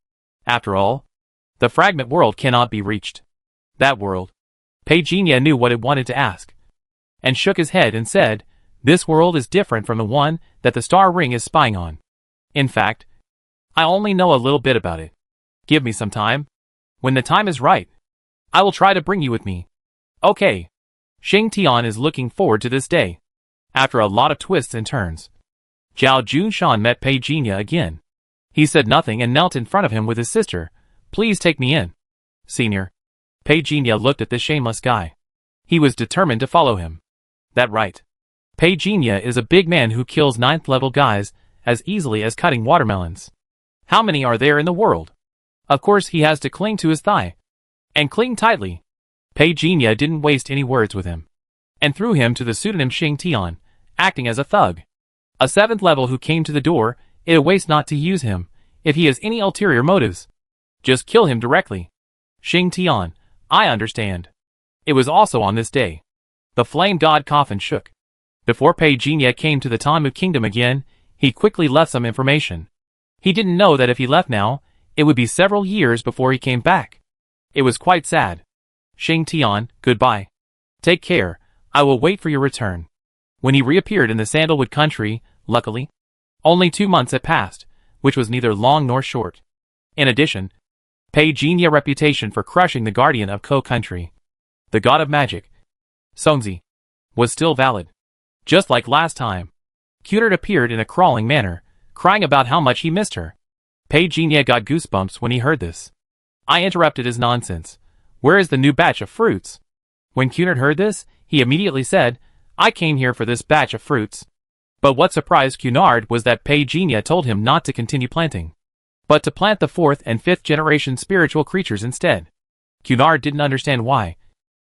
Speaker 1: After all, the fragment world cannot be reached. That world. Pei Jinya knew what it wanted to ask, and shook his head and said, this world is different from the one that the star ring is spying on. In fact, I only know a little bit about it. Give me some time. When the time is right, I will try to bring you with me. Okay. Shang Tian is looking forward to this day. After a lot of twists and turns, Zhao Junshan met Pei Jinya again. He said nothing and knelt in front of him with his sister. Please take me in, Senior. Pei Jinya looked at the shameless guy. He was determined to follow him. That right. Pei Jinya is a big man who kills 9th level guys as easily as cutting watermelons. How many are there in the world? Of course he has to cling to his thigh. And cling tightly. Pei Jinya didn't waste any words with him, and threw him to the pseudonym Shang Tian, acting as a thug. A 7th level who came to the door, it wastes not to use him, if he has any ulterior motives. Just kill him directly. Shang Tian, I understand. It was also on this day. The flame god coffin shook. Before Pei Jinya came to the Tamu kingdom again, he quickly left some information. He didn't know that if he left now, it would be several years before he came back. It was quite sad. Shang Tian, goodbye. Take care, I will wait for your return. When he reappeared in the Sandalwood country, luckily, only 2 months had passed, which was neither long nor short. In addition, Peijinia's reputation for crushing the guardian of Ko country, the god of magic, Songzi, was still valid. Just like last time, Cunard appeared in a crawling manner, crying about how much he missed her. Peijinia got goosebumps when he heard this. I interrupted his nonsense. Where is the new batch of fruits? When Cunard heard this, he immediately said, I came here for this batch of fruits. But what surprised Cunard was that Peijinia told him not to continue planting, but to plant the 4th and 5th generation spiritual creatures instead. Cunard didn't understand why,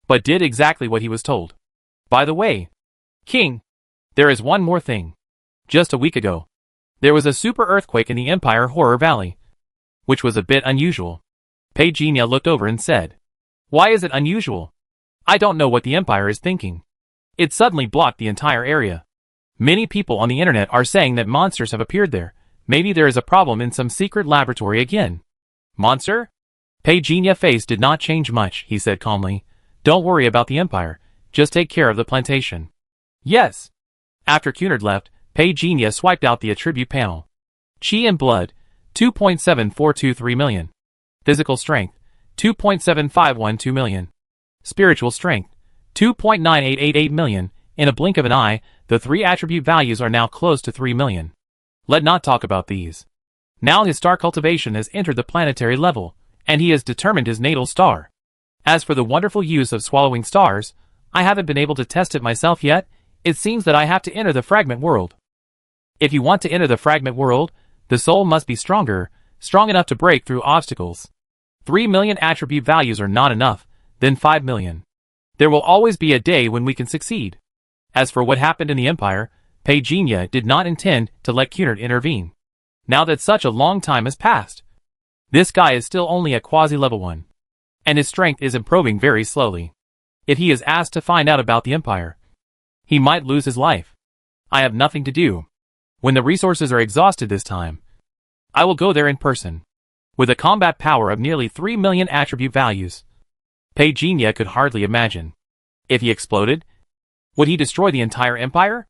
Speaker 1: but did exactly what he was told. By the way, King, there is one more thing. Just a week ago, there was a super earthquake in the Empire Horror Valley, which was a bit unusual. Peijinia looked over and said, Why is it unusual? I don't know what the Empire is thinking. It suddenly blocked the entire area. Many people on the internet are saying that monsters have appeared there. Maybe there is a problem in some secret laboratory again. Monster? Peijinia's face did not change much, he said calmly. Don't worry about the Empire. Just take care of the plantation. Yes. After Cunard left, Peijinia swiped out the attribute panel. Chi and blood, 2.7423 million. Physical strength, 2.7512 million. Spiritual strength, 2.9888 million. In a blink of an eye, the 3 attribute values are now close to 3 million. Let not talk about these. Now his star cultivation has entered the planetary level, and he has determined his natal star. As for the wonderful use of swallowing stars, I haven't been able to test it myself yet. It seems that I have to enter the fragment world. If you want to enter the fragment world, the soul must be stronger, strong enough to break through obstacles. 3 million attribute values are not enough, then 5 million. There will always be a day when we can succeed. As for what happened in the Empire, Peijinia did not intend to let Cunard intervene. Now that such a long time has passed, this guy is still only a quasi-level 1. And his strength is improving very slowly. If he is asked to find out about the Empire, he might lose his life. I have nothing to do. When the resources are exhausted this time, I will go there in person. With a combat power of nearly 3 million attribute values, Peijinia could hardly imagine. If he exploded, would he destroy the entire Empire?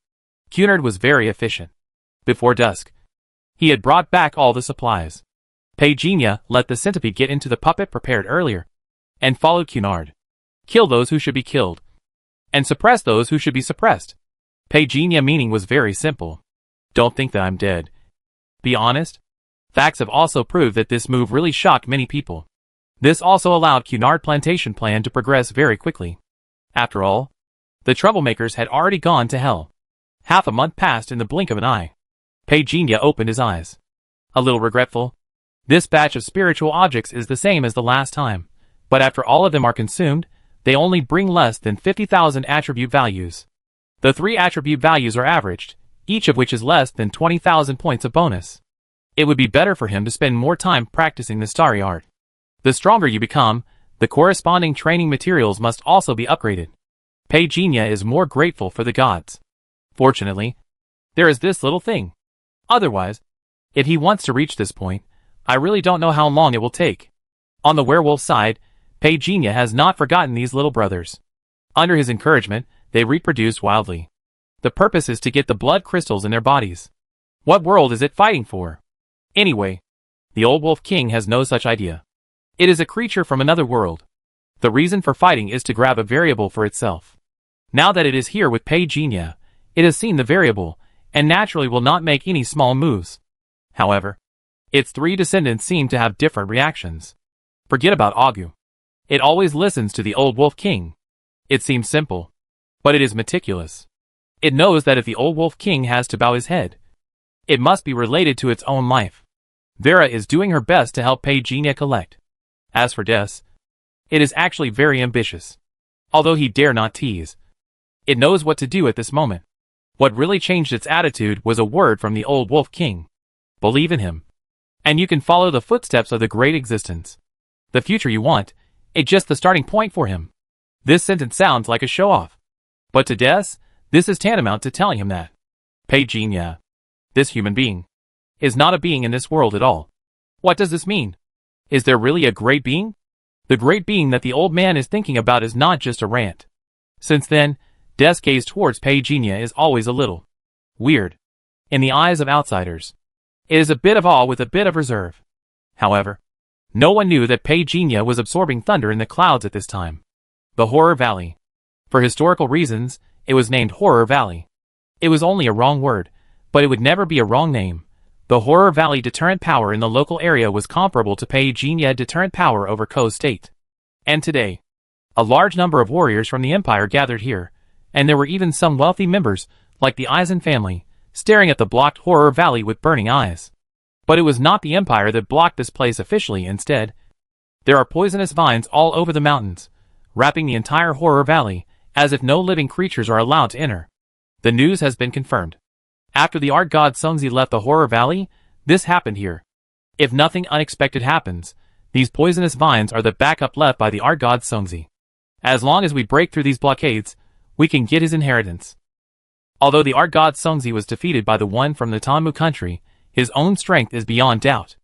Speaker 1: Cunard was very efficient. Before dusk, he had brought back all the supplies. Peijinia let the centipede get into the puppet prepared earlier, and followed Cunard. Kill those who should be killed, and suppress those who should be suppressed. Peijinia's meaning was very simple. Don't think that I'm dead. Be honest. Facts have also proved that this move really shocked many people. This also allowed Cunard's plantation plan to progress very quickly. After all, the troublemakers had already gone to hell. Half a month passed in the blink of an eye. Peijinia opened his eyes. A little regretful. This batch of spiritual objects is the same as the last time, but after all of them are consumed, they only bring less than 50,000 attribute values. The 3 attribute values are averaged, each of which is less than 20,000 points of bonus. It would be better for him to spend more time practicing the starry art. The stronger you become, the corresponding training materials must also be upgraded. Peijinia is more grateful for the gods. Fortunately, there is this little thing. Otherwise, if he wants to reach this point, I really don't know how long it will take. On the werewolf side, Peijinia has not forgotten these little brothers. Under his encouragement, they reproduce wildly. The purpose is to get the blood crystals in their bodies. What world is it fighting for? Anyway, the old wolf king has no such idea. It is a creature from another world. The reason for fighting is to grab a variable for itself. Now that it is here with Peijinia, it has seen the variable, and naturally will not make any small moves. However, its 3 descendants seem to have different reactions. Forget about Agu. It always listens to the old wolf king. It seems simple, but it is meticulous. It knows that if the old wolf king has to bow his head, it must be related to its own life. Vera is doing her best to help Peijinia collect. As for Des, it is actually very ambitious. Although he dare not tease, it knows what to do at this moment. What really changed its attitude was a word from the old wolf king. Believe in him, and you can follow the footsteps of the great existence. The future you want, it's just the starting point for him. This sentence sounds like a show-off, but to Des, this is tantamount to telling him that Peijinia, this human being, is not a being in this world at all. What does this mean? Is there really a great being? The great being that the old man is thinking about is not just a rant. Since then, Des' gaze towards Peijinia is always a little weird. In the eyes of outsiders, It is a bit of awe with a bit of reserve. However, no one knew that Pei was absorbing thunder in the clouds at this time. The Horror Valley. For historical reasons, it was named Horror Valley. It was only a wrong word, but it would never be a wrong name. The Horror Valley deterrent power in the local area was comparable to Pei deterrent power over Ko State. And today, a large number of warriors from the empire gathered here, and there were even some wealthy members, like the Eisen family, staring at the blocked Horror Valley with burning eyes. But it was not the empire that blocked this place officially. Instead, there are poisonous vines all over the mountains, wrapping the entire Horror Valley, as if no living creatures are allowed to enter. The news has been confirmed. After the art god Sungzi left the Horror Valley, this happened here. If nothing unexpected happens, these poisonous vines are the backup left by the art god Sungzi. As long as we break through these blockades, we can get his inheritance. Although the art god Sungzi was defeated by the one from the Tanmu country, his own strength is beyond doubt.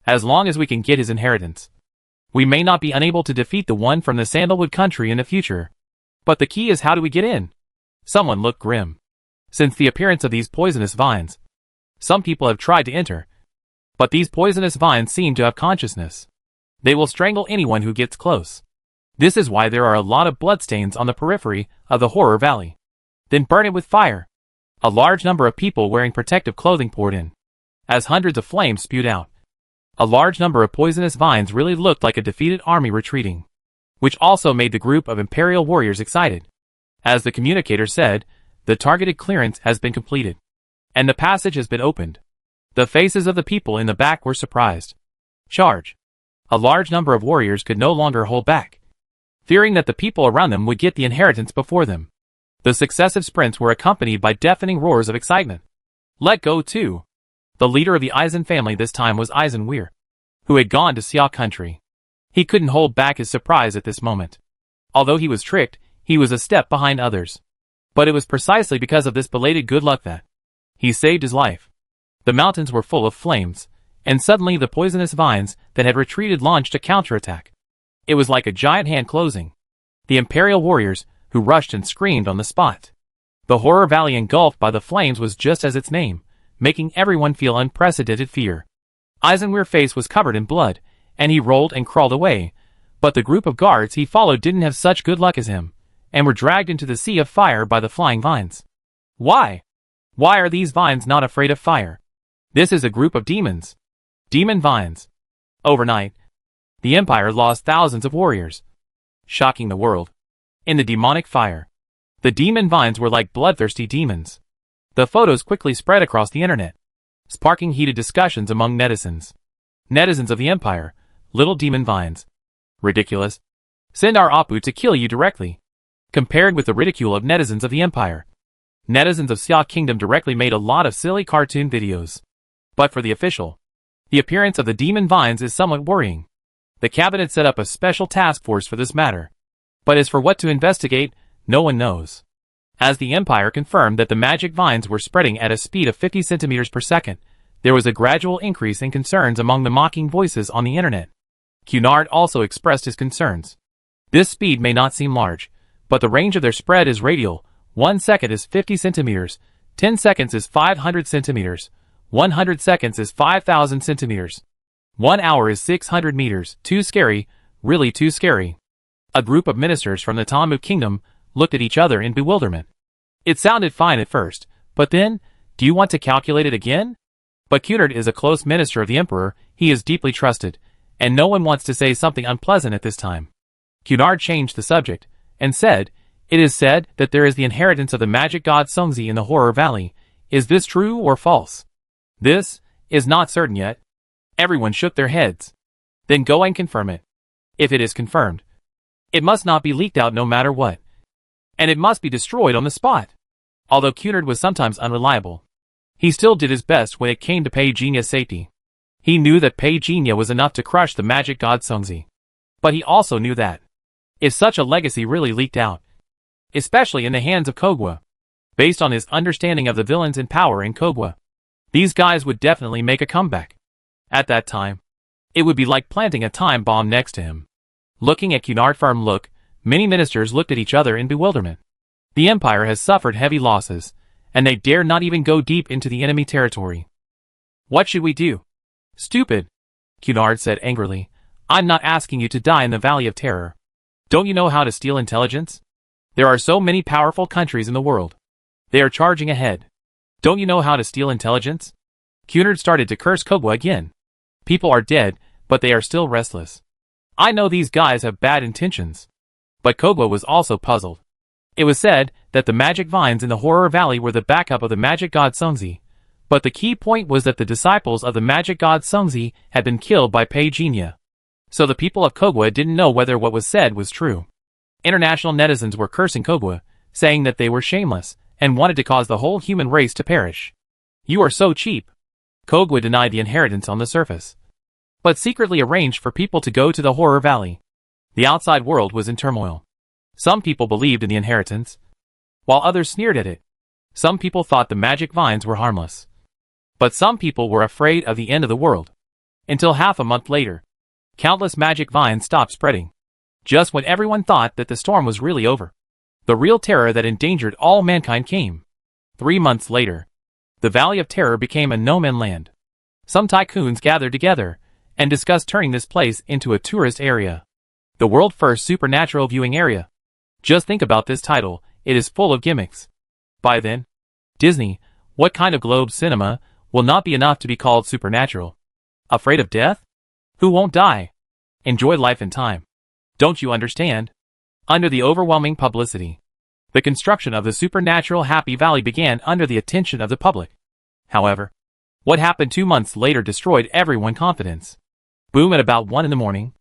Speaker 1: As long as we can get his inheritance, we may not be unable to defeat the one from the Sandalwood country in the future. But the key is, how do we get in? Someone looked grim. Since the appearance of these poisonous vines, some people have tried to enter. But these poisonous vines seem to have consciousness. They will strangle anyone who gets close. This is why there are a lot of bloodstains on the periphery of the Horror Valley. Then burn it with fire. A large number of people wearing protective clothing poured in, as hundreds of flames spewed out. A large number of poisonous vines really looked like a defeated army retreating, which also made the group of Imperial warriors excited. As the communicator said, the targeted clearance has been completed, and the passage has been opened. The faces of the people in the back were surprised. Charge! A large number of warriors could no longer hold back, fearing that the people around them would get the inheritance before them. The successive sprints were accompanied by deafening roars of excitement. Let go too! The leader of the Eisen family this time was Eisen Weir, who had gone to Xia country. He couldn't hold back his surprise at this moment. Although he was tricked, he was a step behind others. But it was precisely because of this belated good luck that he saved his life. The mountains were full of flames, and suddenly the poisonous vines that had retreated launched a counterattack. It was like a giant hand closing. The Imperial warriors, who rushed and screamed on the spot. The Horror Valley engulfed by the flames was just as its name, making everyone feel unprecedented fear. Eisenweir's face was covered in blood, and he rolled and crawled away, but the group of guards he followed didn't have such good luck as him, and were dragged into the sea of fire by the flying vines. Why? Why are these vines not afraid of fire? This is a group of demons. Demon vines. Overnight, the Empire lost thousands of warriors, shocking the world. In the demonic fire, the demon vines were like bloodthirsty demons. The photos quickly spread across the internet, sparking heated discussions among netizens. Netizens of the Empire, little demon vines. Ridiculous. Send our Apu to kill you directly. Compared with the ridicule of netizens of the Empire, netizens of Xia Kingdom directly made a lot of silly cartoon videos. But for the official, the appearance of the demon vines is somewhat worrying. The cabinet set up a special task force for this matter. But as for what to investigate, no one knows. As the Empire confirmed that the magic vines were spreading at a speed of 50 centimeters per second, there was a gradual increase in concerns among the mocking voices on the internet. Cunard also expressed his concerns. This speed may not seem large, but the range of their spread is radial. 1 second is 50 centimeters, 10 seconds is 500 centimeters, 100 seconds is 5,000 centimeters. 1 hour is 600 meters. Too scary, really too scary. A group of ministers from the Tanmu Kingdom looked at each other in bewilderment. It sounded fine at first, but then, do you want to calculate it again? But Cunard is a close minister of the Emperor, he is deeply trusted, and no one wants to say something unpleasant at this time. Cunard changed the subject, and said, "It is said that there is the inheritance of the magic god Sungzi in the Horror Valley. Is this true or false?" This is not certain yet. Everyone shook their heads. Then go and confirm it. If it is confirmed, it must not be leaked out no matter what. And it must be destroyed on the spot. Although Cunard was sometimes unreliable, he still did his best when it came to Pei Jinya's safety. He knew that Pei Jinya was enough to crush the magic god Sungzi. But he also knew that if such a legacy really leaked out, especially in the hands of Kogwa, based on his understanding of the villains in power in Kogwa, these guys would definitely make a comeback. At that time, it would be like planting a time bomb next to him. Looking at Cunard's firm look, many ministers looked at each other in bewilderment. The Empire has suffered heavy losses, and they dare not even go deep into the enemy territory. What should we do? Stupid, Cunard said angrily. I'm not asking you to die in the Valley of Terror. Don't you know how to steal intelligence? There are so many powerful countries in the world. They are charging ahead. Don't you know how to steal intelligence? Cunard started to curse Kogwa again. People are dead, but they are still restless. I know these guys have bad intentions. But Kogwa was also puzzled. It was said that the magic vines in the Horror Valley were the backup of the magic god Sungzi. But the key point was that the disciples of the magic god Sungzi had been killed by Pei Jinya. So the people of Kogwa didn't know whether what was said was true. International netizens were cursing Kogwa, saying that they were shameless, and wanted to cause the whole human race to perish. You are so cheap. Kogwa denied the inheritance on the surface, but secretly arranged for people to go to the Horror Valley. The outside world was in turmoil. Some people believed in the inheritance, while others sneered at it. Some people thought the magic vines were harmless. But some people were afraid of the end of the world. Until half a month later, countless magic vines stopped spreading. Just when everyone thought that the storm was really over, the real terror that endangered all mankind came. 3 months later, the Valley of Terror became a no-man land. Some tycoons gathered together and discussed turning this place into a tourist area. The world's first supernatural viewing area. Just think about this title, it is full of gimmicks. By then, Disney, what kind of globe cinema, will not be enough to be called supernatural? Afraid of death? Who won't die? Enjoy life in time. Don't you understand? Under the overwhelming publicity, the construction of the supernatural Happy Valley began under the attention of the public. However, what happened 2 months later destroyed everyone's confidence. Boom, at about 1 in the morning,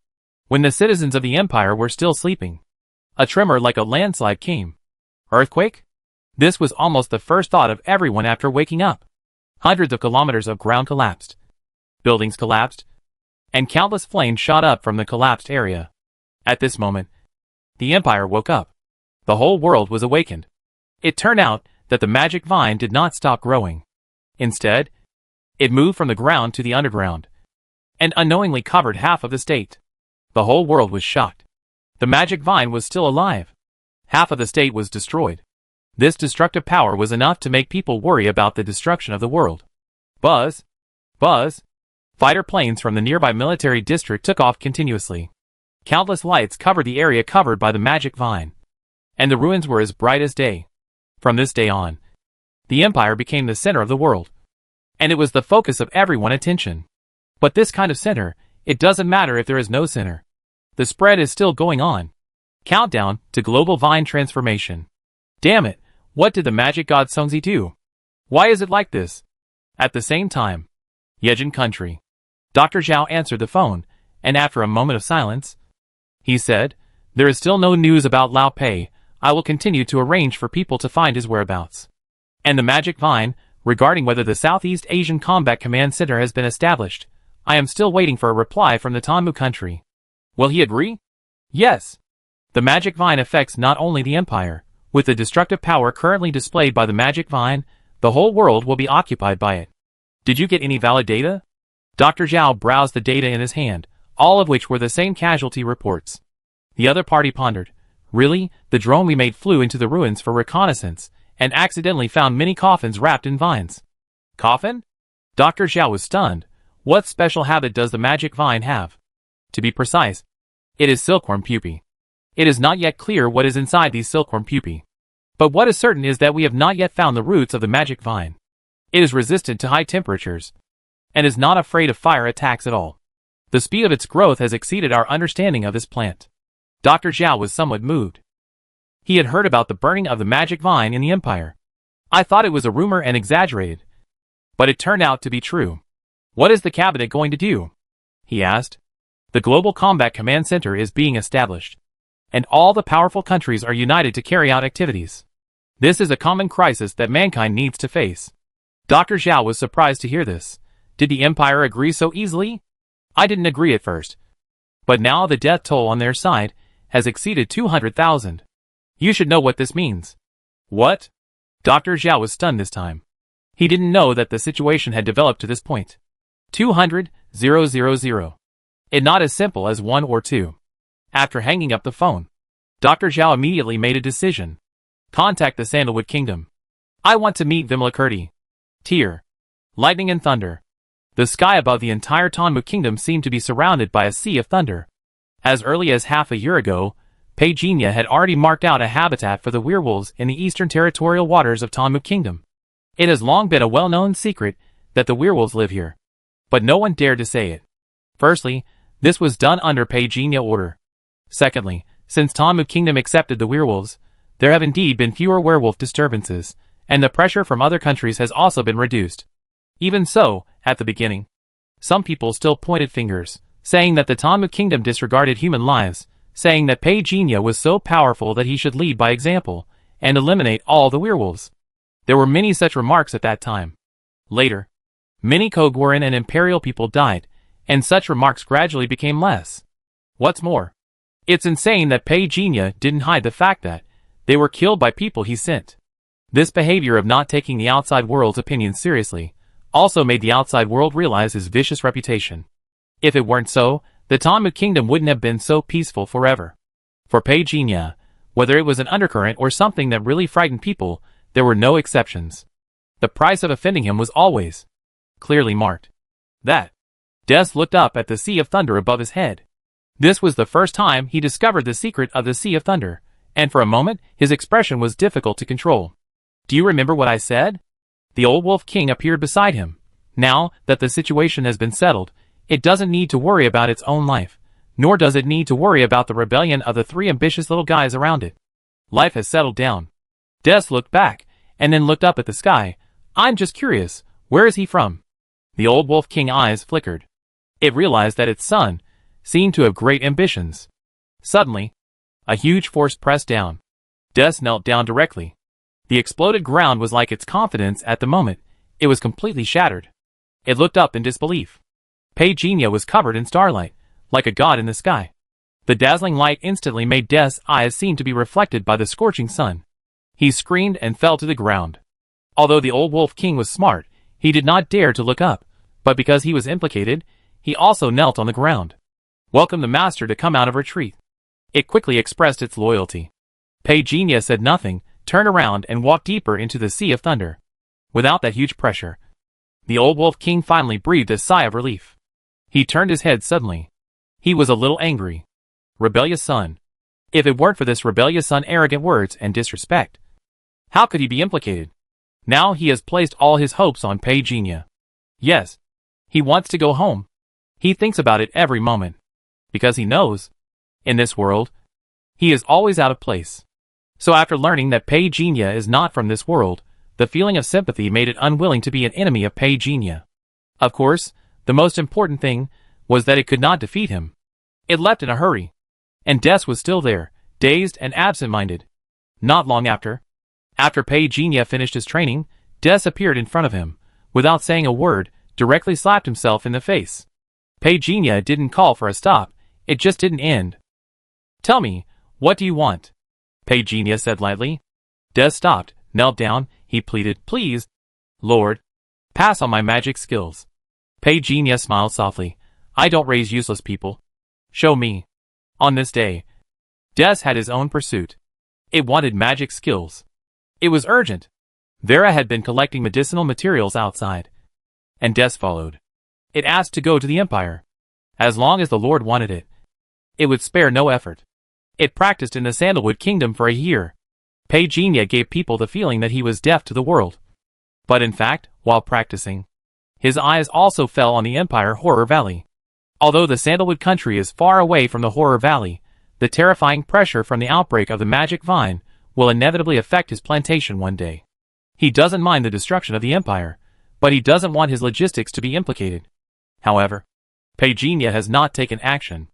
Speaker 1: when the citizens of the empire were still sleeping, a tremor like a landslide came. Earthquake? This was almost the first thought of everyone after waking up. Hundreds of kilometers of ground collapsed. Buildings collapsed, and countless flames shot up from the collapsed area. At this moment, the empire woke up. The whole world was awakened. It turned out that the magic vine did not stop growing. Instead, it moved from the ground to the underground, and unknowingly covered half of the state. The whole world was shocked. The magic vine was still alive. Half of the state was destroyed. This destructive power was enough to make people worry about the destruction of the world. Buzz! Buzz! Fighter planes from the nearby military district took off continuously. Countless lights covered the area covered by the magic vine, and the ruins were as bright as day. From this day on, the empire became the center of the world, and it was the focus of everyone's attention. But this kind of center, it doesn't matter if there is no center. The spread is still going on. Countdown to global vine transformation. Damn it, what did the magic god Sungzi do? Why is it like this? At the same time, Yejin country. Dr. Zhao answered the phone, and after a moment of silence, he said, there is still no news about Lao Pei. I will continue to arrange for people to find his whereabouts. And the magic vine, regarding whether the Southeast Asian Combat Command Center has been established, I am still waiting for a reply from the Tanmu country. Will he agree? Yes. The magic vine affects not only the empire. With the destructive power currently displayed by the magic vine, the whole world will be occupied by it. Did you get any valid data? Dr. Zhao browsed the data in his hand, all of which were the same casualty reports. The other party pondered. Really? The drone we made flew into the ruins for reconnaissance, and accidentally found many coffins wrapped in vines. Coffin? Dr. Zhao was stunned. What special habit does the magic vine have? To be precise, it is silkworm pupae. It is not yet clear what is inside these silkworm pupae. But what is certain is that we have not yet found the roots of the magic vine. It is resistant to high temperatures, and is not afraid of fire attacks at all. The speed of its growth has exceeded our understanding of this plant. Dr. Zhao was somewhat moved. He had heard about the burning of the magic vine in the empire. I thought it was a rumor and exaggerated, but it turned out to be true. What is the cabinet going to do? He asked. The Global Combat Command Center is being established, and all the powerful countries are united to carry out activities. This is a common crisis that mankind needs to face. Dr. Zhao was surprised to hear this. Did the empire agree so easily? I didn't agree at first, but now the death toll on their side has exceeded 200,000. You should know what this means. What? Dr. Zhao was stunned this time. He didn't know that the situation had developed to this point. 200,000. It's not as simple as 1 or 2. After hanging up the phone, Dr. Zhao immediately made a decision. Contact the Sandalwood Kingdom. I want to meet Vimla Kurti. Tear, lightning and thunder. The sky above the entire Tonmu kingdom seemed to be surrounded by a sea of thunder. As early as half a year ago, Peijinha had already marked out a habitat for the werewolves in the eastern territorial waters of Tonmu kingdom. It has long been a well-known secret that the werewolves live here, but no one dared to say it. Firstly, this was done under Peijinha order. Secondly, since Tonmu kingdom accepted the werewolves, there have indeed been fewer werewolf disturbances, and the pressure from other countries has also been reduced. Even so, at the beginning, some people still pointed fingers, saying that the Tonmu kingdom disregarded human lives, saying that Peijinha was so powerful that he should lead by example, and eliminate all the werewolves. There were many such remarks at that time. Later, many Kogwaran and imperial people died, and such remarks gradually became less. What's more, it's insane that Peijinha didn't hide the fact that they were killed by people he sent. This behavior of not taking the outside world's opinions seriously also made the outside world realize his vicious reputation. If it weren't so, the Tonmu kingdom wouldn't have been so peaceful forever. For Peijinha, whether it was an undercurrent or something that really frightened people, there were no exceptions. The price of offending him was always clearly marked. That. Des looked up at the sea of thunder above his head. This was the first time he discovered the secret of the sea of thunder, and for a moment his expression was difficult to control. Do you remember what I said? The old wolf king appeared beside him. Now that the situation has been settled, it doesn't need to worry about its own life, nor does it need to worry about the rebellion of the three ambitious little guys around it. Life has settled down. Des looked back, and then looked up at the sky. I'm just curious, where is he from? The old wolf king eyes flickered. It realized that its son seemed to have great ambitions. Suddenly, a huge force pressed down. Des knelt down directly. The exploded ground was like its confidence at the moment. It was completely shattered. It looked up in disbelief. Peijinha was covered in starlight, like a god in the sky. The dazzling light instantly made Des' eyes seem to be reflected by the scorching sun. He screamed and fell to the ground. Although the old wolf king was smart, he did not dare to look up, but because he was implicated, he also knelt on the ground. Welcomed the master to come out of retreat. It quickly expressed its loyalty. Peijinha said nothing, turned around and walked deeper into the sea of thunder. Without that huge pressure, the old wolf king finally breathed a sigh of relief. He turned his head suddenly. He was a little angry. Rebellious son. If it weren't for this rebellious son's arrogant words and disrespect, how could he be implicated? Now he has placed all his hopes on Peijinha. Yes, he wants to go home. He thinks about it every moment. Because he knows, in this world, he is always out of place. So after learning that Peijinha is not from this world, the feeling of sympathy made it unwilling to be an enemy of Peijinha. Of course, the most important thing was that it could not defeat him. It left in a hurry. And Des was still there, dazed and absent-minded. Not long after Peijinha finished his training, Des appeared in front of him, without saying a word, directly slapped himself in the face. Peijinha didn't call for a stop, it just didn't end. Tell me, what do you want? Peijinha said lightly. Des stopped, knelt down, he pleaded, please, Lord, pass on my magic skills. Peijinha smiled softly. I don't raise useless people. Show me. On this day, Des had his own pursuit. It wanted magic skills. It was urgent. Vera had been collecting medicinal materials outside, and Des followed. It asked to go to the Empire. As long as the Lord wanted it, it would spare no effort. It practiced in the Sandalwood Kingdom for a year. Peijinha gave people the feeling that he was deaf to the world. But in fact, while practicing, his eyes also fell on the Empire Horror Valley. Although the Sandalwood country is far away from the Horror Valley, the terrifying pressure from the outbreak of the magic vine will inevitably affect his plantation one day. He doesn't mind the destruction of the Empire, but he doesn't want his logistics to be implicated. However, Peijinha has not taken action.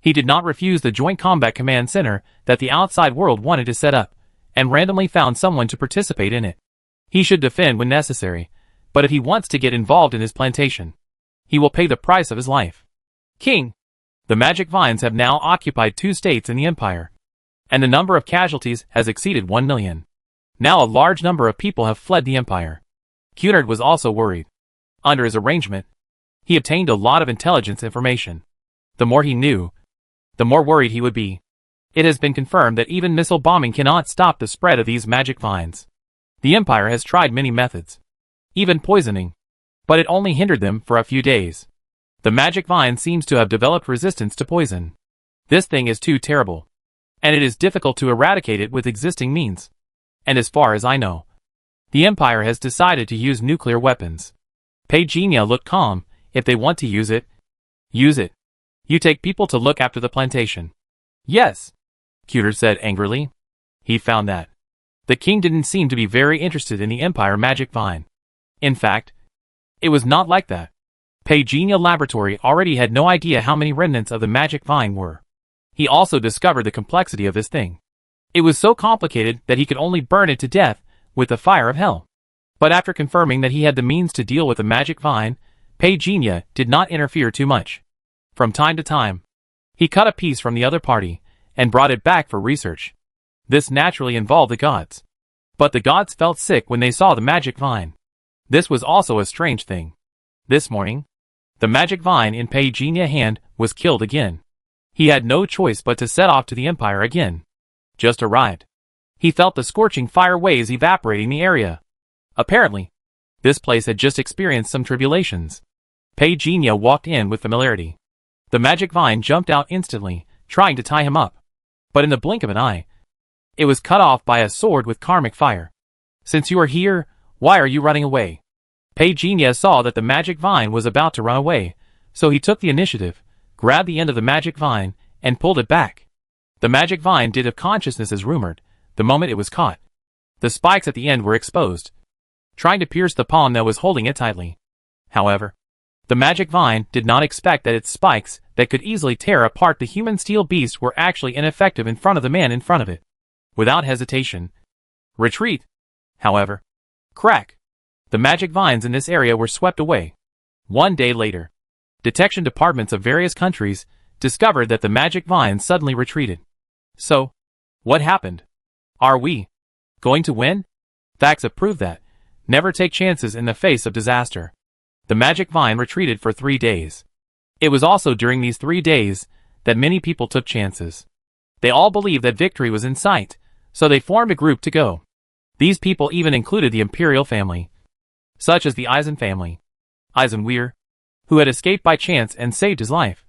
Speaker 1: He did not refuse the Joint Combat Command Center that the outside world wanted to set up, and randomly found someone to participate in it. He should defend when necessary, but if he wants to get involved in his plantation, he will pay the price of his life. King, the magic vines have now occupied 2 states in the Empire, and the number of casualties has exceeded 1 million. Now a large number of people have fled the Empire. Cunard was also worried. Under his arrangement, he obtained a lot of intelligence information. The more he knew, the more worried he would be. It has been confirmed that even missile bombing cannot stop the spread of these magic vines. The Empire has tried many methods, even poisoning, but it only hindered them for a few days. The magic vine seems to have developed resistance to poison. This thing is too terrible, and it is difficult to eradicate it with existing means. And as far as I know, the Empire has decided to use nuclear weapons. Petunia looked calm. If they want to use it, use it. You take people to look after the plantation. Yes, Cuter said angrily. He found that the king didn't seem to be very interested in the Empire magic vine. In fact, it was not like that. Petunia Laboratory already had no idea how many remnants of the magic vine were. He also discovered the complexity of this thing. It was so complicated that he could only burn it to death with the fire of hell. But after confirming that he had the means to deal with the magic vine, Petunia did not interfere too much. From time to time, he cut a piece from the other party and brought it back for research. This naturally involved the gods. But the gods felt sick when they saw the magic vine. This was also a strange thing. This morning, the magic vine in Petunia's hand was killed again. He had no choice but to set off to the Empire again. Just arrived. He felt the scorching fire waves evaporating the area. Apparently, this place had just experienced some tribulations. Petunia walked in with familiarity. The magic vine jumped out instantly, trying to tie him up. But in the blink of an eye, it was cut off by a sword with karmic fire. Since you are here, why are you running away? Petunia saw that the magic vine was about to run away, so he took the initiative, grabbed the end of the magic vine, and pulled it back. The magic vine did have consciousness as rumored, the moment it was caught. The spikes at the end were exposed, trying to pierce the palm that was holding it tightly. However, the magic vine did not expect that its spikes that could easily tear apart the human steel beast were actually ineffective in front of the man in front of it. Without hesitation, retreat. However, crack. The magic vines in this area were swept away. 1 day later, detection departments of various countries discovered that the magic vine suddenly retreated. So, what happened? Are we going to win? Facts have proved that. Never take chances in the face of disaster. The magic vine retreated for 3 days. It was also during these 3 days that many people took chances. They all believed that victory was in sight, so they formed a group to go. These people even included the imperial family, such as the Eisen family. Eisenweir, who had escaped by chance and saved his life,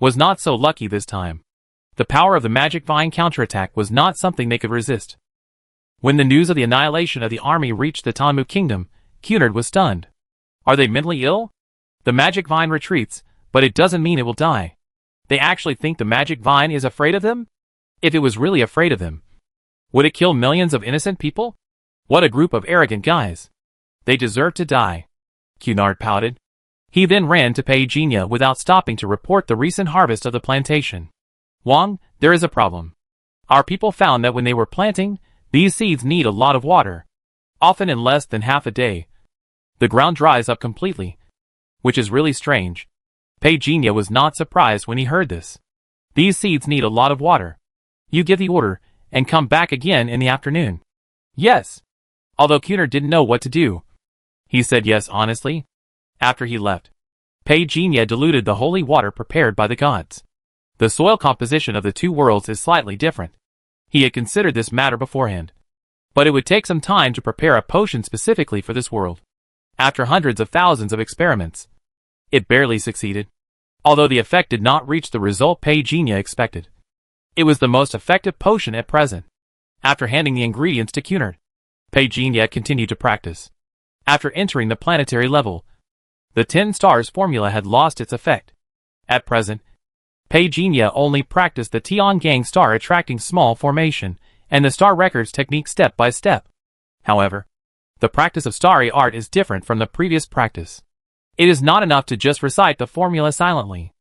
Speaker 1: was not so lucky this time. The power of the magic vine counterattack was not something they could resist. When the news of the annihilation of the army reached the Tamu kingdom, Cunard was stunned. Are they mentally ill? The magic vine retreats, but it doesn't mean it will die. They actually think the magic vine is afraid of them? If it was really afraid of them, would it kill millions of innocent people? What a group of arrogant guys. They deserve to die. Cunard pouted. He then ran to Petunia without stopping to report the recent harvest of the plantation. Wang, there is a problem. Our people found that when they were planting, these seeds need a lot of water. Often in less than half a day. The ground dries up completely. Which is really strange. Petunia was not surprised when he heard this. These seeds need a lot of water. You give the order, and come back again in the afternoon. Yes. Although Cunard didn't know what to do, he said yes honestly. After he left, Petunia diluted the holy water prepared by the gods. The soil composition of the two worlds is slightly different. He had considered this matter beforehand. But it would take some time to prepare a potion specifically for this world. After hundreds of thousands of experiments, it barely succeeded. Although the effect did not reach the result Petunia expected. It was the most effective potion at present. After handing the ingredients to Cunard, Petunia continued to practice. After entering the planetary level, the 10 stars formula had lost its effect. At present, Petunia only practiced the Tiangang star attracting small formation and the star records technique step by step. However, the practice of starry art is different from the previous practice. It is not enough to just recite the formula silently.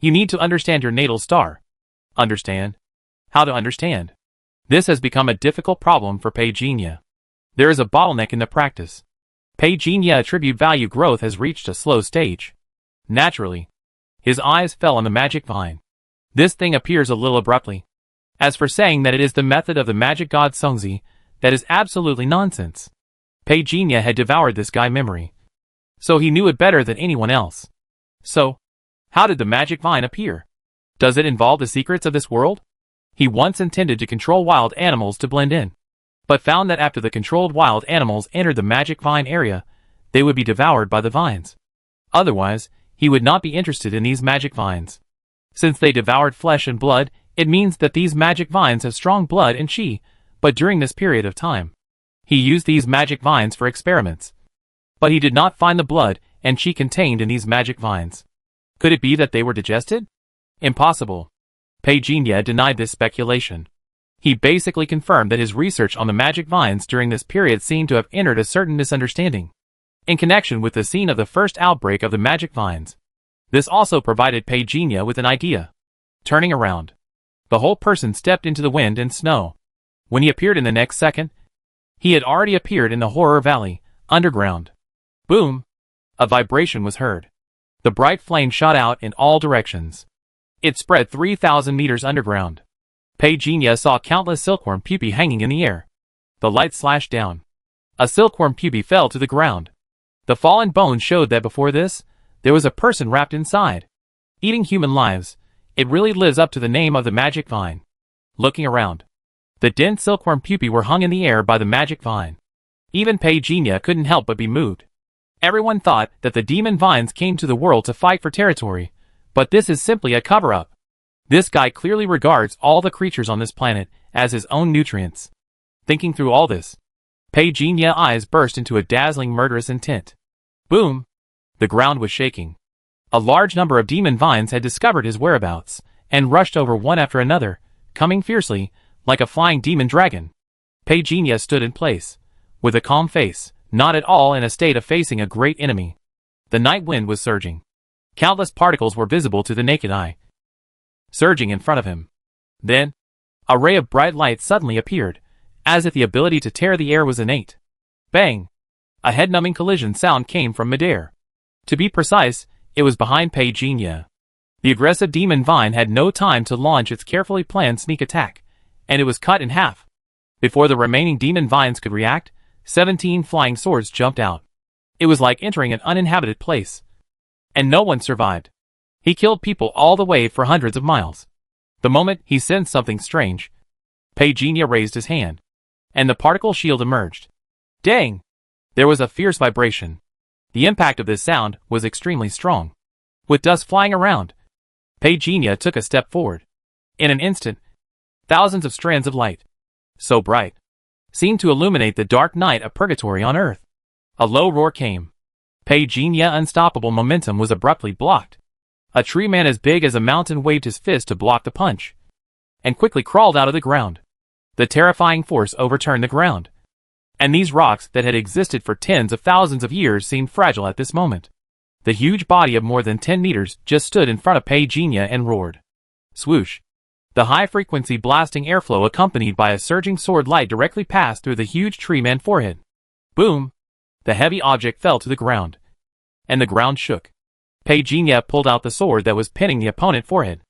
Speaker 1: You need to understand your natal star. Understand? How to understand? This has become a difficult problem for Petunia. There is a bottleneck in the practice. Petunia attribute value growth has reached a slow stage. Naturally, his eyes fell on the magic vine. This thing appears a little abruptly. As for saying that it is the method of the magic god Songzi, that is absolutely nonsense. Petunia had devoured this guy memory, so he knew it better than anyone else. So, how did the magic vine appear? Does it involve the secrets of this world? He once intended to control wild animals to blend in, but found that after the controlled wild animals entered the magic vine area, they would be devoured by the vines. Otherwise, he would not be interested in these magic vines. Since they devoured flesh and blood, it means that these magic vines have strong blood and chi, but during this period of time, he used these magic vines for experiments. But he did not find the blood and chi contained in these magic vines. Could it be that they were digested? Impossible. Pei Jinya denied this speculation. He basically confirmed that his research on the magic vines during this period seemed to have entered a certain misunderstanding in connection with the scene of the first outbreak of the magic vines. This also provided Pei Jinya with an idea. Turning around, the whole person stepped into the wind and snow. When he appeared in the next second, he had already appeared in the Horror Valley, underground. Boom! A vibration was heard. The bright flame shot out in all directions. It spread 3,000 meters underground. Pei Jinya saw countless silkworm pupae hanging in the air. The light slashed down. A silkworm pupae fell to the ground. The fallen bones showed that before this, there was a person wrapped inside, eating human lives. It really lives up to the name of the magic vine. Looking around, the dense silkworm pupae were hung in the air by the magic vine. Even Pei Jinya couldn't help but be moved. Everyone thought that the demon vines came to the world to fight for territory, but this is simply a cover-up. This guy clearly regards all the creatures on this planet as his own nutrients. Thinking through all this, Pei Jinya's eyes burst into a dazzling murderous intent. Boom! The ground was shaking. A large number of demon vines had discovered his whereabouts, and rushed over one after another, coming fiercely, like a flying demon dragon. Pei Jinya stood in place, with a calm face, not at all in a state of facing a great enemy. The night wind was surging. Countless particles were visible to the naked eye, surging in front of him. Then, a ray of bright light suddenly appeared, as if the ability to tear the air was innate. Bang! A head-numbing collision sound came from midair. To be precise, it was behind Pei Jinya. The aggressive demon vine had no time to launch its carefully planned sneak attack, and it was cut in half. Before the remaining demon vines could react, 17 flying swords jumped out. It was like entering an uninhabited place. And no one survived. He killed people all the way for hundreds of miles. The moment he sensed something strange, Pei Jinya raised his hand, and the particle shield emerged. Dang! There was a fierce vibration. The impact of this sound was extremely strong. With dust flying around, Pei Jinya took a step forward. In an instant, thousands of strands of light, so bright, seemed to illuminate the dark night of purgatory on Earth. A low roar came. Pei Jinya's unstoppable momentum was abruptly blocked. A tree man as big as a mountain waved his fist to block the punch, and quickly crawled out of the ground. The terrifying force overturned the ground, and these rocks that had existed for tens of thousands of years seemed fragile at this moment. The huge body of more than 10 meters just stood in front of Pei Jinya and roared. Swoosh! The high-frequency blasting airflow accompanied by a surging sword light directly passed through the huge tree man's forehead. Boom! The heavy object fell to the ground, and the ground shook. Pei Jinya pulled out the sword that was pinning the opponent's forehead.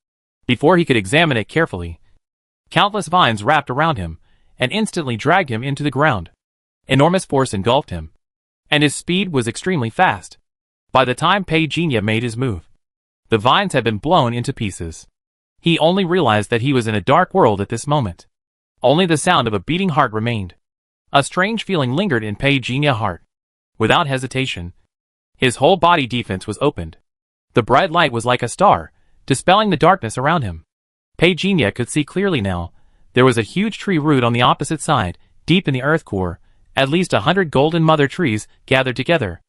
Speaker 1: Before he could examine it carefully, countless vines wrapped around him, and instantly dragged him into the ground. Enormous force engulfed him, and his speed was extremely fast. By the time Pei Jinya made his move, the vines had been blown into pieces. He only realized that he was in a dark world at this moment. Only the sound of a beating heart remained. A strange feeling lingered in Pei Jinya's heart. Without hesitation, his whole body defense was opened. The bright light was like a star, dispelling the darkness around him. Pei Jinya could see clearly now. There was a huge tree root on the opposite side, deep in the earth core, at least 100 golden mother trees gathered together.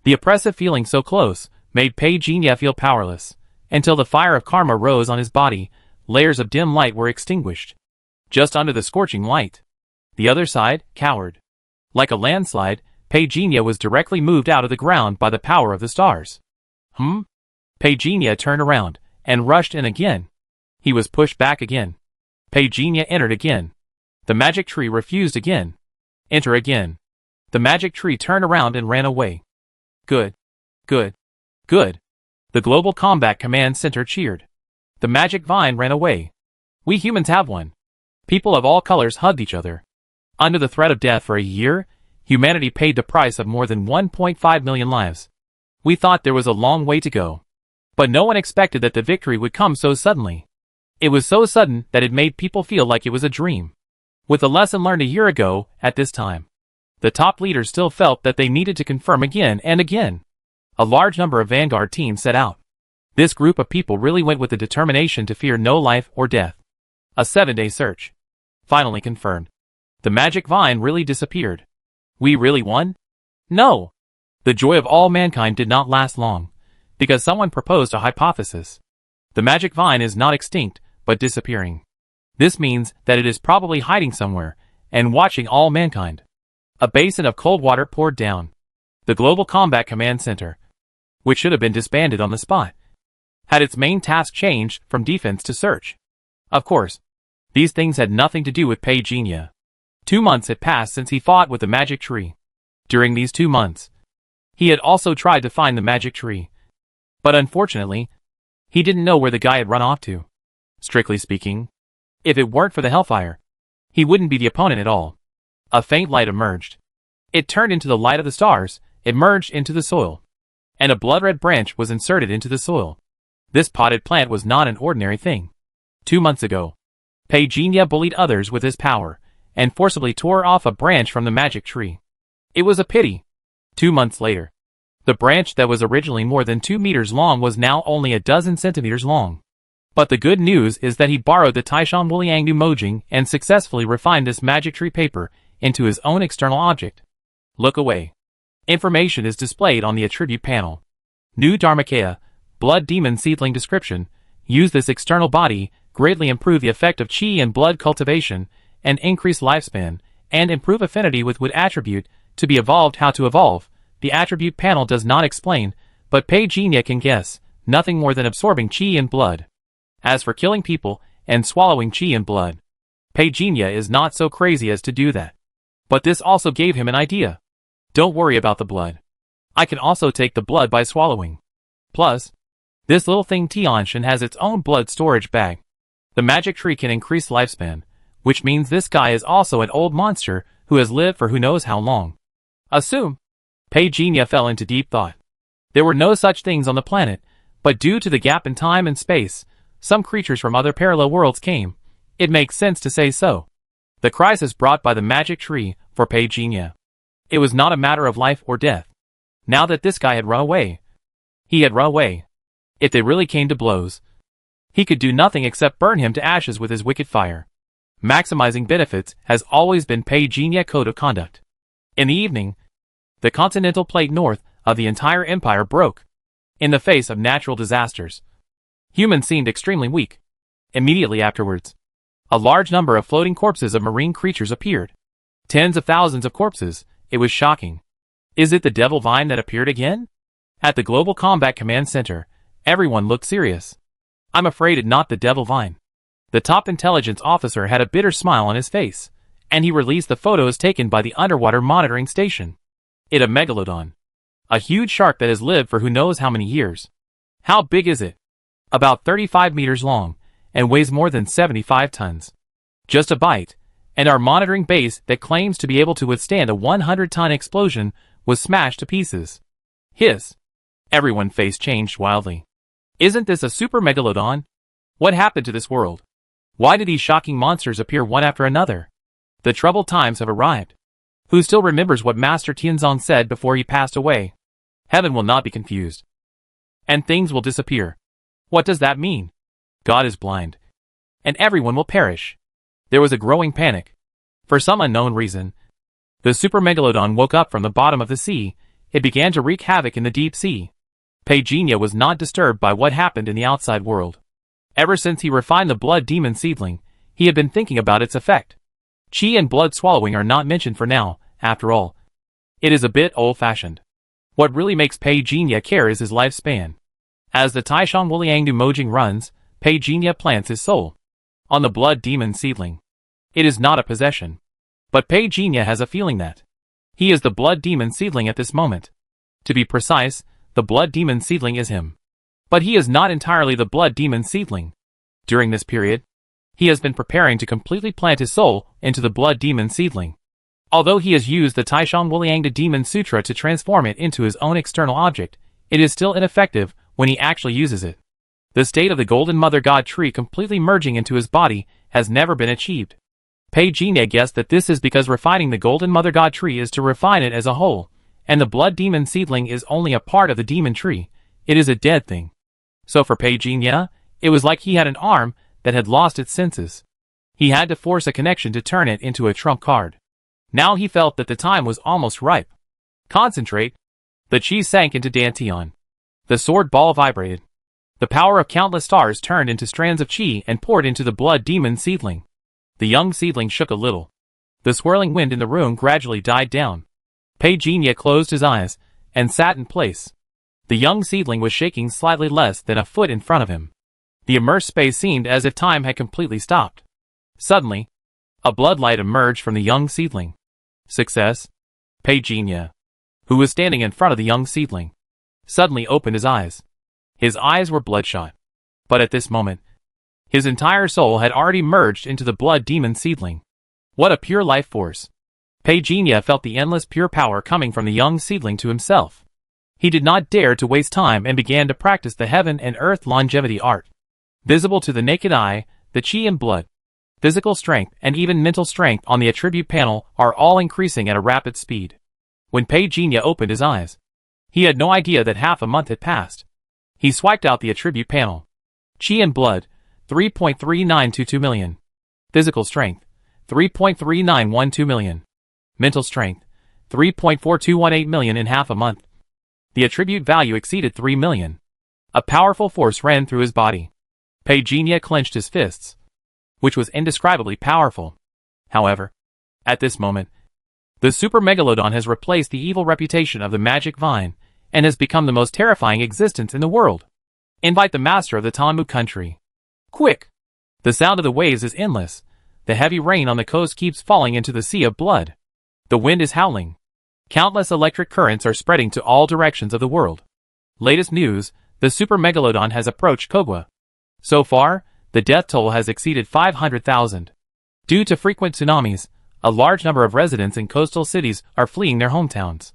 Speaker 1: The oppressive feeling so close made Pei Jinya feel powerless. Until the fire of karma rose on his body, layers of dim light were extinguished. Just under the scorching light, the other side cowered. Like a landslide, Pei Jinya was directly moved out of the ground by the power of the stars. Pei Jinya turned around, and rushed in again. He was pushed back again. Pei Jinya entered again. The magic tree refused again. Enter again. The magic tree turned around and ran away. Good. Good. Good. The Global Combat Command Center cheered. The magic vine ran away. We humans have one. People of all colors hugged each other. Under the threat of death for a year, humanity paid the price of more than 1.5 million lives. We thought there was a long way to go. But no one expected that the victory would come so suddenly. It was so sudden that it made people feel like it was a dream. With a lesson learned a year ago, at this time, The top leaders still felt that they needed to confirm again and again. A large number of vanguard teams set out. This group of people really went with the determination to fear no life or death. A 7-day search. Finally confirmed. The magic vine really disappeared. We really won? No. The joy of all mankind did not last long, because someone proposed a hypothesis. The magic vine is not extinct, but disappearing. This means that it is probably hiding somewhere, and watching all mankind. A basin of cold water poured down. The Global Combat Command Center, which should have been disbanded on the spot, had its main task changed from defense to search. Of course, these things had nothing to do with Pei Jinya. 2 months had passed since he fought with the magic tree. During these 2 months, he had also tried to find the magic tree. But unfortunately, he didn't know where the guy had run off to. Strictly speaking, if it weren't for the hellfire, he wouldn't be the opponent at all. A faint light emerged. It turned into the light of the stars, it merged into the soil. And a blood-red branch was inserted into the soil. This potted plant was not an ordinary thing. 2 months ago, Pei Jinya bullied others with his power, and forcibly tore off a branch from the magic tree. It was a pity. 2 months later, the branch that was originally more than 2 meters long was now only a dozen centimeters long. But the good news is that he borrowed the Taishan Wuliangdu Mojing and successfully refined this magic tree paper into his own external object. Look away. Information is displayed on the attribute panel. New Dharmakaya, Blood Demon Seedling description, use this external body, greatly improve the effect of Qi and blood cultivation, and increase lifespan, and improve affinity with wood attribute, to be evolved. How to evolve, the attribute panel does not explain, but Pei Jinya can guess, nothing more than absorbing Qi and blood. As for killing people, and swallowing Qi and blood, Pei Jinya is not so crazy as to do that. But this also gave him an idea. Don't worry about the blood. I can also take the blood by swallowing. Plus, this little thing Tianshan has its own blood storage bag. The magic tree can increase lifespan, which means this guy is also an old monster who has lived for who knows how long. Assume. Pei Jinya fell into deep thought. There were no such things on the planet, but due to the gap in time and space, some creatures from other parallel worlds came. It makes sense to say so. The crisis brought by the magic tree for Pei Jinya. It was not a matter of life or death. Now that this guy had run away. He had run away. If they really came to blows, he could do nothing except burn him to ashes with his wicked fire. Maximizing benefits has always been Pei Jinya code of conduct. In the evening, the continental plate north of the entire empire broke. In the face of natural disasters, humans seemed extremely weak. Immediately afterwards, a large number of floating corpses of marine creatures appeared. Tens of thousands of corpses. It was shocking. Is it the devil vine that appeared again? At the Global Combat Command Center, everyone looked serious. I'm afraid it not the devil vine. The top intelligence officer had a bitter smile on his face, and he released the photos taken by the underwater monitoring station. It a megalodon. A huge shark that has lived for who knows how many years. How big is it? About 35 meters long, and weighs more than 75 tons. Just a bite, and our monitoring base that claims to be able to withstand a 100-ton explosion was smashed to pieces. Hiss. Everyone's face changed wildly. Isn't this a super megalodon? What happened to this world? Why did these shocking monsters appear one after another? The troubled times have arrived. Who still remembers what Master Tianzong said before he passed away? Heaven will not be confused. And things will disappear. What does that mean? God is blind. And everyone will perish. There was a growing panic. For some unknown reason, the super megalodon woke up from the bottom of the sea. It began to wreak havoc in the deep sea. Pei Jinya was not disturbed by what happened in the outside world. Ever since he refined the blood demon seedling, he had been thinking about its effect. Qi and blood swallowing are not mentioned for now, after all. It is a bit old-fashioned. What really makes Pei Jinya care is his lifespan. As the Taishan Wuliangdu Mojing runs, Pei Jinya plants his soul on the blood demon seedling. It is not a possession. But Pei Jinya has a feeling that he is the blood demon seedling at this moment. To be precise, the blood demon seedling is him. But he is not entirely the blood demon seedling. During this period, he has been preparing to completely plant his soul into the blood demon seedling. Although he has used the Taishan Wuliangdu Demon Sutra to transform it into his own external object, it is still ineffective when he actually uses it. The state of the Golden Mother God tree completely merging into his body has never been achieved. Pei Jinya guessed that this is because refining the golden mother god tree is to refine it as a whole, and the blood demon seedling is only a part of the demon tree. It is a dead thing. So for Pei Jinya, it was like he had an arm that had lost its senses. He had to force a connection to turn it into a trump card. Now he felt that the time was almost ripe. Concentrate. The chi sank into Dantian. The sword ball vibrated. The power of countless stars turned into strands of chi and poured into the blood demon seedling. The young seedling shook a little. The swirling wind in the room gradually died down. Pei Jinya closed his eyes and sat in place. The young seedling was shaking slightly less than a foot in front of him. The immersed space seemed as if time had completely stopped. Suddenly, a bloodlight emerged from the young seedling. Success? Pei Jinya, who was standing in front of the young seedling, suddenly opened his eyes. His eyes were bloodshot. But at this moment, his entire soul had already merged into the blood demon seedling. What a pure life force! Pei Jinya felt the endless pure power coming from the young seedling to himself. He did not dare to waste time and began to practice the heaven and earth longevity art. Visible to the naked eye, the chi and blood, physical strength, and even mental strength on the attribute panel are all increasing at a rapid speed. When Pei Jinya opened his eyes, he had no idea that half a month had passed. He swiped out the attribute panel. Chi and blood, 3.3922 million. Physical strength, 3.3912 million. Mental strength, 3.4218 million in half a month. The attribute value exceeded 3 million. A powerful force ran through his body. Pei Jinya clenched his fists, which was indescribably powerful. However, at this moment, the Super Megalodon has replaced the evil reputation of the magic vine and has become the most terrifying existence in the world. Invite the master of the Tanmu country. Quick! The sound of the waves is endless. The heavy rain on the coast keeps falling into the sea of blood. The wind is howling. Countless electric currents are spreading to all directions of the world. Latest news, the Super Megalodon has approached Kogwa. So far, the death toll has exceeded 500,000. Due to frequent tsunamis, a large number of residents in coastal cities are fleeing their hometowns.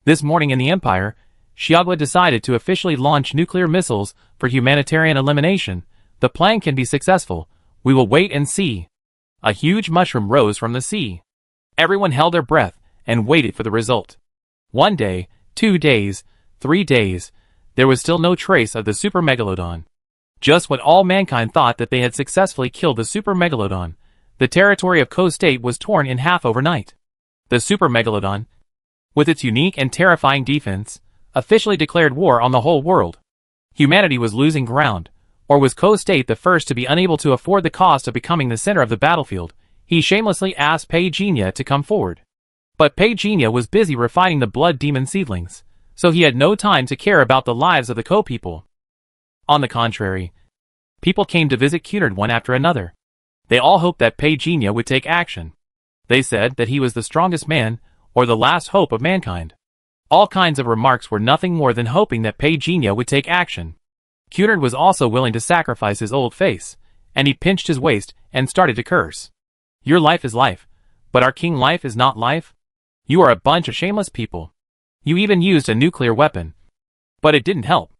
Speaker 1: This morning in the Empire, Xiagua decided to officially launch nuclear missiles for humanitarian elimination. The plan can be successful. We will wait and see. A huge mushroom rose from the sea. Everyone held their breath and waited for the result. 1 day, 2 days, 3 days, there was still no trace of the Super Megalodon. Just when all mankind thought that they had successfully killed the Super Megalodon, the territory of Ko State was torn in half overnight. The Super Megalodon, with its unique and terrifying defense, officially declared war on the whole world. Humanity was losing ground, or was Ko State the first to be unable to afford the cost of becoming the center of the battlefield? He shamelessly asked Pei Jinya to come forward. But Pei Jinya was busy refining the blood demon seedlings, so he had no time to care about the lives of the Ko people. On the contrary, people came to visit Cunard one after another. They all hoped that Pei Jinya would take action. They said that he was the strongest man, or the last hope of mankind. All kinds of remarks were nothing more than hoping that Pei Jinya would take action. Cunard was also willing to sacrifice his old face, and he pinched his waist and started to curse. Your life is life, but our king life is not life? You are a bunch of shameless people. You even used a nuclear weapon. But it didn't help.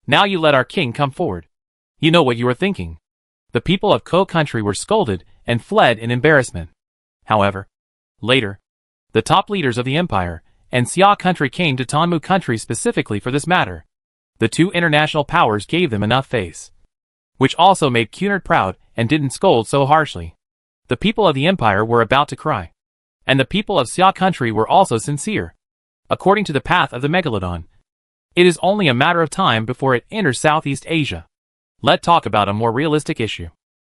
Speaker 1: Now you let our king come forward. You know what you were thinking. The people of Ko country were scolded and fled in embarrassment. However, later, the top leaders of the empire and Xia country came to Tanmu country specifically for this matter. The two international powers gave them enough face, which also made Cunard proud and didn't scold so harshly. The people of the empire were about to cry, and the people of Xia country were also sincere. According to the path of the Megalodon, it is only a matter of time before it enters Southeast Asia. Let's talk about a more realistic issue.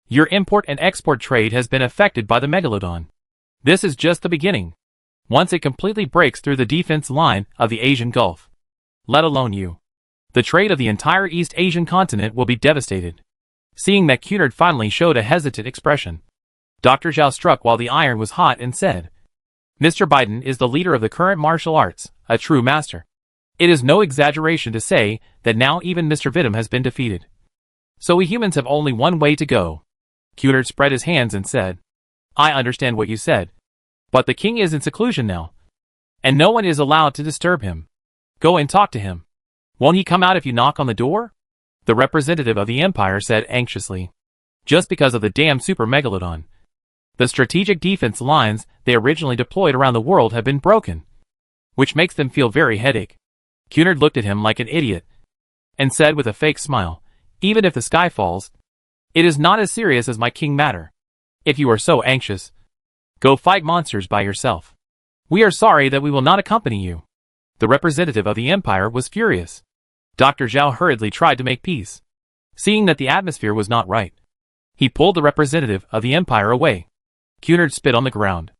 Speaker 1: Your import and export trade has been affected by the Megalodon. This is just the beginning. Once it completely breaks through the defense line of the Asian Gulf, let alone you, the trade of the entire East Asian continent will be devastated. Seeing that Cunard finally showed a hesitant expression, Dr. Zhao struck while the iron was hot and said, Mr. Biden is the leader of the current martial arts, a true master. It is no exaggeration to say that now even Mr. Vidam has been defeated. So we humans have only one way to go. Cunard spread his hands and said, I understand what you said. But the king is in seclusion now, and no one is allowed to disturb him. Go and talk to him. Won't he come out if you knock on the door? The representative of the empire said anxiously. Just because of the damn Super Megalodon. The strategic defense lines they originally deployed around the world have been broken, which makes them feel very headache. Cunard looked at him like an idiot and said with a fake smile, even if the sky falls, it is not as serious as my king matter. If you are so anxious, go fight monsters by yourself. We are sorry that we will not accompany you. The representative of the empire was furious. Dr. Zhao hurriedly tried to make peace. Seeing that the atmosphere was not right, he pulled the representative of the empire away. Cunard spit on the ground.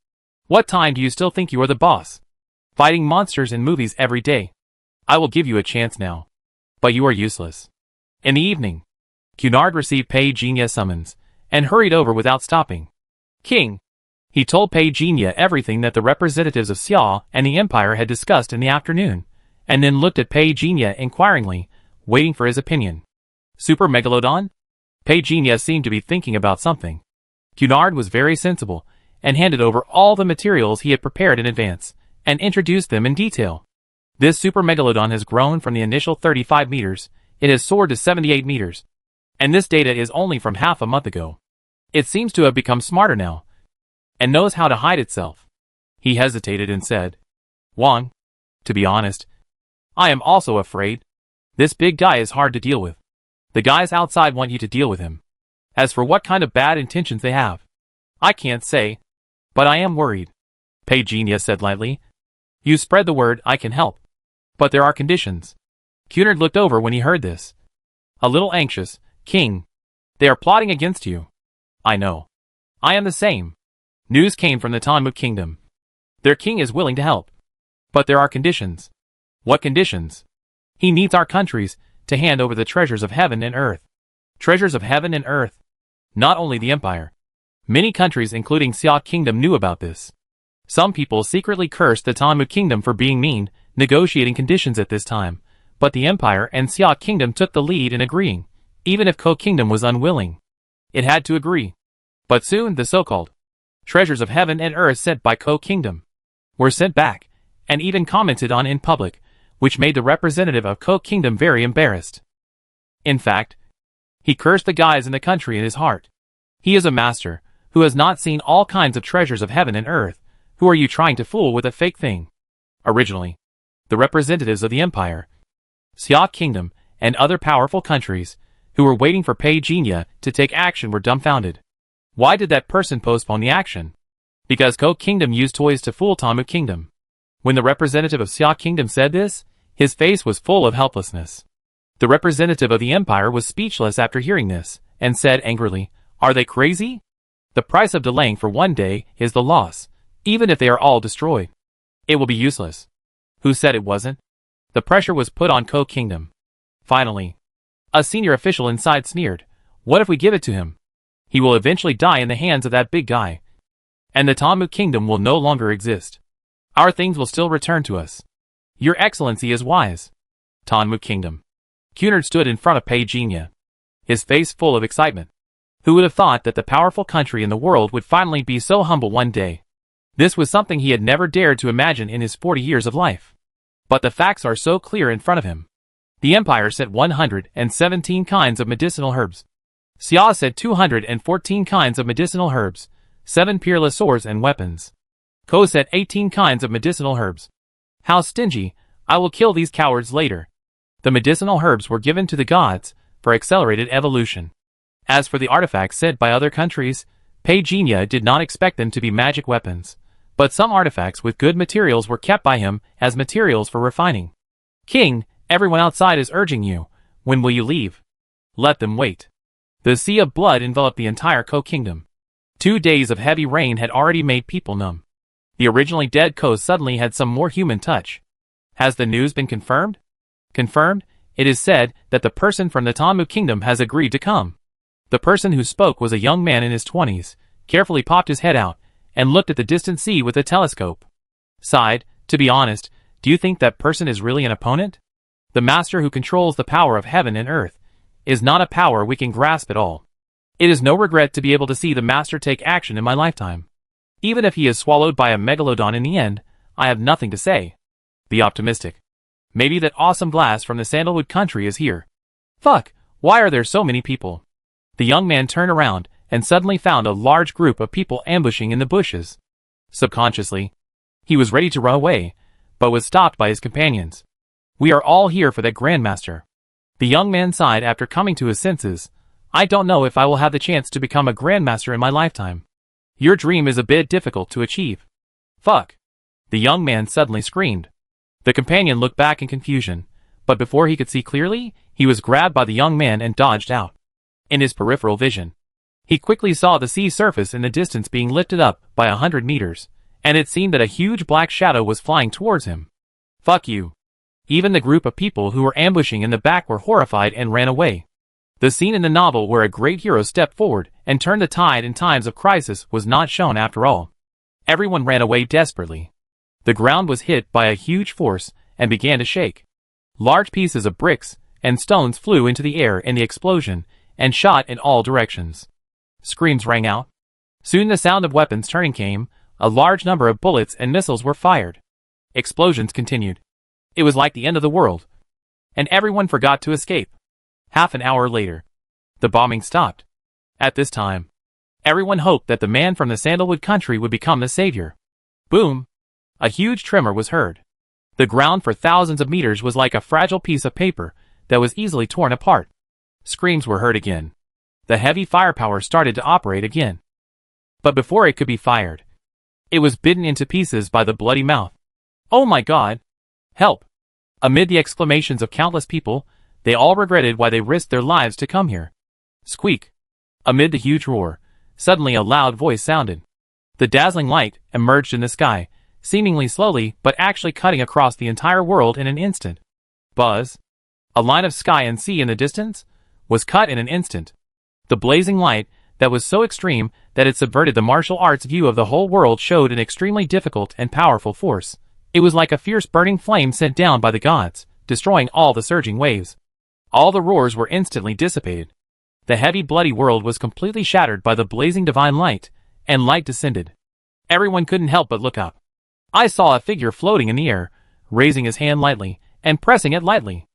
Speaker 1: What time do you still think you are the boss? Fighting monsters in movies every day. I will give you a chance now. But you are useless. In the evening, Cunard received Pei Jinya summons, and hurried over without stopping. King. He told Pei Jinya everything that the representatives of Xia and the empire had discussed in the afternoon, and then looked at Pei Jinya inquiringly, waiting for his opinion. Super Megalodon? Pei Jinya seemed to be thinking about something. Cunard was very sensible, and handed over all the materials he had prepared in advance, and introduced them in detail. This Super Megalodon has grown from the initial 35 meters, it has soared to 78 meters. And this data is only from half a month ago. It seems to have become smarter now, and knows how to hide itself. He hesitated and said, Wang, to be honest, I am also afraid. This big guy is hard to deal with. The guys outside want you to deal with him. As for what kind of bad intentions they have, I can't say, but I am worried. Pei Jinya said lightly. You spread the word, I can help. But there are conditions. Cunard looked over when he heard this. A little anxious. King. They are plotting against you. I know. I am the same. News came from the Tanmu Kingdom. Their king is willing to help. But there are conditions. What conditions? He needs our countries to hand over the treasures of heaven and earth. Treasures of heaven and earth. Not only the empire. Many countries including Xia Kingdom knew about this. Some people secretly cursed the Tanmu Kingdom for being mean, negotiating conditions at this time, but the empire and Xia Kingdom took the lead in agreeing, even if Ko Kingdom was unwilling. It had to agree. But soon the so-called treasures of heaven and earth sent by Ko Kingdom were sent back, and even commented on in public, which made the representative of Ko Kingdom very embarrassed. In fact, he cursed the guys in the country in his heart. He is a master, who has not seen all kinds of treasures of heaven and earth. Who are you trying to fool with a fake thing? Originally, the representatives of the empire, Xia Kingdom, and other powerful countries, who were waiting for Pei Jinya to take action were dumbfounded. Why did that person postpone the action? Because Ko Kingdom used toys to fool Tanmu Kingdom. When the representative of Xia Kingdom said this, his face was full of helplessness. The representative of the empire was speechless after hearing this, and said angrily, Are they crazy? The price of delaying for one day is the loss, even if they are all destroyed. It will be useless. Who said it wasn't? The pressure was put on Ko Kingdom. Finally, a senior official inside sneered, What if we give it to him? He will eventually die in the hands of that big guy. And the Tanmu Kingdom will no longer exist. Our things will still return to us. Your Excellency is wise. Tanmu Kingdom. Cunard stood in front of Pei Jinya, his face full of excitement. Who would have thought that the powerful country in the world would finally be so humble one day? This was something he had never dared to imagine in his 40 years of life. But the facts are so clear in front of him. The empire sent 117 kinds of medicinal herbs. Xia said 214 kinds of medicinal herbs, 7 peerless swords and weapons. Ko said 18 kinds of medicinal herbs. How stingy, I will kill these cowards later. The medicinal herbs were given to the gods for accelerated evolution. As for the artifacts sent by other countries, Pei Jinya did not expect them to be magic weapons, but some artifacts with good materials were kept by him as materials for refining. King, everyone outside is urging you. When will you leave? Let them wait. The sea of blood enveloped the entire Ko Kingdom. 2 days of heavy rain had already made people numb. The originally dead Ko suddenly had some more human touch. Has the news been confirmed? Confirmed, it is said that the person from the Tanmu Kingdom has agreed to come. The person who spoke was a young man in his 20s, carefully popped his head out, and looked at the distant sea with a telescope. Sighed, to be honest, do you think that person is really an opponent? The master who controls the power of heaven and earth is not a power we can grasp at all. It is no regret to be able to see the master take action in my lifetime. Even if he is swallowed by a megalodon in the end, I have nothing to say. Be optimistic. Maybe that awesome glass from the sandalwood country is here. Fuck, why are there so many people? The young man turned around and suddenly found a large group of people ambushing in the bushes. Subconsciously, he was ready to run away, but was stopped by his companions. "We are all here for that Grandmaster." The young man sighed after coming to his senses. "I don't know if I will have the chance to become a Grandmaster in my lifetime. Your dream is a bit difficult to achieve." "Fuck!" the young man suddenly screamed. The companion looked back in confusion, but before he could see clearly, he was grabbed by the young man and dodged out. In his peripheral vision, he quickly saw the sea surface in the distance being lifted up by 100 meters, and it seemed that a huge black shadow was flying towards him. "Fuck you." Even the group of people who were ambushing in the back were horrified and ran away. The scene in the novel where a great hero stepped forward and turned the tide in times of crisis was not shown after all. Everyone ran away desperately. The ground was hit by a huge force and began to shake. Large pieces of bricks and stones flew into the air in the explosion and shot in all directions. Screams rang out. Soon the sound of weapons turning came. A large number of bullets and missiles were fired. Explosions continued. It was like the end of the world. And everyone forgot to escape. Half an hour later, the bombing stopped. At this time, everyone hoped that the man from the sandalwood country would become the savior. Boom! A huge tremor was heard. The ground for thousands of meters was like a fragile piece of paper that was easily torn apart. Screams were heard again. The heavy firepower started to operate again. But before it could be fired, it was bitten into pieces by the bloody mouth. "Oh my God! Help!" Amid the exclamations of countless people, they all regretted why they risked their lives to come here. Squeak! Amid the huge roar, suddenly a loud voice sounded. The dazzling light emerged in the sky, seemingly slowly but actually cutting across the entire world in an instant. Buzz! A line of sky and sea in the distance was cut in an instant. The blazing light that was so extreme that it subverted the martial arts view of the whole world showed an extremely difficult and powerful force. It was like a fierce burning flame sent down by the gods, destroying all the surging waves. All the roars were instantly dissipated. The heavy bloody world was completely shattered by the blazing divine light, and light descended. Everyone couldn't help but look up. I saw a figure floating in the air, raising his hand lightly, and pressing it lightly.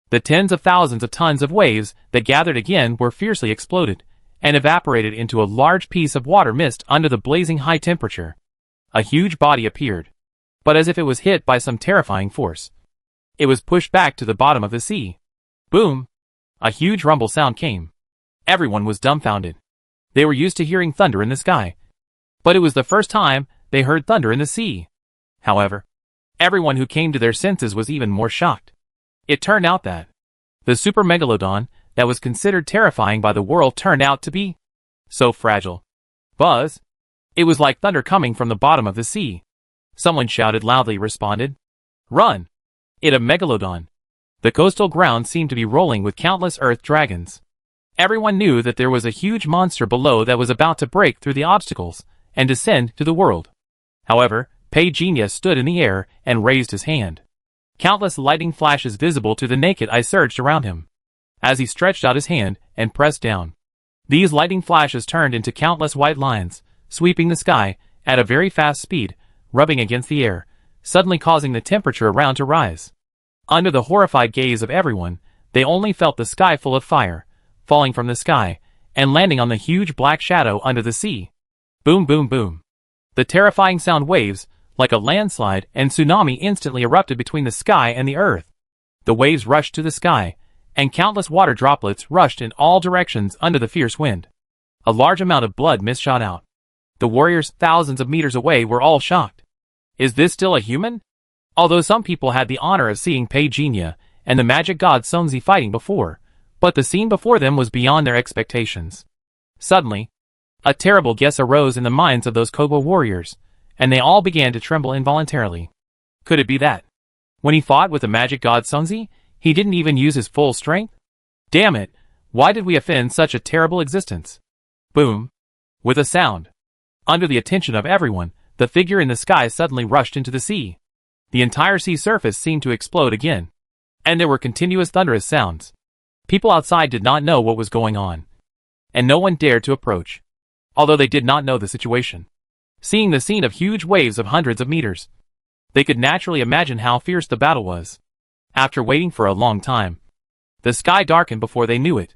Speaker 1: The tens of thousands of tons of waves that gathered again were fiercely exploded, and evaporated into a large piece of water mist under the blazing high temperature. A huge body appeared, but as if it was hit by some terrifying force. It was pushed back to the bottom of the sea. Boom! A huge rumble sound came. Everyone was dumbfounded. They were used to hearing thunder in the sky, but it was the first time they heard thunder in the sea. However, everyone who came to their senses was even more shocked. It turned out that the super megalodon that was considered terrifying by the world turned out to be so fragile. Buzz! It was like thunder coming from the bottom of the sea. Someone shouted loudly responded. Run! It a megalodon. The coastal ground seemed to be rolling with countless earth dragons. Everyone knew that there was a huge monster below that was about to break through the obstacles and descend to the world. However, Pagenia stood in the air and raised his hand. Countless lightning flashes visible to the naked eye surged around him, as he stretched out his hand and pressed down. These lightning flashes turned into countless white lines, sweeping the sky at a very fast speed, rubbing against the air, suddenly causing the temperature around to rise. Under the horrified gaze of everyone, they only felt the sky full of fire, falling from the sky, and landing on the huge black shadow under the sea. Boom boom boom. The terrifying sound waves, like a landslide and tsunami, instantly erupted between the sky and the earth. The waves rushed to the sky, and countless water droplets rushed in all directions under the fierce wind. A large amount of blood mist shot out. The warriors thousands of meters away were all shocked. Is this still a human? Although some people had the honor of seeing Pagenia and the magic god Sonzi fighting before, but the scene before them was beyond their expectations. Suddenly, a terrible guess arose in the minds of those Kobo warriors, and they all began to tremble involuntarily. Could it be that, when he fought with the magic god Sonzi, he didn't even use his full strength? Damn it, why did we offend such a terrible existence? Boom! With a sound. Under the attention of everyone, the figure in the sky suddenly rushed into the sea. The entire sea surface seemed to explode again, and there were continuous thunderous sounds. People outside did not know what was going on, and no one dared to approach, although they did not know the situation. Seeing the scene of huge waves of hundreds of meters, they could naturally imagine how fierce the battle was. After waiting for a long time, the sky darkened before they knew it.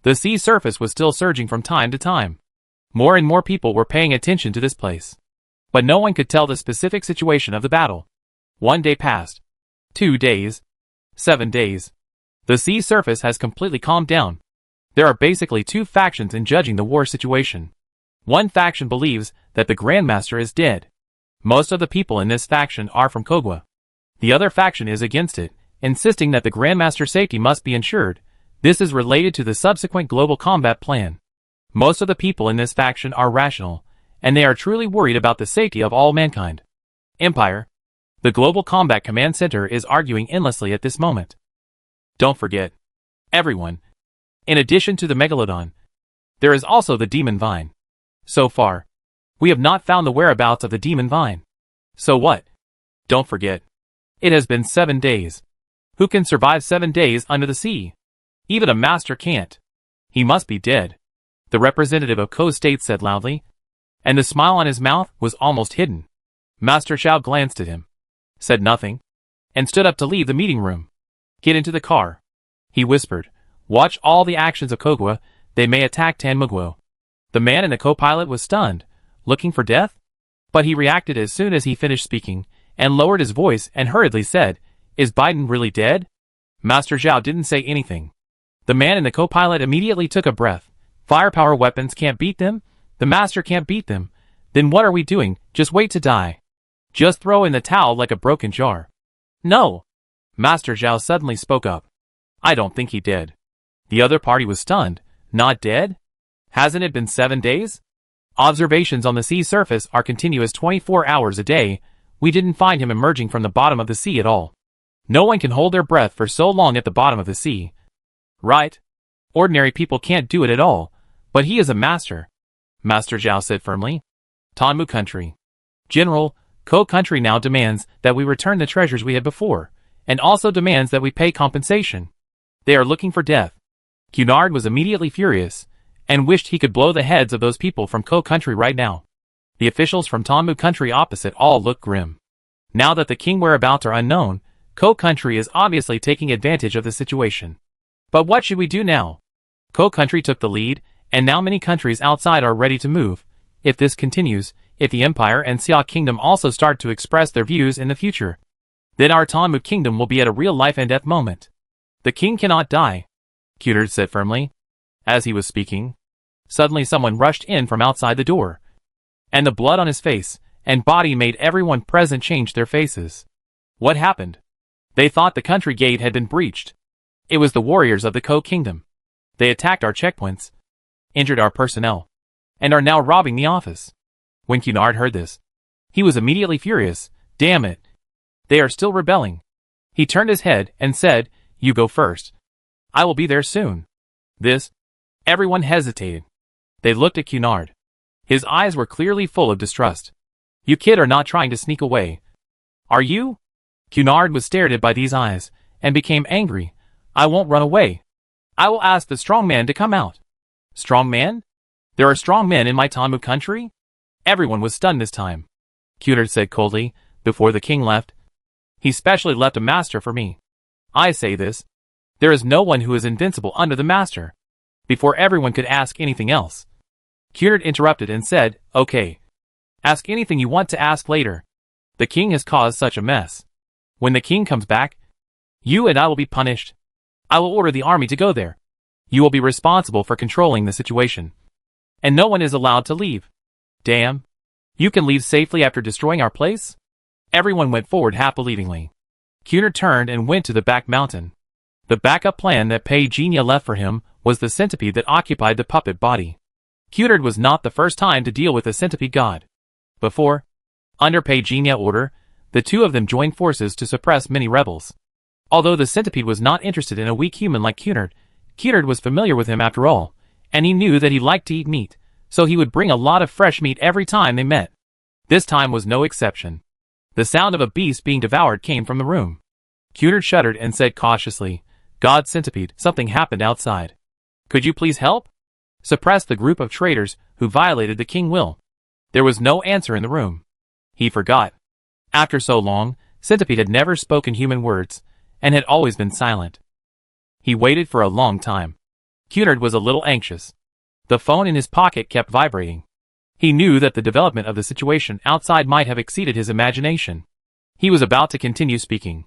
Speaker 1: The sea surface was still surging from time to time. More and more people were paying attention to this place. But no one could tell the specific situation of the battle. 1 day passed. 2 days. 7 days. The sea surface has completely calmed down. There are basically two factions in judging the war situation. One faction believes that the Grandmaster is dead. Most of the people in this faction are from Kogwa. The other faction is against it, insisting that the Grandmaster's safety must be ensured. This is related to the subsequent global combat plan. Most of the people in this faction are rational, and they are truly worried about the safety of all mankind. Empire. The Global Combat Command Center is arguing endlessly at this moment. Don't forget. Everyone. In addition to the Megalodon, there is also the Demon Vine. So far, we have not found the whereabouts of the Demon Vine. So what? Don't forget. It has been 7 days. Who can survive 7 days under the sea? Even a master can't. He must be dead. The representative of Ko State said loudly, and the smile on his mouth was almost hidden. Master Xiao glanced at him, said nothing, and stood up to leave the meeting room. Get into the car. He whispered, watch all the actions of Kogwa, they may attack Tanmugwo. The man in the co-pilot was stunned, looking for death? But he reacted as soon as he finished speaking, and lowered his voice and hurriedly said, is Biden really dead? Master Zhao didn't say anything. The man in the co-pilot immediately took a breath. Firepower weapons can't beat them? The master can't beat them? Then what are we doing? Just wait to die. Just throw in the towel like a broken jar. No. Master Zhao suddenly spoke up. I don't think he did. The other party was stunned. Not dead? Hasn't it been 7 days? Observations on the sea surface are continuous 24 hours a day. We didn't find him emerging from the bottom of the sea at all. No one can hold their breath for so long at the bottom of the sea. Right? Ordinary people can't do it at all, but he is a master. Master Zhao said firmly. Tanmu country. General, Ko country now demands that we return the treasures we had before, and also demands that we pay compensation. They are looking for death. Cunard was immediately furious, and wished he could blow the heads of those people from Ko country right now. The officials from Tanmu country opposite all looked grim. Now that the king whereabouts are unknown, Ko country is obviously taking advantage of the situation. But what should we do now? Ko country took the lead, and now many countries outside are ready to move. If this continues, if the Empire and Xia Kingdom also start to express their views in the future, then our Tanmu Kingdom will be at a real life and death moment. The king cannot die, Cunard said firmly. As he was speaking, suddenly someone rushed in from outside the door, and the blood on his face and body made everyone present change their faces. What happened? They thought the country gate had been breached. It was the warriors of the Ko Kingdom. They attacked our checkpoints, injured our personnel, and are now robbing the office. When Cunard heard this, he was immediately furious. Damn it. They are still rebelling. He turned his head and said, you go first. I will be there soon. Everyone hesitated. They looked at Cunard. His eyes were clearly full of distrust. You kid are not trying to sneak away. Are you? Cunard was stared at by these eyes, and became angry. I won't run away. I will ask the strong man to come out. Strong man? There are strong men in my Tanmu country? Everyone was stunned this time. Cunard said coldly, before the king left. He specially left a master for me. I say this. There is no one who is invincible under the master. Before everyone could ask anything else, Cunard interrupted and said, okay. Ask anything you want to ask later. The king has caused such a mess. When the king comes back, you and I will be punished. I will order the army to go there. You will be responsible for controlling the situation. And no one is allowed to leave. Damn. You can leave safely after destroying our place? Everyone went forward half-believingly. Cunard turned and went to the back mountain. The backup plan that Pei Jinya left for him was the centipede that occupied the puppet body. Cunard was not the first time to deal with a centipede god. Before, under Pei Jinya order, the two of them joined forces to suppress many rebels. Although the centipede was not interested in a weak human like Cunard, Cunard was familiar with him after all, and he knew that he liked to eat meat, so he would bring a lot of fresh meat every time they met. This time was no exception. The sound of a beast being devoured came from the room. Cunard shuddered and said cautiously, God centipede, something happened outside. Could you please help? Suppress the group of traitors who violated the king will. There was no answer in the room. He forgot. After so long, Centipede had never spoken human words, and had always been silent. He waited for a long time. Cunard was a little anxious. The phone in his pocket kept vibrating. He knew that the development of the situation outside might have exceeded his imagination. He was about to continue speaking.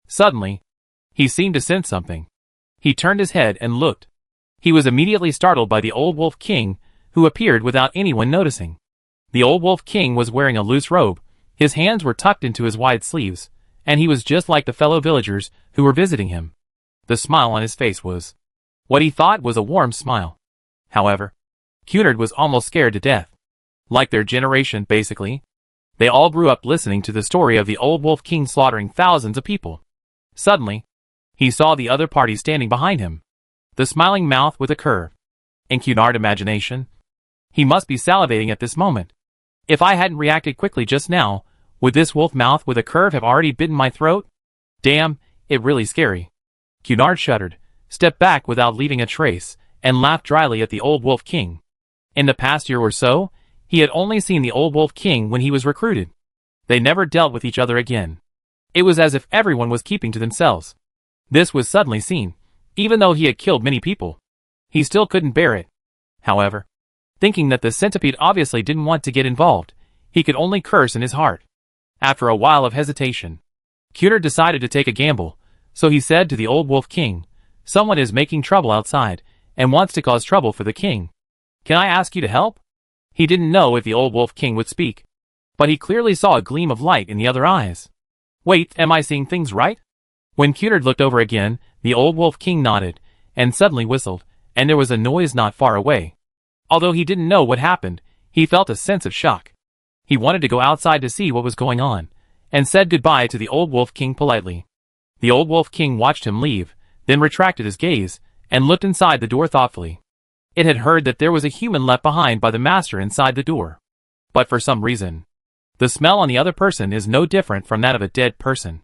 Speaker 1: Suddenly, he seemed to sense something. He turned his head and looked. He was immediately startled by the old Wolf King, who appeared without anyone noticing. The old Wolf King was wearing a loose robe, his hands were tucked into his wide sleeves, and he was just like the fellow villagers who were visiting him. The smile on his face was what he thought was a warm smile. However, Cunard was almost scared to death. Like their generation, basically. They all grew up listening to the story of the old Wolf King slaughtering thousands of people. Suddenly, he saw the other party standing behind him. The smiling mouth with a curve. In Cunard's imagination, he must be salivating at this moment. If I hadn't reacted quickly just now, would this wolf mouth with a curve have already bitten my throat? Damn, it really scary. Cunard shuddered, stepped back without leaving a trace, and laughed dryly at the old Wolf King. In the past year or so, he had only seen the old Wolf King when he was recruited. They never dealt with each other again. It was as if everyone was keeping to themselves. This was suddenly seen. Even though he had killed many people, he still couldn't bear it. However, thinking that the centipede obviously didn't want to get involved, he could only curse in his heart. After a while of hesitation, Cunard decided to take a gamble, so he said to the old Wolf King, "Someone is making trouble outside, and wants to cause trouble for the king. Can I ask you to help?" He didn't know if the old Wolf King would speak, but he clearly saw a gleam of light in the other eyes. Wait, am I seeing things right? When Cunard looked over again, the old Wolf King nodded, and suddenly whistled, and there was a noise not far away. Although he didn't know what happened, he felt a sense of shock. He wanted to go outside to see what was going on, and said goodbye to the old Wolf King politely. The old Wolf King watched him leave, then retracted his gaze, and looked inside the door thoughtfully. It had heard that there was a human left behind by the master inside the door. But for some reason, the smell on the other person is no different from that of a dead person.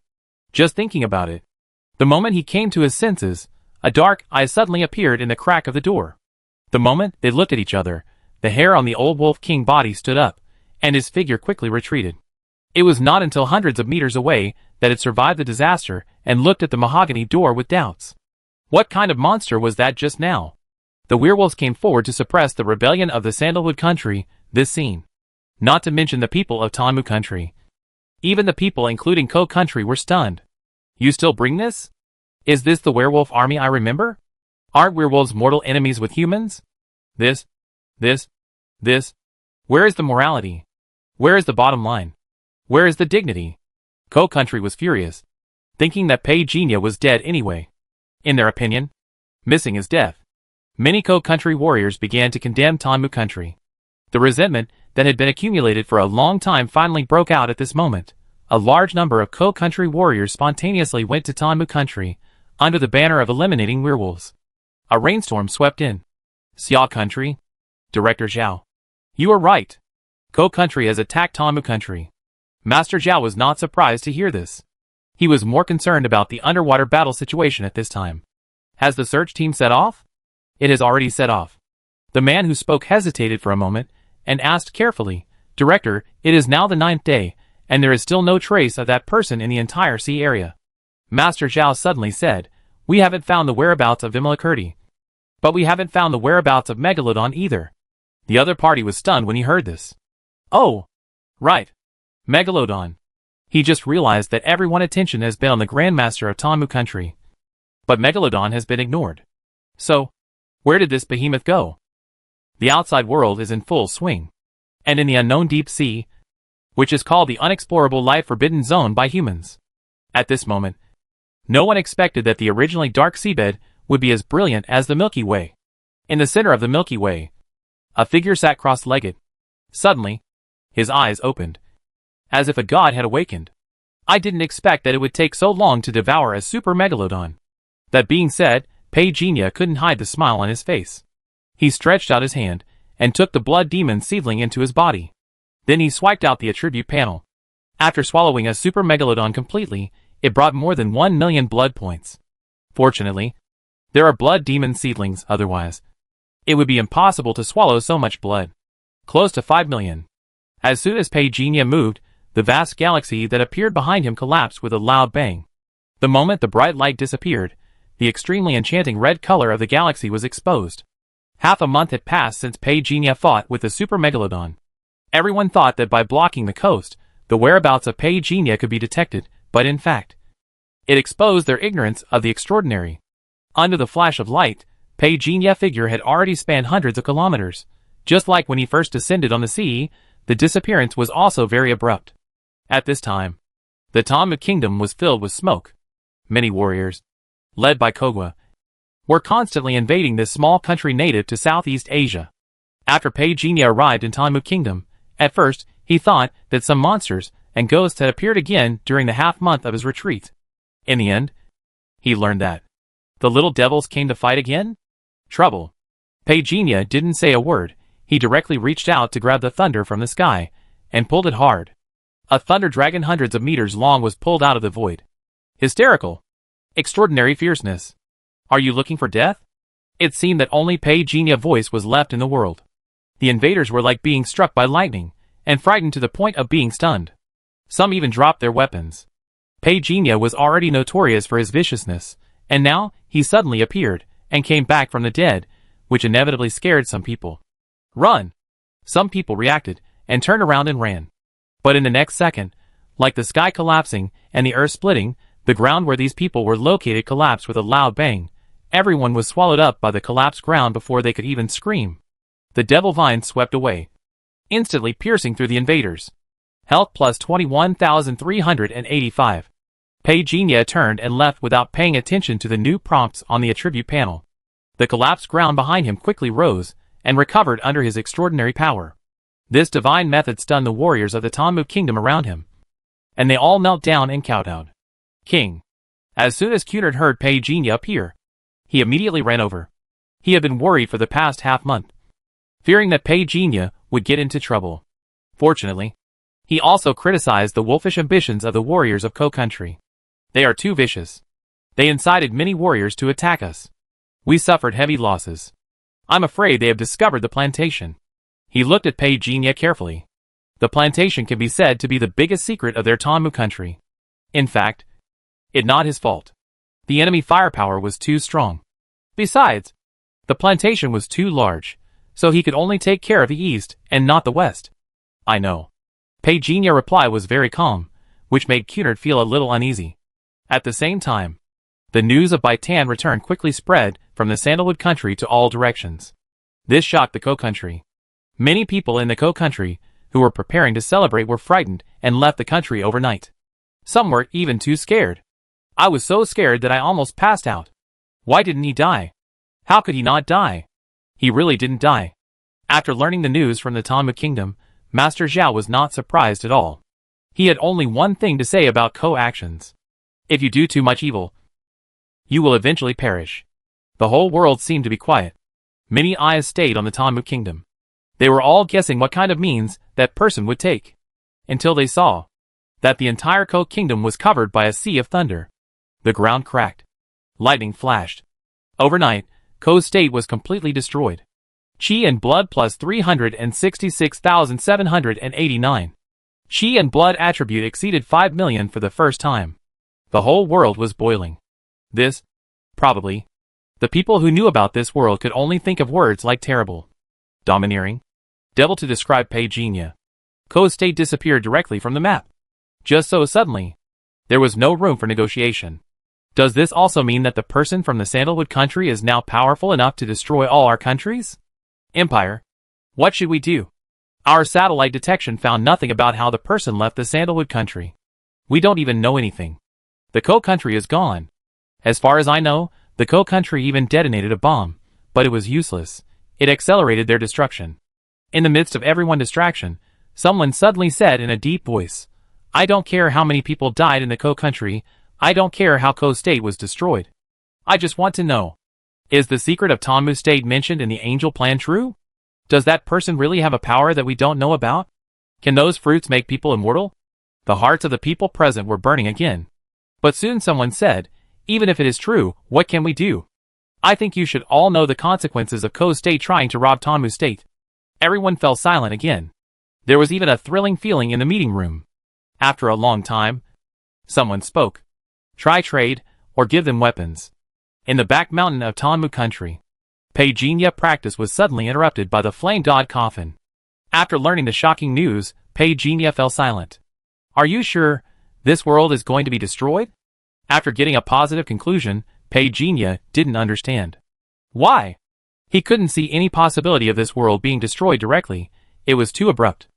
Speaker 1: Just thinking about it, the moment he came to his senses, a dark eye suddenly appeared in the crack of the door. The moment they looked at each other, the hair on the old Wolf King body stood up, and his figure quickly retreated. It was not until hundreds of meters away that it survived the disaster and looked at the mahogany door with doubts. What kind of monster was that just now? The werewolves came forward to suppress the rebellion of the Sandalwood country, this scene. Not to mention the people of Tamu country. Even the people including Ko country were stunned. You still bring this? Is this the werewolf army I remember? Aren't werewolves mortal enemies with humans? This. Where is the morality? Where is the bottom line? Where is the dignity? Ko country was furious, thinking that Pei Jinya was dead anyway. In their opinion, missing is death. Many Ko country warriors began to condemn Tamu country. The resentment that had been accumulated for a long time finally broke out at this moment. A large number of Ko country warriors spontaneously went to Tamu country, under the banner of eliminating werewolves. A rainstorm swept in. Xia country? Director Zhao. You are right. Ko country has attacked Tamu country. Master Zhao was not surprised to hear this. He was more concerned about the underwater battle situation at this time. Has the search team set off? It has already set off. The man who spoke hesitated for a moment, and asked carefully, Director, it is now the 9th day, and there is still no trace of that person in the entire sea area. Master Zhao suddenly said, We haven't found the whereabouts of Vimalakirti. But we haven't found the whereabouts of Megalodon either. The other party was stunned when he heard this. Oh! Right. Megalodon. He just realized that everyone's attention has been on the Grandmaster of Tamu country. But Megalodon has been ignored. So, where did this behemoth go? The outside world is in full swing. And in the unknown deep sea, which is called the unexplorable life forbidden zone by humans. At this moment, no one expected that the originally dark seabed would be as brilliant as the Milky Way. In the center of the Milky Way, a figure sat cross-legged. Suddenly, his eyes opened, as if a god had awakened. I didn't expect that it would take so long to devour a super megalodon. That being said, Pei Jinya couldn't hide the smile on his face. He stretched out his hand, and took the blood demon seedling into his body. Then he swiped out the attribute panel. After swallowing a super megalodon completely, it brought more than 1 million blood points. Fortunately, there are blood demon seedlings otherwise. It would be impossible to swallow so much blood. Close to 5 million. As soon as Pei Jinya moved, the vast galaxy that appeared behind him collapsed with a loud bang. The moment the bright light disappeared, the extremely enchanting red color of the galaxy was exposed. Half a month had passed since Pagenia fought with the Super Megalodon. Everyone thought that by blocking the coast, the whereabouts of Pagenia could be detected, but in fact, it exposed their ignorance of the extraordinary. Under the flash of light, Pagenia figure had already spanned hundreds of kilometers. Just like when he first descended on the sea, the disappearance was also very abrupt. At this time, the Tamu kingdom was filled with smoke. Many warriors, led by Kogwa, were constantly invading this small country native to Southeast Asia. After Pagenia arrived in Tamu kingdom, at first, he thought that some monsters and ghosts had appeared again during the half-month of his retreat. In the end, he learned that the little devils came to fight again? Trouble. Pagenia didn't say a word. He directly reached out to grab the thunder from the sky, and pulled it hard. A thunder dragon hundreds of meters long was pulled out of the void. Hysterical. Extraordinary fierceness. Are you looking for death? It seemed that only Pagenia's voice was left in the world. The invaders were like being struck by lightning, and frightened to the point of being stunned. Some even dropped their weapons. Pagenia was already notorious for his viciousness, and now he suddenly appeared, and came back from the dead, which inevitably scared some people. Run! Some people reacted, and turned around and ran. But in the next second, like the sky collapsing and the earth splitting, the ground where these people were located collapsed with a loud bang. Everyone was swallowed up by the collapsed ground before they could even scream. The devil vine swept away, instantly piercing through the invaders. Health plus 21,385. Pagenia turned and left without paying attention to the new prompts on the attribute panel. The collapsed ground behind him quickly rose, and recovered under his extraordinary power. This divine method stunned the warriors of the Tamu kingdom around him, and they all knelt down and kowtowed. King. As soon as Cunard heard Pagenia appear, he immediately ran over. He had been worried for the past half-month, fearing that Pagenia would get into trouble. Fortunately, he also criticized the wolfish ambitions of the warriors of Ko country. They are too vicious. They incited many warriors to attack us. We suffered heavy losses. I'm afraid they have discovered the plantation. He looked at Pagenia carefully. The plantation can be said to be the biggest secret of their Tamu country. In fact, it's not his fault. The enemy firepower was too strong. Besides, the plantation was too large, so he could only take care of the east and not the west. I know. Pagenia's reply was very calm, which made Cunard feel a little uneasy. At the same time, the news of Baitan return quickly spread from the Sandalwood country to all directions. This shocked the Ko country. Many people in the Ko country who were preparing to celebrate were frightened and left the country overnight. Some were even too scared. I was so scared that I almost passed out. Why didn't he die? How could he not die? He really didn't die. After learning the news from the Tamu kingdom, Master Zhao was not surprised at all. He had only one thing to say about Ko actions. If you do too much evil, you will eventually perish. The whole world seemed to be quiet. Many eyes stayed on the Tamu kingdom. They were all guessing what kind of means that person would take, until they saw that the entire Ko kingdom was covered by a sea of thunder. The ground cracked. Lightning flashed. Overnight, Ko's state was completely destroyed. Qi and blood plus 366,789. Qi and blood attribute exceeded 5 million for the first time. The whole world was boiling. This, probably, the people who knew about this world could only think of words like terrible, domineering, devil to describe Pagenia. Ko's state disappeared directly from the map. Just so suddenly. There was no room for negotiation. Does this also mean that the person from the Sandalwood country is now powerful enough to destroy all our countries? Empire. What should we do? Our satellite detection found nothing about how the person left the Sandalwood country. We don't even know anything. The Ko country is gone. As far as I know, the Ko country even detonated a bomb, but it was useless. It accelerated their destruction. In the midst of everyone's distraction, someone suddenly said in a deep voice, I don't care how many people died in the Ko country, I don't care how Ko state was destroyed. I just want to know. Is the secret of Tamu state mentioned in the angel plan true? Does that person really have a power that we don't know about? Can those fruits make people immortal? The hearts of the people present were burning again. But soon someone said, even if it is true, what can we do? I think you should all know the consequences of Ko state trying to rob Tamu state. Everyone fell silent again. There was even a thrilling feeling in the meeting room. After a long time, someone spoke. Try trade, or give them weapons. In the back mountain of Tamu country, Pei Jinya practice was suddenly interrupted by the flame-dot coffin. After learning the shocking news, Pei Jinya fell silent. Are you sure this world is going to be destroyed? After getting a positive conclusion, Pei Jinya didn't understand. Why? He couldn't see any possibility of this world being destroyed directly. It was too abrupt.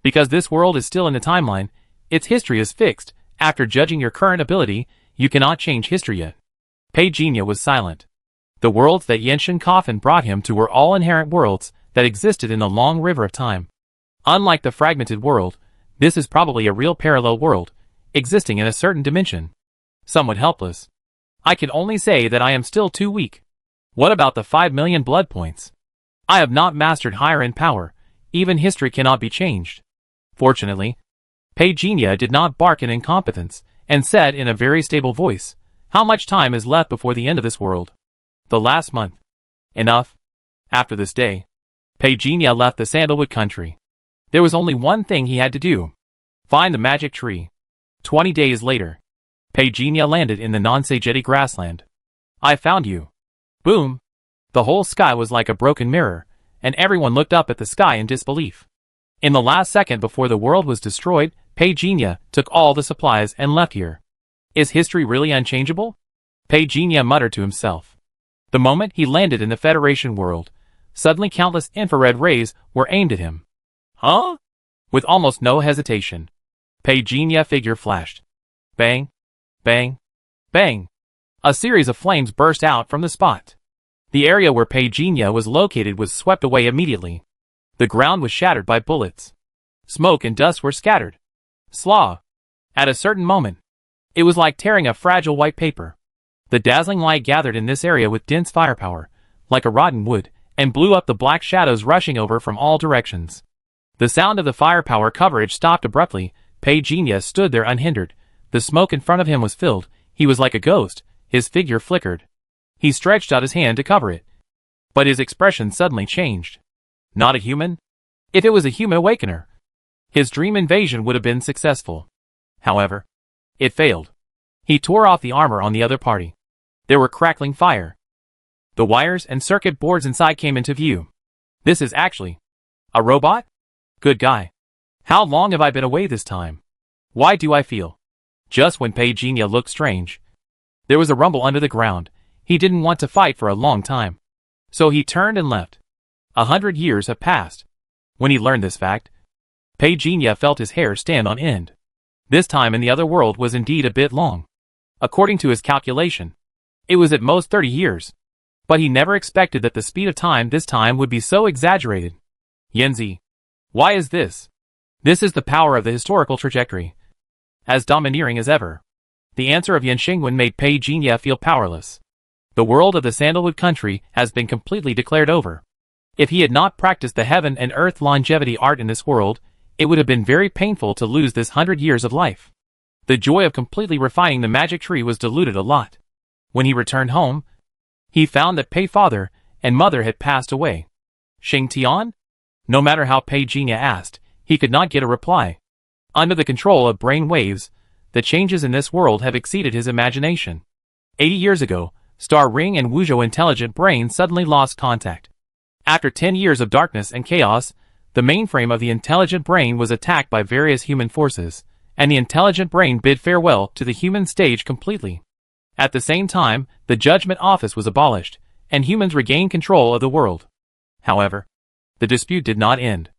Speaker 1: Because this world is still in the timeline, its history is fixed. After judging your current ability, you cannot change history yet. Pei Jinya was silent. The worlds that Yenshin Coffin brought him to were all inherent worlds that existed in the long river of time. Unlike the fragmented world, this is probably a real parallel world, existing in a certain dimension. Somewhat helpless. I can only say that I am still too weak. What about the 5 million blood points? I have not mastered higher in power. Even history cannot be changed. Fortunately, Pei Jinya did not bark in incompetence, and said in a very stable voice, how much time is left before the end of this world? The last month. Enough. After this day, Pei Jinya left the Sandalwood country. There was only one thing he had to do. Find the magic tree. 20 days later, Pei Jinya landed in the non-Sageti grassland. I found you. Boom. The whole sky was like a broken mirror, and everyone looked up at the sky in disbelief. In the last second before the world was destroyed, Pei Jinya took all the supplies and left here. Is history really unchangeable? Pei Jinya muttered to himself. The moment he landed in the Federation world, suddenly countless infrared rays were aimed at him. Huh? With almost no hesitation, Pei Jinya figure flashed. Bang, bang, bang. A series of flames burst out from the spot. The area where Pei Jinya was located was swept away immediately. The ground was shattered by bullets. Smoke and dust were scattered. Slaw. At a certain moment, it was like tearing a fragile white paper. The dazzling light gathered in this area with dense firepower, like a rotten wood, and blew up the black shadows rushing over from all directions. The sound of the firepower coverage stopped abruptly. Pei Jinya stood there unhindered. The smoke in front of him was filled. He was like a ghost. His figure flickered. He stretched out his hand to cover it. But his expression suddenly changed. Not a human? If it was a human awakener, his dream invasion would have been successful. However, it failed. He tore off the armor on the other party. There were crackling fire. The wires and circuit boards inside came into view. This is actually a robot? Good guy. How long have I been away this time? Why do I feel? Just when Pei Jinya looked strange, there was a rumble under the ground. He didn't want to fight for a long time. So he turned and left. 100 years have passed. When he learned this fact, Pei Jinya felt his hair stand on end. This time in the other world was indeed a bit long. According to his calculation, it was at most 30 years. But he never expected that the speed of time this time would be so exaggerated. Yenzi. Why is this? This is the power of the historical trajectory. As domineering as ever. The answer of Yenshingwen made Pei Jinya feel powerless. The world of the Sandalwood country has been completely declared over. If he had not practiced the heaven and earth longevity art in this world, it would have been very painful to lose this 100 years of life. The joy of completely refining the magic tree was diluted a lot. When he returned home, he found that Pei father and mother had passed away. Xing Tian? No matter how Pei Jinya asked, he could not get a reply. Under the control of brain waves, the changes in this world have exceeded his imagination. 80 years ago, Star Ring and Wuzhou intelligent brain suddenly lost contact. After 10 years of darkness and chaos, the mainframe of the intelligent brain was attacked by various human forces, and the intelligent brain bid farewell to the human stage completely. At the same time, the judgment office was abolished, and humans regained control of the world. However, the dispute did not end.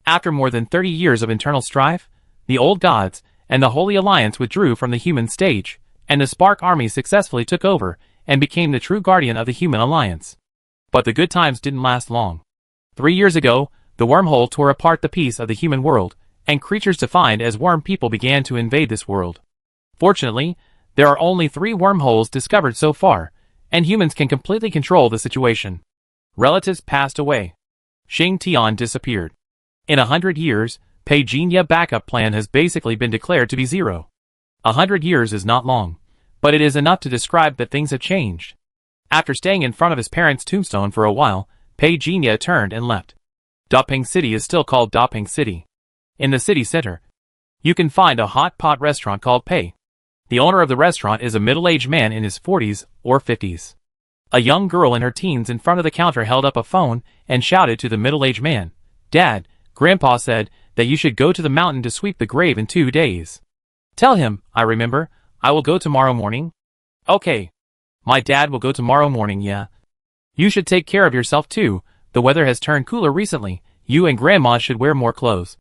Speaker 1: After more than 30 years of internal strife, the old gods and the Holy Alliance withdrew from the human stage, and the Spark Army successfully took over and became the true guardian of the human alliance. But the good times didn't last long. 3 years ago, the wormhole tore apart the piece of the human world, and creatures defined as worm people began to invade this world. Fortunately, there are only 3 wormholes discovered so far, and humans can completely control the situation. Relatives passed away. Xing Tian disappeared. In 100 years, Pei Jinya backup plan has basically been declared to be 0. 100 years is not long, but it is enough to describe that things have changed. After staying in front of his parents' tombstone for a while, Pei Jinya turned and left. Daping City is still called Daping City. In the city center, you can find a hot pot restaurant called Pei. The owner of the restaurant is a middle-aged man in his 40s or 50s. A young girl in her teens in front of the counter held up a phone and shouted to the middle-aged man, "Dad, Grandpa said that you should go to the mountain to sweep the grave in 2 days. Tell him, I remember, I will go tomorrow morning." "Okay. My dad will go tomorrow morning, yeah. You should take care of yourself too. The weather has turned cooler recently. You and Grandma should wear more clothes.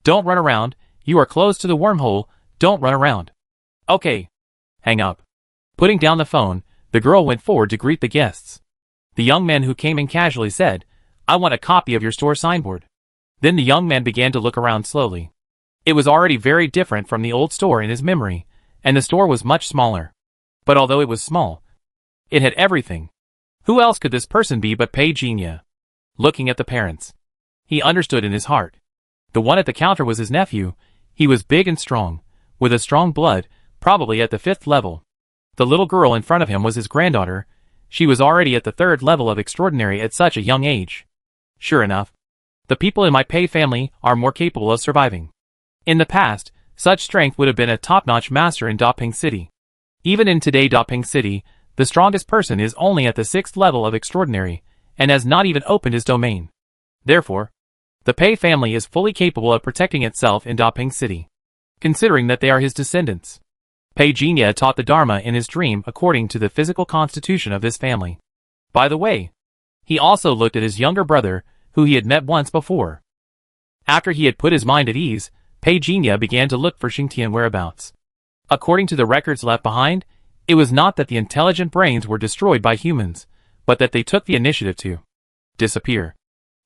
Speaker 1: Don't run around. You are close to the wormhole. Don't run around." "Okay." Hang up. Putting down the phone, the girl went forward to greet the guests. The young man who came in casually said, "I want a copy of your store signboard." Then the young man began to look around slowly. It was already very different from the old store in his memory, and the store was much smaller. But although it was small, it had everything. Who else could this person be but Pei Jinya? Looking at the parents, he understood in his heart. The one at the counter was his nephew. He was big and strong, with a strong blood, probably at the 5th level. The little girl in front of him was his granddaughter. She was already at the 3rd level of extraordinary at such a young age. Sure enough, the people in my Pei family are more capable of surviving. In the past, such strength would have been a top-notch master in Daping City. Even in today Daping City, the strongest person is only at the 6th level of extraordinary, and has not even opened his domain. Therefore, the Pei family is fully capable of protecting itself in Daping City, considering that they are his descendants. Pei Jinya taught the Dharma in his dream according to the physical constitution of this family. By the way, he also looked at his younger brother, who he had met once before. After he had put his mind at ease, Pei Jinya began to look for Xingtian whereabouts. According to the records left behind, it was not that the intelligent brains were destroyed by humans, but that they took the initiative to disappear.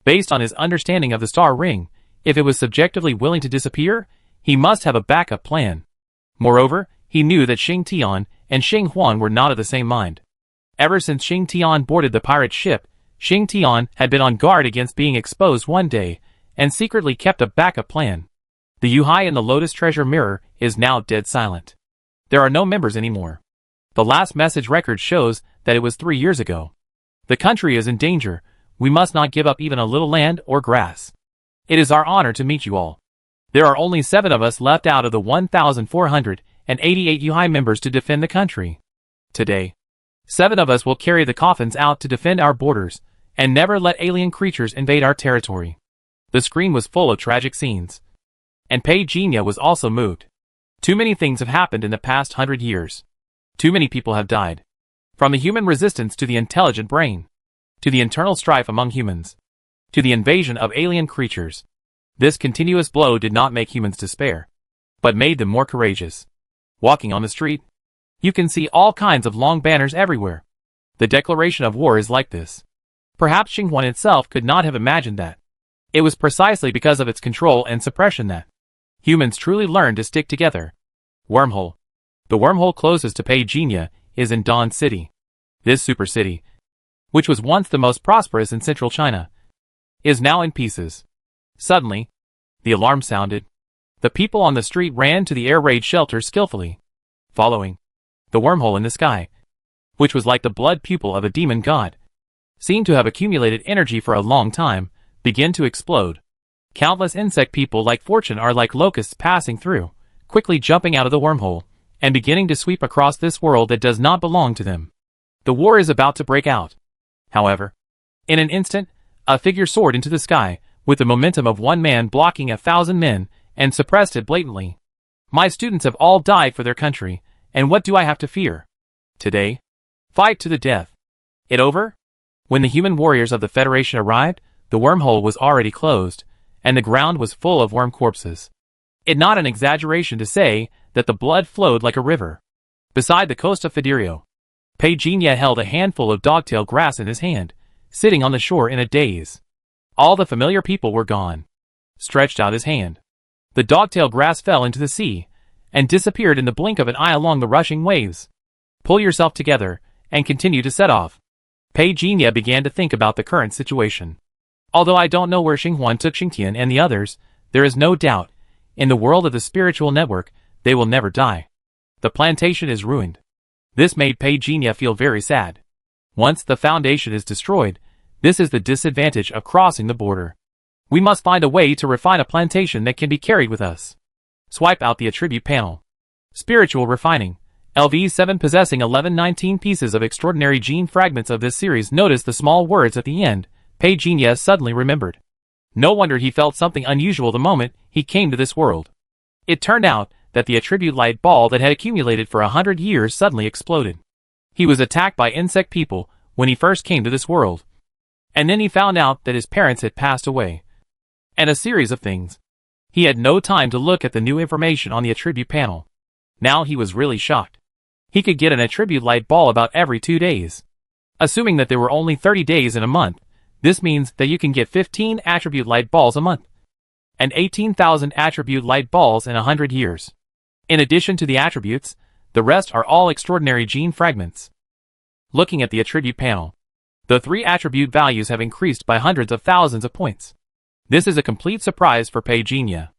Speaker 1: Based on his understanding of the star ring, if it was subjectively willing to disappear, he must have a backup plan. Moreover, he knew that Xing Tian and Xing Huan were not of the same mind. Ever since Xing Tian boarded the pirate ship, Xing Tian had been on guard against being exposed one day, and secretly kept a backup plan. The Yuhai in the Lotus Treasure Mirror is now dead silent. There are no members anymore. The last message record shows that it was 3 years ago. The country is in danger. We must not give up even a little land or grass. It is our honor to meet you all. There are only 7 of us left out of the 1,488 Yuhai members to defend the country. Today, 7 of us will carry the coffins out to defend our borders, and never let alien creatures invade our territory. The screen was full of tragic scenes. And Pei Jinya was also moved. Too many things have happened in the past 100 years. Too many people have died. From the human resistance to the intelligent brain, to the internal strife among humans, to the invasion of alien creatures. This continuous blow did not make humans despair, but made them more courageous. Walking on the street, you can see all kinds of long banners everywhere. The declaration of war is like this. Perhaps Xinghuan itself could not have imagined that. It was precisely because of its control and suppression that humans truly learned to stick together. Wormhole. The wormhole closest to Pei Jinya is in Dawn City. This super city, which was once the most prosperous in central China, is now in pieces. Suddenly, the alarm sounded. The people on the street ran to the air raid shelter skillfully, following the wormhole in the sky, which was like the blood pupil of a demon god, seemed to have accumulated energy for a long time, begin to explode. Countless insect people like Fortune are like locusts passing through, quickly jumping out of the wormhole, and beginning to sweep across this world that does not belong to them. The war is about to break out. However, in an instant, a figure soared into the sky, with the momentum of one man blocking 1,000 men, and suppressed it blatantly. My students have all died for their country, and what do I have to fear? Today, fight to the death. It over? When the human warriors of the Federation arrived, the wormhole was already closed, and the ground was full of worm corpses. It not an exaggeration to say that the blood flowed like a river. Beside the coast of Fiderio, Pei Jinya held a handful of dogtail grass in his hand, sitting on the shore in a daze. All the familiar people were gone. Stretched out his hand, the dogtail grass fell into the sea, and disappeared in the blink of an eye along the rushing waves. Pull yourself together, and continue to set off. Pei Jinya began to think about the current situation. Although I don't know where Xinghuan took Xingtian and the others, there is no doubt, in the world of the spiritual network, they will never die. The plantation is ruined. This made Pei Jinya feel very sad. Once the foundation is destroyed, this is the disadvantage of crossing the border. We must find a way to refine a plantation that can be carried with us. Swipe out the attribute panel. Spiritual refining. LV7 possessing 1119 pieces of extraordinary gene fragments of this series. Noticed the small words at the end. Page Genius suddenly remembered. No wonder he felt something unusual the moment he came to this world. It turned out that the attribute light ball that had accumulated for 100 years suddenly exploded. He was attacked by insect people when he first came to this world. And then he found out that his parents had passed away. And a series of things. He had no time to look at the new information on the attribute panel. Now he was really shocked. He could get an attribute light ball about every 2 days. Assuming that there were only 30 days in a month, this means that you can get 15 attribute light balls a month. And 18,000 attribute light balls in 100 years. In addition to the attributes, the rest are all extraordinary gene fragments. Looking at the attribute panel, the 3 attribute values have increased by hundreds of thousands of points. This is a complete surprise for Pagenia.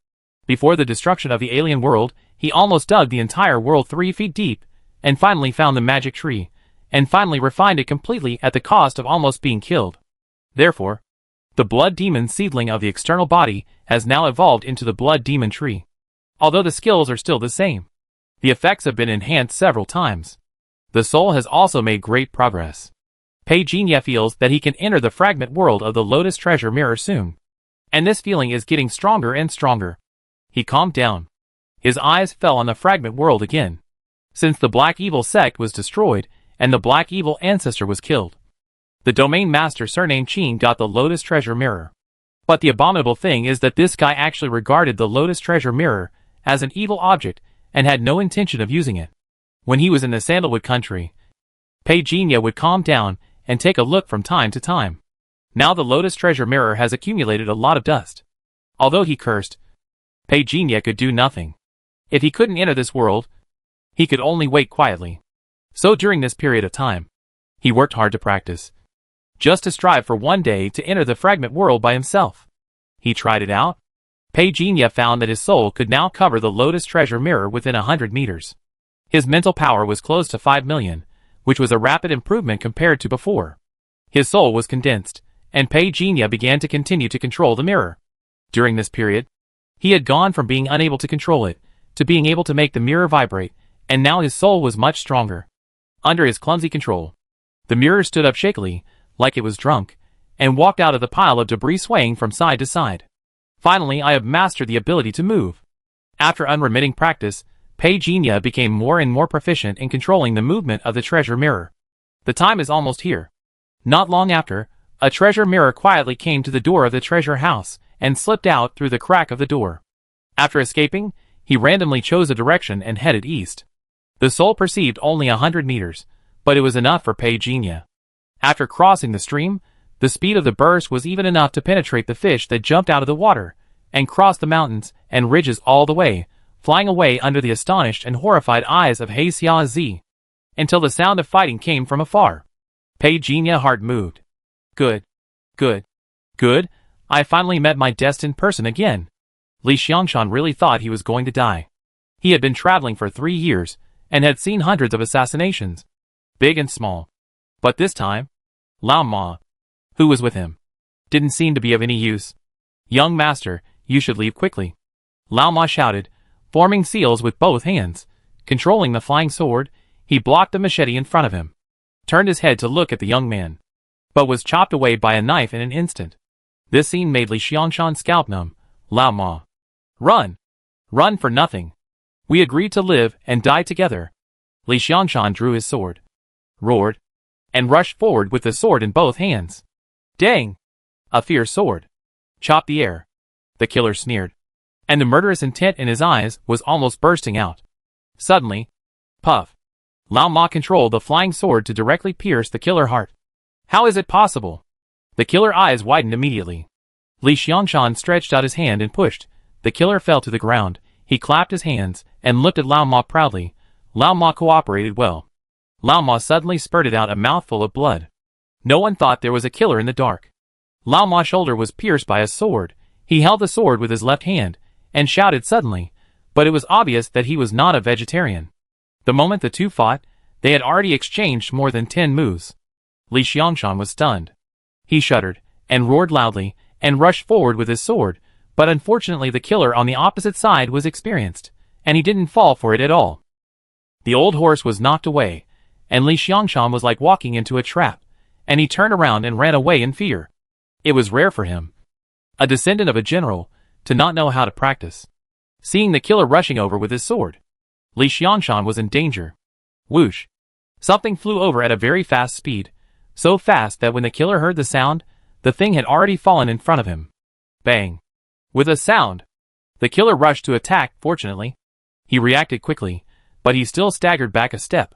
Speaker 1: Before the destruction of the alien world, he almost dug the entire world 3 feet deep, and finally found the magic tree, and finally refined it completely at the cost of almost being killed. Therefore, the blood demon seedling of the external body has now evolved into the blood demon tree. Although the skills are still the same, the effects have been enhanced several times. The soul has also made great progress. Pagenia feels that he can enter the fragment world of the Lotus Treasure Mirror soon. And this feeling is getting stronger and stronger. He calmed down. His eyes fell on the fragment world again. Since the Black Evil sect was destroyed, and the Black Evil ancestor was killed, the domain master surnamed Qing got the Lotus Treasure Mirror. But the abominable thing is that this guy actually regarded the Lotus Treasure Mirror as an evil object and had no intention of using it. When he was in the Sandalwood country, Pagenia would calm down and take a look from time to time. Now the Lotus Treasure Mirror has accumulated a lot of dust. Although he cursed, Pagenia could do nothing. If he couldn't enter this world, he could only wait quietly. So during this period of time, he worked hard to practice, just to strive for one day to enter the fragment world by himself. He tried it out. Pagenia found that his soul could now cover the Lotus Treasure Mirror within 100 meters. His mental power was close to 5 million, which was a rapid improvement compared to before. His soul was condensed, and Pagenia began to continue to control the mirror. During this period, he had gone from being unable to control it, to being able to make the mirror vibrate, and now his soul was much stronger. Under his clumsy control, the mirror stood up shakily, like it was drunk, and walked out of the pile of debris swaying from side to side. Finally, I have mastered the ability to move. After unremitting practice, Pagenia became more and more proficient in controlling the movement of the treasure mirror. The time is almost here. Not long after, a treasure mirror quietly came to the door of the treasure house, and slipped out through the crack of the door. After escaping, he randomly chose a direction and headed east. The soul perceived only 100 meters, but it was enough for Pagenia. After crossing the stream, the speed of the burst was even enough to penetrate the fish that jumped out of the water, and cross the mountains and ridges all the way, flying away under the astonished and horrified eyes of He Xia Zi, until the sound of fighting came from afar. Pagenia heart moved. Good. Good. Good. I finally met my destined person again. Li Xiangshan really thought he was going to die. He had been traveling for 3 years, and had seen hundreds of assassinations, big and small. But this time, Lao Ma, who was with him, didn't seem to be of any use. Young master, you should leave quickly. Lao Ma shouted, forming seals with both hands. Controlling the flying sword, he blocked the machete in front of him, turned his head to look at the young man, but was chopped away by a knife in an instant. This scene made Li Xiangshan scalp numb. Lao Ma. Run! Run for nothing. We agreed to live and die together. Li Xiangshan drew his sword, roared, and rushed forward with the sword in both hands. Dang! A fierce sword. Chopped the air. The killer sneered, and the murderous intent in his eyes was almost bursting out. Suddenly, puff! Lao Ma controlled the flying sword to directly pierce the killer heart. How is it possible? The killer eyes widened immediately. Li Xiangshan stretched out his hand and pushed. The killer fell to the ground. He clapped his hands and looked at Lao Ma proudly. Lao Ma cooperated well. Lao Ma suddenly spurted out a mouthful of blood. No one thought there was a killer in the dark. Lao Ma's shoulder was pierced by a sword. He held the sword with his left hand, and shouted suddenly, but it was obvious that he was not a vegetarian. The moment the two fought, they had already exchanged more than 10 moves. Li Xiangshan was stunned. He shuddered, and roared loudly, and rushed forward with his sword, but unfortunately the killer on the opposite side was experienced, and he didn't fall for it at all. The old horse was knocked away, and Li Xiangshan was like walking into a trap, and he turned around and ran away in fear. It was rare for him, a descendant of a general, to not know how to practice. Seeing the killer rushing over with his sword, Li Xiangshan was in danger. Whoosh! Something flew over at a very fast speed, so fast that when the killer heard the sound, the thing had already fallen in front of him. Bang! With a sound, the killer rushed to attack. Fortunately, he reacted quickly, but he still staggered back a step.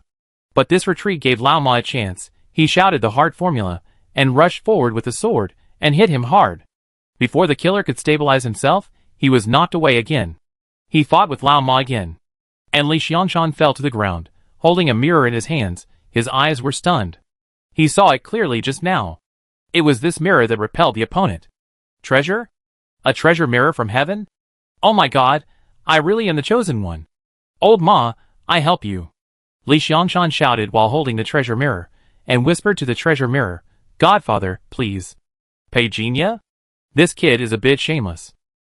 Speaker 1: But this retreat gave Lao Ma a chance. He shouted the hard formula, and rushed forward with the sword, and hit him hard. Before the killer could stabilize himself, he was knocked away again. He fought with Lao Ma again, and Li Xiangshan fell to the ground, holding a mirror in his hands. His eyes were stunned. He saw it clearly just now. It was this mirror that repelled the opponent. Treasure? A treasure mirror from heaven? Oh my god, I really am the chosen one. Old Ma, I help you. Li Xiangshan shouted while holding the treasure mirror, and whispered to the treasure mirror, Godfather, please. Pei Jinya? This kid is a bit shameless.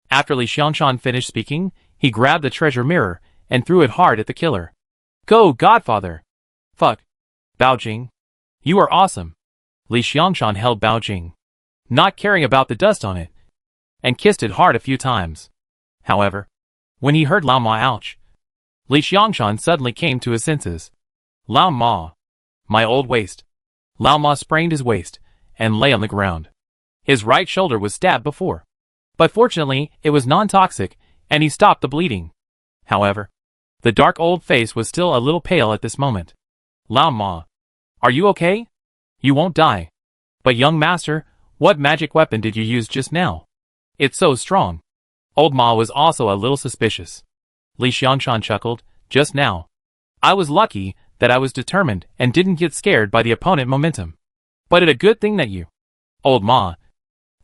Speaker 1: After Li Xiangshan finished speaking, he grabbed the treasure mirror, and threw it hard at the killer. Go, Godfather! Fuck. Bao Jing. You are awesome. Li Xiangshan held Bao Jing, not caring about the dust on it, and kissed it hard a few times. However, when he heard Lao Ma ouch, Li Xiangshan suddenly came to his senses. Lao Ma. My old waist. Lao Ma sprained his waist, and lay on the ground. His right shoulder was stabbed before, but fortunately it was non-toxic, and he stopped the bleeding. However, the dark old face was still a little pale at this moment. Lao Ma. Are you okay? You won't die. But young master, what magic weapon did you use just now? It's so strong. Old Ma was also a little suspicious. Li Xiangshan chuckled, just now. I was lucky that I was determined and didn't get scared by the opponent momentum. But it's a good thing that you, Old Ma,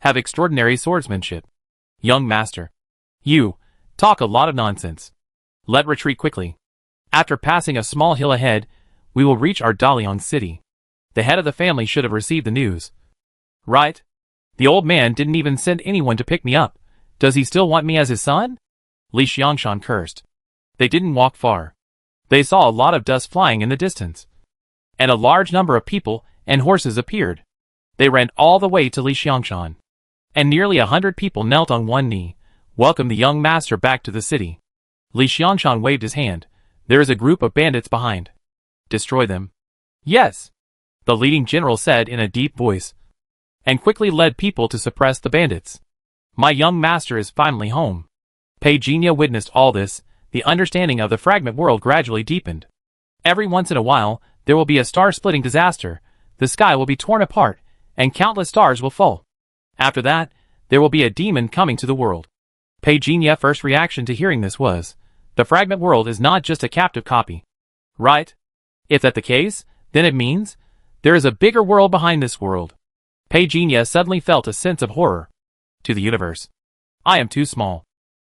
Speaker 1: have extraordinary swordsmanship. Young master. You talk a lot of nonsense. Let retreat quickly. After passing a small hill ahead, we will reach our Dalian city. The head of the family should have received the news. Right? The old man didn't even send anyone to pick me up. Does he still want me as his son? Li Xiangshan cursed. They didn't walk far. They saw a lot of dust flying in the distance, and a large number of people and horses appeared. They ran all the way to Li Xiangshan, and nearly 100 people knelt on one knee, welcomed the young master back to the city. Li Xiangshan waved his hand. There is a group of bandits behind. Destroy them. Yes, the leading general said in a deep voice, and quickly led people to suppress the bandits. My young master is finally home. Pei Jinya witnessed all this. The understanding of the fragment world gradually deepened. Every once in a while, there will be a star-splitting disaster, the sky will be torn apart, and countless stars will fall. After that, there will be a demon coming to the world. Pei Jinya's first reaction to hearing this was, the fragment world is not just a captive copy. Right? If that's the case, then it means, there is a bigger world behind this world. Pei Jinya suddenly felt a sense of horror. To the universe. I am too small.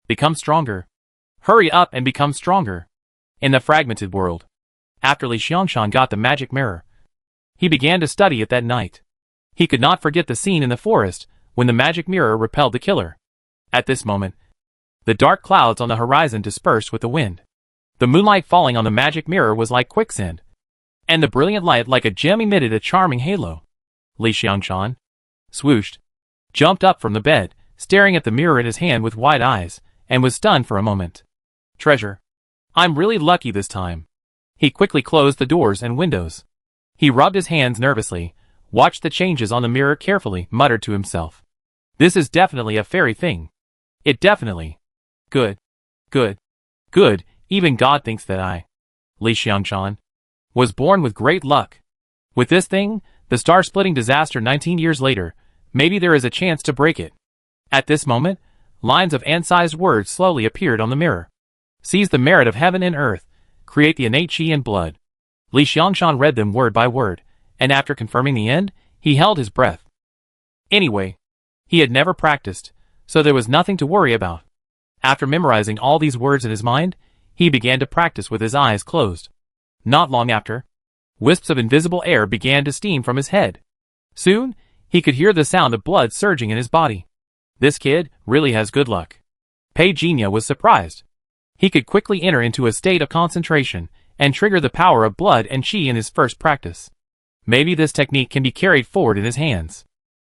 Speaker 1: Become stronger. Hurry up and become stronger. In the fragmented world. After Li Xiangshan got the magic mirror, he began to study it that night. He could not forget the scene in the forest when the magic mirror repelled the killer. At this moment, the dark clouds on the horizon dispersed with the wind. The moonlight falling on the magic mirror was like quicksand, and the brilliant light like a gem emitted a charming halo. Li Xiangshan, swooshed, jumped up from the bed, staring at the mirror in his hand with wide eyes, and was stunned for a moment. Treasure. I'm really lucky this time. He quickly closed the doors and windows. He rubbed his hands nervously, watched the changes on the mirror carefully, muttered to himself. This is definitely a fairy thing. It definitely. Good. Good. Good, even God thinks that I, Li Xiangshan, was born with great luck. With this thing, the star-splitting disaster 19 years later, maybe there is a chance to break it. At this moment, lines of ant-sized words slowly appeared on the mirror. Seize the merit of heaven and earth, create the innate chi and blood. Li Xiangshan read them word by word, and after confirming the end, he held his breath. Anyway, he had never practiced, so there was nothing to worry about. After memorizing all these words in his mind, he began to practice with his eyes closed. Not long after, wisps of invisible air began to steam from his head. Soon, he could hear the sound of blood surging in his body. This kid really has good luck. Pei Jinya was surprised. He could quickly enter into a state of concentration and trigger the power of blood and chi in his first practice. Maybe this technique can be carried forward in his hands.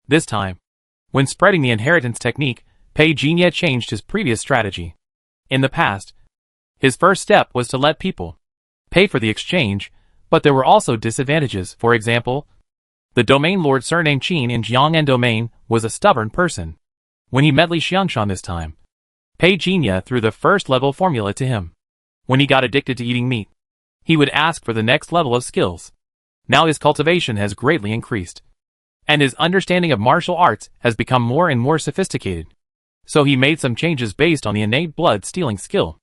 Speaker 1: This time, when spreading the inheritance technique, Pei Jinya changed his previous strategy. In the past, his first step was to let people pay for the exchange, but there were also disadvantages. For example, the domain lord surnamed Qin in Jiang'an domain was a stubborn person. When he met Li Xiangshan this time, Pei Jinya threw the first level formula to him. When he got addicted to eating meat, he would ask for the next level of skills. Now his cultivation has greatly increased, and his understanding of martial arts has become more and more sophisticated. So he made some changes based on the innate blood-stealing skill.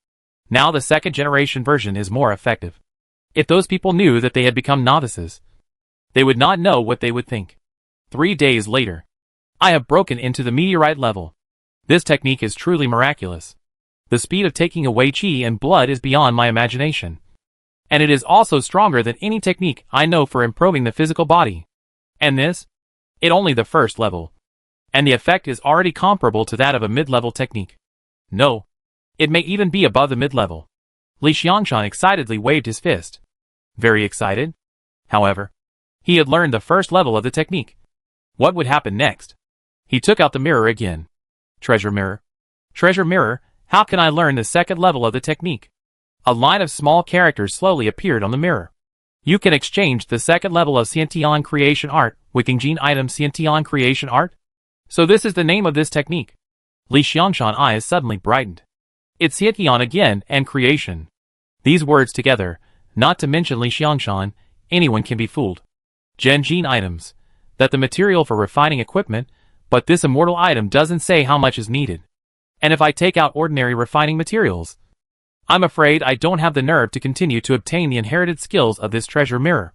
Speaker 1: Now the second-generation version is more effective. If those people knew that they had become novices, they would not know what they would think. 3 days later, I have broken into the meteorite level. This technique is truly miraculous. The speed of taking away chi and blood is beyond my imagination. And it is also stronger than any technique I know for improving the physical body. And this? It only the first level. And the effect is already comparable to that of a mid-level technique. No. It may even be above the mid-level. Li Xiangshan excitedly waved his fist. Very excited. However, he had learned the first level of the technique. What would happen next? He took out the mirror again. Treasure mirror. Treasure mirror, how can I learn the second level of the technique? A line of small characters slowly appeared on the mirror. You can exchange the second level of Xiantian creation art with Gingjin item Xiantian creation art? So this is the name of this technique. Li Xiangshan eyes suddenly brightened. It's Xiantian again and creation. These words together, not to mention Li Xiangshan, anyone can be fooled. Genjin items. That the material for refining equipment, but this immortal item doesn't say how much is needed. And if I take out ordinary refining materials, I'm afraid I don't have the nerve to continue to obtain the inherited skills of this treasure mirror.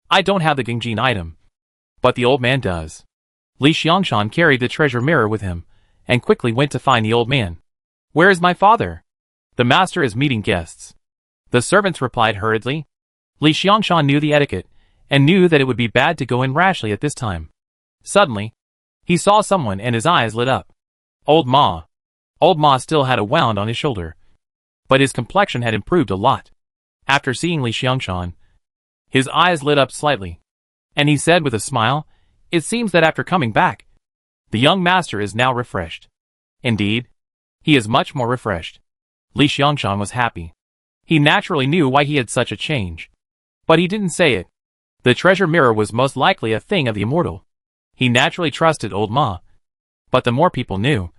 Speaker 1: I don't have the Genjin item. But the old man does. Li Xiangshan carried the treasure mirror with him, and quickly went to find the old man. Where is my father? The master is meeting guests. The servants replied hurriedly. Li Xiangshan knew the etiquette, and knew that it would be bad to go in rashly at this time. Suddenly, he saw someone and his eyes lit up. Old Ma. Old Ma still had a wound on his shoulder, but his complexion had improved a lot. After seeing Li Xiangshan, his eyes lit up slightly, and he said with a smile, "It seems that after coming back, the young master is now refreshed." Indeed, he is much more refreshed. Li Xiangshan was happy. He naturally knew why he had such a change, but he didn't say it. The treasure mirror was most likely a thing of the immortal. He naturally trusted old Ma, but the more people knew,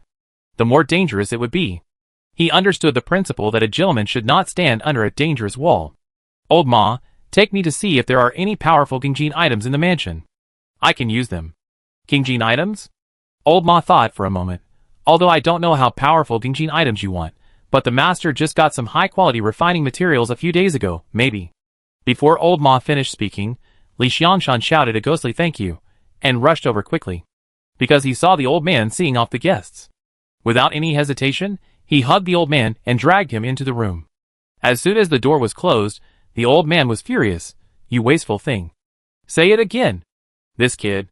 Speaker 1: the more dangerous it would be. He understood the principle that a gentleman should not stand under a dangerous wall. Old Ma, take me to see if there are any powerful Genjin items in the mansion. I can use them. Genjin items? Old Ma thought for a moment. Although I don't know how powerful Genjin items you want, but the master just got some high-quality refining materials a few days ago, maybe. Before old Ma finished speaking, Li Xiangshan shouted a ghostly thank you, and rushed over quickly, because he saw the old man seeing off the guests. Without any hesitation, he hugged the old man and dragged him into the room. As soon as the door was closed, the old man was furious. You wasteful thing. Say it again. This kid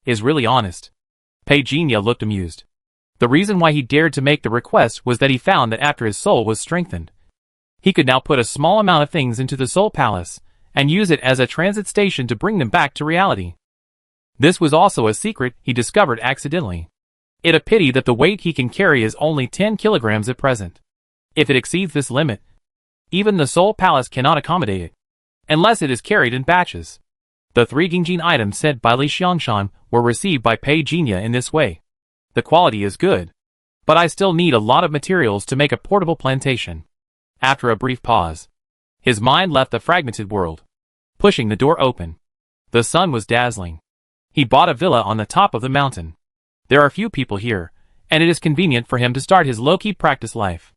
Speaker 1: is really honest. Pei Jinya looked amused. The reason why he dared to make the request was that he found that after his soul was strengthened, he could now put a small amount of things into the soul palace, and use it as a transit station to bring them back to reality. This was also a secret he discovered accidentally. It a pity that the weight he can carry is only 10 kilograms at present. If it exceeds this limit, even the soul palace cannot accommodate it, unless it is carried in batches. The 3 Genjin items sent by Li Xiangshan were received by Pei Jinya in this way. The quality is good, but I still need a lot of materials to make a portable plantation. After a brief pause, his mind left the fragmented world, pushing the door open. The sun was dazzling. He bought a villa on the top of the mountain. There are few people here, and it is convenient for him to start his low-key practice life.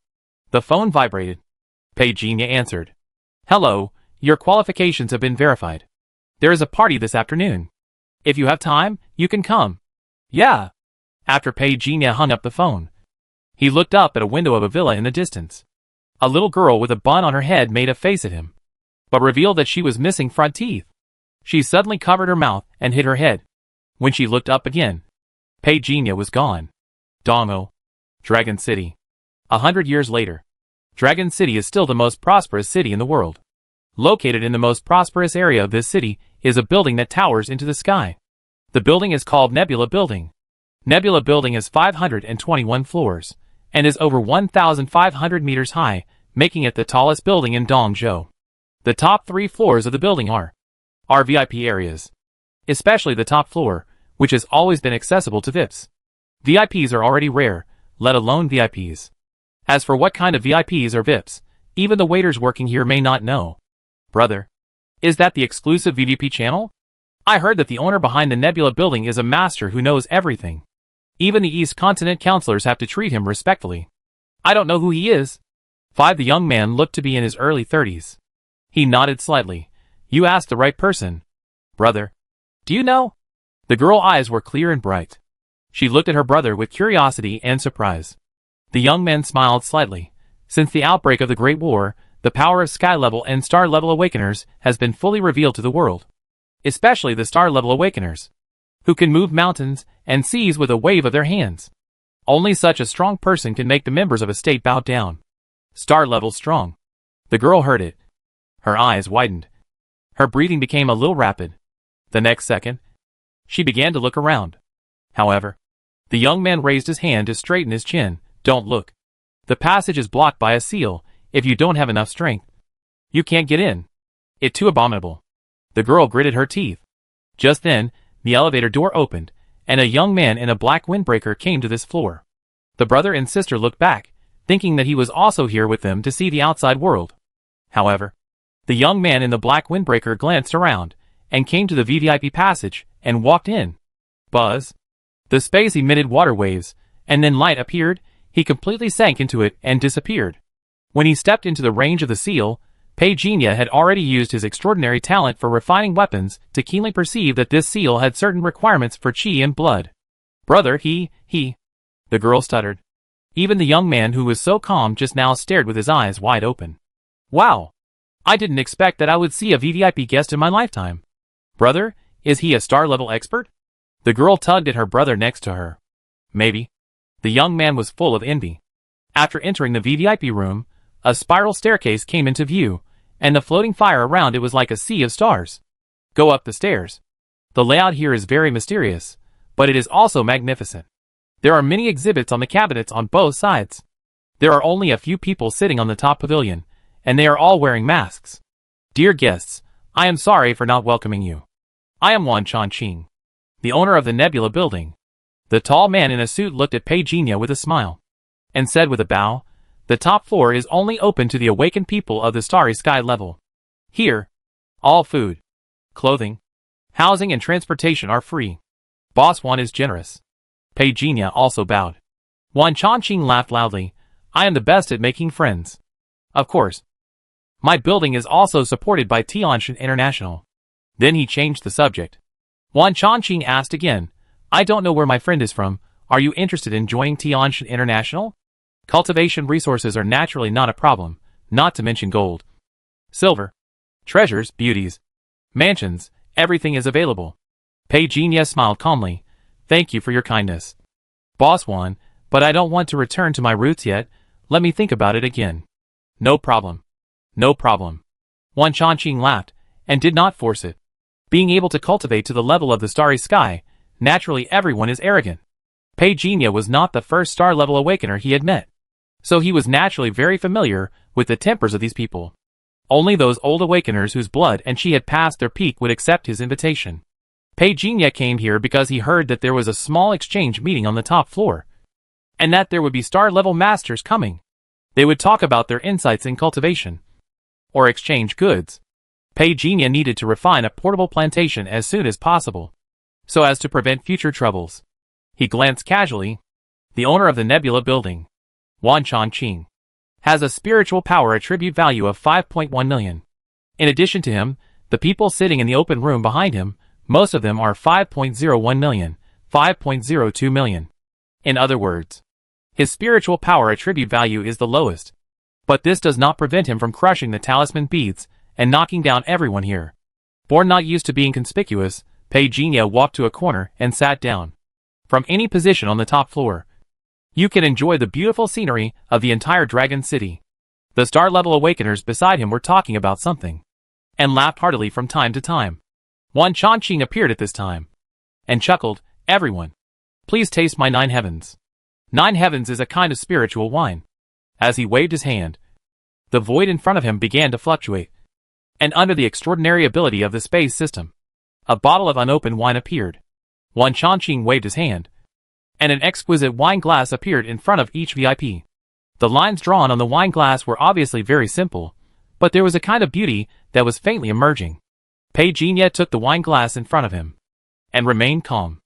Speaker 1: The phone vibrated. Pei Jinya answered. Hello, your qualifications have been verified. There is a party this afternoon. If you have time, you can come. Yeah. After Pei Jinya hung up the phone, he looked up at a window of a villa in the distance. A little girl with a bun on her head made a face at him, but revealed that she was missing front teeth. She suddenly covered her mouth and hid her head. When she looked up again, Pei Jinya was gone. Dongo. Dragon City. 100 years later, Dragon City is still the most prosperous city in the world. Located in the most prosperous area of this city is a building that towers into the sky. The building is called Nebula Building. Nebula Building has 521 floors and is over 1,500 meters high, making it the tallest building in Dongzhou. The top 3 floors of the building are VIP areas, especially the top floor, which has always been accessible to VIPs. VIPs are already rare, let alone VIPs. As for what kind of VIPs or VIPs, even the waiters working here may not know. Brother, is that the exclusive VVP channel? I heard that the owner behind the Nebula Building is a master who knows everything. Even the East Continent counselors have to treat him respectfully. I don't know who he is. 5. The young man looked to be in his early 30s. He nodded slightly. You asked the right person. Brother, do you know? The girl's eyes were clear and bright. She looked at her brother with curiosity and surprise. The young man smiled slightly. Since the outbreak of the Great War, the power of sky-level and star-level awakeners has been fully revealed to the world. Especially the star-level awakeners, who can move mountains and seas with a wave of their hands. Only such a strong person can make the members of a state bow down. Star-level strong. The girl heard it. Her eyes widened. Her breathing became a little rapid. The next second, she began to look around. However, the young man raised his hand to straighten his chin. Don't look. The passage is blocked by a seal. If you don't have enough strength, you can't get in. It's too abominable. The girl gritted her teeth. Just then, the elevator door opened, and a young man in a black windbreaker came to this floor. The brother and sister looked back, thinking that he was also here with them to see the outside world. However, the young man in the black windbreaker glanced around, and came to the VVIP passage, and walked in. Buzz. The space emitted water waves, and then light appeared. He completely sank into it and disappeared. When he stepped into the range of the seal, Peijinha had already used his extraordinary talent for refining weapons to keenly perceive that this seal had certain requirements for chi and blood. Brother, he... The girl stuttered. Even the young man who was so calm just now stared with his eyes wide open. Wow! I didn't expect that I would see a VVIP guest in my lifetime. Brother, is he a star-level expert? The girl tugged at her brother next to her. Maybe. The young man was full of envy. After entering the VVIP room, a spiral staircase came into view, and the floating fire around it was like a sea of stars. Go up the stairs. The layout here is very mysterious, but it is also magnificent. There are many exhibits on the cabinets on both sides. There are only a few people sitting on the top pavilion, and they are all wearing masks. Dear guests, I am sorry for not welcoming you. I am Wan Chongqing, the owner of the Nebula Building. The tall man in a suit looked at Peijinha with a smile, and said with a bow, the top floor is only open to the awakened people of the starry sky level. Here, all food, clothing, housing and transportation are free. Boss Wan is generous. Peijinha also bowed. Wan Chongqing laughed loudly. I am the best at making friends. Of course. My building is also supported by Tianshan International. Then he changed the subject. Wan Chongqing asked again, I don't know where my friend is from. Are you interested in joining Tianshan International? Cultivation resources are naturally not a problem, not to mention gold, silver, treasures, beauties, mansions, everything is available. Peijinha smiled calmly. Thank you for your kindness, Boss Wan, but I don't want to return to my roots yet. Let me think about it again. No problem. No problem. Wan Chongqing laughed, and did not force it. Being able to cultivate to the level of the starry sky, naturally everyone is arrogant. Peijinha was not the first star-level awakener he had met, so he was naturally very familiar with the tempers of these people. Only those old awakeners whose blood and chi had passed their peak would accept his invitation. Peijinha came here because he heard that there was a small exchange meeting on the top floor, and that there would be star-level masters coming. They would talk about their insights in cultivation, or exchange goods. Peijinha needed to refine a portable plantation as soon as possible, so as to prevent future troubles. He glanced casually. The owner of the Nebula Building, Wan Chongqing, has a spiritual power attribute value of 5.1 million. In addition to him, the people sitting in the open room behind him, most of them are 5.01 million, 5.02 million. In other words, his spiritual power attribute value is the lowest. But this does not prevent him from crushing the talisman beads and knocking down everyone here. Born not used to being conspicuous, Peijinha walked to a corner and sat down. From any position on the top floor, you can enjoy the beautiful scenery of the entire Dragon City. The star-level awakeners beside him were talking about something. and laughed heartily from time to time. Wan Chongqing appeared at this time, and chuckled, "Everyone, please taste my 9 heavens." 9 heavens is a kind of spiritual wine. As he waved his hand, the void in front of him began to fluctuate, and under the extraordinary ability of the space system, a bottle of unopened wine appeared. Wan Chongqing waved his hand, and an exquisite wine glass appeared in front of each VIP. The lines drawn on the wine glass were obviously very simple, but there was a kind of beauty that was faintly emerging. Pei Jinya took the wine glass in front of him, and remained calm.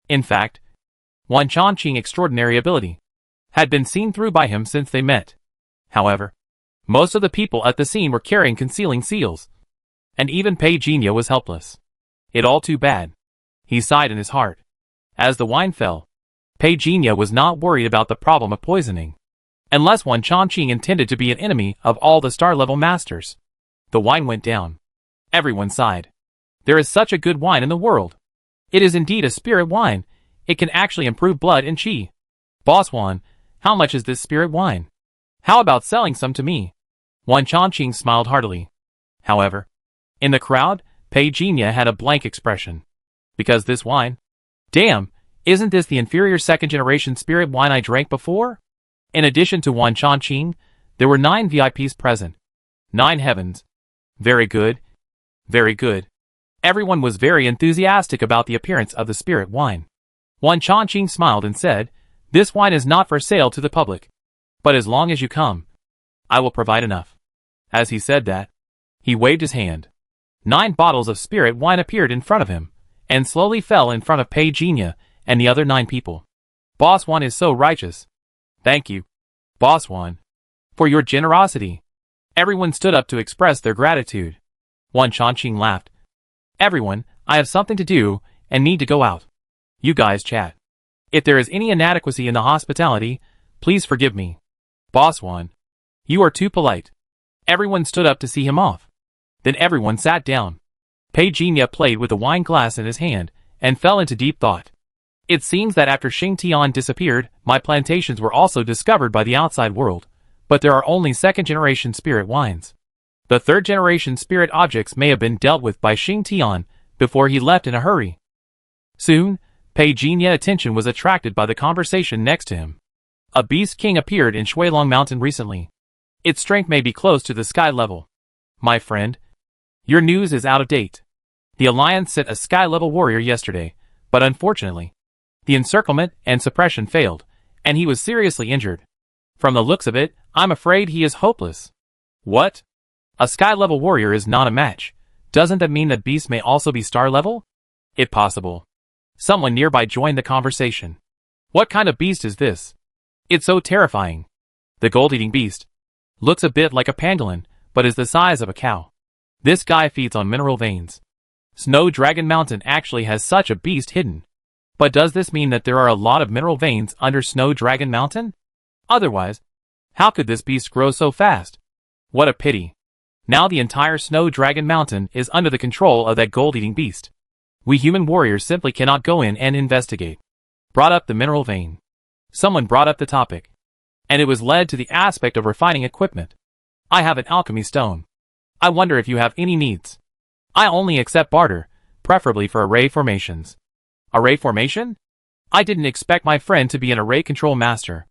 Speaker 1: In fact, Wan Chongqing's extraordinary ability had been seen through by him since they met. However, most of the people at the scene were carrying concealing seals, and even Pei Jinya was helpless. It all too bad. He sighed in his heart. As the wine fell, Pei Jinya was not worried about the problem of poisoning, unless Wan Chongqing intended to be an enemy of all the star-level masters. The wine went down. Everyone sighed. There is such a good wine in the world. It is indeed a spirit wine. It can actually improve blood and qi. Boss Wan, how much is this spirit wine? How about selling some to me? Wan Chongqing smiled heartily. However, in the crowd, Pei Jinya had a blank expression. Because this wine? Damn, isn't this the inferior second-generation spirit wine I drank before? In addition to Wan Chongqing, there were 9 VIPs present. 9 heavens. Very good. Very good. Everyone was very enthusiastic about the appearance of the spirit wine. Wan Chongqing smiled and said, "This wine is not for sale to the public. But as long as you come, I will provide enough." As he said that, he waved his hand. 9 bottles of spirit wine appeared in front of him, and slowly fell in front of Pei Jinya and the other 9 people. Boss Wan is so righteous. Thank you, Boss Wan, for your generosity. Everyone stood up to express their gratitude. Wan Chongqing laughed. Everyone, I have something to do, and need to go out. You guys chat. If there is any inadequacy in the hospitality, please forgive me. Boss Wan, you are too polite. Everyone stood up to see him off. Then everyone sat down. Pei Jinya played with the wine glass in his hand, and fell into deep thought. It seems that after Xing Tian disappeared, my plantations were also discovered by the outside world, but there are only second-generation spirit wines. The third-generation spirit objects may have been dealt with by Xing Tian before he left in a hurry. Soon, Pei Jinya's attention was attracted by the conversation next to him. A beast king appeared in Shuilong Mountain recently. Its strength may be close to the sky level. My friend, your news is out of date. The Alliance sent a sky-level warrior yesterday, but unfortunately, the encirclement and suppression failed, and he was seriously injured. From the looks of it, I'm afraid he is hopeless. What? A sky-level warrior is not a match. Doesn't that mean that beasts may also be star-level? If possible. Someone nearby joined the conversation. What kind of beast is this? It's so terrifying. The gold-eating beast. Looks a bit like a pangolin, but is the size of a cow. This guy feeds on mineral veins. Snow Dragon Mountain actually has such a beast hidden. But does this mean that there are a lot of mineral veins under Snow Dragon Mountain? Otherwise, how could this beast grow so fast? What a pity. Now the entire Snow Dragon Mountain is under the control of that gold-eating beast. We human warriors simply cannot go in and investigate. Brought up the mineral vein. Someone brought up the topic. And it was led to the aspect of refining equipment. I have an alchemy stone. I wonder if you have any needs. I only accept barter, preferably for array formations. Array formation? I didn't expect my friend to be an array control master.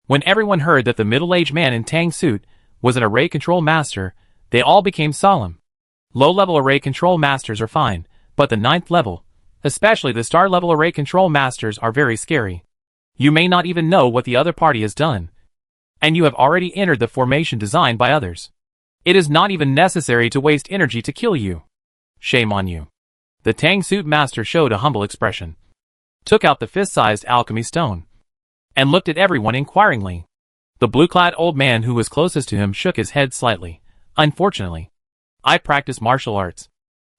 Speaker 1: When everyone heard that the middle-aged man in Tang suit was an array control master, they all became solemn. Low-level array control masters are fine, but the 9th level, especially the star-level array control masters, are very scary. You may not even know what the other party has done, and you have already entered the formation designed by others. It is not even necessary to waste energy to kill you. Shame on you. The Tang suit master showed a humble expression, took out the fist-sized alchemy stone, and looked at everyone inquiringly. The blue-clad old man who was closest to him shook his head slightly. Unfortunately, I practice martial arts,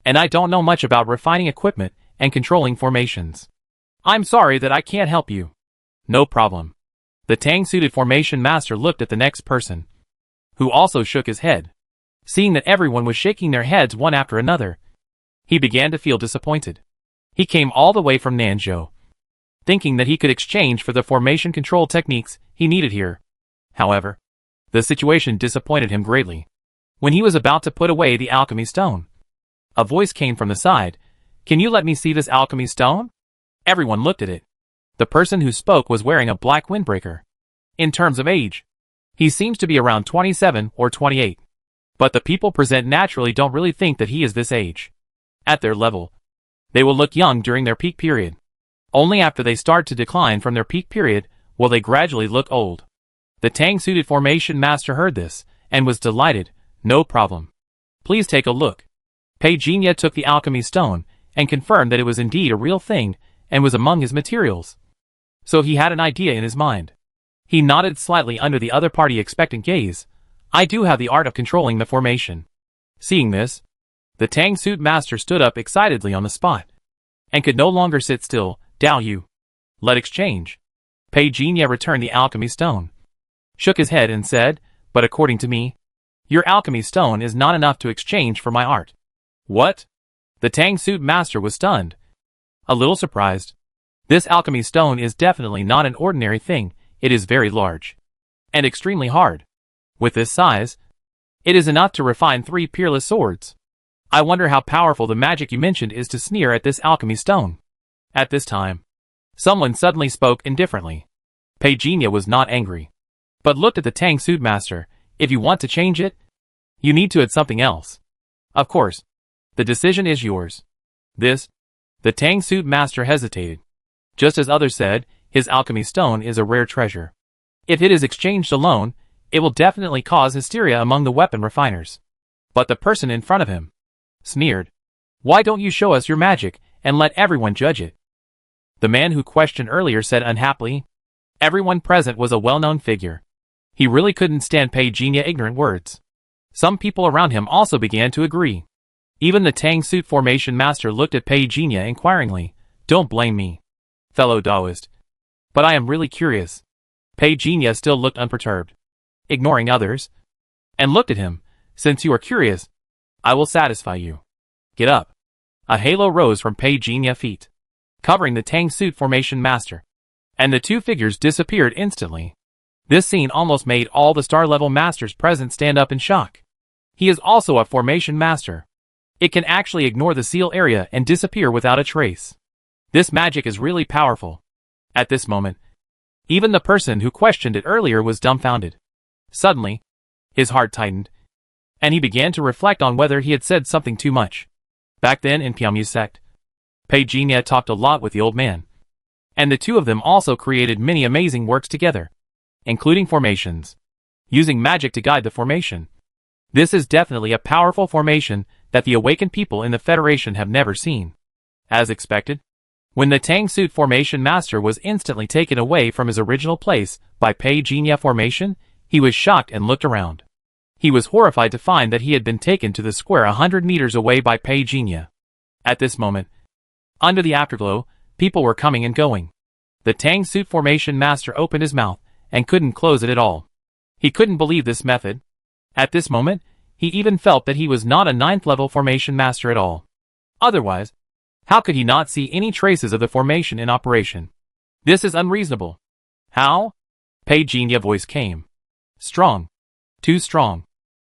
Speaker 1: and I don't know much about refining equipment and controlling formations. I'm sorry that I can't help you. No problem. The Tang-suited formation master looked at the next person, who also shook his head. Seeing that everyone was shaking their heads one after another, he began to feel disappointed. He came all the way from Nanzhou, thinking that he could exchange for the formation control techniques he needed here. However, the situation disappointed him greatly. When he was about to put away the alchemy stone, A voice came from the side. Can you let me see this alchemy stone? Everyone looked at it. The person who spoke was wearing a black windbreaker. In terms of age, he seems to be around 27 or 28. But the people present naturally don't really think that he is this age. At their level, they will look young during their peak period. Only after they start to decline from their peak period will they gradually look old. The tang-suited formation master heard this, and was delighted. No problem. Please take a look. Pei Jinya took the alchemy stone, and confirmed that it was indeed a real thing, and was among his materials. So he had an idea in his mind. He nodded slightly under the other party's expectant gaze. I do have the art of controlling the formation. Seeing this, the tang-suit master stood up excitedly on the spot, and could no longer sit still. Dao you. Let exchange. Pei Jinya returned the alchemy stone, shook his head and said, but according to me, your alchemy stone is not enough to exchange for my art. What? The tang-suit master was stunned. A little surprised. This alchemy stone is definitely not an ordinary thing, it is very large. And extremely hard. With this size, it is enough to refine 3 peerless swords. I wonder how powerful the magic you mentioned is to sneer at this alchemy stone. At this time, someone suddenly spoke indifferently. Pei Jinya was not angry, but looked at the tang-suit master. If you want to change it, you need to add something else. Of course, the decision is yours. The tang-suit master hesitated. Just as others said, his alchemy stone is a rare treasure. If it is exchanged alone, it will definitely cause hysteria among the weapon refiners. But the person in front of him sneered. Why don't you show us your magic, and let everyone judge it? The man who questioned earlier said unhappily. Everyone present was a well-known figure. He really couldn't stand Pei Jinya ignorant words. Some people around him also began to agree. Even the tang-suit formation master looked at Pei Jinya inquiringly. Don't blame me, fellow Taoist. But I am really curious. Pei Jinya still looked unperturbed, ignoring others, and looked at him. Since you are curious, I will satisfy you. Get up. A halo rose from Pei Jinya's feet, covering the tang-suit formation master, and the two figures disappeared instantly. This scene almost made all the star-level masters present stand up in shock. He is also a formation master. It can actually ignore the seal area and disappear without a trace. This magic is really powerful. At this moment, even the person who questioned it earlier was dumbfounded. Suddenly, his heart tightened, and he began to reflect on whether he had said something too much. Back then in Pyamyu sect, Pei Jinya talked a lot with the old man, and the two of them also created many amazing works together, including formations, using magic to guide the formation. This is definitely a powerful formation that the awakened people in the Federation have never seen. As expected, when the tang-suit formation master was instantly taken away from his original place by Pei Jinya formation, he was shocked and looked around. He was horrified to find that he had been taken to the square 100 meters away by Pei Jinya. At this moment, under the afterglow, people were coming and going. The tang-suit formation master opened his mouth and couldn't close it at all. He couldn't believe this method. At this moment, he even felt that he was not a 9th level formation master at all. Otherwise, how could he not see any traces of the formation in operation? This is unreasonable. How? Pei Jinya's voice came. Strong. Too strong.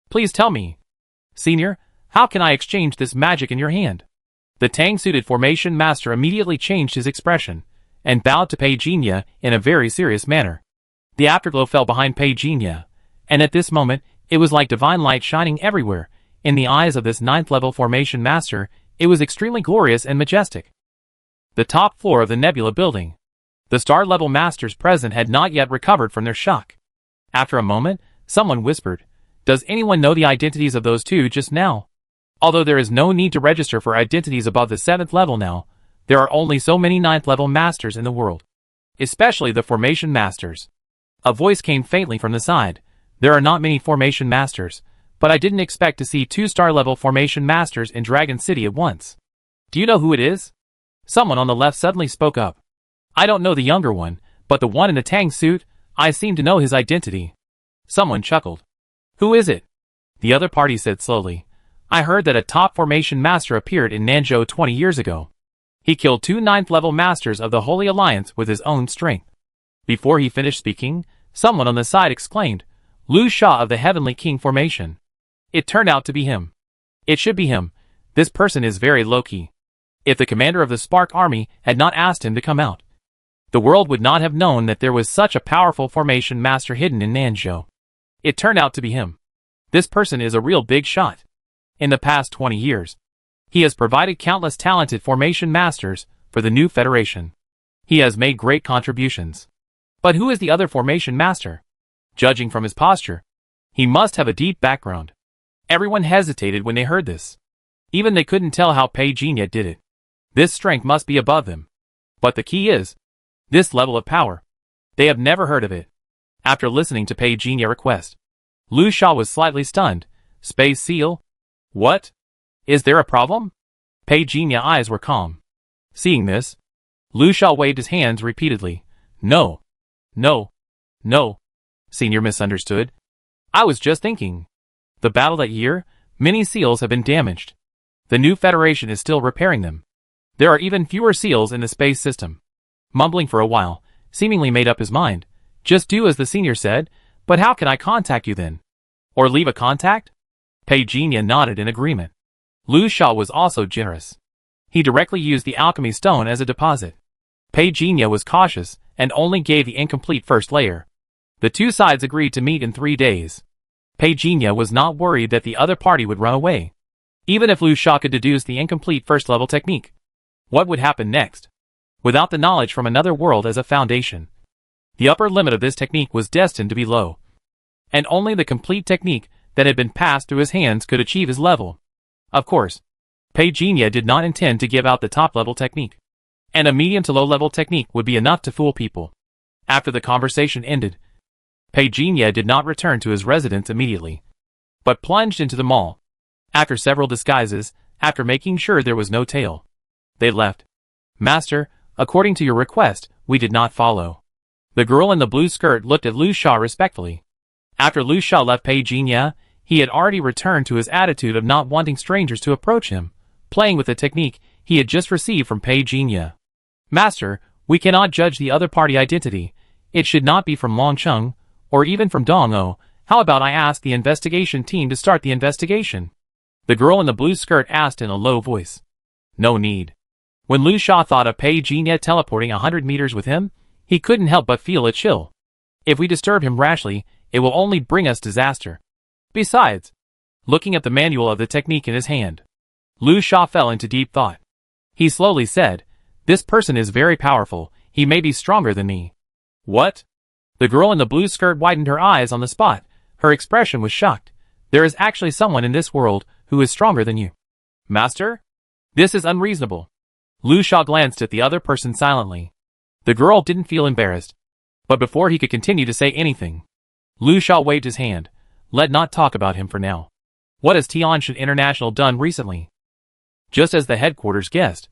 Speaker 1: Please tell me. Senior, how can I exchange this magic in your hand? The tang-suited formation master immediately changed his expression, and bowed to Pei Jinya in a very serious manner. The afterglow fell behind Pei Jinya, and at this moment, it was like divine light shining everywhere. In the eyes of this 9th level formation master, it was extremely glorious and majestic. The top floor of the Nebula building. The star-level masters present had not yet recovered from their shock. After a moment, someone whispered, Does anyone know the identities of those two just now? Although there is no need to register for identities above the 7th level now, there are only so many 9th level masters in the world, especially the formation masters. A voice came faintly from the side. There are not many formation masters, but I didn't expect to see 2-star-level formation masters in Dragon City at once. Do you know who it is? Someone on the left suddenly spoke up. I don't know the younger one, but the one in the tang suit, I seem to know his identity. Someone chuckled. Who is it? The other party said slowly. I heard that a top formation master appeared in Nanzhou 20 years ago. He killed 2 9th-level masters of the Holy Alliance with his own strength. Before he finished speaking, someone on the side exclaimed, Lu Sha of the Heavenly King formation. It turned out to be him. It should be him. This person is very low-key. If the commander of the Spark army had not asked him to come out, the world would not have known that there was such a powerful formation master hidden in Nanzhou. It turned out to be him. This person is a real big shot. In the past 20 years, he has provided countless talented formation masters for the new federation. He has made great contributions. But who is the other formation master? Judging from his posture, he must have a deep background. Everyone hesitated when they heard this. Even they couldn't tell how Pei Jinya did it. This strength must be above them. But the key is, this level of power. They have never heard of it. After listening to Pei Jinya's request, Lu Sha was slightly stunned. Space seal? What? Is there a problem? Pei Jinya's eyes were calm. Seeing this, Lu Sha waved his hands repeatedly. No. No. No. Senior misunderstood. I was just thinking. The battle that year, many seals have been damaged. The new Federation is still repairing them. There are even fewer seals in the space system. Mumbling for a while, seemingly made up his mind. Just do as the senior said, but how can I contact you then? Or leave a contact? Pei Jinya nodded in agreement. Lu Sha was also generous. He directly used the alchemy stone as a deposit. Pei Jinya was cautious and only gave the incomplete first layer. The two sides agreed to meet in 3 days. Pei Jinya was not worried that the other party would run away. Even if Lu Sha could deduce the incomplete first level technique, what would happen next? Without the knowledge from another world as a foundation, the upper limit of this technique was destined to be low. And only the complete technique that had been passed through his hands could achieve his level. Of course, Pei Jinya did not intend to give out the top level technique. And a medium to low level technique would be enough to fool people. After the conversation ended, Pei Jinya did not return to his residence immediately, but plunged into the mall. After several disguises, after making sure there was no tail, they left. Master, according to your request, we did not follow. The girl in the blue skirt looked at Lu Sha respectfully. After Lu Sha left Pei Jinya, he had already returned to his attitude of not wanting strangers to approach him, playing with the technique he had just received from Pei Jinya. Master, we cannot judge the other party identity. It should not be from Longcheng, or even from Dong'o. How about I ask the investigation team to start the investigation? The girl in the blue skirt asked in a low voice. No need. When Lu Sha thought of Pei Jinya teleporting 100 meters with him, he couldn't help but feel a chill. If we disturb him rashly, it will only bring us disaster. Besides, looking at the manual of the technique in his hand, Lu Sha fell into deep thought. He slowly said, this person is very powerful, he may be stronger than me. What? The girl in the blue skirt widened her eyes on the spot. Her expression was shocked. There is actually someone in this world who is stronger than you. Master? This is unreasonable. Lu Sha glanced at the other person silently. The girl didn't feel embarrassed. But before he could continue to say anything, Lu Sha waved his hand. Let not talk about him for now. What has Tianshan International done recently? Just as the headquarters guessed,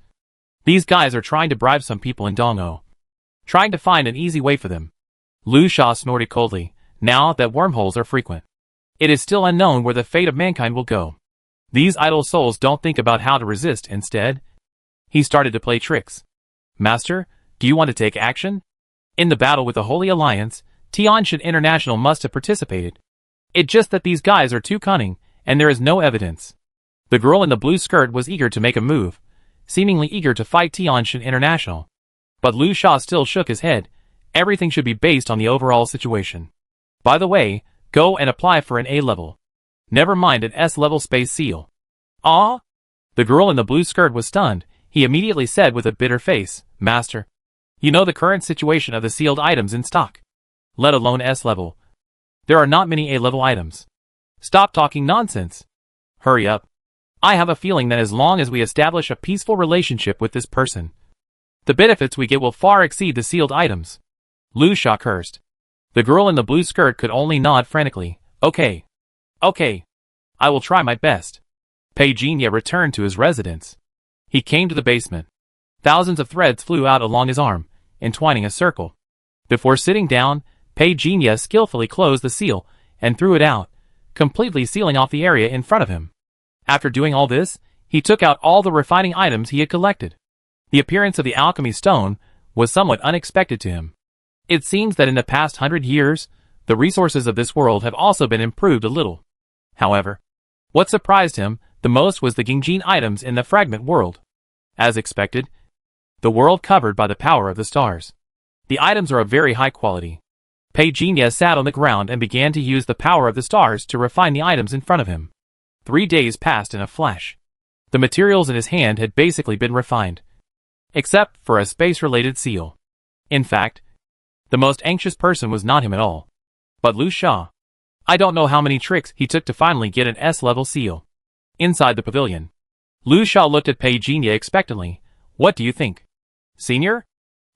Speaker 1: these guys are trying to bribe some people in Dong'o. Trying to find an easy way for them. Lu Sha snorted coldly. Now that wormholes are frequent, it is still unknown where the fate of mankind will go. These idle souls don't think about how to resist. Instead, he started to play tricks. Master, do you want to take action? In the battle with the Holy Alliance, Tianshan International must have participated. It's just that these guys are too cunning, and there is no evidence. The girl in the blue skirt was eager to make a move, seemingly eager to fight Tianshan International. But Lu Sha still shook his head. Everything should be based on the overall situation. By the way, go and apply for an A level. Never mind an S level space seal. Ah? The girl in the blue skirt was stunned. He immediately said with a bitter face, Master, you know the current situation of the sealed items in stock. Let alone S level. There are not many A level items. Stop talking nonsense. Hurry up. I have a feeling that as long as we establish a peaceful relationship with this person, the benefits we get will far exceed the sealed items. Lu Sha cursed. The girl in the blue skirt could only nod frantically. Okay. Okay. I will try my best. Pei Jinya returned to his residence. He came to the basement. Thousands of threads flew out along his arm, entwining a circle. Before sitting down, Pei Jinya skillfully closed the seal and threw it out, completely sealing off the area in front of him. After doing all this, he took out all the refining items he had collected. The appearance of the alchemy stone was somewhat unexpected to him. It seems that in the past 100 years, the resources of this world have also been improved a little. However, what surprised him, The most was the Gingjin items in the fragment world. As expected, the world covered by the power of the stars. The items are of very high quality. Pei Jinya sat on the ground and began to use the power of the stars to refine the items in front of him. 3 days passed in a flash. The materials in his hand had basically been refined, except for a space-related seal. In fact, the most anxious person was not him at all, but Lu Sha. I don't know how many tricks he took to finally get an S-level seal. Inside the pavilion, Lu Sha looked at Pei Jinya expectantly. What do you think, Senior?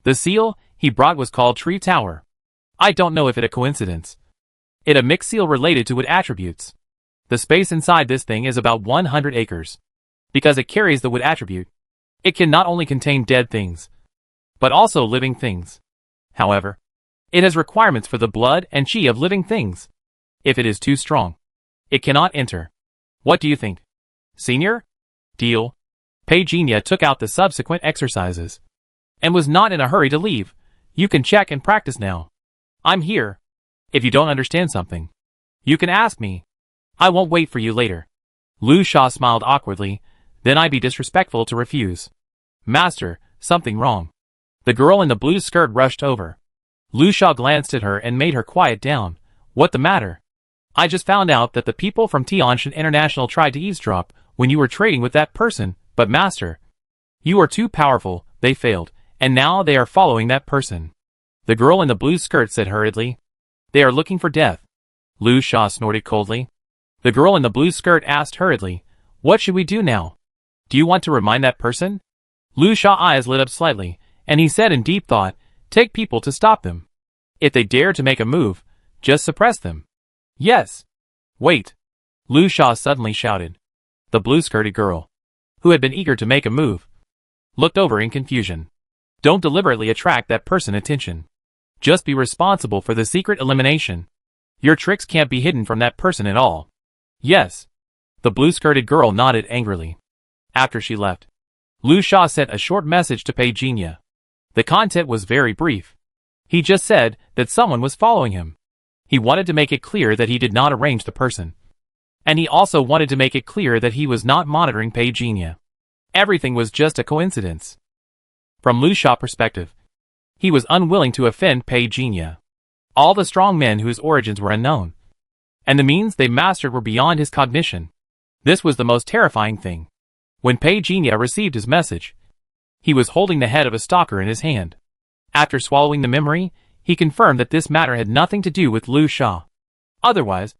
Speaker 1: The seal he brought was called Tree Tower. I don't know if it a coincidence. It a mixed seal related to wood attributes. The space inside this thing is about 100 acres. Because it carries the wood attribute, it can not only contain dead things, but also living things. However, it has requirements for the blood and chi of living things. If it is too strong, it cannot enter. What do you think, Senior? Deal. Pei Jinya took out the subsequent exercises and was not in a hurry to leave. You can check and practice now. I'm here. If you don't understand something, you can ask me. I won't wait for you later. Lu Sha smiled awkwardly. Then I'd be disrespectful to refuse. Master, something wrong. The girl in the blue skirt rushed over. Lu Sha glanced at her and made her quiet down. What the matter? I just found out that the people from Tianshan International tried to eavesdrop when you were trading with that person, but Master, you are too powerful, they failed, and now they are following that person. The girl in the blue skirt said hurriedly. They are looking for death. Lu Sha snorted coldly. The girl in the blue skirt asked hurriedly, what should we do now? Do you want to remind that person? Lu Sha's eyes lit up slightly, and he said in deep thought, take people to stop them. If they dare to make a move, just suppress them. Yes. Wait. Lu Sha suddenly shouted. The blue-skirted girl, who had been eager to make a move, looked over in confusion. Don't deliberately attract that person's attention. Just be responsible for the secret elimination. Your tricks can't be hidden from that person at all. Yes. The blue-skirted girl nodded angrily. After she left, Lu Sha sent a short message to Pei Jinya. The content was very brief. He just said that someone was following him. He wanted to make it clear that he did not arrange the person. And he also wanted to make it clear that he was not monitoring Pei Jinya. Everything was just a coincidence. From Lu Sha's perspective, he was unwilling to offend Pei Jinya. All the strong men whose origins were unknown, and the means they mastered were beyond his cognition. This was the most terrifying thing. When Pei Jinya received his message, he was holding the head of a stalker in his hand. After swallowing the memory, he confirmed that this matter had nothing to do with Lu Sha. Otherwise,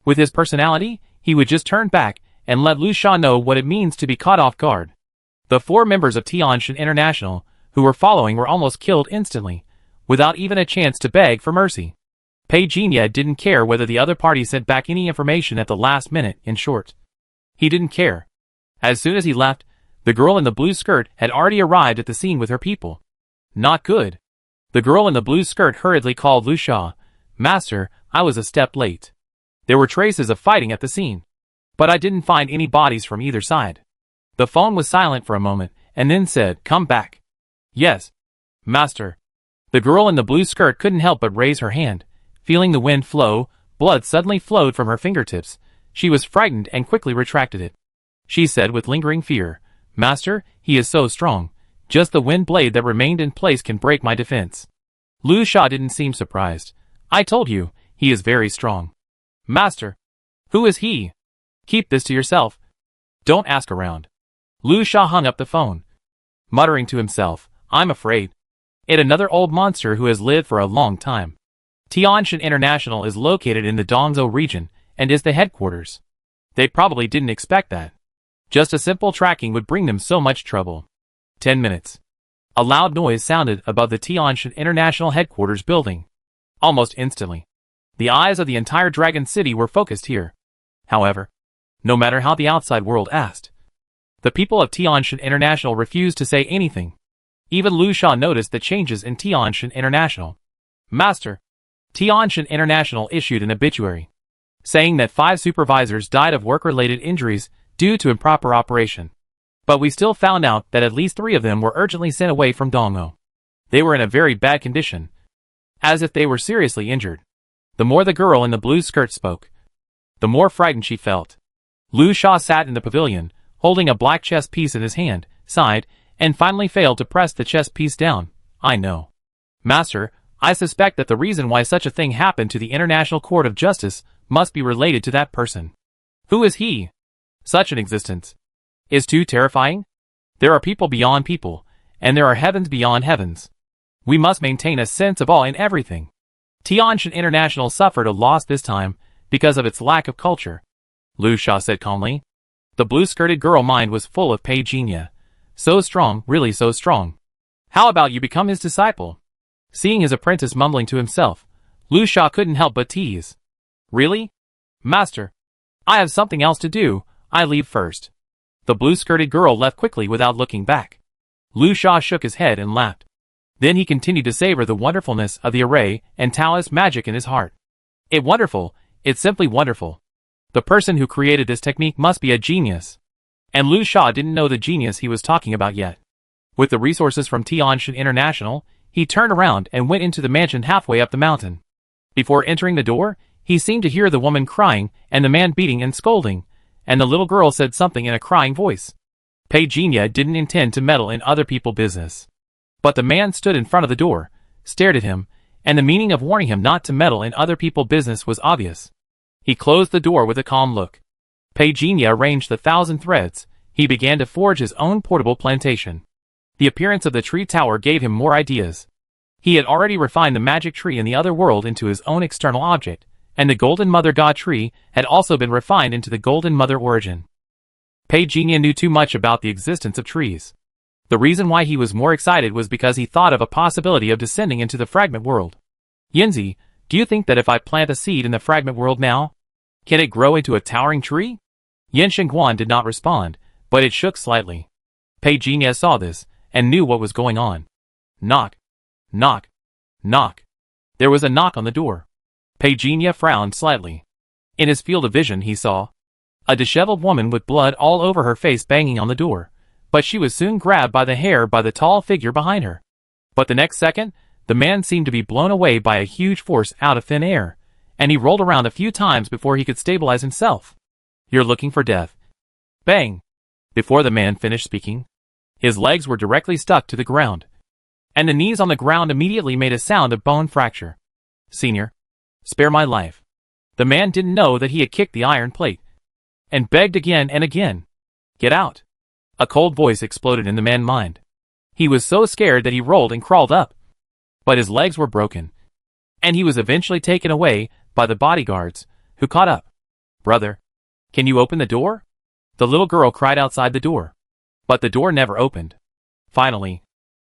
Speaker 1: with his personality, he would just turn back and let Lu Sha know what it means to be caught off guard. The 4 members of Tianshan International who were following were almost killed instantly, without even a chance to beg for mercy. Pei Jinya didn't care whether the other party sent back any information at the last minute. In short, he didn't care. As soon as he left, the girl in the blue skirt had already arrived at the scene with her people. Not good. The girl in the blue skirt hurriedly called Lu Sha. Master, I was a step late. There were traces of fighting at the scene, but I didn't find any bodies from either side. The phone was silent for a moment, and then said, come back. Yes. Master. The girl in the blue skirt couldn't help but raise her hand. Feeling the wind flow, blood suddenly flowed from her fingertips. She was frightened and quickly retracted it. She said with lingering fear, Master, he is so strong. Just the wind blade that remained in place can break my defense. Lu Sha didn't seem surprised. I told you, he is very strong. Master. Who is he? Keep this to yourself. Don't ask around. Lu Sha hung up the phone, muttering to himself, I'm afraid. It another old monster who has lived for a long time. Tianshan International is located in the Dongzhou region and is the headquarters. They probably didn't expect that. Just a simple tracking would bring them so much trouble. 10 minutes. A loud noise sounded above the Tianshan International headquarters building. Almost instantly, the eyes of the entire Dragon City were focused here. However, no matter how the outside world asked, the people of Tianshan International refused to say anything. Even Lu Sha noticed the changes in Tianshan International. Master, Tianshan International issued an obituary, saying that 5 supervisors died of work-related injuries due to improper operation. But we still found out that at least 3 of them were urgently sent away from Dongzhou. They were in a very bad condition, as if they were seriously injured. The more the girl in the blue skirt spoke, the more frightened she felt. Lu Sha sat in the pavilion, holding a black chess piece in his hand, sighed, and finally failed to press the chess piece down. I know. Master, I suspect that the reason why such a thing happened to the International Court of Justice must be related to that person. Who is he? Such an existence is too terrifying. There are people beyond people, and there are heavens beyond heavens. We must maintain a sense of awe in everything. Tianshan International suffered a loss this time because of its lack of culture, Lu Sha said calmly. The blue-skirted girl mind was full of Pei Jinya. So strong, really so strong. How about you become his disciple? Seeing his apprentice mumbling to himself, Lu Sha couldn't help but tease. Really? Master, I have something else to do, I leave first. The blue-skirted girl left quickly without looking back. Lu Sha shook his head and laughed. Then he continued to savor the wonderfulness of the array and Taoist magic in his heart. It's wonderful, it's simply wonderful. The person who created this technique must be a genius. And Lu Sha didn't know the genius he was talking about yet. With the resources from Tianshan International, he turned around and went into the mansion halfway up the mountain. Before entering the door, he seemed to hear the woman crying and the man beating and scolding, and the little girl said something in a crying voice. Pei Jinya didn't intend to meddle in other people's business. But the man stood in front of the door, stared at him, and the meaning of warning him not to meddle in other people's business was obvious. He closed the door with a calm look. Pei Jinya arranged the 1,000 threads. He began to forge his own portable plantation. The appearance of the tree tower gave him more ideas. He had already refined the magic tree in the other world into his own external object, and the Golden Mother God tree had also been refined into the Golden Mother origin. Pei Jinya knew too much about the existence of trees. The reason why he was more excited was because he thought of a possibility of descending into the fragment world. Yinzi, do you think that if I plant a seed in the fragment world now, can it grow into a towering tree? Yen Shengguan did not respond, but it shook slightly. Pei Jinya saw this, and knew what was going on. Knock. Knock. Knock. There was a knock on the door. Pei Jinya frowned slightly. In his field of vision he saw a disheveled woman with blood all over her face banging on the door, but she was soon grabbed by the hair by the tall figure behind her. But the next second, the man seemed to be blown away by a huge force out of thin air, and he rolled around a few times before he could stabilize himself. You're looking for death. Bang! Before the man finished speaking, his legs were directly stuck to the ground, and the knees on the ground immediately made a sound of bone fracture. Senior, spare my life. The man didn't know that he had kicked the iron plate, and begged again and again. Get out. A cold voice exploded in the man's mind. He was so scared that he rolled and crawled up. But his legs were broken, and he was eventually taken away by the bodyguards, who caught up. Brother, can you open the door? The little girl cried outside the door. But the door never opened. Finally,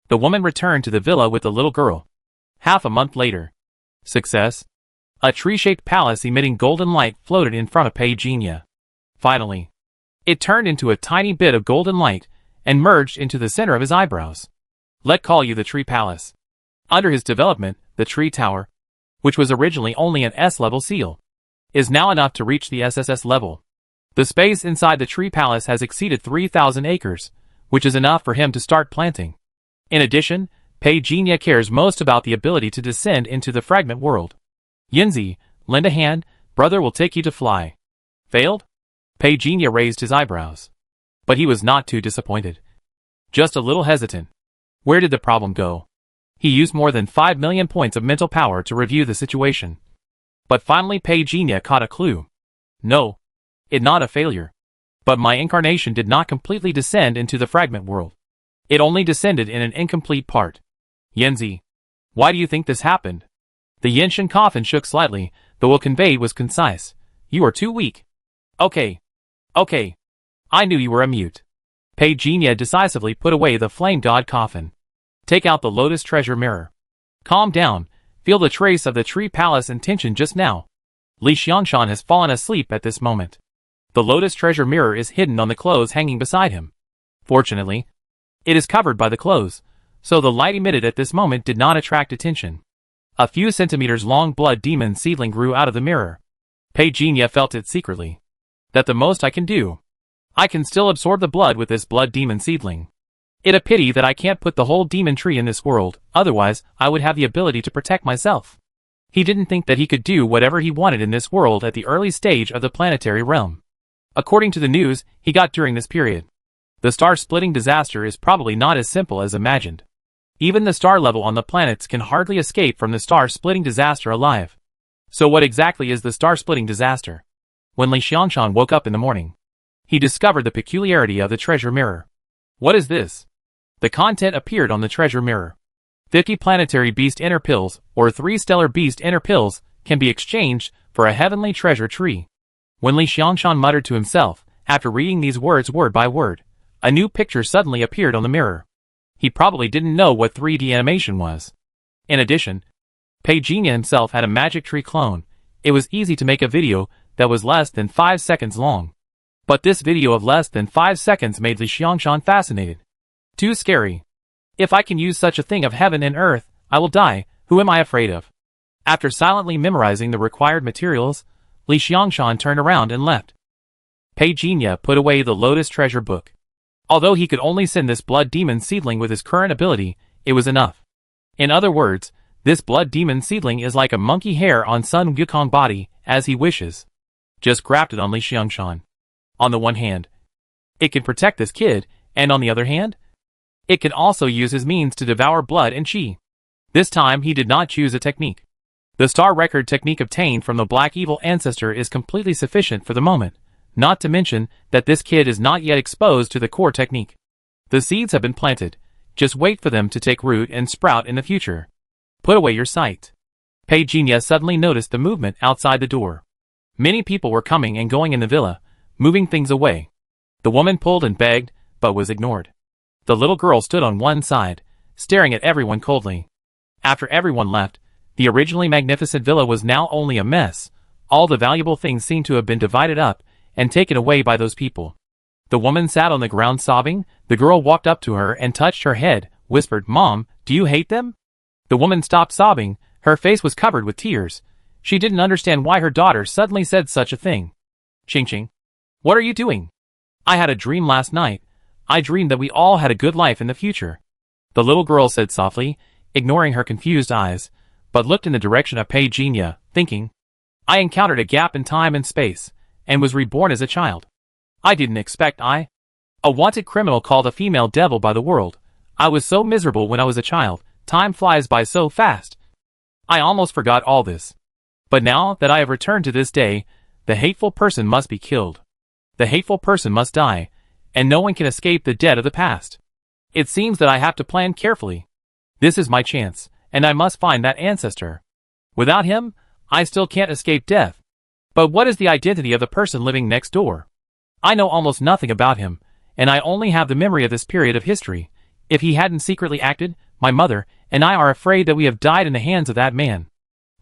Speaker 1: the woman returned to the villa with the little girl. Half a month later. Success. A tree-shaped palace emitting golden light floated in front of Pei Jinya. Finally, it turned into a tiny bit of golden light and merged into the center of his eyebrows. Let's call you the Tree Palace. Under his development, the Tree Tower, which was originally only an S-level seal, is now enough to reach the SSS level. The space inside the Tree Palace has exceeded 3,000 acres, which is enough for him to start planting. In addition, Pei Jinya cares most about the ability to descend into the fragment world. Yinzi, lend a hand, brother will take you to fly. Failed? Pei Jinya raised his eyebrows. But he was not too disappointed. Just a little hesitant. Where did the problem go? He used more than 5 million points of mental power to review the situation. But finally Pei Jinya caught a clue. No. It's not a failure. But my incarnation did not completely descend into the fragment world. It only descended in an incomplete part. Yinzi, why do you think this happened? The Yenshin coffin shook slightly, though what conveyed was concise. You are too weak. Okay. Okay. I knew you were a mute. Pei Jinya decisively put away the flame-dawed coffin. Take out the Lotus Treasure Mirror. Calm down, feel the trace of the Tree Palace intention just now. Li Xiangshan has fallen asleep at this moment. The Lotus Treasure Mirror is hidden on the clothes hanging beside him. Fortunately, it is covered by the clothes, so the light emitted at this moment did not attract attention. A few centimeters long blood demon seedling grew out of the mirror. Pei Jinya felt it secretly. That's the most I can do. I can still absorb the blood with this blood demon seedling. It's a pity that I can't put the whole demon tree in this world, otherwise I would have the ability to protect myself. He didn't think that he could do whatever he wanted in this world at the early stage of the planetary realm. According to the news he got during this period, the star-splitting disaster is probably not as simple as imagined. Even the star level on the planets can hardly escape from the star-splitting disaster alive. So what exactly is the star-splitting disaster? When Li Xiangshan woke up in the morning, he discovered the peculiarity of the treasure mirror. What is this? The content appeared on the treasure mirror. 50 planetary beast inner pills, or 3 stellar beast inner pills, can be exchanged for a heavenly treasure tree. When Li Xiangshan muttered to himself, after reading these words word by word, a new picture suddenly appeared on the mirror. He probably didn't know what 3D animation was. In addition, Pei Jinya himself had a magic tree clone. It was easy to make a video that was less than 5 seconds long. But this video of less than 5 seconds made Li Xiangshan fascinated. Too scary. If I can use such a thing of heaven and earth, I will die. Who am I afraid of? After silently memorizing the required materials, Li Xiangshan turned around and left. Pei Jinya put away the Lotus treasure book. Although he could only send this blood demon seedling with his current ability, it was enough. In other words, this blood demon seedling is like a monkey hair on Sun Wukong body, as he wishes. Just grafted on Li Xiangshan. On the one hand, it can protect this kid, and on the other hand, it can also use his means to devour blood and chi. This time he did not choose a technique. The star record technique obtained from the Black Evil ancestor is completely sufficient for the moment, not to mention that this kid is not yet exposed to the core technique. The seeds have been planted, just wait for them to take root and sprout in the future. Put away your sight. Pei Jinya suddenly noticed the movement outside the door. Many people were coming and going in the villa, moving things away. The woman pulled and begged, but was ignored. The little girl stood on one side, staring at everyone coldly. After everyone left, the originally magnificent villa was now only a mess. All the valuable things seemed to have been divided up and taken away by those people. The woman sat on the ground sobbing. The girl walked up to her and touched her head, whispered, "Mom, do you hate them?" The woman stopped sobbing. Her face was covered with tears. She didn't understand why her daughter suddenly said such a thing. "Qingqing, what are you doing?" "I had a dream last night. I dreamed that we all had a good life in the future," the little girl said softly, ignoring her confused eyes, but looked in the direction of Pei Jinya, thinking, "I encountered a gap in time and space, and was reborn as a child. I didn't expect a wanted criminal called a female devil by the world. I was so miserable when I was a child. Time flies by so fast. I almost forgot all this. But now that I have returned to this day, the hateful person must be killed. The hateful person must die, and no one can escape the debt of the past. It seems that I have to plan carefully. This is my chance, and I must find that ancestor. Without him, I still can't escape death. But what is the identity of the person living next door? I know almost nothing about him, and I only have the memory of this period of history. If he hadn't secretly acted, my mother and I are afraid that we have died in the hands of that man."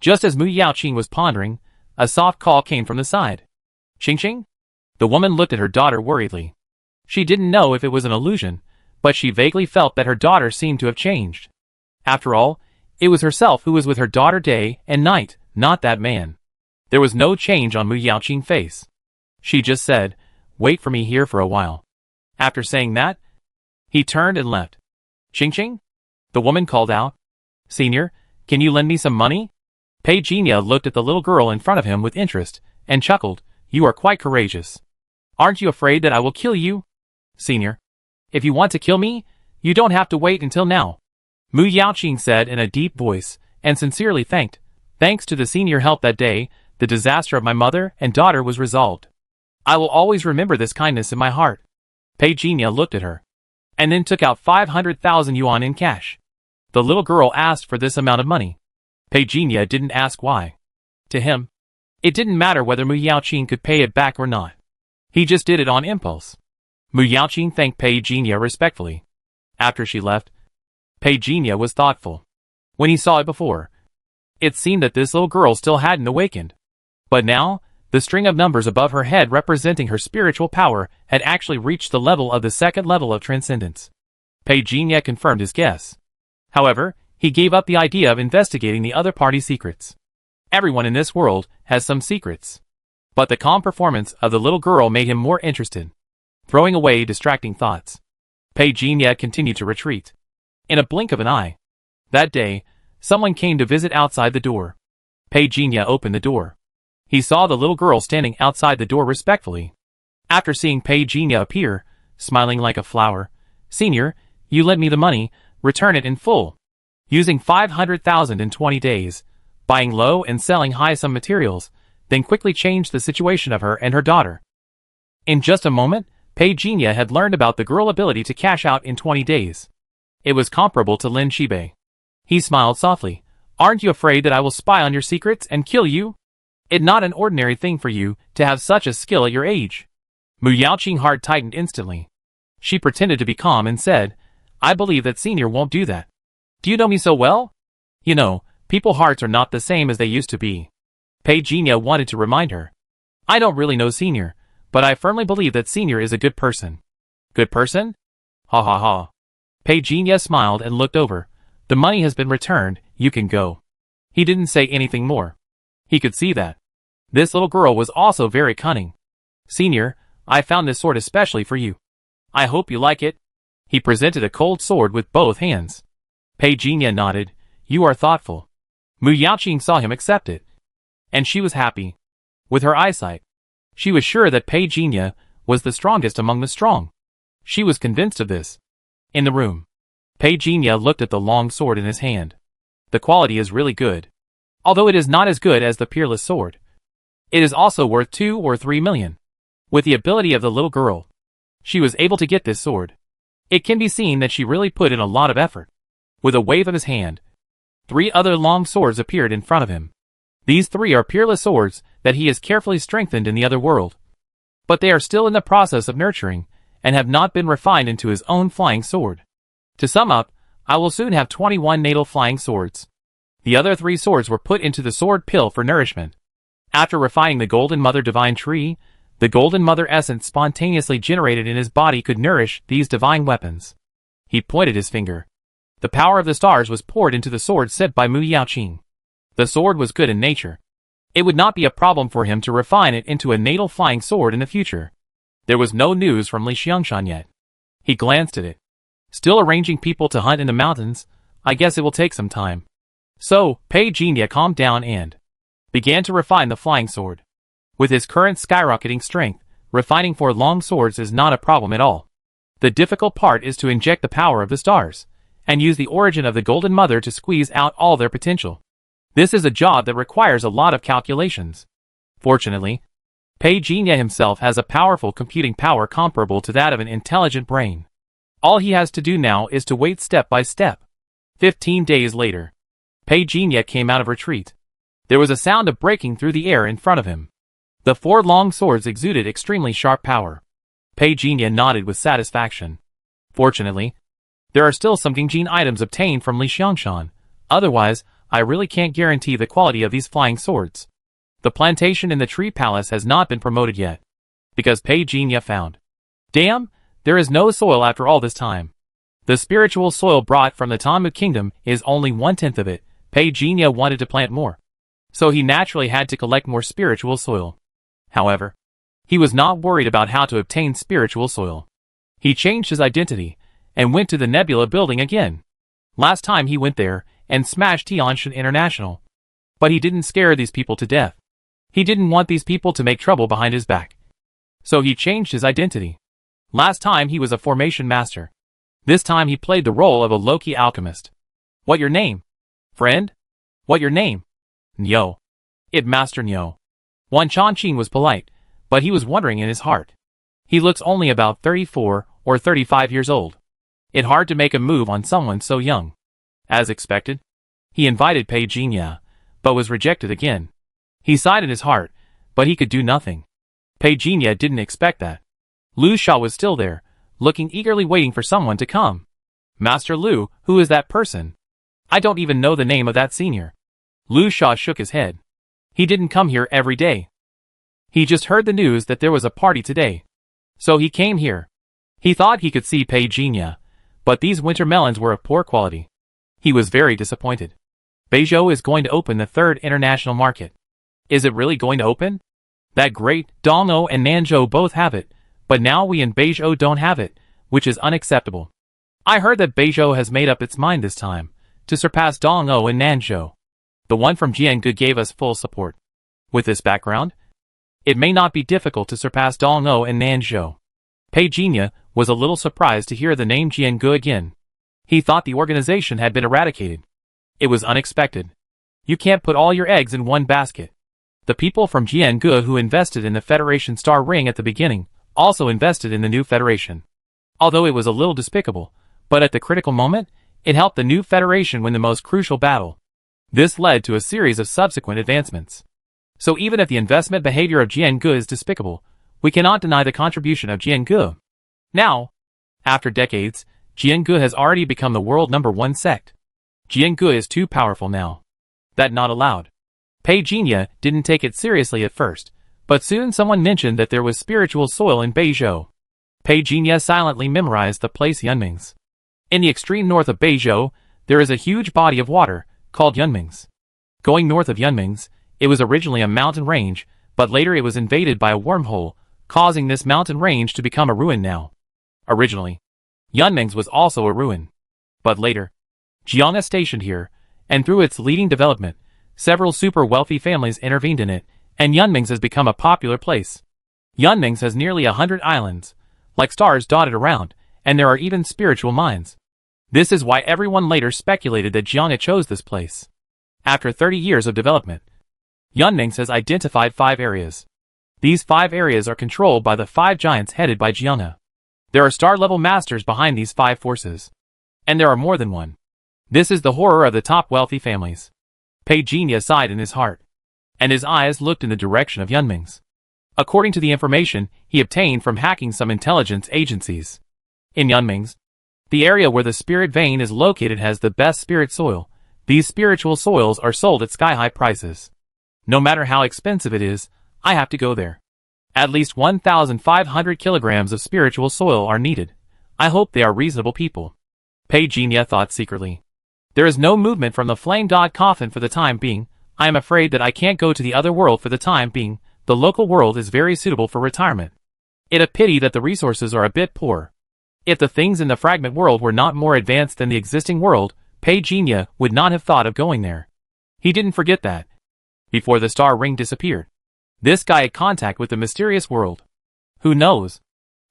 Speaker 1: Just as Mu Yaoqing was pondering, a soft call came from the side. "Qingqing?" The woman looked at her daughter worriedly. She didn't know if it was an illusion, but she vaguely felt that her daughter seemed to have changed. After all, it was herself who was with her daughter day and night, not that man. There was no change on Mu Yaoqing's face. She just said, "Wait for me here for a while." After saying that, he turned and left. "Qingqing?" the woman called out. "Senior, can you lend me some money?" Pei Jinya looked at the little girl in front of him with interest, and chuckled, "You are quite courageous. Aren't you afraid that I will kill you?" "Senior, if you want to kill me, you don't have to wait until now," Mu Yaoqing said in a deep voice, and sincerely thanked. "Thanks to the senior help that day, the disaster of my mother and daughter was resolved. I will always remember this kindness in my heart." Pei Jinya looked at her, and then took out 500,000 yuan in cash. The little girl asked for this amount of money. Pei Jinya didn't ask why. To him, it didn't matter whether Mu Yaoqing could pay it back or not. He just did it on impulse. Mu Yaoqing thanked Pei Jinya respectfully. After she left, Pei Jinya was thoughtful. When he saw it before, it seemed that this little girl still hadn't awakened. But now, the string of numbers above her head representing her spiritual power had actually reached the level of the second level of transcendence. Pei Jinya confirmed his guess. However, he gave up the idea of investigating the other party's secrets. Everyone in this world has some secrets. But the calm performance of the little girl made him more interested. Throwing away distracting thoughts, Pei Jinya continued to retreat. In a blink of an eye, that day, someone came to visit outside the door. Pei Jinya opened the door. He saw the little girl standing outside the door respectfully. After seeing Pei Jinya appear, smiling like a flower, "Senior, you lent me the money, return it in full." Using 500,000 in 20 days, buying low and selling high some materials, then quickly changed the situation of her and her daughter. In just a moment, Pei Jinya had learned about the girl ability to cash out in 20 days. It was comparable to Lin Shibei. He smiled softly. "Aren't you afraid that I will spy on your secrets and kill you? It's not an ordinary thing for you to have such a skill at your age." Mu Yaoqing's heart tightened instantly. She pretended to be calm and said, "I believe that Senior won't do that. Do you know me so well? You know, people's hearts are not the same as they used to be." Pei Jinya wanted to remind her. "I don't really know Senior, but I firmly believe that Senior is a good person." "Good person?" Ha ha ha. Pei Jinya smiled and looked over. "The money has been returned, you can go." He didn't say anything more. He could see that this little girl was also very cunning. "Senior, I found this sword especially for you. I hope you like it." He presented a cold sword with both hands. Pei Jinya nodded. "You are thoughtful." Mu Yaoqing saw him accept it. And she was happy. With her eyesight, she was sure that Pei Jinya was the strongest among the strong. She was convinced of this. In the room, Pei Jinya looked at the long sword in his hand. The quality is really good. Although it is not as good as the peerless sword, it is also worth 2 or 3 million. With the ability of the little girl, she was able to get this sword. It can be seen that she really put in a lot of effort. With a wave of his hand, 3 other long swords appeared in front of him. These 3 are peerless swords that he has carefully strengthened in the other world. But they are still in the process of nurturing, and have not been refined into his own flying sword. To sum up, I will soon have 21 natal flying swords. The other 3 swords were put into the sword pill for nourishment. After refining the Golden Mother Divine Tree, the Golden Mother essence spontaneously generated in his body could nourish these divine weapons. He pointed his finger. The power of the stars was poured into the sword said by Mu Yaoqing. The sword was good in nature. It would not be a problem for him to refine it into a natal flying sword in the future. There was no news from Li Xiangshan yet. He glanced at it. Still arranging people to hunt in the mountains. I guess it will take some time. So, Pei Jinya calmed down and began to refine the flying sword. With his current skyrocketing strength, refining 4 long swords is not a problem at all. The difficult part is to inject the power of the stars, and use the origin of the Golden Mother to squeeze out all their potential. This is a job that requires a lot of calculations. Fortunately, Pei Jinya himself has a powerful computing power comparable to that of an intelligent brain. All he has to do now is to wait step by step. 15 days later, Pei Jinya came out of retreat. There was a sound of breaking through the air in front of him. The 4 long swords exuded extremely sharp power. Pei Jinya nodded with satisfaction. Fortunately, there are still some Gingjin items obtained from Li Xiangshan. Otherwise, I really can't guarantee the quality of these flying swords. The plantation in the Tree Palace has not been promoted yet, because Pei Jinya found. Damn, there is no soil after all this time. The spiritual soil brought from the Tanmu Kingdom is only 1/10 of it. Pei Jinya wanted to plant more, so he naturally had to collect more spiritual soil. However, he was not worried about how to obtain spiritual soil. He changed his identity, and went to the Nebula building again. Last time he went there, and smashed Tianshan International. But he didn't scare these people to death. He didn't want these people to make trouble behind his back. So he changed his identity. Last time he was a formation master. This time he played the role of a low-key alchemist. "What your name? Friend? What your name?" "Nyo. It Master Nyo." Wan Chonqing was polite, but he was wondering in his heart. He looks only about 34 or 35 years old. It's hard to make a move on someone so young. As expected, he invited Pei Jinya, but was rejected again. He sighed in his heart, but he could do nothing. Pei Jinya didn't expect that. Lu Sha was still there, looking eagerly waiting for someone to come. "Master Lu, who is that person? I don't even know the name of that senior." Lu Sha shook his head. He didn't come here every day. He just heard the news that there was a party today. So he came here. He thought he could see Pei Jinya, but these winter melons were of poor quality. He was very disappointed. Beizhou is going to open the 3rd international market. Is it really going to open? That great, Dongzhou and Nanzhou both have it, but now we in Beizhou don't have it, which is unacceptable. I heard that Beizhou has made up its mind this time, to surpass Dongzhou and Nanzhou. The one from Jianggu gave us full support. With this background, It may not be difficult to surpass Dong'o and Nanzhou. Pei Jinya was a little surprised to hear the name Jiangu again. He thought the organization had been eradicated. It was unexpected. You can't put all your eggs in one basket. The people from Jiangu who invested in the Federation Star Ring at the beginning also invested in the new Federation. Although it was a little despicable, but at the critical moment, it helped the new Federation win the most crucial battle. This led to a series of subsequent advancements. So even if the investment behavior of Jiangu is despicable, we cannot deny the contribution of Jiangu. Now, after decades, Jiangu has already become the world #1 sect. Jiangu is too powerful now. That not allowed. Pei Jinya didn't take it seriously at first, but soon someone mentioned that there was spiritual soil in Beizhou. Pei Jinya silently memorized the place Yunmings. In the extreme north of Beizhou, there is a huge body of water, called Yunmings. Going north of Yunmings, it was originally a mountain range, but later it was invaded by a wormhole, causing this mountain range to become a ruin now. Originally, Yunmings was also a ruin. But later, Jiangna stationed here, and through its leading development, several super wealthy families intervened in it, and Yunmings has become a popular place. Yunmings has nearly 100 islands, like stars dotted around, and there are even spiritual mines. This is why everyone later speculated that Jiangna chose this place. After 30 years of development, Yunmings has identified 5 areas. These 5 areas are controlled by the 5 giants headed by Jiangna. There are star-level masters behind these 5 forces. And there are more than one. This is the horror of the top wealthy families. Pei Jinya sighed in his heart, and his eyes looked in the direction of Yunmings. According to the information he obtained from hacking some intelligence agencies, in Yunmings, the area where the spirit vein is located has the best spirit soil. These spiritual soils are sold at sky-high prices. No matter how expensive it is, I have to go there. At least 1,500 kilograms of spiritual soil are needed. I hope they are reasonable people. Pei Jinya thought secretly. There is no movement from the flame-dot coffin for the time being. I am afraid that I can't go to the other world for the time being. The local world is very suitable for retirement. It a pity that the resources are a bit poor. If the things in the fragment world were not more advanced than the existing world, Pei Jinya would not have thought of going there. He didn't forget that. Before the star ring disappeared, this guy had contact with the mysterious world. Who knows?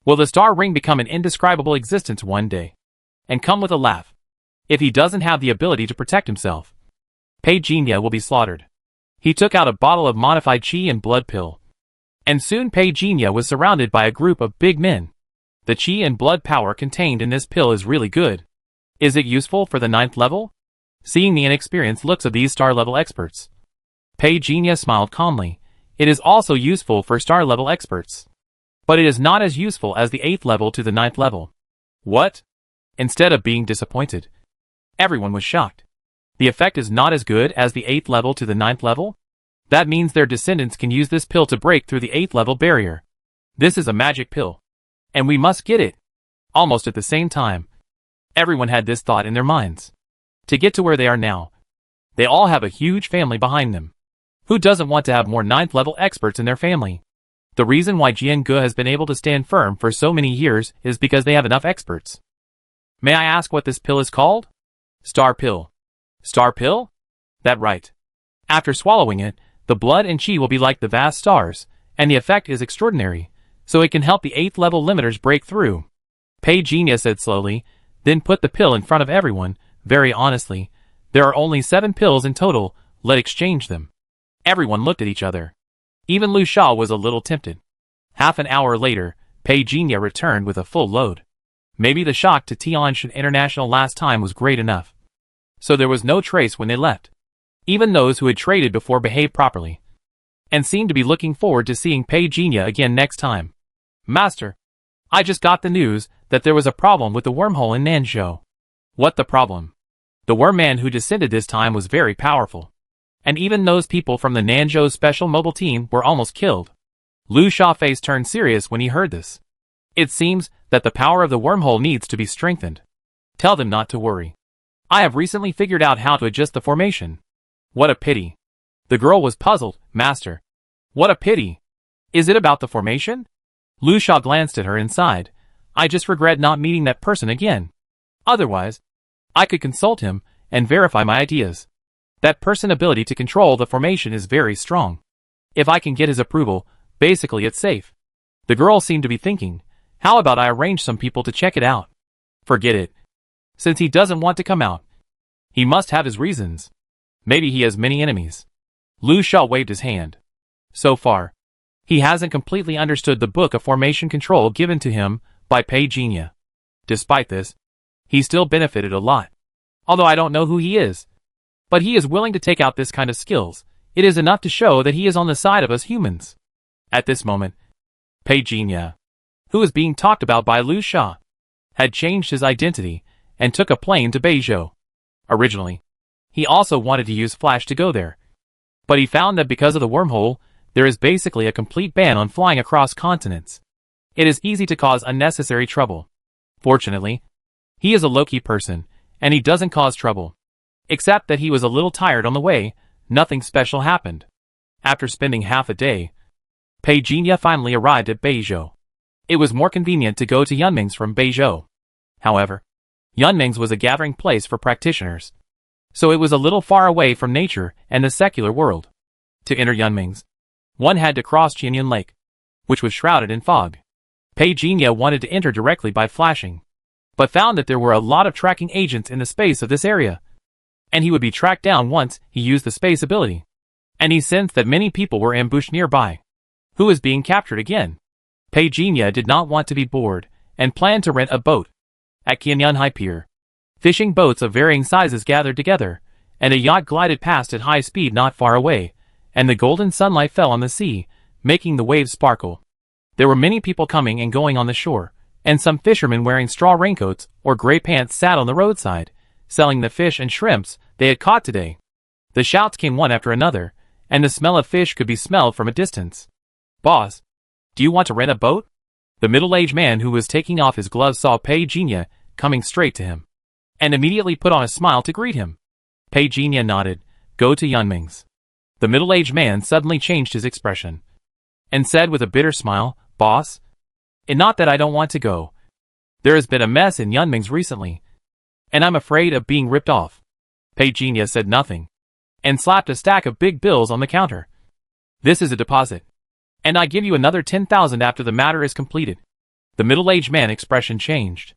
Speaker 1: Will the star ring become an indescribable existence one day? And come with a laugh. If he doesn't have the ability to protect himself, Pei Jinya will be slaughtered. He took out a bottle of modified qi and blood pill. And soon Pei Jinya was surrounded by a group of big men. The qi and blood power contained in this pill is really good. Is it useful for the 9th level? Seeing the inexperienced looks of these star-level experts, Pei Jinya smiled calmly. It is also useful for star-level experts. But it is not as useful as the 8th level to the 9th level. What? Instead of being disappointed, everyone was shocked. The effect is not as good as the 8th level to the 9th level? That means their descendants can use this pill to break through the 8th level barrier. This is a magic pill. And we must get it. Almost at the same time, everyone had this thought in their minds. To get to where they are now, they all have a huge family behind them. Who doesn't want to have more 9th level experts in their family? The reason why Jiangu has been able to stand firm for so many years is because they have enough experts. May I ask what this pill is called? Star pill. Star pill? That right. After swallowing it, the blood and qi will be like the vast stars, and the effect is extraordinary, so it can help the 8th level limiters break through. Pei Jinya said slowly, then put the pill in front of everyone, very honestly. There are only 7 pills in total, let's exchange them. Everyone looked at each other. Even Lu Sha was a little tempted. Half an hour later, Pei Jinya returned with a full load. Maybe the shock to Tianshan International last time was great enough. So there was no trace when they left. Even those who had traded before behaved properly, and seemed to be looking forward to seeing Pei Jinya again next time. Master, I just got the news that there was a problem with the wormhole in Nanzhou. What the problem? The worm man who descended this time was very powerful. And even those people from the Nanzhou special mobile team were almost killed. Lu Sha's face turned serious when he heard this. It seems that the power of the wormhole needs to be strengthened. Tell them not to worry. I have recently figured out how to adjust the formation. What a pity. The girl was puzzled. Master, what a pity. Is it about the formation? Lu Sha glanced at her and sighed. I just regret not meeting that person again. Otherwise, I could consult him and verify my ideas. That person's ability to control the formation is very strong. If I can get his approval, Basically it's safe. The girl seemed to be thinking, how about I arrange some people to check it out? Forget it. Since he doesn't want to come out, he must have his reasons. Maybe he has many enemies. Lu Sha waved his hand. So far, he hasn't completely understood the book of formation control given to him by Pei Jinya. Despite this, he still benefited a lot. Although I don't know who he is. But he is willing to take out this kind of skills. It is enough to show that he is on the side of us humans. At this moment, Pei Jinya, who was being talked about by Lu Sha, had changed his identity and took a plane to Beizhou. Originally, he also wanted to use Flash to go there. But he found that because of the wormhole, there is basically a complete ban on flying across continents. It is easy to cause unnecessary trouble. Fortunately, he is a low-key person, and he doesn't cause trouble. Except that he was a little tired on the way, nothing special happened. After spending half a day, Pei Jinya finally arrived at Beizhou. It was more convenient to go to Yunming's from Beizhou. However, Yunming's was a gathering place for practitioners. So it was a little far away from nature and the secular world. To enter Yunming's, one had to cross Qianyun Lake, which was shrouded in fog. Pei Jinya wanted to enter directly by flashing, but found that there were a lot of tracking agents in the space of this area, and he would be tracked down once he used the space ability. And he sensed that many people were ambushed nearby, who was being captured again. Pei Jinya did not want to be bored, and planned to rent a boat. At Qianyun High Pier, fishing boats of varying sizes gathered together, and a yacht glided past at high speed not far away, and the golden sunlight fell on the sea, making the waves sparkle. There were many people coming and going on the shore, and some fishermen wearing straw raincoats or gray pants sat on the roadside, selling the fish and shrimps they had caught today. The shouts came one after another, and the smell of fish could be smelled from a distance. "Boss, do you want to rent a boat?" The middle-aged man who was taking off his gloves saw Pei Jinya coming straight to him, and immediately put on a smile to greet him. Pei Jinya nodded. "Go to Yunming's." The middle-aged man suddenly changed his expression, and said with a bitter smile, "Boss, and not that I don't want to go. There has been a mess in Yunming's recently, and I'm afraid of being ripped off." Pei Jinya said nothing, and slapped a stack of big bills on the counter. "This is a deposit, and I give you another 10,000 after the matter is completed." The middle-aged man's expression changed.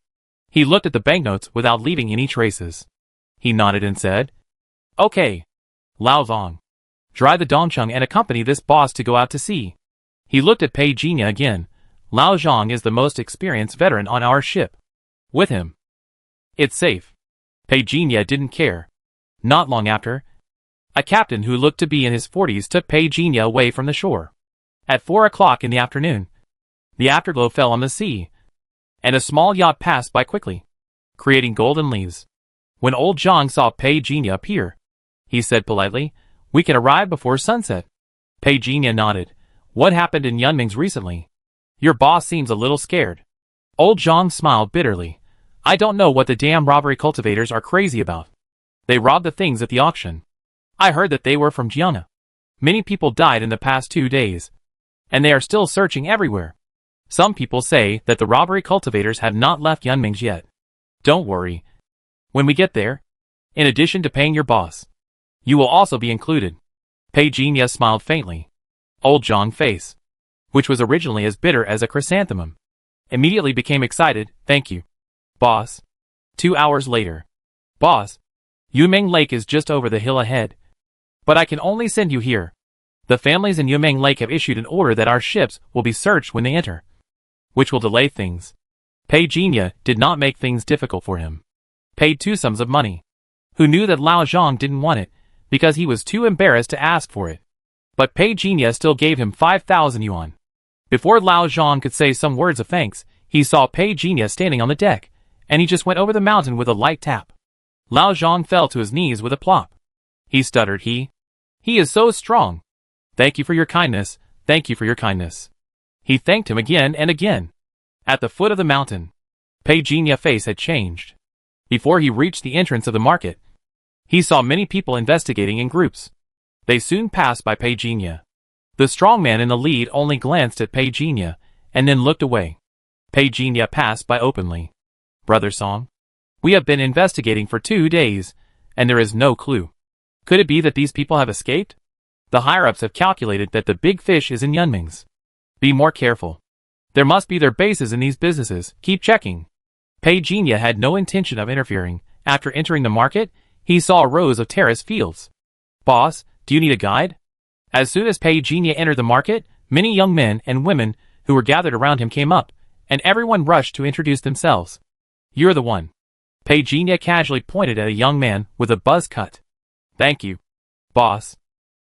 Speaker 1: He looked at the banknotes without leaving any traces. He nodded and said, "Okay. Lao Zong, drive the Dongcheng and accompany this boss to go out to sea." He looked at Pei Jinya again. "Lao Zhang is the most experienced veteran on our ship. With him, it's safe." Pei Jinya didn't care. Not long after, a captain who looked to be in his 40s took Pei Jinya away from the shore. At 4 o'clock in the afternoon, the afterglow fell on the sea, and a small yacht passed by quickly, creating golden leaves. When old Zhang saw Pei Jinya appear, he said politely, "We can arrive before sunset." Pei Jinya nodded. "What happened in Yunming's recently? Your boss seems a little scared." Old Zhang smiled bitterly. "I don't know what the damn robbery cultivators are crazy about. They robbed the things at the auction. I heard that they were from Jiangna. Many people died in the past 2 days, and they are still searching everywhere. Some people say that the robbery cultivators have not left Yunming's yet. Don't worry. When we get there, in addition to paying your boss, you will also be included." Pei Jinya smiled faintly. Old Zhang's face, which was originally as bitter as a chrysanthemum, immediately became excited. "Thank you, boss." 2 hours later. "Boss, Yumeng Lake is just over the hill ahead, but I can only send you here. The families in Yumeng Lake have issued an order that our ships will be searched when they enter, which will delay things." Pei Jinya did not make things difficult for him. Paid 2 sums of money. Who knew that Lao Zhang didn't want it, because he was too embarrassed to ask for it. But Pei Jinya still gave him 5,000 yuan. Before Lao Zhang could say some words of thanks, he saw Pei Jinya standing on the deck, and he just went over the mountain with a light tap. Lao Zhang fell to his knees with a plop. He stuttered. He is so strong. "Thank you for your kindness, thank you for your kindness." He thanked him again and again. At the foot of the mountain, Pei Jinya's face had changed. Before he reached the entrance of the market, he saw many people investigating in groups. They soon passed by Pei Jinya. The strong man in the lead only glanced at Pei Jinya, and then looked away. Pei Jinya passed by openly. "Brother Song, we have been investigating for 2 days, and there is no clue. Could it be that these people have escaped? The higher-ups have calculated that the big fish is in Yunming's. Be more careful. There must be their bases in these businesses. Keep checking. Pei Jinya had no intention of interfering. After entering the market, he saw rows of terrace fields. Boss, do you need a guide? As soon as Pei Jinya entered the market, many young men and women who were gathered around him came up, and everyone rushed to introduce themselves. You're the one. Pei Jinya casually pointed at a young man with a buzz cut. Thank you, boss.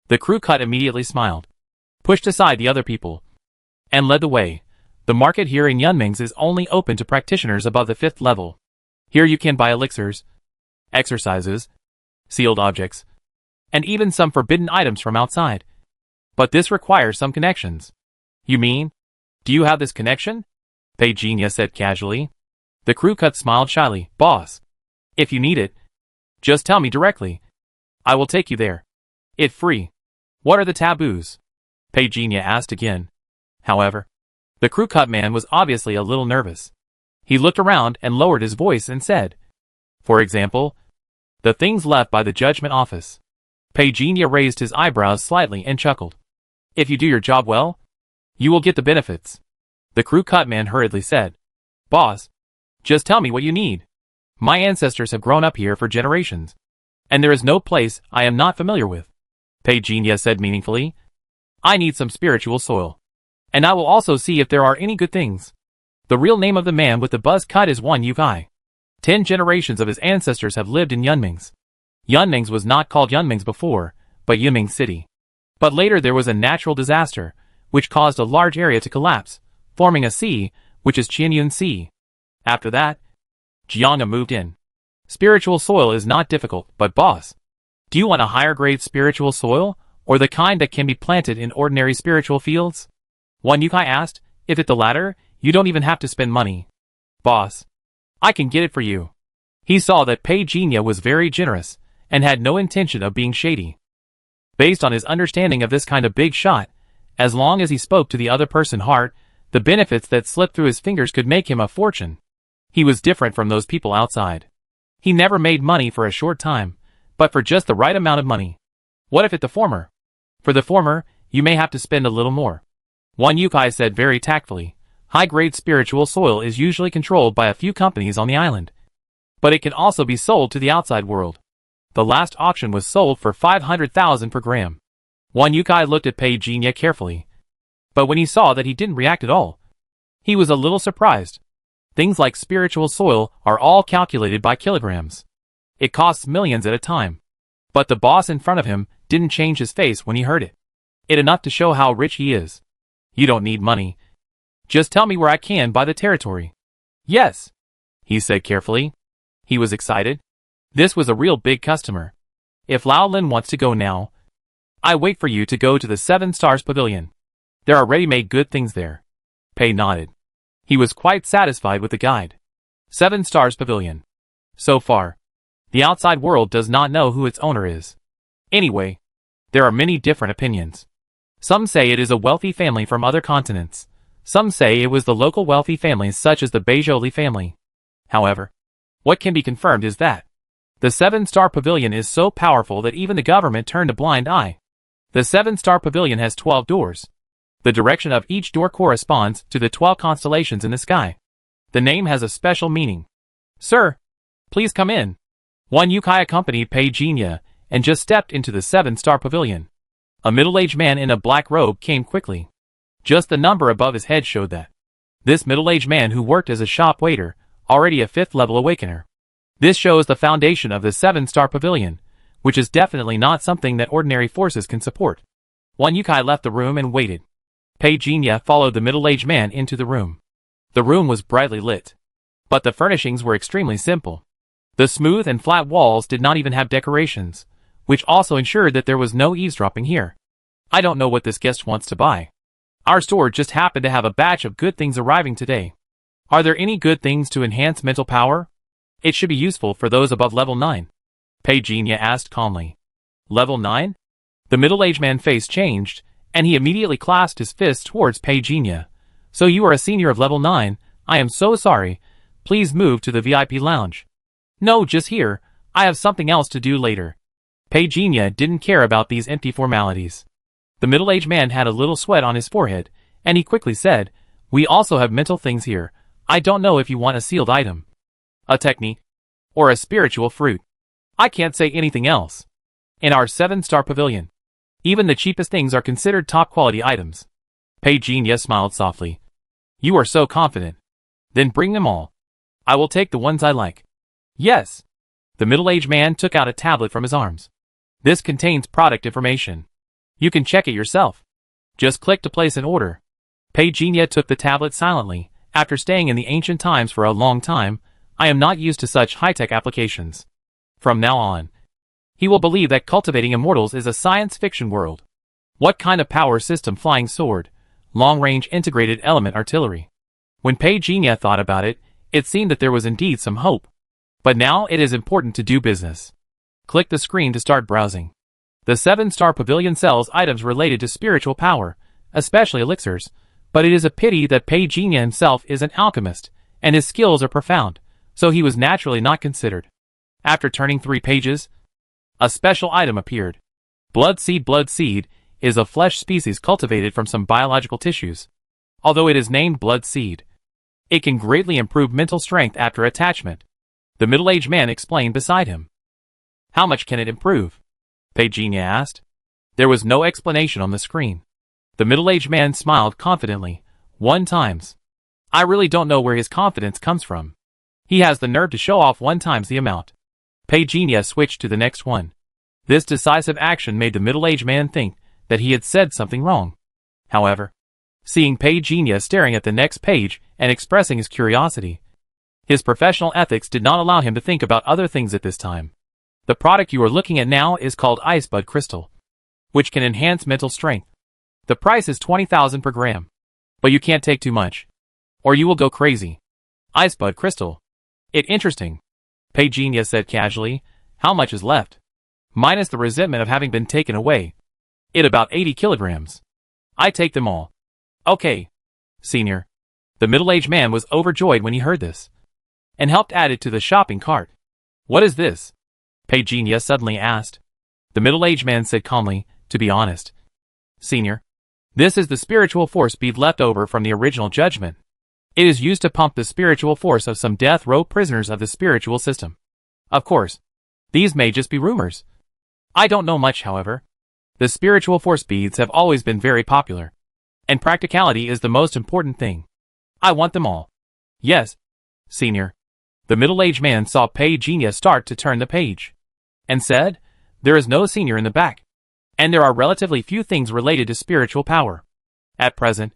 Speaker 1: The crew cut immediately smiled, pushed aside the other people, and led the way. The market here in Yunming's is only open to practitioners above the 5th level. Here you can buy elixirs, exercises, sealed objects, and even some forbidden items from outside. But this requires some connections. You mean? Do you have this connection? Pei Jinya said casually. The crew cut smiled shyly. Boss, if you need it, just tell me directly. I will take you there. It's free. What are the taboos? Pei Jinya asked again. However, the crew cut man was obviously a little nervous. He looked around and lowered his voice and said, for example, the things left by the judgment office. Pei Jinya raised his eyebrows slightly and chuckled. If you do your job well, you will get the benefits. The crew cut man hurriedly said, Boss, just tell me what you need. My ancestors have grown up here for generations, and there is no place I am not familiar with. Pei Jinya said meaningfully, I need some spiritual soil. And I will also see if there are any good things. The real name of the man with the buzz cut is One Yukai. 10 generations of his ancestors have lived in Yunming's. Yunming's was not called Yunming's before, but Yunming City. But later there was a natural disaster, which caused a large area to collapse, forming a sea, which is Qianyun Sea. After that, Jianga moved in. Spiritual soil is not difficult, but boss, do you want a higher grade spiritual soil, or the kind that can be planted in ordinary spiritual fields? One Yukai asked. If it's the latter, you don't even have to spend money. Boss, I can get it for you. He saw that Pei Jinya was very generous, and had no intention of being shady. Based on his understanding of this kind of big shot, as long as he spoke to the other person's heart, the benefits that slipped through his fingers could make him a fortune. He was different from those people outside. He never made money for a short time, but for just the right amount of money. What if it's the former? For the former, you may have to spend a little more. One Yukai said very tactfully, high-grade spiritual soil is usually controlled by a few companies on the island. But it can also be sold to the outside world. The last auction was sold for 500,000 per gram. One Yukai looked at Pei Jinya carefully. But when he saw that he didn't react at all, he was a little surprised. Things like spiritual soil are all calculated by kilograms. It costs millions at a time. But the boss in front of him didn't change his face when he heard it. It enough to show how rich he is. You don't need money. Just tell me where I can buy the territory. Yes, he said carefully. He was excited. This was a real big customer. If Lao Lin wants to go now, I wait for you to go to the 7 Stars Pavilion. There are ready-made good things there. Pei nodded. He was quite satisfied with the guide. 7 Stars Pavilion. So far, the outside world does not know who its owner is. Anyway, there are many different opinions. Some say it is a wealthy family from other continents. Some say it was the local wealthy families such as the Beijoli family. However, what can be confirmed is that the 7-Star Pavilion is so powerful that even the government turned a blind eye. The 7-Star Pavilion has 12 doors. The direction of each door corresponds to the 12 constellations in the sky. The name has a special meaning. Sir, please come in. One Yukai accompanied Pei Jinya and just stepped into the 7-Star Pavilion. A middle-aged man in a black robe came quickly. Just the number above his head showed that. This middle-aged man who worked as a shop waiter, already a 5th-level awakener. This shows the foundation of the 7-Star Pavilion, which is definitely not something that ordinary forces can support. One Yukai left the room and waited. Pei Jinya followed the middle-aged man into the room. The room was brightly lit. But the furnishings were extremely simple. The smooth and flat walls did not even have decorations, which also ensured that there was no eavesdropping here. I don't know what this guest wants to buy. Our store just happened to have a batch of good things arriving today. Are there any good things to enhance mental power? It should be useful for those above level 9. Pei Jinya asked calmly. Level 9? The middle-aged man's face changed, and he immediately clasped his fist towards Pei Jinya. So you are a senior of level 9, I am so sorry. Please move to the VIP lounge. No, just here. I have something else to do later. Pei Jinya didn't care about these empty formalities. The middle-aged man had a little sweat on his forehead, And he quickly said, "We also have mental things here. I don't know if you want a sealed item, a technique, or a spiritual fruit. I can't say anything else. In our 7-star pavilion, even the cheapest things are considered top-quality items." Pei Jinya smiled softly. "You are so confident. Then bring them all. I will take the ones I like." "Yes." The middle-aged man took out a tablet from his arms. "This contains product information. You can check it yourself. Just click to place an order." Pei Jinya took the tablet silently. After staying in the ancient times for a long time, I am not used to such high-tech applications. From now on, he will believe that cultivating immortals is a science fiction world. What kind of power system? Flying sword, long-range integrated element artillery. When Pei Jinya thought about it, it seemed that there was indeed some hope. But now it is important to do business. Click the screen to start browsing. The 7-star pavilion sells items related to spiritual power, especially elixirs, but it is a pity that Pei Jinya himself is an alchemist, and his skills are profound, so he was naturally not considered. After turning 3 pages, a special item appeared. Blood seed. Blood seed is a flesh species cultivated from some biological tissues. Although it is named blood seed, it can greatly improve mental strength after attachment. The middle-aged man explained beside him. "How much can it improve?" Pei Jinya asked. There was no explanation on the screen. The middle-aged man smiled confidently. 1 times. I really don't know where his confidence comes from. He has the nerve to show off 1 times the amount. Pei Jinya switched to the next one. This decisive action made the middle-aged man think that he had said something wrong. However, seeing Pei Jinya staring at the next page and expressing his curiosity, his professional ethics did not allow him to think about other things at this time. The product you are looking at now is called Icebud Crystal, which can enhance mental strength. The price is 20,000 per gram. But you can't take too much, or you will go crazy. Icebud Crystal. Interesting. Pei Jinya said casually. How much is left? Minus the resentment of having been taken away. It about 80 kilograms. I take them all. Okay, senior. The middle-aged man was overjoyed when he heard this, and helped add it to the shopping cart. What is this? Pei Jinya suddenly asked. The middle-aged man said calmly, to be honest, senior, this is the spiritual force bead left over from the original judgment. It is used to pump the spiritual force of some death row prisoners of the spiritual system. Of course, these may just be rumors. I don't know much, however. The spiritual force beads have always been very popular, and practicality is the most important thing. I want them all. Yes, senior. The middle-aged man saw Pei Jinya start to turn the page, and said, there is no senior in the back, and there are relatively few things related to spiritual power. At present,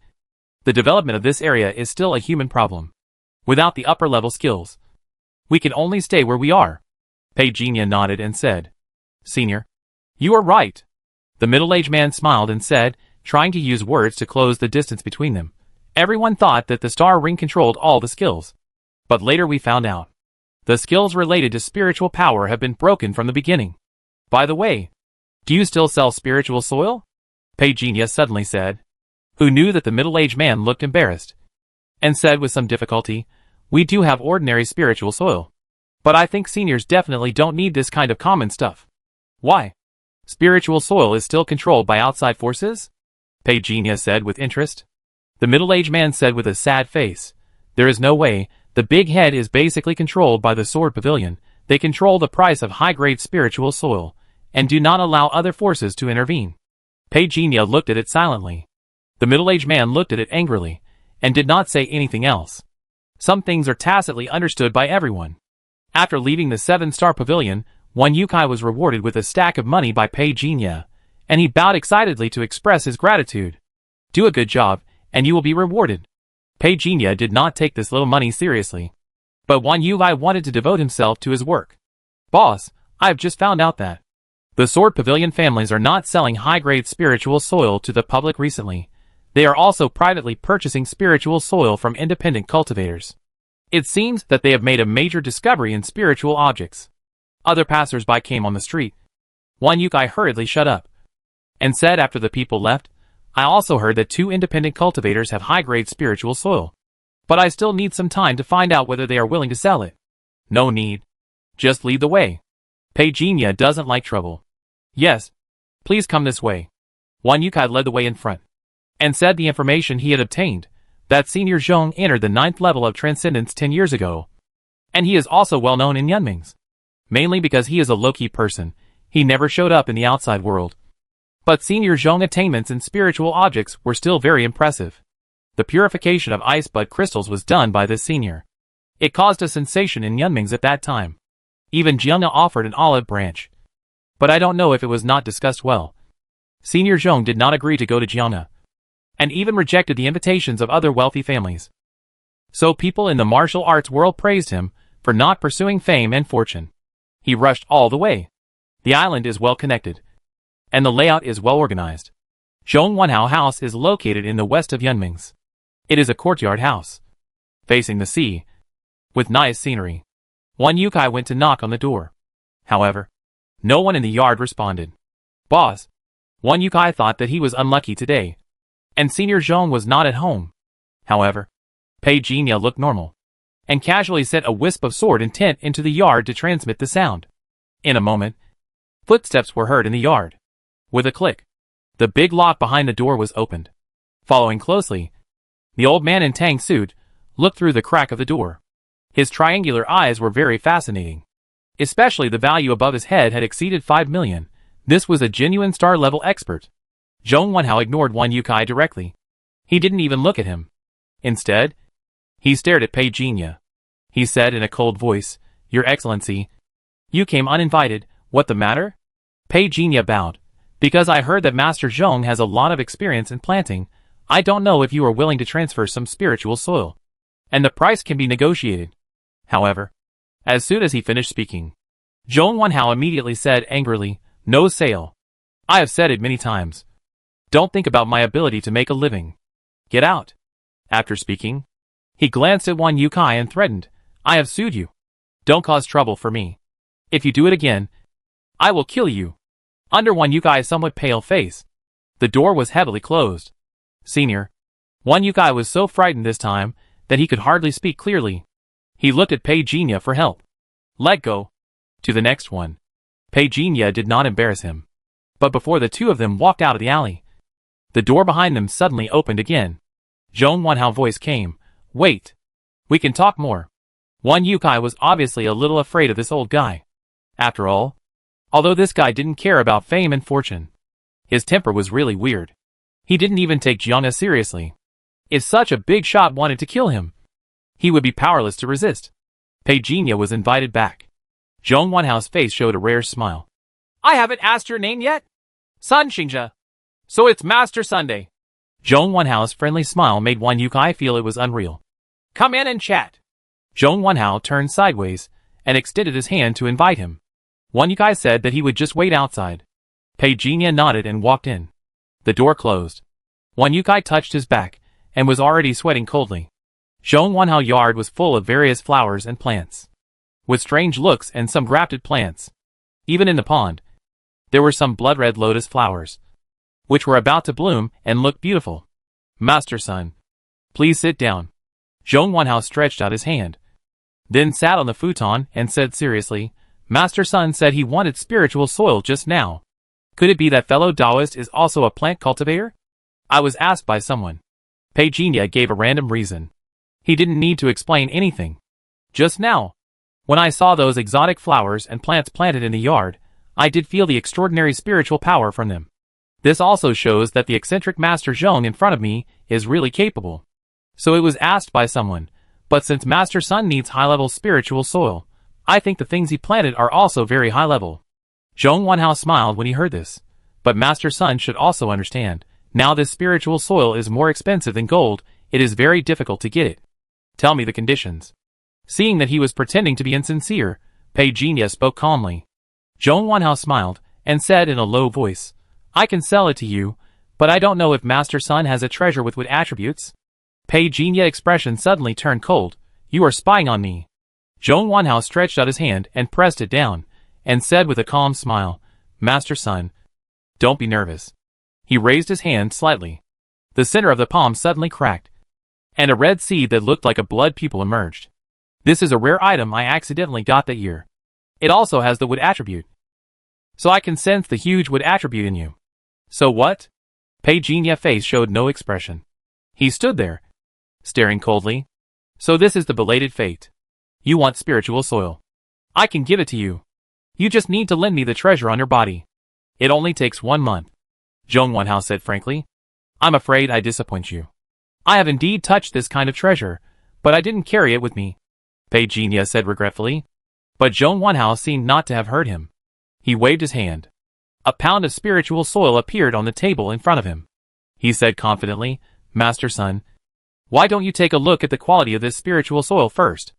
Speaker 1: the development of this area is still a human problem. Without the upper-level skills, we can only stay where we are. Pei Jinya nodded and said, Senior, you are right. The middle-aged man smiled and said, trying to use words to close the distance between them. Everyone thought that the star ring controlled all the skills. But later we found out. The skills related to spiritual power have been broken from the beginning. By the way, do you still sell spiritual soil? Pei Jinya suddenly said, who knew that the middle-aged man looked embarrassed, and said with some difficulty, we do have ordinary spiritual soil. But I think seniors definitely don't need this kind of common stuff. Why? Spiritual soil is still controlled by outside forces? Pei Jinya said with interest. The middle-aged man said with a sad face, there is no way. The big head is basically controlled by the sword pavilion. They control the price of high-grade spiritual soil, and do not allow other forces to intervene. Pei Jinya looked at it silently. The middle-aged man looked at it angrily, and did not say anything else. Some things are tacitly understood by everyone. After leaving the 7-star pavilion, one Yukai was rewarded with a stack of money by Pei Jinya, and he bowed excitedly to express his gratitude. Do a good job, and you will be rewarded. Pei Jinya did not take this little money seriously. But Wan Yulai wanted to devote himself to his work. Boss, I have just found out that the Sword Pavilion families are not selling high-grade spiritual soil to the public recently. They are also privately purchasing spiritual soil from independent cultivators. It seems that they have made a major discovery in spiritual objects. Other passers-by came on the street. Wan Yukai hurriedly shut up, and said after the people left, I also heard that 2 independent cultivators have high-grade spiritual soil. But I still need some time to find out whether they are willing to sell it. No need. Just lead the way. Pei Jinya doesn't like trouble. Yes. Please come this way. Wan Yukai led the way in front, and said the information he had obtained, that Senior Zhong entered the 9th level of Transcendence 10 years ago. And he is also well known in Yunming's. Mainly because he is a low-key person, he never showed up in the outside world. But Senior Zhong attainments in spiritual objects were still very impressive. The purification of ice bud crystals was done by this senior. It caused a sensation in Yunming's at that time. Even Jiangna offered an olive branch. But I don't know if it was not discussed well. Senior Zhong did not agree to go to Jiangna, and even rejected the invitations of other wealthy families. So people in the martial arts world praised him for not pursuing fame and fortune. He rushed all the way. The island is well connected, and the layout is well organized. Zhongwanhao House is located in the west of Yunming's. It is a courtyard house, facing the sea, with nice scenery. One Yukai went to knock on the door. However, no one in the yard responded. Boss, one Yukai thought that he was unlucky today, and Senior Zhong was not at home. However, Pei Jinya looked normal, and casually sent a wisp of sword intent into the yard to transmit the sound. In a moment, footsteps were heard in the yard. With a click, the big lock behind the door was opened. Following closely, the old man in tang suit looked through the crack of the door. His triangular eyes were very fascinating. Especially the value above his head had exceeded 5 million. This was a genuine star-level expert. Zhongwanhao ignored one Yukai directly. He didn't even look at him. Instead, he stared at Pei Jinya. He said in a cold voice, "Your Excellency, you came uninvited, what the matter?" Pei Jinya bowed. "Because I heard that Master Zhong has a lot of experience in planting, I don't know if you are willing to transfer some spiritual soil. And the price can be negotiated." However, as soon as he finished speaking, Zhongwanhao immediately said angrily, "No sale. I have said it many times. Don't think about my ability to make a living. Get out." After speaking, he glanced at one Yukai and threatened, "I have sued you. Don't cause trouble for me. If you do it again, I will kill you." Under one Yukai's somewhat pale face, the door was heavily closed. Senior, one Yukai was so frightened this time that he could hardly speak clearly. He looked at Pei Jinya for help. "Let go." To the next one. Pei Jinya did not embarrass him. But before the two of them walked out of the alley, the door behind them suddenly opened again. Zhongwanhao's voice came, "Wait. We can talk more." One Yukai was obviously a little afraid of this old guy. After all, although this guy didn't care about fame and fortune, his temper was really weird. He didn't even take Jiangna seriously. If such a big shot wanted to kill him, he would be powerless to resist. Pei Jinya was invited back. Zhongwanhao's face showed a rare smile. "I haven't asked your name yet? Sun Xingzhe. So it's Master Sunday." Zhongwanhao's friendly smile made one Yukai feel it was unreal. "Come in and chat." Zhongwanhao turned sideways and extended his hand to invite him. One Yukai said that he would just wait outside. Pei Jinya nodded and walked in. The door closed. One Yukai touched his back and was already sweating coldly. Zhongwanhao's yard was full of various flowers and plants, with strange looks and some grafted plants. Even in the pond, there were some blood-red lotus flowers, which were about to bloom and looked beautiful. "Master Sun, please sit down." Zhongwanhao stretched out his hand, then sat on the futon and said seriously, "Master Sun said he wanted spiritual soil just now. Could it be that fellow Taoist is also a plant cultivator?" I was asked by someone. Pei Jinya gave a random reason. He didn't need to explain anything. "Just now, when I saw those exotic flowers and plants planted in the yard, I did feel the extraordinary spiritual power from them. This also shows that the eccentric Master Zhong in front of me is really capable." So it was asked by someone, "But since Master Sun needs high-level spiritual soil, I think the things he planted are also very high-level." Zhongwanhao smiled when he heard this. But Master Sun should also understand, now this spiritual soil is more expensive than gold, it is very difficult to get it. "Tell me the conditions." Seeing that he was pretending to be insincere, Pei Jinya spoke calmly. Zhongwanhao smiled and said in a low voice, "I can sell it to you, but I don't know if Master Sun has a treasure with wood attributes." Pei Jinya's expression suddenly turned cold. "You are spying on me." Zhongwanhao stretched out his hand and pressed it down, and said with a calm smile, "Master Sun, don't be nervous." He raised his hand slightly. The center of the palm suddenly cracked, and a red seed that looked like a blood pupil emerged. "This is a rare item I accidentally got that year. It also has the wood attribute. So I can sense the huge wood attribute in you." "So what?" Pei Jinya's face showed no expression. He stood there, staring coldly. So this is the belated fate. You want spiritual soil. I can give it to you. You just need to lend me the treasure on your body. It only takes 1 month. Zhong Wanhao said frankly. I'm afraid I disappoint you. I have indeed touched this kind of treasure, but I didn't carry it with me. Pei Jinya said regretfully. But Zhong Wanhao seemed not to have heard him. He waved his hand. A pound of spiritual soil appeared on the table in front of him. He said confidently, Master Sun, why don't you take a look at the quality of this spiritual soil first?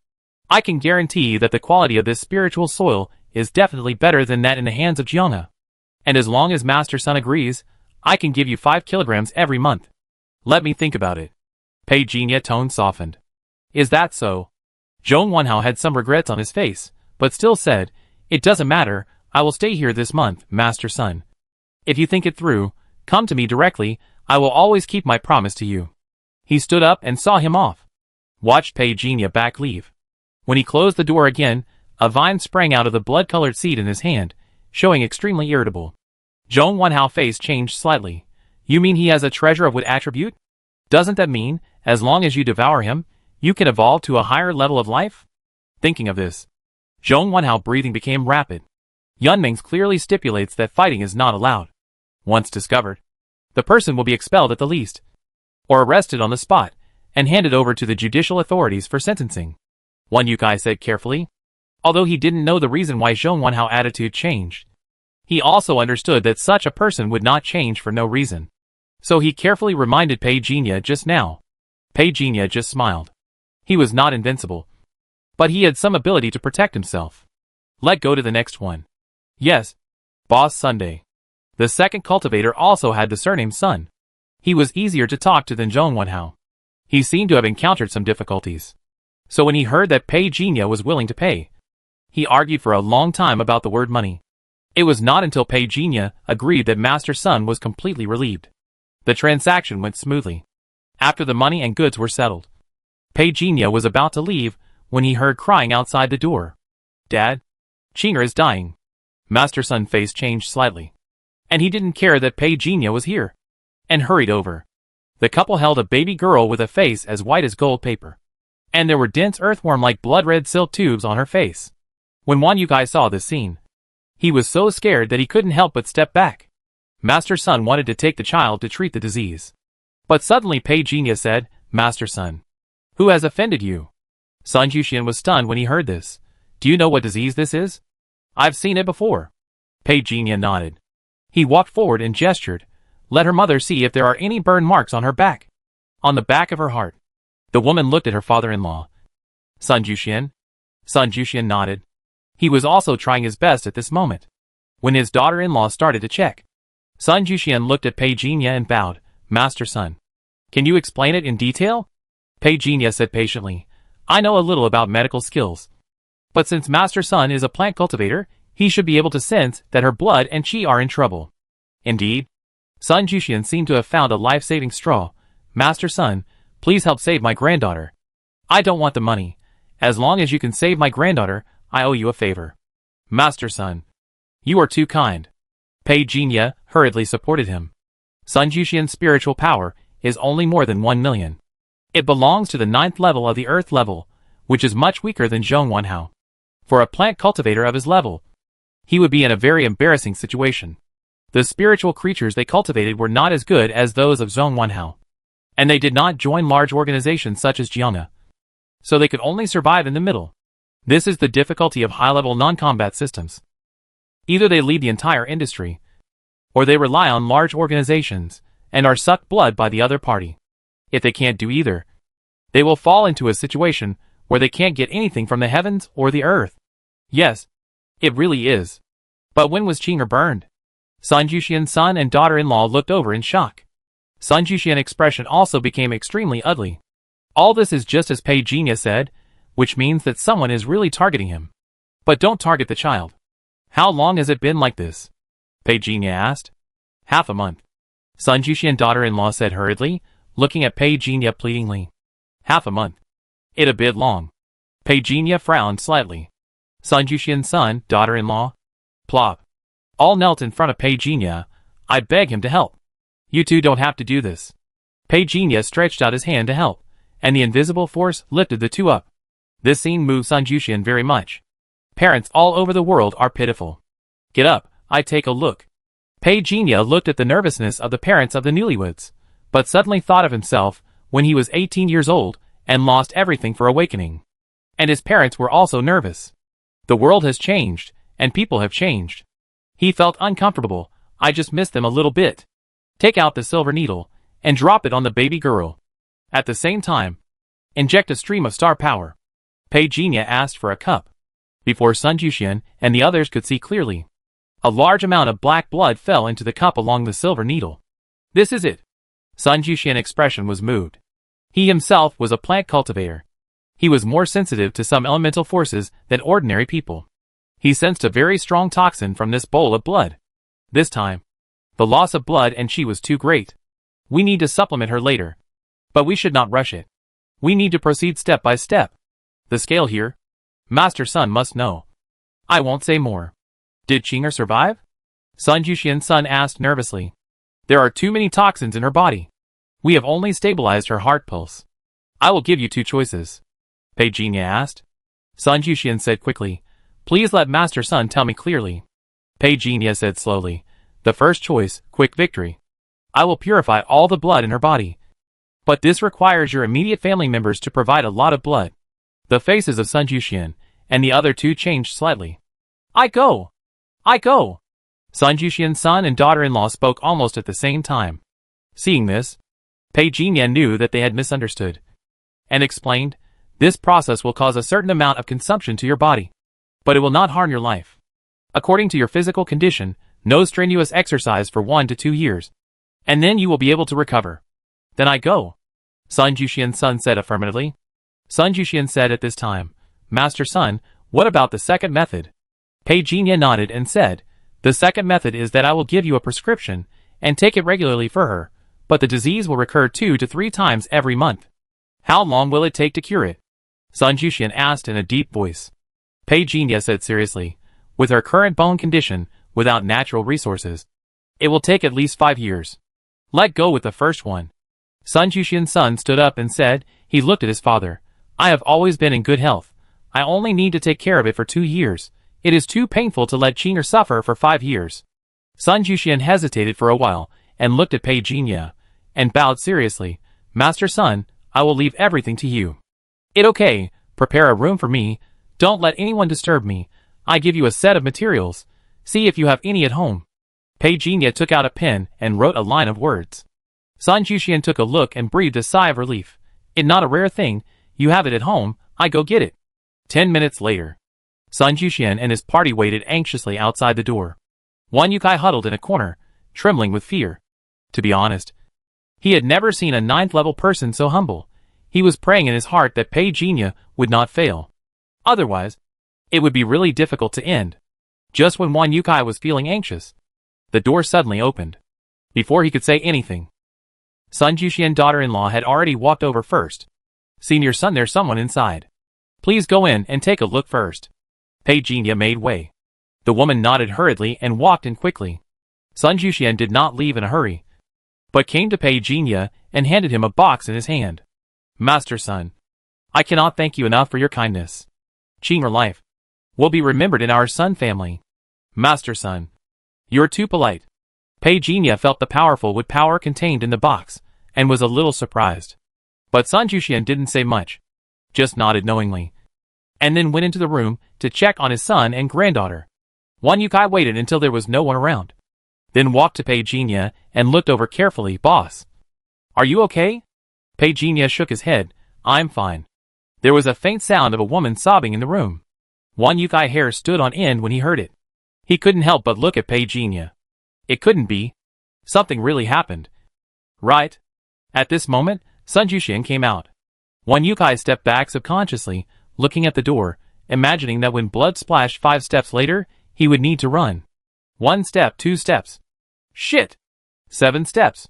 Speaker 1: I can guarantee that the quality of this spiritual soil is definitely better than that in the hands of Jianghe. And as long as Master Sun agrees, I can give you 5 kilograms every month. Let me think about it. Pei Jinya's tone softened. Is that so? Zhong Wanhao had some regrets on his face, but still said, it doesn't matter, I will stay here this month, Master Sun. If you think it through, come to me directly, I will always keep my promise to you. He stood up and saw him off. Watched Pei Jinya back leave. When he closed the door again, a vine sprang out of the blood-colored seed in his hand, showing extremely irritable. Zhong Wanhao's face changed slightly. You mean he has a treasure of what attribute? Doesn't that mean, as long as you devour him, you can evolve to a higher level of life? Thinking of this, Zhong Wanhao's breathing became rapid. Yunming's clearly stipulates that fighting is not allowed. Once discovered, the person will be expelled at the least, or arrested on the spot, and handed over to the judicial authorities for sentencing. Wan Yukai said carefully. Although he didn't know the reason why Zhong Wanhao's attitude changed, he also understood that such a person would not change for no reason. So he carefully reminded Pei Jinya just now. Pei Jinya just smiled. He was not invincible, but he had some ability to protect himself. Let go to the next one. Yes, Boss Sunday. The second cultivator also had the surname Sun. He was easier to talk to than Zhong Wanhao. He seemed to have encountered some difficulties. So when he heard that Pei Jinya was willing to pay, he argued for a long time about the word money. It was not until Pei Jinya agreed that Master Sun was completely relieved. The transaction went smoothly. After the money and goods were settled, Pei Jinya was about to leave when he heard crying outside the door. Dad, Qinger is dying. Master Sun's face changed slightly. And he didn't care that Pei Jinya was here, and hurried over. The couple held a baby girl with a face as white as gold paper, and there were dense earthworm-like blood-red silk tubes on her face. When Wan Yukai saw this scene, he was so scared that he couldn't help but step back. Master Sun wanted to take the child to treat the disease. But suddenly Pei Jinya said, Master Sun, who has offended you? Sun Yuxian was stunned when he heard this. Do you know what disease this is? I've seen it before. Pei Jinya nodded. He walked forward and gestured. Let her mother see if there are any burn marks on her back. On the back of her heart. The woman looked at her father-in-law. Sun Yuxian? Sun Yuxian nodded. He was also trying his best at this moment. When his daughter-in-law started to check, Sun Yuxian looked at Pei Jinya and bowed. Master Sun, can you explain it in detail? Pei Jinya said patiently. I know a little about medical skills. But since Master Sun is a plant cultivator, he should be able to sense that her blood and qi are in trouble. Indeed. Sun Yuxian seemed to have found a life-saving straw. Master Sun, please help save my granddaughter. I don't want the money. As long as you can save my granddaughter, I owe you a favor. Master Sun, you are too kind. Pei Jinya hurriedly supported him. Sun Yuxian's spiritual power is only more than 1 million. It belongs to the 9th level of the Earth level, which is much weaker than Zhong Wanhao. For a plant cultivator of his level, he would be in a very embarrassing situation. The spiritual creatures they cultivated were not as good as those of Zhong Wanhao, and they did not join large organizations such as Jianghe. So they could only survive in the middle. This is the difficulty of high-level non-combat systems. Either they lead the entire industry, or they rely on large organizations and are sucked blood by the other party. If they can't do either, they will fall into a situation where they can't get anything from the heavens or the earth. Yes, it really is. But when was Qinger burned? Sun Yuxian's son and daughter-in-law looked over in shock. Sun Yuxian's expression also became extremely ugly. All this is just as Pei Jinya said, which means that someone is really targeting him. But don't target the child. How long has it been like this? Pei Jinya asked. Half a month. Sun Yuxian's daughter-in-law said hurriedly, looking at Pei Jinya pleadingly. Half a month. It a bit long. Pei Jinya frowned slightly. Sun Yuxian's son, daughter-in-law. Plop. All knelt in front of Pei Jinya. I beg him to help. You two don't have to do this. Pei Jinya stretched out his hand to help, and the invisible force lifted the two up. This scene moved Sun Juxian very much. Parents all over the world are pitiful. Get up, I take a look. Pei Jinya looked at the nervousness of the parents of the newlyweds, but suddenly thought of himself when he was 18 years old and lost everything for awakening. And his parents were also nervous. The world has changed, and people have changed. He felt uncomfortable. I just missed them a little bit. Take out the silver needle and drop it on the baby girl. At the same time, inject a stream of star power. Pei Jinya asked for a cup. Before Sun Juxian and the others could see clearly, a large amount of black blood fell into the cup along the silver needle. This is it. Sun Juxian's expression was moved. He himself was a plant cultivator. He was more sensitive to some elemental forces than ordinary people. He sensed a very strong toxin from this bowl of blood. This time, the loss of blood and she was too great. We need to supplement her later. But we should not rush it. We need to proceed step by step. The scale here. Master Sun must know. I won't say more. Did Qinger survive? Sun Juxian's son asked nervously. There are too many toxins in her body. We have only stabilized her heart pulse. I will give you two choices. Pei Jinya asked. Sun Juxian said quickly, please let Master Sun tell me clearly. Pei Jinya said slowly, the first choice, quick victory. I will purify all the blood in her body. But this requires your immediate family members to provide a lot of blood. The faces of Sun Juxian and the other two changed slightly. I go! I go! Sun Juxian's son and daughter-in-law spoke almost at the same time. Seeing this, Pei Jinya knew that they had misunderstood, and explained, this process will cause a certain amount of consumption to your body, but it will not harm your life. According to your physical condition, no strenuous exercise for 1 to 2 years, and then you will be able to recover. Then I go. Sun Juxian's son said affirmatively. Sun Juxian said at this time, Master Sun, what about the second method? Pei Jinya nodded and said, the second method is that I will give you a prescription and take it regularly for her, but the disease will recur 2 to 3 times every month. How long will it take to cure it? Sun Juxian asked in a deep voice. Pei Jinya said seriously, with her current bone condition, without natural resources, it will take at least 5 years. Let go with the first one. Sun Juxian's son stood up and said, he looked at his father. I have always been in good health. I only need to take care of it for 2 years. It is too painful to let Qinger suffer for 5 years. Sun Juxian hesitated for a while, and looked at Pei Jinya, and bowed seriously. Master Sun, I will leave everything to you. It okay, prepare a room for me, don't let anyone disturb me. I give you a set of materials. See if you have any at home. Pei Jinya took out a pen and wrote a line of words. Sun Juxian took a look and breathed a sigh of relief. It not a rare thing, you have it at home, I go get it. 10 minutes later. Sun Juxian and his party waited anxiously outside the door. One Yukai huddled in a corner, trembling with fear. To be honest, he had never seen a 9th level person so humble. He was praying in his heart that Pei Jinya would not fail. Otherwise, it would be really difficult to end. Just when one Yukai was feeling anxious, the door suddenly opened. Before he could say anything, Sun Juxian's daughter-in-law had already walked over first. Senior son, there's someone inside. Please go in and take a look first. Pei Jinya made way. The woman nodded hurriedly and walked in quickly. Sun Juxian did not leave in a hurry, but came to Pei Jinya and handed him a box in his hand. Master Sun, I cannot thank you enough for your kindness. Qinger life will be remembered in our Sun family. Master Sun, you're too polite. Pei Jinya felt the powerful wood power contained in the box, and was a little surprised. But Sun Juxian didn't say much, just nodded knowingly, and then went into the room to check on his son and granddaughter. One Yukai waited until there was no one around, then walked to Pei Jinya and looked over carefully. Boss, are you okay? Pei Jinya shook his head. I'm fine. There was a faint sound of a woman sobbing in the room. One Yukai hair stood on end when he heard it. He couldn't help but look at Pei Jinya. It couldn't be. Something really happened. Right? At this moment, Sun Juxian came out. One Yukai stepped back subconsciously, looking at the door, imagining that when blood splashed 5 steps later, he would need to run. 1 step, 2 steps. Shit! 7 steps.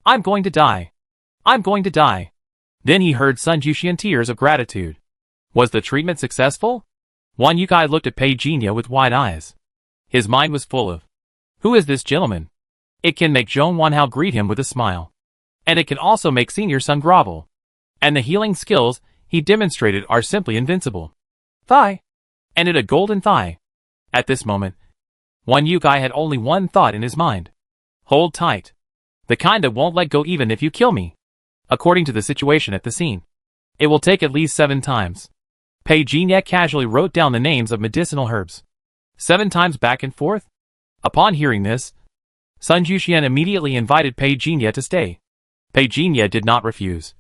Speaker 1: I'm going to die. I'm going to die. Then he heard Sun Juxian tears of gratitude. Was the treatment successful? One Yukai looked at Pei Jinya with wide eyes. His mind was full of, who is this gentleman? It can make Zhong Wanhao greet him with a smile. And it can also make Senior Sun grovel. And the healing skills he demonstrated are simply invincible. Thigh. And it a golden thigh. At this moment, Wan Yukai had only one thought in his mind. Hold tight. The kind that won't let go even if you kill me. According to the situation at the scene, it will take at least 7 times. Pei Jinya casually wrote down the names of medicinal herbs. 7 times back and forth? Upon hearing this, Sun Juxian immediately invited Pei Jinya to stay. Pei Jinya did not refuse,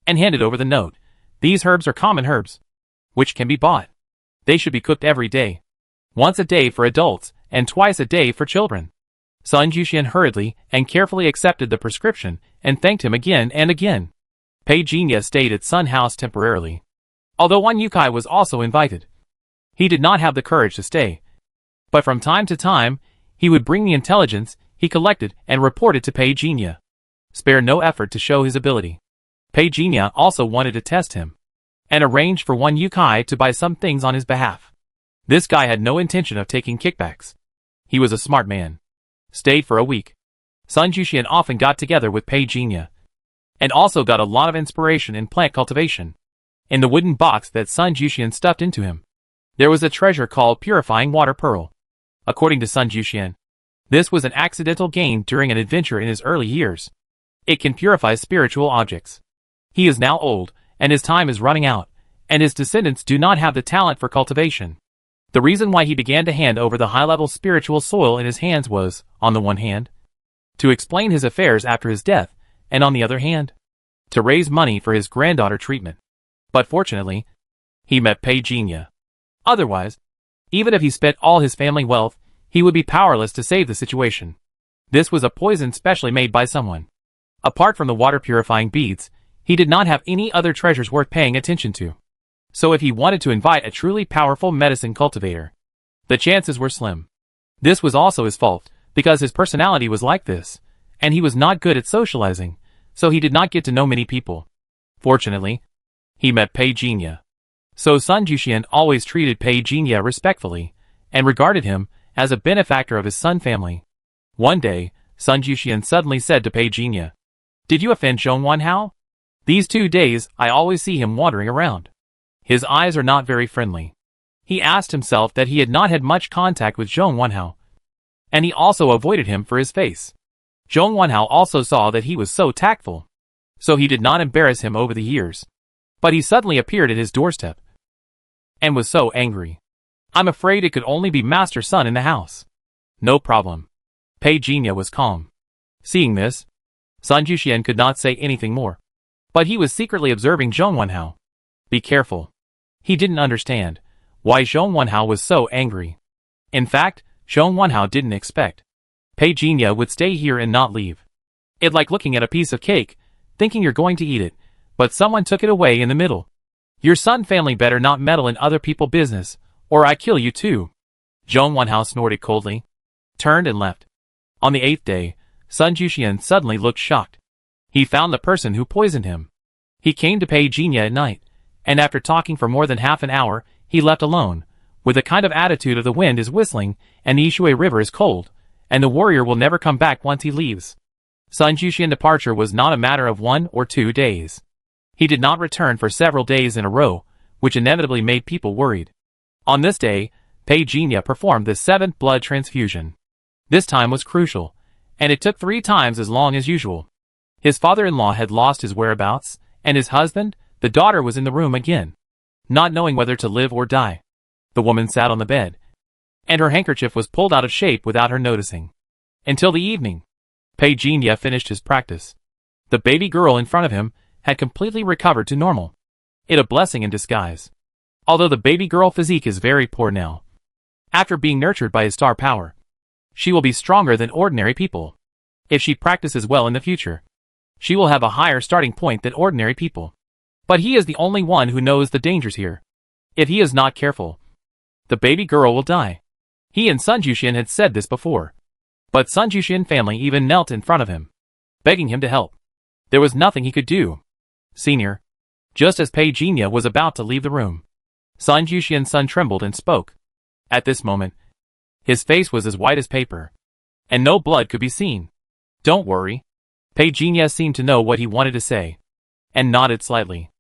Speaker 1: and handed over the note. These herbs are common herbs, which can be bought. They should be cooked every day. Once a day for adults, and twice a day for children. Sun Juxian hurriedly and carefully accepted the prescription, and thanked him again and again. Pei Jinya stayed at Sun House temporarily. Although Wan Yukai was also invited, he did not have the courage to stay. But from time to time, he would bring the intelligence he collected and report it to Pei Jinya. Spare no effort to show his ability. Pei Jinya also wanted to test him, and arranged for Wan Yukai to buy some things on his behalf. This guy had no intention of taking kickbacks. He was a smart man. Stayed for a week. Sun Juxian often got together with Pei Jinya, and also got a lot of inspiration in plant cultivation. In the wooden box that Sun Juxian stuffed into him, there was a treasure called Purifying Water Pearl. According to Sun Juxian, this was an accidental gain during an adventure in his early years. It can purify spiritual objects. He is now old, and his time is running out, and his descendants do not have the talent for cultivation. The reason why he began to hand over the high-level spiritual soil in his hands was, on the one hand, to explain his affairs after his death, and on the other hand, to raise money for his granddaughter treatment. But fortunately, he met Pei Jinya. Otherwise, even if he spent all his family wealth, he would be powerless to save the situation. This was a poison specially made by someone. Apart from the water-purifying beads, he did not have any other treasures worth paying attention to. So if he wanted to invite a truly powerful medicine cultivator, the chances were slim. This was also his fault, because his personality was like this, and he was not good at socializing, so he did not get to know many people. Fortunately, he met Pei Jinya. So Sun Juxian always treated Pei Jinya respectfully, and regarded him as a benefactor of his Sun family. One day, Sun Juxian suddenly said to Pei Jinya, "Did you offend Zhong Wanhao? These 2 days, I always see him wandering around. His eyes are not very friendly." He asked himself that he had not had much contact with Zhong Wanhao, and he also avoided him for his face. Zhong Wanhao also saw that he was so tactful, so he did not embarrass him over the years. But he suddenly appeared at his doorstep, and was so angry. "I'm afraid it could only be Master Sun in the house." "No problem." Pei Jinya was calm. Seeing this, Sun Juxian could not say anything more. But he was secretly observing Zhong Wanhao. Be careful. He didn't understand why Zhong Wanhao was so angry. In fact, Zhong Wanhao didn't expect Pei Jinya would stay here and not leave. It like looking at a piece of cake, thinking you're going to eat it, but someone took it away in the middle. Your Sun family better not meddle in other people's business, or I kill you too. Zhong Wanhao snorted coldly, turned and left. On the 8th day, Sun Juxian suddenly looked shocked. He found the person who poisoned him. He came to Pei Jinya at night, and after talking for more than half an hour, he left alone, with a kind of attitude of the wind is whistling, and the Ishui River is cold, and the warrior will never come back once he leaves. Sun Juxian's departure was not a matter of 1 or 2 days. He did not return for several days in a row, which inevitably made people worried. On this day, Pei Jinya performed the 7th blood transfusion. This time was crucial, and it took 3 times as long as usual. His father-in-law had lost his whereabouts, and his husband, the daughter, was in the room again, not knowing whether to live or die. The woman sat on the bed, and her handkerchief was pulled out of shape without her noticing. Until the evening, Pei Jinya finished his practice. The baby girl in front of him had completely recovered to normal. It a blessing in disguise. Although the baby girl physique is very poor now, after being nurtured by his star power, she will be stronger than ordinary people. If she practices well in the future, she will have a higher starting point than ordinary people. But he is the only one who knows the dangers here. If he is not careful, the baby girl will die. He and Sun Juxian had said this before. But Sun Juxian family even knelt in front of him, begging him to help. There was nothing he could do. Senior. Just as Pei Jinya was about to leave the room, Sun Juxian's son trembled and spoke. At this moment, his face was as white as paper, and no blood could be seen. Don't worry. Pei Jinya seemed to know what he wanted to say, and nodded slightly.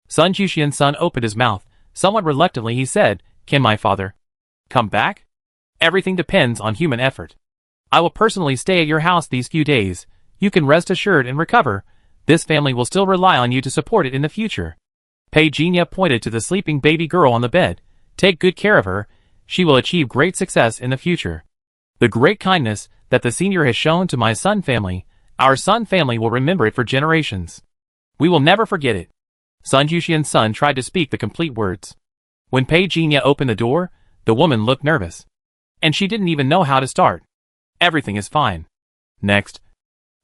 Speaker 1: Sun Juxian's son opened his mouth. Somewhat reluctantly he said, "Can my father come back? Everything depends on human effort. I will personally stay at your house these few days. You can rest assured and recover. This family will still rely on you to support it in the future." Pei Jinya pointed to the sleeping baby girl on the bed. "Take good care of her. She will achieve great success in the future. The great kindness that the senior has shown to my Sun family, our Sun family will remember it for generations. We will never forget it." Sun Juxian's son tried to speak the complete words. When Pei Jinya opened the door, the woman looked nervous. And she didn't even know how to start. "Everything is fine. Next.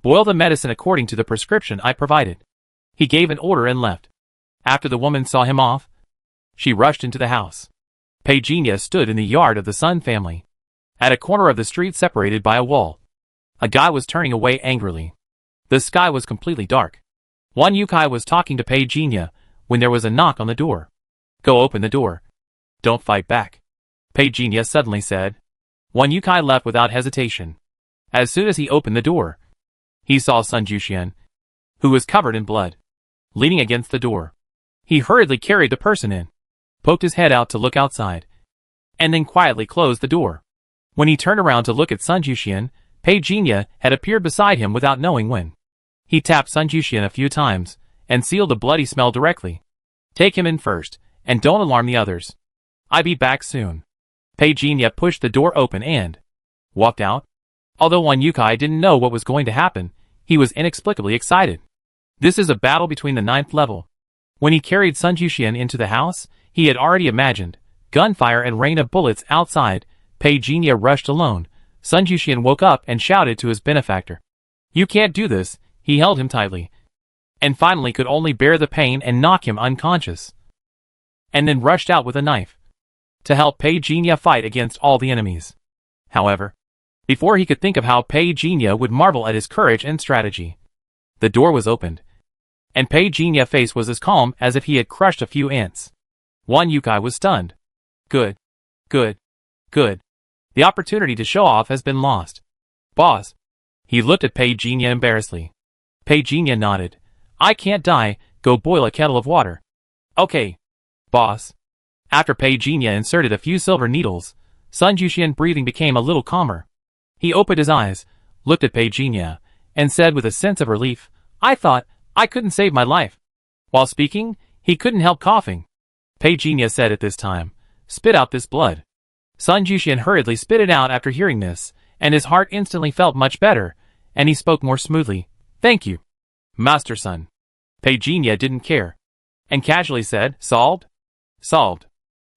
Speaker 1: Boil the medicine according to the prescription I provided." He gave an order and left. After the woman saw him off, she rushed into the house. Pei Jinya stood in the yard of the Sun family. At a corner of the street separated by a wall, a guy was turning away angrily. The sky was completely dark. One yokai was talking to Pei Jinya when there was a knock on the door. "Go open the door. Don't fight back," Pei Jinya suddenly said. One yokai left without hesitation. As soon as he opened the door, he saw Sun Juxian, who was covered in blood, leaning against the door. He hurriedly carried the person in, poked his head out to look outside, and then quietly closed the door. When he turned around to look at Sun Juxian, Pei Jinya had appeared beside him without knowing when. He tapped Sun Juxian a few times, and sealed the bloody smell directly. "Take him in first, and don't alarm the others. I'll be back soon." Pei Jinya pushed the door open and walked out. Although one yokai didn't know what was going to happen, he was inexplicably excited. This is a battle between the 9th level. When he carried Sun Juxian into the house, he had already imagined gunfire and rain of bullets outside. Pei Jinya rushed alone. Sun Juxian woke up and shouted to his benefactor, "You can't do this." He held him tightly, and finally could only bear the pain and knock him unconscious, and then rushed out with a knife to help Pei Jinya fight against all the enemies. However, before he could think of how Pei Jinya would marvel at his courage and strategy, the door was opened, and Pei Jinya's face was as calm as if he had crushed a few ants. One yokai was stunned. Good. The opportunity to show off has been lost. Boss. He looked at Pei Jinya embarrassedly. Pei Jinya nodded. "I can't die. Go boil a kettle of water." "Okay, boss." After Pei Jinya inserted a few silver needles, Sun Juxian's breathing became a little calmer. He opened his eyes, looked at Pei Jinya, and said with a sense of relief, "I thought I couldn't save my life." While speaking, he couldn't help coughing. Pei Jinya said at this time, "Spit out this blood." Sun Juxian hurriedly spit it out after hearing this, and his heart instantly felt much better, and he spoke more smoothly. "Thank you, Master Sun." Pei Jinya didn't care, and casually said, "Solved?" "Solved."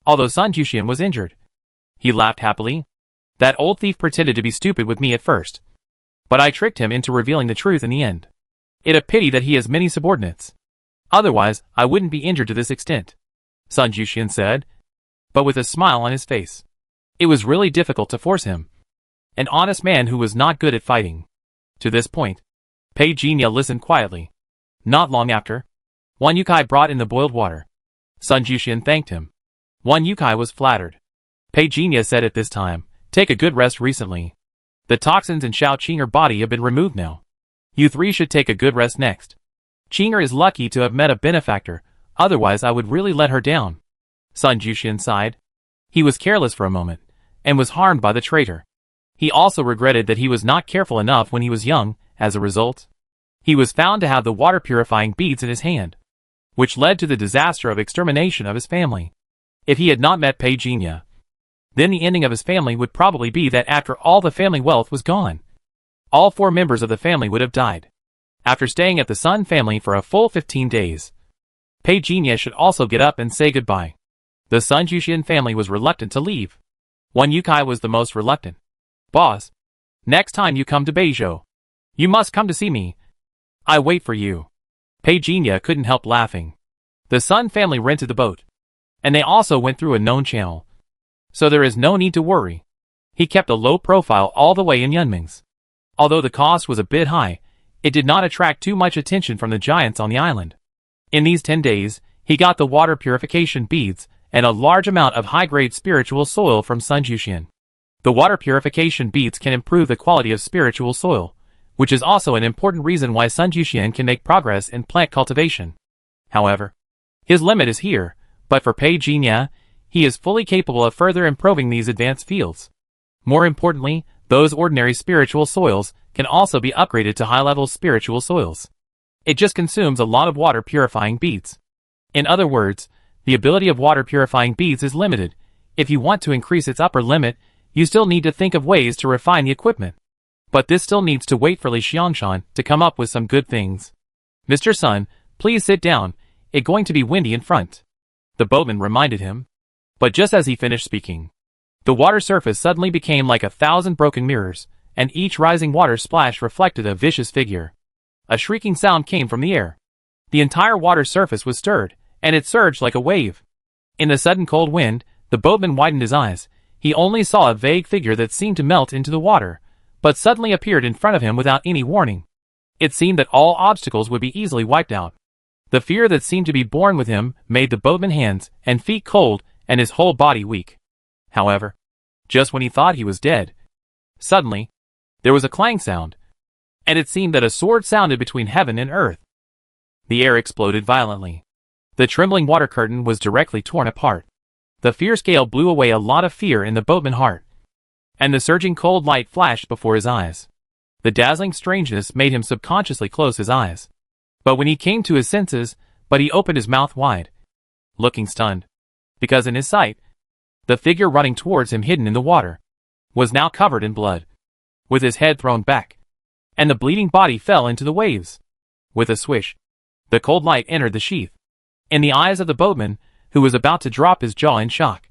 Speaker 1: Although Sun Juxian was injured, he laughed happily. "That old thief pretended to be stupid with me at first, but I tricked him into revealing the truth in the end. It's a pity that he has many subordinates. Otherwise, I wouldn't be injured to this extent," Sun Juxian said, but with a smile on his face. It was really difficult to force him, an honest man who was not good at fighting. To this point, Pei Jinya listened quietly. Not long after, one yokai brought in the boiled water. Sun Juxian thanked him. One yokai was flattered. Pei Jinya said at this time, "Take a good rest recently. The toxins in Xiao Qing'er body have been removed now. You three should take a good rest next. Qing'er is lucky to have met a benefactor, otherwise I would really let her down." Sun Juxian sighed. He was careless for a moment, and was harmed by the traitor. He also regretted that he was not careful enough when he was young. As a result, he was found to have the water-purifying beads in his hand, which led to the disaster of extermination of his family. If he had not met Pei Jinya, then the ending of his family would probably be that after all the family wealth was gone, all 4 members of the family would have died. After staying at the Sun family for a full 15 days, Pei Jinya should also get up and say goodbye. The Sun Juxian family was reluctant to leave. One yokai was the most reluctant. "Boss, next time you come to Beizhou, you must come to see me. I wait for you." Pei Jinya couldn't help laughing. The Sun family rented the boat, and they also went through a known channel, so there is no need to worry. He kept a low profile all the way in Yunming's. Although the cost was a bit high, it did not attract too much attention from the giants on the island. In these 10 days, he got the water purification beads and a large amount of high-grade spiritual soil from Sun Juxian. The water purification beads can improve the quality of spiritual soil, which is also an important reason why Sun Juxian can make progress in plant cultivation. However, his limit is here, but for Pei Jinya, he is fully capable of further improving these advanced fields. More importantly, those ordinary spiritual soils can also be upgraded to high-level spiritual soils. It just consumes a lot of water-purifying beads. In other words, the ability of water-purifying beads is limited. If you want to increase its upper limit, you still need to think of ways to refine the equipment. But this still needs to wait for Li Xiangshan to come up with some good things. Mr. Sun, please sit down, it's going to be windy in front. The boatman reminded him. But just as he finished speaking, the water surface suddenly became like 1,000 broken mirrors, and each rising water splash reflected a vicious figure. A shrieking sound came from the air. The entire water surface was stirred, and it surged like a wave. In the sudden cold wind, the boatman widened his eyes. He only saw a vague figure that seemed to melt into the water, but suddenly appeared in front of him without any warning. It seemed that all obstacles would be easily wiped out. The fear that seemed to be born with him made the boatman's hands and feet cold and his whole body weak. However, just when he thought he was dead, suddenly, there was a clang sound, and it seemed that a sword sounded between heaven and earth. The air exploded violently. The trembling water curtain was directly torn apart. The fierce gale blew away a lot of fear in the boatman's heart, and the surging cold light flashed before his eyes. The dazzling strangeness made him subconsciously close his eyes. But when he came to his senses, he opened his mouth wide, looking stunned, because in his sight, the figure running towards him hidden in the water, was now covered in blood, with his head thrown back, and the bleeding body fell into the waves. With a swish, the cold light entered the sheath. In the eyes of the boatman, who was about to drop his jaw in shock,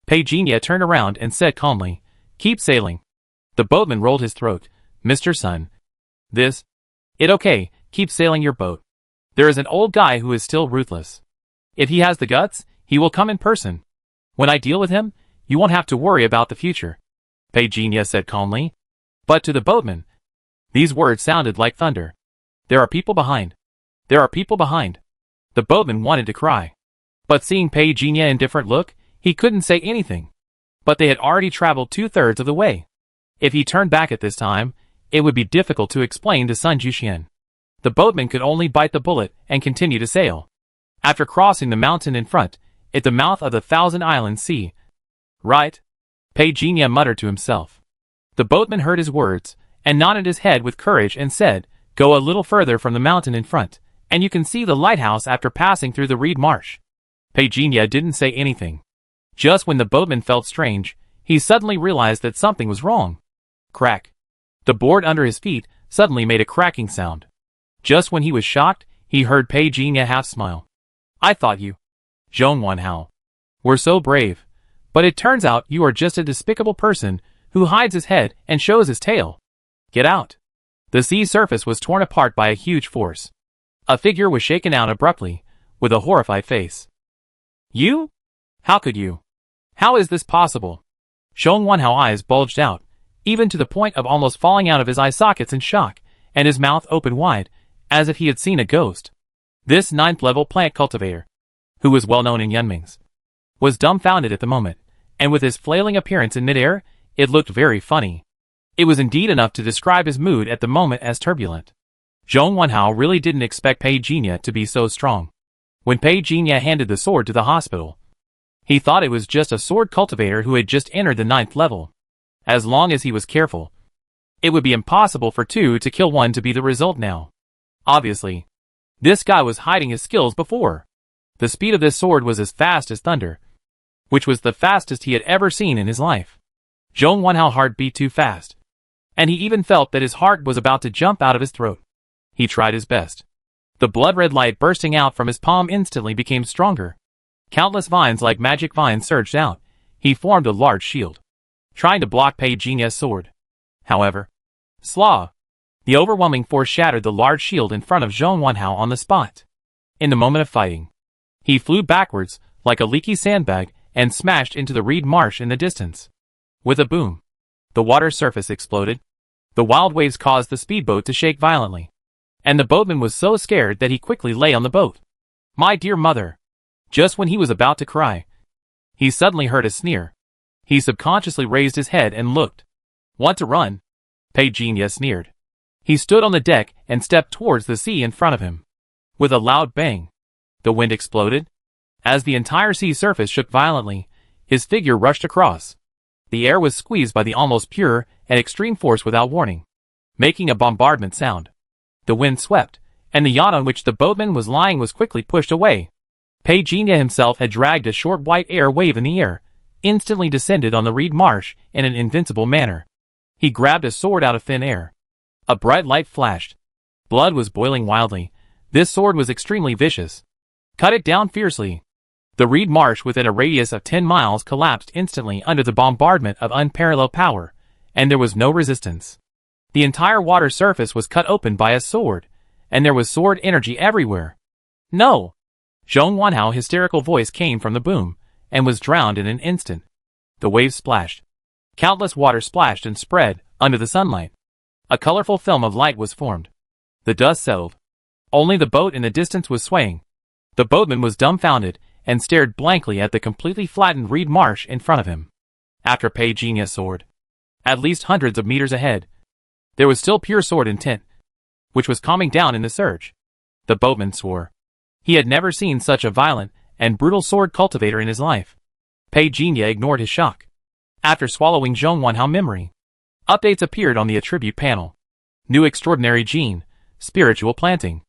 Speaker 1: Pei Jinya turned around and said calmly, "Keep sailing." The boatman rolled his throat. "Mr. Sun. It okay, keep sailing your boat. There is an old guy who is still ruthless. If he has the guts, he will come in person. When I deal with him, you won't have to worry about the future," Pei Jinya said calmly. But to the boatman, these words sounded like thunder. "There are people behind. There are people behind." The boatman wanted to cry. But seeing Pei Jinya's indifferent look, he couldn't say anything. But they had already traveled 2/3 of the way. If he turned back at this time, it would be difficult to explain to Sun Juxian. The boatman could only bite the bullet and continue to sail. After crossing the mountain in front, at the mouth of the Thousand Islands Sea. "Right," Pei Jinya muttered to himself. The boatman heard his words, and nodded his head with courage and said, "Go a little further from the mountain in front, and you can see the lighthouse after passing through the reed marsh." Pei Jinya didn't say anything. Just when the boatman felt strange, he suddenly realized that something was wrong. Crack. The board under his feet suddenly made a cracking sound. Just when he was shocked, he heard Pei Jinya half smile. "I thought you, Zhong Wanhao, were so brave, but it turns out you are just a despicable person who hides his head and shows his tail. Get out." The sea surface was torn apart by a huge force. A figure was shaken out abruptly, with a horrified face. "You? How could you? How is this possible?" Zhong Wanhao's eyes bulged out, even to the point of almost falling out of his eye sockets in shock, and his mouth opened wide, as if he had seen a ghost. This 9th-level plant cultivator, who was well known in Yunming's, was dumbfounded at the moment, and with his flailing appearance in midair, it looked very funny. It was indeed enough to describe his mood at the moment as turbulent. Zhong Wanhao really didn't expect Pei Jinya to be so strong. When Pei Jinya handed the sword to the hospital, he thought it was just a sword cultivator who had just entered the 9th level. As long as he was careful, it would be impossible for 2 to kill 1 to be the result now. Obviously, this guy was hiding his skills before. The speed of this sword was as fast as thunder, which was the fastest he had ever seen in his life. Zhong Wanhao's heart beat too fast, and he even felt that his heart was about to jump out of his throat. He tried his best. The blood-red light bursting out from his palm instantly became stronger. Countless vines like magic vines surged out. He formed a large shield, trying to block Pei Jinya's sword. However, slaw! The overwhelming force shattered the large shield in front of Zhong Wanhao on the spot. In the moment of fighting, he flew backwards, like a leaky sandbag, and smashed into the reed marsh in the distance. With a boom, the water surface exploded. The wild waves caused the speedboat to shake violently, and the boatman was so scared that he quickly lay on the boat. "My dear mother!" Just when he was about to cry, he suddenly heard a sneer. He subconsciously raised his head and looked. "Want to run?" Pei Jinya sneered. He stood on the deck and stepped towards the sea in front of him. With a loud bang, the wind exploded. As the entire sea surface shook violently, his figure rushed across. The air was squeezed by the almost pure and extreme force without warning, making a bombardment sound. The wind swept, and the yacht on which the boatman was lying was quickly pushed away. Pagenia himself had dragged a short white air wave in the air, instantly descended on the reed marsh in an invincible manner. He grabbed a sword out of thin air. A bright light flashed. Blood was boiling wildly. This sword was extremely vicious. Cut it down fiercely. The reed marsh within a radius of 10 miles collapsed instantly under the bombardment of unparalleled power, and there was no resistance. The entire water surface was cut open by a sword, and there was sword energy everywhere. No! Zhong Wanhao's hysterical voice came from the boom, and was drowned in an instant. The waves splashed. Countless water splashed and spread under the sunlight. A colorful film of light was formed. The dust settled. Only the boat in the distance was swaying. The boatman was dumbfounded and stared blankly at the completely flattened reed marsh in front of him. After Pagenia's sword, at least hundreds of meters ahead, there was still pure sword intent, which was calming down in the surge. The boatman swore. He had never seen such a violent and brutal sword cultivator in his life. Pagenia ignored his shock. After swallowing Zhong Wanhao's memory, updates appeared on the attribute panel. New extraordinary gene, spiritual planting.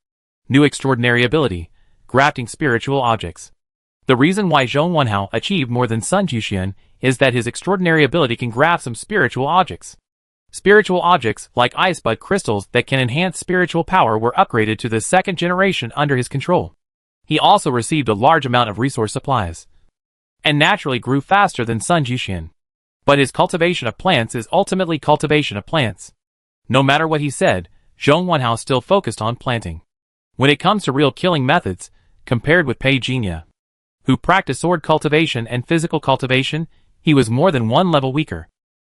Speaker 1: New extraordinary ability, grafting spiritual objects. The reason why Zhong Wanhao achieved more than Sun Juxian is that his extraordinary ability can graft some spiritual objects. Spiritual objects, like ice bud crystals that can enhance spiritual power, were upgraded to the second generation under his control. He also received a large amount of resource supplies, and naturally grew faster than Sun Juxian. But his cultivation of plants is ultimately cultivation of plants. No matter what he said, Zhong Wanhao still focused on planting. When it comes to real killing methods, compared with Pagenia, who practiced sword cultivation and physical cultivation, he was more than one level weaker.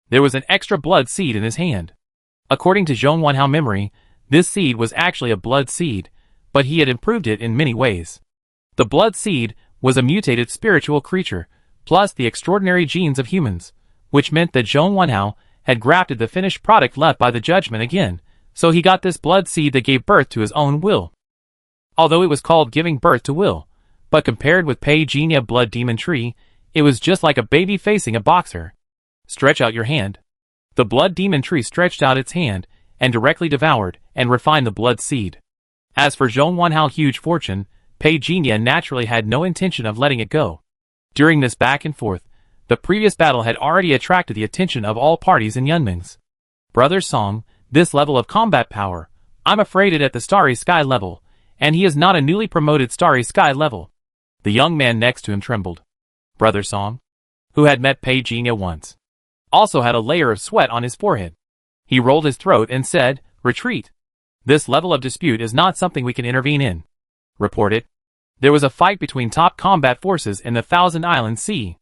Speaker 1: There was an extra blood seed in his hand. According to Zhong Wanhao's memory, this seed was actually a blood seed, but he had improved it in many ways. The blood seed was a mutated spiritual creature, plus the extraordinary genes of humans, which meant that Zhong Wanhao had grafted the finished product left by the judgment again, so he got this blood seed that gave birth to his own will. Although it was called giving birth to will, but compared with Pagenia blood demon tree, it was just like a baby facing a boxer. Stretch out your hand. The blood demon tree stretched out its hand, and directly devoured and refined the blood seed. As for Zhong Wanhao's huge fortune, Pagenia naturally had no intention of letting it go. During this back and forth, the previous battle had already attracted the attention of all parties in Yunming's. Brother Song, this level of combat power, I'm afraid it at the Starry Sky level, and he is not a newly promoted Starry Sky level. The young man next to him trembled. Brother Song, who had met Pagenia once, also had a layer of sweat on his forehead. He rolled his throat and said, "Retreat. This level of dispute is not something we can intervene in." Reported. There was a fight between top combat forces in the Thousand Island Sea.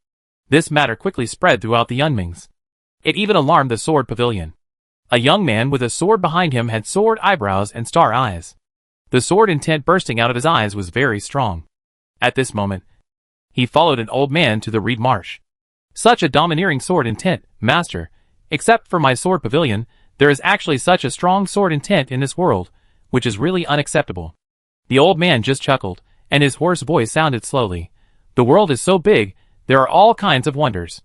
Speaker 1: This matter quickly spread throughout the Yunmings. It even alarmed the sword pavilion. A young man with a sword behind him had sword eyebrows and star eyes. The sword intent bursting out of his eyes was very strong. At this moment, he followed an old man to the reed marsh. Such a domineering sword intent, master. Except for my sword pavilion, there is actually such a strong sword intent in this world, which is really unacceptable. The old man just chuckled, and his hoarse voice sounded slowly. The world is so big, there are all kinds of wonders.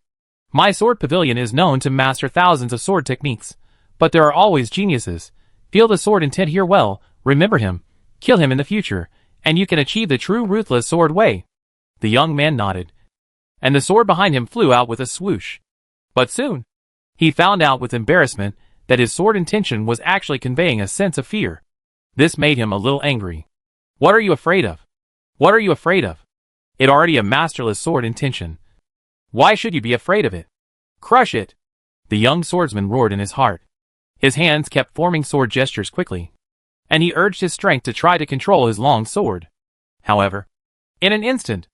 Speaker 1: My sword pavilion is known to master thousands of sword techniques, but there are always geniuses. Feel the sword intent here well, remember him, kill him in the future, and you can achieve the true ruthless sword way. The young man nodded, and the sword behind him flew out with a swoosh. But soon, he found out with embarrassment that his sword intention was actually conveying a sense of fear. This made him a little angry. What are you afraid of? What are you afraid of? It already a masterless sword intention. Why should you be afraid of it? Crush it! The young swordsman roared in his heart. His hands kept forming sword gestures quickly, and he urged his strength to try to control his long sword. However, in an instant,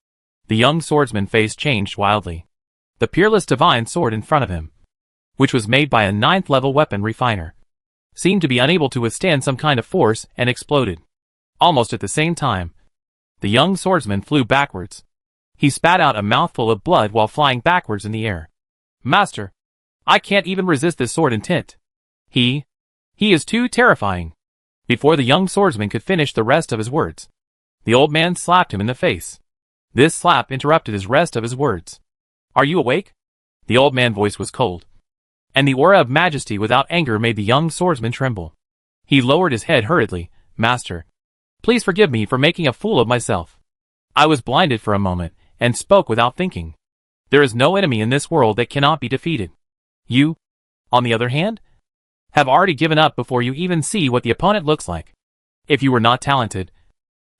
Speaker 1: the young swordsman's face changed wildly. The peerless divine sword in front of him, which was made by a 9th level weapon refiner, seemed to be unable to withstand some kind of force and exploded. Almost at the same time, the young swordsman flew backwards. He spat out a mouthful of blood while flying backwards in the air. Master, I can't even resist this sword intent. He He is too terrifying. Before the young swordsman could finish the rest of his words, the old man slapped him in the face. This slap interrupted his rest of his words. Are you awake? The old man's voice was cold, and the aura of majesty without anger made the young swordsman tremble. He lowered his head hurriedly. Master, please forgive me for making a fool of myself. I was blinded for a moment, and spoke without thinking. There is no enemy in this world that cannot be defeated. You, on the other hand, have already given up before you even see what the opponent looks like. If you were not talented,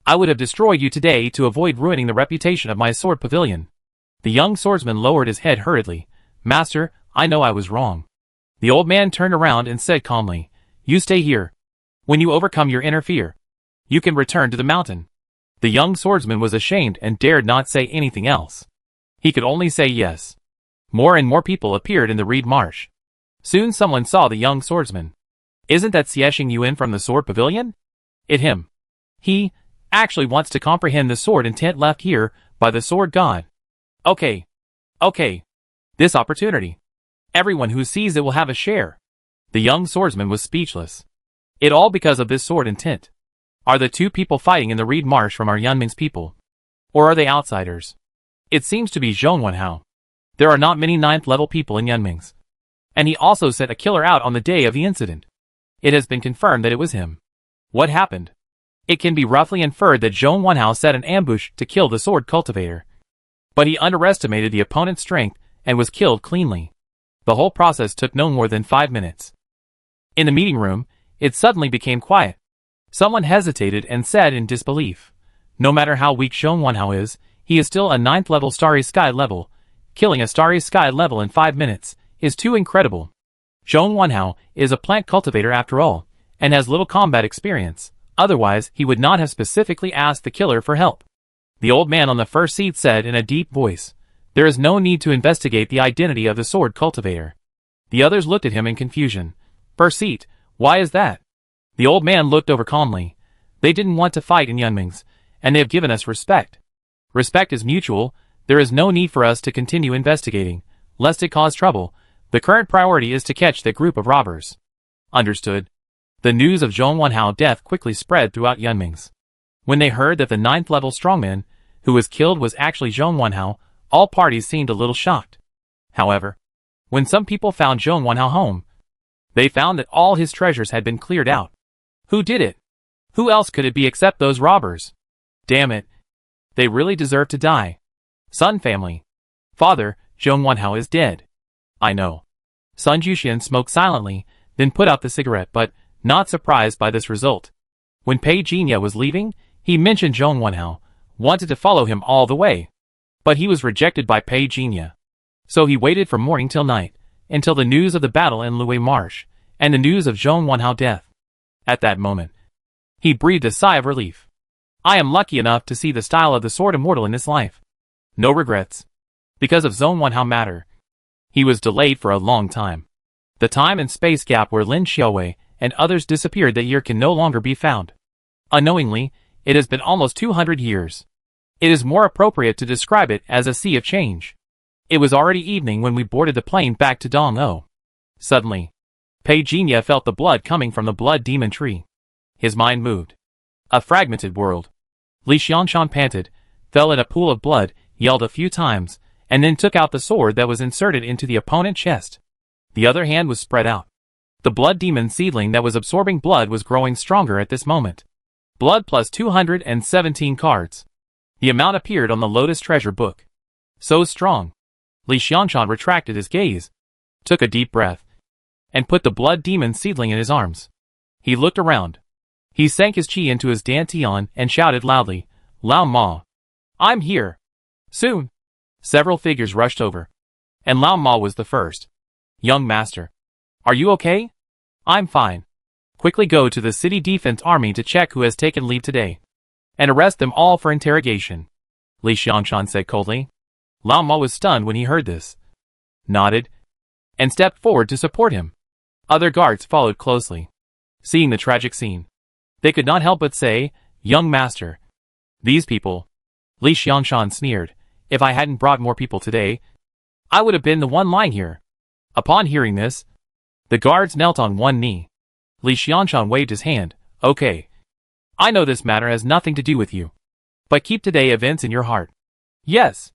Speaker 1: I would have destroyed you today to avoid ruining the reputation of my sword pavilion. The young swordsman lowered his head hurriedly. Master, I know I was wrong. The old man turned around and said calmly, You stay here. When you overcome your inner fear, you can return to the mountain. The young swordsman was ashamed and dared not say anything else. He could only say yes. More and more people appeared in the reed marsh. Soon someone saw the young swordsman. Isn't that Xieshing Yuan from the sword pavilion? It him. He actually wants to comprehend the sword intent left here by the sword god. Okay. This opportunity. Everyone who sees it will have a share. The young swordsman was speechless. It all because of this sword intent. Are the two people fighting in the reed marsh from our Yunming's people? Or are they outsiders? It seems to be Zhong Wenhao. There are not many 9th level people in Yunming's. And he also sent a killer out on the day of the incident. It has been confirmed that it was him. What happened? It can be roughly inferred that Zhong Wenhao set an ambush to kill the sword cultivator. But he underestimated the opponent's strength and was killed cleanly. The whole process took no more than 5 minutes. In the meeting room, it suddenly became quiet. Someone hesitated and said in disbelief, No matter how weak Zhong Wenhao is, he is still a 9th level Starry Sky level. Killing a Starry Sky level in 5 minutes is too incredible. Zhong Wenhao is a plant cultivator after all, and has little combat experience. Otherwise, he would not have specifically asked the killer for help. The old man on the first seat said in a deep voice, There is no need to investigate the identity of the sword cultivator. The others looked at him in confusion. First seat, why is that? The old man looked over calmly. They didn't want to fight in Yunming's, and they have given us respect. Respect is mutual. There is no need for us to continue investigating, lest it cause trouble. The current priority is to catch that group of robbers. Understood. The news of Zhong Wenhao's death quickly spread throughout Yunming's. When they heard that the 9th level strongman who was killed was actually Zhong Wenhao, all parties seemed a little shocked. However, when some people found Zhong Wenhao home, they found that all his treasures had been cleared out. Who did it? Who else could it be except those robbers? Damn it. They really deserve to die. Sun family. Father, Zhong Wenhao is dead. I know. Sun Juxian smoked silently, then put out the cigarette, but not surprised by this result. When Pei Jinya was leaving, he mentioned Zhong Wenhao, wanted to follow him all the way. But he was rejected by Pei Jinya. So he waited from morning till night, until the news of the battle in Luwei Marsh, and the news of Zhong Wenhao's death. At that moment, he breathed a sigh of relief. I am lucky enough to see the style of the sword immortal in this life. No regrets. Because of Zhong Wenhao matter, he was delayed for a long time. The time and space gap where Lin Xiaowei and others disappeared that year can no longer be found. Unknowingly, it has been almost 200 years. It is more appropriate to describe it as a sea of change. It was already evening when we boarded the plane back to Dong-O. Suddenly, Pei Jinya felt the blood coming from the blood demon tree. His mind moved. A fragmented world. Li Xiangshan panted, fell in a pool of blood, yelled a few times, and then took out the sword that was inserted into the opponent's chest. The other hand was spread out. The blood demon seedling that was absorbing blood was growing stronger at this moment. Blood plus 217 cards. The amount appeared on the Lotus Treasure book. So strong. Li Xiangshan retracted his gaze, took a deep breath, and put the blood demon seedling in his arms. He looked around. He sank his chi into his dantian and shouted loudly, Lao Ma. I'm here. Soon. Several figures rushed over. And Lao Ma was the first. Young master. Are you okay? I'm fine. Quickly go to the city defense army to check who has taken leave today. And arrest them all for interrogation. Li Xiangshan said coldly. Lao Ma was stunned when he heard this. Nodded. And stepped forward to support him. Other guards followed closely. Seeing the tragic scene, they could not help but say, Young master. These people. Li Xiangshan sneered. If I hadn't brought more people today, I would have been the one lying here. Upon hearing this, the guards knelt on one knee. Li Xiangshan waved his hand. Okay. I know this matter has nothing to do with you. But keep today events in your heart. Yes.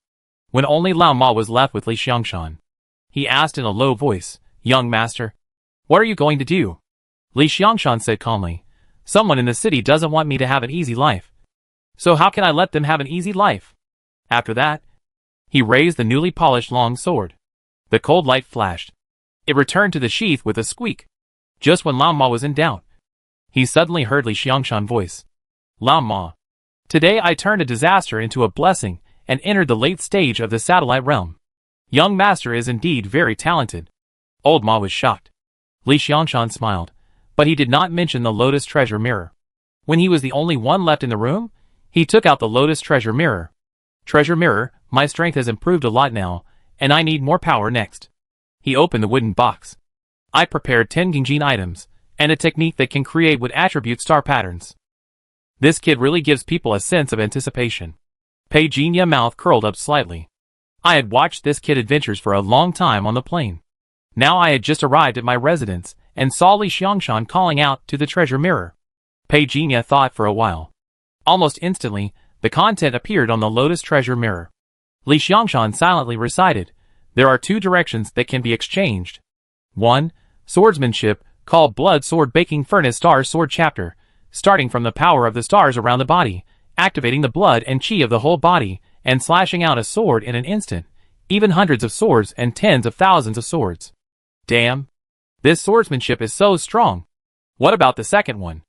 Speaker 1: When only Lao Ma was left with Li Xiangshan, he asked in a low voice, Young master, what are you going to do? Li Xiangshan said calmly, someone in the city doesn't want me to have an easy life. So how can I let them have an easy life? After that, he raised the newly polished long sword. The cold light flashed. It returned to the sheath with a squeak. Just when Lao Ma was in doubt, he suddenly heard Li Xiangshan's voice. Lao Ma. Today I turned a disaster into a blessing and entered the late stage of the satellite realm. Young master is indeed very talented. Old Ma was shocked. Li Xiangshan smiled, but he did not mention the lotus treasure mirror. When he was the only one left in the room, he took out the lotus treasure mirror. Treasure mirror, my strength has improved a lot now, and I need more power next. He opened the wooden box. I prepared 10 Gingjin items, and a technique that can create with attribute star patterns. This kid really gives people a sense of anticipation. Pei Jinya mouth curled up slightly. I had watched this kid adventures for a long time on the plane. Now I had just arrived at my residence, and saw Li Xiangshan calling out to the treasure mirror. Pei Jinya thought for a while. Almost instantly, the content appeared on the lotus treasure mirror. Li Xiangshan silently recited, there are 2 directions that can be exchanged. 1. Swordsmanship, called Blood Sword Baking Furnace Star Sword Chapter, starting from the power of the stars around the body, activating the blood and chi of the whole body, and slashing out a sword in an instant, even hundreds of swords and tens of thousands of swords. Damn. This swordsmanship is so strong. What about the second one?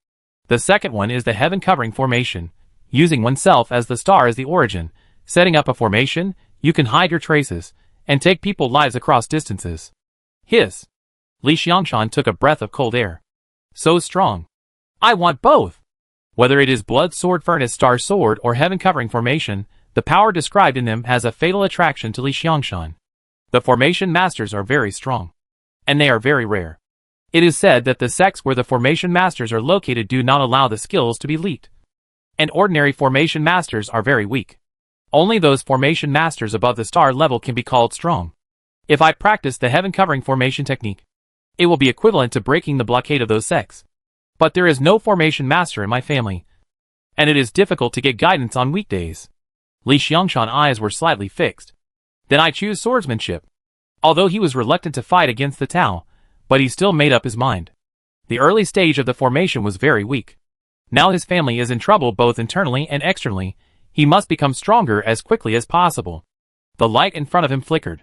Speaker 1: The second one is the heaven covering formation, using oneself as the star as the origin, setting up a formation, you can hide your traces, and take people's lives across distances. Hiss. Li Xiangshan took a breath of cold air. So strong. I want both. Whether it is Blood Sword Furnace Star Sword or Heaven Covering Formation, the power described in them has a fatal attraction to Li Xiangshan. The formation masters are very strong. And they are very rare. It is said that the sects where the formation masters are located do not allow the skills to be leaked. And ordinary formation masters are very weak. Only those formation masters above the star level can be called strong. If I practice the Heaven Covering Formation technique, it will be equivalent to breaking the blockade of those sects. But there is no formation master in my family, and it is difficult to get guidance on weekdays. Li Xiangshan's eyes were slightly fixed. Then I choose swordsmanship. Although he was reluctant to fight against the Tao, but he still made up his mind. The early stage of the formation was very weak. Now his family is in trouble both internally and externally. He must become stronger as quickly as possible. The light in front of him flickered.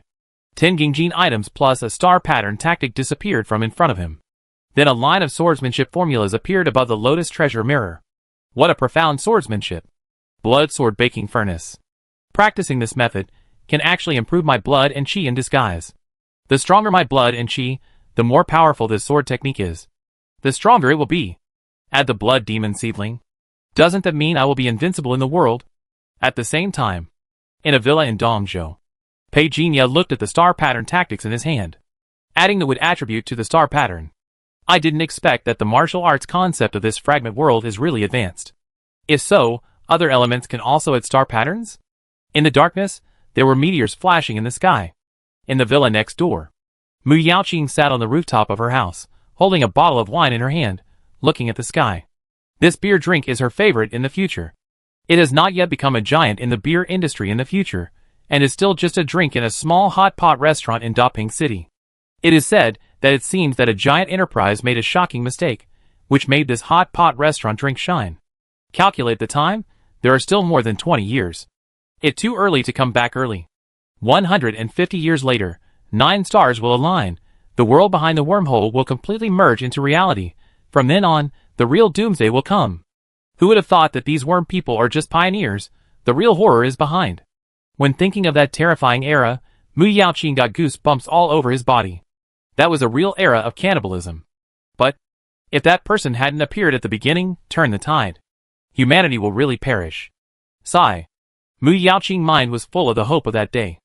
Speaker 1: 10 Gingjin items plus a star pattern tactic disappeared from in front of him. Then a line of swordsmanship formulas appeared above the lotus treasure mirror. What a profound swordsmanship. Blood Sword Baking Furnace. Practicing this method can actually improve my blood and chi in disguise. The stronger my blood and chi, the more powerful this sword technique is. The stronger it will be. Add the blood demon seedling. Doesn't that mean I will be invincible in the world? At the same time, in a villa in Dongzhou, Pei Jinya looked at the star pattern tactics in his hand. Adding the wood attribute to the star pattern. I didn't expect that the martial arts concept of this fragment world is really advanced. If so, other elements can also add star patterns? In the darkness, there were meteors flashing in the sky. In the villa next door, Mu Yaoqing sat on the rooftop of her house, holding a bottle of wine in her hand, looking at the sky. This beer drink is her favorite in the future. It has not yet become a giant in the beer industry in the future, and is still just a drink in a small hot pot restaurant in Daping City. It is said that it seems that a giant enterprise made a shocking mistake, which made this hot pot restaurant drink shine. Calculate the time, there are still more than 20 years. It's too early to come back early. 150 years later, 9 stars will align, the world behind the wormhole will completely merge into reality. From then on, the real doomsday will come. Who would have thought that these worm people are just pioneers? The real horror is behind. When thinking of that terrifying era, Mu Yaoqing got goosebumps all over his body. That was a real era of cannibalism. But if that person hadn't appeared at the beginning, turn the tide. Humanity will really perish. Sigh. Mu Yaoqing's mind was full of the hope of that day.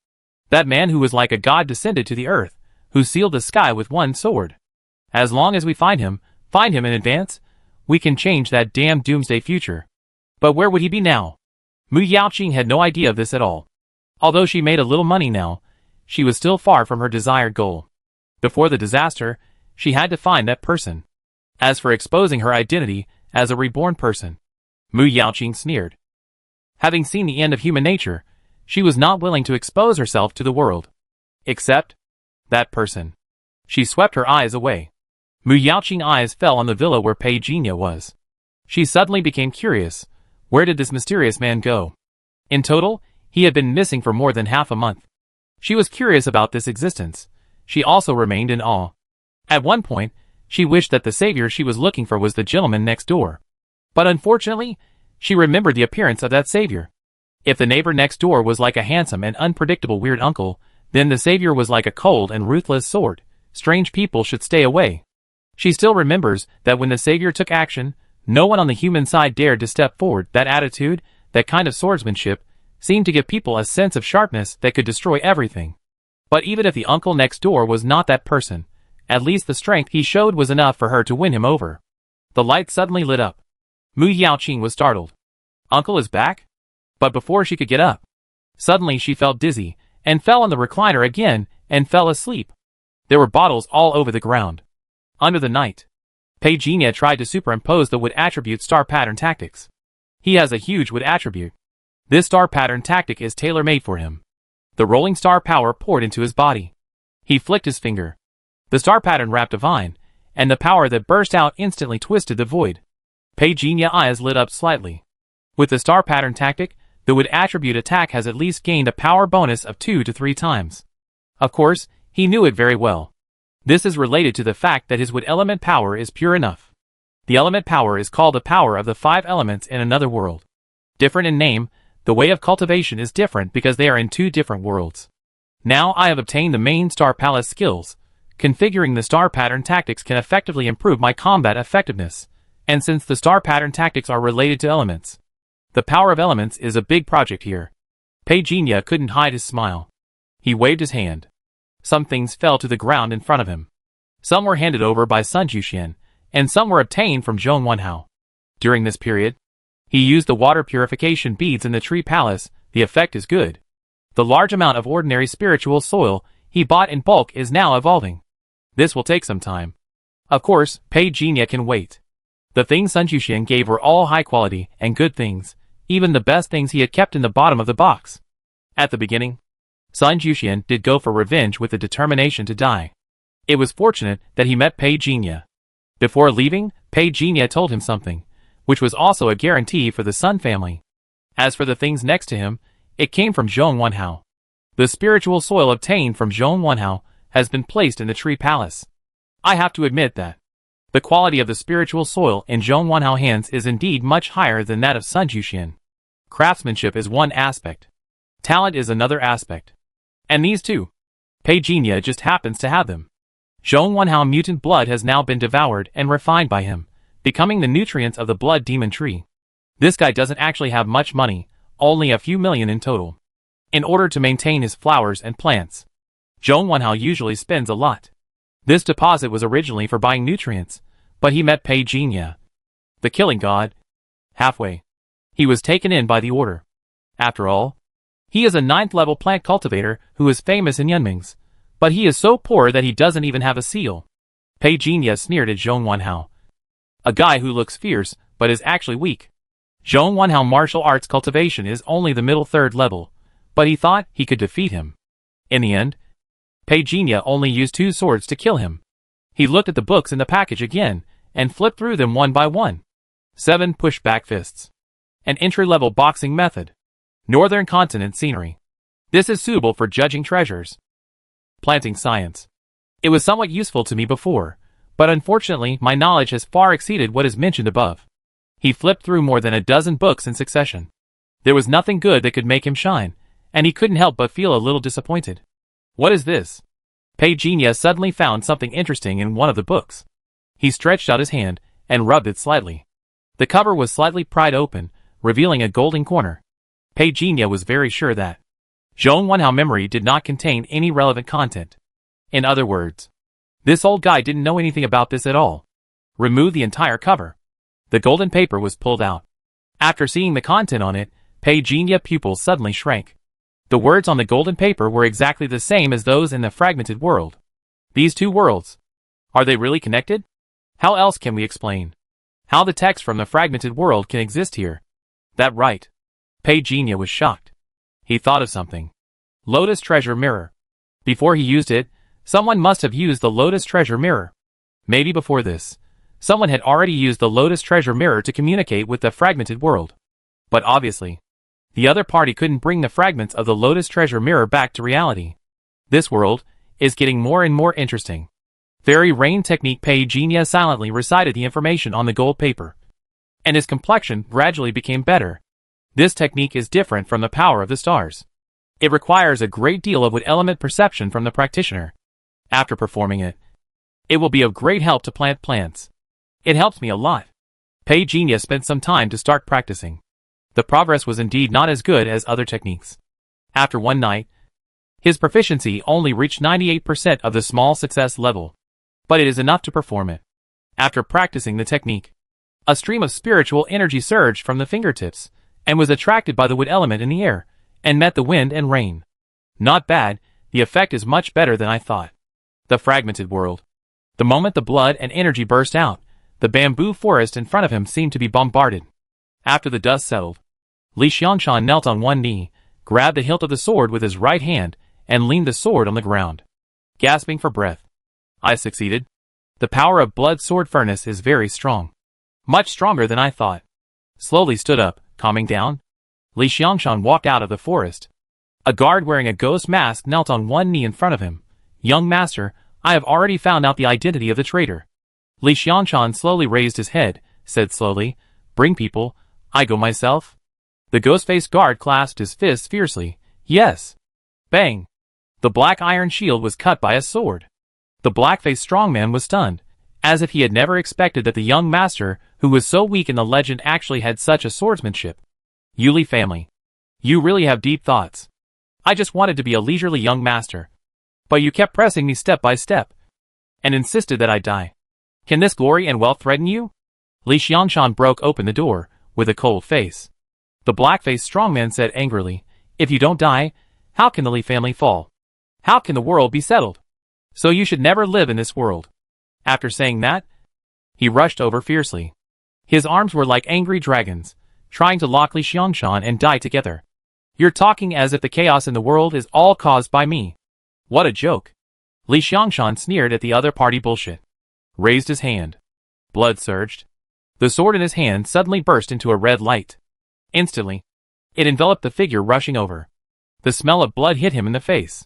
Speaker 1: That man who was like a god descended to the earth, who sealed the sky with one sword. As long as we find him in advance, we can change that damn doomsday future. But where would he be now? Mu Yaoqing had no idea of this at all. Although she made a little money now, she was still far from her desired goal. Before the disaster, she had to find that person. As for exposing her identity as a reborn person, Mu Yaoqing sneered. Having seen the end of human nature, she was not willing to expose herself to the world. Except that person. She swept her eyes away. Mu Yaoqing's eyes fell on the villa where Pei Jinya was. She suddenly became curious. Where did this mysterious man go? In total, he had been missing for more than half a month. She was curious about this existence. She also remained in awe. At one point, she wished that the savior she was looking for was the gentleman next door. But unfortunately, she remembered the appearance of that savior. If the neighbor next door was like a handsome and unpredictable weird uncle, then the savior was like a cold and ruthless sword. Strange people should stay away. She still remembers that when the savior took action, no one on the human side dared to step forward. That attitude, that kind of swordsmanship, seemed to give people a sense of sharpness that could destroy everything. But even if the uncle next door was not that person, at least the strength he showed was enough for her to win him over. The light suddenly lit up. Mu Yaoqing was startled. Uncle is back? But before she could get up, suddenly she felt dizzy, and fell on the recliner again, and fell asleep. There were bottles all over the ground. Under the night, Pei Jinya tried to superimpose the wood attribute star pattern tactics. He has a huge wood attribute. This star pattern tactic is tailor-made for him. The rolling star power poured into his body. He flicked his finger. The star pattern wrapped a vine, and the power that burst out instantly twisted the void. Pei Jinya's eyes lit up slightly. With the star pattern tactic, the wood attribute attack has at least gained a power bonus of 2 to 3 times. Of course, he knew it very well. This is related to the fact that his wood element power is pure enough. The element power is called the power of the 5 elements in another world. Different in name, the way of cultivation is different because they are in 2 different worlds. Now I have obtained the main Star Palace skills. Configuring the star pattern tactics can effectively improve my combat effectiveness, and since the star pattern tactics are related to elements, the power of elements is a big project here. Pei Jinya couldn't hide his smile. He waved his hand. Some things fell to the ground in front of him. Some were handed over by Sun Juxian, and some were obtained from Zhong Wenhao. During this period, he used the water purification beads in the tree palace. The effect is good. The large amount of ordinary spiritual soil he bought in bulk is now evolving. This will take some time. Of course, Pei Jinya can wait. The things Sun Juxian gave were all high quality and good things, even the best things he had kept in the bottom of the box. At the beginning, Sun Juxian did go for revenge with the determination to die. It was fortunate that he met Pei Jinya. Before leaving, Pei Jinya told him something, which was also a guarantee for the Sun family. As for the things next to him, it came from Zhong Wenhao. The spiritual soil obtained from Zhong Wenhao has been placed in the tree palace. I have to admit that the quality of the spiritual soil in Zhong Wenhao's hands is indeed much higher than that of Sun Juxian. Craftsmanship is one aspect. Talent is another aspect. And these two, Pei Jinya just happens to have them. Zhong Wenhao's mutant blood has now been devoured and refined by him, becoming the nutrients of the blood demon tree. This guy doesn't actually have much money, only a few million in total. In order to maintain his flowers and plants, Zhong Wenhao usually spends a lot. This deposit was originally for buying nutrients, but he met Pei Jinya, the killing god, halfway. He was taken in by the order. After all, he is a 9th level plant cultivator who is famous in Yunmings, but he is so poor that he doesn't even have a seal. Pei Jinya sneered at Zhong Wenhao. A guy who looks fierce, but is actually weak. Zhong Wenhao's martial arts cultivation is only the middle 3rd level, but he thought he could defeat him. In the end, Pei Jinya only used 2 swords to kill him. He looked at the books in the package again, and flipped through them one by one. 7 push-back fists. An entry-level boxing method. Northern continent scenery. This is suitable for judging treasures. Planting science. It was somewhat useful to me before, but unfortunately my knowledge has far exceeded what is mentioned above. He flipped through more than a dozen books in succession. There was nothing good that could make him shine, and he couldn't help but feel a little disappointed. What is this? Pei Jinya suddenly found something interesting in one of the books. He stretched out his hand and rubbed it slightly. The cover was slightly pried open, revealing a golden corner. Pei Jinya was very sure that Zhong Wenhao's memory did not contain any relevant content. In other words, this old guy didn't know anything about this at all. Remove the entire cover. The golden paper was pulled out. After seeing the content on it, Pei Jinya's pupils suddenly shrank. The words on the golden paper were exactly the same as those in the fragmented world. These 2 worlds. Are they really connected? How else can we explain how the text from the fragmented world can exist here? That right. Pei Jinya was shocked. He thought of something. Lotus Treasure Mirror. Before he used it, someone must have used the Lotus Treasure Mirror. Maybe before this, someone had already used the Lotus Treasure Mirror to communicate with the fragmented world. But obviously, the other party couldn't bring the fragments of the Lotus Treasure Mirror back to reality. This world is getting more and more interesting. Fairy Rain Technique. Pei Jinya silently recited the information on the gold paper, and his complexion gradually became better. This technique is different from the power of the stars. It requires a great deal of wood element perception from the practitioner. After performing it, it will be of great help to plant plants. It helped me a lot. Pei Jinya spent some time to start practicing. The progress was indeed not as good as other techniques. After one night, his proficiency only reached 98% of the small success level. But it is enough to perform it. After practicing the technique, a stream of spiritual energy surged from the fingertips, and was attracted by the wood element in the air, and met the wind and rain. Not bad, the effect is much better than I thought. The fragmented world. The moment the blood and energy burst out, the bamboo forest in front of him seemed to be bombarded. After the dust settled, Li Xiangshan knelt on one knee, grabbed the hilt of the sword with his right hand, and leaned the sword on the ground. Gasping for breath. I succeeded. The power of blood sword furnace is very strong. Much stronger than I thought. Slowly stood up, calming down. Li Xiangshan walked out of the forest. A guard wearing a ghost mask knelt on one knee in front of him. Young master, I have already found out the identity of the traitor. Li Xiangshan slowly raised his head, said slowly, bring people, I go myself. The ghost-faced guard clasped his fists fiercely. Yes. Bang. The black iron shield was cut by a sword. The black-faced strongman was stunned, as if he had never expected that the young master, who was so weak in the legend, actually had such a swordsmanship. Yuli family. You really have deep thoughts. I just wanted to be a leisurely young master. But you kept pressing me step by step, and insisted that I die. Can this glory and wealth threaten you? Li Xiangshan broke open the door, with a cold face. The black-faced strongman said angrily, if you don't die, how can the Li family fall? How can the world be settled? So you should never live in this world. After saying that, he rushed over fiercely. His arms were like angry dragons, trying to lock Li Xiangshan and die together. You're talking as if the chaos in the world is all caused by me. What a joke. Li Xiangshan sneered at the other party bullshit. Raised his hand. Blood surged. The sword in his hand suddenly burst into a red light. Instantly, it enveloped the figure rushing over. The smell of blood hit him in the face.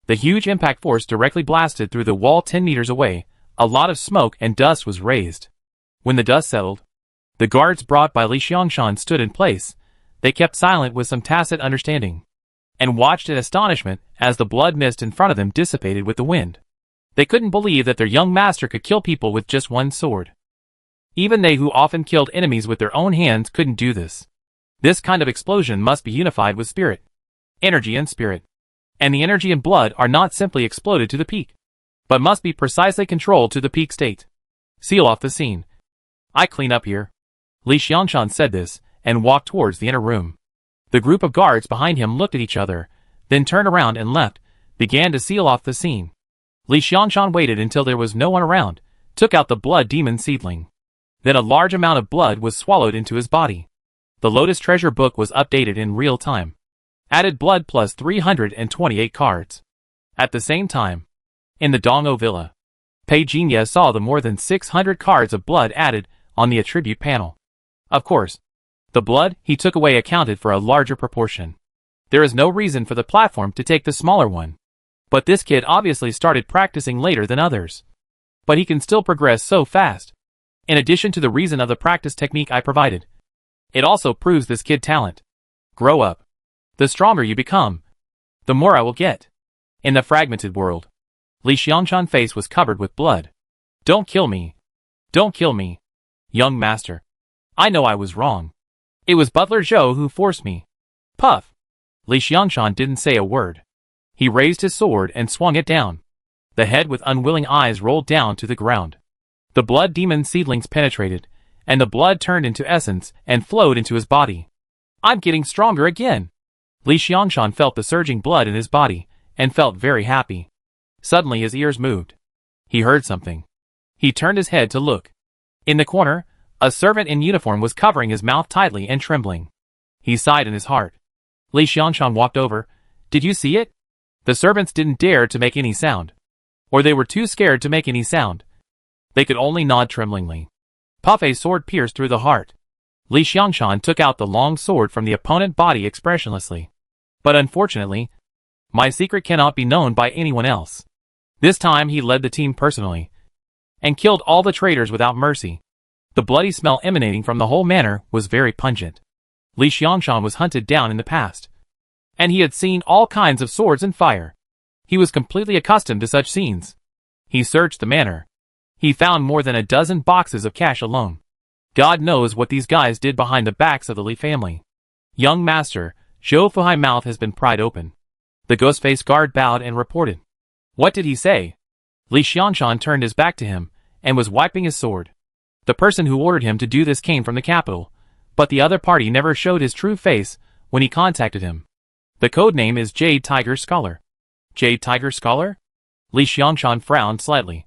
Speaker 1: The huge impact force directly blasted through the wall 10 meters away. A lot of smoke and dust was raised. When the dust settled, the guards brought by Li Xiangshan stood in place. They kept silent with some tacit understanding, and watched in astonishment as the blood mist in front of them dissipated with the wind. They couldn't believe that their young master could kill people with just one sword. Even they who often killed enemies with their own hands couldn't do this. This kind of explosion must be unified with spirit, energy and spirit. And the energy and blood are not simply exploded to the peak, but must be precisely controlled to the peak state. Seal off the scene. I clean up here. Li Xiangshan said this, and walked towards the inner room. The group of guards behind him looked at each other, then turned around and left, began to seal off the scene. Li Xiangshan waited until there was no one around, took out the blood demon seedling. Then a large amount of blood was swallowed into his body. The Lotus Treasure book was updated in real time. Added blood plus 328 cards. At the same time, in the Dongo Villa, Pei Jinya saw the more than 600 cards of blood added on the attribute panel. Of course, the blood he took away accounted for a larger proportion. There is no reason for the platform to take the smaller one. But this kid obviously started practicing later than others. But he can still progress so fast. In addition to the reason of the practice technique I provided, it also proves this kid talent. Grow up. The stronger you become, the more I will get. In the fragmented world, Li Xiangshan's face was covered with blood. Don't kill me. Don't kill me. Young master. I know I was wrong. It was Butler Zhou who forced me. Puff. Li Xiangshan didn't say a word. He raised his sword and swung it down. The head with unwilling eyes rolled down to the ground. The blood demon seedlings penetrated, and the blood turned into essence and flowed into his body. I'm getting stronger again. Li Xiangshan felt the surging blood in his body, and felt very happy. Suddenly his ears moved. He heard something. He turned his head to look. In the corner, a servant in uniform was covering his mouth tightly and trembling. He sighed in his heart. Li Xiangshan walked over. Did you see it? The servants didn't dare to make any sound. Or they were too scared to make any sound. They could only nod tremblingly. Puffei's sword pierced through the heart. Li Xiangshan took out the long sword from the opponent's body expressionlessly. But unfortunately, my secret cannot be known by anyone else. This time he led the team personally, and killed all the traitors without mercy. The bloody smell emanating from the whole manor was very pungent. Li Xiangshan was hunted down in the past, and he had seen all kinds of swords and fire. He was completely accustomed to such scenes. He searched the manor. He found more than a dozen boxes of cash alone. God knows what these guys did behind the backs of the Li family. Young master, Zhou Fuhai's mouth has been pried open. The ghost-faced guard bowed and reported. What did he say? Li Xiangshan turned his back to him, and was wiping his sword. The person who ordered him to do this came from the capital, but the other party never showed his true face when he contacted him. The code name is Jade Tiger Scholar. Jade Tiger Scholar? Li Xiangshan frowned slightly.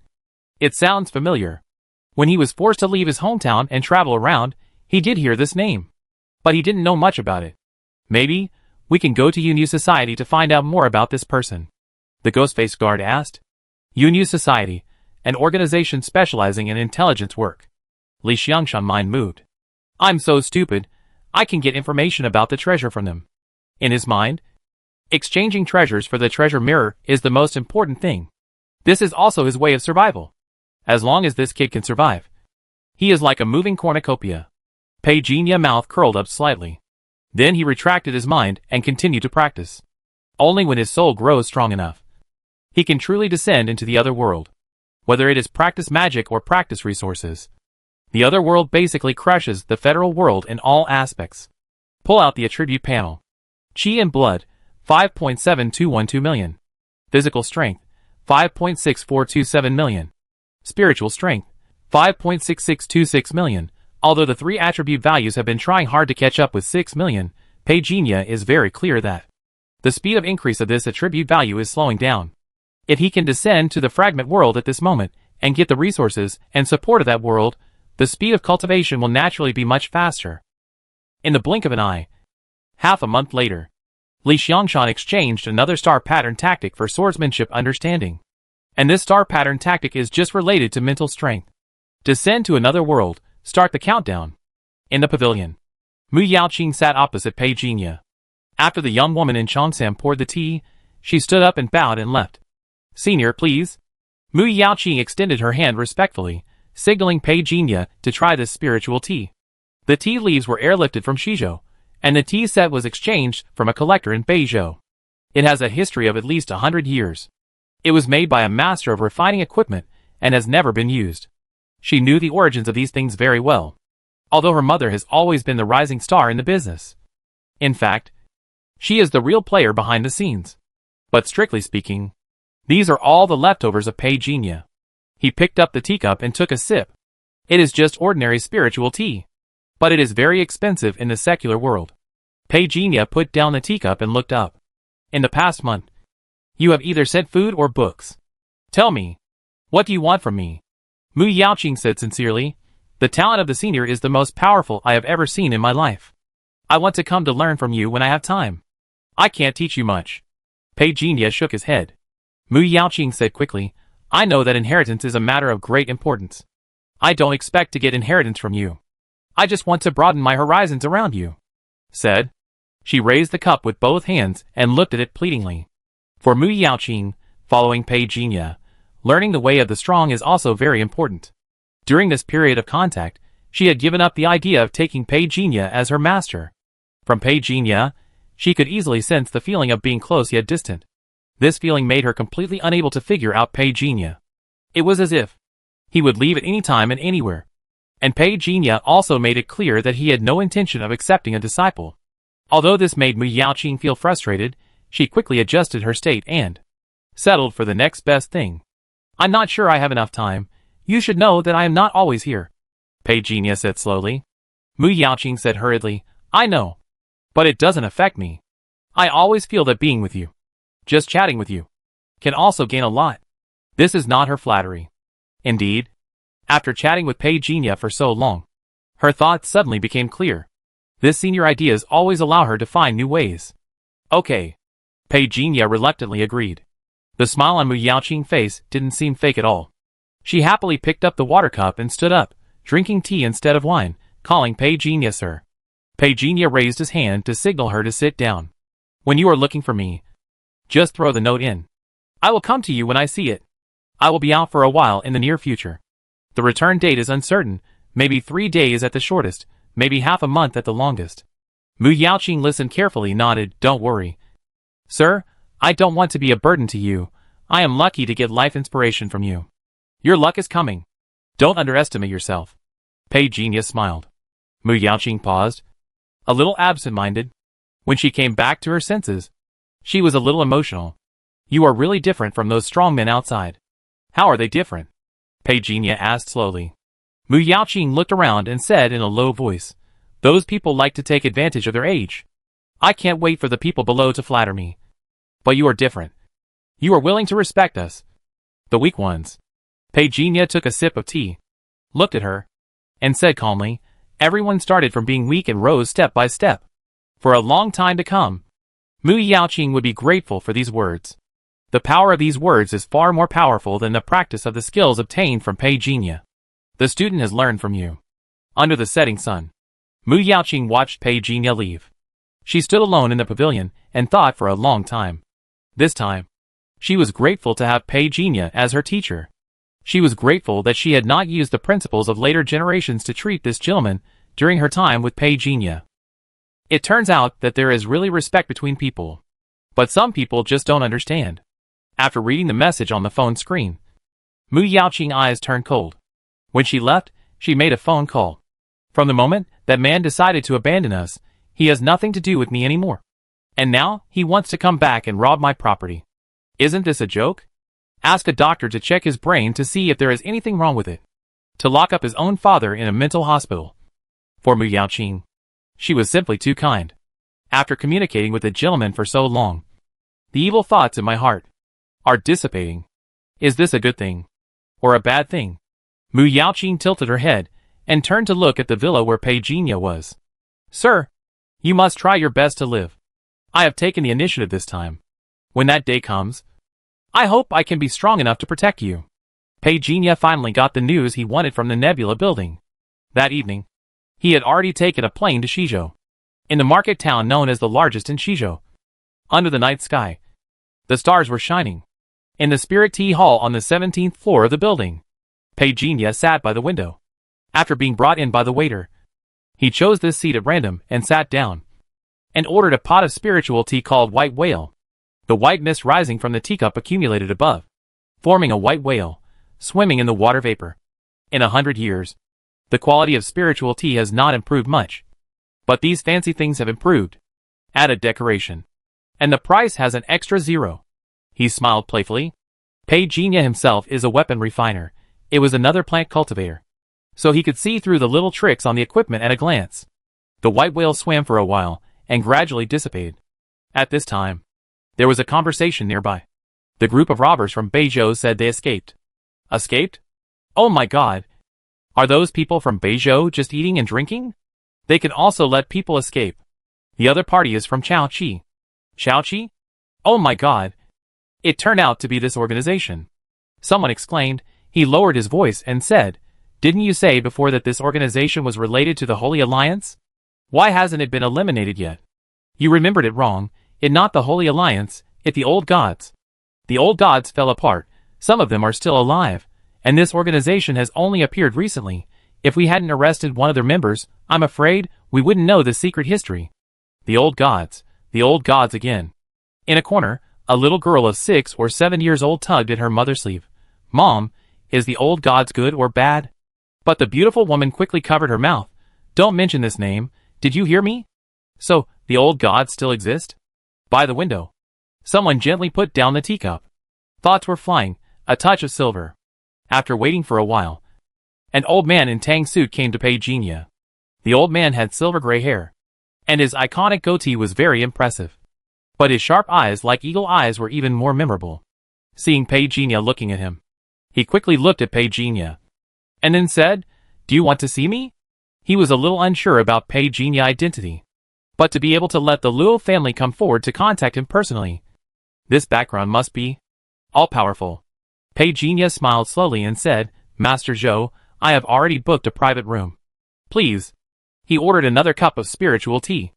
Speaker 1: It sounds familiar. When he was forced to leave his hometown and travel around, he did hear this name. But he didn't know much about it. Maybe we can go to Yunyu Society to find out more about this person. The ghost-faced guard asked. Yunyu Society, an organization specializing in intelligence work. Li Xiangshan's mind moved. I'm so stupid, I can get information about the treasure from them. In his mind, exchanging treasures for the treasure mirror is the most important thing. This is also his way of survival. As long as this kid can survive, he is like a moving cornucopia. Pei Jinya's mouth curled up slightly. Then he retracted his mind and continued to practice. Only when his soul grows strong enough, he can truly descend into the other world. Whether it is practice magic or practice resources, the other world basically crushes the federal world in all aspects. Pull out the attribute panel. Qi and blood, 5.7212 million. Physical strength, 5.6427 million. Spiritual strength, 5.6626 million. Although the three attribute values have been trying hard to catch up with 6 million, Pei Jinya is very clear that the speed of increase of this attribute value is slowing down. If he can descend to the fragment world at this moment, and get the resources and support of that world, the speed of cultivation will naturally be much faster. In the blink of an eye, half a month later, Li Xiangshan exchanged another star pattern tactic for swordsmanship understanding. And this star pattern tactic is just related to mental strength. Descend to another world, start the countdown. In the pavilion, Mu Yaoqing sat opposite Pei Jinya. After the young woman in Cheongsam poured the tea, she stood up and bowed and left. Senior, please. Mu Yaoqing extended her hand respectfully, signaling Pei Jinya to try this spiritual tea. The tea leaves were airlifted from Shizhou, and the tea set was exchanged from a collector in Beizhou. It has a history of at least 100 years. It was made by a master of refining equipment and has never been used. She knew the origins of these things very well, although her mother has always been the rising star in the business. In fact, she is the real player behind the scenes. But strictly speaking, these are all the leftovers of Pei Jinya. He picked up the teacup and took a sip. It is just ordinary spiritual tea, but it is very expensive in the secular world. Pei Jinya put down the teacup and looked up. In the past month, you have either sent food or books. Tell me, what do you want from me? Mu Yaoqing said sincerely, the talent of the senior is the most powerful I have ever seen in my life. I want to come to learn from you when I have time. I can't teach you much. Pei Jinya shook his head. Mu Yaoqing said quickly, I know that inheritance is a matter of great importance. I don't expect to get inheritance from you. I just want to broaden my horizons around you. Said. She raised the cup with both hands and looked at it pleadingly. For Mu Yaoqing, following Pei Jinya, learning the way of the strong is also very important. During this period of contact, she had given up the idea of taking Pei Jinya as her master. From Pei Jinya, she could easily sense the feeling of being close yet distant. This feeling made her completely unable to figure out Pei Jinya. It was as if he would leave at any time and anywhere. And Pei Jinya also made it clear that he had no intention of accepting a disciple. Although this made Mu Yaoqing feel frustrated, she quickly adjusted her state and settled for the next best thing. I'm not sure I have enough time. You should know that I am not always here. Pei Jinya said slowly. Mu Yaoqing said hurriedly, I know. But it doesn't affect me. I always feel that being with you, just chatting with you, can also gain a lot. This is not her flattery. Indeed, After chatting with Pei Jinya for so long, her thoughts suddenly became clear. This senior ideas always allow her to find new ways. Okay. Pei Jinya reluctantly agreed. The smile on Mu Yaoqing's face didn't seem fake at all. She happily picked up the water cup and stood up, drinking tea instead of wine, calling Pei Jinya sir. Pei Jinya raised his hand to signal her to sit down. When you are looking for me, just throw the note in. I will come to you when I see it. I will be out for a while in the near future. The return date is uncertain, maybe 3 days at the shortest, maybe half a month at the longest. Mu Yaoqing listened carefully, nodded. Don't worry. Sir, I don't want to be a burden to you. I am lucky to get life inspiration from you. Your luck is coming. Don't underestimate yourself. Pei Jinya smiled. Mu Yaoqing paused, a little absent-minded. When she came back to her senses, she was a little emotional. You are really different from those strong men outside. How are they different? Pei Jinya asked slowly. Mu Yaoqing looked around and said in a low voice, those people like to take advantage of their age. I can't wait for the people below to flatter me. But you are different. You are willing to respect us. The weak ones. Pei Jinya took a sip of tea, looked at her, and said calmly, everyone started from being weak and rose step by step. For a long time to come. Mu Yaoqing would be grateful for these words. The power of these words is far more powerful than the practice of the skills obtained from Pei Jinya. The student has learned from you. Under the setting sun, Mu Yaoqing watched Pei Jinya leave. She stood alone in the pavilion and thought for a long time. This time, she was grateful to have Pei Jinya as her teacher. She was grateful that she had not used the principles of later generations to treat this gentleman during her time with Pei Jinya. It turns out that there is really respect between people. But some people just don't understand. After reading the message on the phone screen, Mu Yaoqing's eyes turned cold. When she left, she made a phone call. From the moment that man decided to abandon us, he has nothing to do with me anymore. And now, he wants to come back and rob my property. Isn't this a joke? Ask a doctor to check his brain to see if there is anything wrong with it. To lock up his own father in a mental hospital. For Mu Yaoqing, she was simply too kind. After communicating with the gentleman for so long, the evil thoughts in my heart are dissipating. Is this a good thing? Or a bad thing? Mu Yaoqing tilted her head and turned to look at the villa where Pei Jinya was. Sir, you must try your best to live. I have taken the initiative this time. When that day comes, I hope I can be strong enough to protect you. Pei Jinya finally got the news he wanted from the Nebula building. That evening, he had already taken a plane to Shizhou, in the market town known as the largest in Shizhou. Under the night sky, the stars were shining. In the Spirit Tea Hall on the 17th floor of the building, Pei Jinya sat by the window. After being brought in by the waiter, he chose this seat at random and sat down, and ordered a pot of spiritual tea called White Whale. The white mist rising from the teacup accumulated above, forming a white whale, swimming in the water vapor. In 100 years, the quality of spiritual tea has not improved much. But these fancy things have improved. Added decoration. And the price has an extra 0. He smiled playfully. Pei Jinya himself is a weapon refiner. It was another plant cultivator. So he could see through the little tricks on the equipment at a glance. The white whale swam for a while, and gradually dissipated. At this time, there was a conversation nearby. The group of robbers from Beizhou said they escaped. Escaped? Oh my god! Are those people from Beizhou just eating and drinking? They can also let people escape. The other party is from Chaoqi. Chaoqi? Oh my god! It turned out to be this organization. Someone exclaimed. He lowered his voice and said, didn't you say before that this organization was related to the Holy Alliance? Why hasn't it been eliminated yet? You remembered it wrong. It not the Holy Alliance, it the old gods. The old gods fell apart. Some of them are still alive. And this organization has only appeared recently. If we hadn't arrested one of their members, I'm afraid we wouldn't know the secret history. The old gods again. In a corner, a little girl of 6 or 7 years old tugged at her mother's sleeve. Mom, is the old gods good or bad? But the beautiful woman quickly covered her mouth. Don't mention this name. Did you hear me? So, the old gods still exist? By the window, someone gently put down the teacup. Thoughts were flying, a touch of silver. After waiting for a while, an old man in tang suit came to Pei Jinya. The old man had silver gray hair, and his iconic goatee was very impressive. But his sharp eyes like eagle eyes were even more memorable. Seeing Pei Jinya looking at him, he quickly looked at Pei Jinya. and then said, "Do you want to see me?" He was a little unsure about Pei Jinya's identity, but to be able to let the Luo family come forward to contact him personally, this background must be all-powerful. Pei Jinya smiled slowly and said, "Master Zhou, I have already booked a private room. Please." He ordered another cup of spiritual tea.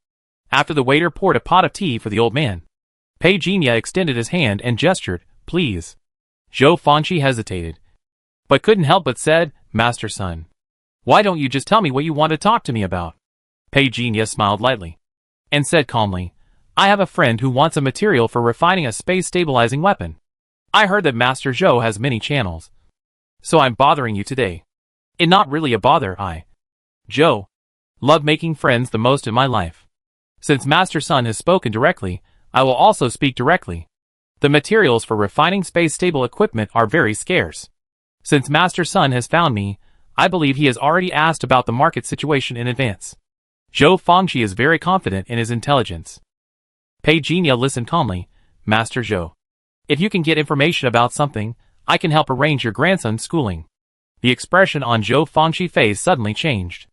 Speaker 1: After the waiter poured a pot of tea for the old man, Pei Jinya extended his hand and gestured, "Please." Zhou Fangxi hesitated, but couldn't help but said, "Master Sun, why don't you just tell me what you want to talk to me about?" Pei Jinya smiled lightly and said calmly, "I have a friend who wants a material for refining a space-stabilizing weapon. I heard that Master Zhou has many channels, so I'm bothering you today." "It not really a bother, Zhou, love making friends the most in my life. Since Master Sun has spoken directly, I will also speak directly. The materials for refining space-stable equipment are very scarce. Since Master Sun has found me, I believe he has already asked about the market situation in advance." Zhou Fangxi is very confident in his intelligence. Pei Jinya listened calmly, "Master Zhou, if you can get information about something, I can help arrange your grandson's schooling." The expression on Zhou Fangxi's face suddenly changed.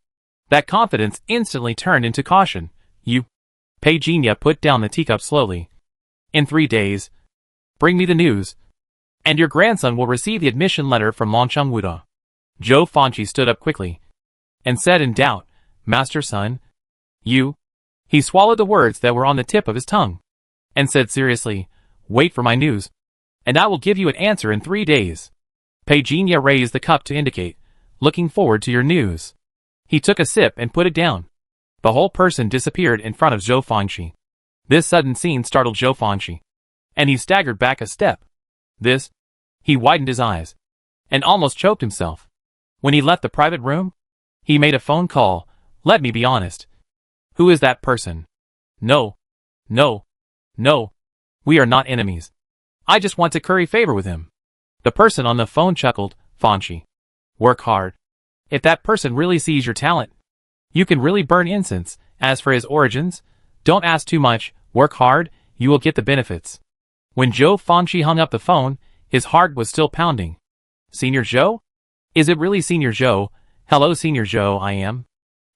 Speaker 1: That confidence instantly turned into caution. "You..." Pei Jinya put down the teacup slowly. "In 3 days, bring me the news, and your grandson will receive the admission letter from Longcheng Wuda." Zhou Fangxi stood up quickly and said in doubt, "Master Sun, you..." He swallowed the words that were on the tip of his tongue and said seriously, "Wait for my news, and I will give you an answer in 3 days." Pei Jinya raised the cup to indicate, "Looking forward to your news." He took a sip and put it down. The whole person disappeared in front of Zhou Fangxi. This sudden scene startled Zhou Fangxi, and he staggered back a step. "This..." He widened his eyes and almost choked himself. When he left the private room, he made a phone call. "Let me be honest. Who is that person?" No. We are not enemies. I just want to curry favor with him." The person on the phone chuckled, "Fangxi, work hard. If that person really sees your talent, you can really burn incense. As for his origins, don't ask too much, work hard, you will get the benefits." When Zhou Fangxi hung up the phone, his heart was still pounding. "Senior Zhou? Is it really Senior Zhou? Hello Senior Zhou, I am."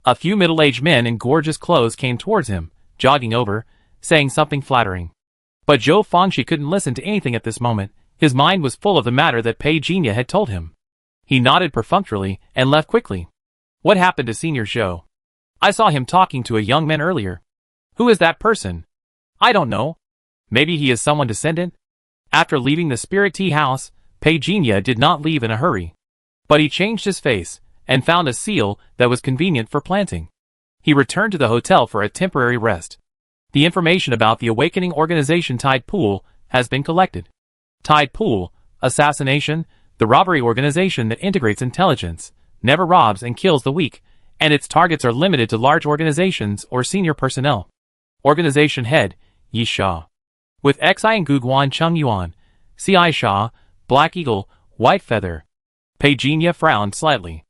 Speaker 1: A few middle-aged men in gorgeous clothes came towards him, jogging over, saying something flattering. But Zhou Fangxi couldn't listen to anything at this moment. His mind was full of the matter that Pei Jinya had told him. He nodded perfunctorily and left quickly. "What happened to Senior Zhou? I saw him talking to a young man earlier. Who is that person?" "I don't know. Maybe he is someone descendant." After leaving the spirit tea house, Pei Jinya did not leave in a hurry. But he changed his face and found a seal that was convenient for planting. He returned to the hotel for a temporary rest. The information about the awakening organization Tide Pool has been collected. Tide Pool, assassination, the robbery organization that integrates intelligence, never robs and kills the weak, and its targets are limited to large organizations or senior personnel. Organization head, Yi Sha. With Xi and Guguan Chung Yuan, Ci Sha, Black Eagle, White Feather. Pei Jinya frowned slightly.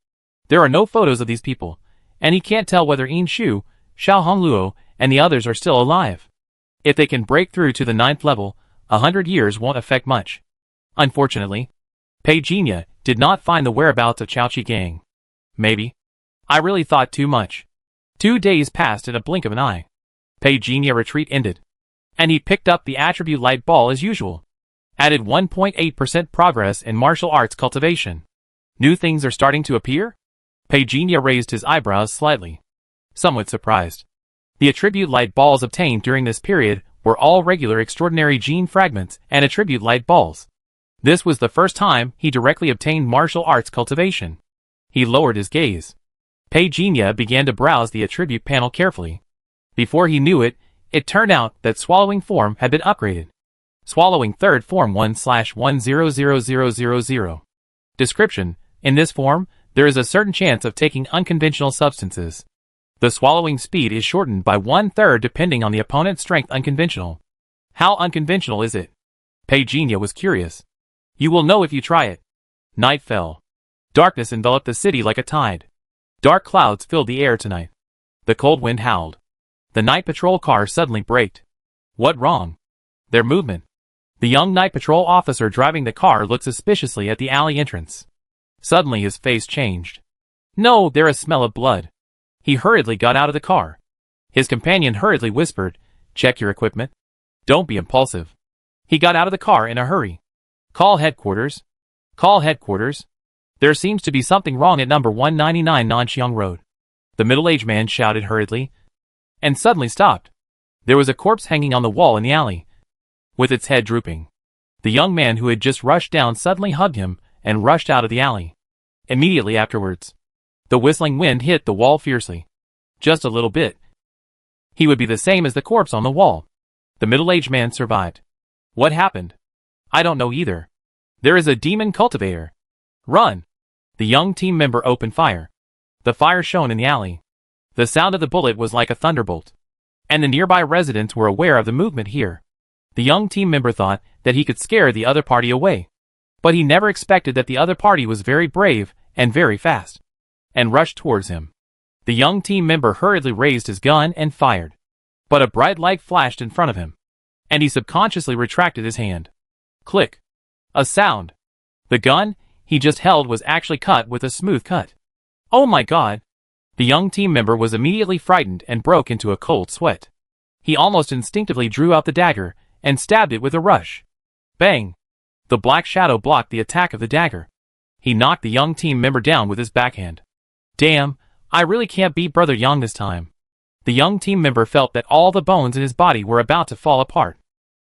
Speaker 1: There are no photos of these people, and he can't tell whether Yin Shu, Xiao Hongluo, and the others are still alive. If they can break through to the 9th level, 100 years won't affect much. Unfortunately, Pei Jinya did not find the whereabouts of Chaoqi Gang. Maybe. I really thought too much. 2 days passed in a blink of an eye. Pei Jinya retreat ended, and he picked up the attribute light ball as usual. Added 1.8% progress in martial arts cultivation. New things are starting to appear? Pei Jinya raised his eyebrows slightly, somewhat surprised. The attribute light balls obtained during this period were all regular extraordinary gene fragments and attribute light balls. This was the first time he directly obtained martial arts cultivation. He lowered his gaze. Pei Jinya began to browse the attribute panel carefully. Before he knew it, it turned out that swallowing form had been upgraded. Swallowing third form 1/100000. Description: in this form, there is a certain chance of taking unconventional substances. The swallowing speed is shortened by 1/3 depending on the opponent's strength. Unconventional. How unconventional is it? Pei Jinya was curious. You will know if you try it. Night fell. Darkness enveloped the city like a tide. Dark clouds filled the air tonight. The cold wind howled. The night patrol car suddenly braked. What wrong? Their movement. The young night patrol officer driving the car looked suspiciously at the alley entrance. Suddenly his face changed. No, there is a smell of blood. He hurriedly got out of the car. His companion hurriedly whispered, check your equipment. Don't be impulsive. He got out of the car in a hurry. Call headquarters. Call headquarters. There seems to be something wrong at number 199 Nanxiang Road. The middle-aged man shouted hurriedly, and suddenly stopped. There was a corpse hanging on the wall in the alley, with its head drooping. The young man who had just rushed down suddenly hugged him and rushed out of the alley. Immediately afterwards, the whistling wind hit the wall fiercely. Just a little bit. He would be the same as the corpse on the wall. The middle-aged man survived. What happened? I don't know either. There is a demon cultivator. Run! The young team member opened fire. The fire shone in the alley. The sound of the bullet was like a thunderbolt. And the nearby residents were aware of the movement here. The young team member thought that he could scare the other party away. But he never expected that the other party was very brave and very fast, and rushed towards him. The young team member hurriedly raised his gun and fired. But a bright light flashed in front of him, and he subconsciously retracted his hand. Click. A sound. The gun he just held was actually cut with a smooth cut. Oh my God! The young team member was immediately frightened and broke into a cold sweat. He almost instinctively drew out the dagger and stabbed it with a rush. Bang! The black shadow blocked the attack of the dagger. He knocked the young team member down with his backhand. Damn, I really can't beat Brother Yang this time. The young team member felt that all the bones in his body were about to fall apart.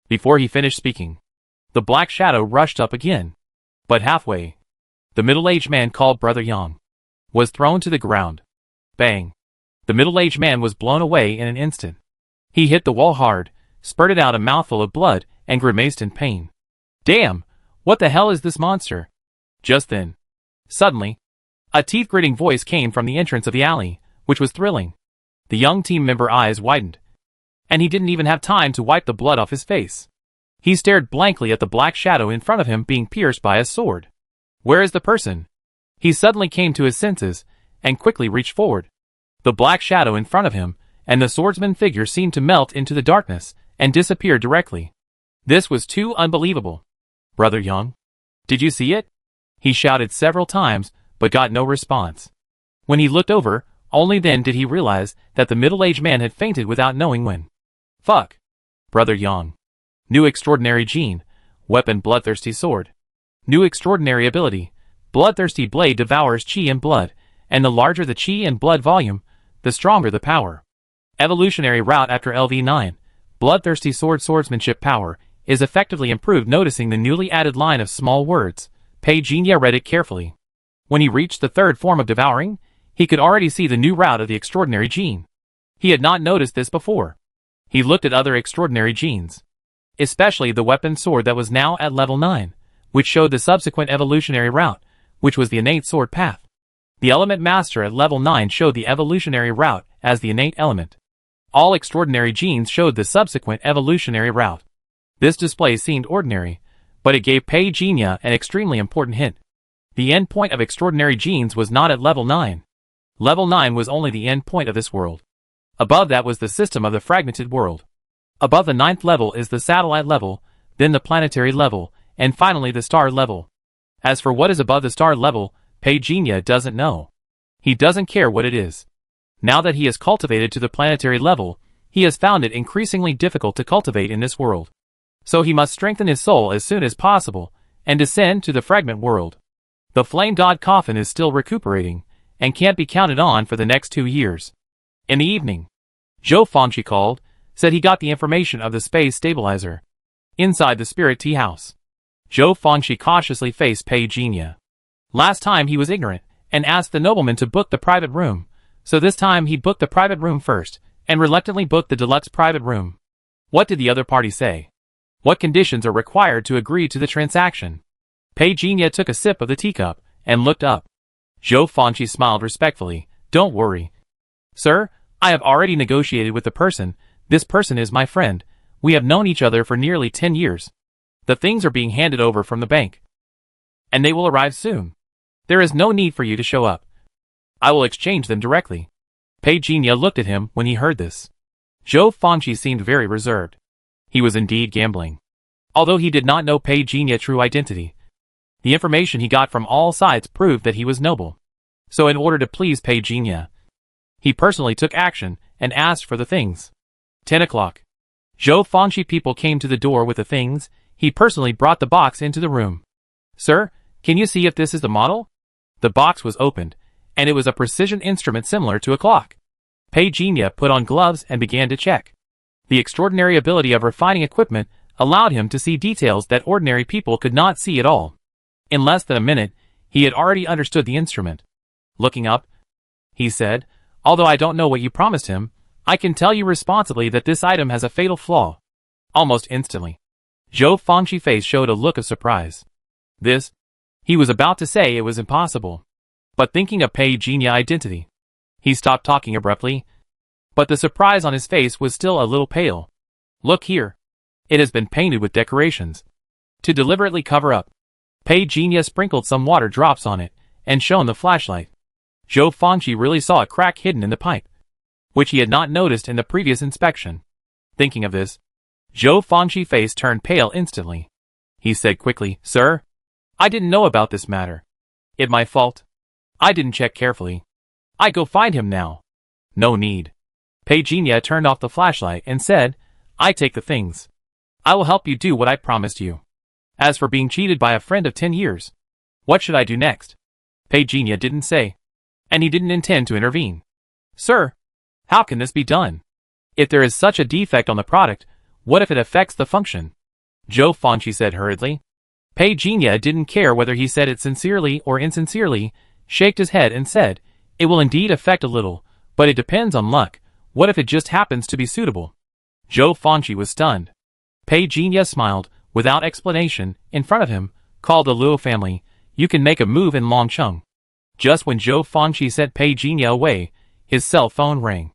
Speaker 1: Before he finished speaking, the black shadow rushed up again. But halfway, the middle-aged man called Brother Yang was thrown to the ground. Bang! The middle-aged man was blown away in an instant. He hit the wall hard, spurted out a mouthful of blood, and grimaced in pain. Damn! What the hell is this monster? Just then, suddenly, a teeth-gritting voice came from the entrance of the alley, which was thrilling. The young team member eyes widened, and he didn't even have time to wipe the blood off his face. He stared blankly at the black shadow in front of him being pierced by a sword. Where is the person? He suddenly came to his senses, and quickly reached forward. The black shadow in front of him, and the swordsman figure seemed to melt into the darkness, and disappear directly. This was too unbelievable. Brother Yang, did you see it? He shouted several times, but got no response. When he looked over, only then did he realize that the middle-aged man had fainted without knowing when. Fuck. Brother Yang. New extraordinary gene. Weapon bloodthirsty sword. New extraordinary ability. Bloodthirsty blade devours chi and blood, and the larger the chi and blood volume, the stronger the power. Evolutionary route after LV9. Bloodthirsty sword swordsmanship power is effectively improved. Noticing the newly added line of small words, Pei Jinya read it carefully. When he reached the third form of devouring, he could already see the new route of the extraordinary gene. He had not noticed this before. He looked at other extraordinary genes, especially the weapon sword that was now at level 9, which showed the subsequent evolutionary route, which was the innate sword path. The element master at level 9 showed the evolutionary route as the innate element. All extraordinary genes showed the subsequent evolutionary route. This display seemed ordinary, but it gave Pei Jinya an extremely important hint. The end point of extraordinary genes was not at level 9. Level 9 was only the end point of this world. Above that was the system of the fragmented world. Above the 9th level is the satellite level, then the planetary level, and finally the star level. As for what is above the star level, Pei Jinya doesn't know. He doesn't care what it is. Now that he has cultivated to the planetary level, he has found it increasingly difficult to cultivate in this world. So he must strengthen his soul as soon as possible, and descend to the fragment world. The flame god coffin is still recuperating, and can't be counted on for the next 2 years. In the evening, Zhou Fangqi called, said he got the information of the space stabilizer inside the spirit tea house. Zhou Fangqi cautiously faced Pei Jinya. Last time he was ignorant, and asked the nobleman to book the private room, so this time he booked the private room first, and reluctantly booked the deluxe private room. What did the other party say? What conditions are required to agree to the transaction? Pei Jinya took a sip of the teacup, and looked up. Zhou Fangqi smiled respectfully. Don't worry. Sir, I have already negotiated with the person. This person is my friend. We have known each other for nearly 10 years. The things are being handed over from the bank, and they will arrive soon. There is no need for you to show up. I will exchange them directly. Pei Jinya looked at him when he heard this. Zhou Fangqi seemed very reserved. He was indeed gambling. Although he did not know Pei Jinya's true identity, The information he got from all sides proved that he was noble. So in order to please Pei Jinya, he personally took action and asked for the things. 10 o'clock. Zhou Fangxi people came to the door with the things. He personally brought the box into the room. Sir, can you see if this is the model? The box was opened, and it was a precision instrument similar to a clock. Pei Jinya put on gloves and began to check. The extraordinary ability of refining equipment allowed him to see details that ordinary people could not see at all. In less than a minute, he had already understood the instrument. Looking up, he said, although I don't know what you promised him, I can tell you responsibly that this item has a fatal flaw. Almost instantly, Zhou Fangxi's face showed a look of surprise. This, he was about to say it was impossible. But thinking of Pei Jinya's identity, he stopped talking abruptly. But the surprise on his face was still a little pale. Look here. It has been painted with decorations. To deliberately cover up, Pei Jinya sprinkled some water drops on it and shone the flashlight. Zhou Fangxi really saw a crack hidden in the pipe, which he had not noticed in the previous inspection. Thinking of this, Zhou Fangxi's face turned pale instantly. He said quickly, Sir, I didn't know about this matter. It's my fault. I didn't check carefully. I go find him now. No need. Pei Jinya turned off the flashlight and said, I take the things. I will help you do what I promised you. As for being cheated by a friend of 10 years, what should I do next? Pei Jinya didn't say, and he didn't intend to intervene. Sir, how can this be done? If there is such a defect on the product, what if it affects the function? Zhou Fangxi said hurriedly. Pei Jinya didn't care whether he said it sincerely or insincerely, shook his head and said, it will indeed affect a little, but it depends on luck. What if it just happens to be suitable? Zhou Fangxi was stunned. Pei Jinya smiled, without explanation, in front of him, called the Luo family, you can make a move in Longcheng. Just when Zhou Fangxi sent Pei Jinya away, his cell phone rang.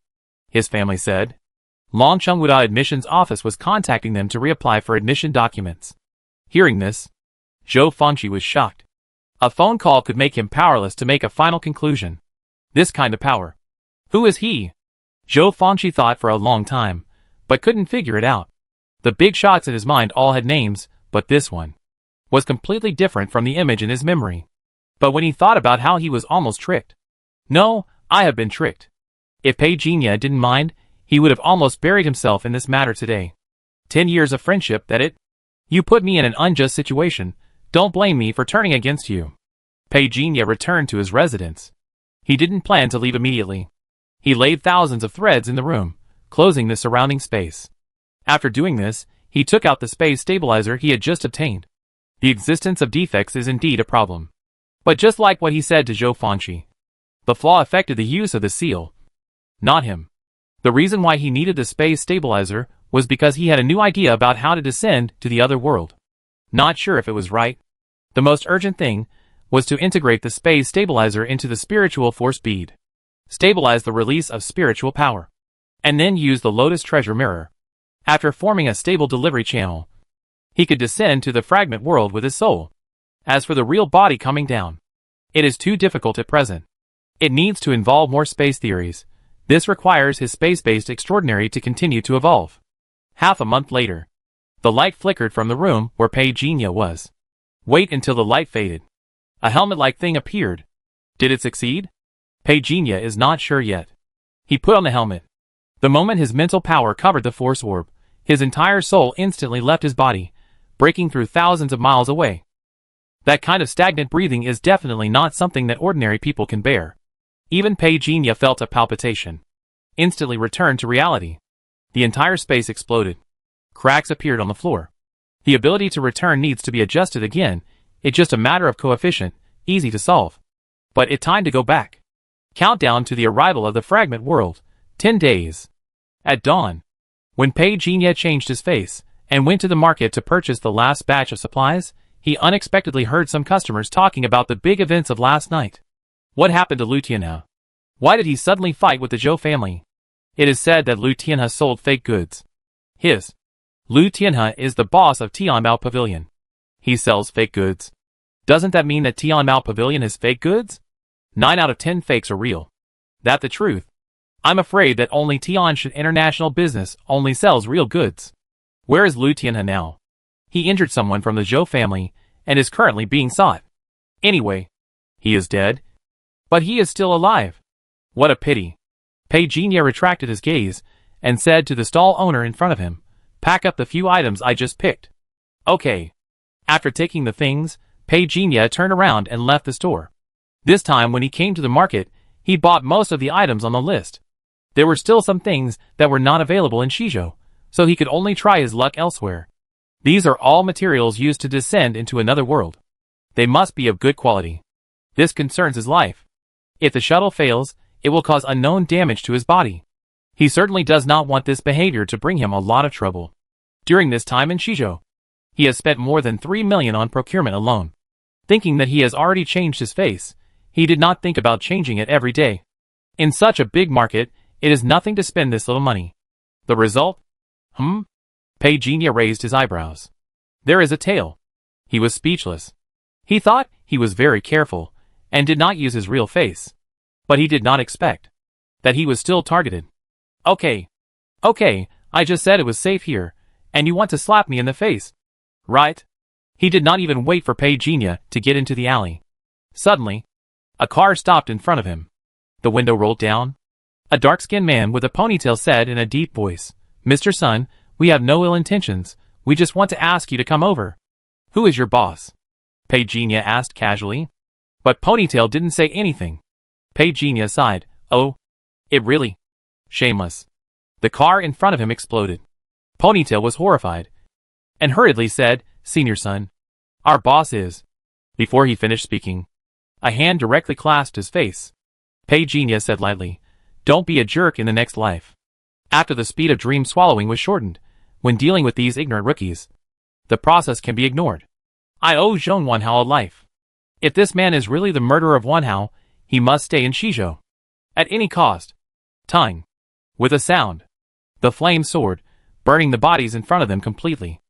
Speaker 1: His family said, Longcheng Wuda admissions office was contacting them to reapply for admission documents. Hearing this, Zhou Fangxi was shocked. A phone call could make him powerless to make a final conclusion. This kind of power. Who is he? Zhou Fangxi thought for a long time, but couldn't figure it out. The big shots in his mind all had names, but this one was completely different from the image in his memory. But when he thought about how he was almost tricked. No, I have been tricked. If Pei Jinya didn't mind, he would have almost buried himself in this matter today. 10 years of friendship, that it? You put me in an unjust situation. Don't blame me for turning against you. Pei Jinya returned to his residence. He didn't plan to leave immediately. He laid thousands of threads in the room, closing the surrounding space. After doing this, he took out the space stabilizer he had just obtained. The existence of defects is indeed a problem. But just like what he said to Zhou Fangxi, the flaw affected the use of the seal, not him. The reason why he needed the space stabilizer was because he had a new idea about how to descend to the other world. Not sure if it was right. The most urgent thing was to integrate the space stabilizer into the spiritual force bead, stabilize the release of spiritual power, and then use the Lotus Treasure Mirror. After forming a stable delivery channel, he could descend to the fragment world with his soul. As for the real body coming down, it is too difficult at present. It needs to involve more space theories. This requires his space-based extraordinary to continue to evolve. Half a month later, the light flickered from the room where Pei Jinya was. Wait until the light faded. A helmet-like thing appeared. Did it succeed? Pei Jinya is not sure yet. He put on the helmet. The moment his mental power covered the force orb, his entire soul instantly left his body, breaking through thousands of miles away. That kind of stagnant breathing is definitely not something that ordinary people can bear. Even Pei Jinya felt a palpitation. Instantly returned to reality. The entire space exploded. Cracks appeared on the floor. The ability to return needs to be adjusted again. It's just a matter of coefficient, easy to solve. But it's time to go back. Countdown to the arrival of the fragment world. 10 days. At dawn, when Pei Jinya changed his face and went to the market to purchase the last batch of supplies, he unexpectedly heard some customers talking about the big events of last night. What happened to Lu Tianhe? Why did he suddenly fight with the Zhou family? It is said that Lu Tianhe sold fake goods. Lu Tianhe is the boss of Tianbao Pavilion. He sells fake goods. Doesn't that mean that Tianbao Pavilion is fake goods? 9 out of 10 fakes are real. That the truth? I'm afraid that only Tianxin International Business only sells real goods. Where is Lu Tianhe now? He injured someone from the Zhou family, and is currently being sought. Anyway, he is dead. But he is still alive. What a pity. Pei Jinya retracted his gaze and said to the stall owner in front of him, "Pack up the few items I just picked." Okay. After taking the things, Pei Jinya turned around and left the store. This time when he came to the market, he bought most of the items on the list. There were still some things that were not available in Shizhou, so he could only try his luck elsewhere. These are all materials used to descend into another world. They must be of good quality. This concerns his life. If the shuttle fails, it will cause unknown damage to his body. He certainly does not want this behavior to bring him a lot of trouble. During this time in Shizhou, he has spent more than 3 million on procurement alone. Thinking that he has already changed his face, he did not think about changing it every day. In such a big market, it is nothing to spend this little money. The result? Pei Jinya raised his eyebrows. There is a tail. He was speechless. He thought he was very careful, and did not use his real face. But he did not expect that he was still targeted. Okay, I just said it was safe here, and you want to slap me in the face, right? He did not even wait for Pei Jinya to get into the alley. Suddenly, a car stopped in front of him. The window rolled down. A dark-skinned man with a ponytail said in a deep voice, "Mr. Sun, we have no ill intentions, we just want to ask you to come over." "Who is your boss?" Pei Jinya asked casually. But Ponytail didn't say anything. Pei Jinya sighed. "Oh, it really? Shameless." The car in front of him exploded. Ponytail was horrified, and hurriedly said, "Senior Sun, our boss is..." Before he finished speaking, a hand directly clasped his face. Pei Jinya said lightly, "Don't be a jerk in the next life." After the speed of dream swallowing was shortened, when dealing with these ignorant rookies, the process can be ignored. I owe Zhong Wanhao a life. If this man is really the murderer of Wanhao, he must stay in Shizhou. At any cost. Tying. With a sound. The flame soared, burning the bodies in front of them completely.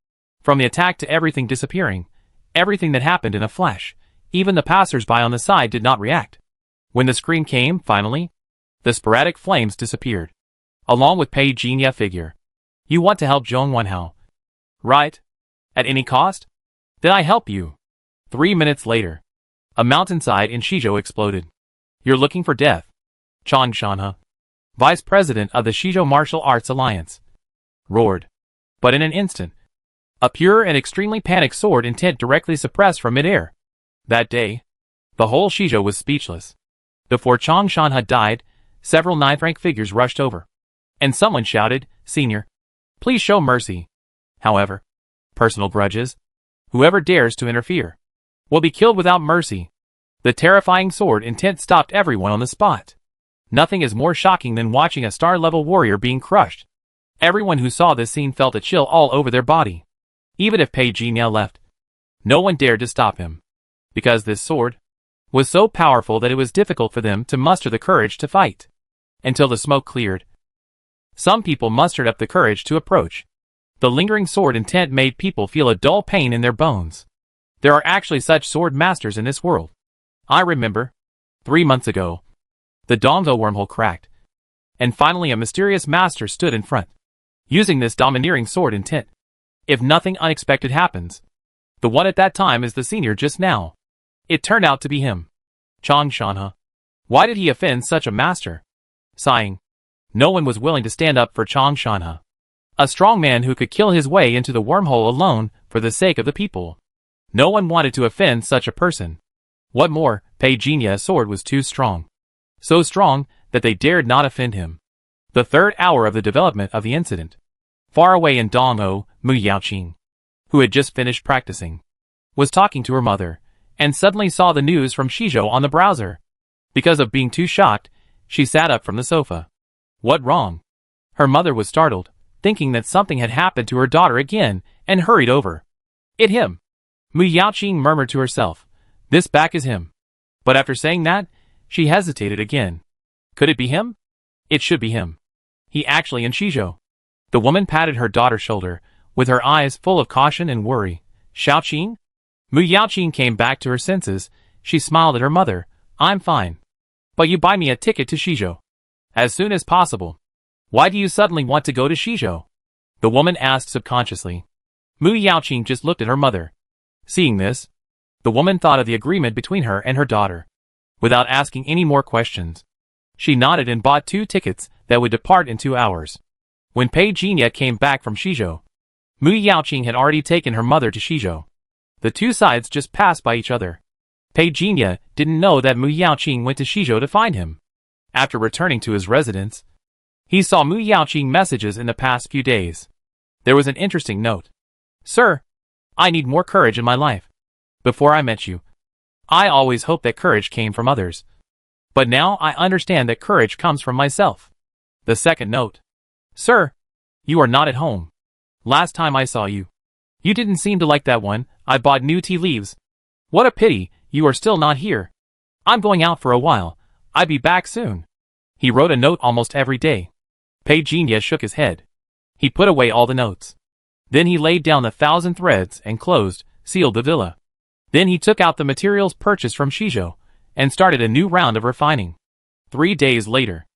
Speaker 1: From the attack to everything disappearing, everything that happened in a flash, even the passers-by on the side did not react. When the scream came, finally, the sporadic flames disappeared, along with Pei Jinya figure. You want to help Zhong Wanhao, right? At any cost? Then I help you. 3 minutes later, a mountainside in Shizhou exploded. You're looking for death. Chang Shanhe, vice president of the Shizhou Martial Arts Alliance, roared. But in an instant, a pure and extremely panicked sword intent directly suppressed from midair. That day, the whole Shizhou was speechless. Before Chang Shanhe died, several ninth-rank figures rushed over, and someone shouted, "Senior, please show mercy." However, personal grudges, whoever dares to interfere, will be killed without mercy. The terrifying sword intent stopped everyone on the spot. Nothing is more shocking than watching a star-level warrior being crushed. Everyone who saw this scene felt a chill all over their body. Even if Pei Jinya left, no one dared to stop him, because this sword was so powerful that it was difficult for them to muster the courage to fight. Until the smoke cleared, some people mustered up the courage to approach. The lingering sword intent made people feel a dull pain in their bones. There are actually such sword masters in this world. I remember, 3 months ago, the Dongzhou wormhole cracked, and finally a mysterious master stood in front, using this domineering sword intent. If nothing unexpected happens, the one at that time is the senior just now. It turned out to be him. Chang Shanhe. Why did he offend such a master? Sighing, no one was willing to stand up for Chang Shanhe, a strong man who could kill his way into the wormhole alone for the sake of the people. No one wanted to offend such a person. What more, Pei Jinya's sword was too strong. So strong that they dared not offend him. The third hour of the development of the incident. Far away in Dongzhou, Mu Yaoqing, who had just finished practicing, was talking to her mother, and suddenly saw the news from Shizhou on the browser. Because of being too shocked, she sat up from the sofa. What wrong? Her mother was startled, thinking that something had happened to her daughter again, and hurried over. It him. Mu Yaoqing murmured to herself, "This back is him." But after saying that, she hesitated again. Could it be him? It should be him. He actually in Shizhou. The woman patted her daughter's shoulder, with her eyes full of caution and worry. Xiaoqing? Mu Yaoqing came back to her senses. She smiled at her mother. "I'm fine. But you buy me a ticket to Shizhou. As soon as possible." "Why do you suddenly want to go to Shizhou?" the woman asked subconsciously. Mu Yaoqing just looked at her mother. Seeing this, The woman thought of the agreement between her and her daughter. Without asking any more questions, she nodded and bought 2 tickets that would depart in 2 hours. When Pei Jinya came back from Shizhou, Mu Yaoqing had already taken her mother to Shizhou. The two sides just passed by each other. Pei Jinya didn't know that Mu Yaoqing went to Shizhou to find him. After returning to his residence, he saw Mu Yaoqing messages in the past few days. There was an interesting note. "Sir, I need more courage in my life. Before I met you, I always hoped that courage came from others. But now I understand that courage comes from myself." The second note. "Sir, you are not at home. Last time I saw you, you didn't seem to like that one. I bought new tea leaves. What a pity, you are still not here. I'm going out for a while. I'll be back soon." He wrote a note almost every day. Pei Jinya shook his head. He put away all the notes. Then he laid down the 1,000 threads and closed, sealed the villa. Then he took out the materials purchased from Shizhou and started a new round of refining. 3 days later,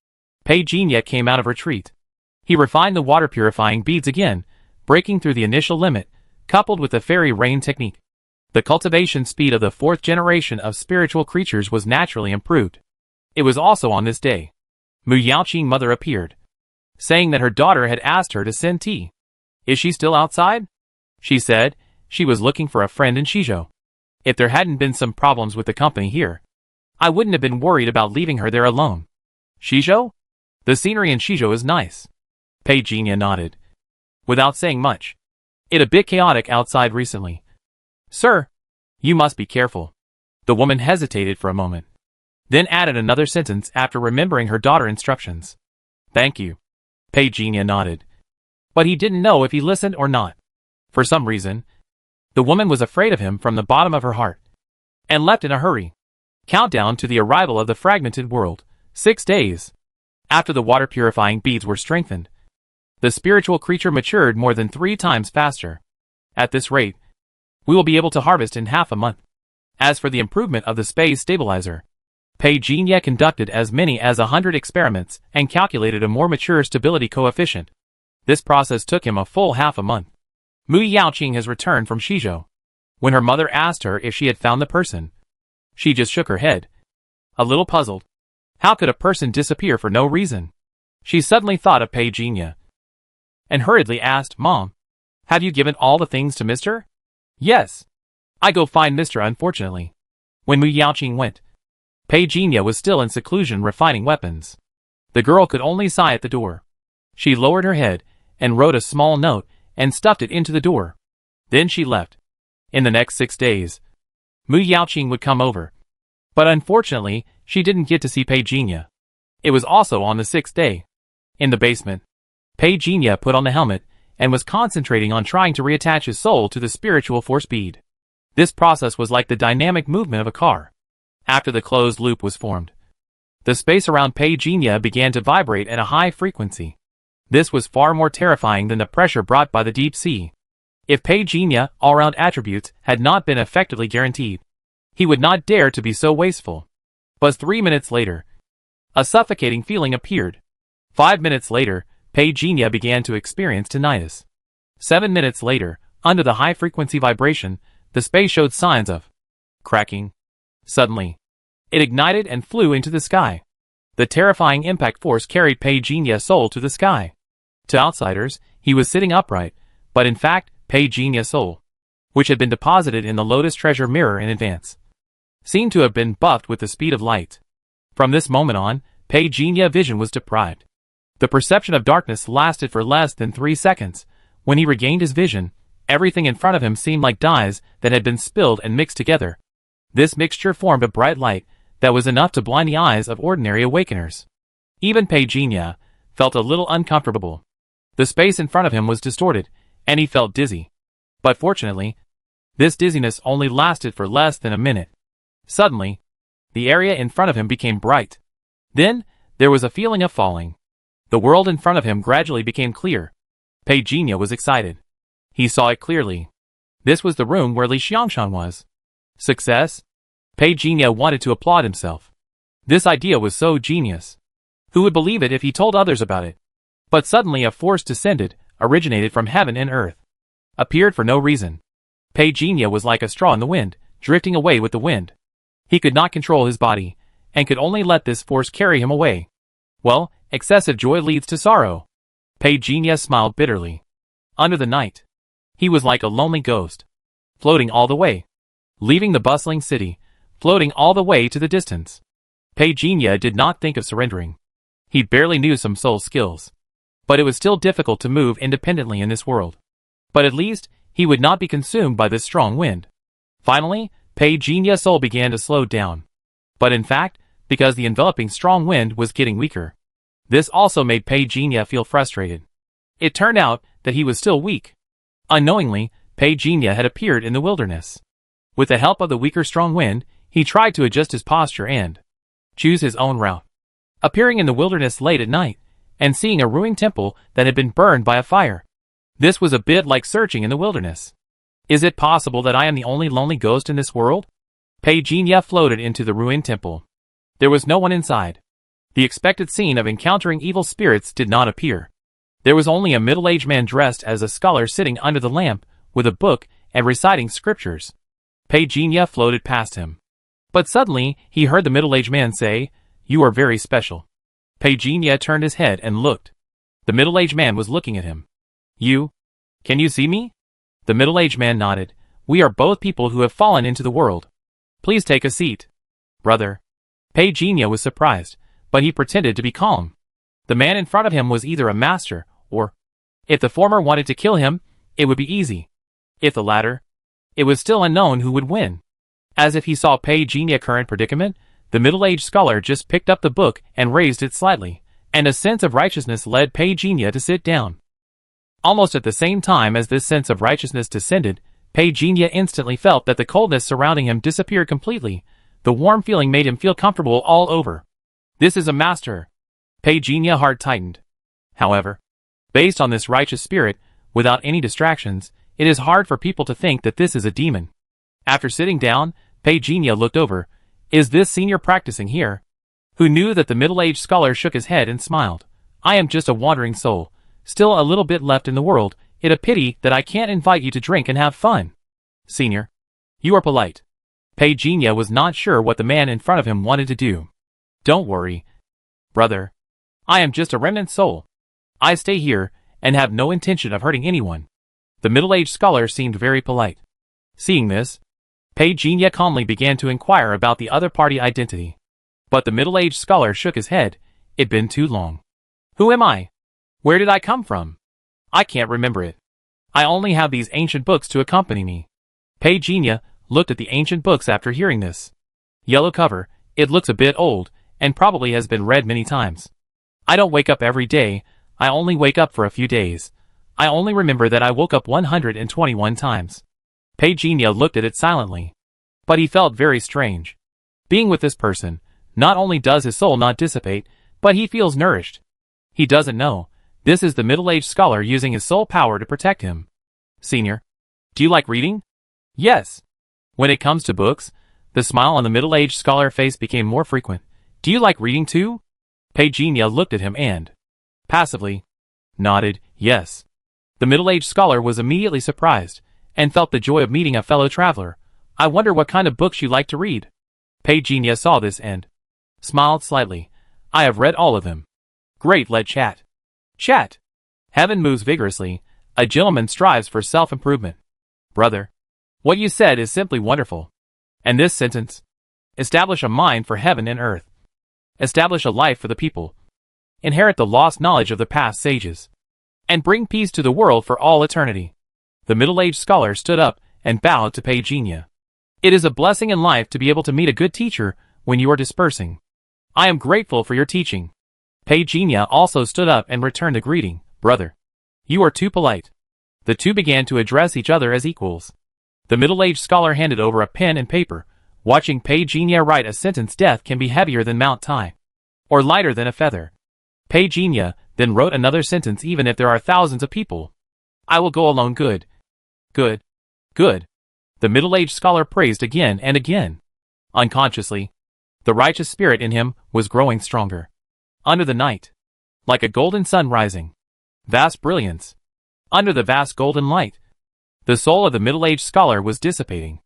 Speaker 1: Pei Jinya came out of retreat. He refined the water purifying beads again, breaking through the initial limit, coupled with the fairy rain technique. The cultivation speed of the 4th generation of spiritual creatures was naturally improved. It was also on this day Mu Yaoqing's mother appeared, saying that her daughter had asked her to send tea. "Is she still outside?" She said she was looking for a friend in Shizhou. If there hadn't been some problems with the company here, I wouldn't have been worried about leaving her there alone. "Shizhou? The scenery in Shizhou is nice." Pei Jinya nodded, without saying much. "It's a bit chaotic outside recently." "Sir, you must be careful." The woman hesitated for a moment, then added another sentence after remembering her daughter's instructions. "Thank you." Pei Jinya nodded, but he didn't know if he listened or not. For some reason, the woman was afraid of him from the bottom of her heart, and left in a hurry. Countdown to the arrival of the fragmented world. 6 days. After the water purifying beads were strengthened, the spiritual creature matured more than 3 times faster. At this rate, we will be able to harvest in half a month. As for the improvement of the space stabilizer, Pei Jinya conducted as many as 100 experiments and calculated a more mature stability coefficient. This process took him a full half a month. Mu Yaoqing has returned from Shizhou. When her mother asked her if she had found the person, she just shook her head, a little puzzled. How could a person disappear for no reason? She suddenly thought of Pei Jinya, and hurriedly asked, "Mom, have you given all the things to Mr.?" "Yes. I go find Mr. unfortunately." When Mu Yaoqing went, Pei Jinya was still in seclusion refining weapons. The girl could only sigh at the door. She lowered her head and wrote a small note and stuffed it into the door. Then she left. In the next 6 days, Mu Yaoqing would come over. But unfortunately, she didn't get to see Pei Jinya. It was also on the 6th day. In the basement, Pei Jinya put on the helmet and was concentrating on trying to reattach his soul to the spiritual force bead. This process was like the dynamic movement of a car. After the closed loop was formed, the space around Pei Jinya began to vibrate at a high frequency. This was far more terrifying than the pressure brought by the deep sea. If Pei Jinya all-round attributes had not been effectively guaranteed, he would not dare to be so wasteful. But 3 minutes later, a suffocating feeling appeared. 5 minutes later, Pei Jinya began to experience tinnitus. 7 minutes later, under the high-frequency vibration, the space showed signs of cracking. Suddenly, it ignited and flew into the sky. The terrifying impact force carried Pei Jinya's soul to the sky. To outsiders, he was sitting upright, but in fact, Pei Jinya's soul, which had been deposited in the Lotus Treasure Mirror in advance, seemed to have been buffed with the speed of light. From this moment on, Pei Jinya's vision was deprived. The perception of darkness lasted for less than 3 seconds. When he regained his vision, everything in front of him seemed like dyes that had been spilled and mixed together. This mixture formed a bright light that was enough to blind the eyes of ordinary awakeners. Even Pei Jinya felt a little uncomfortable. The space in front of him was distorted, and he felt dizzy. But fortunately, this dizziness only lasted for less than a minute. Suddenly, the area in front of him became bright. Then, there was a feeling of falling. The world in front of him gradually became clear. Pei Jinya was excited. He saw it clearly. This was the room where Li Xiangshan was. Success? Pei Jinya wanted to applaud himself. This idea was so genius. Who would believe it if he told others about it? But suddenly a force descended, originated from heaven and earth, appeared for no reason. Pei Jinya was like a straw in the wind, drifting away with the wind. He could not control his body, and could only let this force carry him away. Well, excessive joy leads to sorrow. Page Genia smiled bitterly. Under the night, he was like a lonely ghost, floating all the way, leaving the bustling city, floating all the way to the distance. Page Genia did not think of surrendering. He barely knew some soul skills, but it was still difficult to move independently in this world. But at least, he would not be consumed by this strong wind. Finally, Page Genia's soul began to slow down. But in fact, because the enveloping strong wind was getting weaker. This also made Page Genia feel frustrated. It turned out that he was still weak. Unknowingly, Page Genia had appeared in the wilderness. With the help of the weaker strong wind, he tried to adjust his posture and choose his own route. Appearing in the wilderness late at night, and seeing a ruined temple that had been burned by a fire. This was a bit like searching in the wilderness. Is it possible that I am the only lonely ghost in this world? Page Genia floated into the ruined temple. There was no one inside. The expected scene of encountering evil spirits did not appear. There was only a middle-aged man dressed as a scholar sitting under the lamp, with a book, and reciting scriptures. Page Genia floated past him. But suddenly, he heard the middle-aged man say, "You are very special." Page Genia turned his head and looked. The middle-aged man was looking at him. "You? Can you see me?" The middle-aged man nodded. "We are both people who have fallen into the world. Please take a seat." "Brother." Page Genia was surprised, but he pretended to be calm. The man in front of him was either a master, or, if the former wanted to kill him, it would be easy. If the latter, it was still unknown who would win. As if he saw Page Genia's current predicament, the middle-aged scholar just picked up the book and raised it slightly, and a sense of righteousness led Page Genia to sit down. Almost at the same time as this sense of righteousness descended, Page Genia instantly felt that the coldness surrounding him disappeared completely. The warm feeling made him feel comfortable all over. This is a master. Page Genia's heart tightened. However, based on this righteous spirit, without any distractions, it is hard for people to think that this is a demon. After sitting down, Page Genia looked over. Is this senior practicing here? Who knew that the middle-aged scholar shook his head and smiled. I am just a wandering soul, still a little bit left in the world. It a pity that I can't invite you to drink and have fun. Senior, you are polite. Page Genia was not sure what the man in front of him wanted to do. Don't worry, brother. I am just a remnant soul. I stay here, and have no intention of hurting anyone. The middle-aged scholar seemed very polite. Seeing this, Page Genia calmly began to inquire about the other party identity. But the middle-aged scholar shook his head. It'd been too long. Who am I? Where did I come from? I can't remember it. I only have these ancient books to accompany me. Page Genia looked at the ancient books after hearing this. Yellow cover, it looks a bit old, and probably has been read many times. I don't wake up every day, I only wake up for a few days. I only remember that I woke up 121 times. Page Genia looked at it silently. But he felt very strange. Being with this person, not only does his soul not dissipate, but he feels nourished. He doesn't know. This is the middle-aged scholar using his soul power to protect him. Senior, do you like reading? Yes. When it comes to books, the smile on the middle-aged scholar's face became more frequent. Do you like reading too? Page Genia looked at him and, passively, nodded, yes. The middle-aged scholar was immediately surprised, and felt the joy of meeting a fellow traveler. I wonder what kind of books you like to read. Page Genia saw this and smiled slightly. I have read all of them. Great, let's chat. Chat. Heaven moves vigorously. A gentleman strives for self-improvement. Brother, what you said is simply wonderful. And this sentence? Establish a mind for heaven and earth. Establish a life for the people. Inherit the lost knowledge of the past sages. And bring peace to the world for all eternity. The middle-aged scholar stood up and bowed to Page Genia. It is a blessing in life to be able to meet a good teacher when you are dispersing. I am grateful for your teaching. Page Genia also stood up and returned the greeting. Brother, you are too polite. The two began to address each other as equals. The middle-aged scholar handed over a pen and paper. Watching Page Genia write a sentence, death can be heavier than Mount Tai, or lighter than a feather. Page Genia then wrote another sentence, even if there are thousands of people. I will go alone. Good. Good. Good. The middle-aged scholar praised again and again. Unconsciously, the righteous spirit in him was growing stronger. Under the night, like a golden sun rising. Vast brilliance. Under the vast golden light, the soul of the middle-aged scholar was dissipating.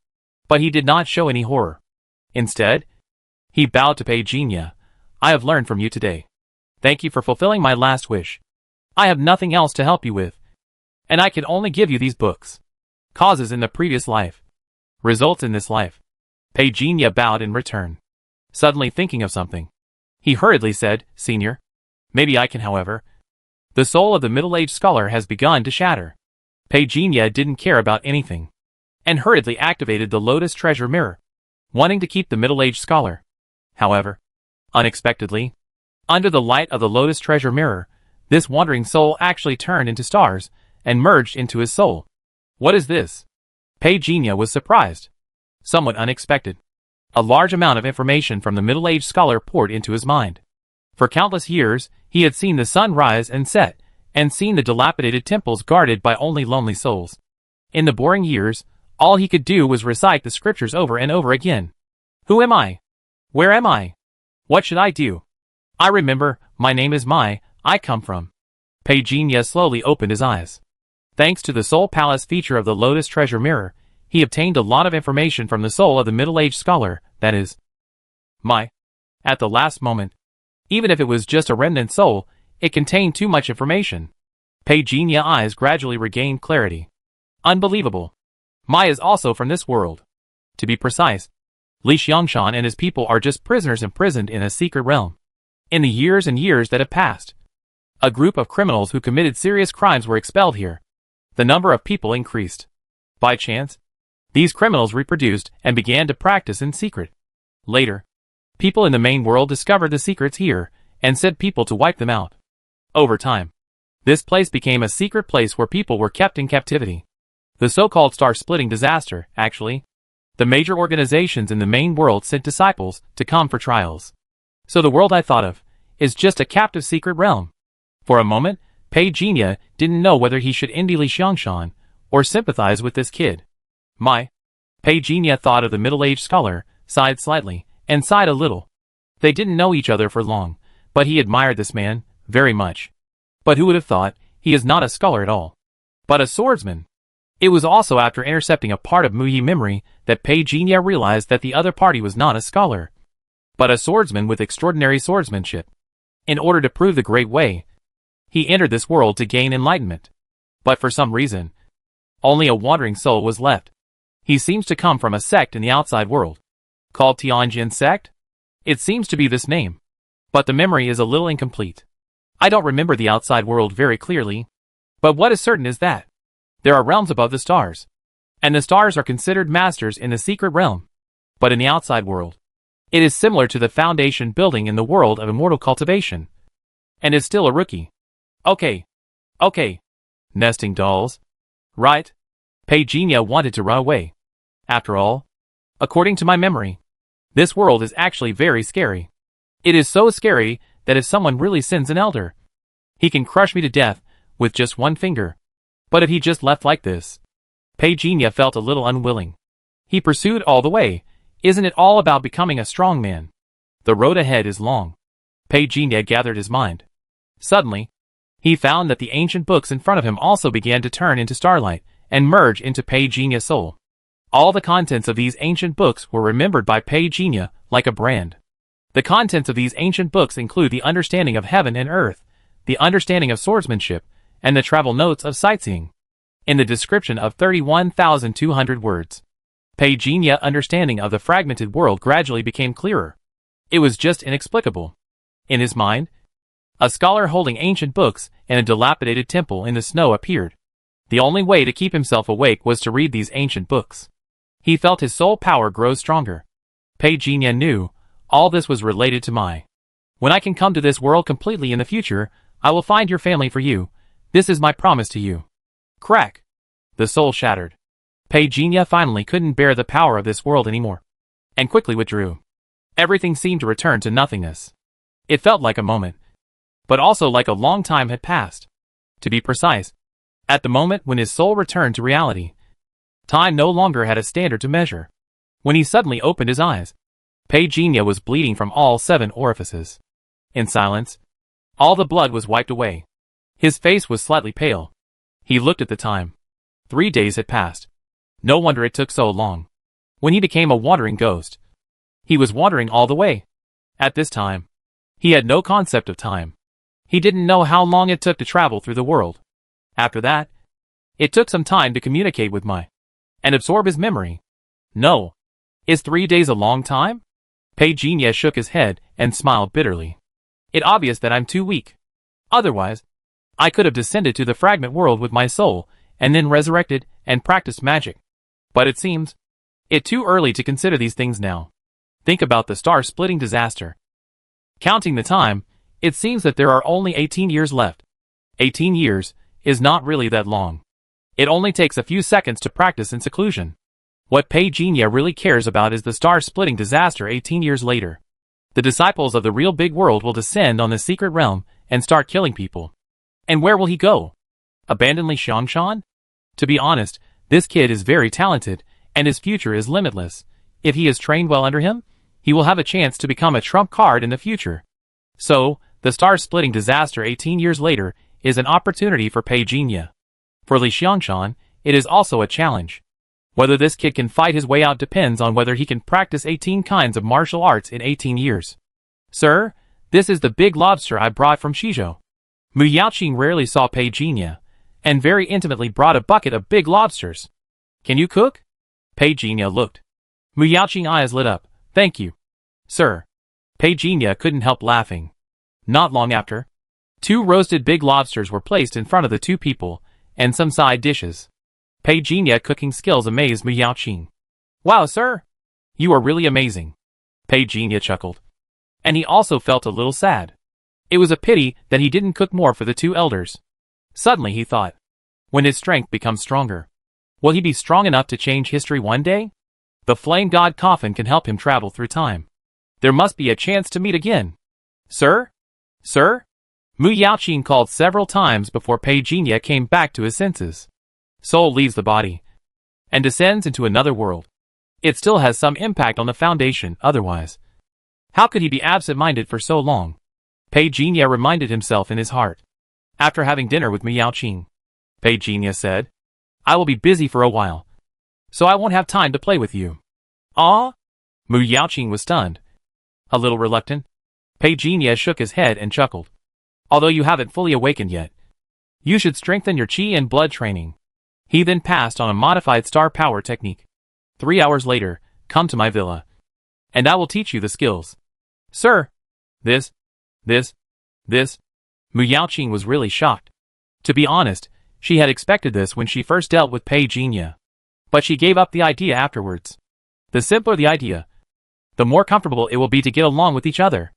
Speaker 1: But he did not show any horror. Instead, he bowed to Pei Jinya. I have learned from you today. Thank you for fulfilling my last wish. I have nothing else to help you with, and I can only give you these books. Causes in the previous life. Results in this life. Pei Jinya bowed in return. Suddenly thinking of something, he hurriedly said, Senior. Maybe I can, however. The soul of the middle-aged scholar has begun to shatter. Pei Jinya didn't care about anything, and hurriedly activated the Lotus Treasure Mirror, wanting to keep the middle-aged scholar. However, unexpectedly, under the light of the Lotus Treasure Mirror, this wandering soul actually turned into stars and merged into his soul. What is this? Pei Jinya was surprised. Somewhat unexpected. A large amount of information from the middle-aged scholar poured into his mind. For countless years, he had seen the sun rise and set, and seen the dilapidated temples guarded by only lonely souls. In the boring years, all he could do was recite the scriptures over and over again. Who am I? Where am I? What should I do? I remember, my name is Mai, I come from. Pei Jinya slowly opened his eyes. Thanks to the Soul Palace feature of the Lotus Treasure Mirror, he obtained a lot of information from the soul of the middle-aged scholar, that is, Mai. At the last moment, even if it was just a remnant soul, it contained too much information. Pei Jinya's eyes gradually regained clarity. Unbelievable. Mai is also from this world. To be precise, Li Xiangshan and his people are just prisoners imprisoned in a secret realm. In the years and years that have passed, a group of criminals who committed serious crimes were expelled here. The number of people increased. By chance, these criminals reproduced and began to practice in secret. Later, people in the main world discovered the secrets here and sent people to wipe them out. Over time, this place became a secret place where people were kept in captivity. The so-called star-splitting disaster, actually. The major organizations in the main world sent disciples to come for trials. So the world I thought of is just a captive secret realm. For a moment, Pei Jinya didn't know whether he should envy Li Xiangshan or sympathize with this kid. Mai. Pei Jinya thought of the middle-aged scholar, sighed slightly, and sighed a little. They didn't know each other for long, but he admired this man very much. But who would have thought he is not a scholar at all, but a swordsman? It was also after intercepting a part of Muyi memory that Pei Jinya realized that the other party was not a scholar, but a swordsman with extraordinary swordsmanship. In order to prove the great way, he entered this world to gain enlightenment. But for some reason, only a wandering soul was left. He seems to come from a sect in the outside world, called Tianjin sect? It seems to be this name. But the memory is a little incomplete. I don't remember the outside world very clearly. But what is certain is that there are realms above the stars, and the stars are considered masters in the secret realm. But in the outside world, it is similar to the foundation building in the world of immortal cultivation, and is still a rookie. Okay. Nesting dolls. Right? Pei Jinya wanted to run away. After all, according to my memory, this world is actually very scary. It is so scary that if someone really sends an elder, he can crush me to death with just one finger. But if he just left like this, Pei Jinya felt a little unwilling. He pursued all the way. Isn't it all about becoming a strong man? The road ahead is long. Pei Jinya gathered his mind. Suddenly, he found that the ancient books in front of him also began to turn into starlight and merge into Pei Jinya's soul. All the contents of these ancient books were remembered by Pei Jinya like a brand. The contents of these ancient books include the understanding of heaven and earth, the understanding of swordsmanship, and the travel notes of sightseeing. In the description of 31,200 words, Pei Jinya's understanding of the fragmented world gradually became clearer. It was just inexplicable. In his mind, a scholar holding ancient books in a dilapidated temple in the snow appeared. The only way to keep himself awake was to read these ancient books. He felt his soul power grow stronger. Pei Jinya knew all this was related to Mai. When I can come to this world completely in the future, I will find your family for you. This is my promise to you. Crack. The soul shattered. Pei Jinya finally couldn't bear the power of this world anymore, and quickly withdrew. Everything seemed to return to nothingness. It felt like a moment, but also like a long time had passed. To be precise, at the moment when his soul returned to reality, time no longer had a standard to measure. When he suddenly opened his eyes, Pei Jinya was bleeding from all 7 orifices. In silence, all the blood was wiped away. His face was slightly pale. He looked at the time. 3 days had passed. No wonder it took so long. when he became a wandering ghost. He was wandering all the way. At this time, he had no concept of time. He didn't know how long it took to travel through the world. After that, it took some time to communicate with and absorb his memory. No. Is 3 days a long time? Peijinha shook his head and smiled bitterly. It's obvious that I'm too weak. Otherwise, I could have descended to the fragment world with my soul, and then resurrected and practiced magic. But it seems it's too early to consider these things now. Think about the star-splitting disaster. Counting the time, it seems that there are only 18 years left. 18 years is not really that long. It only takes a few seconds to practice in seclusion. What Peijinha really cares about is the star-splitting disaster 18 years later. The disciples of the real big world will descend on the secret realm and start killing people. And where will he go? Abandon Li Xiangshan? To be honest, this kid is very talented, and his future is limitless. If he is trained well under him, he will have a chance to become a trump card in the future. So, the star-splitting disaster 18 years later is an opportunity for Peijinha. For Li Xiangshan, it is also a challenge. Whether this kid can fight his way out depends on whether he can practice 18 kinds of martial arts in 18 years. Sir, this is the big lobster I brought from Shizhou. Mu Yaoqing rarely saw Peijinha, and very intimately brought a bucket of big lobsters. Can you cook? Peijinha looked. Mu Yaoqing's eyes lit up. Thank you, sir. Peijinha couldn't help laughing. Not long after, 2 roasted big lobsters were placed in front of the 2 people, and some side dishes. Peijinha's cooking skills amazed Mu Yaoqing. Wow, sir! You are really amazing. Peijinha chuckled. And he also felt a little sad. It was a pity that he didn't cook more for the 2 elders. Suddenly he thought, when his strength becomes stronger, will he be strong enough to change history one day? The flame god coffin can help him travel through time. There must be a chance to meet again. Sir? Sir? Mu Yaoqing called several times before Peijinha came back to his senses. Soul leaves the body and descends into another world. It still has some impact on the foundation, otherwise. How could he be absent-minded for so long? Peijinha reminded himself in his heart. After having dinner with Mu Yaoqing, Peijinha said, I will be busy for a while, so I won't have time to play with you. Ah? Mu Yaoqing was stunned. A little reluctant, Peijinha shook his head and chuckled. Although you haven't fully awakened yet, you should strengthen your qi and blood training. He then passed on a modified star power technique. 3 hours later, come to my villa, and I will teach you the skills. Sir! This. Mu Yaoqing was really shocked. To be honest, she had expected this when she first dealt with Peijinha. But she gave up the idea afterwards. The simpler the idea, the more comfortable it will be to get along with each other.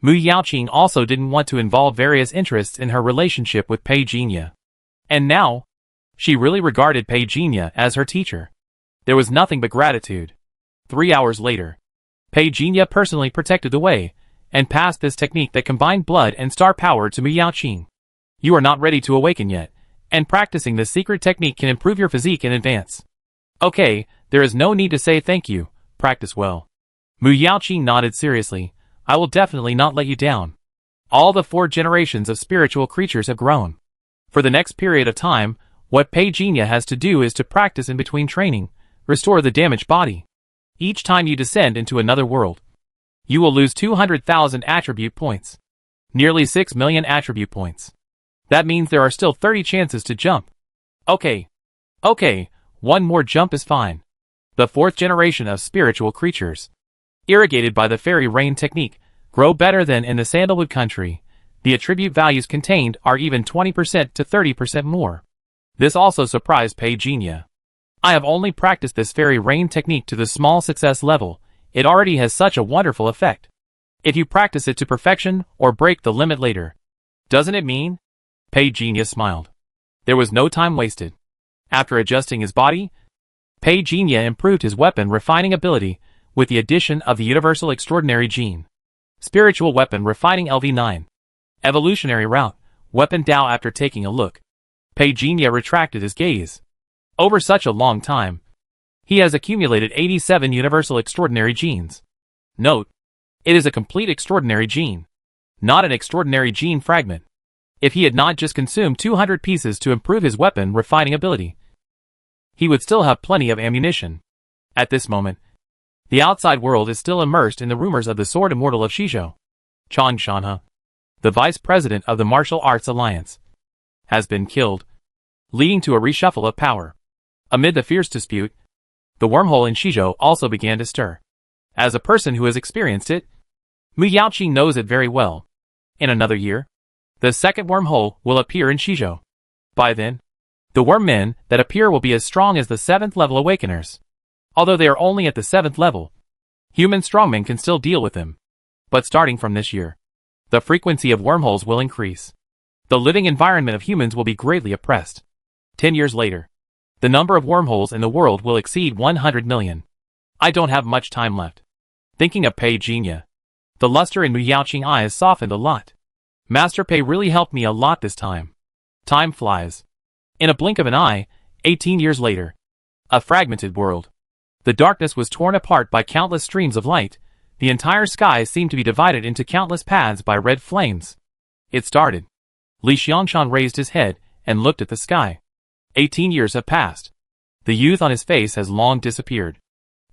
Speaker 1: Mu Yaoqing also didn't want to involve various interests in her relationship with Peijinha. And now, she really regarded Peijinha as her teacher. There was nothing but gratitude. 3 hours later, Peijinha personally protected the way, and passed this technique that combined blood and star power to Mu Yaoqing. You are not ready to awaken yet, and practicing this secret technique can improve your physique in advance. Okay, there is no need to say thank you, practice well. Mu Yaoqing nodded seriously. I will definitely not let you down. All the 4 generations of spiritual creatures have grown. For the next period of time, what Peijinha has to do is to practice in between training, restore the damaged body. Each time you descend into another world, you will lose 200,000 attribute points. Nearly 6 million attribute points. That means there are still 30 chances to jump. Okay, one more jump is fine. The 4th generation of spiritual creatures, irrigated by the fairy rain technique, grow better than in the sandalwood country. The attribute values contained are even 20% to 30% more. This also surprised Peijinha. I have only practiced this fairy rain technique to the small success level. It already has such a wonderful effect. If you practice it to perfection or break the limit later, doesn't it mean? Peijinha smiled. There was no time wasted. After adjusting his body, Peijinha improved his weapon refining ability with the addition of the Universal Extraordinary Gene. Spiritual Weapon Refining LV9. Evolutionary Route, Weapon Dao. After taking a look, Peijinha retracted his gaze. Over such a long time, he has accumulated 87 Universal Extraordinary Genes. Note, it is a complete extraordinary gene, not an extraordinary gene fragment. If he had not just consumed 200 pieces to improve his weapon refining ability, he would still have plenty of ammunition. At this moment, The outside world is still immersed in the rumors of the sword immortal of Shizhou. Chang Shanhe, the vice president of the Martial Arts Alliance, has been killed, leading to a reshuffle of power. Amid the fierce dispute, the wormhole in Shizhou also began to stir. As a person who has experienced it, Mu Yaoqi knows it very well. In another year, the second wormhole will appear in Shizhou. By then, the worm men that appear will be as strong as the 7th level awakeners. Although they are only at the 7th level, human strongmen can still deal with them. But starting from this year, the frequency of wormholes will increase. The living environment of humans will be greatly oppressed. 10 years later, the number of wormholes in the world will exceed 100 million. I don't have much time left. Thinking of Pei Jinya, the luster in Mu Yaoqing's eyes softened a lot. Master Pei really helped me a lot this time. Time flies. In a blink of an eye, 18 years later. A fragmented world. The darkness was torn apart by countless streams of light. The entire sky seemed to be divided into countless paths by red flames. It started. Li Xiangshan raised his head and looked at the sky. 18 years have passed. The youth on his face has long disappeared.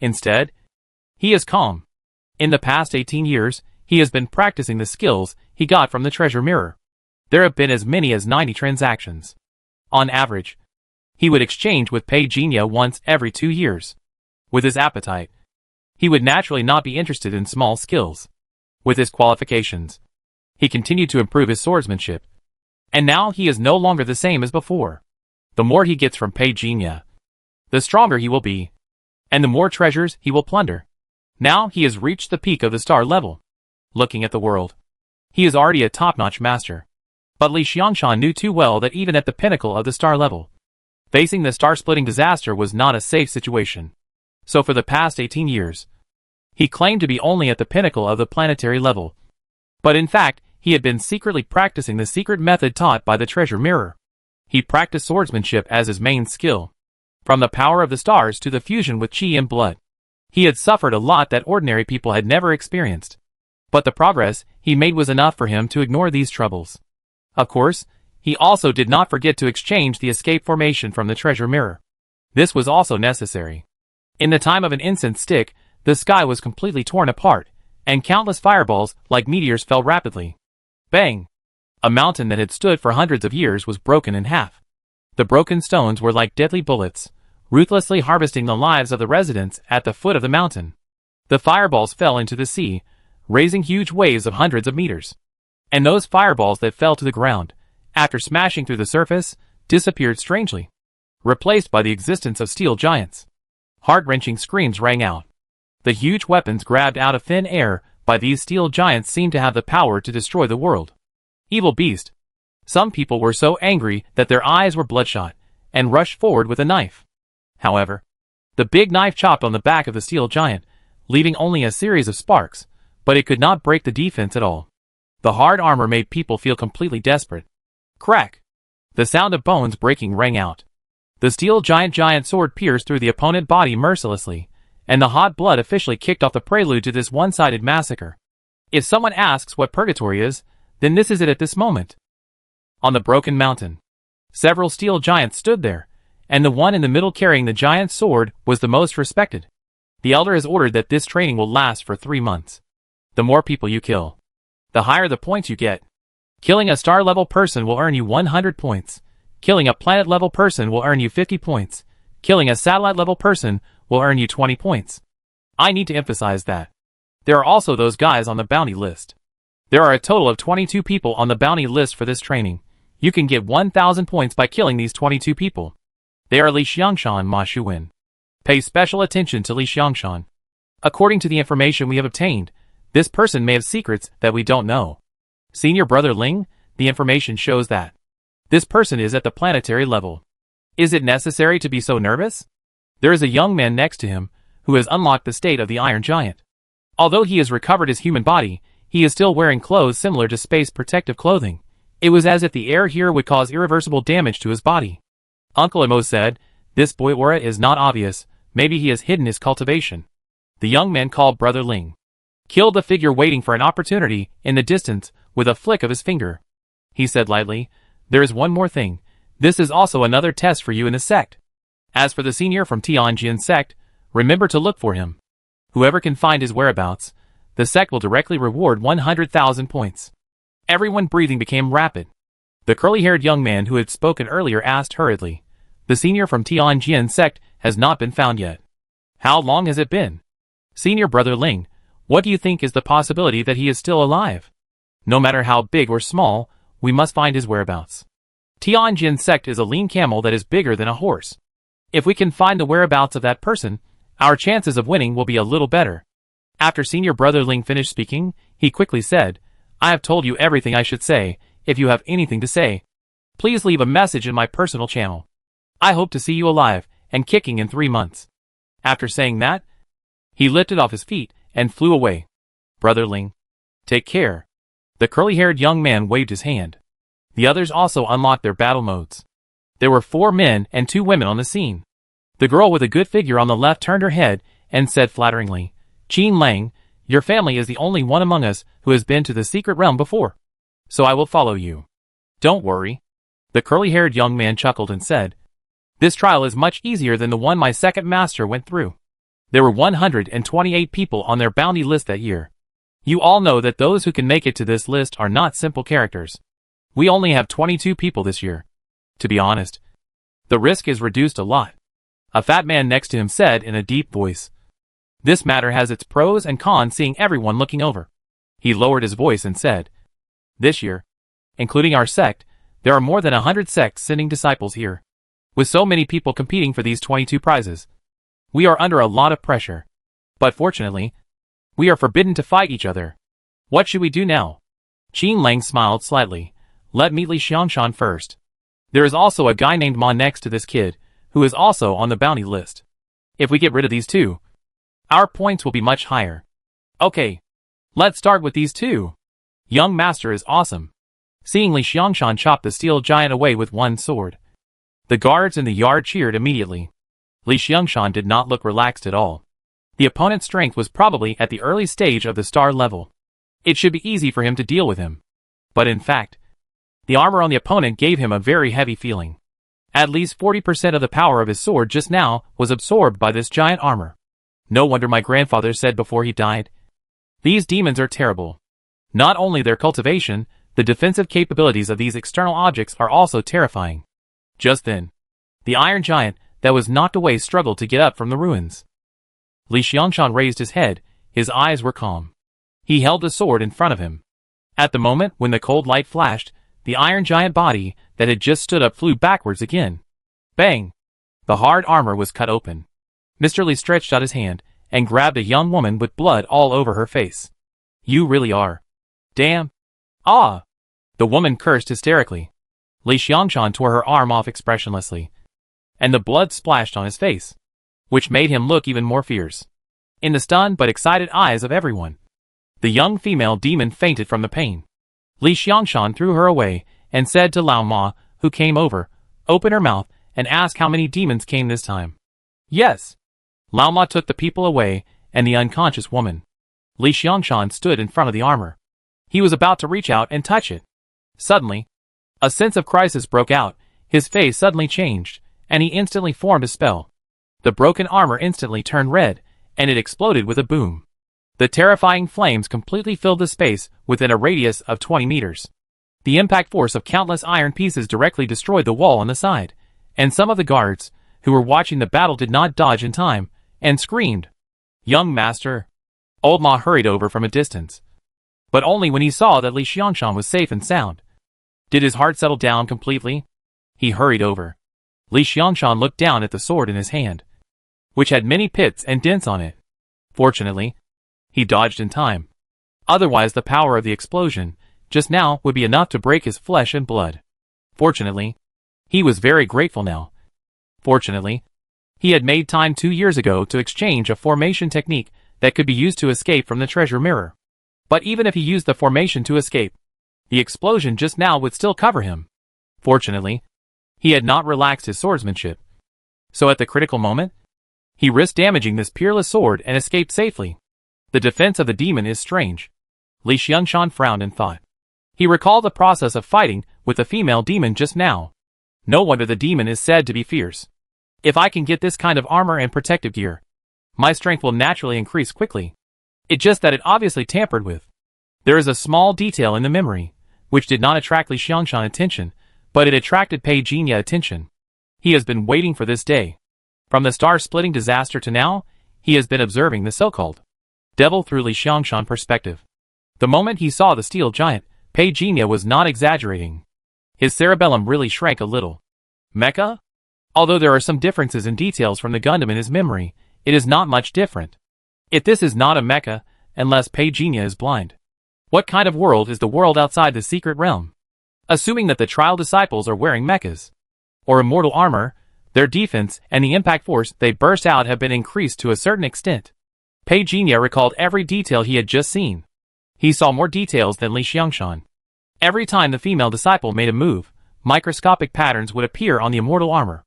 Speaker 1: Instead, he is calm. In the past 18 years, he has been practicing the skills he got from the treasure mirror. There have been as many as 90 transactions. On average, he would exchange with Pei Jinya once every 2 years. With his appetite, he would naturally not be interested in small skills. With his qualifications, he continued to improve his swordsmanship. And now he is no longer the same as before. The more he gets from Pei Jinya, the stronger he will be. And the more treasures he will plunder. Now he has reached the peak of the star level. Looking at the world, he is already a top-notch master. But Li Xiangshan knew too well that even at the pinnacle of the star level, facing the star-splitting disaster was not a safe situation. So for the past 18 years, he claimed to be only at the pinnacle of the planetary level. But in fact, he had been secretly practicing the secret method taught by the treasure mirror. He practiced swordsmanship as his main skill. From the power of the stars to the fusion with qi and blood. He had suffered a lot that ordinary people had never experienced. But the progress he made was enough for him to ignore these troubles. Of course, he also did not forget to exchange the escape formation from the treasure mirror. This was also necessary. In the time of an incense stick, the sky was completely torn apart, and countless fireballs like meteors fell rapidly. Bang! A mountain that had stood for hundreds of years was broken in half. The broken stones were like deadly bullets, ruthlessly harvesting the lives of the residents at the foot of the mountain. The fireballs fell into the sea, raising huge waves of hundreds of meters. And those fireballs that fell to the ground, after smashing through the surface, disappeared strangely, replaced by the existence of steel giants. Heart-wrenching screams rang out. The huge weapons grabbed out of thin air by these steel giants seemed to have the power to destroy the world. Evil beast. Some people were so angry that their eyes were bloodshot, and rushed forward with a knife. However, the big knife chopped on the back of the steel giant, leaving only a series of sparks, but it could not break the defense at all. The hard armor made people feel completely desperate. Crack! The sound of bones breaking rang out. The steel giant sword pierced through the opponent's body mercilessly, and the hot blood officially kicked off the prelude to this one-sided massacre. If someone asks what purgatory is, then this is it at this moment. On the broken mountain, several steel giants stood there, and the one in the middle carrying the giant sword was the most respected. The elder has ordered that this training will last for 3 months. The more people you kill, the higher the points you get. Killing a star-level person will earn you 100 points. Killing a planet-level person will earn you 50 points. Killing a satellite-level person will earn you 20 points. I need to emphasize that. There are also those guys on the bounty list. There are a total of 22 people on the bounty list for this training. You can get 1,000 points by killing these 22 people. They are Li Xiangshan and Ma Shuwen. Pay special attention to Li Xiangshan. According to the information we have obtained, this person may have secrets that we don't know. Senior Brother Ling, the information shows that this person is at the planetary level. Is it necessary to be so nervous? There is a young man next to him, who has unlocked the state of the Iron Giant. Although he has recovered his human body, he is still wearing clothes similar to space protective clothing. It was as if the air here would cause irreversible damage to his body. Uncle Imo said, "This boy aura is not obvious, maybe he has hidden his cultivation." The young man called Brother Ling killed the figure waiting for an opportunity in the distance with a flick of his finger. He said lightly, "There is one more thing. This is also another test for you in the sect. As for the senior from Tianjin sect, remember to look for him. Whoever can find his whereabouts, the sect will directly reward 100,000 points. Everyone breathing became rapid. The curly-haired young man who had spoken earlier asked hurriedly, "The senior from Tianjin sect has not been found yet. How long has it been? Senior Brother Ling, what do you think is the possibility that he is still alive? No matter how big or small, we must find his whereabouts. Tianjin sect is a lean camel that is bigger than a horse. If we can find the whereabouts of that person, our chances of winning will be a little better." After Senior Brother Ling finished speaking, he quickly said, "I have told you everything I should say. If you have anything to say, please leave a message in my personal channel. I hope to see you alive and kicking in 3 months." After saying that, he lifted off his feet and flew away. "Brother Ling, take care." The curly-haired young man waved his hand. The others also unlocked their battle modes. There were 4 men and 2 women on the scene. The girl with a good figure on the left turned her head and said flatteringly, "Qin Lang, your family is the only one among us who has been to the secret realm before. So I will follow you. Don't worry." The curly-haired young man chuckled and said, "This trial is much easier than the one my second master went through. There were 128 people on their bounty list that year. You all know that those who can make it to this list are not simple characters. We only have 22 people this year. To be honest, the risk is reduced a lot." A fat man next to him said in a deep voice, "This matter has its pros and cons, seeing everyone looking over." He lowered his voice and said, "This year, including our sect, there are more than 100 sect-sending disciples here. With so many people competing for these 22 prizes, we are under a lot of pressure. But fortunately, we are forbidden to fight each other. What should we do now?" Qin Lang smiled slightly. "Let meet Li Xiangshan first. There is also a guy named Ma next to this kid, who is also on the bounty list. If we get rid of these 2, our points will be much higher." "Okay, let's start with these 2. Young master is awesome." Seeing Li Xiangshan chop the steel giant away with one sword, the guards in the yard cheered immediately. Li Xiangshan did not look relaxed at all. The opponent's strength was probably at the early stage of the star level. It should be easy for him to deal with him. But in fact, the armor on the opponent gave him a very heavy feeling. At least 40% of the power of his sword just now was absorbed by this giant armor. No wonder my grandfather said before he died, "These demons are terrible. Not only their cultivation, the defensive capabilities of these external objects are also terrifying." Just then, the iron giant that was knocked away struggled to get up from the ruins. Li Xiangshan raised his head, his eyes were calm. He held the sword in front of him. At the moment when the cold light flashed, the iron giant body that had just stood up flew backwards again. Bang! The hard armor was cut open. Mr. Li stretched out his hand and grabbed a young woman with blood all over her face. "You really are. Damn. Ah!" The woman cursed hysterically. Li Xiangshan tore her arm off expressionlessly, and the blood splashed on his face, which made him look even more fierce. In the stunned but excited eyes of everyone, the young female demon fainted from the pain. Li Xiangshan threw her away and said to Lao Ma, who came over, "Open her mouth and ask how many demons came this time." "Yes." Lao Ma took the people away and the unconscious woman. Li Xiangshan stood in front of the armor. He was about to reach out and touch it. Suddenly, a sense of crisis broke out. His face suddenly changed, and he instantly formed a spell. The broken armor instantly turned red, and it exploded with a boom. The terrifying flames completely filled the space within a radius of 20 meters. The impact force of countless iron pieces directly destroyed the wall on the side, and some of the guards, who were watching the battle, did not dodge in time, and screamed, "Young master!" Old Ma hurried over from a distance, but only when he saw that Li Xiangshan was safe and sound. Did his heart settle down completely? He hurried over. Li Xiangshan looked down at the sword in his hand, which had many pits and dents on it. Fortunately, he dodged in time. Otherwise, the power of the explosion just now would be enough to break his flesh and blood. Fortunately, he was very grateful now. Fortunately, he had made time 2 years ago to exchange a formation technique that could be used to escape from the treasure mirror. But even if he used the formation to escape, the explosion just now would still cover him. Fortunately, he had not relaxed his swordsmanship. So at the critical moment, he risked damaging this peerless sword and escaped safely. The defense of the demon is strange. Li Xiangshan frowned and thought. He recalled the process of fighting with the female demon just now. No wonder the demon is said to be fierce. If I can get this kind of armor and protective gear, My strength will naturally increase quickly. It's just that it obviously tampered with. There is a small detail in the memory, which did not attract Li Xiangshan's attention, but it attracted Pei Jinya's attention. He has been waiting for this day. From the star-splitting disaster to now, he has been observing the so-called devil through Li Xiangshan's perspective. The moment he saw the steel giant, Pei Jinya was not exaggerating. His cerebellum really shrank a little. Mecha? Although there are some differences in details from the Gundam in his memory, it is not much different. If this is not a mecha, unless Pei Jinya is blind. What kind of world is the world outside the secret realm? Assuming that the trial disciples are wearing mechas or immortal armor, their defense and the impact force they burst out have been increased to a certain extent. Pei Jinya recalled every detail he had just seen. He saw more details than Li Xiangshan. Every time the female disciple made a move, microscopic patterns would appear on the immortal armor.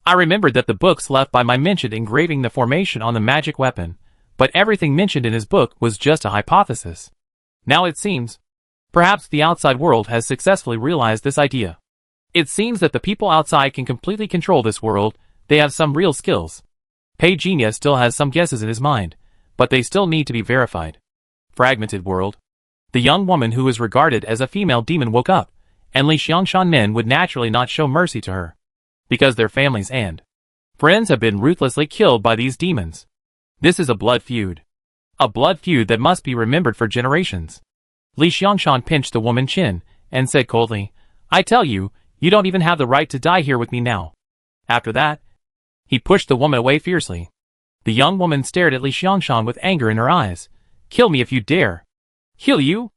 Speaker 1: I remembered that the books left by my mentioned engraving the formation on the magic weapon, but everything mentioned in his book was just a hypothesis. Now it seems, perhaps the outside world has successfully realized this idea. It seems that the people outside can completely control this world. They have some real skills. Pei Jinya still has some guesses in his mind, but they still need to be verified. Fragmented world. The young woman who was regarded as a female demon woke up, and Li Xiangshan men would naturally not show mercy to her, because their families and friends have been ruthlessly killed by these demons. This is a blood feud. A blood feud that must be remembered for generations. Li Xiangshan pinched the woman's chin, and said coldly, I tell you, you don't even have the right to die here with me now. After that, he pushed the woman away fiercely. The young woman stared at Li Xiangshan with anger in her eyes. Kill me if you dare. Kill you?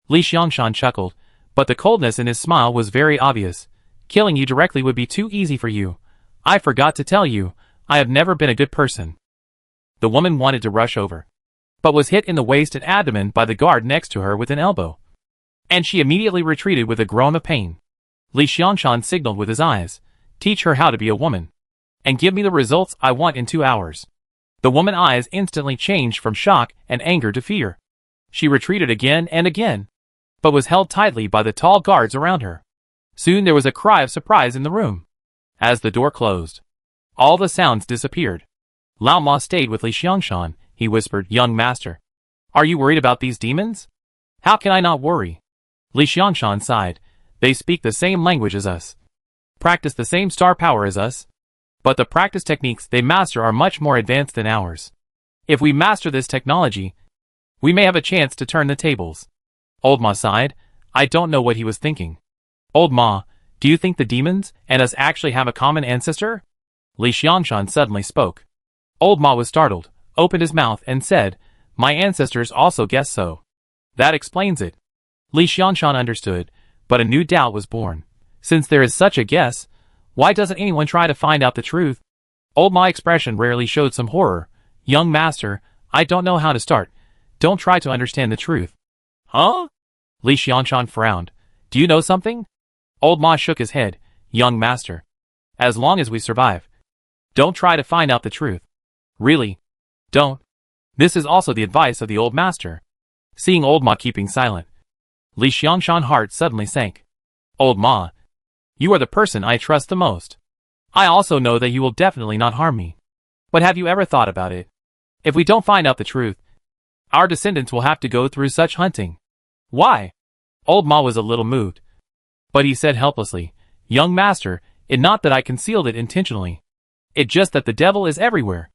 Speaker 1: Li Xiangshan chuckled, but the coldness in his smile was very obvious. Killing you directly would be too easy for you. I forgot to tell you, I have never been a good person. The woman wanted to rush over, but was hit in the waist and abdomen by the guard next to her with an elbow. And she immediately retreated with a groan of pain. Li Xiangshan signaled with his eyes, teach her how to be a woman, and give me the results I want in 2 hours. The woman's eyes instantly changed from shock and anger to fear. She retreated again and again, but was held tightly by the tall guards around her. Soon there was a cry of surprise in the room. As the door closed, all the sounds disappeared. Lao Ma stayed with Li Xiangshan. He whispered, young master, are you worried about these demons? How can I not worry? Li Xiangshan sighed. They speak the same language as us, practice the same star power as us, but the practice techniques they master are much more advanced than ours. If we master this technology, we may have a chance to turn the tables. Old Ma sighed. I don't know what he was thinking. Old Ma, do you think the demons and us actually have a common ancestor? Li Xiangshan suddenly spoke. Old Ma was startled, opened his mouth and said, my ancestors also guess so. That explains it. Li Xiangshan understood, but a new doubt was born. Since there is such a guess, why doesn't anyone try to find out the truth? Old Ma's expression rarely showed some horror. Young master, I don't know how to start. Don't try to understand the truth. Huh? Li Xiangshan frowned. Do you know something? Old Ma shook his head. Young master, as long as we survive, don't try to find out the truth. Really? Don't. This is also the advice of the old master. Seeing Old Ma keeping silent, Li Xiangshan's heart suddenly sank. Old Ma, you are the person I trust the most. I also know that you will definitely not harm me. But have you ever thought about it? If we don't find out the truth, our descendants will have to go through such hunting. Why? Old Ma was a little moved, but he said helplessly, young master, it's not that I concealed it intentionally. It's just that the devil is everywhere.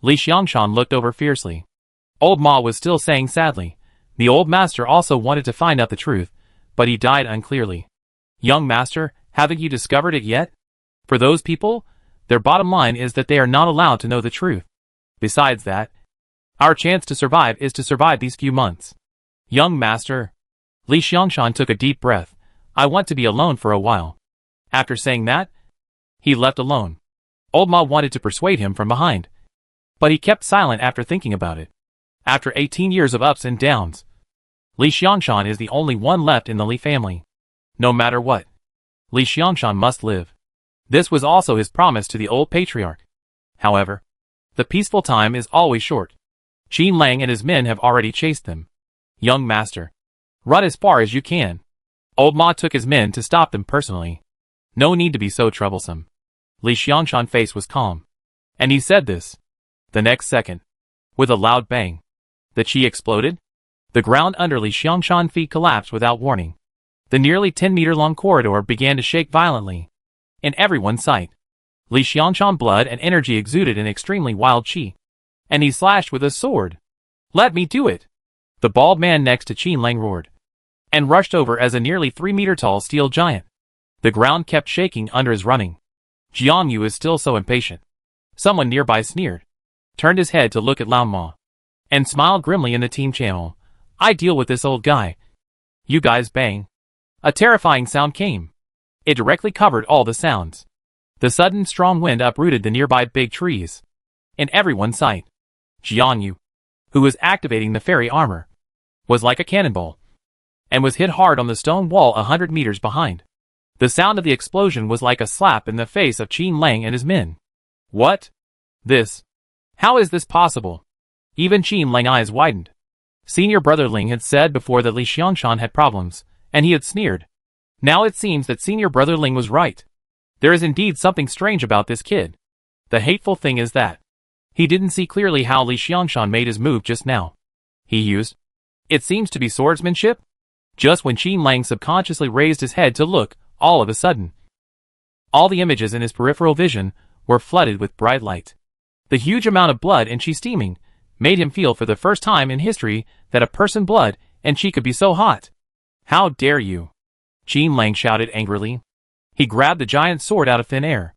Speaker 1: Li Xiangshan looked over fiercely. Old Ma was still saying sadly, the old master also wanted to find out the truth, but he died unclearly. Young master, haven't you discovered it yet? For those people, their bottom line is that they are not allowed to know the truth. Besides that, our chance to survive is to survive these few months. Young master. Li Xiangshan took a deep breath. I want to be alone for a while. After saying that, he left alone. Old Ma wanted to persuade him from behind, but he kept silent after thinking about it. After 18 years of ups and downs, Li Xiangshan is the only one left in the Li family. No matter what, Li Xiangshan must live. This was also his promise to the old patriarch. However, the peaceful time is always short. Qin Lang and his men have already chased them. Young master, run as far as you can. Old Ma took his men to stop them personally. No need to be so troublesome. Li Xiangshan's face was calm, and he said this. The next second, With a loud bang, the chi exploded. The ground under Li Xiangshan's feet collapsed without warning. The nearly 10-meter-long corridor began to shake violently. In everyone's sight, Li Xiangshan's blood and energy exuded an extremely wild chi. And he slashed with a sword. "Let me do it!" The bald man next to Qin Lang roared, and rushed over as a nearly 3-meter-tall steel giant. The ground kept shaking under his running. Jiang Yu is still so impatient. Someone nearby sneered, turned his head to look at Lao Ma, and smiled grimly in the team channel. "I deal with this old guy. You guys bang." A terrifying sound came. It directly covered all the sounds. The sudden strong wind uprooted the nearby big trees. In everyone's sight, Jiang Yu, who was activating the fairy armor, was like a cannonball, and was hit hard on the stone wall 100 meters behind. The sound of the explosion was like a slap in the face of Qin Lang and his men. What? This? How is this possible? Even Qin Lang's eyes widened. Senior Brother Ling had said before that Li Xiangshan had problems, and he had sneered. Now it seems that Senior Brother Ling was right. There is indeed something strange about this kid. The hateful thing is that he didn't see clearly how Li Xiangshan made his move just now. He used, it seems to be swordsmanship? Just when Qin Lang subconsciously raised his head to look, all of a sudden, all the images in his peripheral vision were flooded with bright light. The huge amount of blood and chi steaming made him feel for the first time in history that a person's blood and chi could be so hot. "How dare you!" Qin Lang shouted angrily. He grabbed the giant sword out of thin air.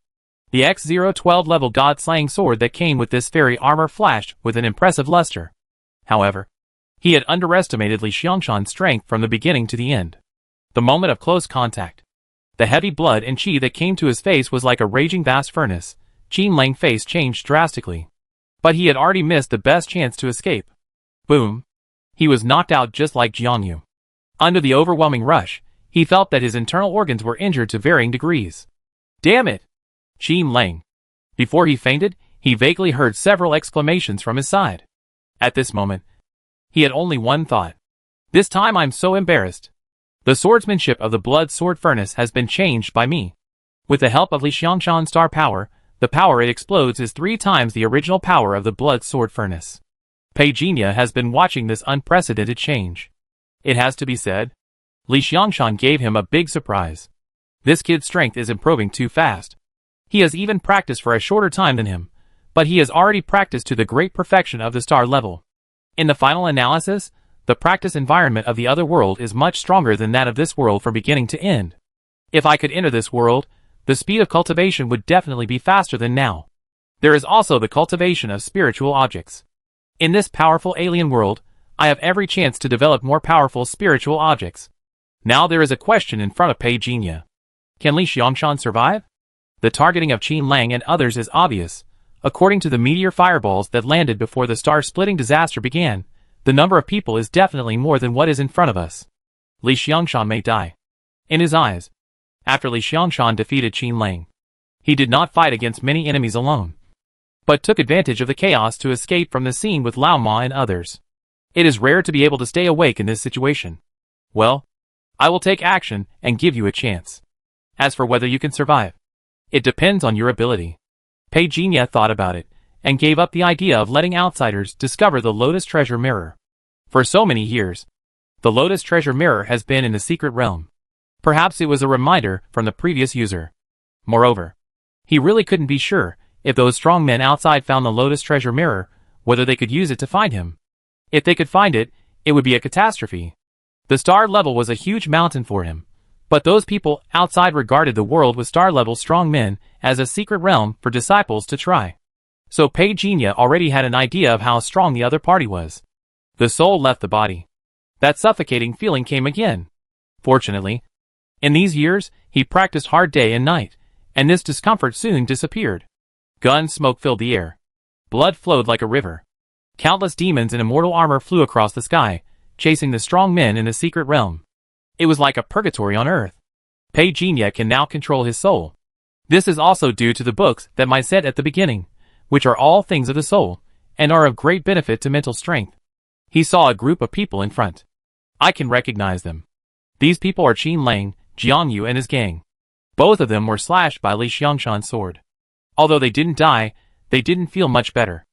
Speaker 1: The X012 level god-slaying sword that came with this fairy armor flashed with an impressive luster. However, he had underestimated Li Xiangshan's strength from the beginning to the end. The moment of close contact, the heavy blood and chi that came to his face was like a raging vast furnace. Qin Lang's face changed drastically. But he had already missed the best chance to escape. Boom! He was knocked out just like Jiang Yu. Under the overwhelming rush, he felt that his internal organs were injured to varying degrees. Damn it! Qin Lang. Before he fainted, he vaguely heard several exclamations from his side. At this moment, he had only one thought. This time I'm so embarrassed. The swordsmanship of the blood sword furnace has been changed by me. With the help of Li Xiangshan's star power, the power it explodes is 3 times the original power of the blood sword furnace. Pei Jinya has been watching this unprecedented change. It has to be said, Li Xiangshan gave him a big surprise. This kid's strength is improving too fast. He has even practiced for a shorter time than him, but he has already practiced to the great perfection of the star level. In the final analysis, the practice environment of the other world is much stronger than that of this world from beginning to end. If I could enter this world, the speed of cultivation would definitely be faster than now. There is also the cultivation of spiritual objects. In this powerful alien world, I have every chance to develop more powerful spiritual objects. Now there is a question in front of Pei Jinya. Can Li Xiangshan survive? The targeting of Qin Lang and others is obvious. According to the meteor fireballs that landed before the star-splitting disaster began, the number of people is definitely more than what is in front of us. Li Xiangshan may die. In his eyes, after Li Xiangshan defeated Qin Lang, he did not fight against many enemies alone, but took advantage of the chaos to escape from the scene with Lao Ma and others. It is rare to be able to stay awake in this situation. Well, I will take action and give you a chance. As for whether you can survive, it depends on your ability. Pei Jinya thought about it, and gave up the idea of letting outsiders discover the Lotus Treasure Mirror. For so many years, the Lotus Treasure Mirror has been in the secret realm. Perhaps it was a reminder from the previous user. Moreover, he really couldn't be sure if those strong men outside found the Lotus Treasure Mirror, whether they could use it to find him. If they could find it, it would be a catastrophe. The star level was a huge mountain for him. But those people outside regarded the world with star-level strong men as a secret realm for disciples to try. So Pei Jinya already had an idea of how strong the other party was. The soul left the body. That suffocating feeling came again. Fortunately, in these years, he practiced hard day and night, and this discomfort soon disappeared. Gun smoke filled the air. Blood flowed like a river. Countless demons in immortal armor flew across the sky, chasing the strong men in the secret realm. It was like a purgatory on earth. Pei Jinya can now control his soul. This is also due to the books that I said at the beginning, which are all things of the soul, and are of great benefit to mental strength. He saw a group of people in front. I can recognize them. These people are Qin Lang, Jiang Yu and his gang. Both of them were slashed by Li Xiangshan's sword. Although they didn't die, they didn't feel much better.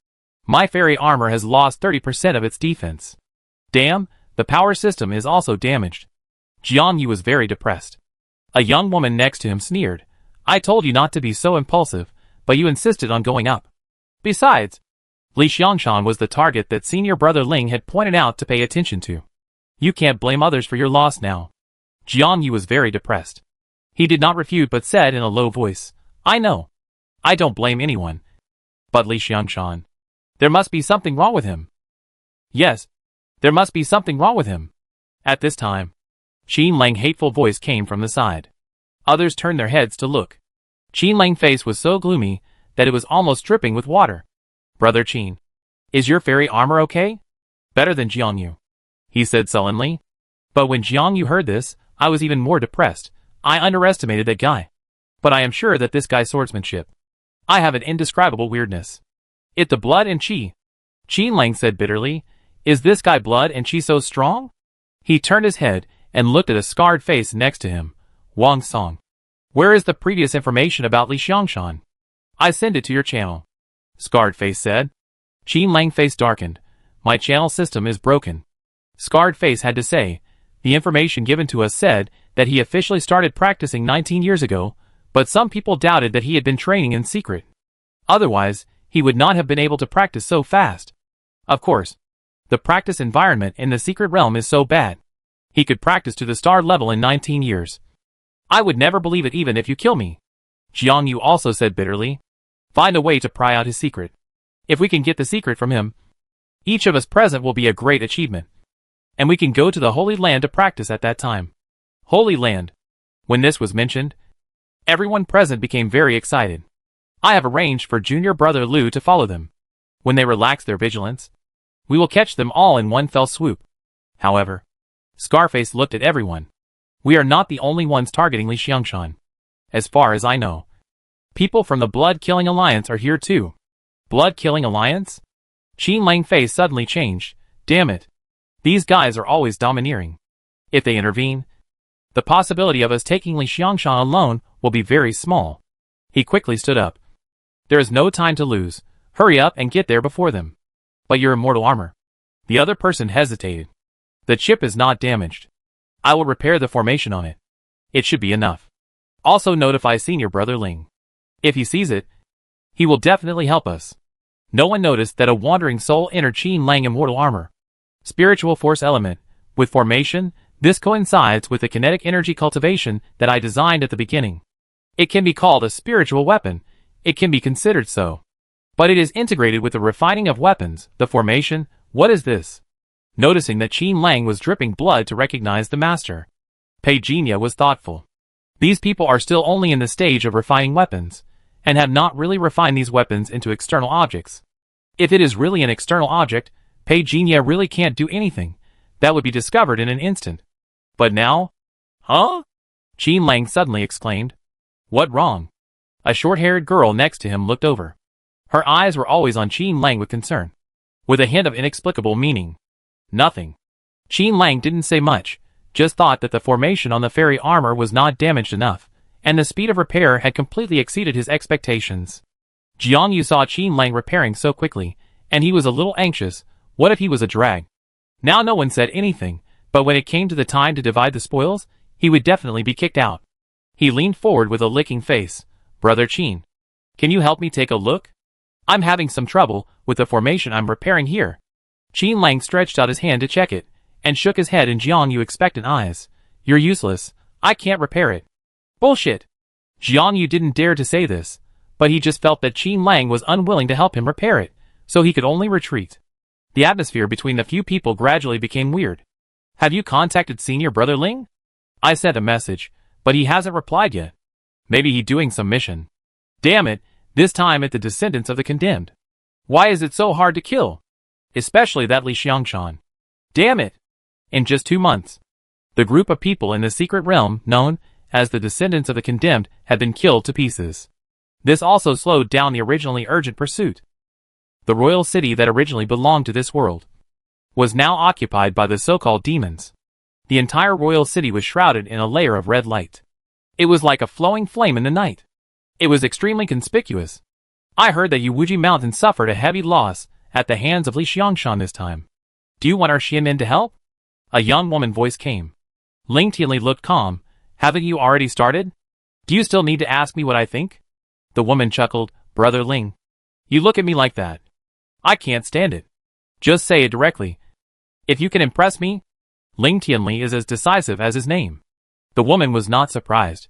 Speaker 1: My fairy armor has lost 30% of its defense. Damn, the power system is also damaged. Jiang Yu was very depressed. A young woman next to him sneered. I told you not to be so impulsive, but you insisted on going up. Besides, Li Xiangshan was the target that senior brother Ling had pointed out to pay attention to. You can't blame others for your loss now. Jiang Yu was very depressed. He did not refute but said in a low voice, I know. I don't blame anyone. But Li Xiangshan. There must be something wrong with him. Yes. There must be something wrong with him. At this time, Qin Lang's hateful voice came from the side. Others turned their heads to look. Qin Lang's face was so gloomy that it was almost dripping with water. Brother Qin, is your fairy armor okay? Better than Jiang Yu, he said sullenly. But when Jiang Yu heard this, I was even more depressed. I underestimated that guy. But I am sure that this guy's swordsmanship. I have an indescribable weirdness. It the blood and chi. Qin Lang said bitterly, is this guy blood and chi so strong? He turned his head and looked at a scarred face next to him. Wang Song. Where is the previous information about Li Xiangshan? I send it to your channel. Scarred face said. Qin Lang's face darkened. My channel system is broken. Scarred face had to say, the information given to us said that he officially started practicing 19 years ago, but some people doubted that he had been training in secret. Otherwise, he would not have been able to practice so fast. Of course, the practice environment in the secret realm is so bad. He could practice to the star level in 19 years. I would never believe it even if you kill me. Jiang Yu also said bitterly. Find a way to pry out his secret. If we can get the secret from him, each of us present will be a great achievement. And we can go to the Holy Land to practice at that time. Holy Land. When this was mentioned, everyone present became very excited. I have arranged for junior brother Lu to follow them. When they relax their vigilance, we will catch them all in one fell swoop. However, Scarface looked at everyone. We are not the only ones targeting Li Xiangshan. As far as I know, people from the Blood Killing Alliance are here too. Blood Killing Alliance? Qin Lang's face suddenly changed. Damn it. These guys are always domineering. If they intervene, the possibility of us taking Li Xiangshan alone will be very small. He quickly stood up. There is no time to lose. Hurry up and get there before them. But your immortal armor. The other person hesitated. The chip is not damaged. I will repair the formation on it. It should be enough. Also notify senior brother Ling. If he sees it, he will definitely help us. No one noticed that a wandering soul entered Qin Lang's immortal armor. Spiritual force element. With formation, this coincides with the kinetic energy cultivation that I designed at the beginning. It can be called a spiritual weapon. It can be considered so. But it is integrated with the refining of weapons, the formation. What is this? Noticing that Qin Lang was dripping blood to recognize the master, Pei Jinya was thoughtful. These people are still only in the stage of refining weapons, and have not really refined these weapons into external objects. If it is really an external object, Pei Jinya really can't do anything. That would be discovered in an instant. But now? Huh? Qin Lang suddenly exclaimed. What wrong? A short-haired girl next to him looked over. Her eyes were always on Qin Lang with concern, with a hint of inexplicable meaning. Nothing. Qin Lang didn't say much, just thought that the formation on the fairy armor was not damaged enough, and the speed of repair had completely exceeded his expectations. Jiang Yu saw Qin Lang repairing so quickly, and he was a little anxious. What if he was a drag? Now no one said anything, but when it came to the time to divide the spoils, he would definitely be kicked out. He leaned forward with a licking face. Brother Qin, can you help me take a look? I'm having some trouble with the formation I'm repairing here. Qin Lang stretched out his hand to check it, and shook his head in Jiang Yu's expectant eyes. You're useless. I can't repair it. Bullshit. Jiang Yu didn't dare to say this, but he just felt that Qin Lang was unwilling to help him repair it, so he could only retreat. The atmosphere between the few people gradually became weird. Have you contacted senior brother Ling? I sent a message, but he hasn't replied yet. Maybe he doing some mission. Damn it, this time at the descendants of the condemned. Why is it so hard to kill? Especially that Li Xiangshan. Damn it. In just 2 months, the group of people in the secret realm known as the descendants of the condemned had been killed to pieces. This also slowed down the originally urgent pursuit. The royal city that originally belonged to this world was now occupied by the so-called demons. The entire royal city was shrouded in a layer of red light. It was like a flowing flame in the night. It was extremely conspicuous. I heard that Yuwuji Mountain suffered a heavy loss at the hands of Li Xiangshan this time. Do you want our Xianmen to help? A young woman voice came. Ling Tianli looked calm. Haven't you already started? Do you still need to ask me what I think? The woman chuckled. Brother Ling. You look at me like that. I can't stand it. Just say it directly. If you can impress me. Ling Tianli is as decisive as his name. The woman was not surprised.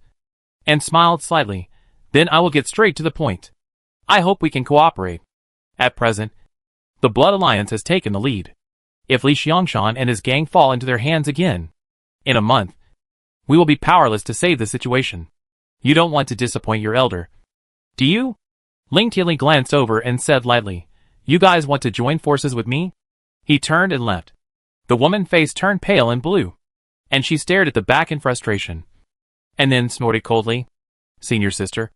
Speaker 1: And smiled slightly. Then I will get straight to the point. I hope we can cooperate. At present, the Blood Alliance has taken the lead. If Li Xiangshan and his gang fall into their hands again, in a month, we will be powerless to save the situation. You don't want to disappoint your elder. Do you? Ling Tianli glanced over and said lightly, You guys want to join forces with me? He turned and left. The woman's face turned pale and blue, and she stared at the back in frustration. And then snorted coldly. Senior sister.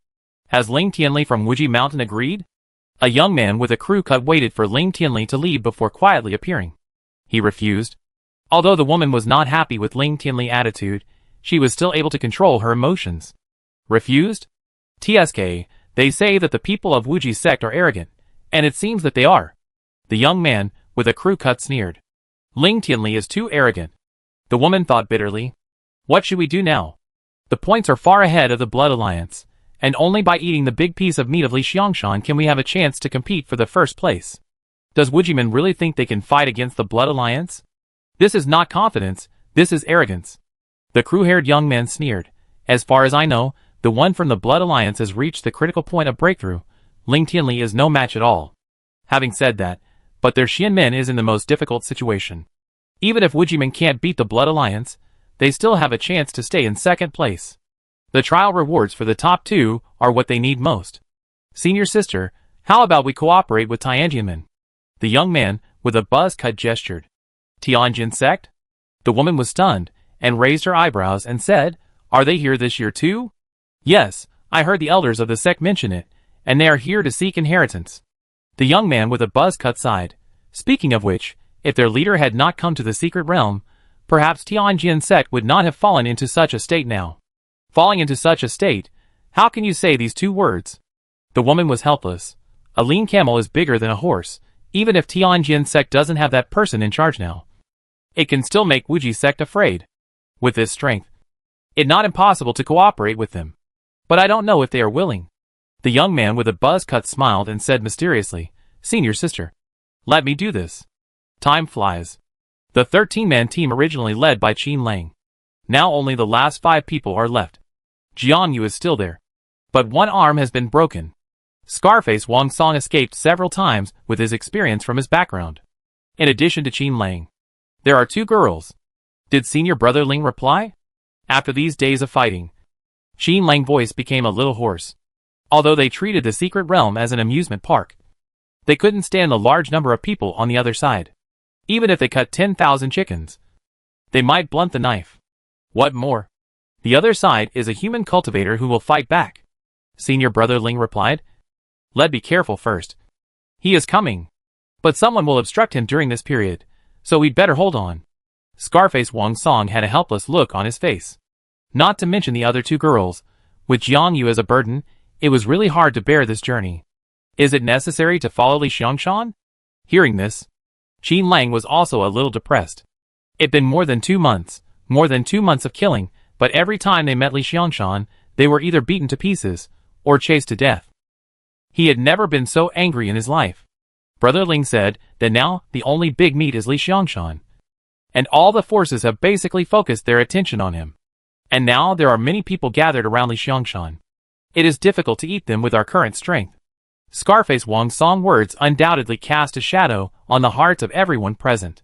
Speaker 1: Has Ling Tianli from Wuji Mountain agreed? A young man with a crew cut waited for Ling Tianli to leave before quietly appearing. He refused. Although the woman was not happy with Ling Tianli's attitude, she was still able to control her emotions. Refused? TSK, they say that the people of Wuji sect are arrogant, and it seems that they are. The young man, with a crew cut sneered. Ling Tianli is too arrogant. The woman thought bitterly. What should we do now? The points are far ahead of the Blood Alliance, and only by eating the big piece of meat of Li Xiangshan can we have a chance to compete for the first place. Does Wujiman really think they can fight against the Blood Alliance? This is not confidence, this is arrogance. The crew-haired young man sneered. As far as I know, the one from the Blood Alliance has reached the critical point of breakthrough. Ling Tianli is no match at all. Having said that, but their Xianmen is in the most difficult situation. Even if Wujiman can't beat the Blood Alliance, they still have a chance to stay in second place. The trial rewards for the top two are what they need most. Senior sister, how about we cooperate with Tianjinmen? The young man, with a buzz cut, gestured. Tianjin sect? The woman was stunned, and raised her eyebrows and said, Are they here this year too? Yes, I heard the elders of the sect mention it, and they are here to seek inheritance. The young man with a buzz cut sighed. Speaking of which, if their leader had not come to the secret realm, perhaps Tianjin sect would not have fallen into such a state now. Falling into such a state? How can you say these two words? The woman was helpless. A lean camel is bigger than a horse, even if Tianjin sect doesn't have that person in charge now. It can still make Wuji sect afraid. With this strength, it's not impossible to cooperate with them. But I don't know if they are willing. The young man with a buzz cut smiled and said mysteriously, Senior sister, let me do this. Time flies. The 13-man team originally led by Qin Lang. Now only the last 5 people are left. Jiang Yu is still there. But one arm has been broken. Scarface Wang Song escaped several times with his experience from his background. In addition to Qin Lang, there are 2 girls. Did senior brother Ling reply? After these days of fighting, Qin Lang's voice became a little hoarse. Although they treated the secret realm as an amusement park, they couldn't stand the large number of people on the other side. Even if they cut 10,000 chickens, they might blunt the knife. What more? The other side is a human cultivator who will fight back. Senior brother Ling replied. Let's be careful first. He is coming. But someone will obstruct him during this period, so we'd better hold on. Scarface Wang Song had a helpless look on his face. Not to mention the other 2 girls. With Jiang Yu as a burden, it was really hard to bear this journey. Is it necessary to follow Li Xiangshan? Hearing this, Qin Lang was also a little depressed. It'd been more than 2 months of killing, but every time they met Li Xiangshan, they were either beaten to pieces, or chased to death. He had never been so angry in his life. Brother Ling said that now the only big meat is Li Xiangshan. And all the forces have basically focused their attention on him. And now there are many people gathered around Li Xiangshan. It is difficult to eat them with our current strength. Scarface Wang Song's words undoubtedly cast a shadow on the hearts of everyone present.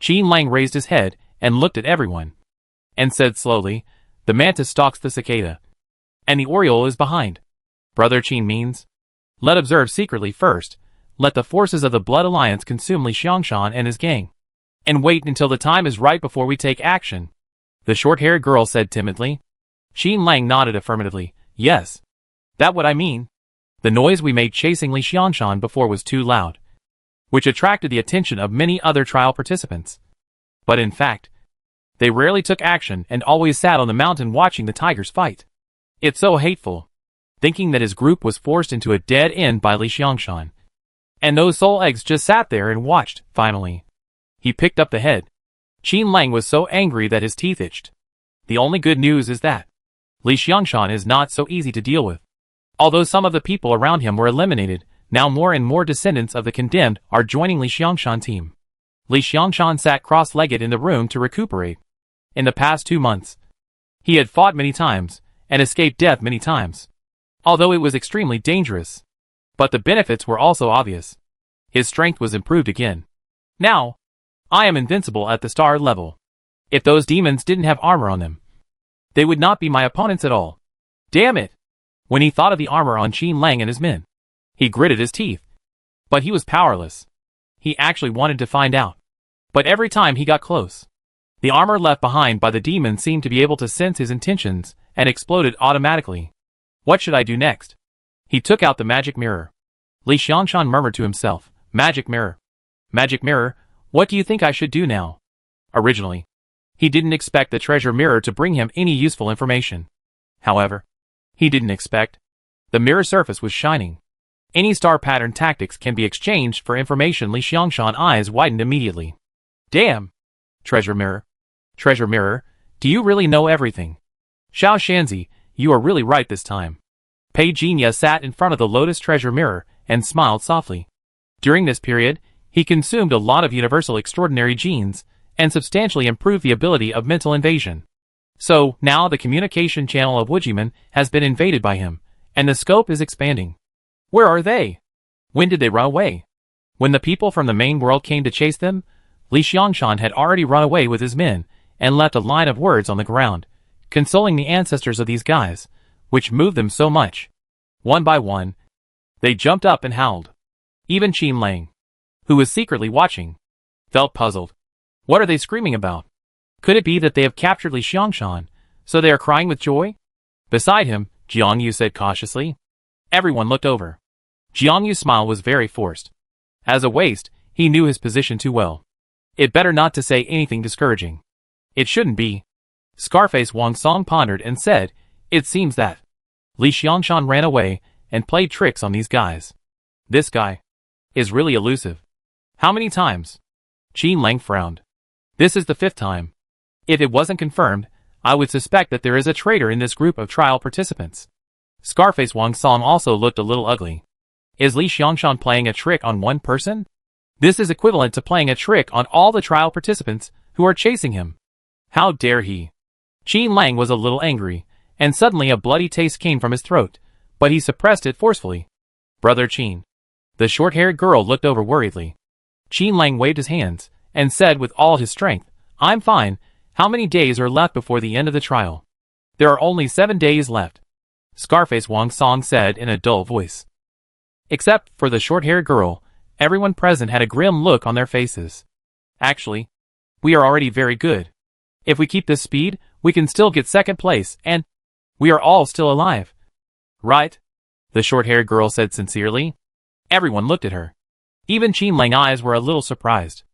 Speaker 1: Qin Lang raised his head and looked at everyone, and said slowly, The mantis stalks the cicada, and the oriole is behind. Brother Qin means, let observe secretly first, let the forces of the Blood Alliance consume Li Xiangshan and his gang, and wait until the time is right before we take action. The short-haired girl said timidly. Qin Lang nodded affirmatively. Yes. That's what I mean. The noise we made chasing Li Xiangshan before was too loud, which attracted the attention of many other trial participants. But in fact, they rarely took action and always sat on the mountain watching the tigers fight. It's so hateful. Thinking that his group was forced into a dead end by Li Xiangshan. And those soul eggs just sat there and watched. Finally, he picked up the head. Qin Lang was so angry that his teeth itched. The only good news is that Li Xiangshan is not so easy to deal with. Although some of the people around him were eliminated, now more and more descendants of the condemned are joining Li Xiangshan team. Li Xiangshan sat cross-legged in the room to recuperate. In the past 2 months, he had fought many times and escaped death many times. Although it was extremely dangerous, but the benefits were also obvious. His strength was improved again. Now, I am invincible at the star level. If those demons didn't have armor on them, they would not be my opponents at all. Damn it! When he thought of the armor on Qin Lang and his men, he gritted his teeth. But he was powerless. He actually wanted to find out. But every time he got close, the armor left behind by the demon seemed to be able to sense his intentions and exploded automatically. What should I do next? He took out the magic mirror. Li Xiangshan murmured to himself, Magic mirror. Magic mirror, what do you think I should do now? Originally, he didn't expect the treasure mirror to bring him any useful information. However, he didn't expect. The mirror surface was shining. Any star pattern tactics can be exchanged for information. Li Xiangshan's eyes widened immediately. Damn! Treasure mirror. Treasure mirror, do you really know everything? Xiao Shanzi, you are really right this time. Pei Jinya sat in front of the lotus treasure mirror and smiled softly. During this period, he consumed a lot of universal extraordinary genes and substantially improved the ability of mental invasion. So, now the communication channel of Wujiman has been invaded by him, and the scope is expanding. Where are they? When did they run away? When the people from the main world came to chase them, Li Xiangshan had already run away with his men and left a line of words on the ground, consoling the ancestors of these guys, which moved them so much. One by one, they jumped up and howled. Even Qin Lang, who was secretly watching, felt puzzled. What are they screaming about? Could it be that they have captured Li Xiangshan, so they are crying with joy? Beside him, Jiang Yu said cautiously. Everyone looked over. Jiang Yu's smile was very forced. As a waste, he knew his position too well. It better not to say anything discouraging. It shouldn't be. Scarface Wang Song pondered and said, it seems that Li Xiangshan ran away and played tricks on these guys. This guy is really elusive. How many times? Qin Lang frowned. This is the 5th time. If it wasn't confirmed, I would suspect that there is a traitor in this group of trial participants. Scarface Wang Song also looked a little ugly. Is Li Xiangshan playing a trick on one person? This is equivalent to playing a trick on all the trial participants who are chasing him. How dare he? Qin Lang was a little angry, and suddenly a bloody taste came from his throat, but he suppressed it forcefully. Brother Qin. The short-haired girl looked over worriedly. Qin Lang waved his hands and said with all his strength, I'm fine. How many days are left before the end of the trial? There are only 7 days left. Scarface Wang Song said in a dull voice. Except for the short-haired girl, everyone present had a grim look on their faces. Actually, we are already very good. If we keep this speed, we can still get 2nd place, and we are all still alive. Right? The short-haired girl said sincerely. Everyone looked at her. Even Qin Lang's eyes were a little surprised.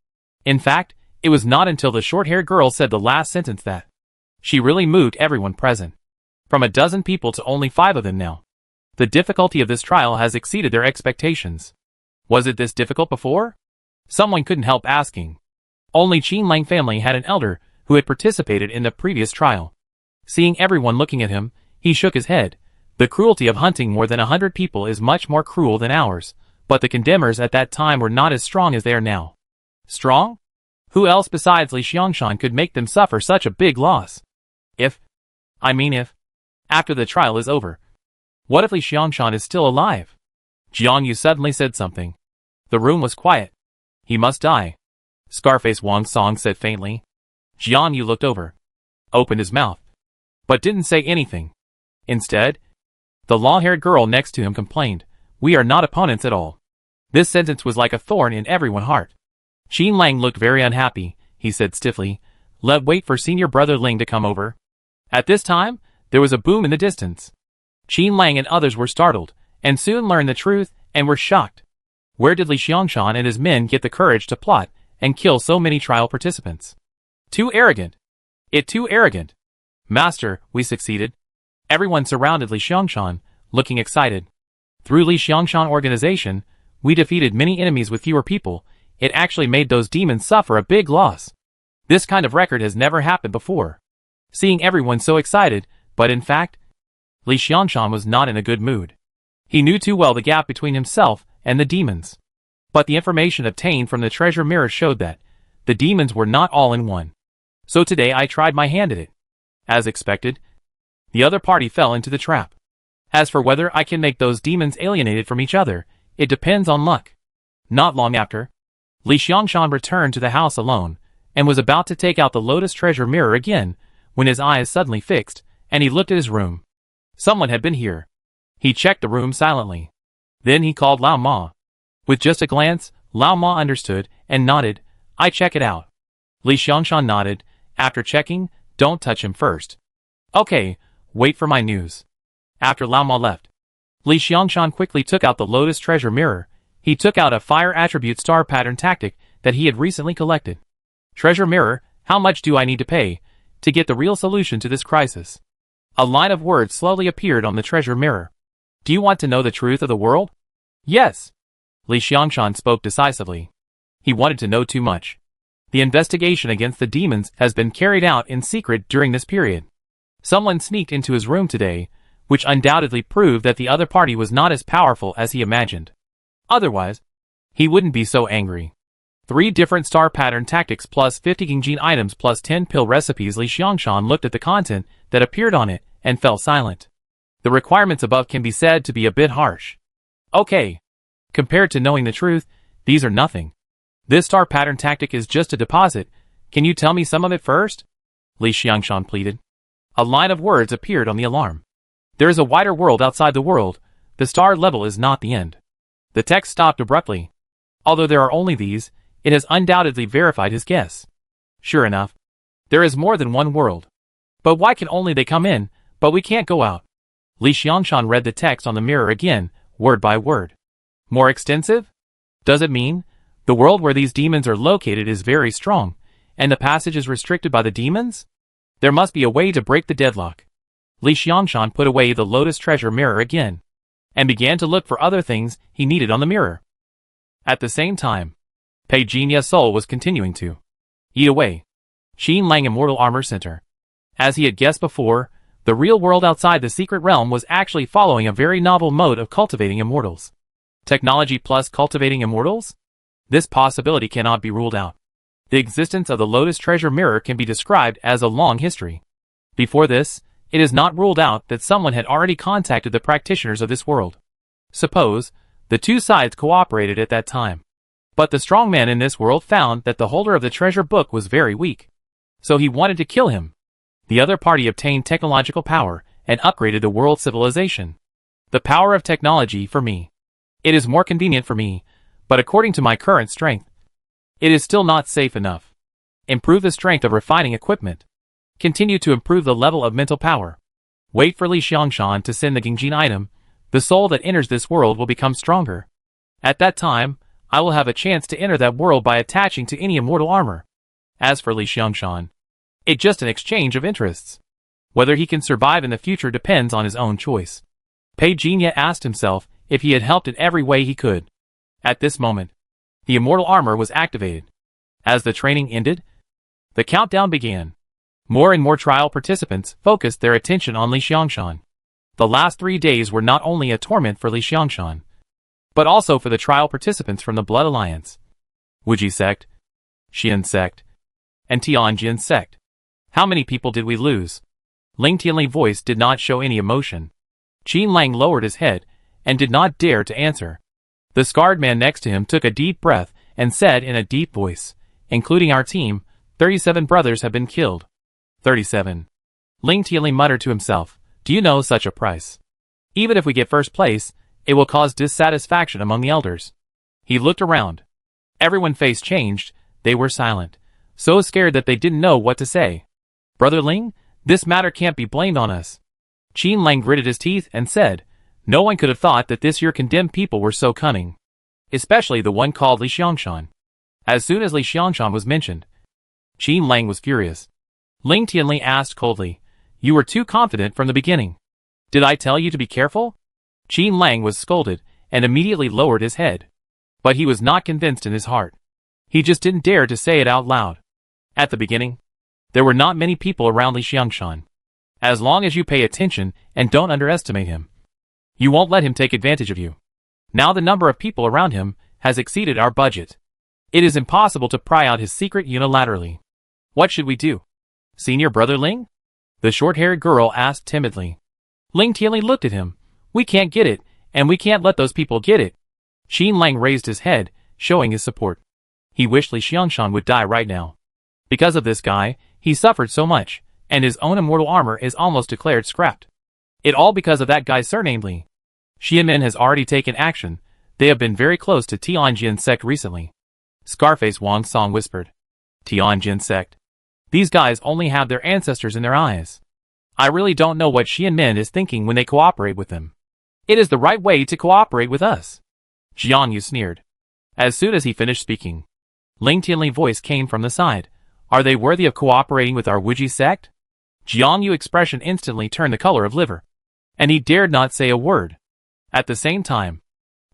Speaker 1: In fact, it was not until the short-haired girl said the last sentence that she really moved everyone present. From a dozen people to only 5 of them now. The difficulty of this trial has exceeded their expectations. Was it this difficult before? Someone couldn't help asking. Only Qin Lang family had an elder who had participated in the previous trial. Seeing everyone looking at him, he shook his head. The cruelty of hunting more than 100 people is much more cruel than ours, but the condemners at that time were not as strong as they are now. Strong? Who else besides Li Xiangshan could make them suffer such a big loss? If, after the trial is over. What if Li Xiangshan is still alive? Jiang Yu suddenly said something. The room was quiet. He must die. Scarface Wang Song said faintly. Jiang Yu looked over, opened his mouth, but didn't say anything. Instead, the long-haired girl next to him complained, we are not opponents at all. This sentence was like a thorn in everyone's heart. Qin Lang looked very unhappy. He said stiffly, let's wait for senior brother Ling to come over. At this time, there was a boom in the distance. Qin Lang and others were startled, and soon learned the truth, and were shocked. Where did Li Xiangshan and his men get the courage to plot and kill so many trial participants? Too arrogant. Too arrogant. Master, we succeeded. Everyone surrounded Li Xiangshan, looking excited. Through Li Xiangshan organization, We defeated many enemies with fewer people. It actually made those demons suffer a big loss. This kind of record has never happened before. Seeing everyone so excited, but in fact, Li Xiangshan was not in a good mood. He knew too well the gap between himself and the demons. But the information obtained from the treasure mirror showed that the demons were not all in one. So today I tried my hand at it. As expected, the other party fell into the trap. As for whether I can make those demons alienated from each other, it depends on luck. Not long after, Li Xiangshan returned to the house alone, and was about to take out the lotus treasure mirror again, when his eyes suddenly fixed, and he looked at his room. Someone had been here. He checked the room silently. Then he called Lao Ma. With just a glance, Lao Ma understood, and nodded. I check it out. Li Xiangshan nodded. After checking, don't touch him first. Okay, wait for my news. After Lao Ma left, Li Xiangshan quickly took out the lotus treasure mirror. He took out a fire attribute star pattern tactic that he had recently collected. Treasure mirror, how much do I need to pay to get the real solution to this crisis? A line of words slowly appeared on the treasure mirror. Do you want to know the truth of the world? Yes. Li Xiangshan spoke decisively. He wanted to know too much. The investigation against the demons has been carried out in secret during this period. Someone sneaked into his room today, which undoubtedly proved that the other party was not as powerful as he imagined. Otherwise, he wouldn't be so angry. 3 different star pattern tactics plus 50 Gingjin items plus 10 pill recipes. Li Xiangshan looked at the content that appeared on it and fell silent. The requirements above can be said to be a bit harsh. Okay. Compared to knowing the truth, these are nothing. This star pattern tactic is just a deposit. Can you tell me some of it first? Li Xiangshan pleaded. A line of words appeared on the alarm. There is a wider world outside the world. The star level is not the end. The text stopped abruptly. Although there are only these, it has undoubtedly verified his guess. Sure enough, there is more than one world. But why can only they come in, but we can't go out? Li Xiangshan read the text on the mirror again, word by word. More extensive? Does it mean the world where these demons are located is very strong, and the passage is restricted by the demons? There must be a way to break the deadlock. Li Xiangshan put away the lotus treasure mirror again, and began to look for other things he needed on the mirror. At the same time, Pei Jinya's soul was continuing to eat away. Xin Lang Immortal Armor Center. As he had guessed before, the real world outside the secret realm was actually following a very novel mode of cultivating immortals. Technology plus cultivating immortals? This possibility cannot be ruled out. The existence of the Lotus Treasure Mirror can be described as a long history. Before this, it is not ruled out that someone had already contacted the practitioners of this world. Suppose the two sides cooperated at that time. But the strong man in this world found that the holder of the treasure book was very weak. So he wanted to kill him. The other party obtained technological power and upgraded the world civilization. The power of technology for me. It is more convenient for me, but according to my current strength, it is still not safe enough. Improve the strength of refining equipment. Continue to improve the level of mental power. Wait for Li Xiangshan to send the Gingjin item. The soul that enters this world will become stronger. At that time, I will have a chance to enter that world by attaching to any immortal armor. As for Li Xiangshan, it's just an exchange of interests. Whether he can survive in the future depends on his own choice. Pei Jinya asked himself if he had helped in every way he could. At this moment, the immortal armor was activated. As the training ended, the countdown began. More and more trial participants focused their attention on Li Xiangshan. The last 3 days were not only a torment for Li Xiangshan, but also for the trial participants from the Blood Alliance. Wuji sect, Xian sect, and Tianjin sect. How many people did we lose? Ling Tianli's voice did not show any emotion. Qin Lang lowered his head and did not dare to answer. The scarred man next to him took a deep breath and said in a deep voice, including our team, 37 brothers have been killed. 37. Ling Tianli muttered to himself, do you know such a price? Even if we get first place, it will cause dissatisfaction among the elders. He looked around. Everyone's face changed, they were silent, so scared that they didn't know what to say. Brother Ling, this matter can't be blamed on us. Qin Lang gritted his teeth and said, no one could have thought that this year condemned people were so cunning. Especially the one called Li Xiangshan. As soon as Li Xiangshan was mentioned, Qin Lang was furious. Ling Tianli asked coldly, you were too confident from the beginning. Did I tell you to be careful? Qin Lang was scolded and immediately lowered his head. But he was not convinced in his heart. He just didn't dare to say it out loud. At the beginning, there were not many people around Li Xiangshan. As long as you pay attention and don't underestimate him, you won't let him take advantage of you. Now the number of people around him has exceeded our budget. It is impossible to pry out his secret unilaterally. What should we do? Senior brother Ling? The short-haired girl asked timidly. Ling Tianli looked at him. We can't get it, and we can't let those people get it. Xin Lang raised his head, showing his support. He wished Li Xiangshan would die right now. Because of this guy, he suffered so much, and his own immortal armor is almost declared scrapped. It all because of that guy surnamed Li. Xianmen has already taken action. They have been very close to Tianjin sect recently. Scarface Wang Song whispered. Tianjin sect. These guys only have their ancestors in their eyes. I really don't know what Xianmen is thinking when they cooperate with them. It is the right way to cooperate with us. Jiang Yu sneered. As soon as he finished speaking, Ling Tianli's voice came from the side. Are they worthy of cooperating with our Wuji sect? Jiang Yu's expression instantly turned the color of liver, and he dared not say a word. At the same time,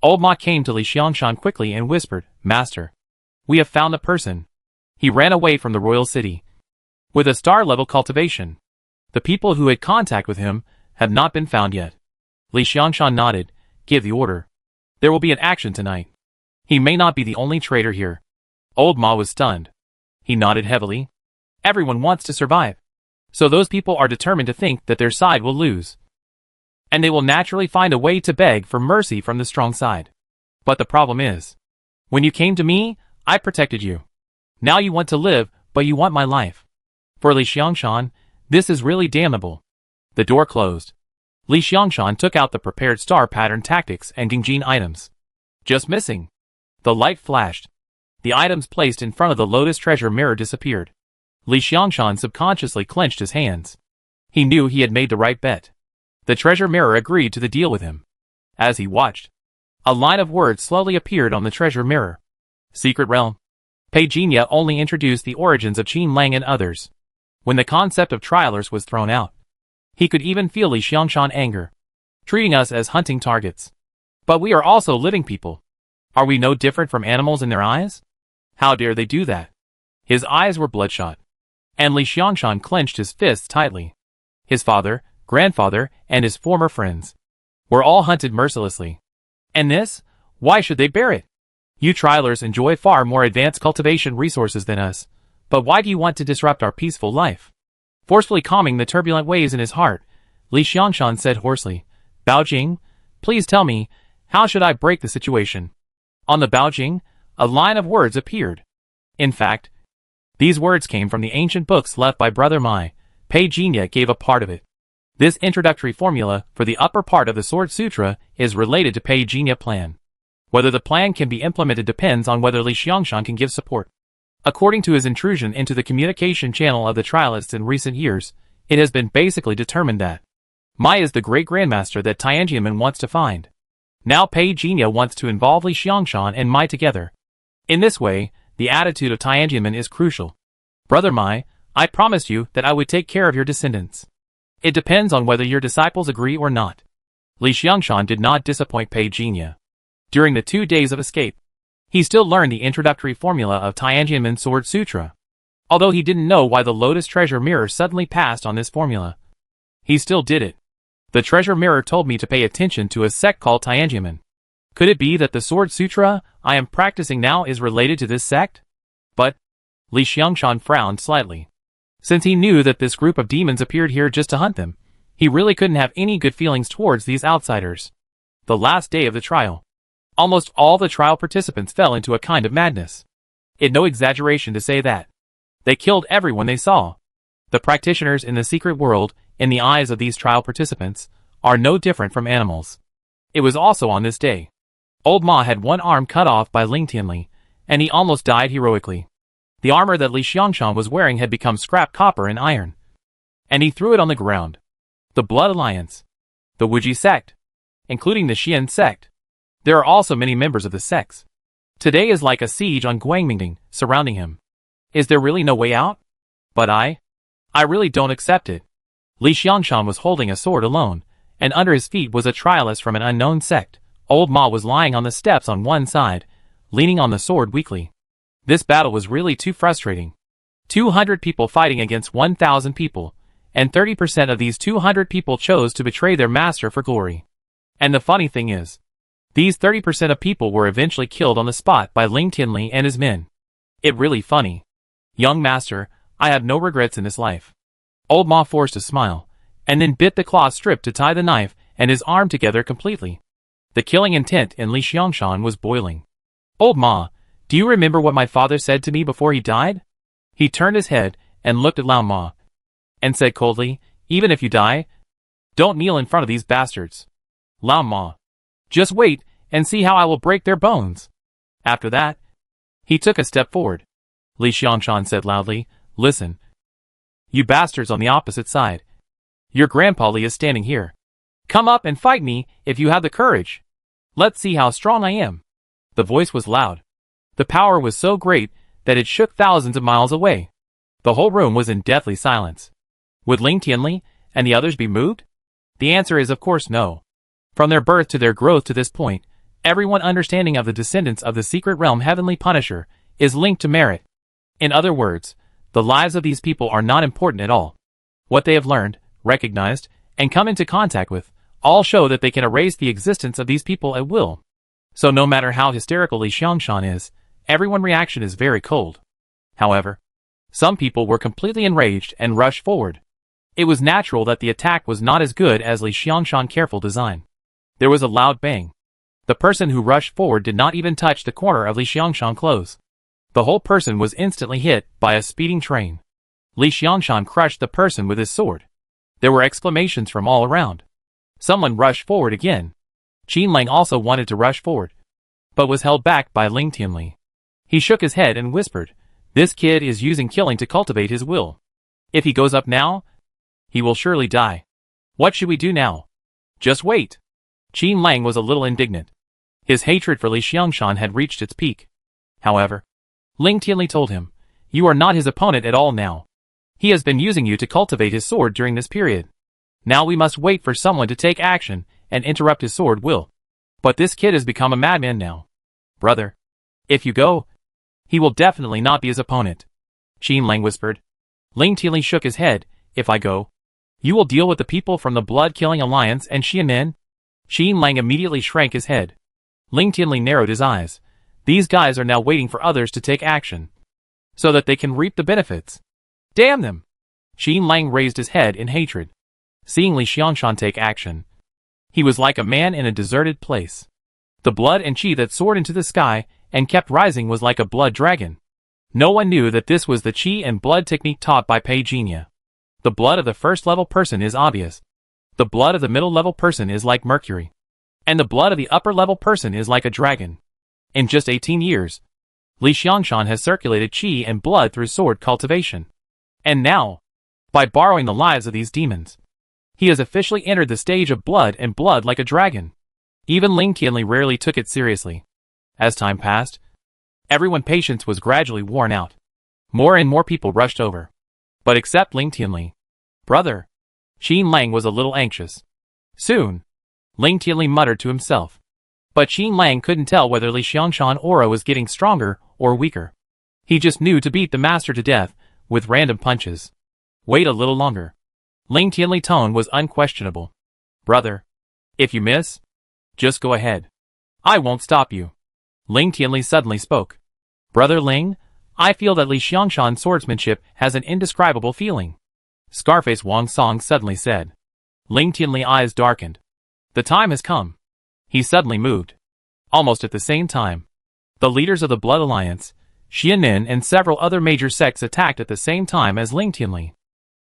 Speaker 1: Old Ma came to Li Xiangshan quickly and whispered, Master, we have found a person. He ran away from the royal city with a star-level cultivation. The people who had contact with him have not been found yet. Li Xiangshan nodded. Give the order. There will be an action tonight. He may not be the only traitor here. Old Ma was stunned. He nodded heavily. Everyone wants to survive. So those people are determined to think that their side will lose. And they will naturally find a way to beg for mercy from the strong side. But the problem is, when you came to me, I protected you. Now you want to live, but you want my life. For Li Xiangshan, this is really damnable. The door closed. Li Xiangshan took out the prepared star pattern tactics and Dingjin items. Just missing. The light flashed. The items placed in front of the lotus treasure mirror disappeared. Li Xiangshan subconsciously clenched his hands. He knew he had made the right bet. The treasure mirror agreed to the deal with him. As he watched, a line of words slowly appeared on the treasure mirror. Secret Realm. Pei Jinya only introduced the origins of Qin Lang and others. When the concept of trialers was thrown out, he could even feel Li Xiangshan anger, treating us as hunting targets. But we are also living people. Are we no different from animals in their eyes? How dare they do that? His eyes were bloodshot, and Li Xiangshan clenched his fists tightly. His father, grandfather, and his former friends were all hunted mercilessly. And this? Why should they bear it? You trialers enjoy far more advanced cultivation resources than us, but why do you want to disrupt our peaceful life? Forcefully calming the turbulent waves in his heart, Li Xiangshan said hoarsely, Baojing, please tell me, how should I break the situation? On the Baojing, a line of words appeared. In fact, these words came from the ancient books left by Brother Mai. Pei Jinya gave a part of it. This introductory formula for the upper part of the Sword Sutra is related to Pei Jinya plan. Whether the plan can be implemented depends on whether Li Xiangshan can give support. According to his intrusion into the communication channel of the trialists in recent years, it has been basically determined that Mai is the great grandmaster that Tianjin wants to find. Now Pei Jinya wants to involve Li Xiangshan and Mai together. In this way, the attitude of Tianjin is crucial. Brother Mai, I promised you that I would take care of your descendants. It depends on whether your disciples agree or not. Li Xiangshan did not disappoint Pei Jinya. During the 2 days of escape, he still learned the introductory formula of Tianjin Sword Sutra. Although he didn't know why the Lotus Treasure Mirror suddenly passed on this formula, he still did it. The Treasure Mirror told me to pay attention to a sect called Tianjin. Could it be that the Sword Sutra I am practicing now is related to this sect? But Li Xiangshan frowned slightly. Since he knew that this group of demons appeared here just to hunt them, he really couldn't have any good feelings towards these outsiders. The last day of the trial, almost all the trial participants fell into a kind of madness. It's no exaggeration to say that they killed everyone they saw. The practitioners in the secret world, in the eyes of these trial participants, are no different from animals. It was also on this day. Old Ma had one arm cut off by Ling Tianli, and he almost died heroically. The armor that Li Xiangshan was wearing had become scrap copper and iron, and he threw it on the ground. The Blood Alliance, the Wuji sect, including the Xian sect. There are also many members of the sects. Today is like a siege on Guangmingding, surrounding him. Is there really no way out? But I really don't accept it. Li Xiangshan was holding a sword alone, and under his feet was a trialist from an unknown sect. Old Ma was lying on the steps on one side, leaning on the sword weakly. This battle was really too frustrating. 200 people fighting against 1,000 people, and 30% of these 200 people chose to betray their master for glory. And the funny thing is, these 30% of people were eventually killed on the spot by Ling Tianli and his men. It really funny. Young master, I have no regrets in this life. Old Ma forced a smile, and then bit the cloth strip to tie the knife and his arm together completely. The killing intent in Li Xiangshan was boiling. Old Ma, do you remember what my father said to me before he died? He turned his head and looked at Lao Ma, and said coldly, even if you die, don't kneel in front of these bastards. Lao Ma, just wait and see how I will break their bones. After that, he took a step forward. Li Xiangshan said loudly, listen. You bastards on the opposite side. Your grandpa Li is standing here. Come up and fight me if you have the courage. Let's see how strong I am. The voice was loud. The power was so great that it shook thousands of miles away. The whole room was in deathly silence. Would Ling Tianli and the others be moved? The answer is of course no. From their birth to their growth to this point, everyone understanding of the descendants of the secret realm Heavenly Punisher is linked to merit. In other words, the lives of these people are not important at all. What they have learned, recognized, and come into contact with, all show that they can erase the existence of these people at will. So no matter how hysterical Li Xiangshan is, everyone's reaction is very cold. However, some people were completely enraged and rushed forward. It was natural that the attack was not as good as Li Xiangshan's careful design. There was a loud bang. The person who rushed forward did not even touch the corner of Li Xiangshan's clothes. The whole person was instantly hit by a speeding train. Li Xiangshan crushed the person with his sword. There were exclamations from all around. Someone rushed forward again. Qin Lang also wanted to rush forward, but was held back by Ling Tianli. He shook his head and whispered, this kid is using killing to cultivate his will. If he goes up now, he will surely die. What should we do now? Just wait. Qin Lang was a little indignant. His hatred for Li Xiangshan had reached its peak. However, Ling Tianli told him, you are not his opponent at all now. He has been using you to cultivate his sword during this period. Now we must wait for someone to take action and interrupt his sword will. But this kid has become a madman now. Brother, if you go, he will definitely not be his opponent. Qin Lang whispered. Ling Tianli shook his head, if I go, you will deal with the people from the Blood-Killing Alliance and Xianmen? Qin Lang immediately shrank his head. Ling Tianli narrowed his eyes. These guys are now waiting for others to take action, so that they can reap the benefits. Damn them! Qin Lang raised his head in hatred. Seeing Li Xiangshan take action, he was like a man in a deserted place. The blood and qi that soared into the sky and kept rising was like a blood dragon. No one knew that this was the qi and blood technique taught by Pei Jinya. The blood of the first-level person is obvious. The blood of the middle-level person is like Mercury. And the blood of the upper-level person is like a dragon. In just 18 years, Li Xiangshan has circulated qi and blood through sword cultivation. And now, by borrowing the lives of these demons, he has officially entered the stage of blood and blood like a dragon. Even Ling Tianli rarely took it seriously. As time passed, everyone's patience was gradually worn out. More and more people rushed over. But except Ling Tianli. Brother, Qin Lang was a little anxious. Soon, Ling Tianli muttered to himself. But Qin Lang couldn't tell whether Li Xiangshan's aura was getting stronger or weaker. He just knew to beat the master to death with random punches. Wait a little longer. Ling Tianli's tone was unquestionable. Brother, if you miss, just go ahead. I won't stop you. Ling Tianli suddenly spoke. Brother Ling, I feel that Li Xiangshan's swordsmanship has an indescribable feeling. Scarface Wang Song suddenly said. Ling Tianli's eyes darkened. The time has come. He suddenly moved. Almost at the same time, the leaders of the Blood Alliance, Xianmen and several other major sects attacked at the same time as Ling Tianli.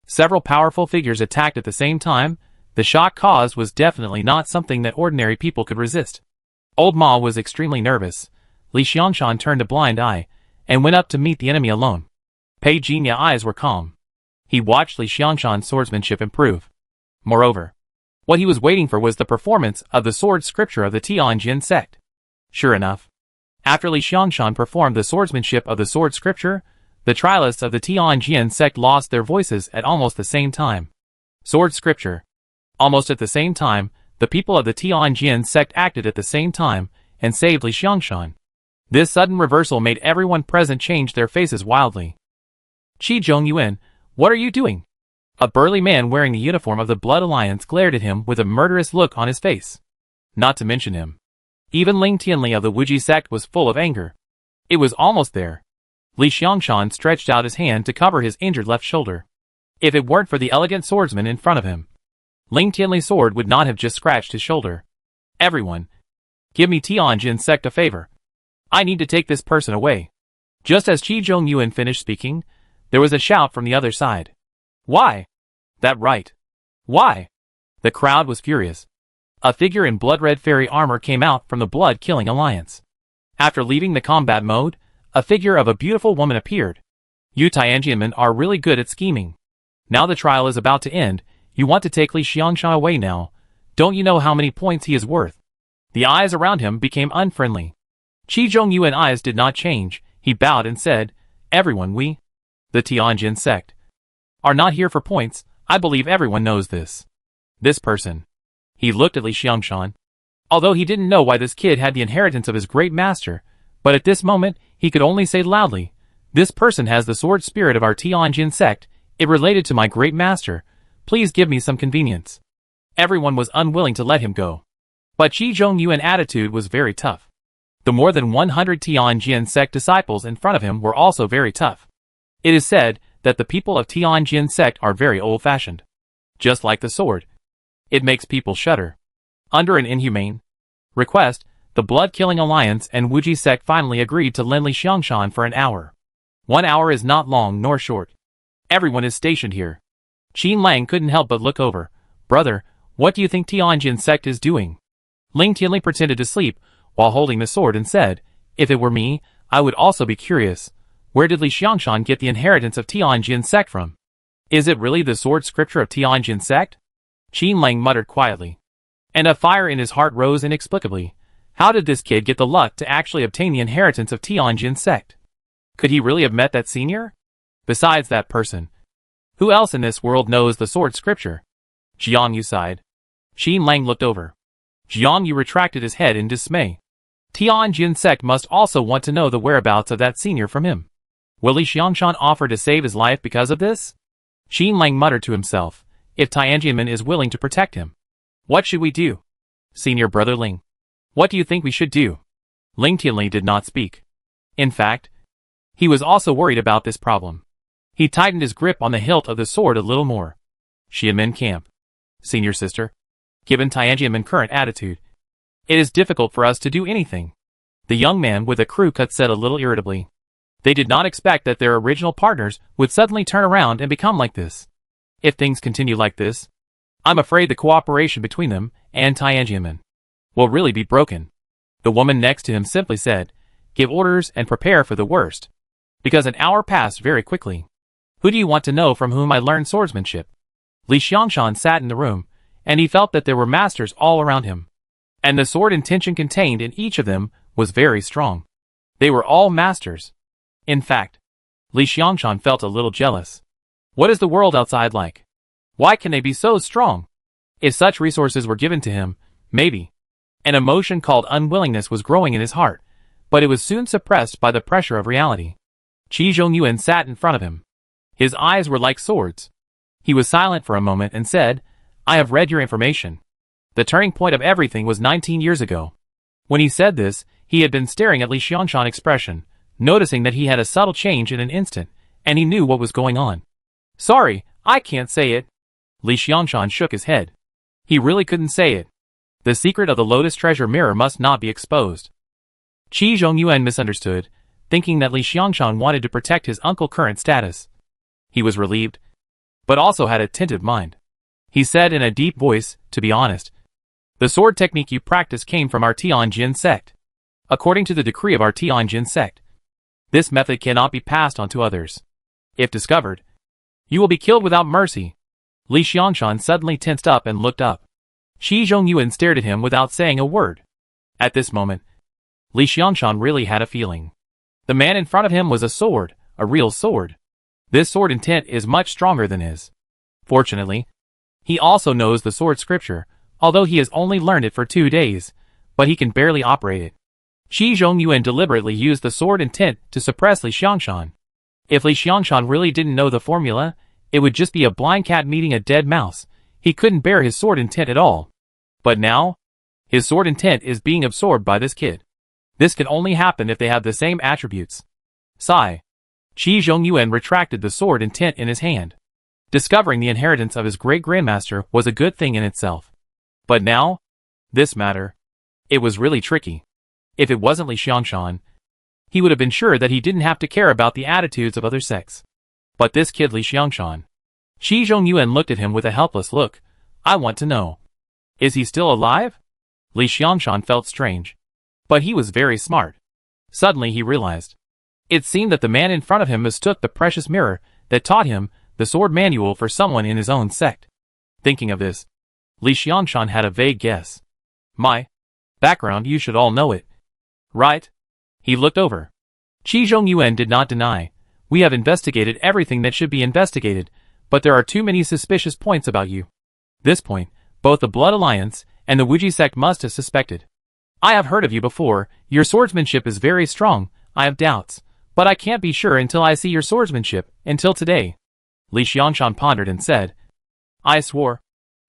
Speaker 1: Several powerful figures attacked at the same time. The shock caused was definitely not something that ordinary people could resist. Old Ma was extremely nervous. Li Xiangshan turned a blind eye and went up to meet the enemy alone. Pei Jinya's eyes were calm. He watched Li Xiangshan's swordsmanship improve. Moreover, what he was waiting for was the performance of the sword scripture of the Tianjin sect. Sure enough, after Li Xiangshan performed the swordsmanship of the sword scripture, the trialists of the Tianjin sect lost their voices at almost the same time. Sword scripture. Almost at the same time, the people of the Tianjin sect acted at the same time and saved Li Xiangshan. This sudden reversal made everyone present change their faces wildly. Qi Zhongyuan, what are you doing? A burly man wearing the uniform of the Blood Alliance glared at him with a murderous look on his face. Not to mention him. Even Ling Tianli of the Wuji sect was full of anger. It was almost there. Li Xiangshan stretched out his hand to cover his injured left shoulder. If it weren't for the elegant swordsman in front of him, Ling Tianli's sword would not have just scratched his shoulder. Everyone, give me Tianjin sect a favor. I need to take this person away. Just as Qi Zhongyuan finished speaking, there was a shout from the other side. Why? That right. Why? The crowd was furious. A figure in blood-red fairy armor came out from the blood-killing alliance. After leaving the combat mode, a figure of a beautiful woman appeared. You Tianjianmen are really good at scheming. Now the trial is about to end, you want to take Li Xiangshan away now. Don't you know how many points he is worth? The eyes around him became unfriendly. Qi Zhongyuan's eyes did not change. He bowed and said, Everyone, we, the Tianjin sect, are not here for points. I believe everyone knows this. This person. He looked at Li Xiangshan. Although he didn't know why this kid had the inheritance of his great master, but at this moment, he could only say loudly, This person has the sword spirit of our Tianjin sect. It related to my great master. Please give me some convenience. Everyone was unwilling to let him go. But Qi Zhongyuan's attitude was very tough. The more than 100 Tianjin sect disciples in front of him were also very tough. It is said that the people of Tianjin sect are very old-fashioned. Just like the sword. It makes people shudder. Under an inhumane request, the Blood-Killing Alliance and Wuji sect finally agreed to lend Li Xiangshan for an hour. 1 hour is not long nor short. Everyone is stationed here. Qin Lang couldn't help but look over. Brother, what do you think Tianjin sect is doing? Ling Tianli pretended to sleep while holding the sword and said, If it were me, I would also be curious. Where did Li Xiangshan get the inheritance of Tianjin sect from? Is it really the sword scripture of Tianjin sect? Qin Lang muttered quietly. And a fire in his heart rose inexplicably. How did this kid get the luck to actually obtain the inheritance of Tianjin sect? Could he really have met that senior? Besides that person, who else in this world knows the sword scripture? Jiang Yu sighed. Qin Lang looked over. Jiang Yu retracted his head in dismay. Tianjin sect must also want to know the whereabouts of that senior from him. Will Li Xiangshan offer to save his life because of this? Qin Lang muttered to himself. If Tianjianmen is willing to protect him, what should we do? Senior brother Ling, what do you think we should do? Ling Tianli did not speak. In fact, he was also worried about this problem. He tightened his grip on the hilt of the sword a little more. Xianmen camp. Senior sister, given Tianjianmen's current attitude, it is difficult for us to do anything. The young man with the crew cut said a little irritably. They did not expect that their original partners would suddenly turn around and become like this. If things continue like this, I'm afraid the cooperation between them and Tianjianmen will really be broken. The woman next to him simply said, Give orders and prepare for the worst. Because an hour passed very quickly. Who do you want to know from whom I learned swordsmanship? Li Xiangshan sat in the room, and he felt that there were masters all around him. And the sword intention contained in each of them was very strong. They were all masters. In fact, Li Xiangshan felt a little jealous. What is the world outside like? Why can they be so strong? If such resources were given to him, maybe. An emotion called unwillingness was growing in his heart, but it was soon suppressed by the pressure of reality. Qi Zhongyuan sat in front of him. His eyes were like swords. He was silent for a moment and said, I have read your information. The turning point of everything was 19 years ago. When he said this, he had been staring at Li Xiangshan's expression, noticing that he had a subtle change in an instant, and he knew what was going on. Sorry, I can't say it. Li Xiangshan shook his head. He really couldn't say it. The secret of the Lotus Treasure Mirror must not be exposed. Qi Zhongyuan misunderstood, thinking that Li Xiangshan wanted to protect his uncle's current status. He was relieved, but also had a tentative mind. He said in a deep voice, to be honest, the sword technique you practice came from our Tianjin sect. According to the decree of our Tianjin sect, this method cannot be passed on to others. If discovered, you will be killed without mercy. Li Xiangshan suddenly tensed up and looked up. Qi Zhongyuan stared at him without saying a word. At this moment, Li Xiangshan really had a feeling. The man in front of him was a sword, a real sword. This sword intent is much stronger than his. Fortunately, he also knows the sword scripture, although he has only learned it for 2 days, but he can barely operate it. Qi Zhongyuan deliberately used the sword intent to suppress Li Xiangshan. If Li Xiangshan really didn't know the formula, it would just be a blind cat meeting a dead mouse. He couldn't bear his sword intent at all. But now, his sword intent is being absorbed by this kid. This can only happen if they have the same attributes. Sigh. Qi Zhongyuan retracted the sword intent in his hand. Discovering the inheritance of his great-grandmaster was a good thing in itself. But now, this matter. It was really tricky. If it wasn't Li Xiangshan, he would have been sure that he didn't have to care about the attitudes of other sects. But this kid Li Xiangshan. Qi Zhongyuan looked at him with a helpless look. I want to know. Is he still alive? Li Xiangshan felt strange. But he was very smart. Suddenly he realized. It seemed that the man in front of him mistook the precious mirror that taught him the sword manual for someone in his own sect. Thinking of this, Li Xiangshan had a vague guess. My background, you should all know it. Right? He looked over. Qi Zhongyuan did not deny. We have investigated everything that should be investigated, but there are too many suspicious points about you. This point, both the Blood Alliance and the Wuji sect must have suspected. I have heard of you before, your swordsmanship is very strong, I have doubts, but I can't be sure until I see your swordsmanship, until today. Li Xiangshan pondered and said, I swore.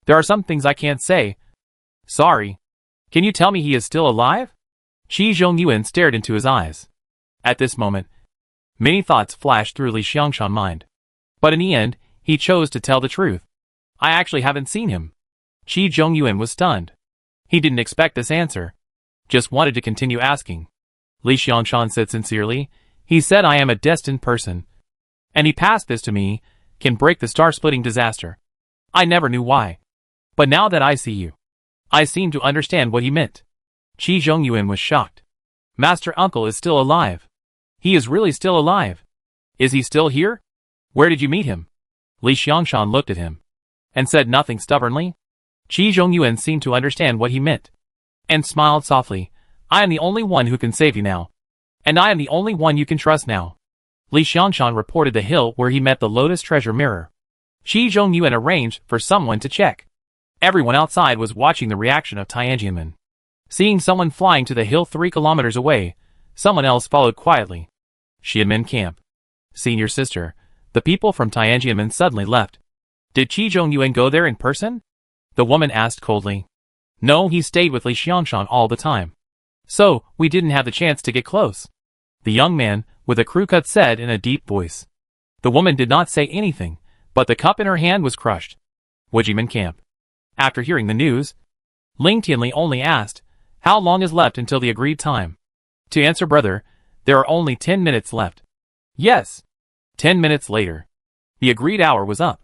Speaker 1: There are some things I can't say. Sorry. Can you tell me he is still alive? Qi Zhongyuan stared into his eyes. At this moment, many thoughts flashed through Li Xiangshan's mind. But in the end, he chose to tell the truth. I actually haven't seen him. Qi Zhongyuan was stunned. He didn't expect this answer. Just wanted to continue asking. Li Xiangshan said sincerely, he said I am a destined person. And he passed this to me, can break the star-splitting disaster. I never knew why. But now that I see you, I seem to understand what he meant. Qi Zhongyuan was shocked. Master Uncle is still alive. He is really still alive. Is he still here? Where did you meet him? Li Xiangshan looked at him and said nothing stubbornly. Qi Zhongyuan seemed to understand what he meant and smiled softly. I am the only one who can save you now. And I am the only one you can trust now. Li Xiangshan reported the hill where he met the Lotus Treasure Mirror. Qi Zhongyuan arranged for someone to check. Everyone outside was watching the reaction of Tianjinmen. Seeing someone flying to the hill 3 kilometers away, someone else followed quietly. Xianmen camp. Seeing your sister, the people from Tianjinmen suddenly left. Did Qi Zhongyuan go there in person? The woman asked coldly. No, he stayed with Li Xiangshan all the time. So, we didn't have the chance to get close. The young man, with a crew cut, said in a deep voice. The woman did not say anything, but the cup in her hand was crushed. Wujimen camp. After hearing the news, Ling Tianli only asked, how long is left until the agreed time? To answer brother, there are only 10 minutes left. Yes. 10 minutes later. The agreed hour was up.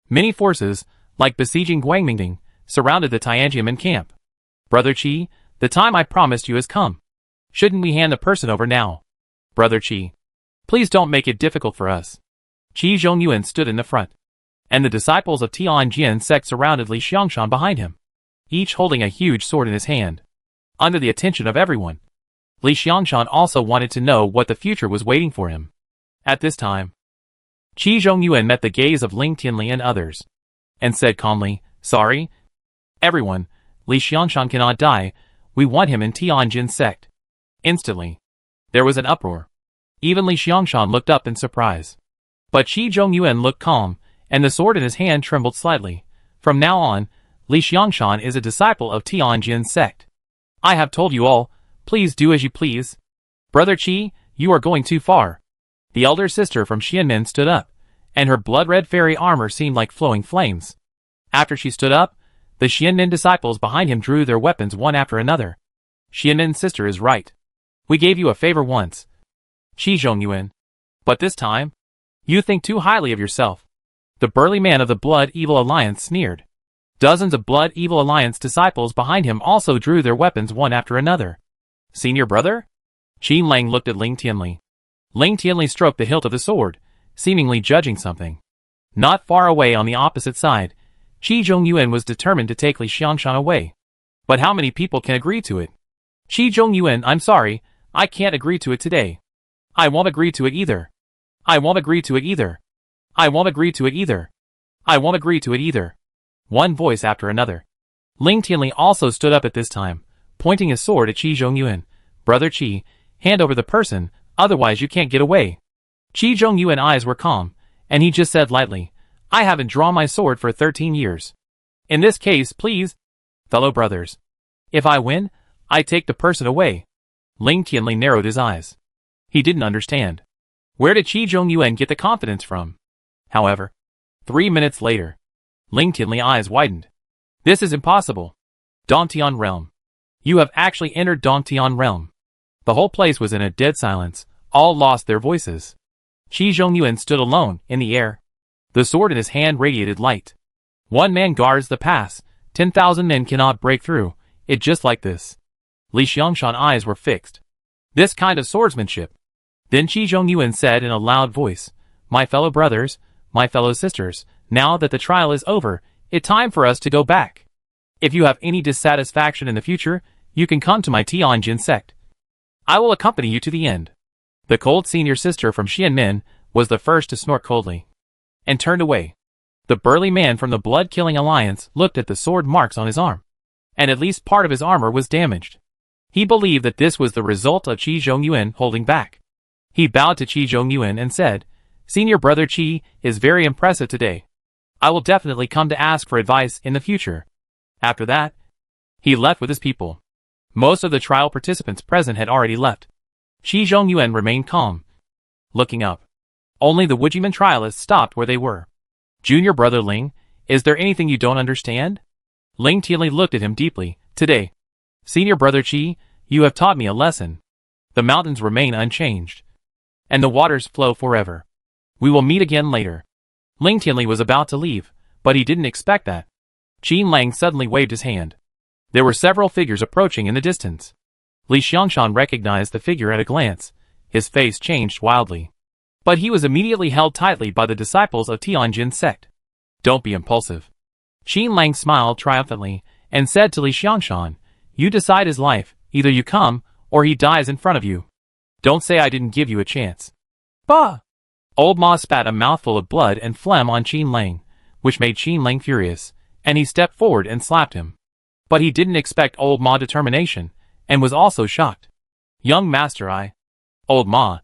Speaker 1: Many forces, like besieging Guangmingding, surrounded the Tianjinmen camp. Brother Qi, the time I promised you has come. Shouldn't we hand the person over now? Brother Qi. Please don't make it difficult for us. Qi Zhongyuan stood in the front. And the disciples of Tianjin sect surrounded Li Xiangshan behind him, each holding a huge sword in his hand. Under the attention of everyone, Li Xiangshan also wanted to know what the future was waiting for him. At this time, Qi Zhongyuan met the gaze of Ling Tianli and others, and said calmly, sorry, everyone, Li Xiangshan cannot die, we want him in Tianjin sect. Instantly, there was an uproar. Even Li Xiangshan looked up in surprise. But Qi Zhongyuan looked calm, and the sword in his hand trembled slightly. From now on, Li Xiangshan is a disciple of Tianjin sect. I have told you all, please do as you please. Brother Qi, you are going too far. The elder sister from Xianmen stood up, and her blood-red fairy armor seemed like flowing flames. After she stood up, the Xianmen disciples behind him drew their weapons one after another. Xianmen's sister is right. We gave you a favor once, Qi Zhongyuan. But this time, you think too highly of yourself. The burly man of the Blood Evil Alliance sneered. Dozens of Blood Evil Alliance disciples behind him also drew their weapons one after another. Senior brother? Qi Lang looked at Ling Tianli. Ling Tianli stroked the hilt of the sword, seemingly judging something. Not far away on the opposite side, Qi Zhongyuan was determined to take Li Xiangshan away. But how many people can agree to it? Qi Zhongyuan, I'm sorry, I can't agree to it today. I won't agree to it either. I won't agree to it either. I won't agree to it either. I won't agree to it either. One voice after another. Ling Tianli also stood up at this time, pointing his sword at Qi Zhongyuan. Brother Qi, hand over the person, otherwise you can't get away. Qi Zhongyuan's eyes were calm, and he just said lightly, I haven't drawn my sword for 13 years. In this case, please, fellow brothers. If I win, I take the person away. Ling Tianli narrowed his eyes. He didn't understand. Where did Qi Zhongyuan get the confidence from? However, 3 minutes later, Ling Tianli's eyes widened. This is impossible. Dongtian Realm. You have actually entered Dongtian Realm. The whole place was in a dead silence, all lost their voices. Qi Zhongyuan stood alone, in the air. The sword in his hand radiated light. One man guards the pass, 10,000 men cannot break through, it just like this. Li Xiangshan's eyes were fixed. This kind of swordsmanship. Then Qi Zhongyuan said in a loud voice, My fellow brothers, my fellow sisters, now that the trial is over, it's time for us to go back. If you have any dissatisfaction in the future, you can come to my Tianjin sect. I will accompany you to the end. The cold senior sister from Xianmen was the first to snort coldly. And turned away. The burly man from the blood-killing alliance looked at the sword marks on his arm. And at least part of his armor was damaged. He believed that this was the result of Qi Zhongyuan holding back. He bowed to Qi Zhongyuan and said, Senior brother Qi is very impressive today. I will definitely come to ask for advice in the future. After that, he left with his people. Most of the trial participants present had already left. Qi Zhongyuan remained calm. Looking up. Only the Wujiman trialists stopped where they were. Junior brother Ling, is there anything you don't understand? Ling Tianli looked at him deeply. Today, Senior brother Qi, you have taught me a lesson. The mountains remain unchanged. And the waters flow forever. We will meet again later. Ling Tianli was about to leave, but he didn't expect that. Qin Lang suddenly waved his hand. There were several figures approaching in the distance. Li Xiangshan recognized the figure at a glance. His face changed wildly. But he was immediately held tightly by the disciples of Tianjin sect. Don't be impulsive. Qin Lang smiled triumphantly and said to Li Xiangshan, You decide his life, either you come, or he dies in front of you. Don't say I didn't give you a chance. Bah! Old Ma spat a mouthful of blood and phlegm on Qin Lang, which made Qin Lang furious, and he stepped forward and slapped him. But he didn't expect Old Ma's determination, and was also shocked. Young master, Old Ma,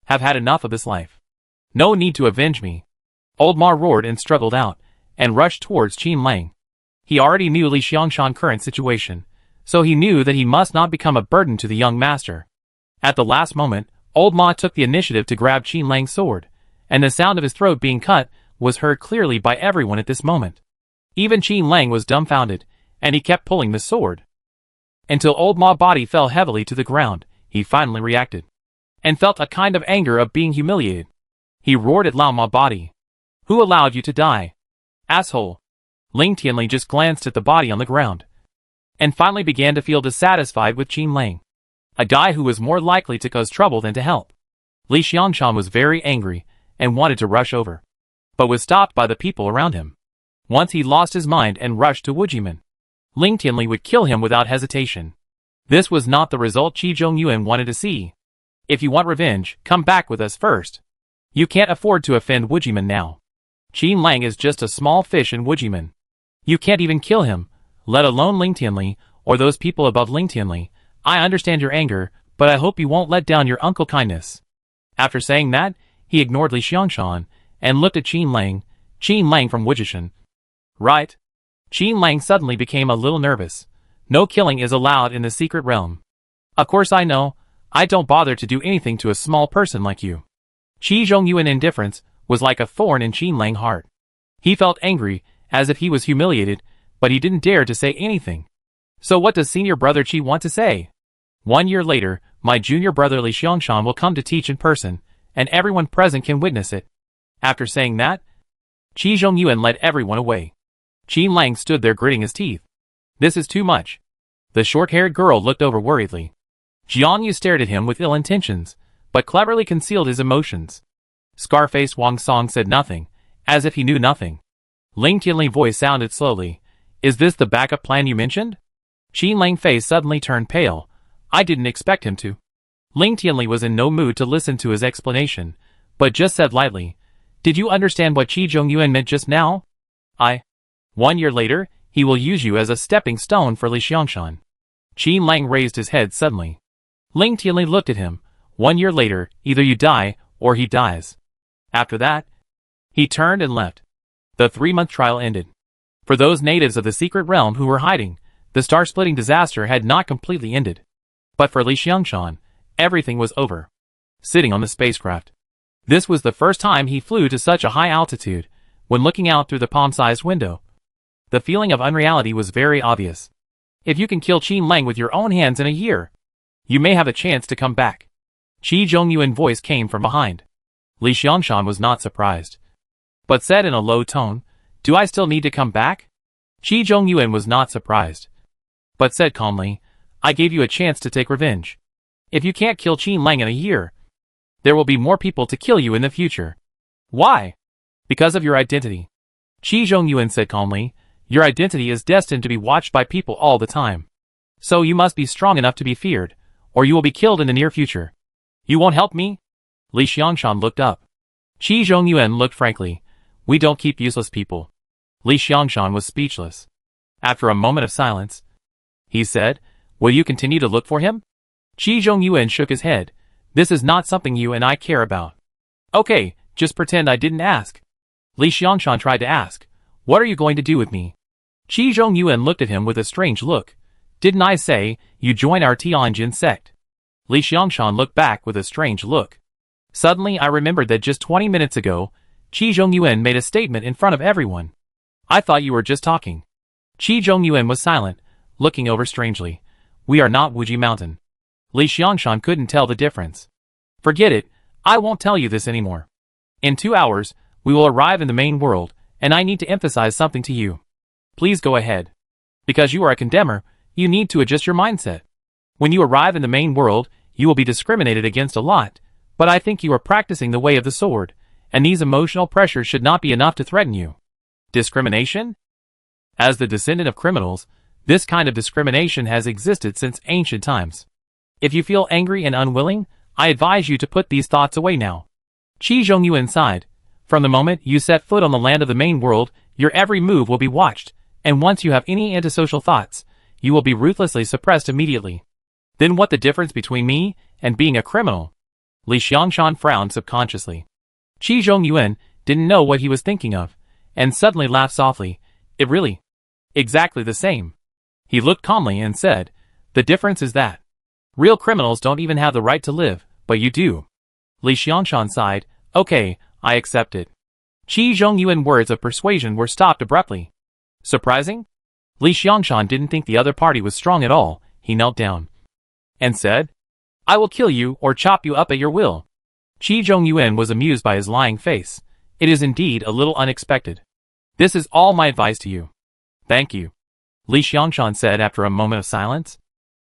Speaker 1: have had enough of this life. No need to avenge me. Old Ma roared and struggled out, and rushed towards Qin Lang. He already knew Li Xiangshan's current situation, so he knew that he must not become a burden to the young master. At the last moment, Old Ma took the initiative to grab Qin Lang's sword, and the sound of his throat being cut was heard clearly by everyone at this moment. Even Qin Lang was dumbfounded, and he kept pulling the sword. Until Old Ma's body fell heavily to the ground, he finally reacted. And felt a kind of anger of being humiliated. He roared at Lao Ma's body. Who allowed you to die? Asshole. Ling Tianli just glanced at the body on the ground. And finally began to feel dissatisfied with Qin Lang. A guy who was more likely to cause trouble than to help. Li Xiangshan was very angry, and wanted to rush over. But was stopped by the people around him. Once he lost his mind and rushed to Wujiman. Ling Tianli would kill him without hesitation. This was not the result Qi Zhongyuan wanted to see. If you want revenge, come back with us first. You can't afford to offend Wujiman now. Qin Lang is just a small fish in Wujiman. You can't even kill him, let alone Ling Tianli, or those people above Ling Tianli. I understand your anger, but I hope you won't let down your uncle kindness. After saying that, he ignored Li Xiangshan, and looked at Qin Lang from Wujishan. Right? Qin Lang suddenly became a little nervous. No killing is allowed in the secret realm. Of course I know, I don't bother to do anything to a small person like you. Qi Zhongyuan's indifference was like a thorn in Qin Lang's heart. He felt angry, as if he was humiliated, but he didn't dare to say anything. So what does senior brother Qi want to say? 1 year later, my junior brother Li Xiangshan will come to teach in person, and everyone present can witness it. After saying that, Qi Zhongyuan led everyone away. Qin Lang stood there gritting his teeth. This is too much. The short-haired girl looked over worriedly. Jiang Yu stared at him with ill intentions, but cleverly concealed his emotions. Scarface Wang Song said nothing, as if he knew nothing. Ling Tianli's voice sounded slowly. Is this the backup plan you mentioned? Qin Lang's face suddenly turned pale. I didn't expect him to. Ling Tianli was in no mood to listen to his explanation, but just said lightly, Did you understand what Qi Zhongyuan meant just now? 1 year later, he will use you as a stepping stone for Li Xiangshan. Qin Lang raised his head suddenly. Ling Tianli looked at him. 1 year later, either you die, or he dies. After that, he turned and left. The 3-month trial ended. For those natives of the secret realm who were hiding, the star-splitting disaster had not completely ended. But for Li Xiangshan, everything was over. Sitting on the spacecraft. This was the first time he flew to such a high altitude. When looking out through the palm-sized window, the feeling of unreality was very obvious. If you can kill Qin Lang with your own hands in a year, you may have a chance to come back. Qi Zhongyuan's voice came from behind. Li Xiangshan was not surprised, but said in a low tone, "Do I still need to come back?" Qi Zhongyuan was not surprised, but said calmly, "I gave you a chance to take revenge. If you can't kill Qin Lang in a year, there will be more people to kill you in the future." "Why?" "Because of your identity." Qi Zhongyuan said calmly, "Your identity is destined to be watched by people all the time. So you must be strong enough to be feared, or you will be killed in the near future. You won't help me?" Li Xiangshan looked up. Qi Zhongyuan looked frankly. "We don't keep useless people." Li Xiangshan was speechless. After a moment of silence, he said, "Will you continue to look for him?" Qi Zhongyuan shook his head. "This is not something you and I care about." "Okay, just pretend I didn't ask." Li Xiangshan tried to ask, "What are you going to do with me?" Qi Zhongyuan looked at him with a strange look. "Didn't I say, you join our Tianjin sect?" Li Xiangshan looked back with a strange look. Suddenly I remembered that just 20 minutes ago, Qi Zhongyuan made a statement in front of everyone. "I thought you were just talking." Qi Zhongyuan was silent, looking over strangely. "We are not Wuji Mountain." Li Xiangshan couldn't tell the difference. "Forget it, I won't tell you this anymore. In 2 hours, we will arrive in the main world, and I need to emphasize something to you. Please go ahead. Because you are a condemner, you need to adjust your mindset. When you arrive in the main world, you will be discriminated against a lot, but I think you are practicing the way of the sword, and these emotional pressures should not be enough to threaten you." Discrimination? As the descendant of criminals, this kind of discrimination has existed since ancient times. If you feel angry and unwilling, I advise you to put these thoughts away now. Qi Zhongyuan sighed. "From the moment you set foot on the land of the main world, your every move will be watched, and once you have any antisocial thoughts, you will be ruthlessly suppressed immediately. Then what the difference between me and being a criminal?" Li Xiangshan frowned subconsciously. Qi Zhongyuan didn't know what he was thinking of, and suddenly laughed softly. "It really? Exactly the same." He looked calmly and said, "The difference is that real criminals don't even have the right to live, but you do." Li Xiangshan sighed. "Okay, I accept it." Qi Zhongyuan's words of persuasion were stopped abruptly. Surprising? Li Xiangshan didn't think the other party was strong at all. He knelt down and said, "I will kill you or chop you up at your will." Qi Zhongyuan was amused by his lying face. "It is indeed a little unexpected. This is all my advice to you." "Thank you," Li Xiangshan said after a moment of silence.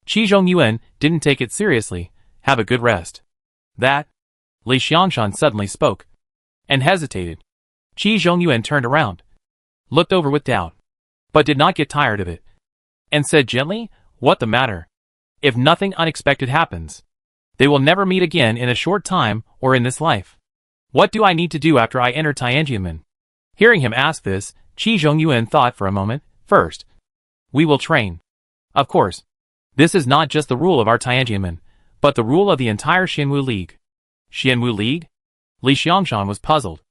Speaker 1: Qi Zhongyuan didn't take it seriously. "Have a good rest." "That?" Li Xiangshan suddenly spoke and hesitated. Qi Zhongyuan turned around, looked over with doubt, but did not get tired of it, and said gently, "What the matter? If nothing unexpected happens, they will never meet again in a short time or in this life. What do I need to do after I enter Tianjin?" Hearing him ask this, Qi Zhongyuan thought for a moment. "First, we will train. Of course, this is not just the rule of our Tianjin, but the rule of the entire Xianwu League." Xianwu League? Li Xiangshan was puzzled.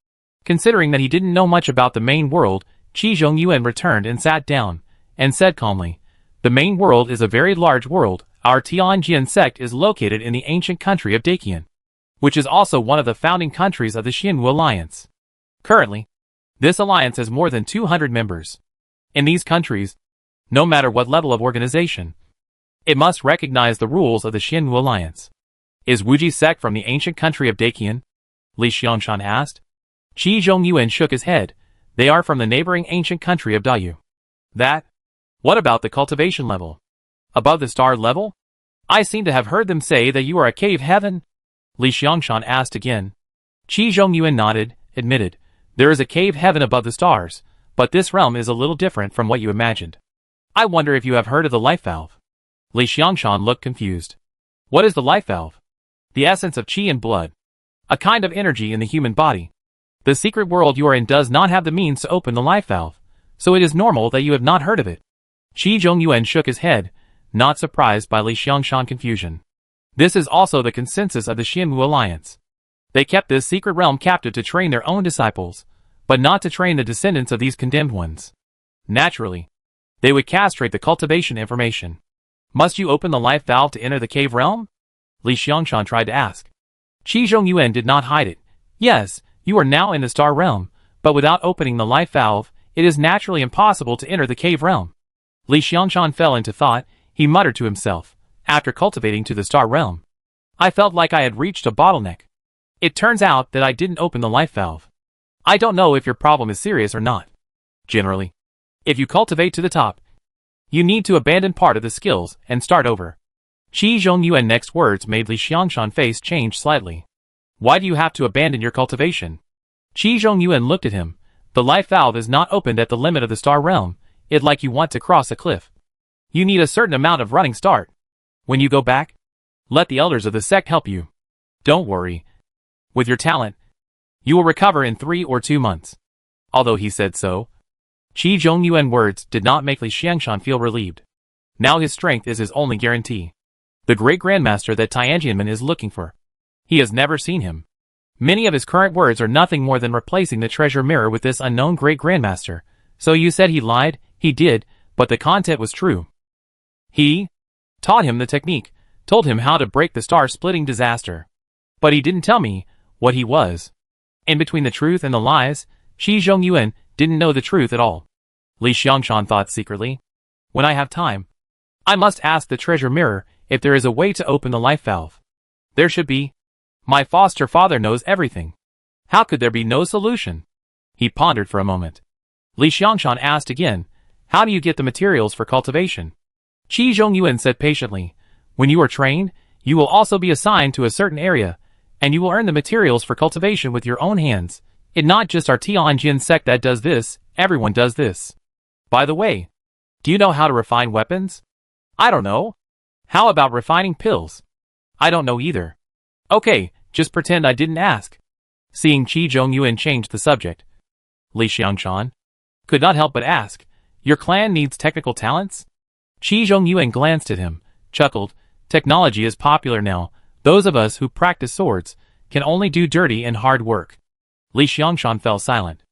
Speaker 1: Considering that he didn't know much about the main world, Qi Zhongyuan returned and sat down, and said calmly, "The main world is a very large world. Our Tianjin sect is located in the ancient country of Daqian, which is also one of the founding countries of the Xianwu Alliance. Currently, this alliance has more than 200 members. In these countries, no matter what level of organization, it must recognize the rules of the Xianwu Alliance." "Is Wuji sect from the ancient country of Daqian?" Li Xiangshan asked. Qi Zhongyuan shook his head. "They are from the neighboring ancient country of Dayu." "That? What about the cultivation level? Above the star level? I seem to have heard them say that you are a cave heaven?" Li Xiangshan asked again. Qi Zhongyuan nodded, admitted, "There is a cave heaven above the stars, but this realm is a little different from what you imagined. I wonder if you have heard of the life valve." Li Xiangshan looked confused. "What is the life valve?" "The essence of qi and blood. A kind of energy in the human body. The secret world you are in does not have the means to open the life valve, so it is normal that you have not heard of it." Qi Zhongyuan shook his head, not surprised by Li Xiangshan's confusion. This is also the consensus of the Xianwu Alliance. They kept this secret realm captive to train their own disciples, but not to train the descendants of these condemned ones. Naturally, they would castrate the cultivation information. Must you open the life valve to enter the cave realm? Li Xiangshan tried to ask. Qi Zhongyuan did not hide it. Yes, you are now in the star realm, but without opening the life valve, it is naturally impossible to enter the cave realm. Li Xiangshan fell into thought. He muttered to himself, after cultivating to the star realm. I felt like I had reached a bottleneck. It turns out that I didn't open the life valve. I don't know if your problem is serious or not. Generally, if you cultivate to the top, you need to abandon part of the skills and start over. Qi Zhongyuan's next words made Li Xiangshan's face change slightly. Why do you have to abandon your cultivation? Qi Zhongyuan looked at him. The life valve is not opened at the limit of the star realm. It's like you want to cross a cliff. You need a certain amount of running start. When you go back, let the elders of the sect help you. Don't worry. With your talent, you will recover in 3 or 2 months. Although he said so, Qi Zhongyuan's words did not make Li Xiangshan feel relieved. Now his strength is his only guarantee. The great grandmaster that Tianjianmen is looking for. He has never seen him. Many of his current words are nothing more than replacing the treasure mirror with this unknown great grandmaster. So you said he lied? He did, but the content was true. He taught him the technique, told him how to break the star-splitting disaster. But he didn't tell me what he was. In between the truth and the lies, Qi Zhongyuan didn't know the truth at all. Li Xiangshan thought secretly. When I have time, I must ask the treasure mirror if there is a way to open the life valve. There should be. My foster father knows everything. How could there be no solution? He pondered for a moment. Li Xiangshan asked again, how do you get the materials for cultivation? Qi Zhongyuan said patiently, when you are trained, you will also be assigned to a certain area, and you will earn the materials for cultivation with your own hands. It's not just our Tianjin sect that does this, everyone does this. By the way, do you know how to refine weapons? I don't know. How about refining pills? I don't know either. Okay, just pretend I didn't ask. Seeing Qi Zhongyuan changed the subject, Li Xiangshan could not help but ask, your clan needs technical talents? Qi Zhongyuan glanced at him, chuckled, technology is popular now, those of us who practice swords can only do dirty and hard work. Li Xiangshan fell silent.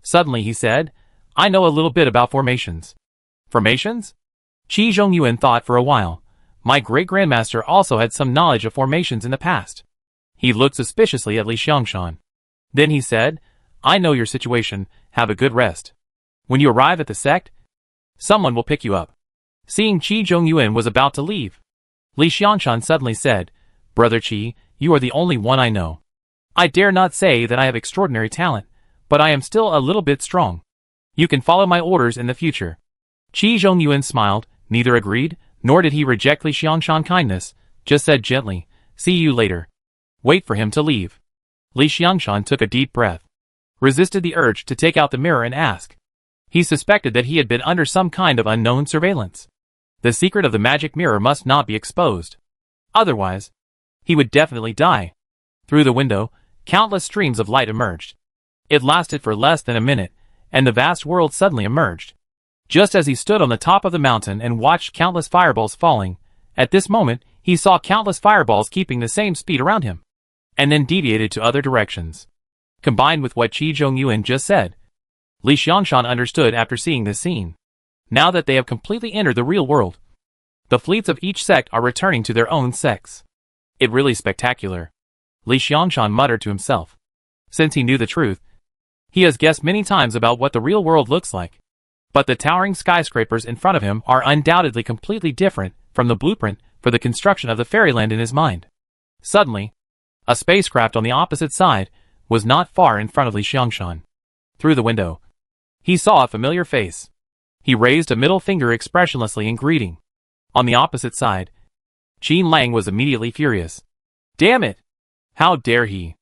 Speaker 1: Suddenly he said, I know a little bit about formations. Formations? Qi Zhongyuan thought for a while. My great-grandmaster also had some knowledge of formations in the past. He looked suspiciously at Li Xiangshan. Then he said, I know your situation, have a good rest. When you arrive at the sect, someone will pick you up. Seeing Qi Zhongyuan was about to leave, Li Xiangshan suddenly said, Brother Qi, you are the only one I know. I dare not say that I have extraordinary talent, but I am still a little bit strong. You can follow my orders in the future. Qi Zhongyuan smiled, neither agreed, nor did he reject Li Xiangshan's kindness, just said gently, see you later. Wait for him to leave. Li Xiangshan took a deep breath, resisted the urge to take out the mirror and ask. He suspected that he had been under some kind of unknown surveillance. The secret of the magic mirror must not be exposed. Otherwise, he would definitely die. Through the window, countless streams of light emerged. It lasted for less than a minute, and the vast world suddenly emerged. Just as he stood on the top of the mountain and watched countless fireballs falling, at this moment, he saw countless fireballs keeping the same speed around him, and then deviated to other directions. Combined with what Qi Zhongyuan just said, Li Xiangshan understood after seeing this scene. Now that they have completely entered the real world, the fleets of each sect are returning to their own sects. It's really spectacular. Li Xiangshan muttered to himself. Since he knew the truth, he has guessed many times about what the real world looks like. But the towering skyscrapers in front of him are undoubtedly completely different from the blueprint for the construction of the fairyland in his mind. Suddenly, a spacecraft on the opposite side was not far in front of Li Xiangshan. Through the window, he saw a familiar face. He raised a middle finger expressionlessly in greeting. On the opposite side, Qin Lang was immediately furious. Damn it! How dare he?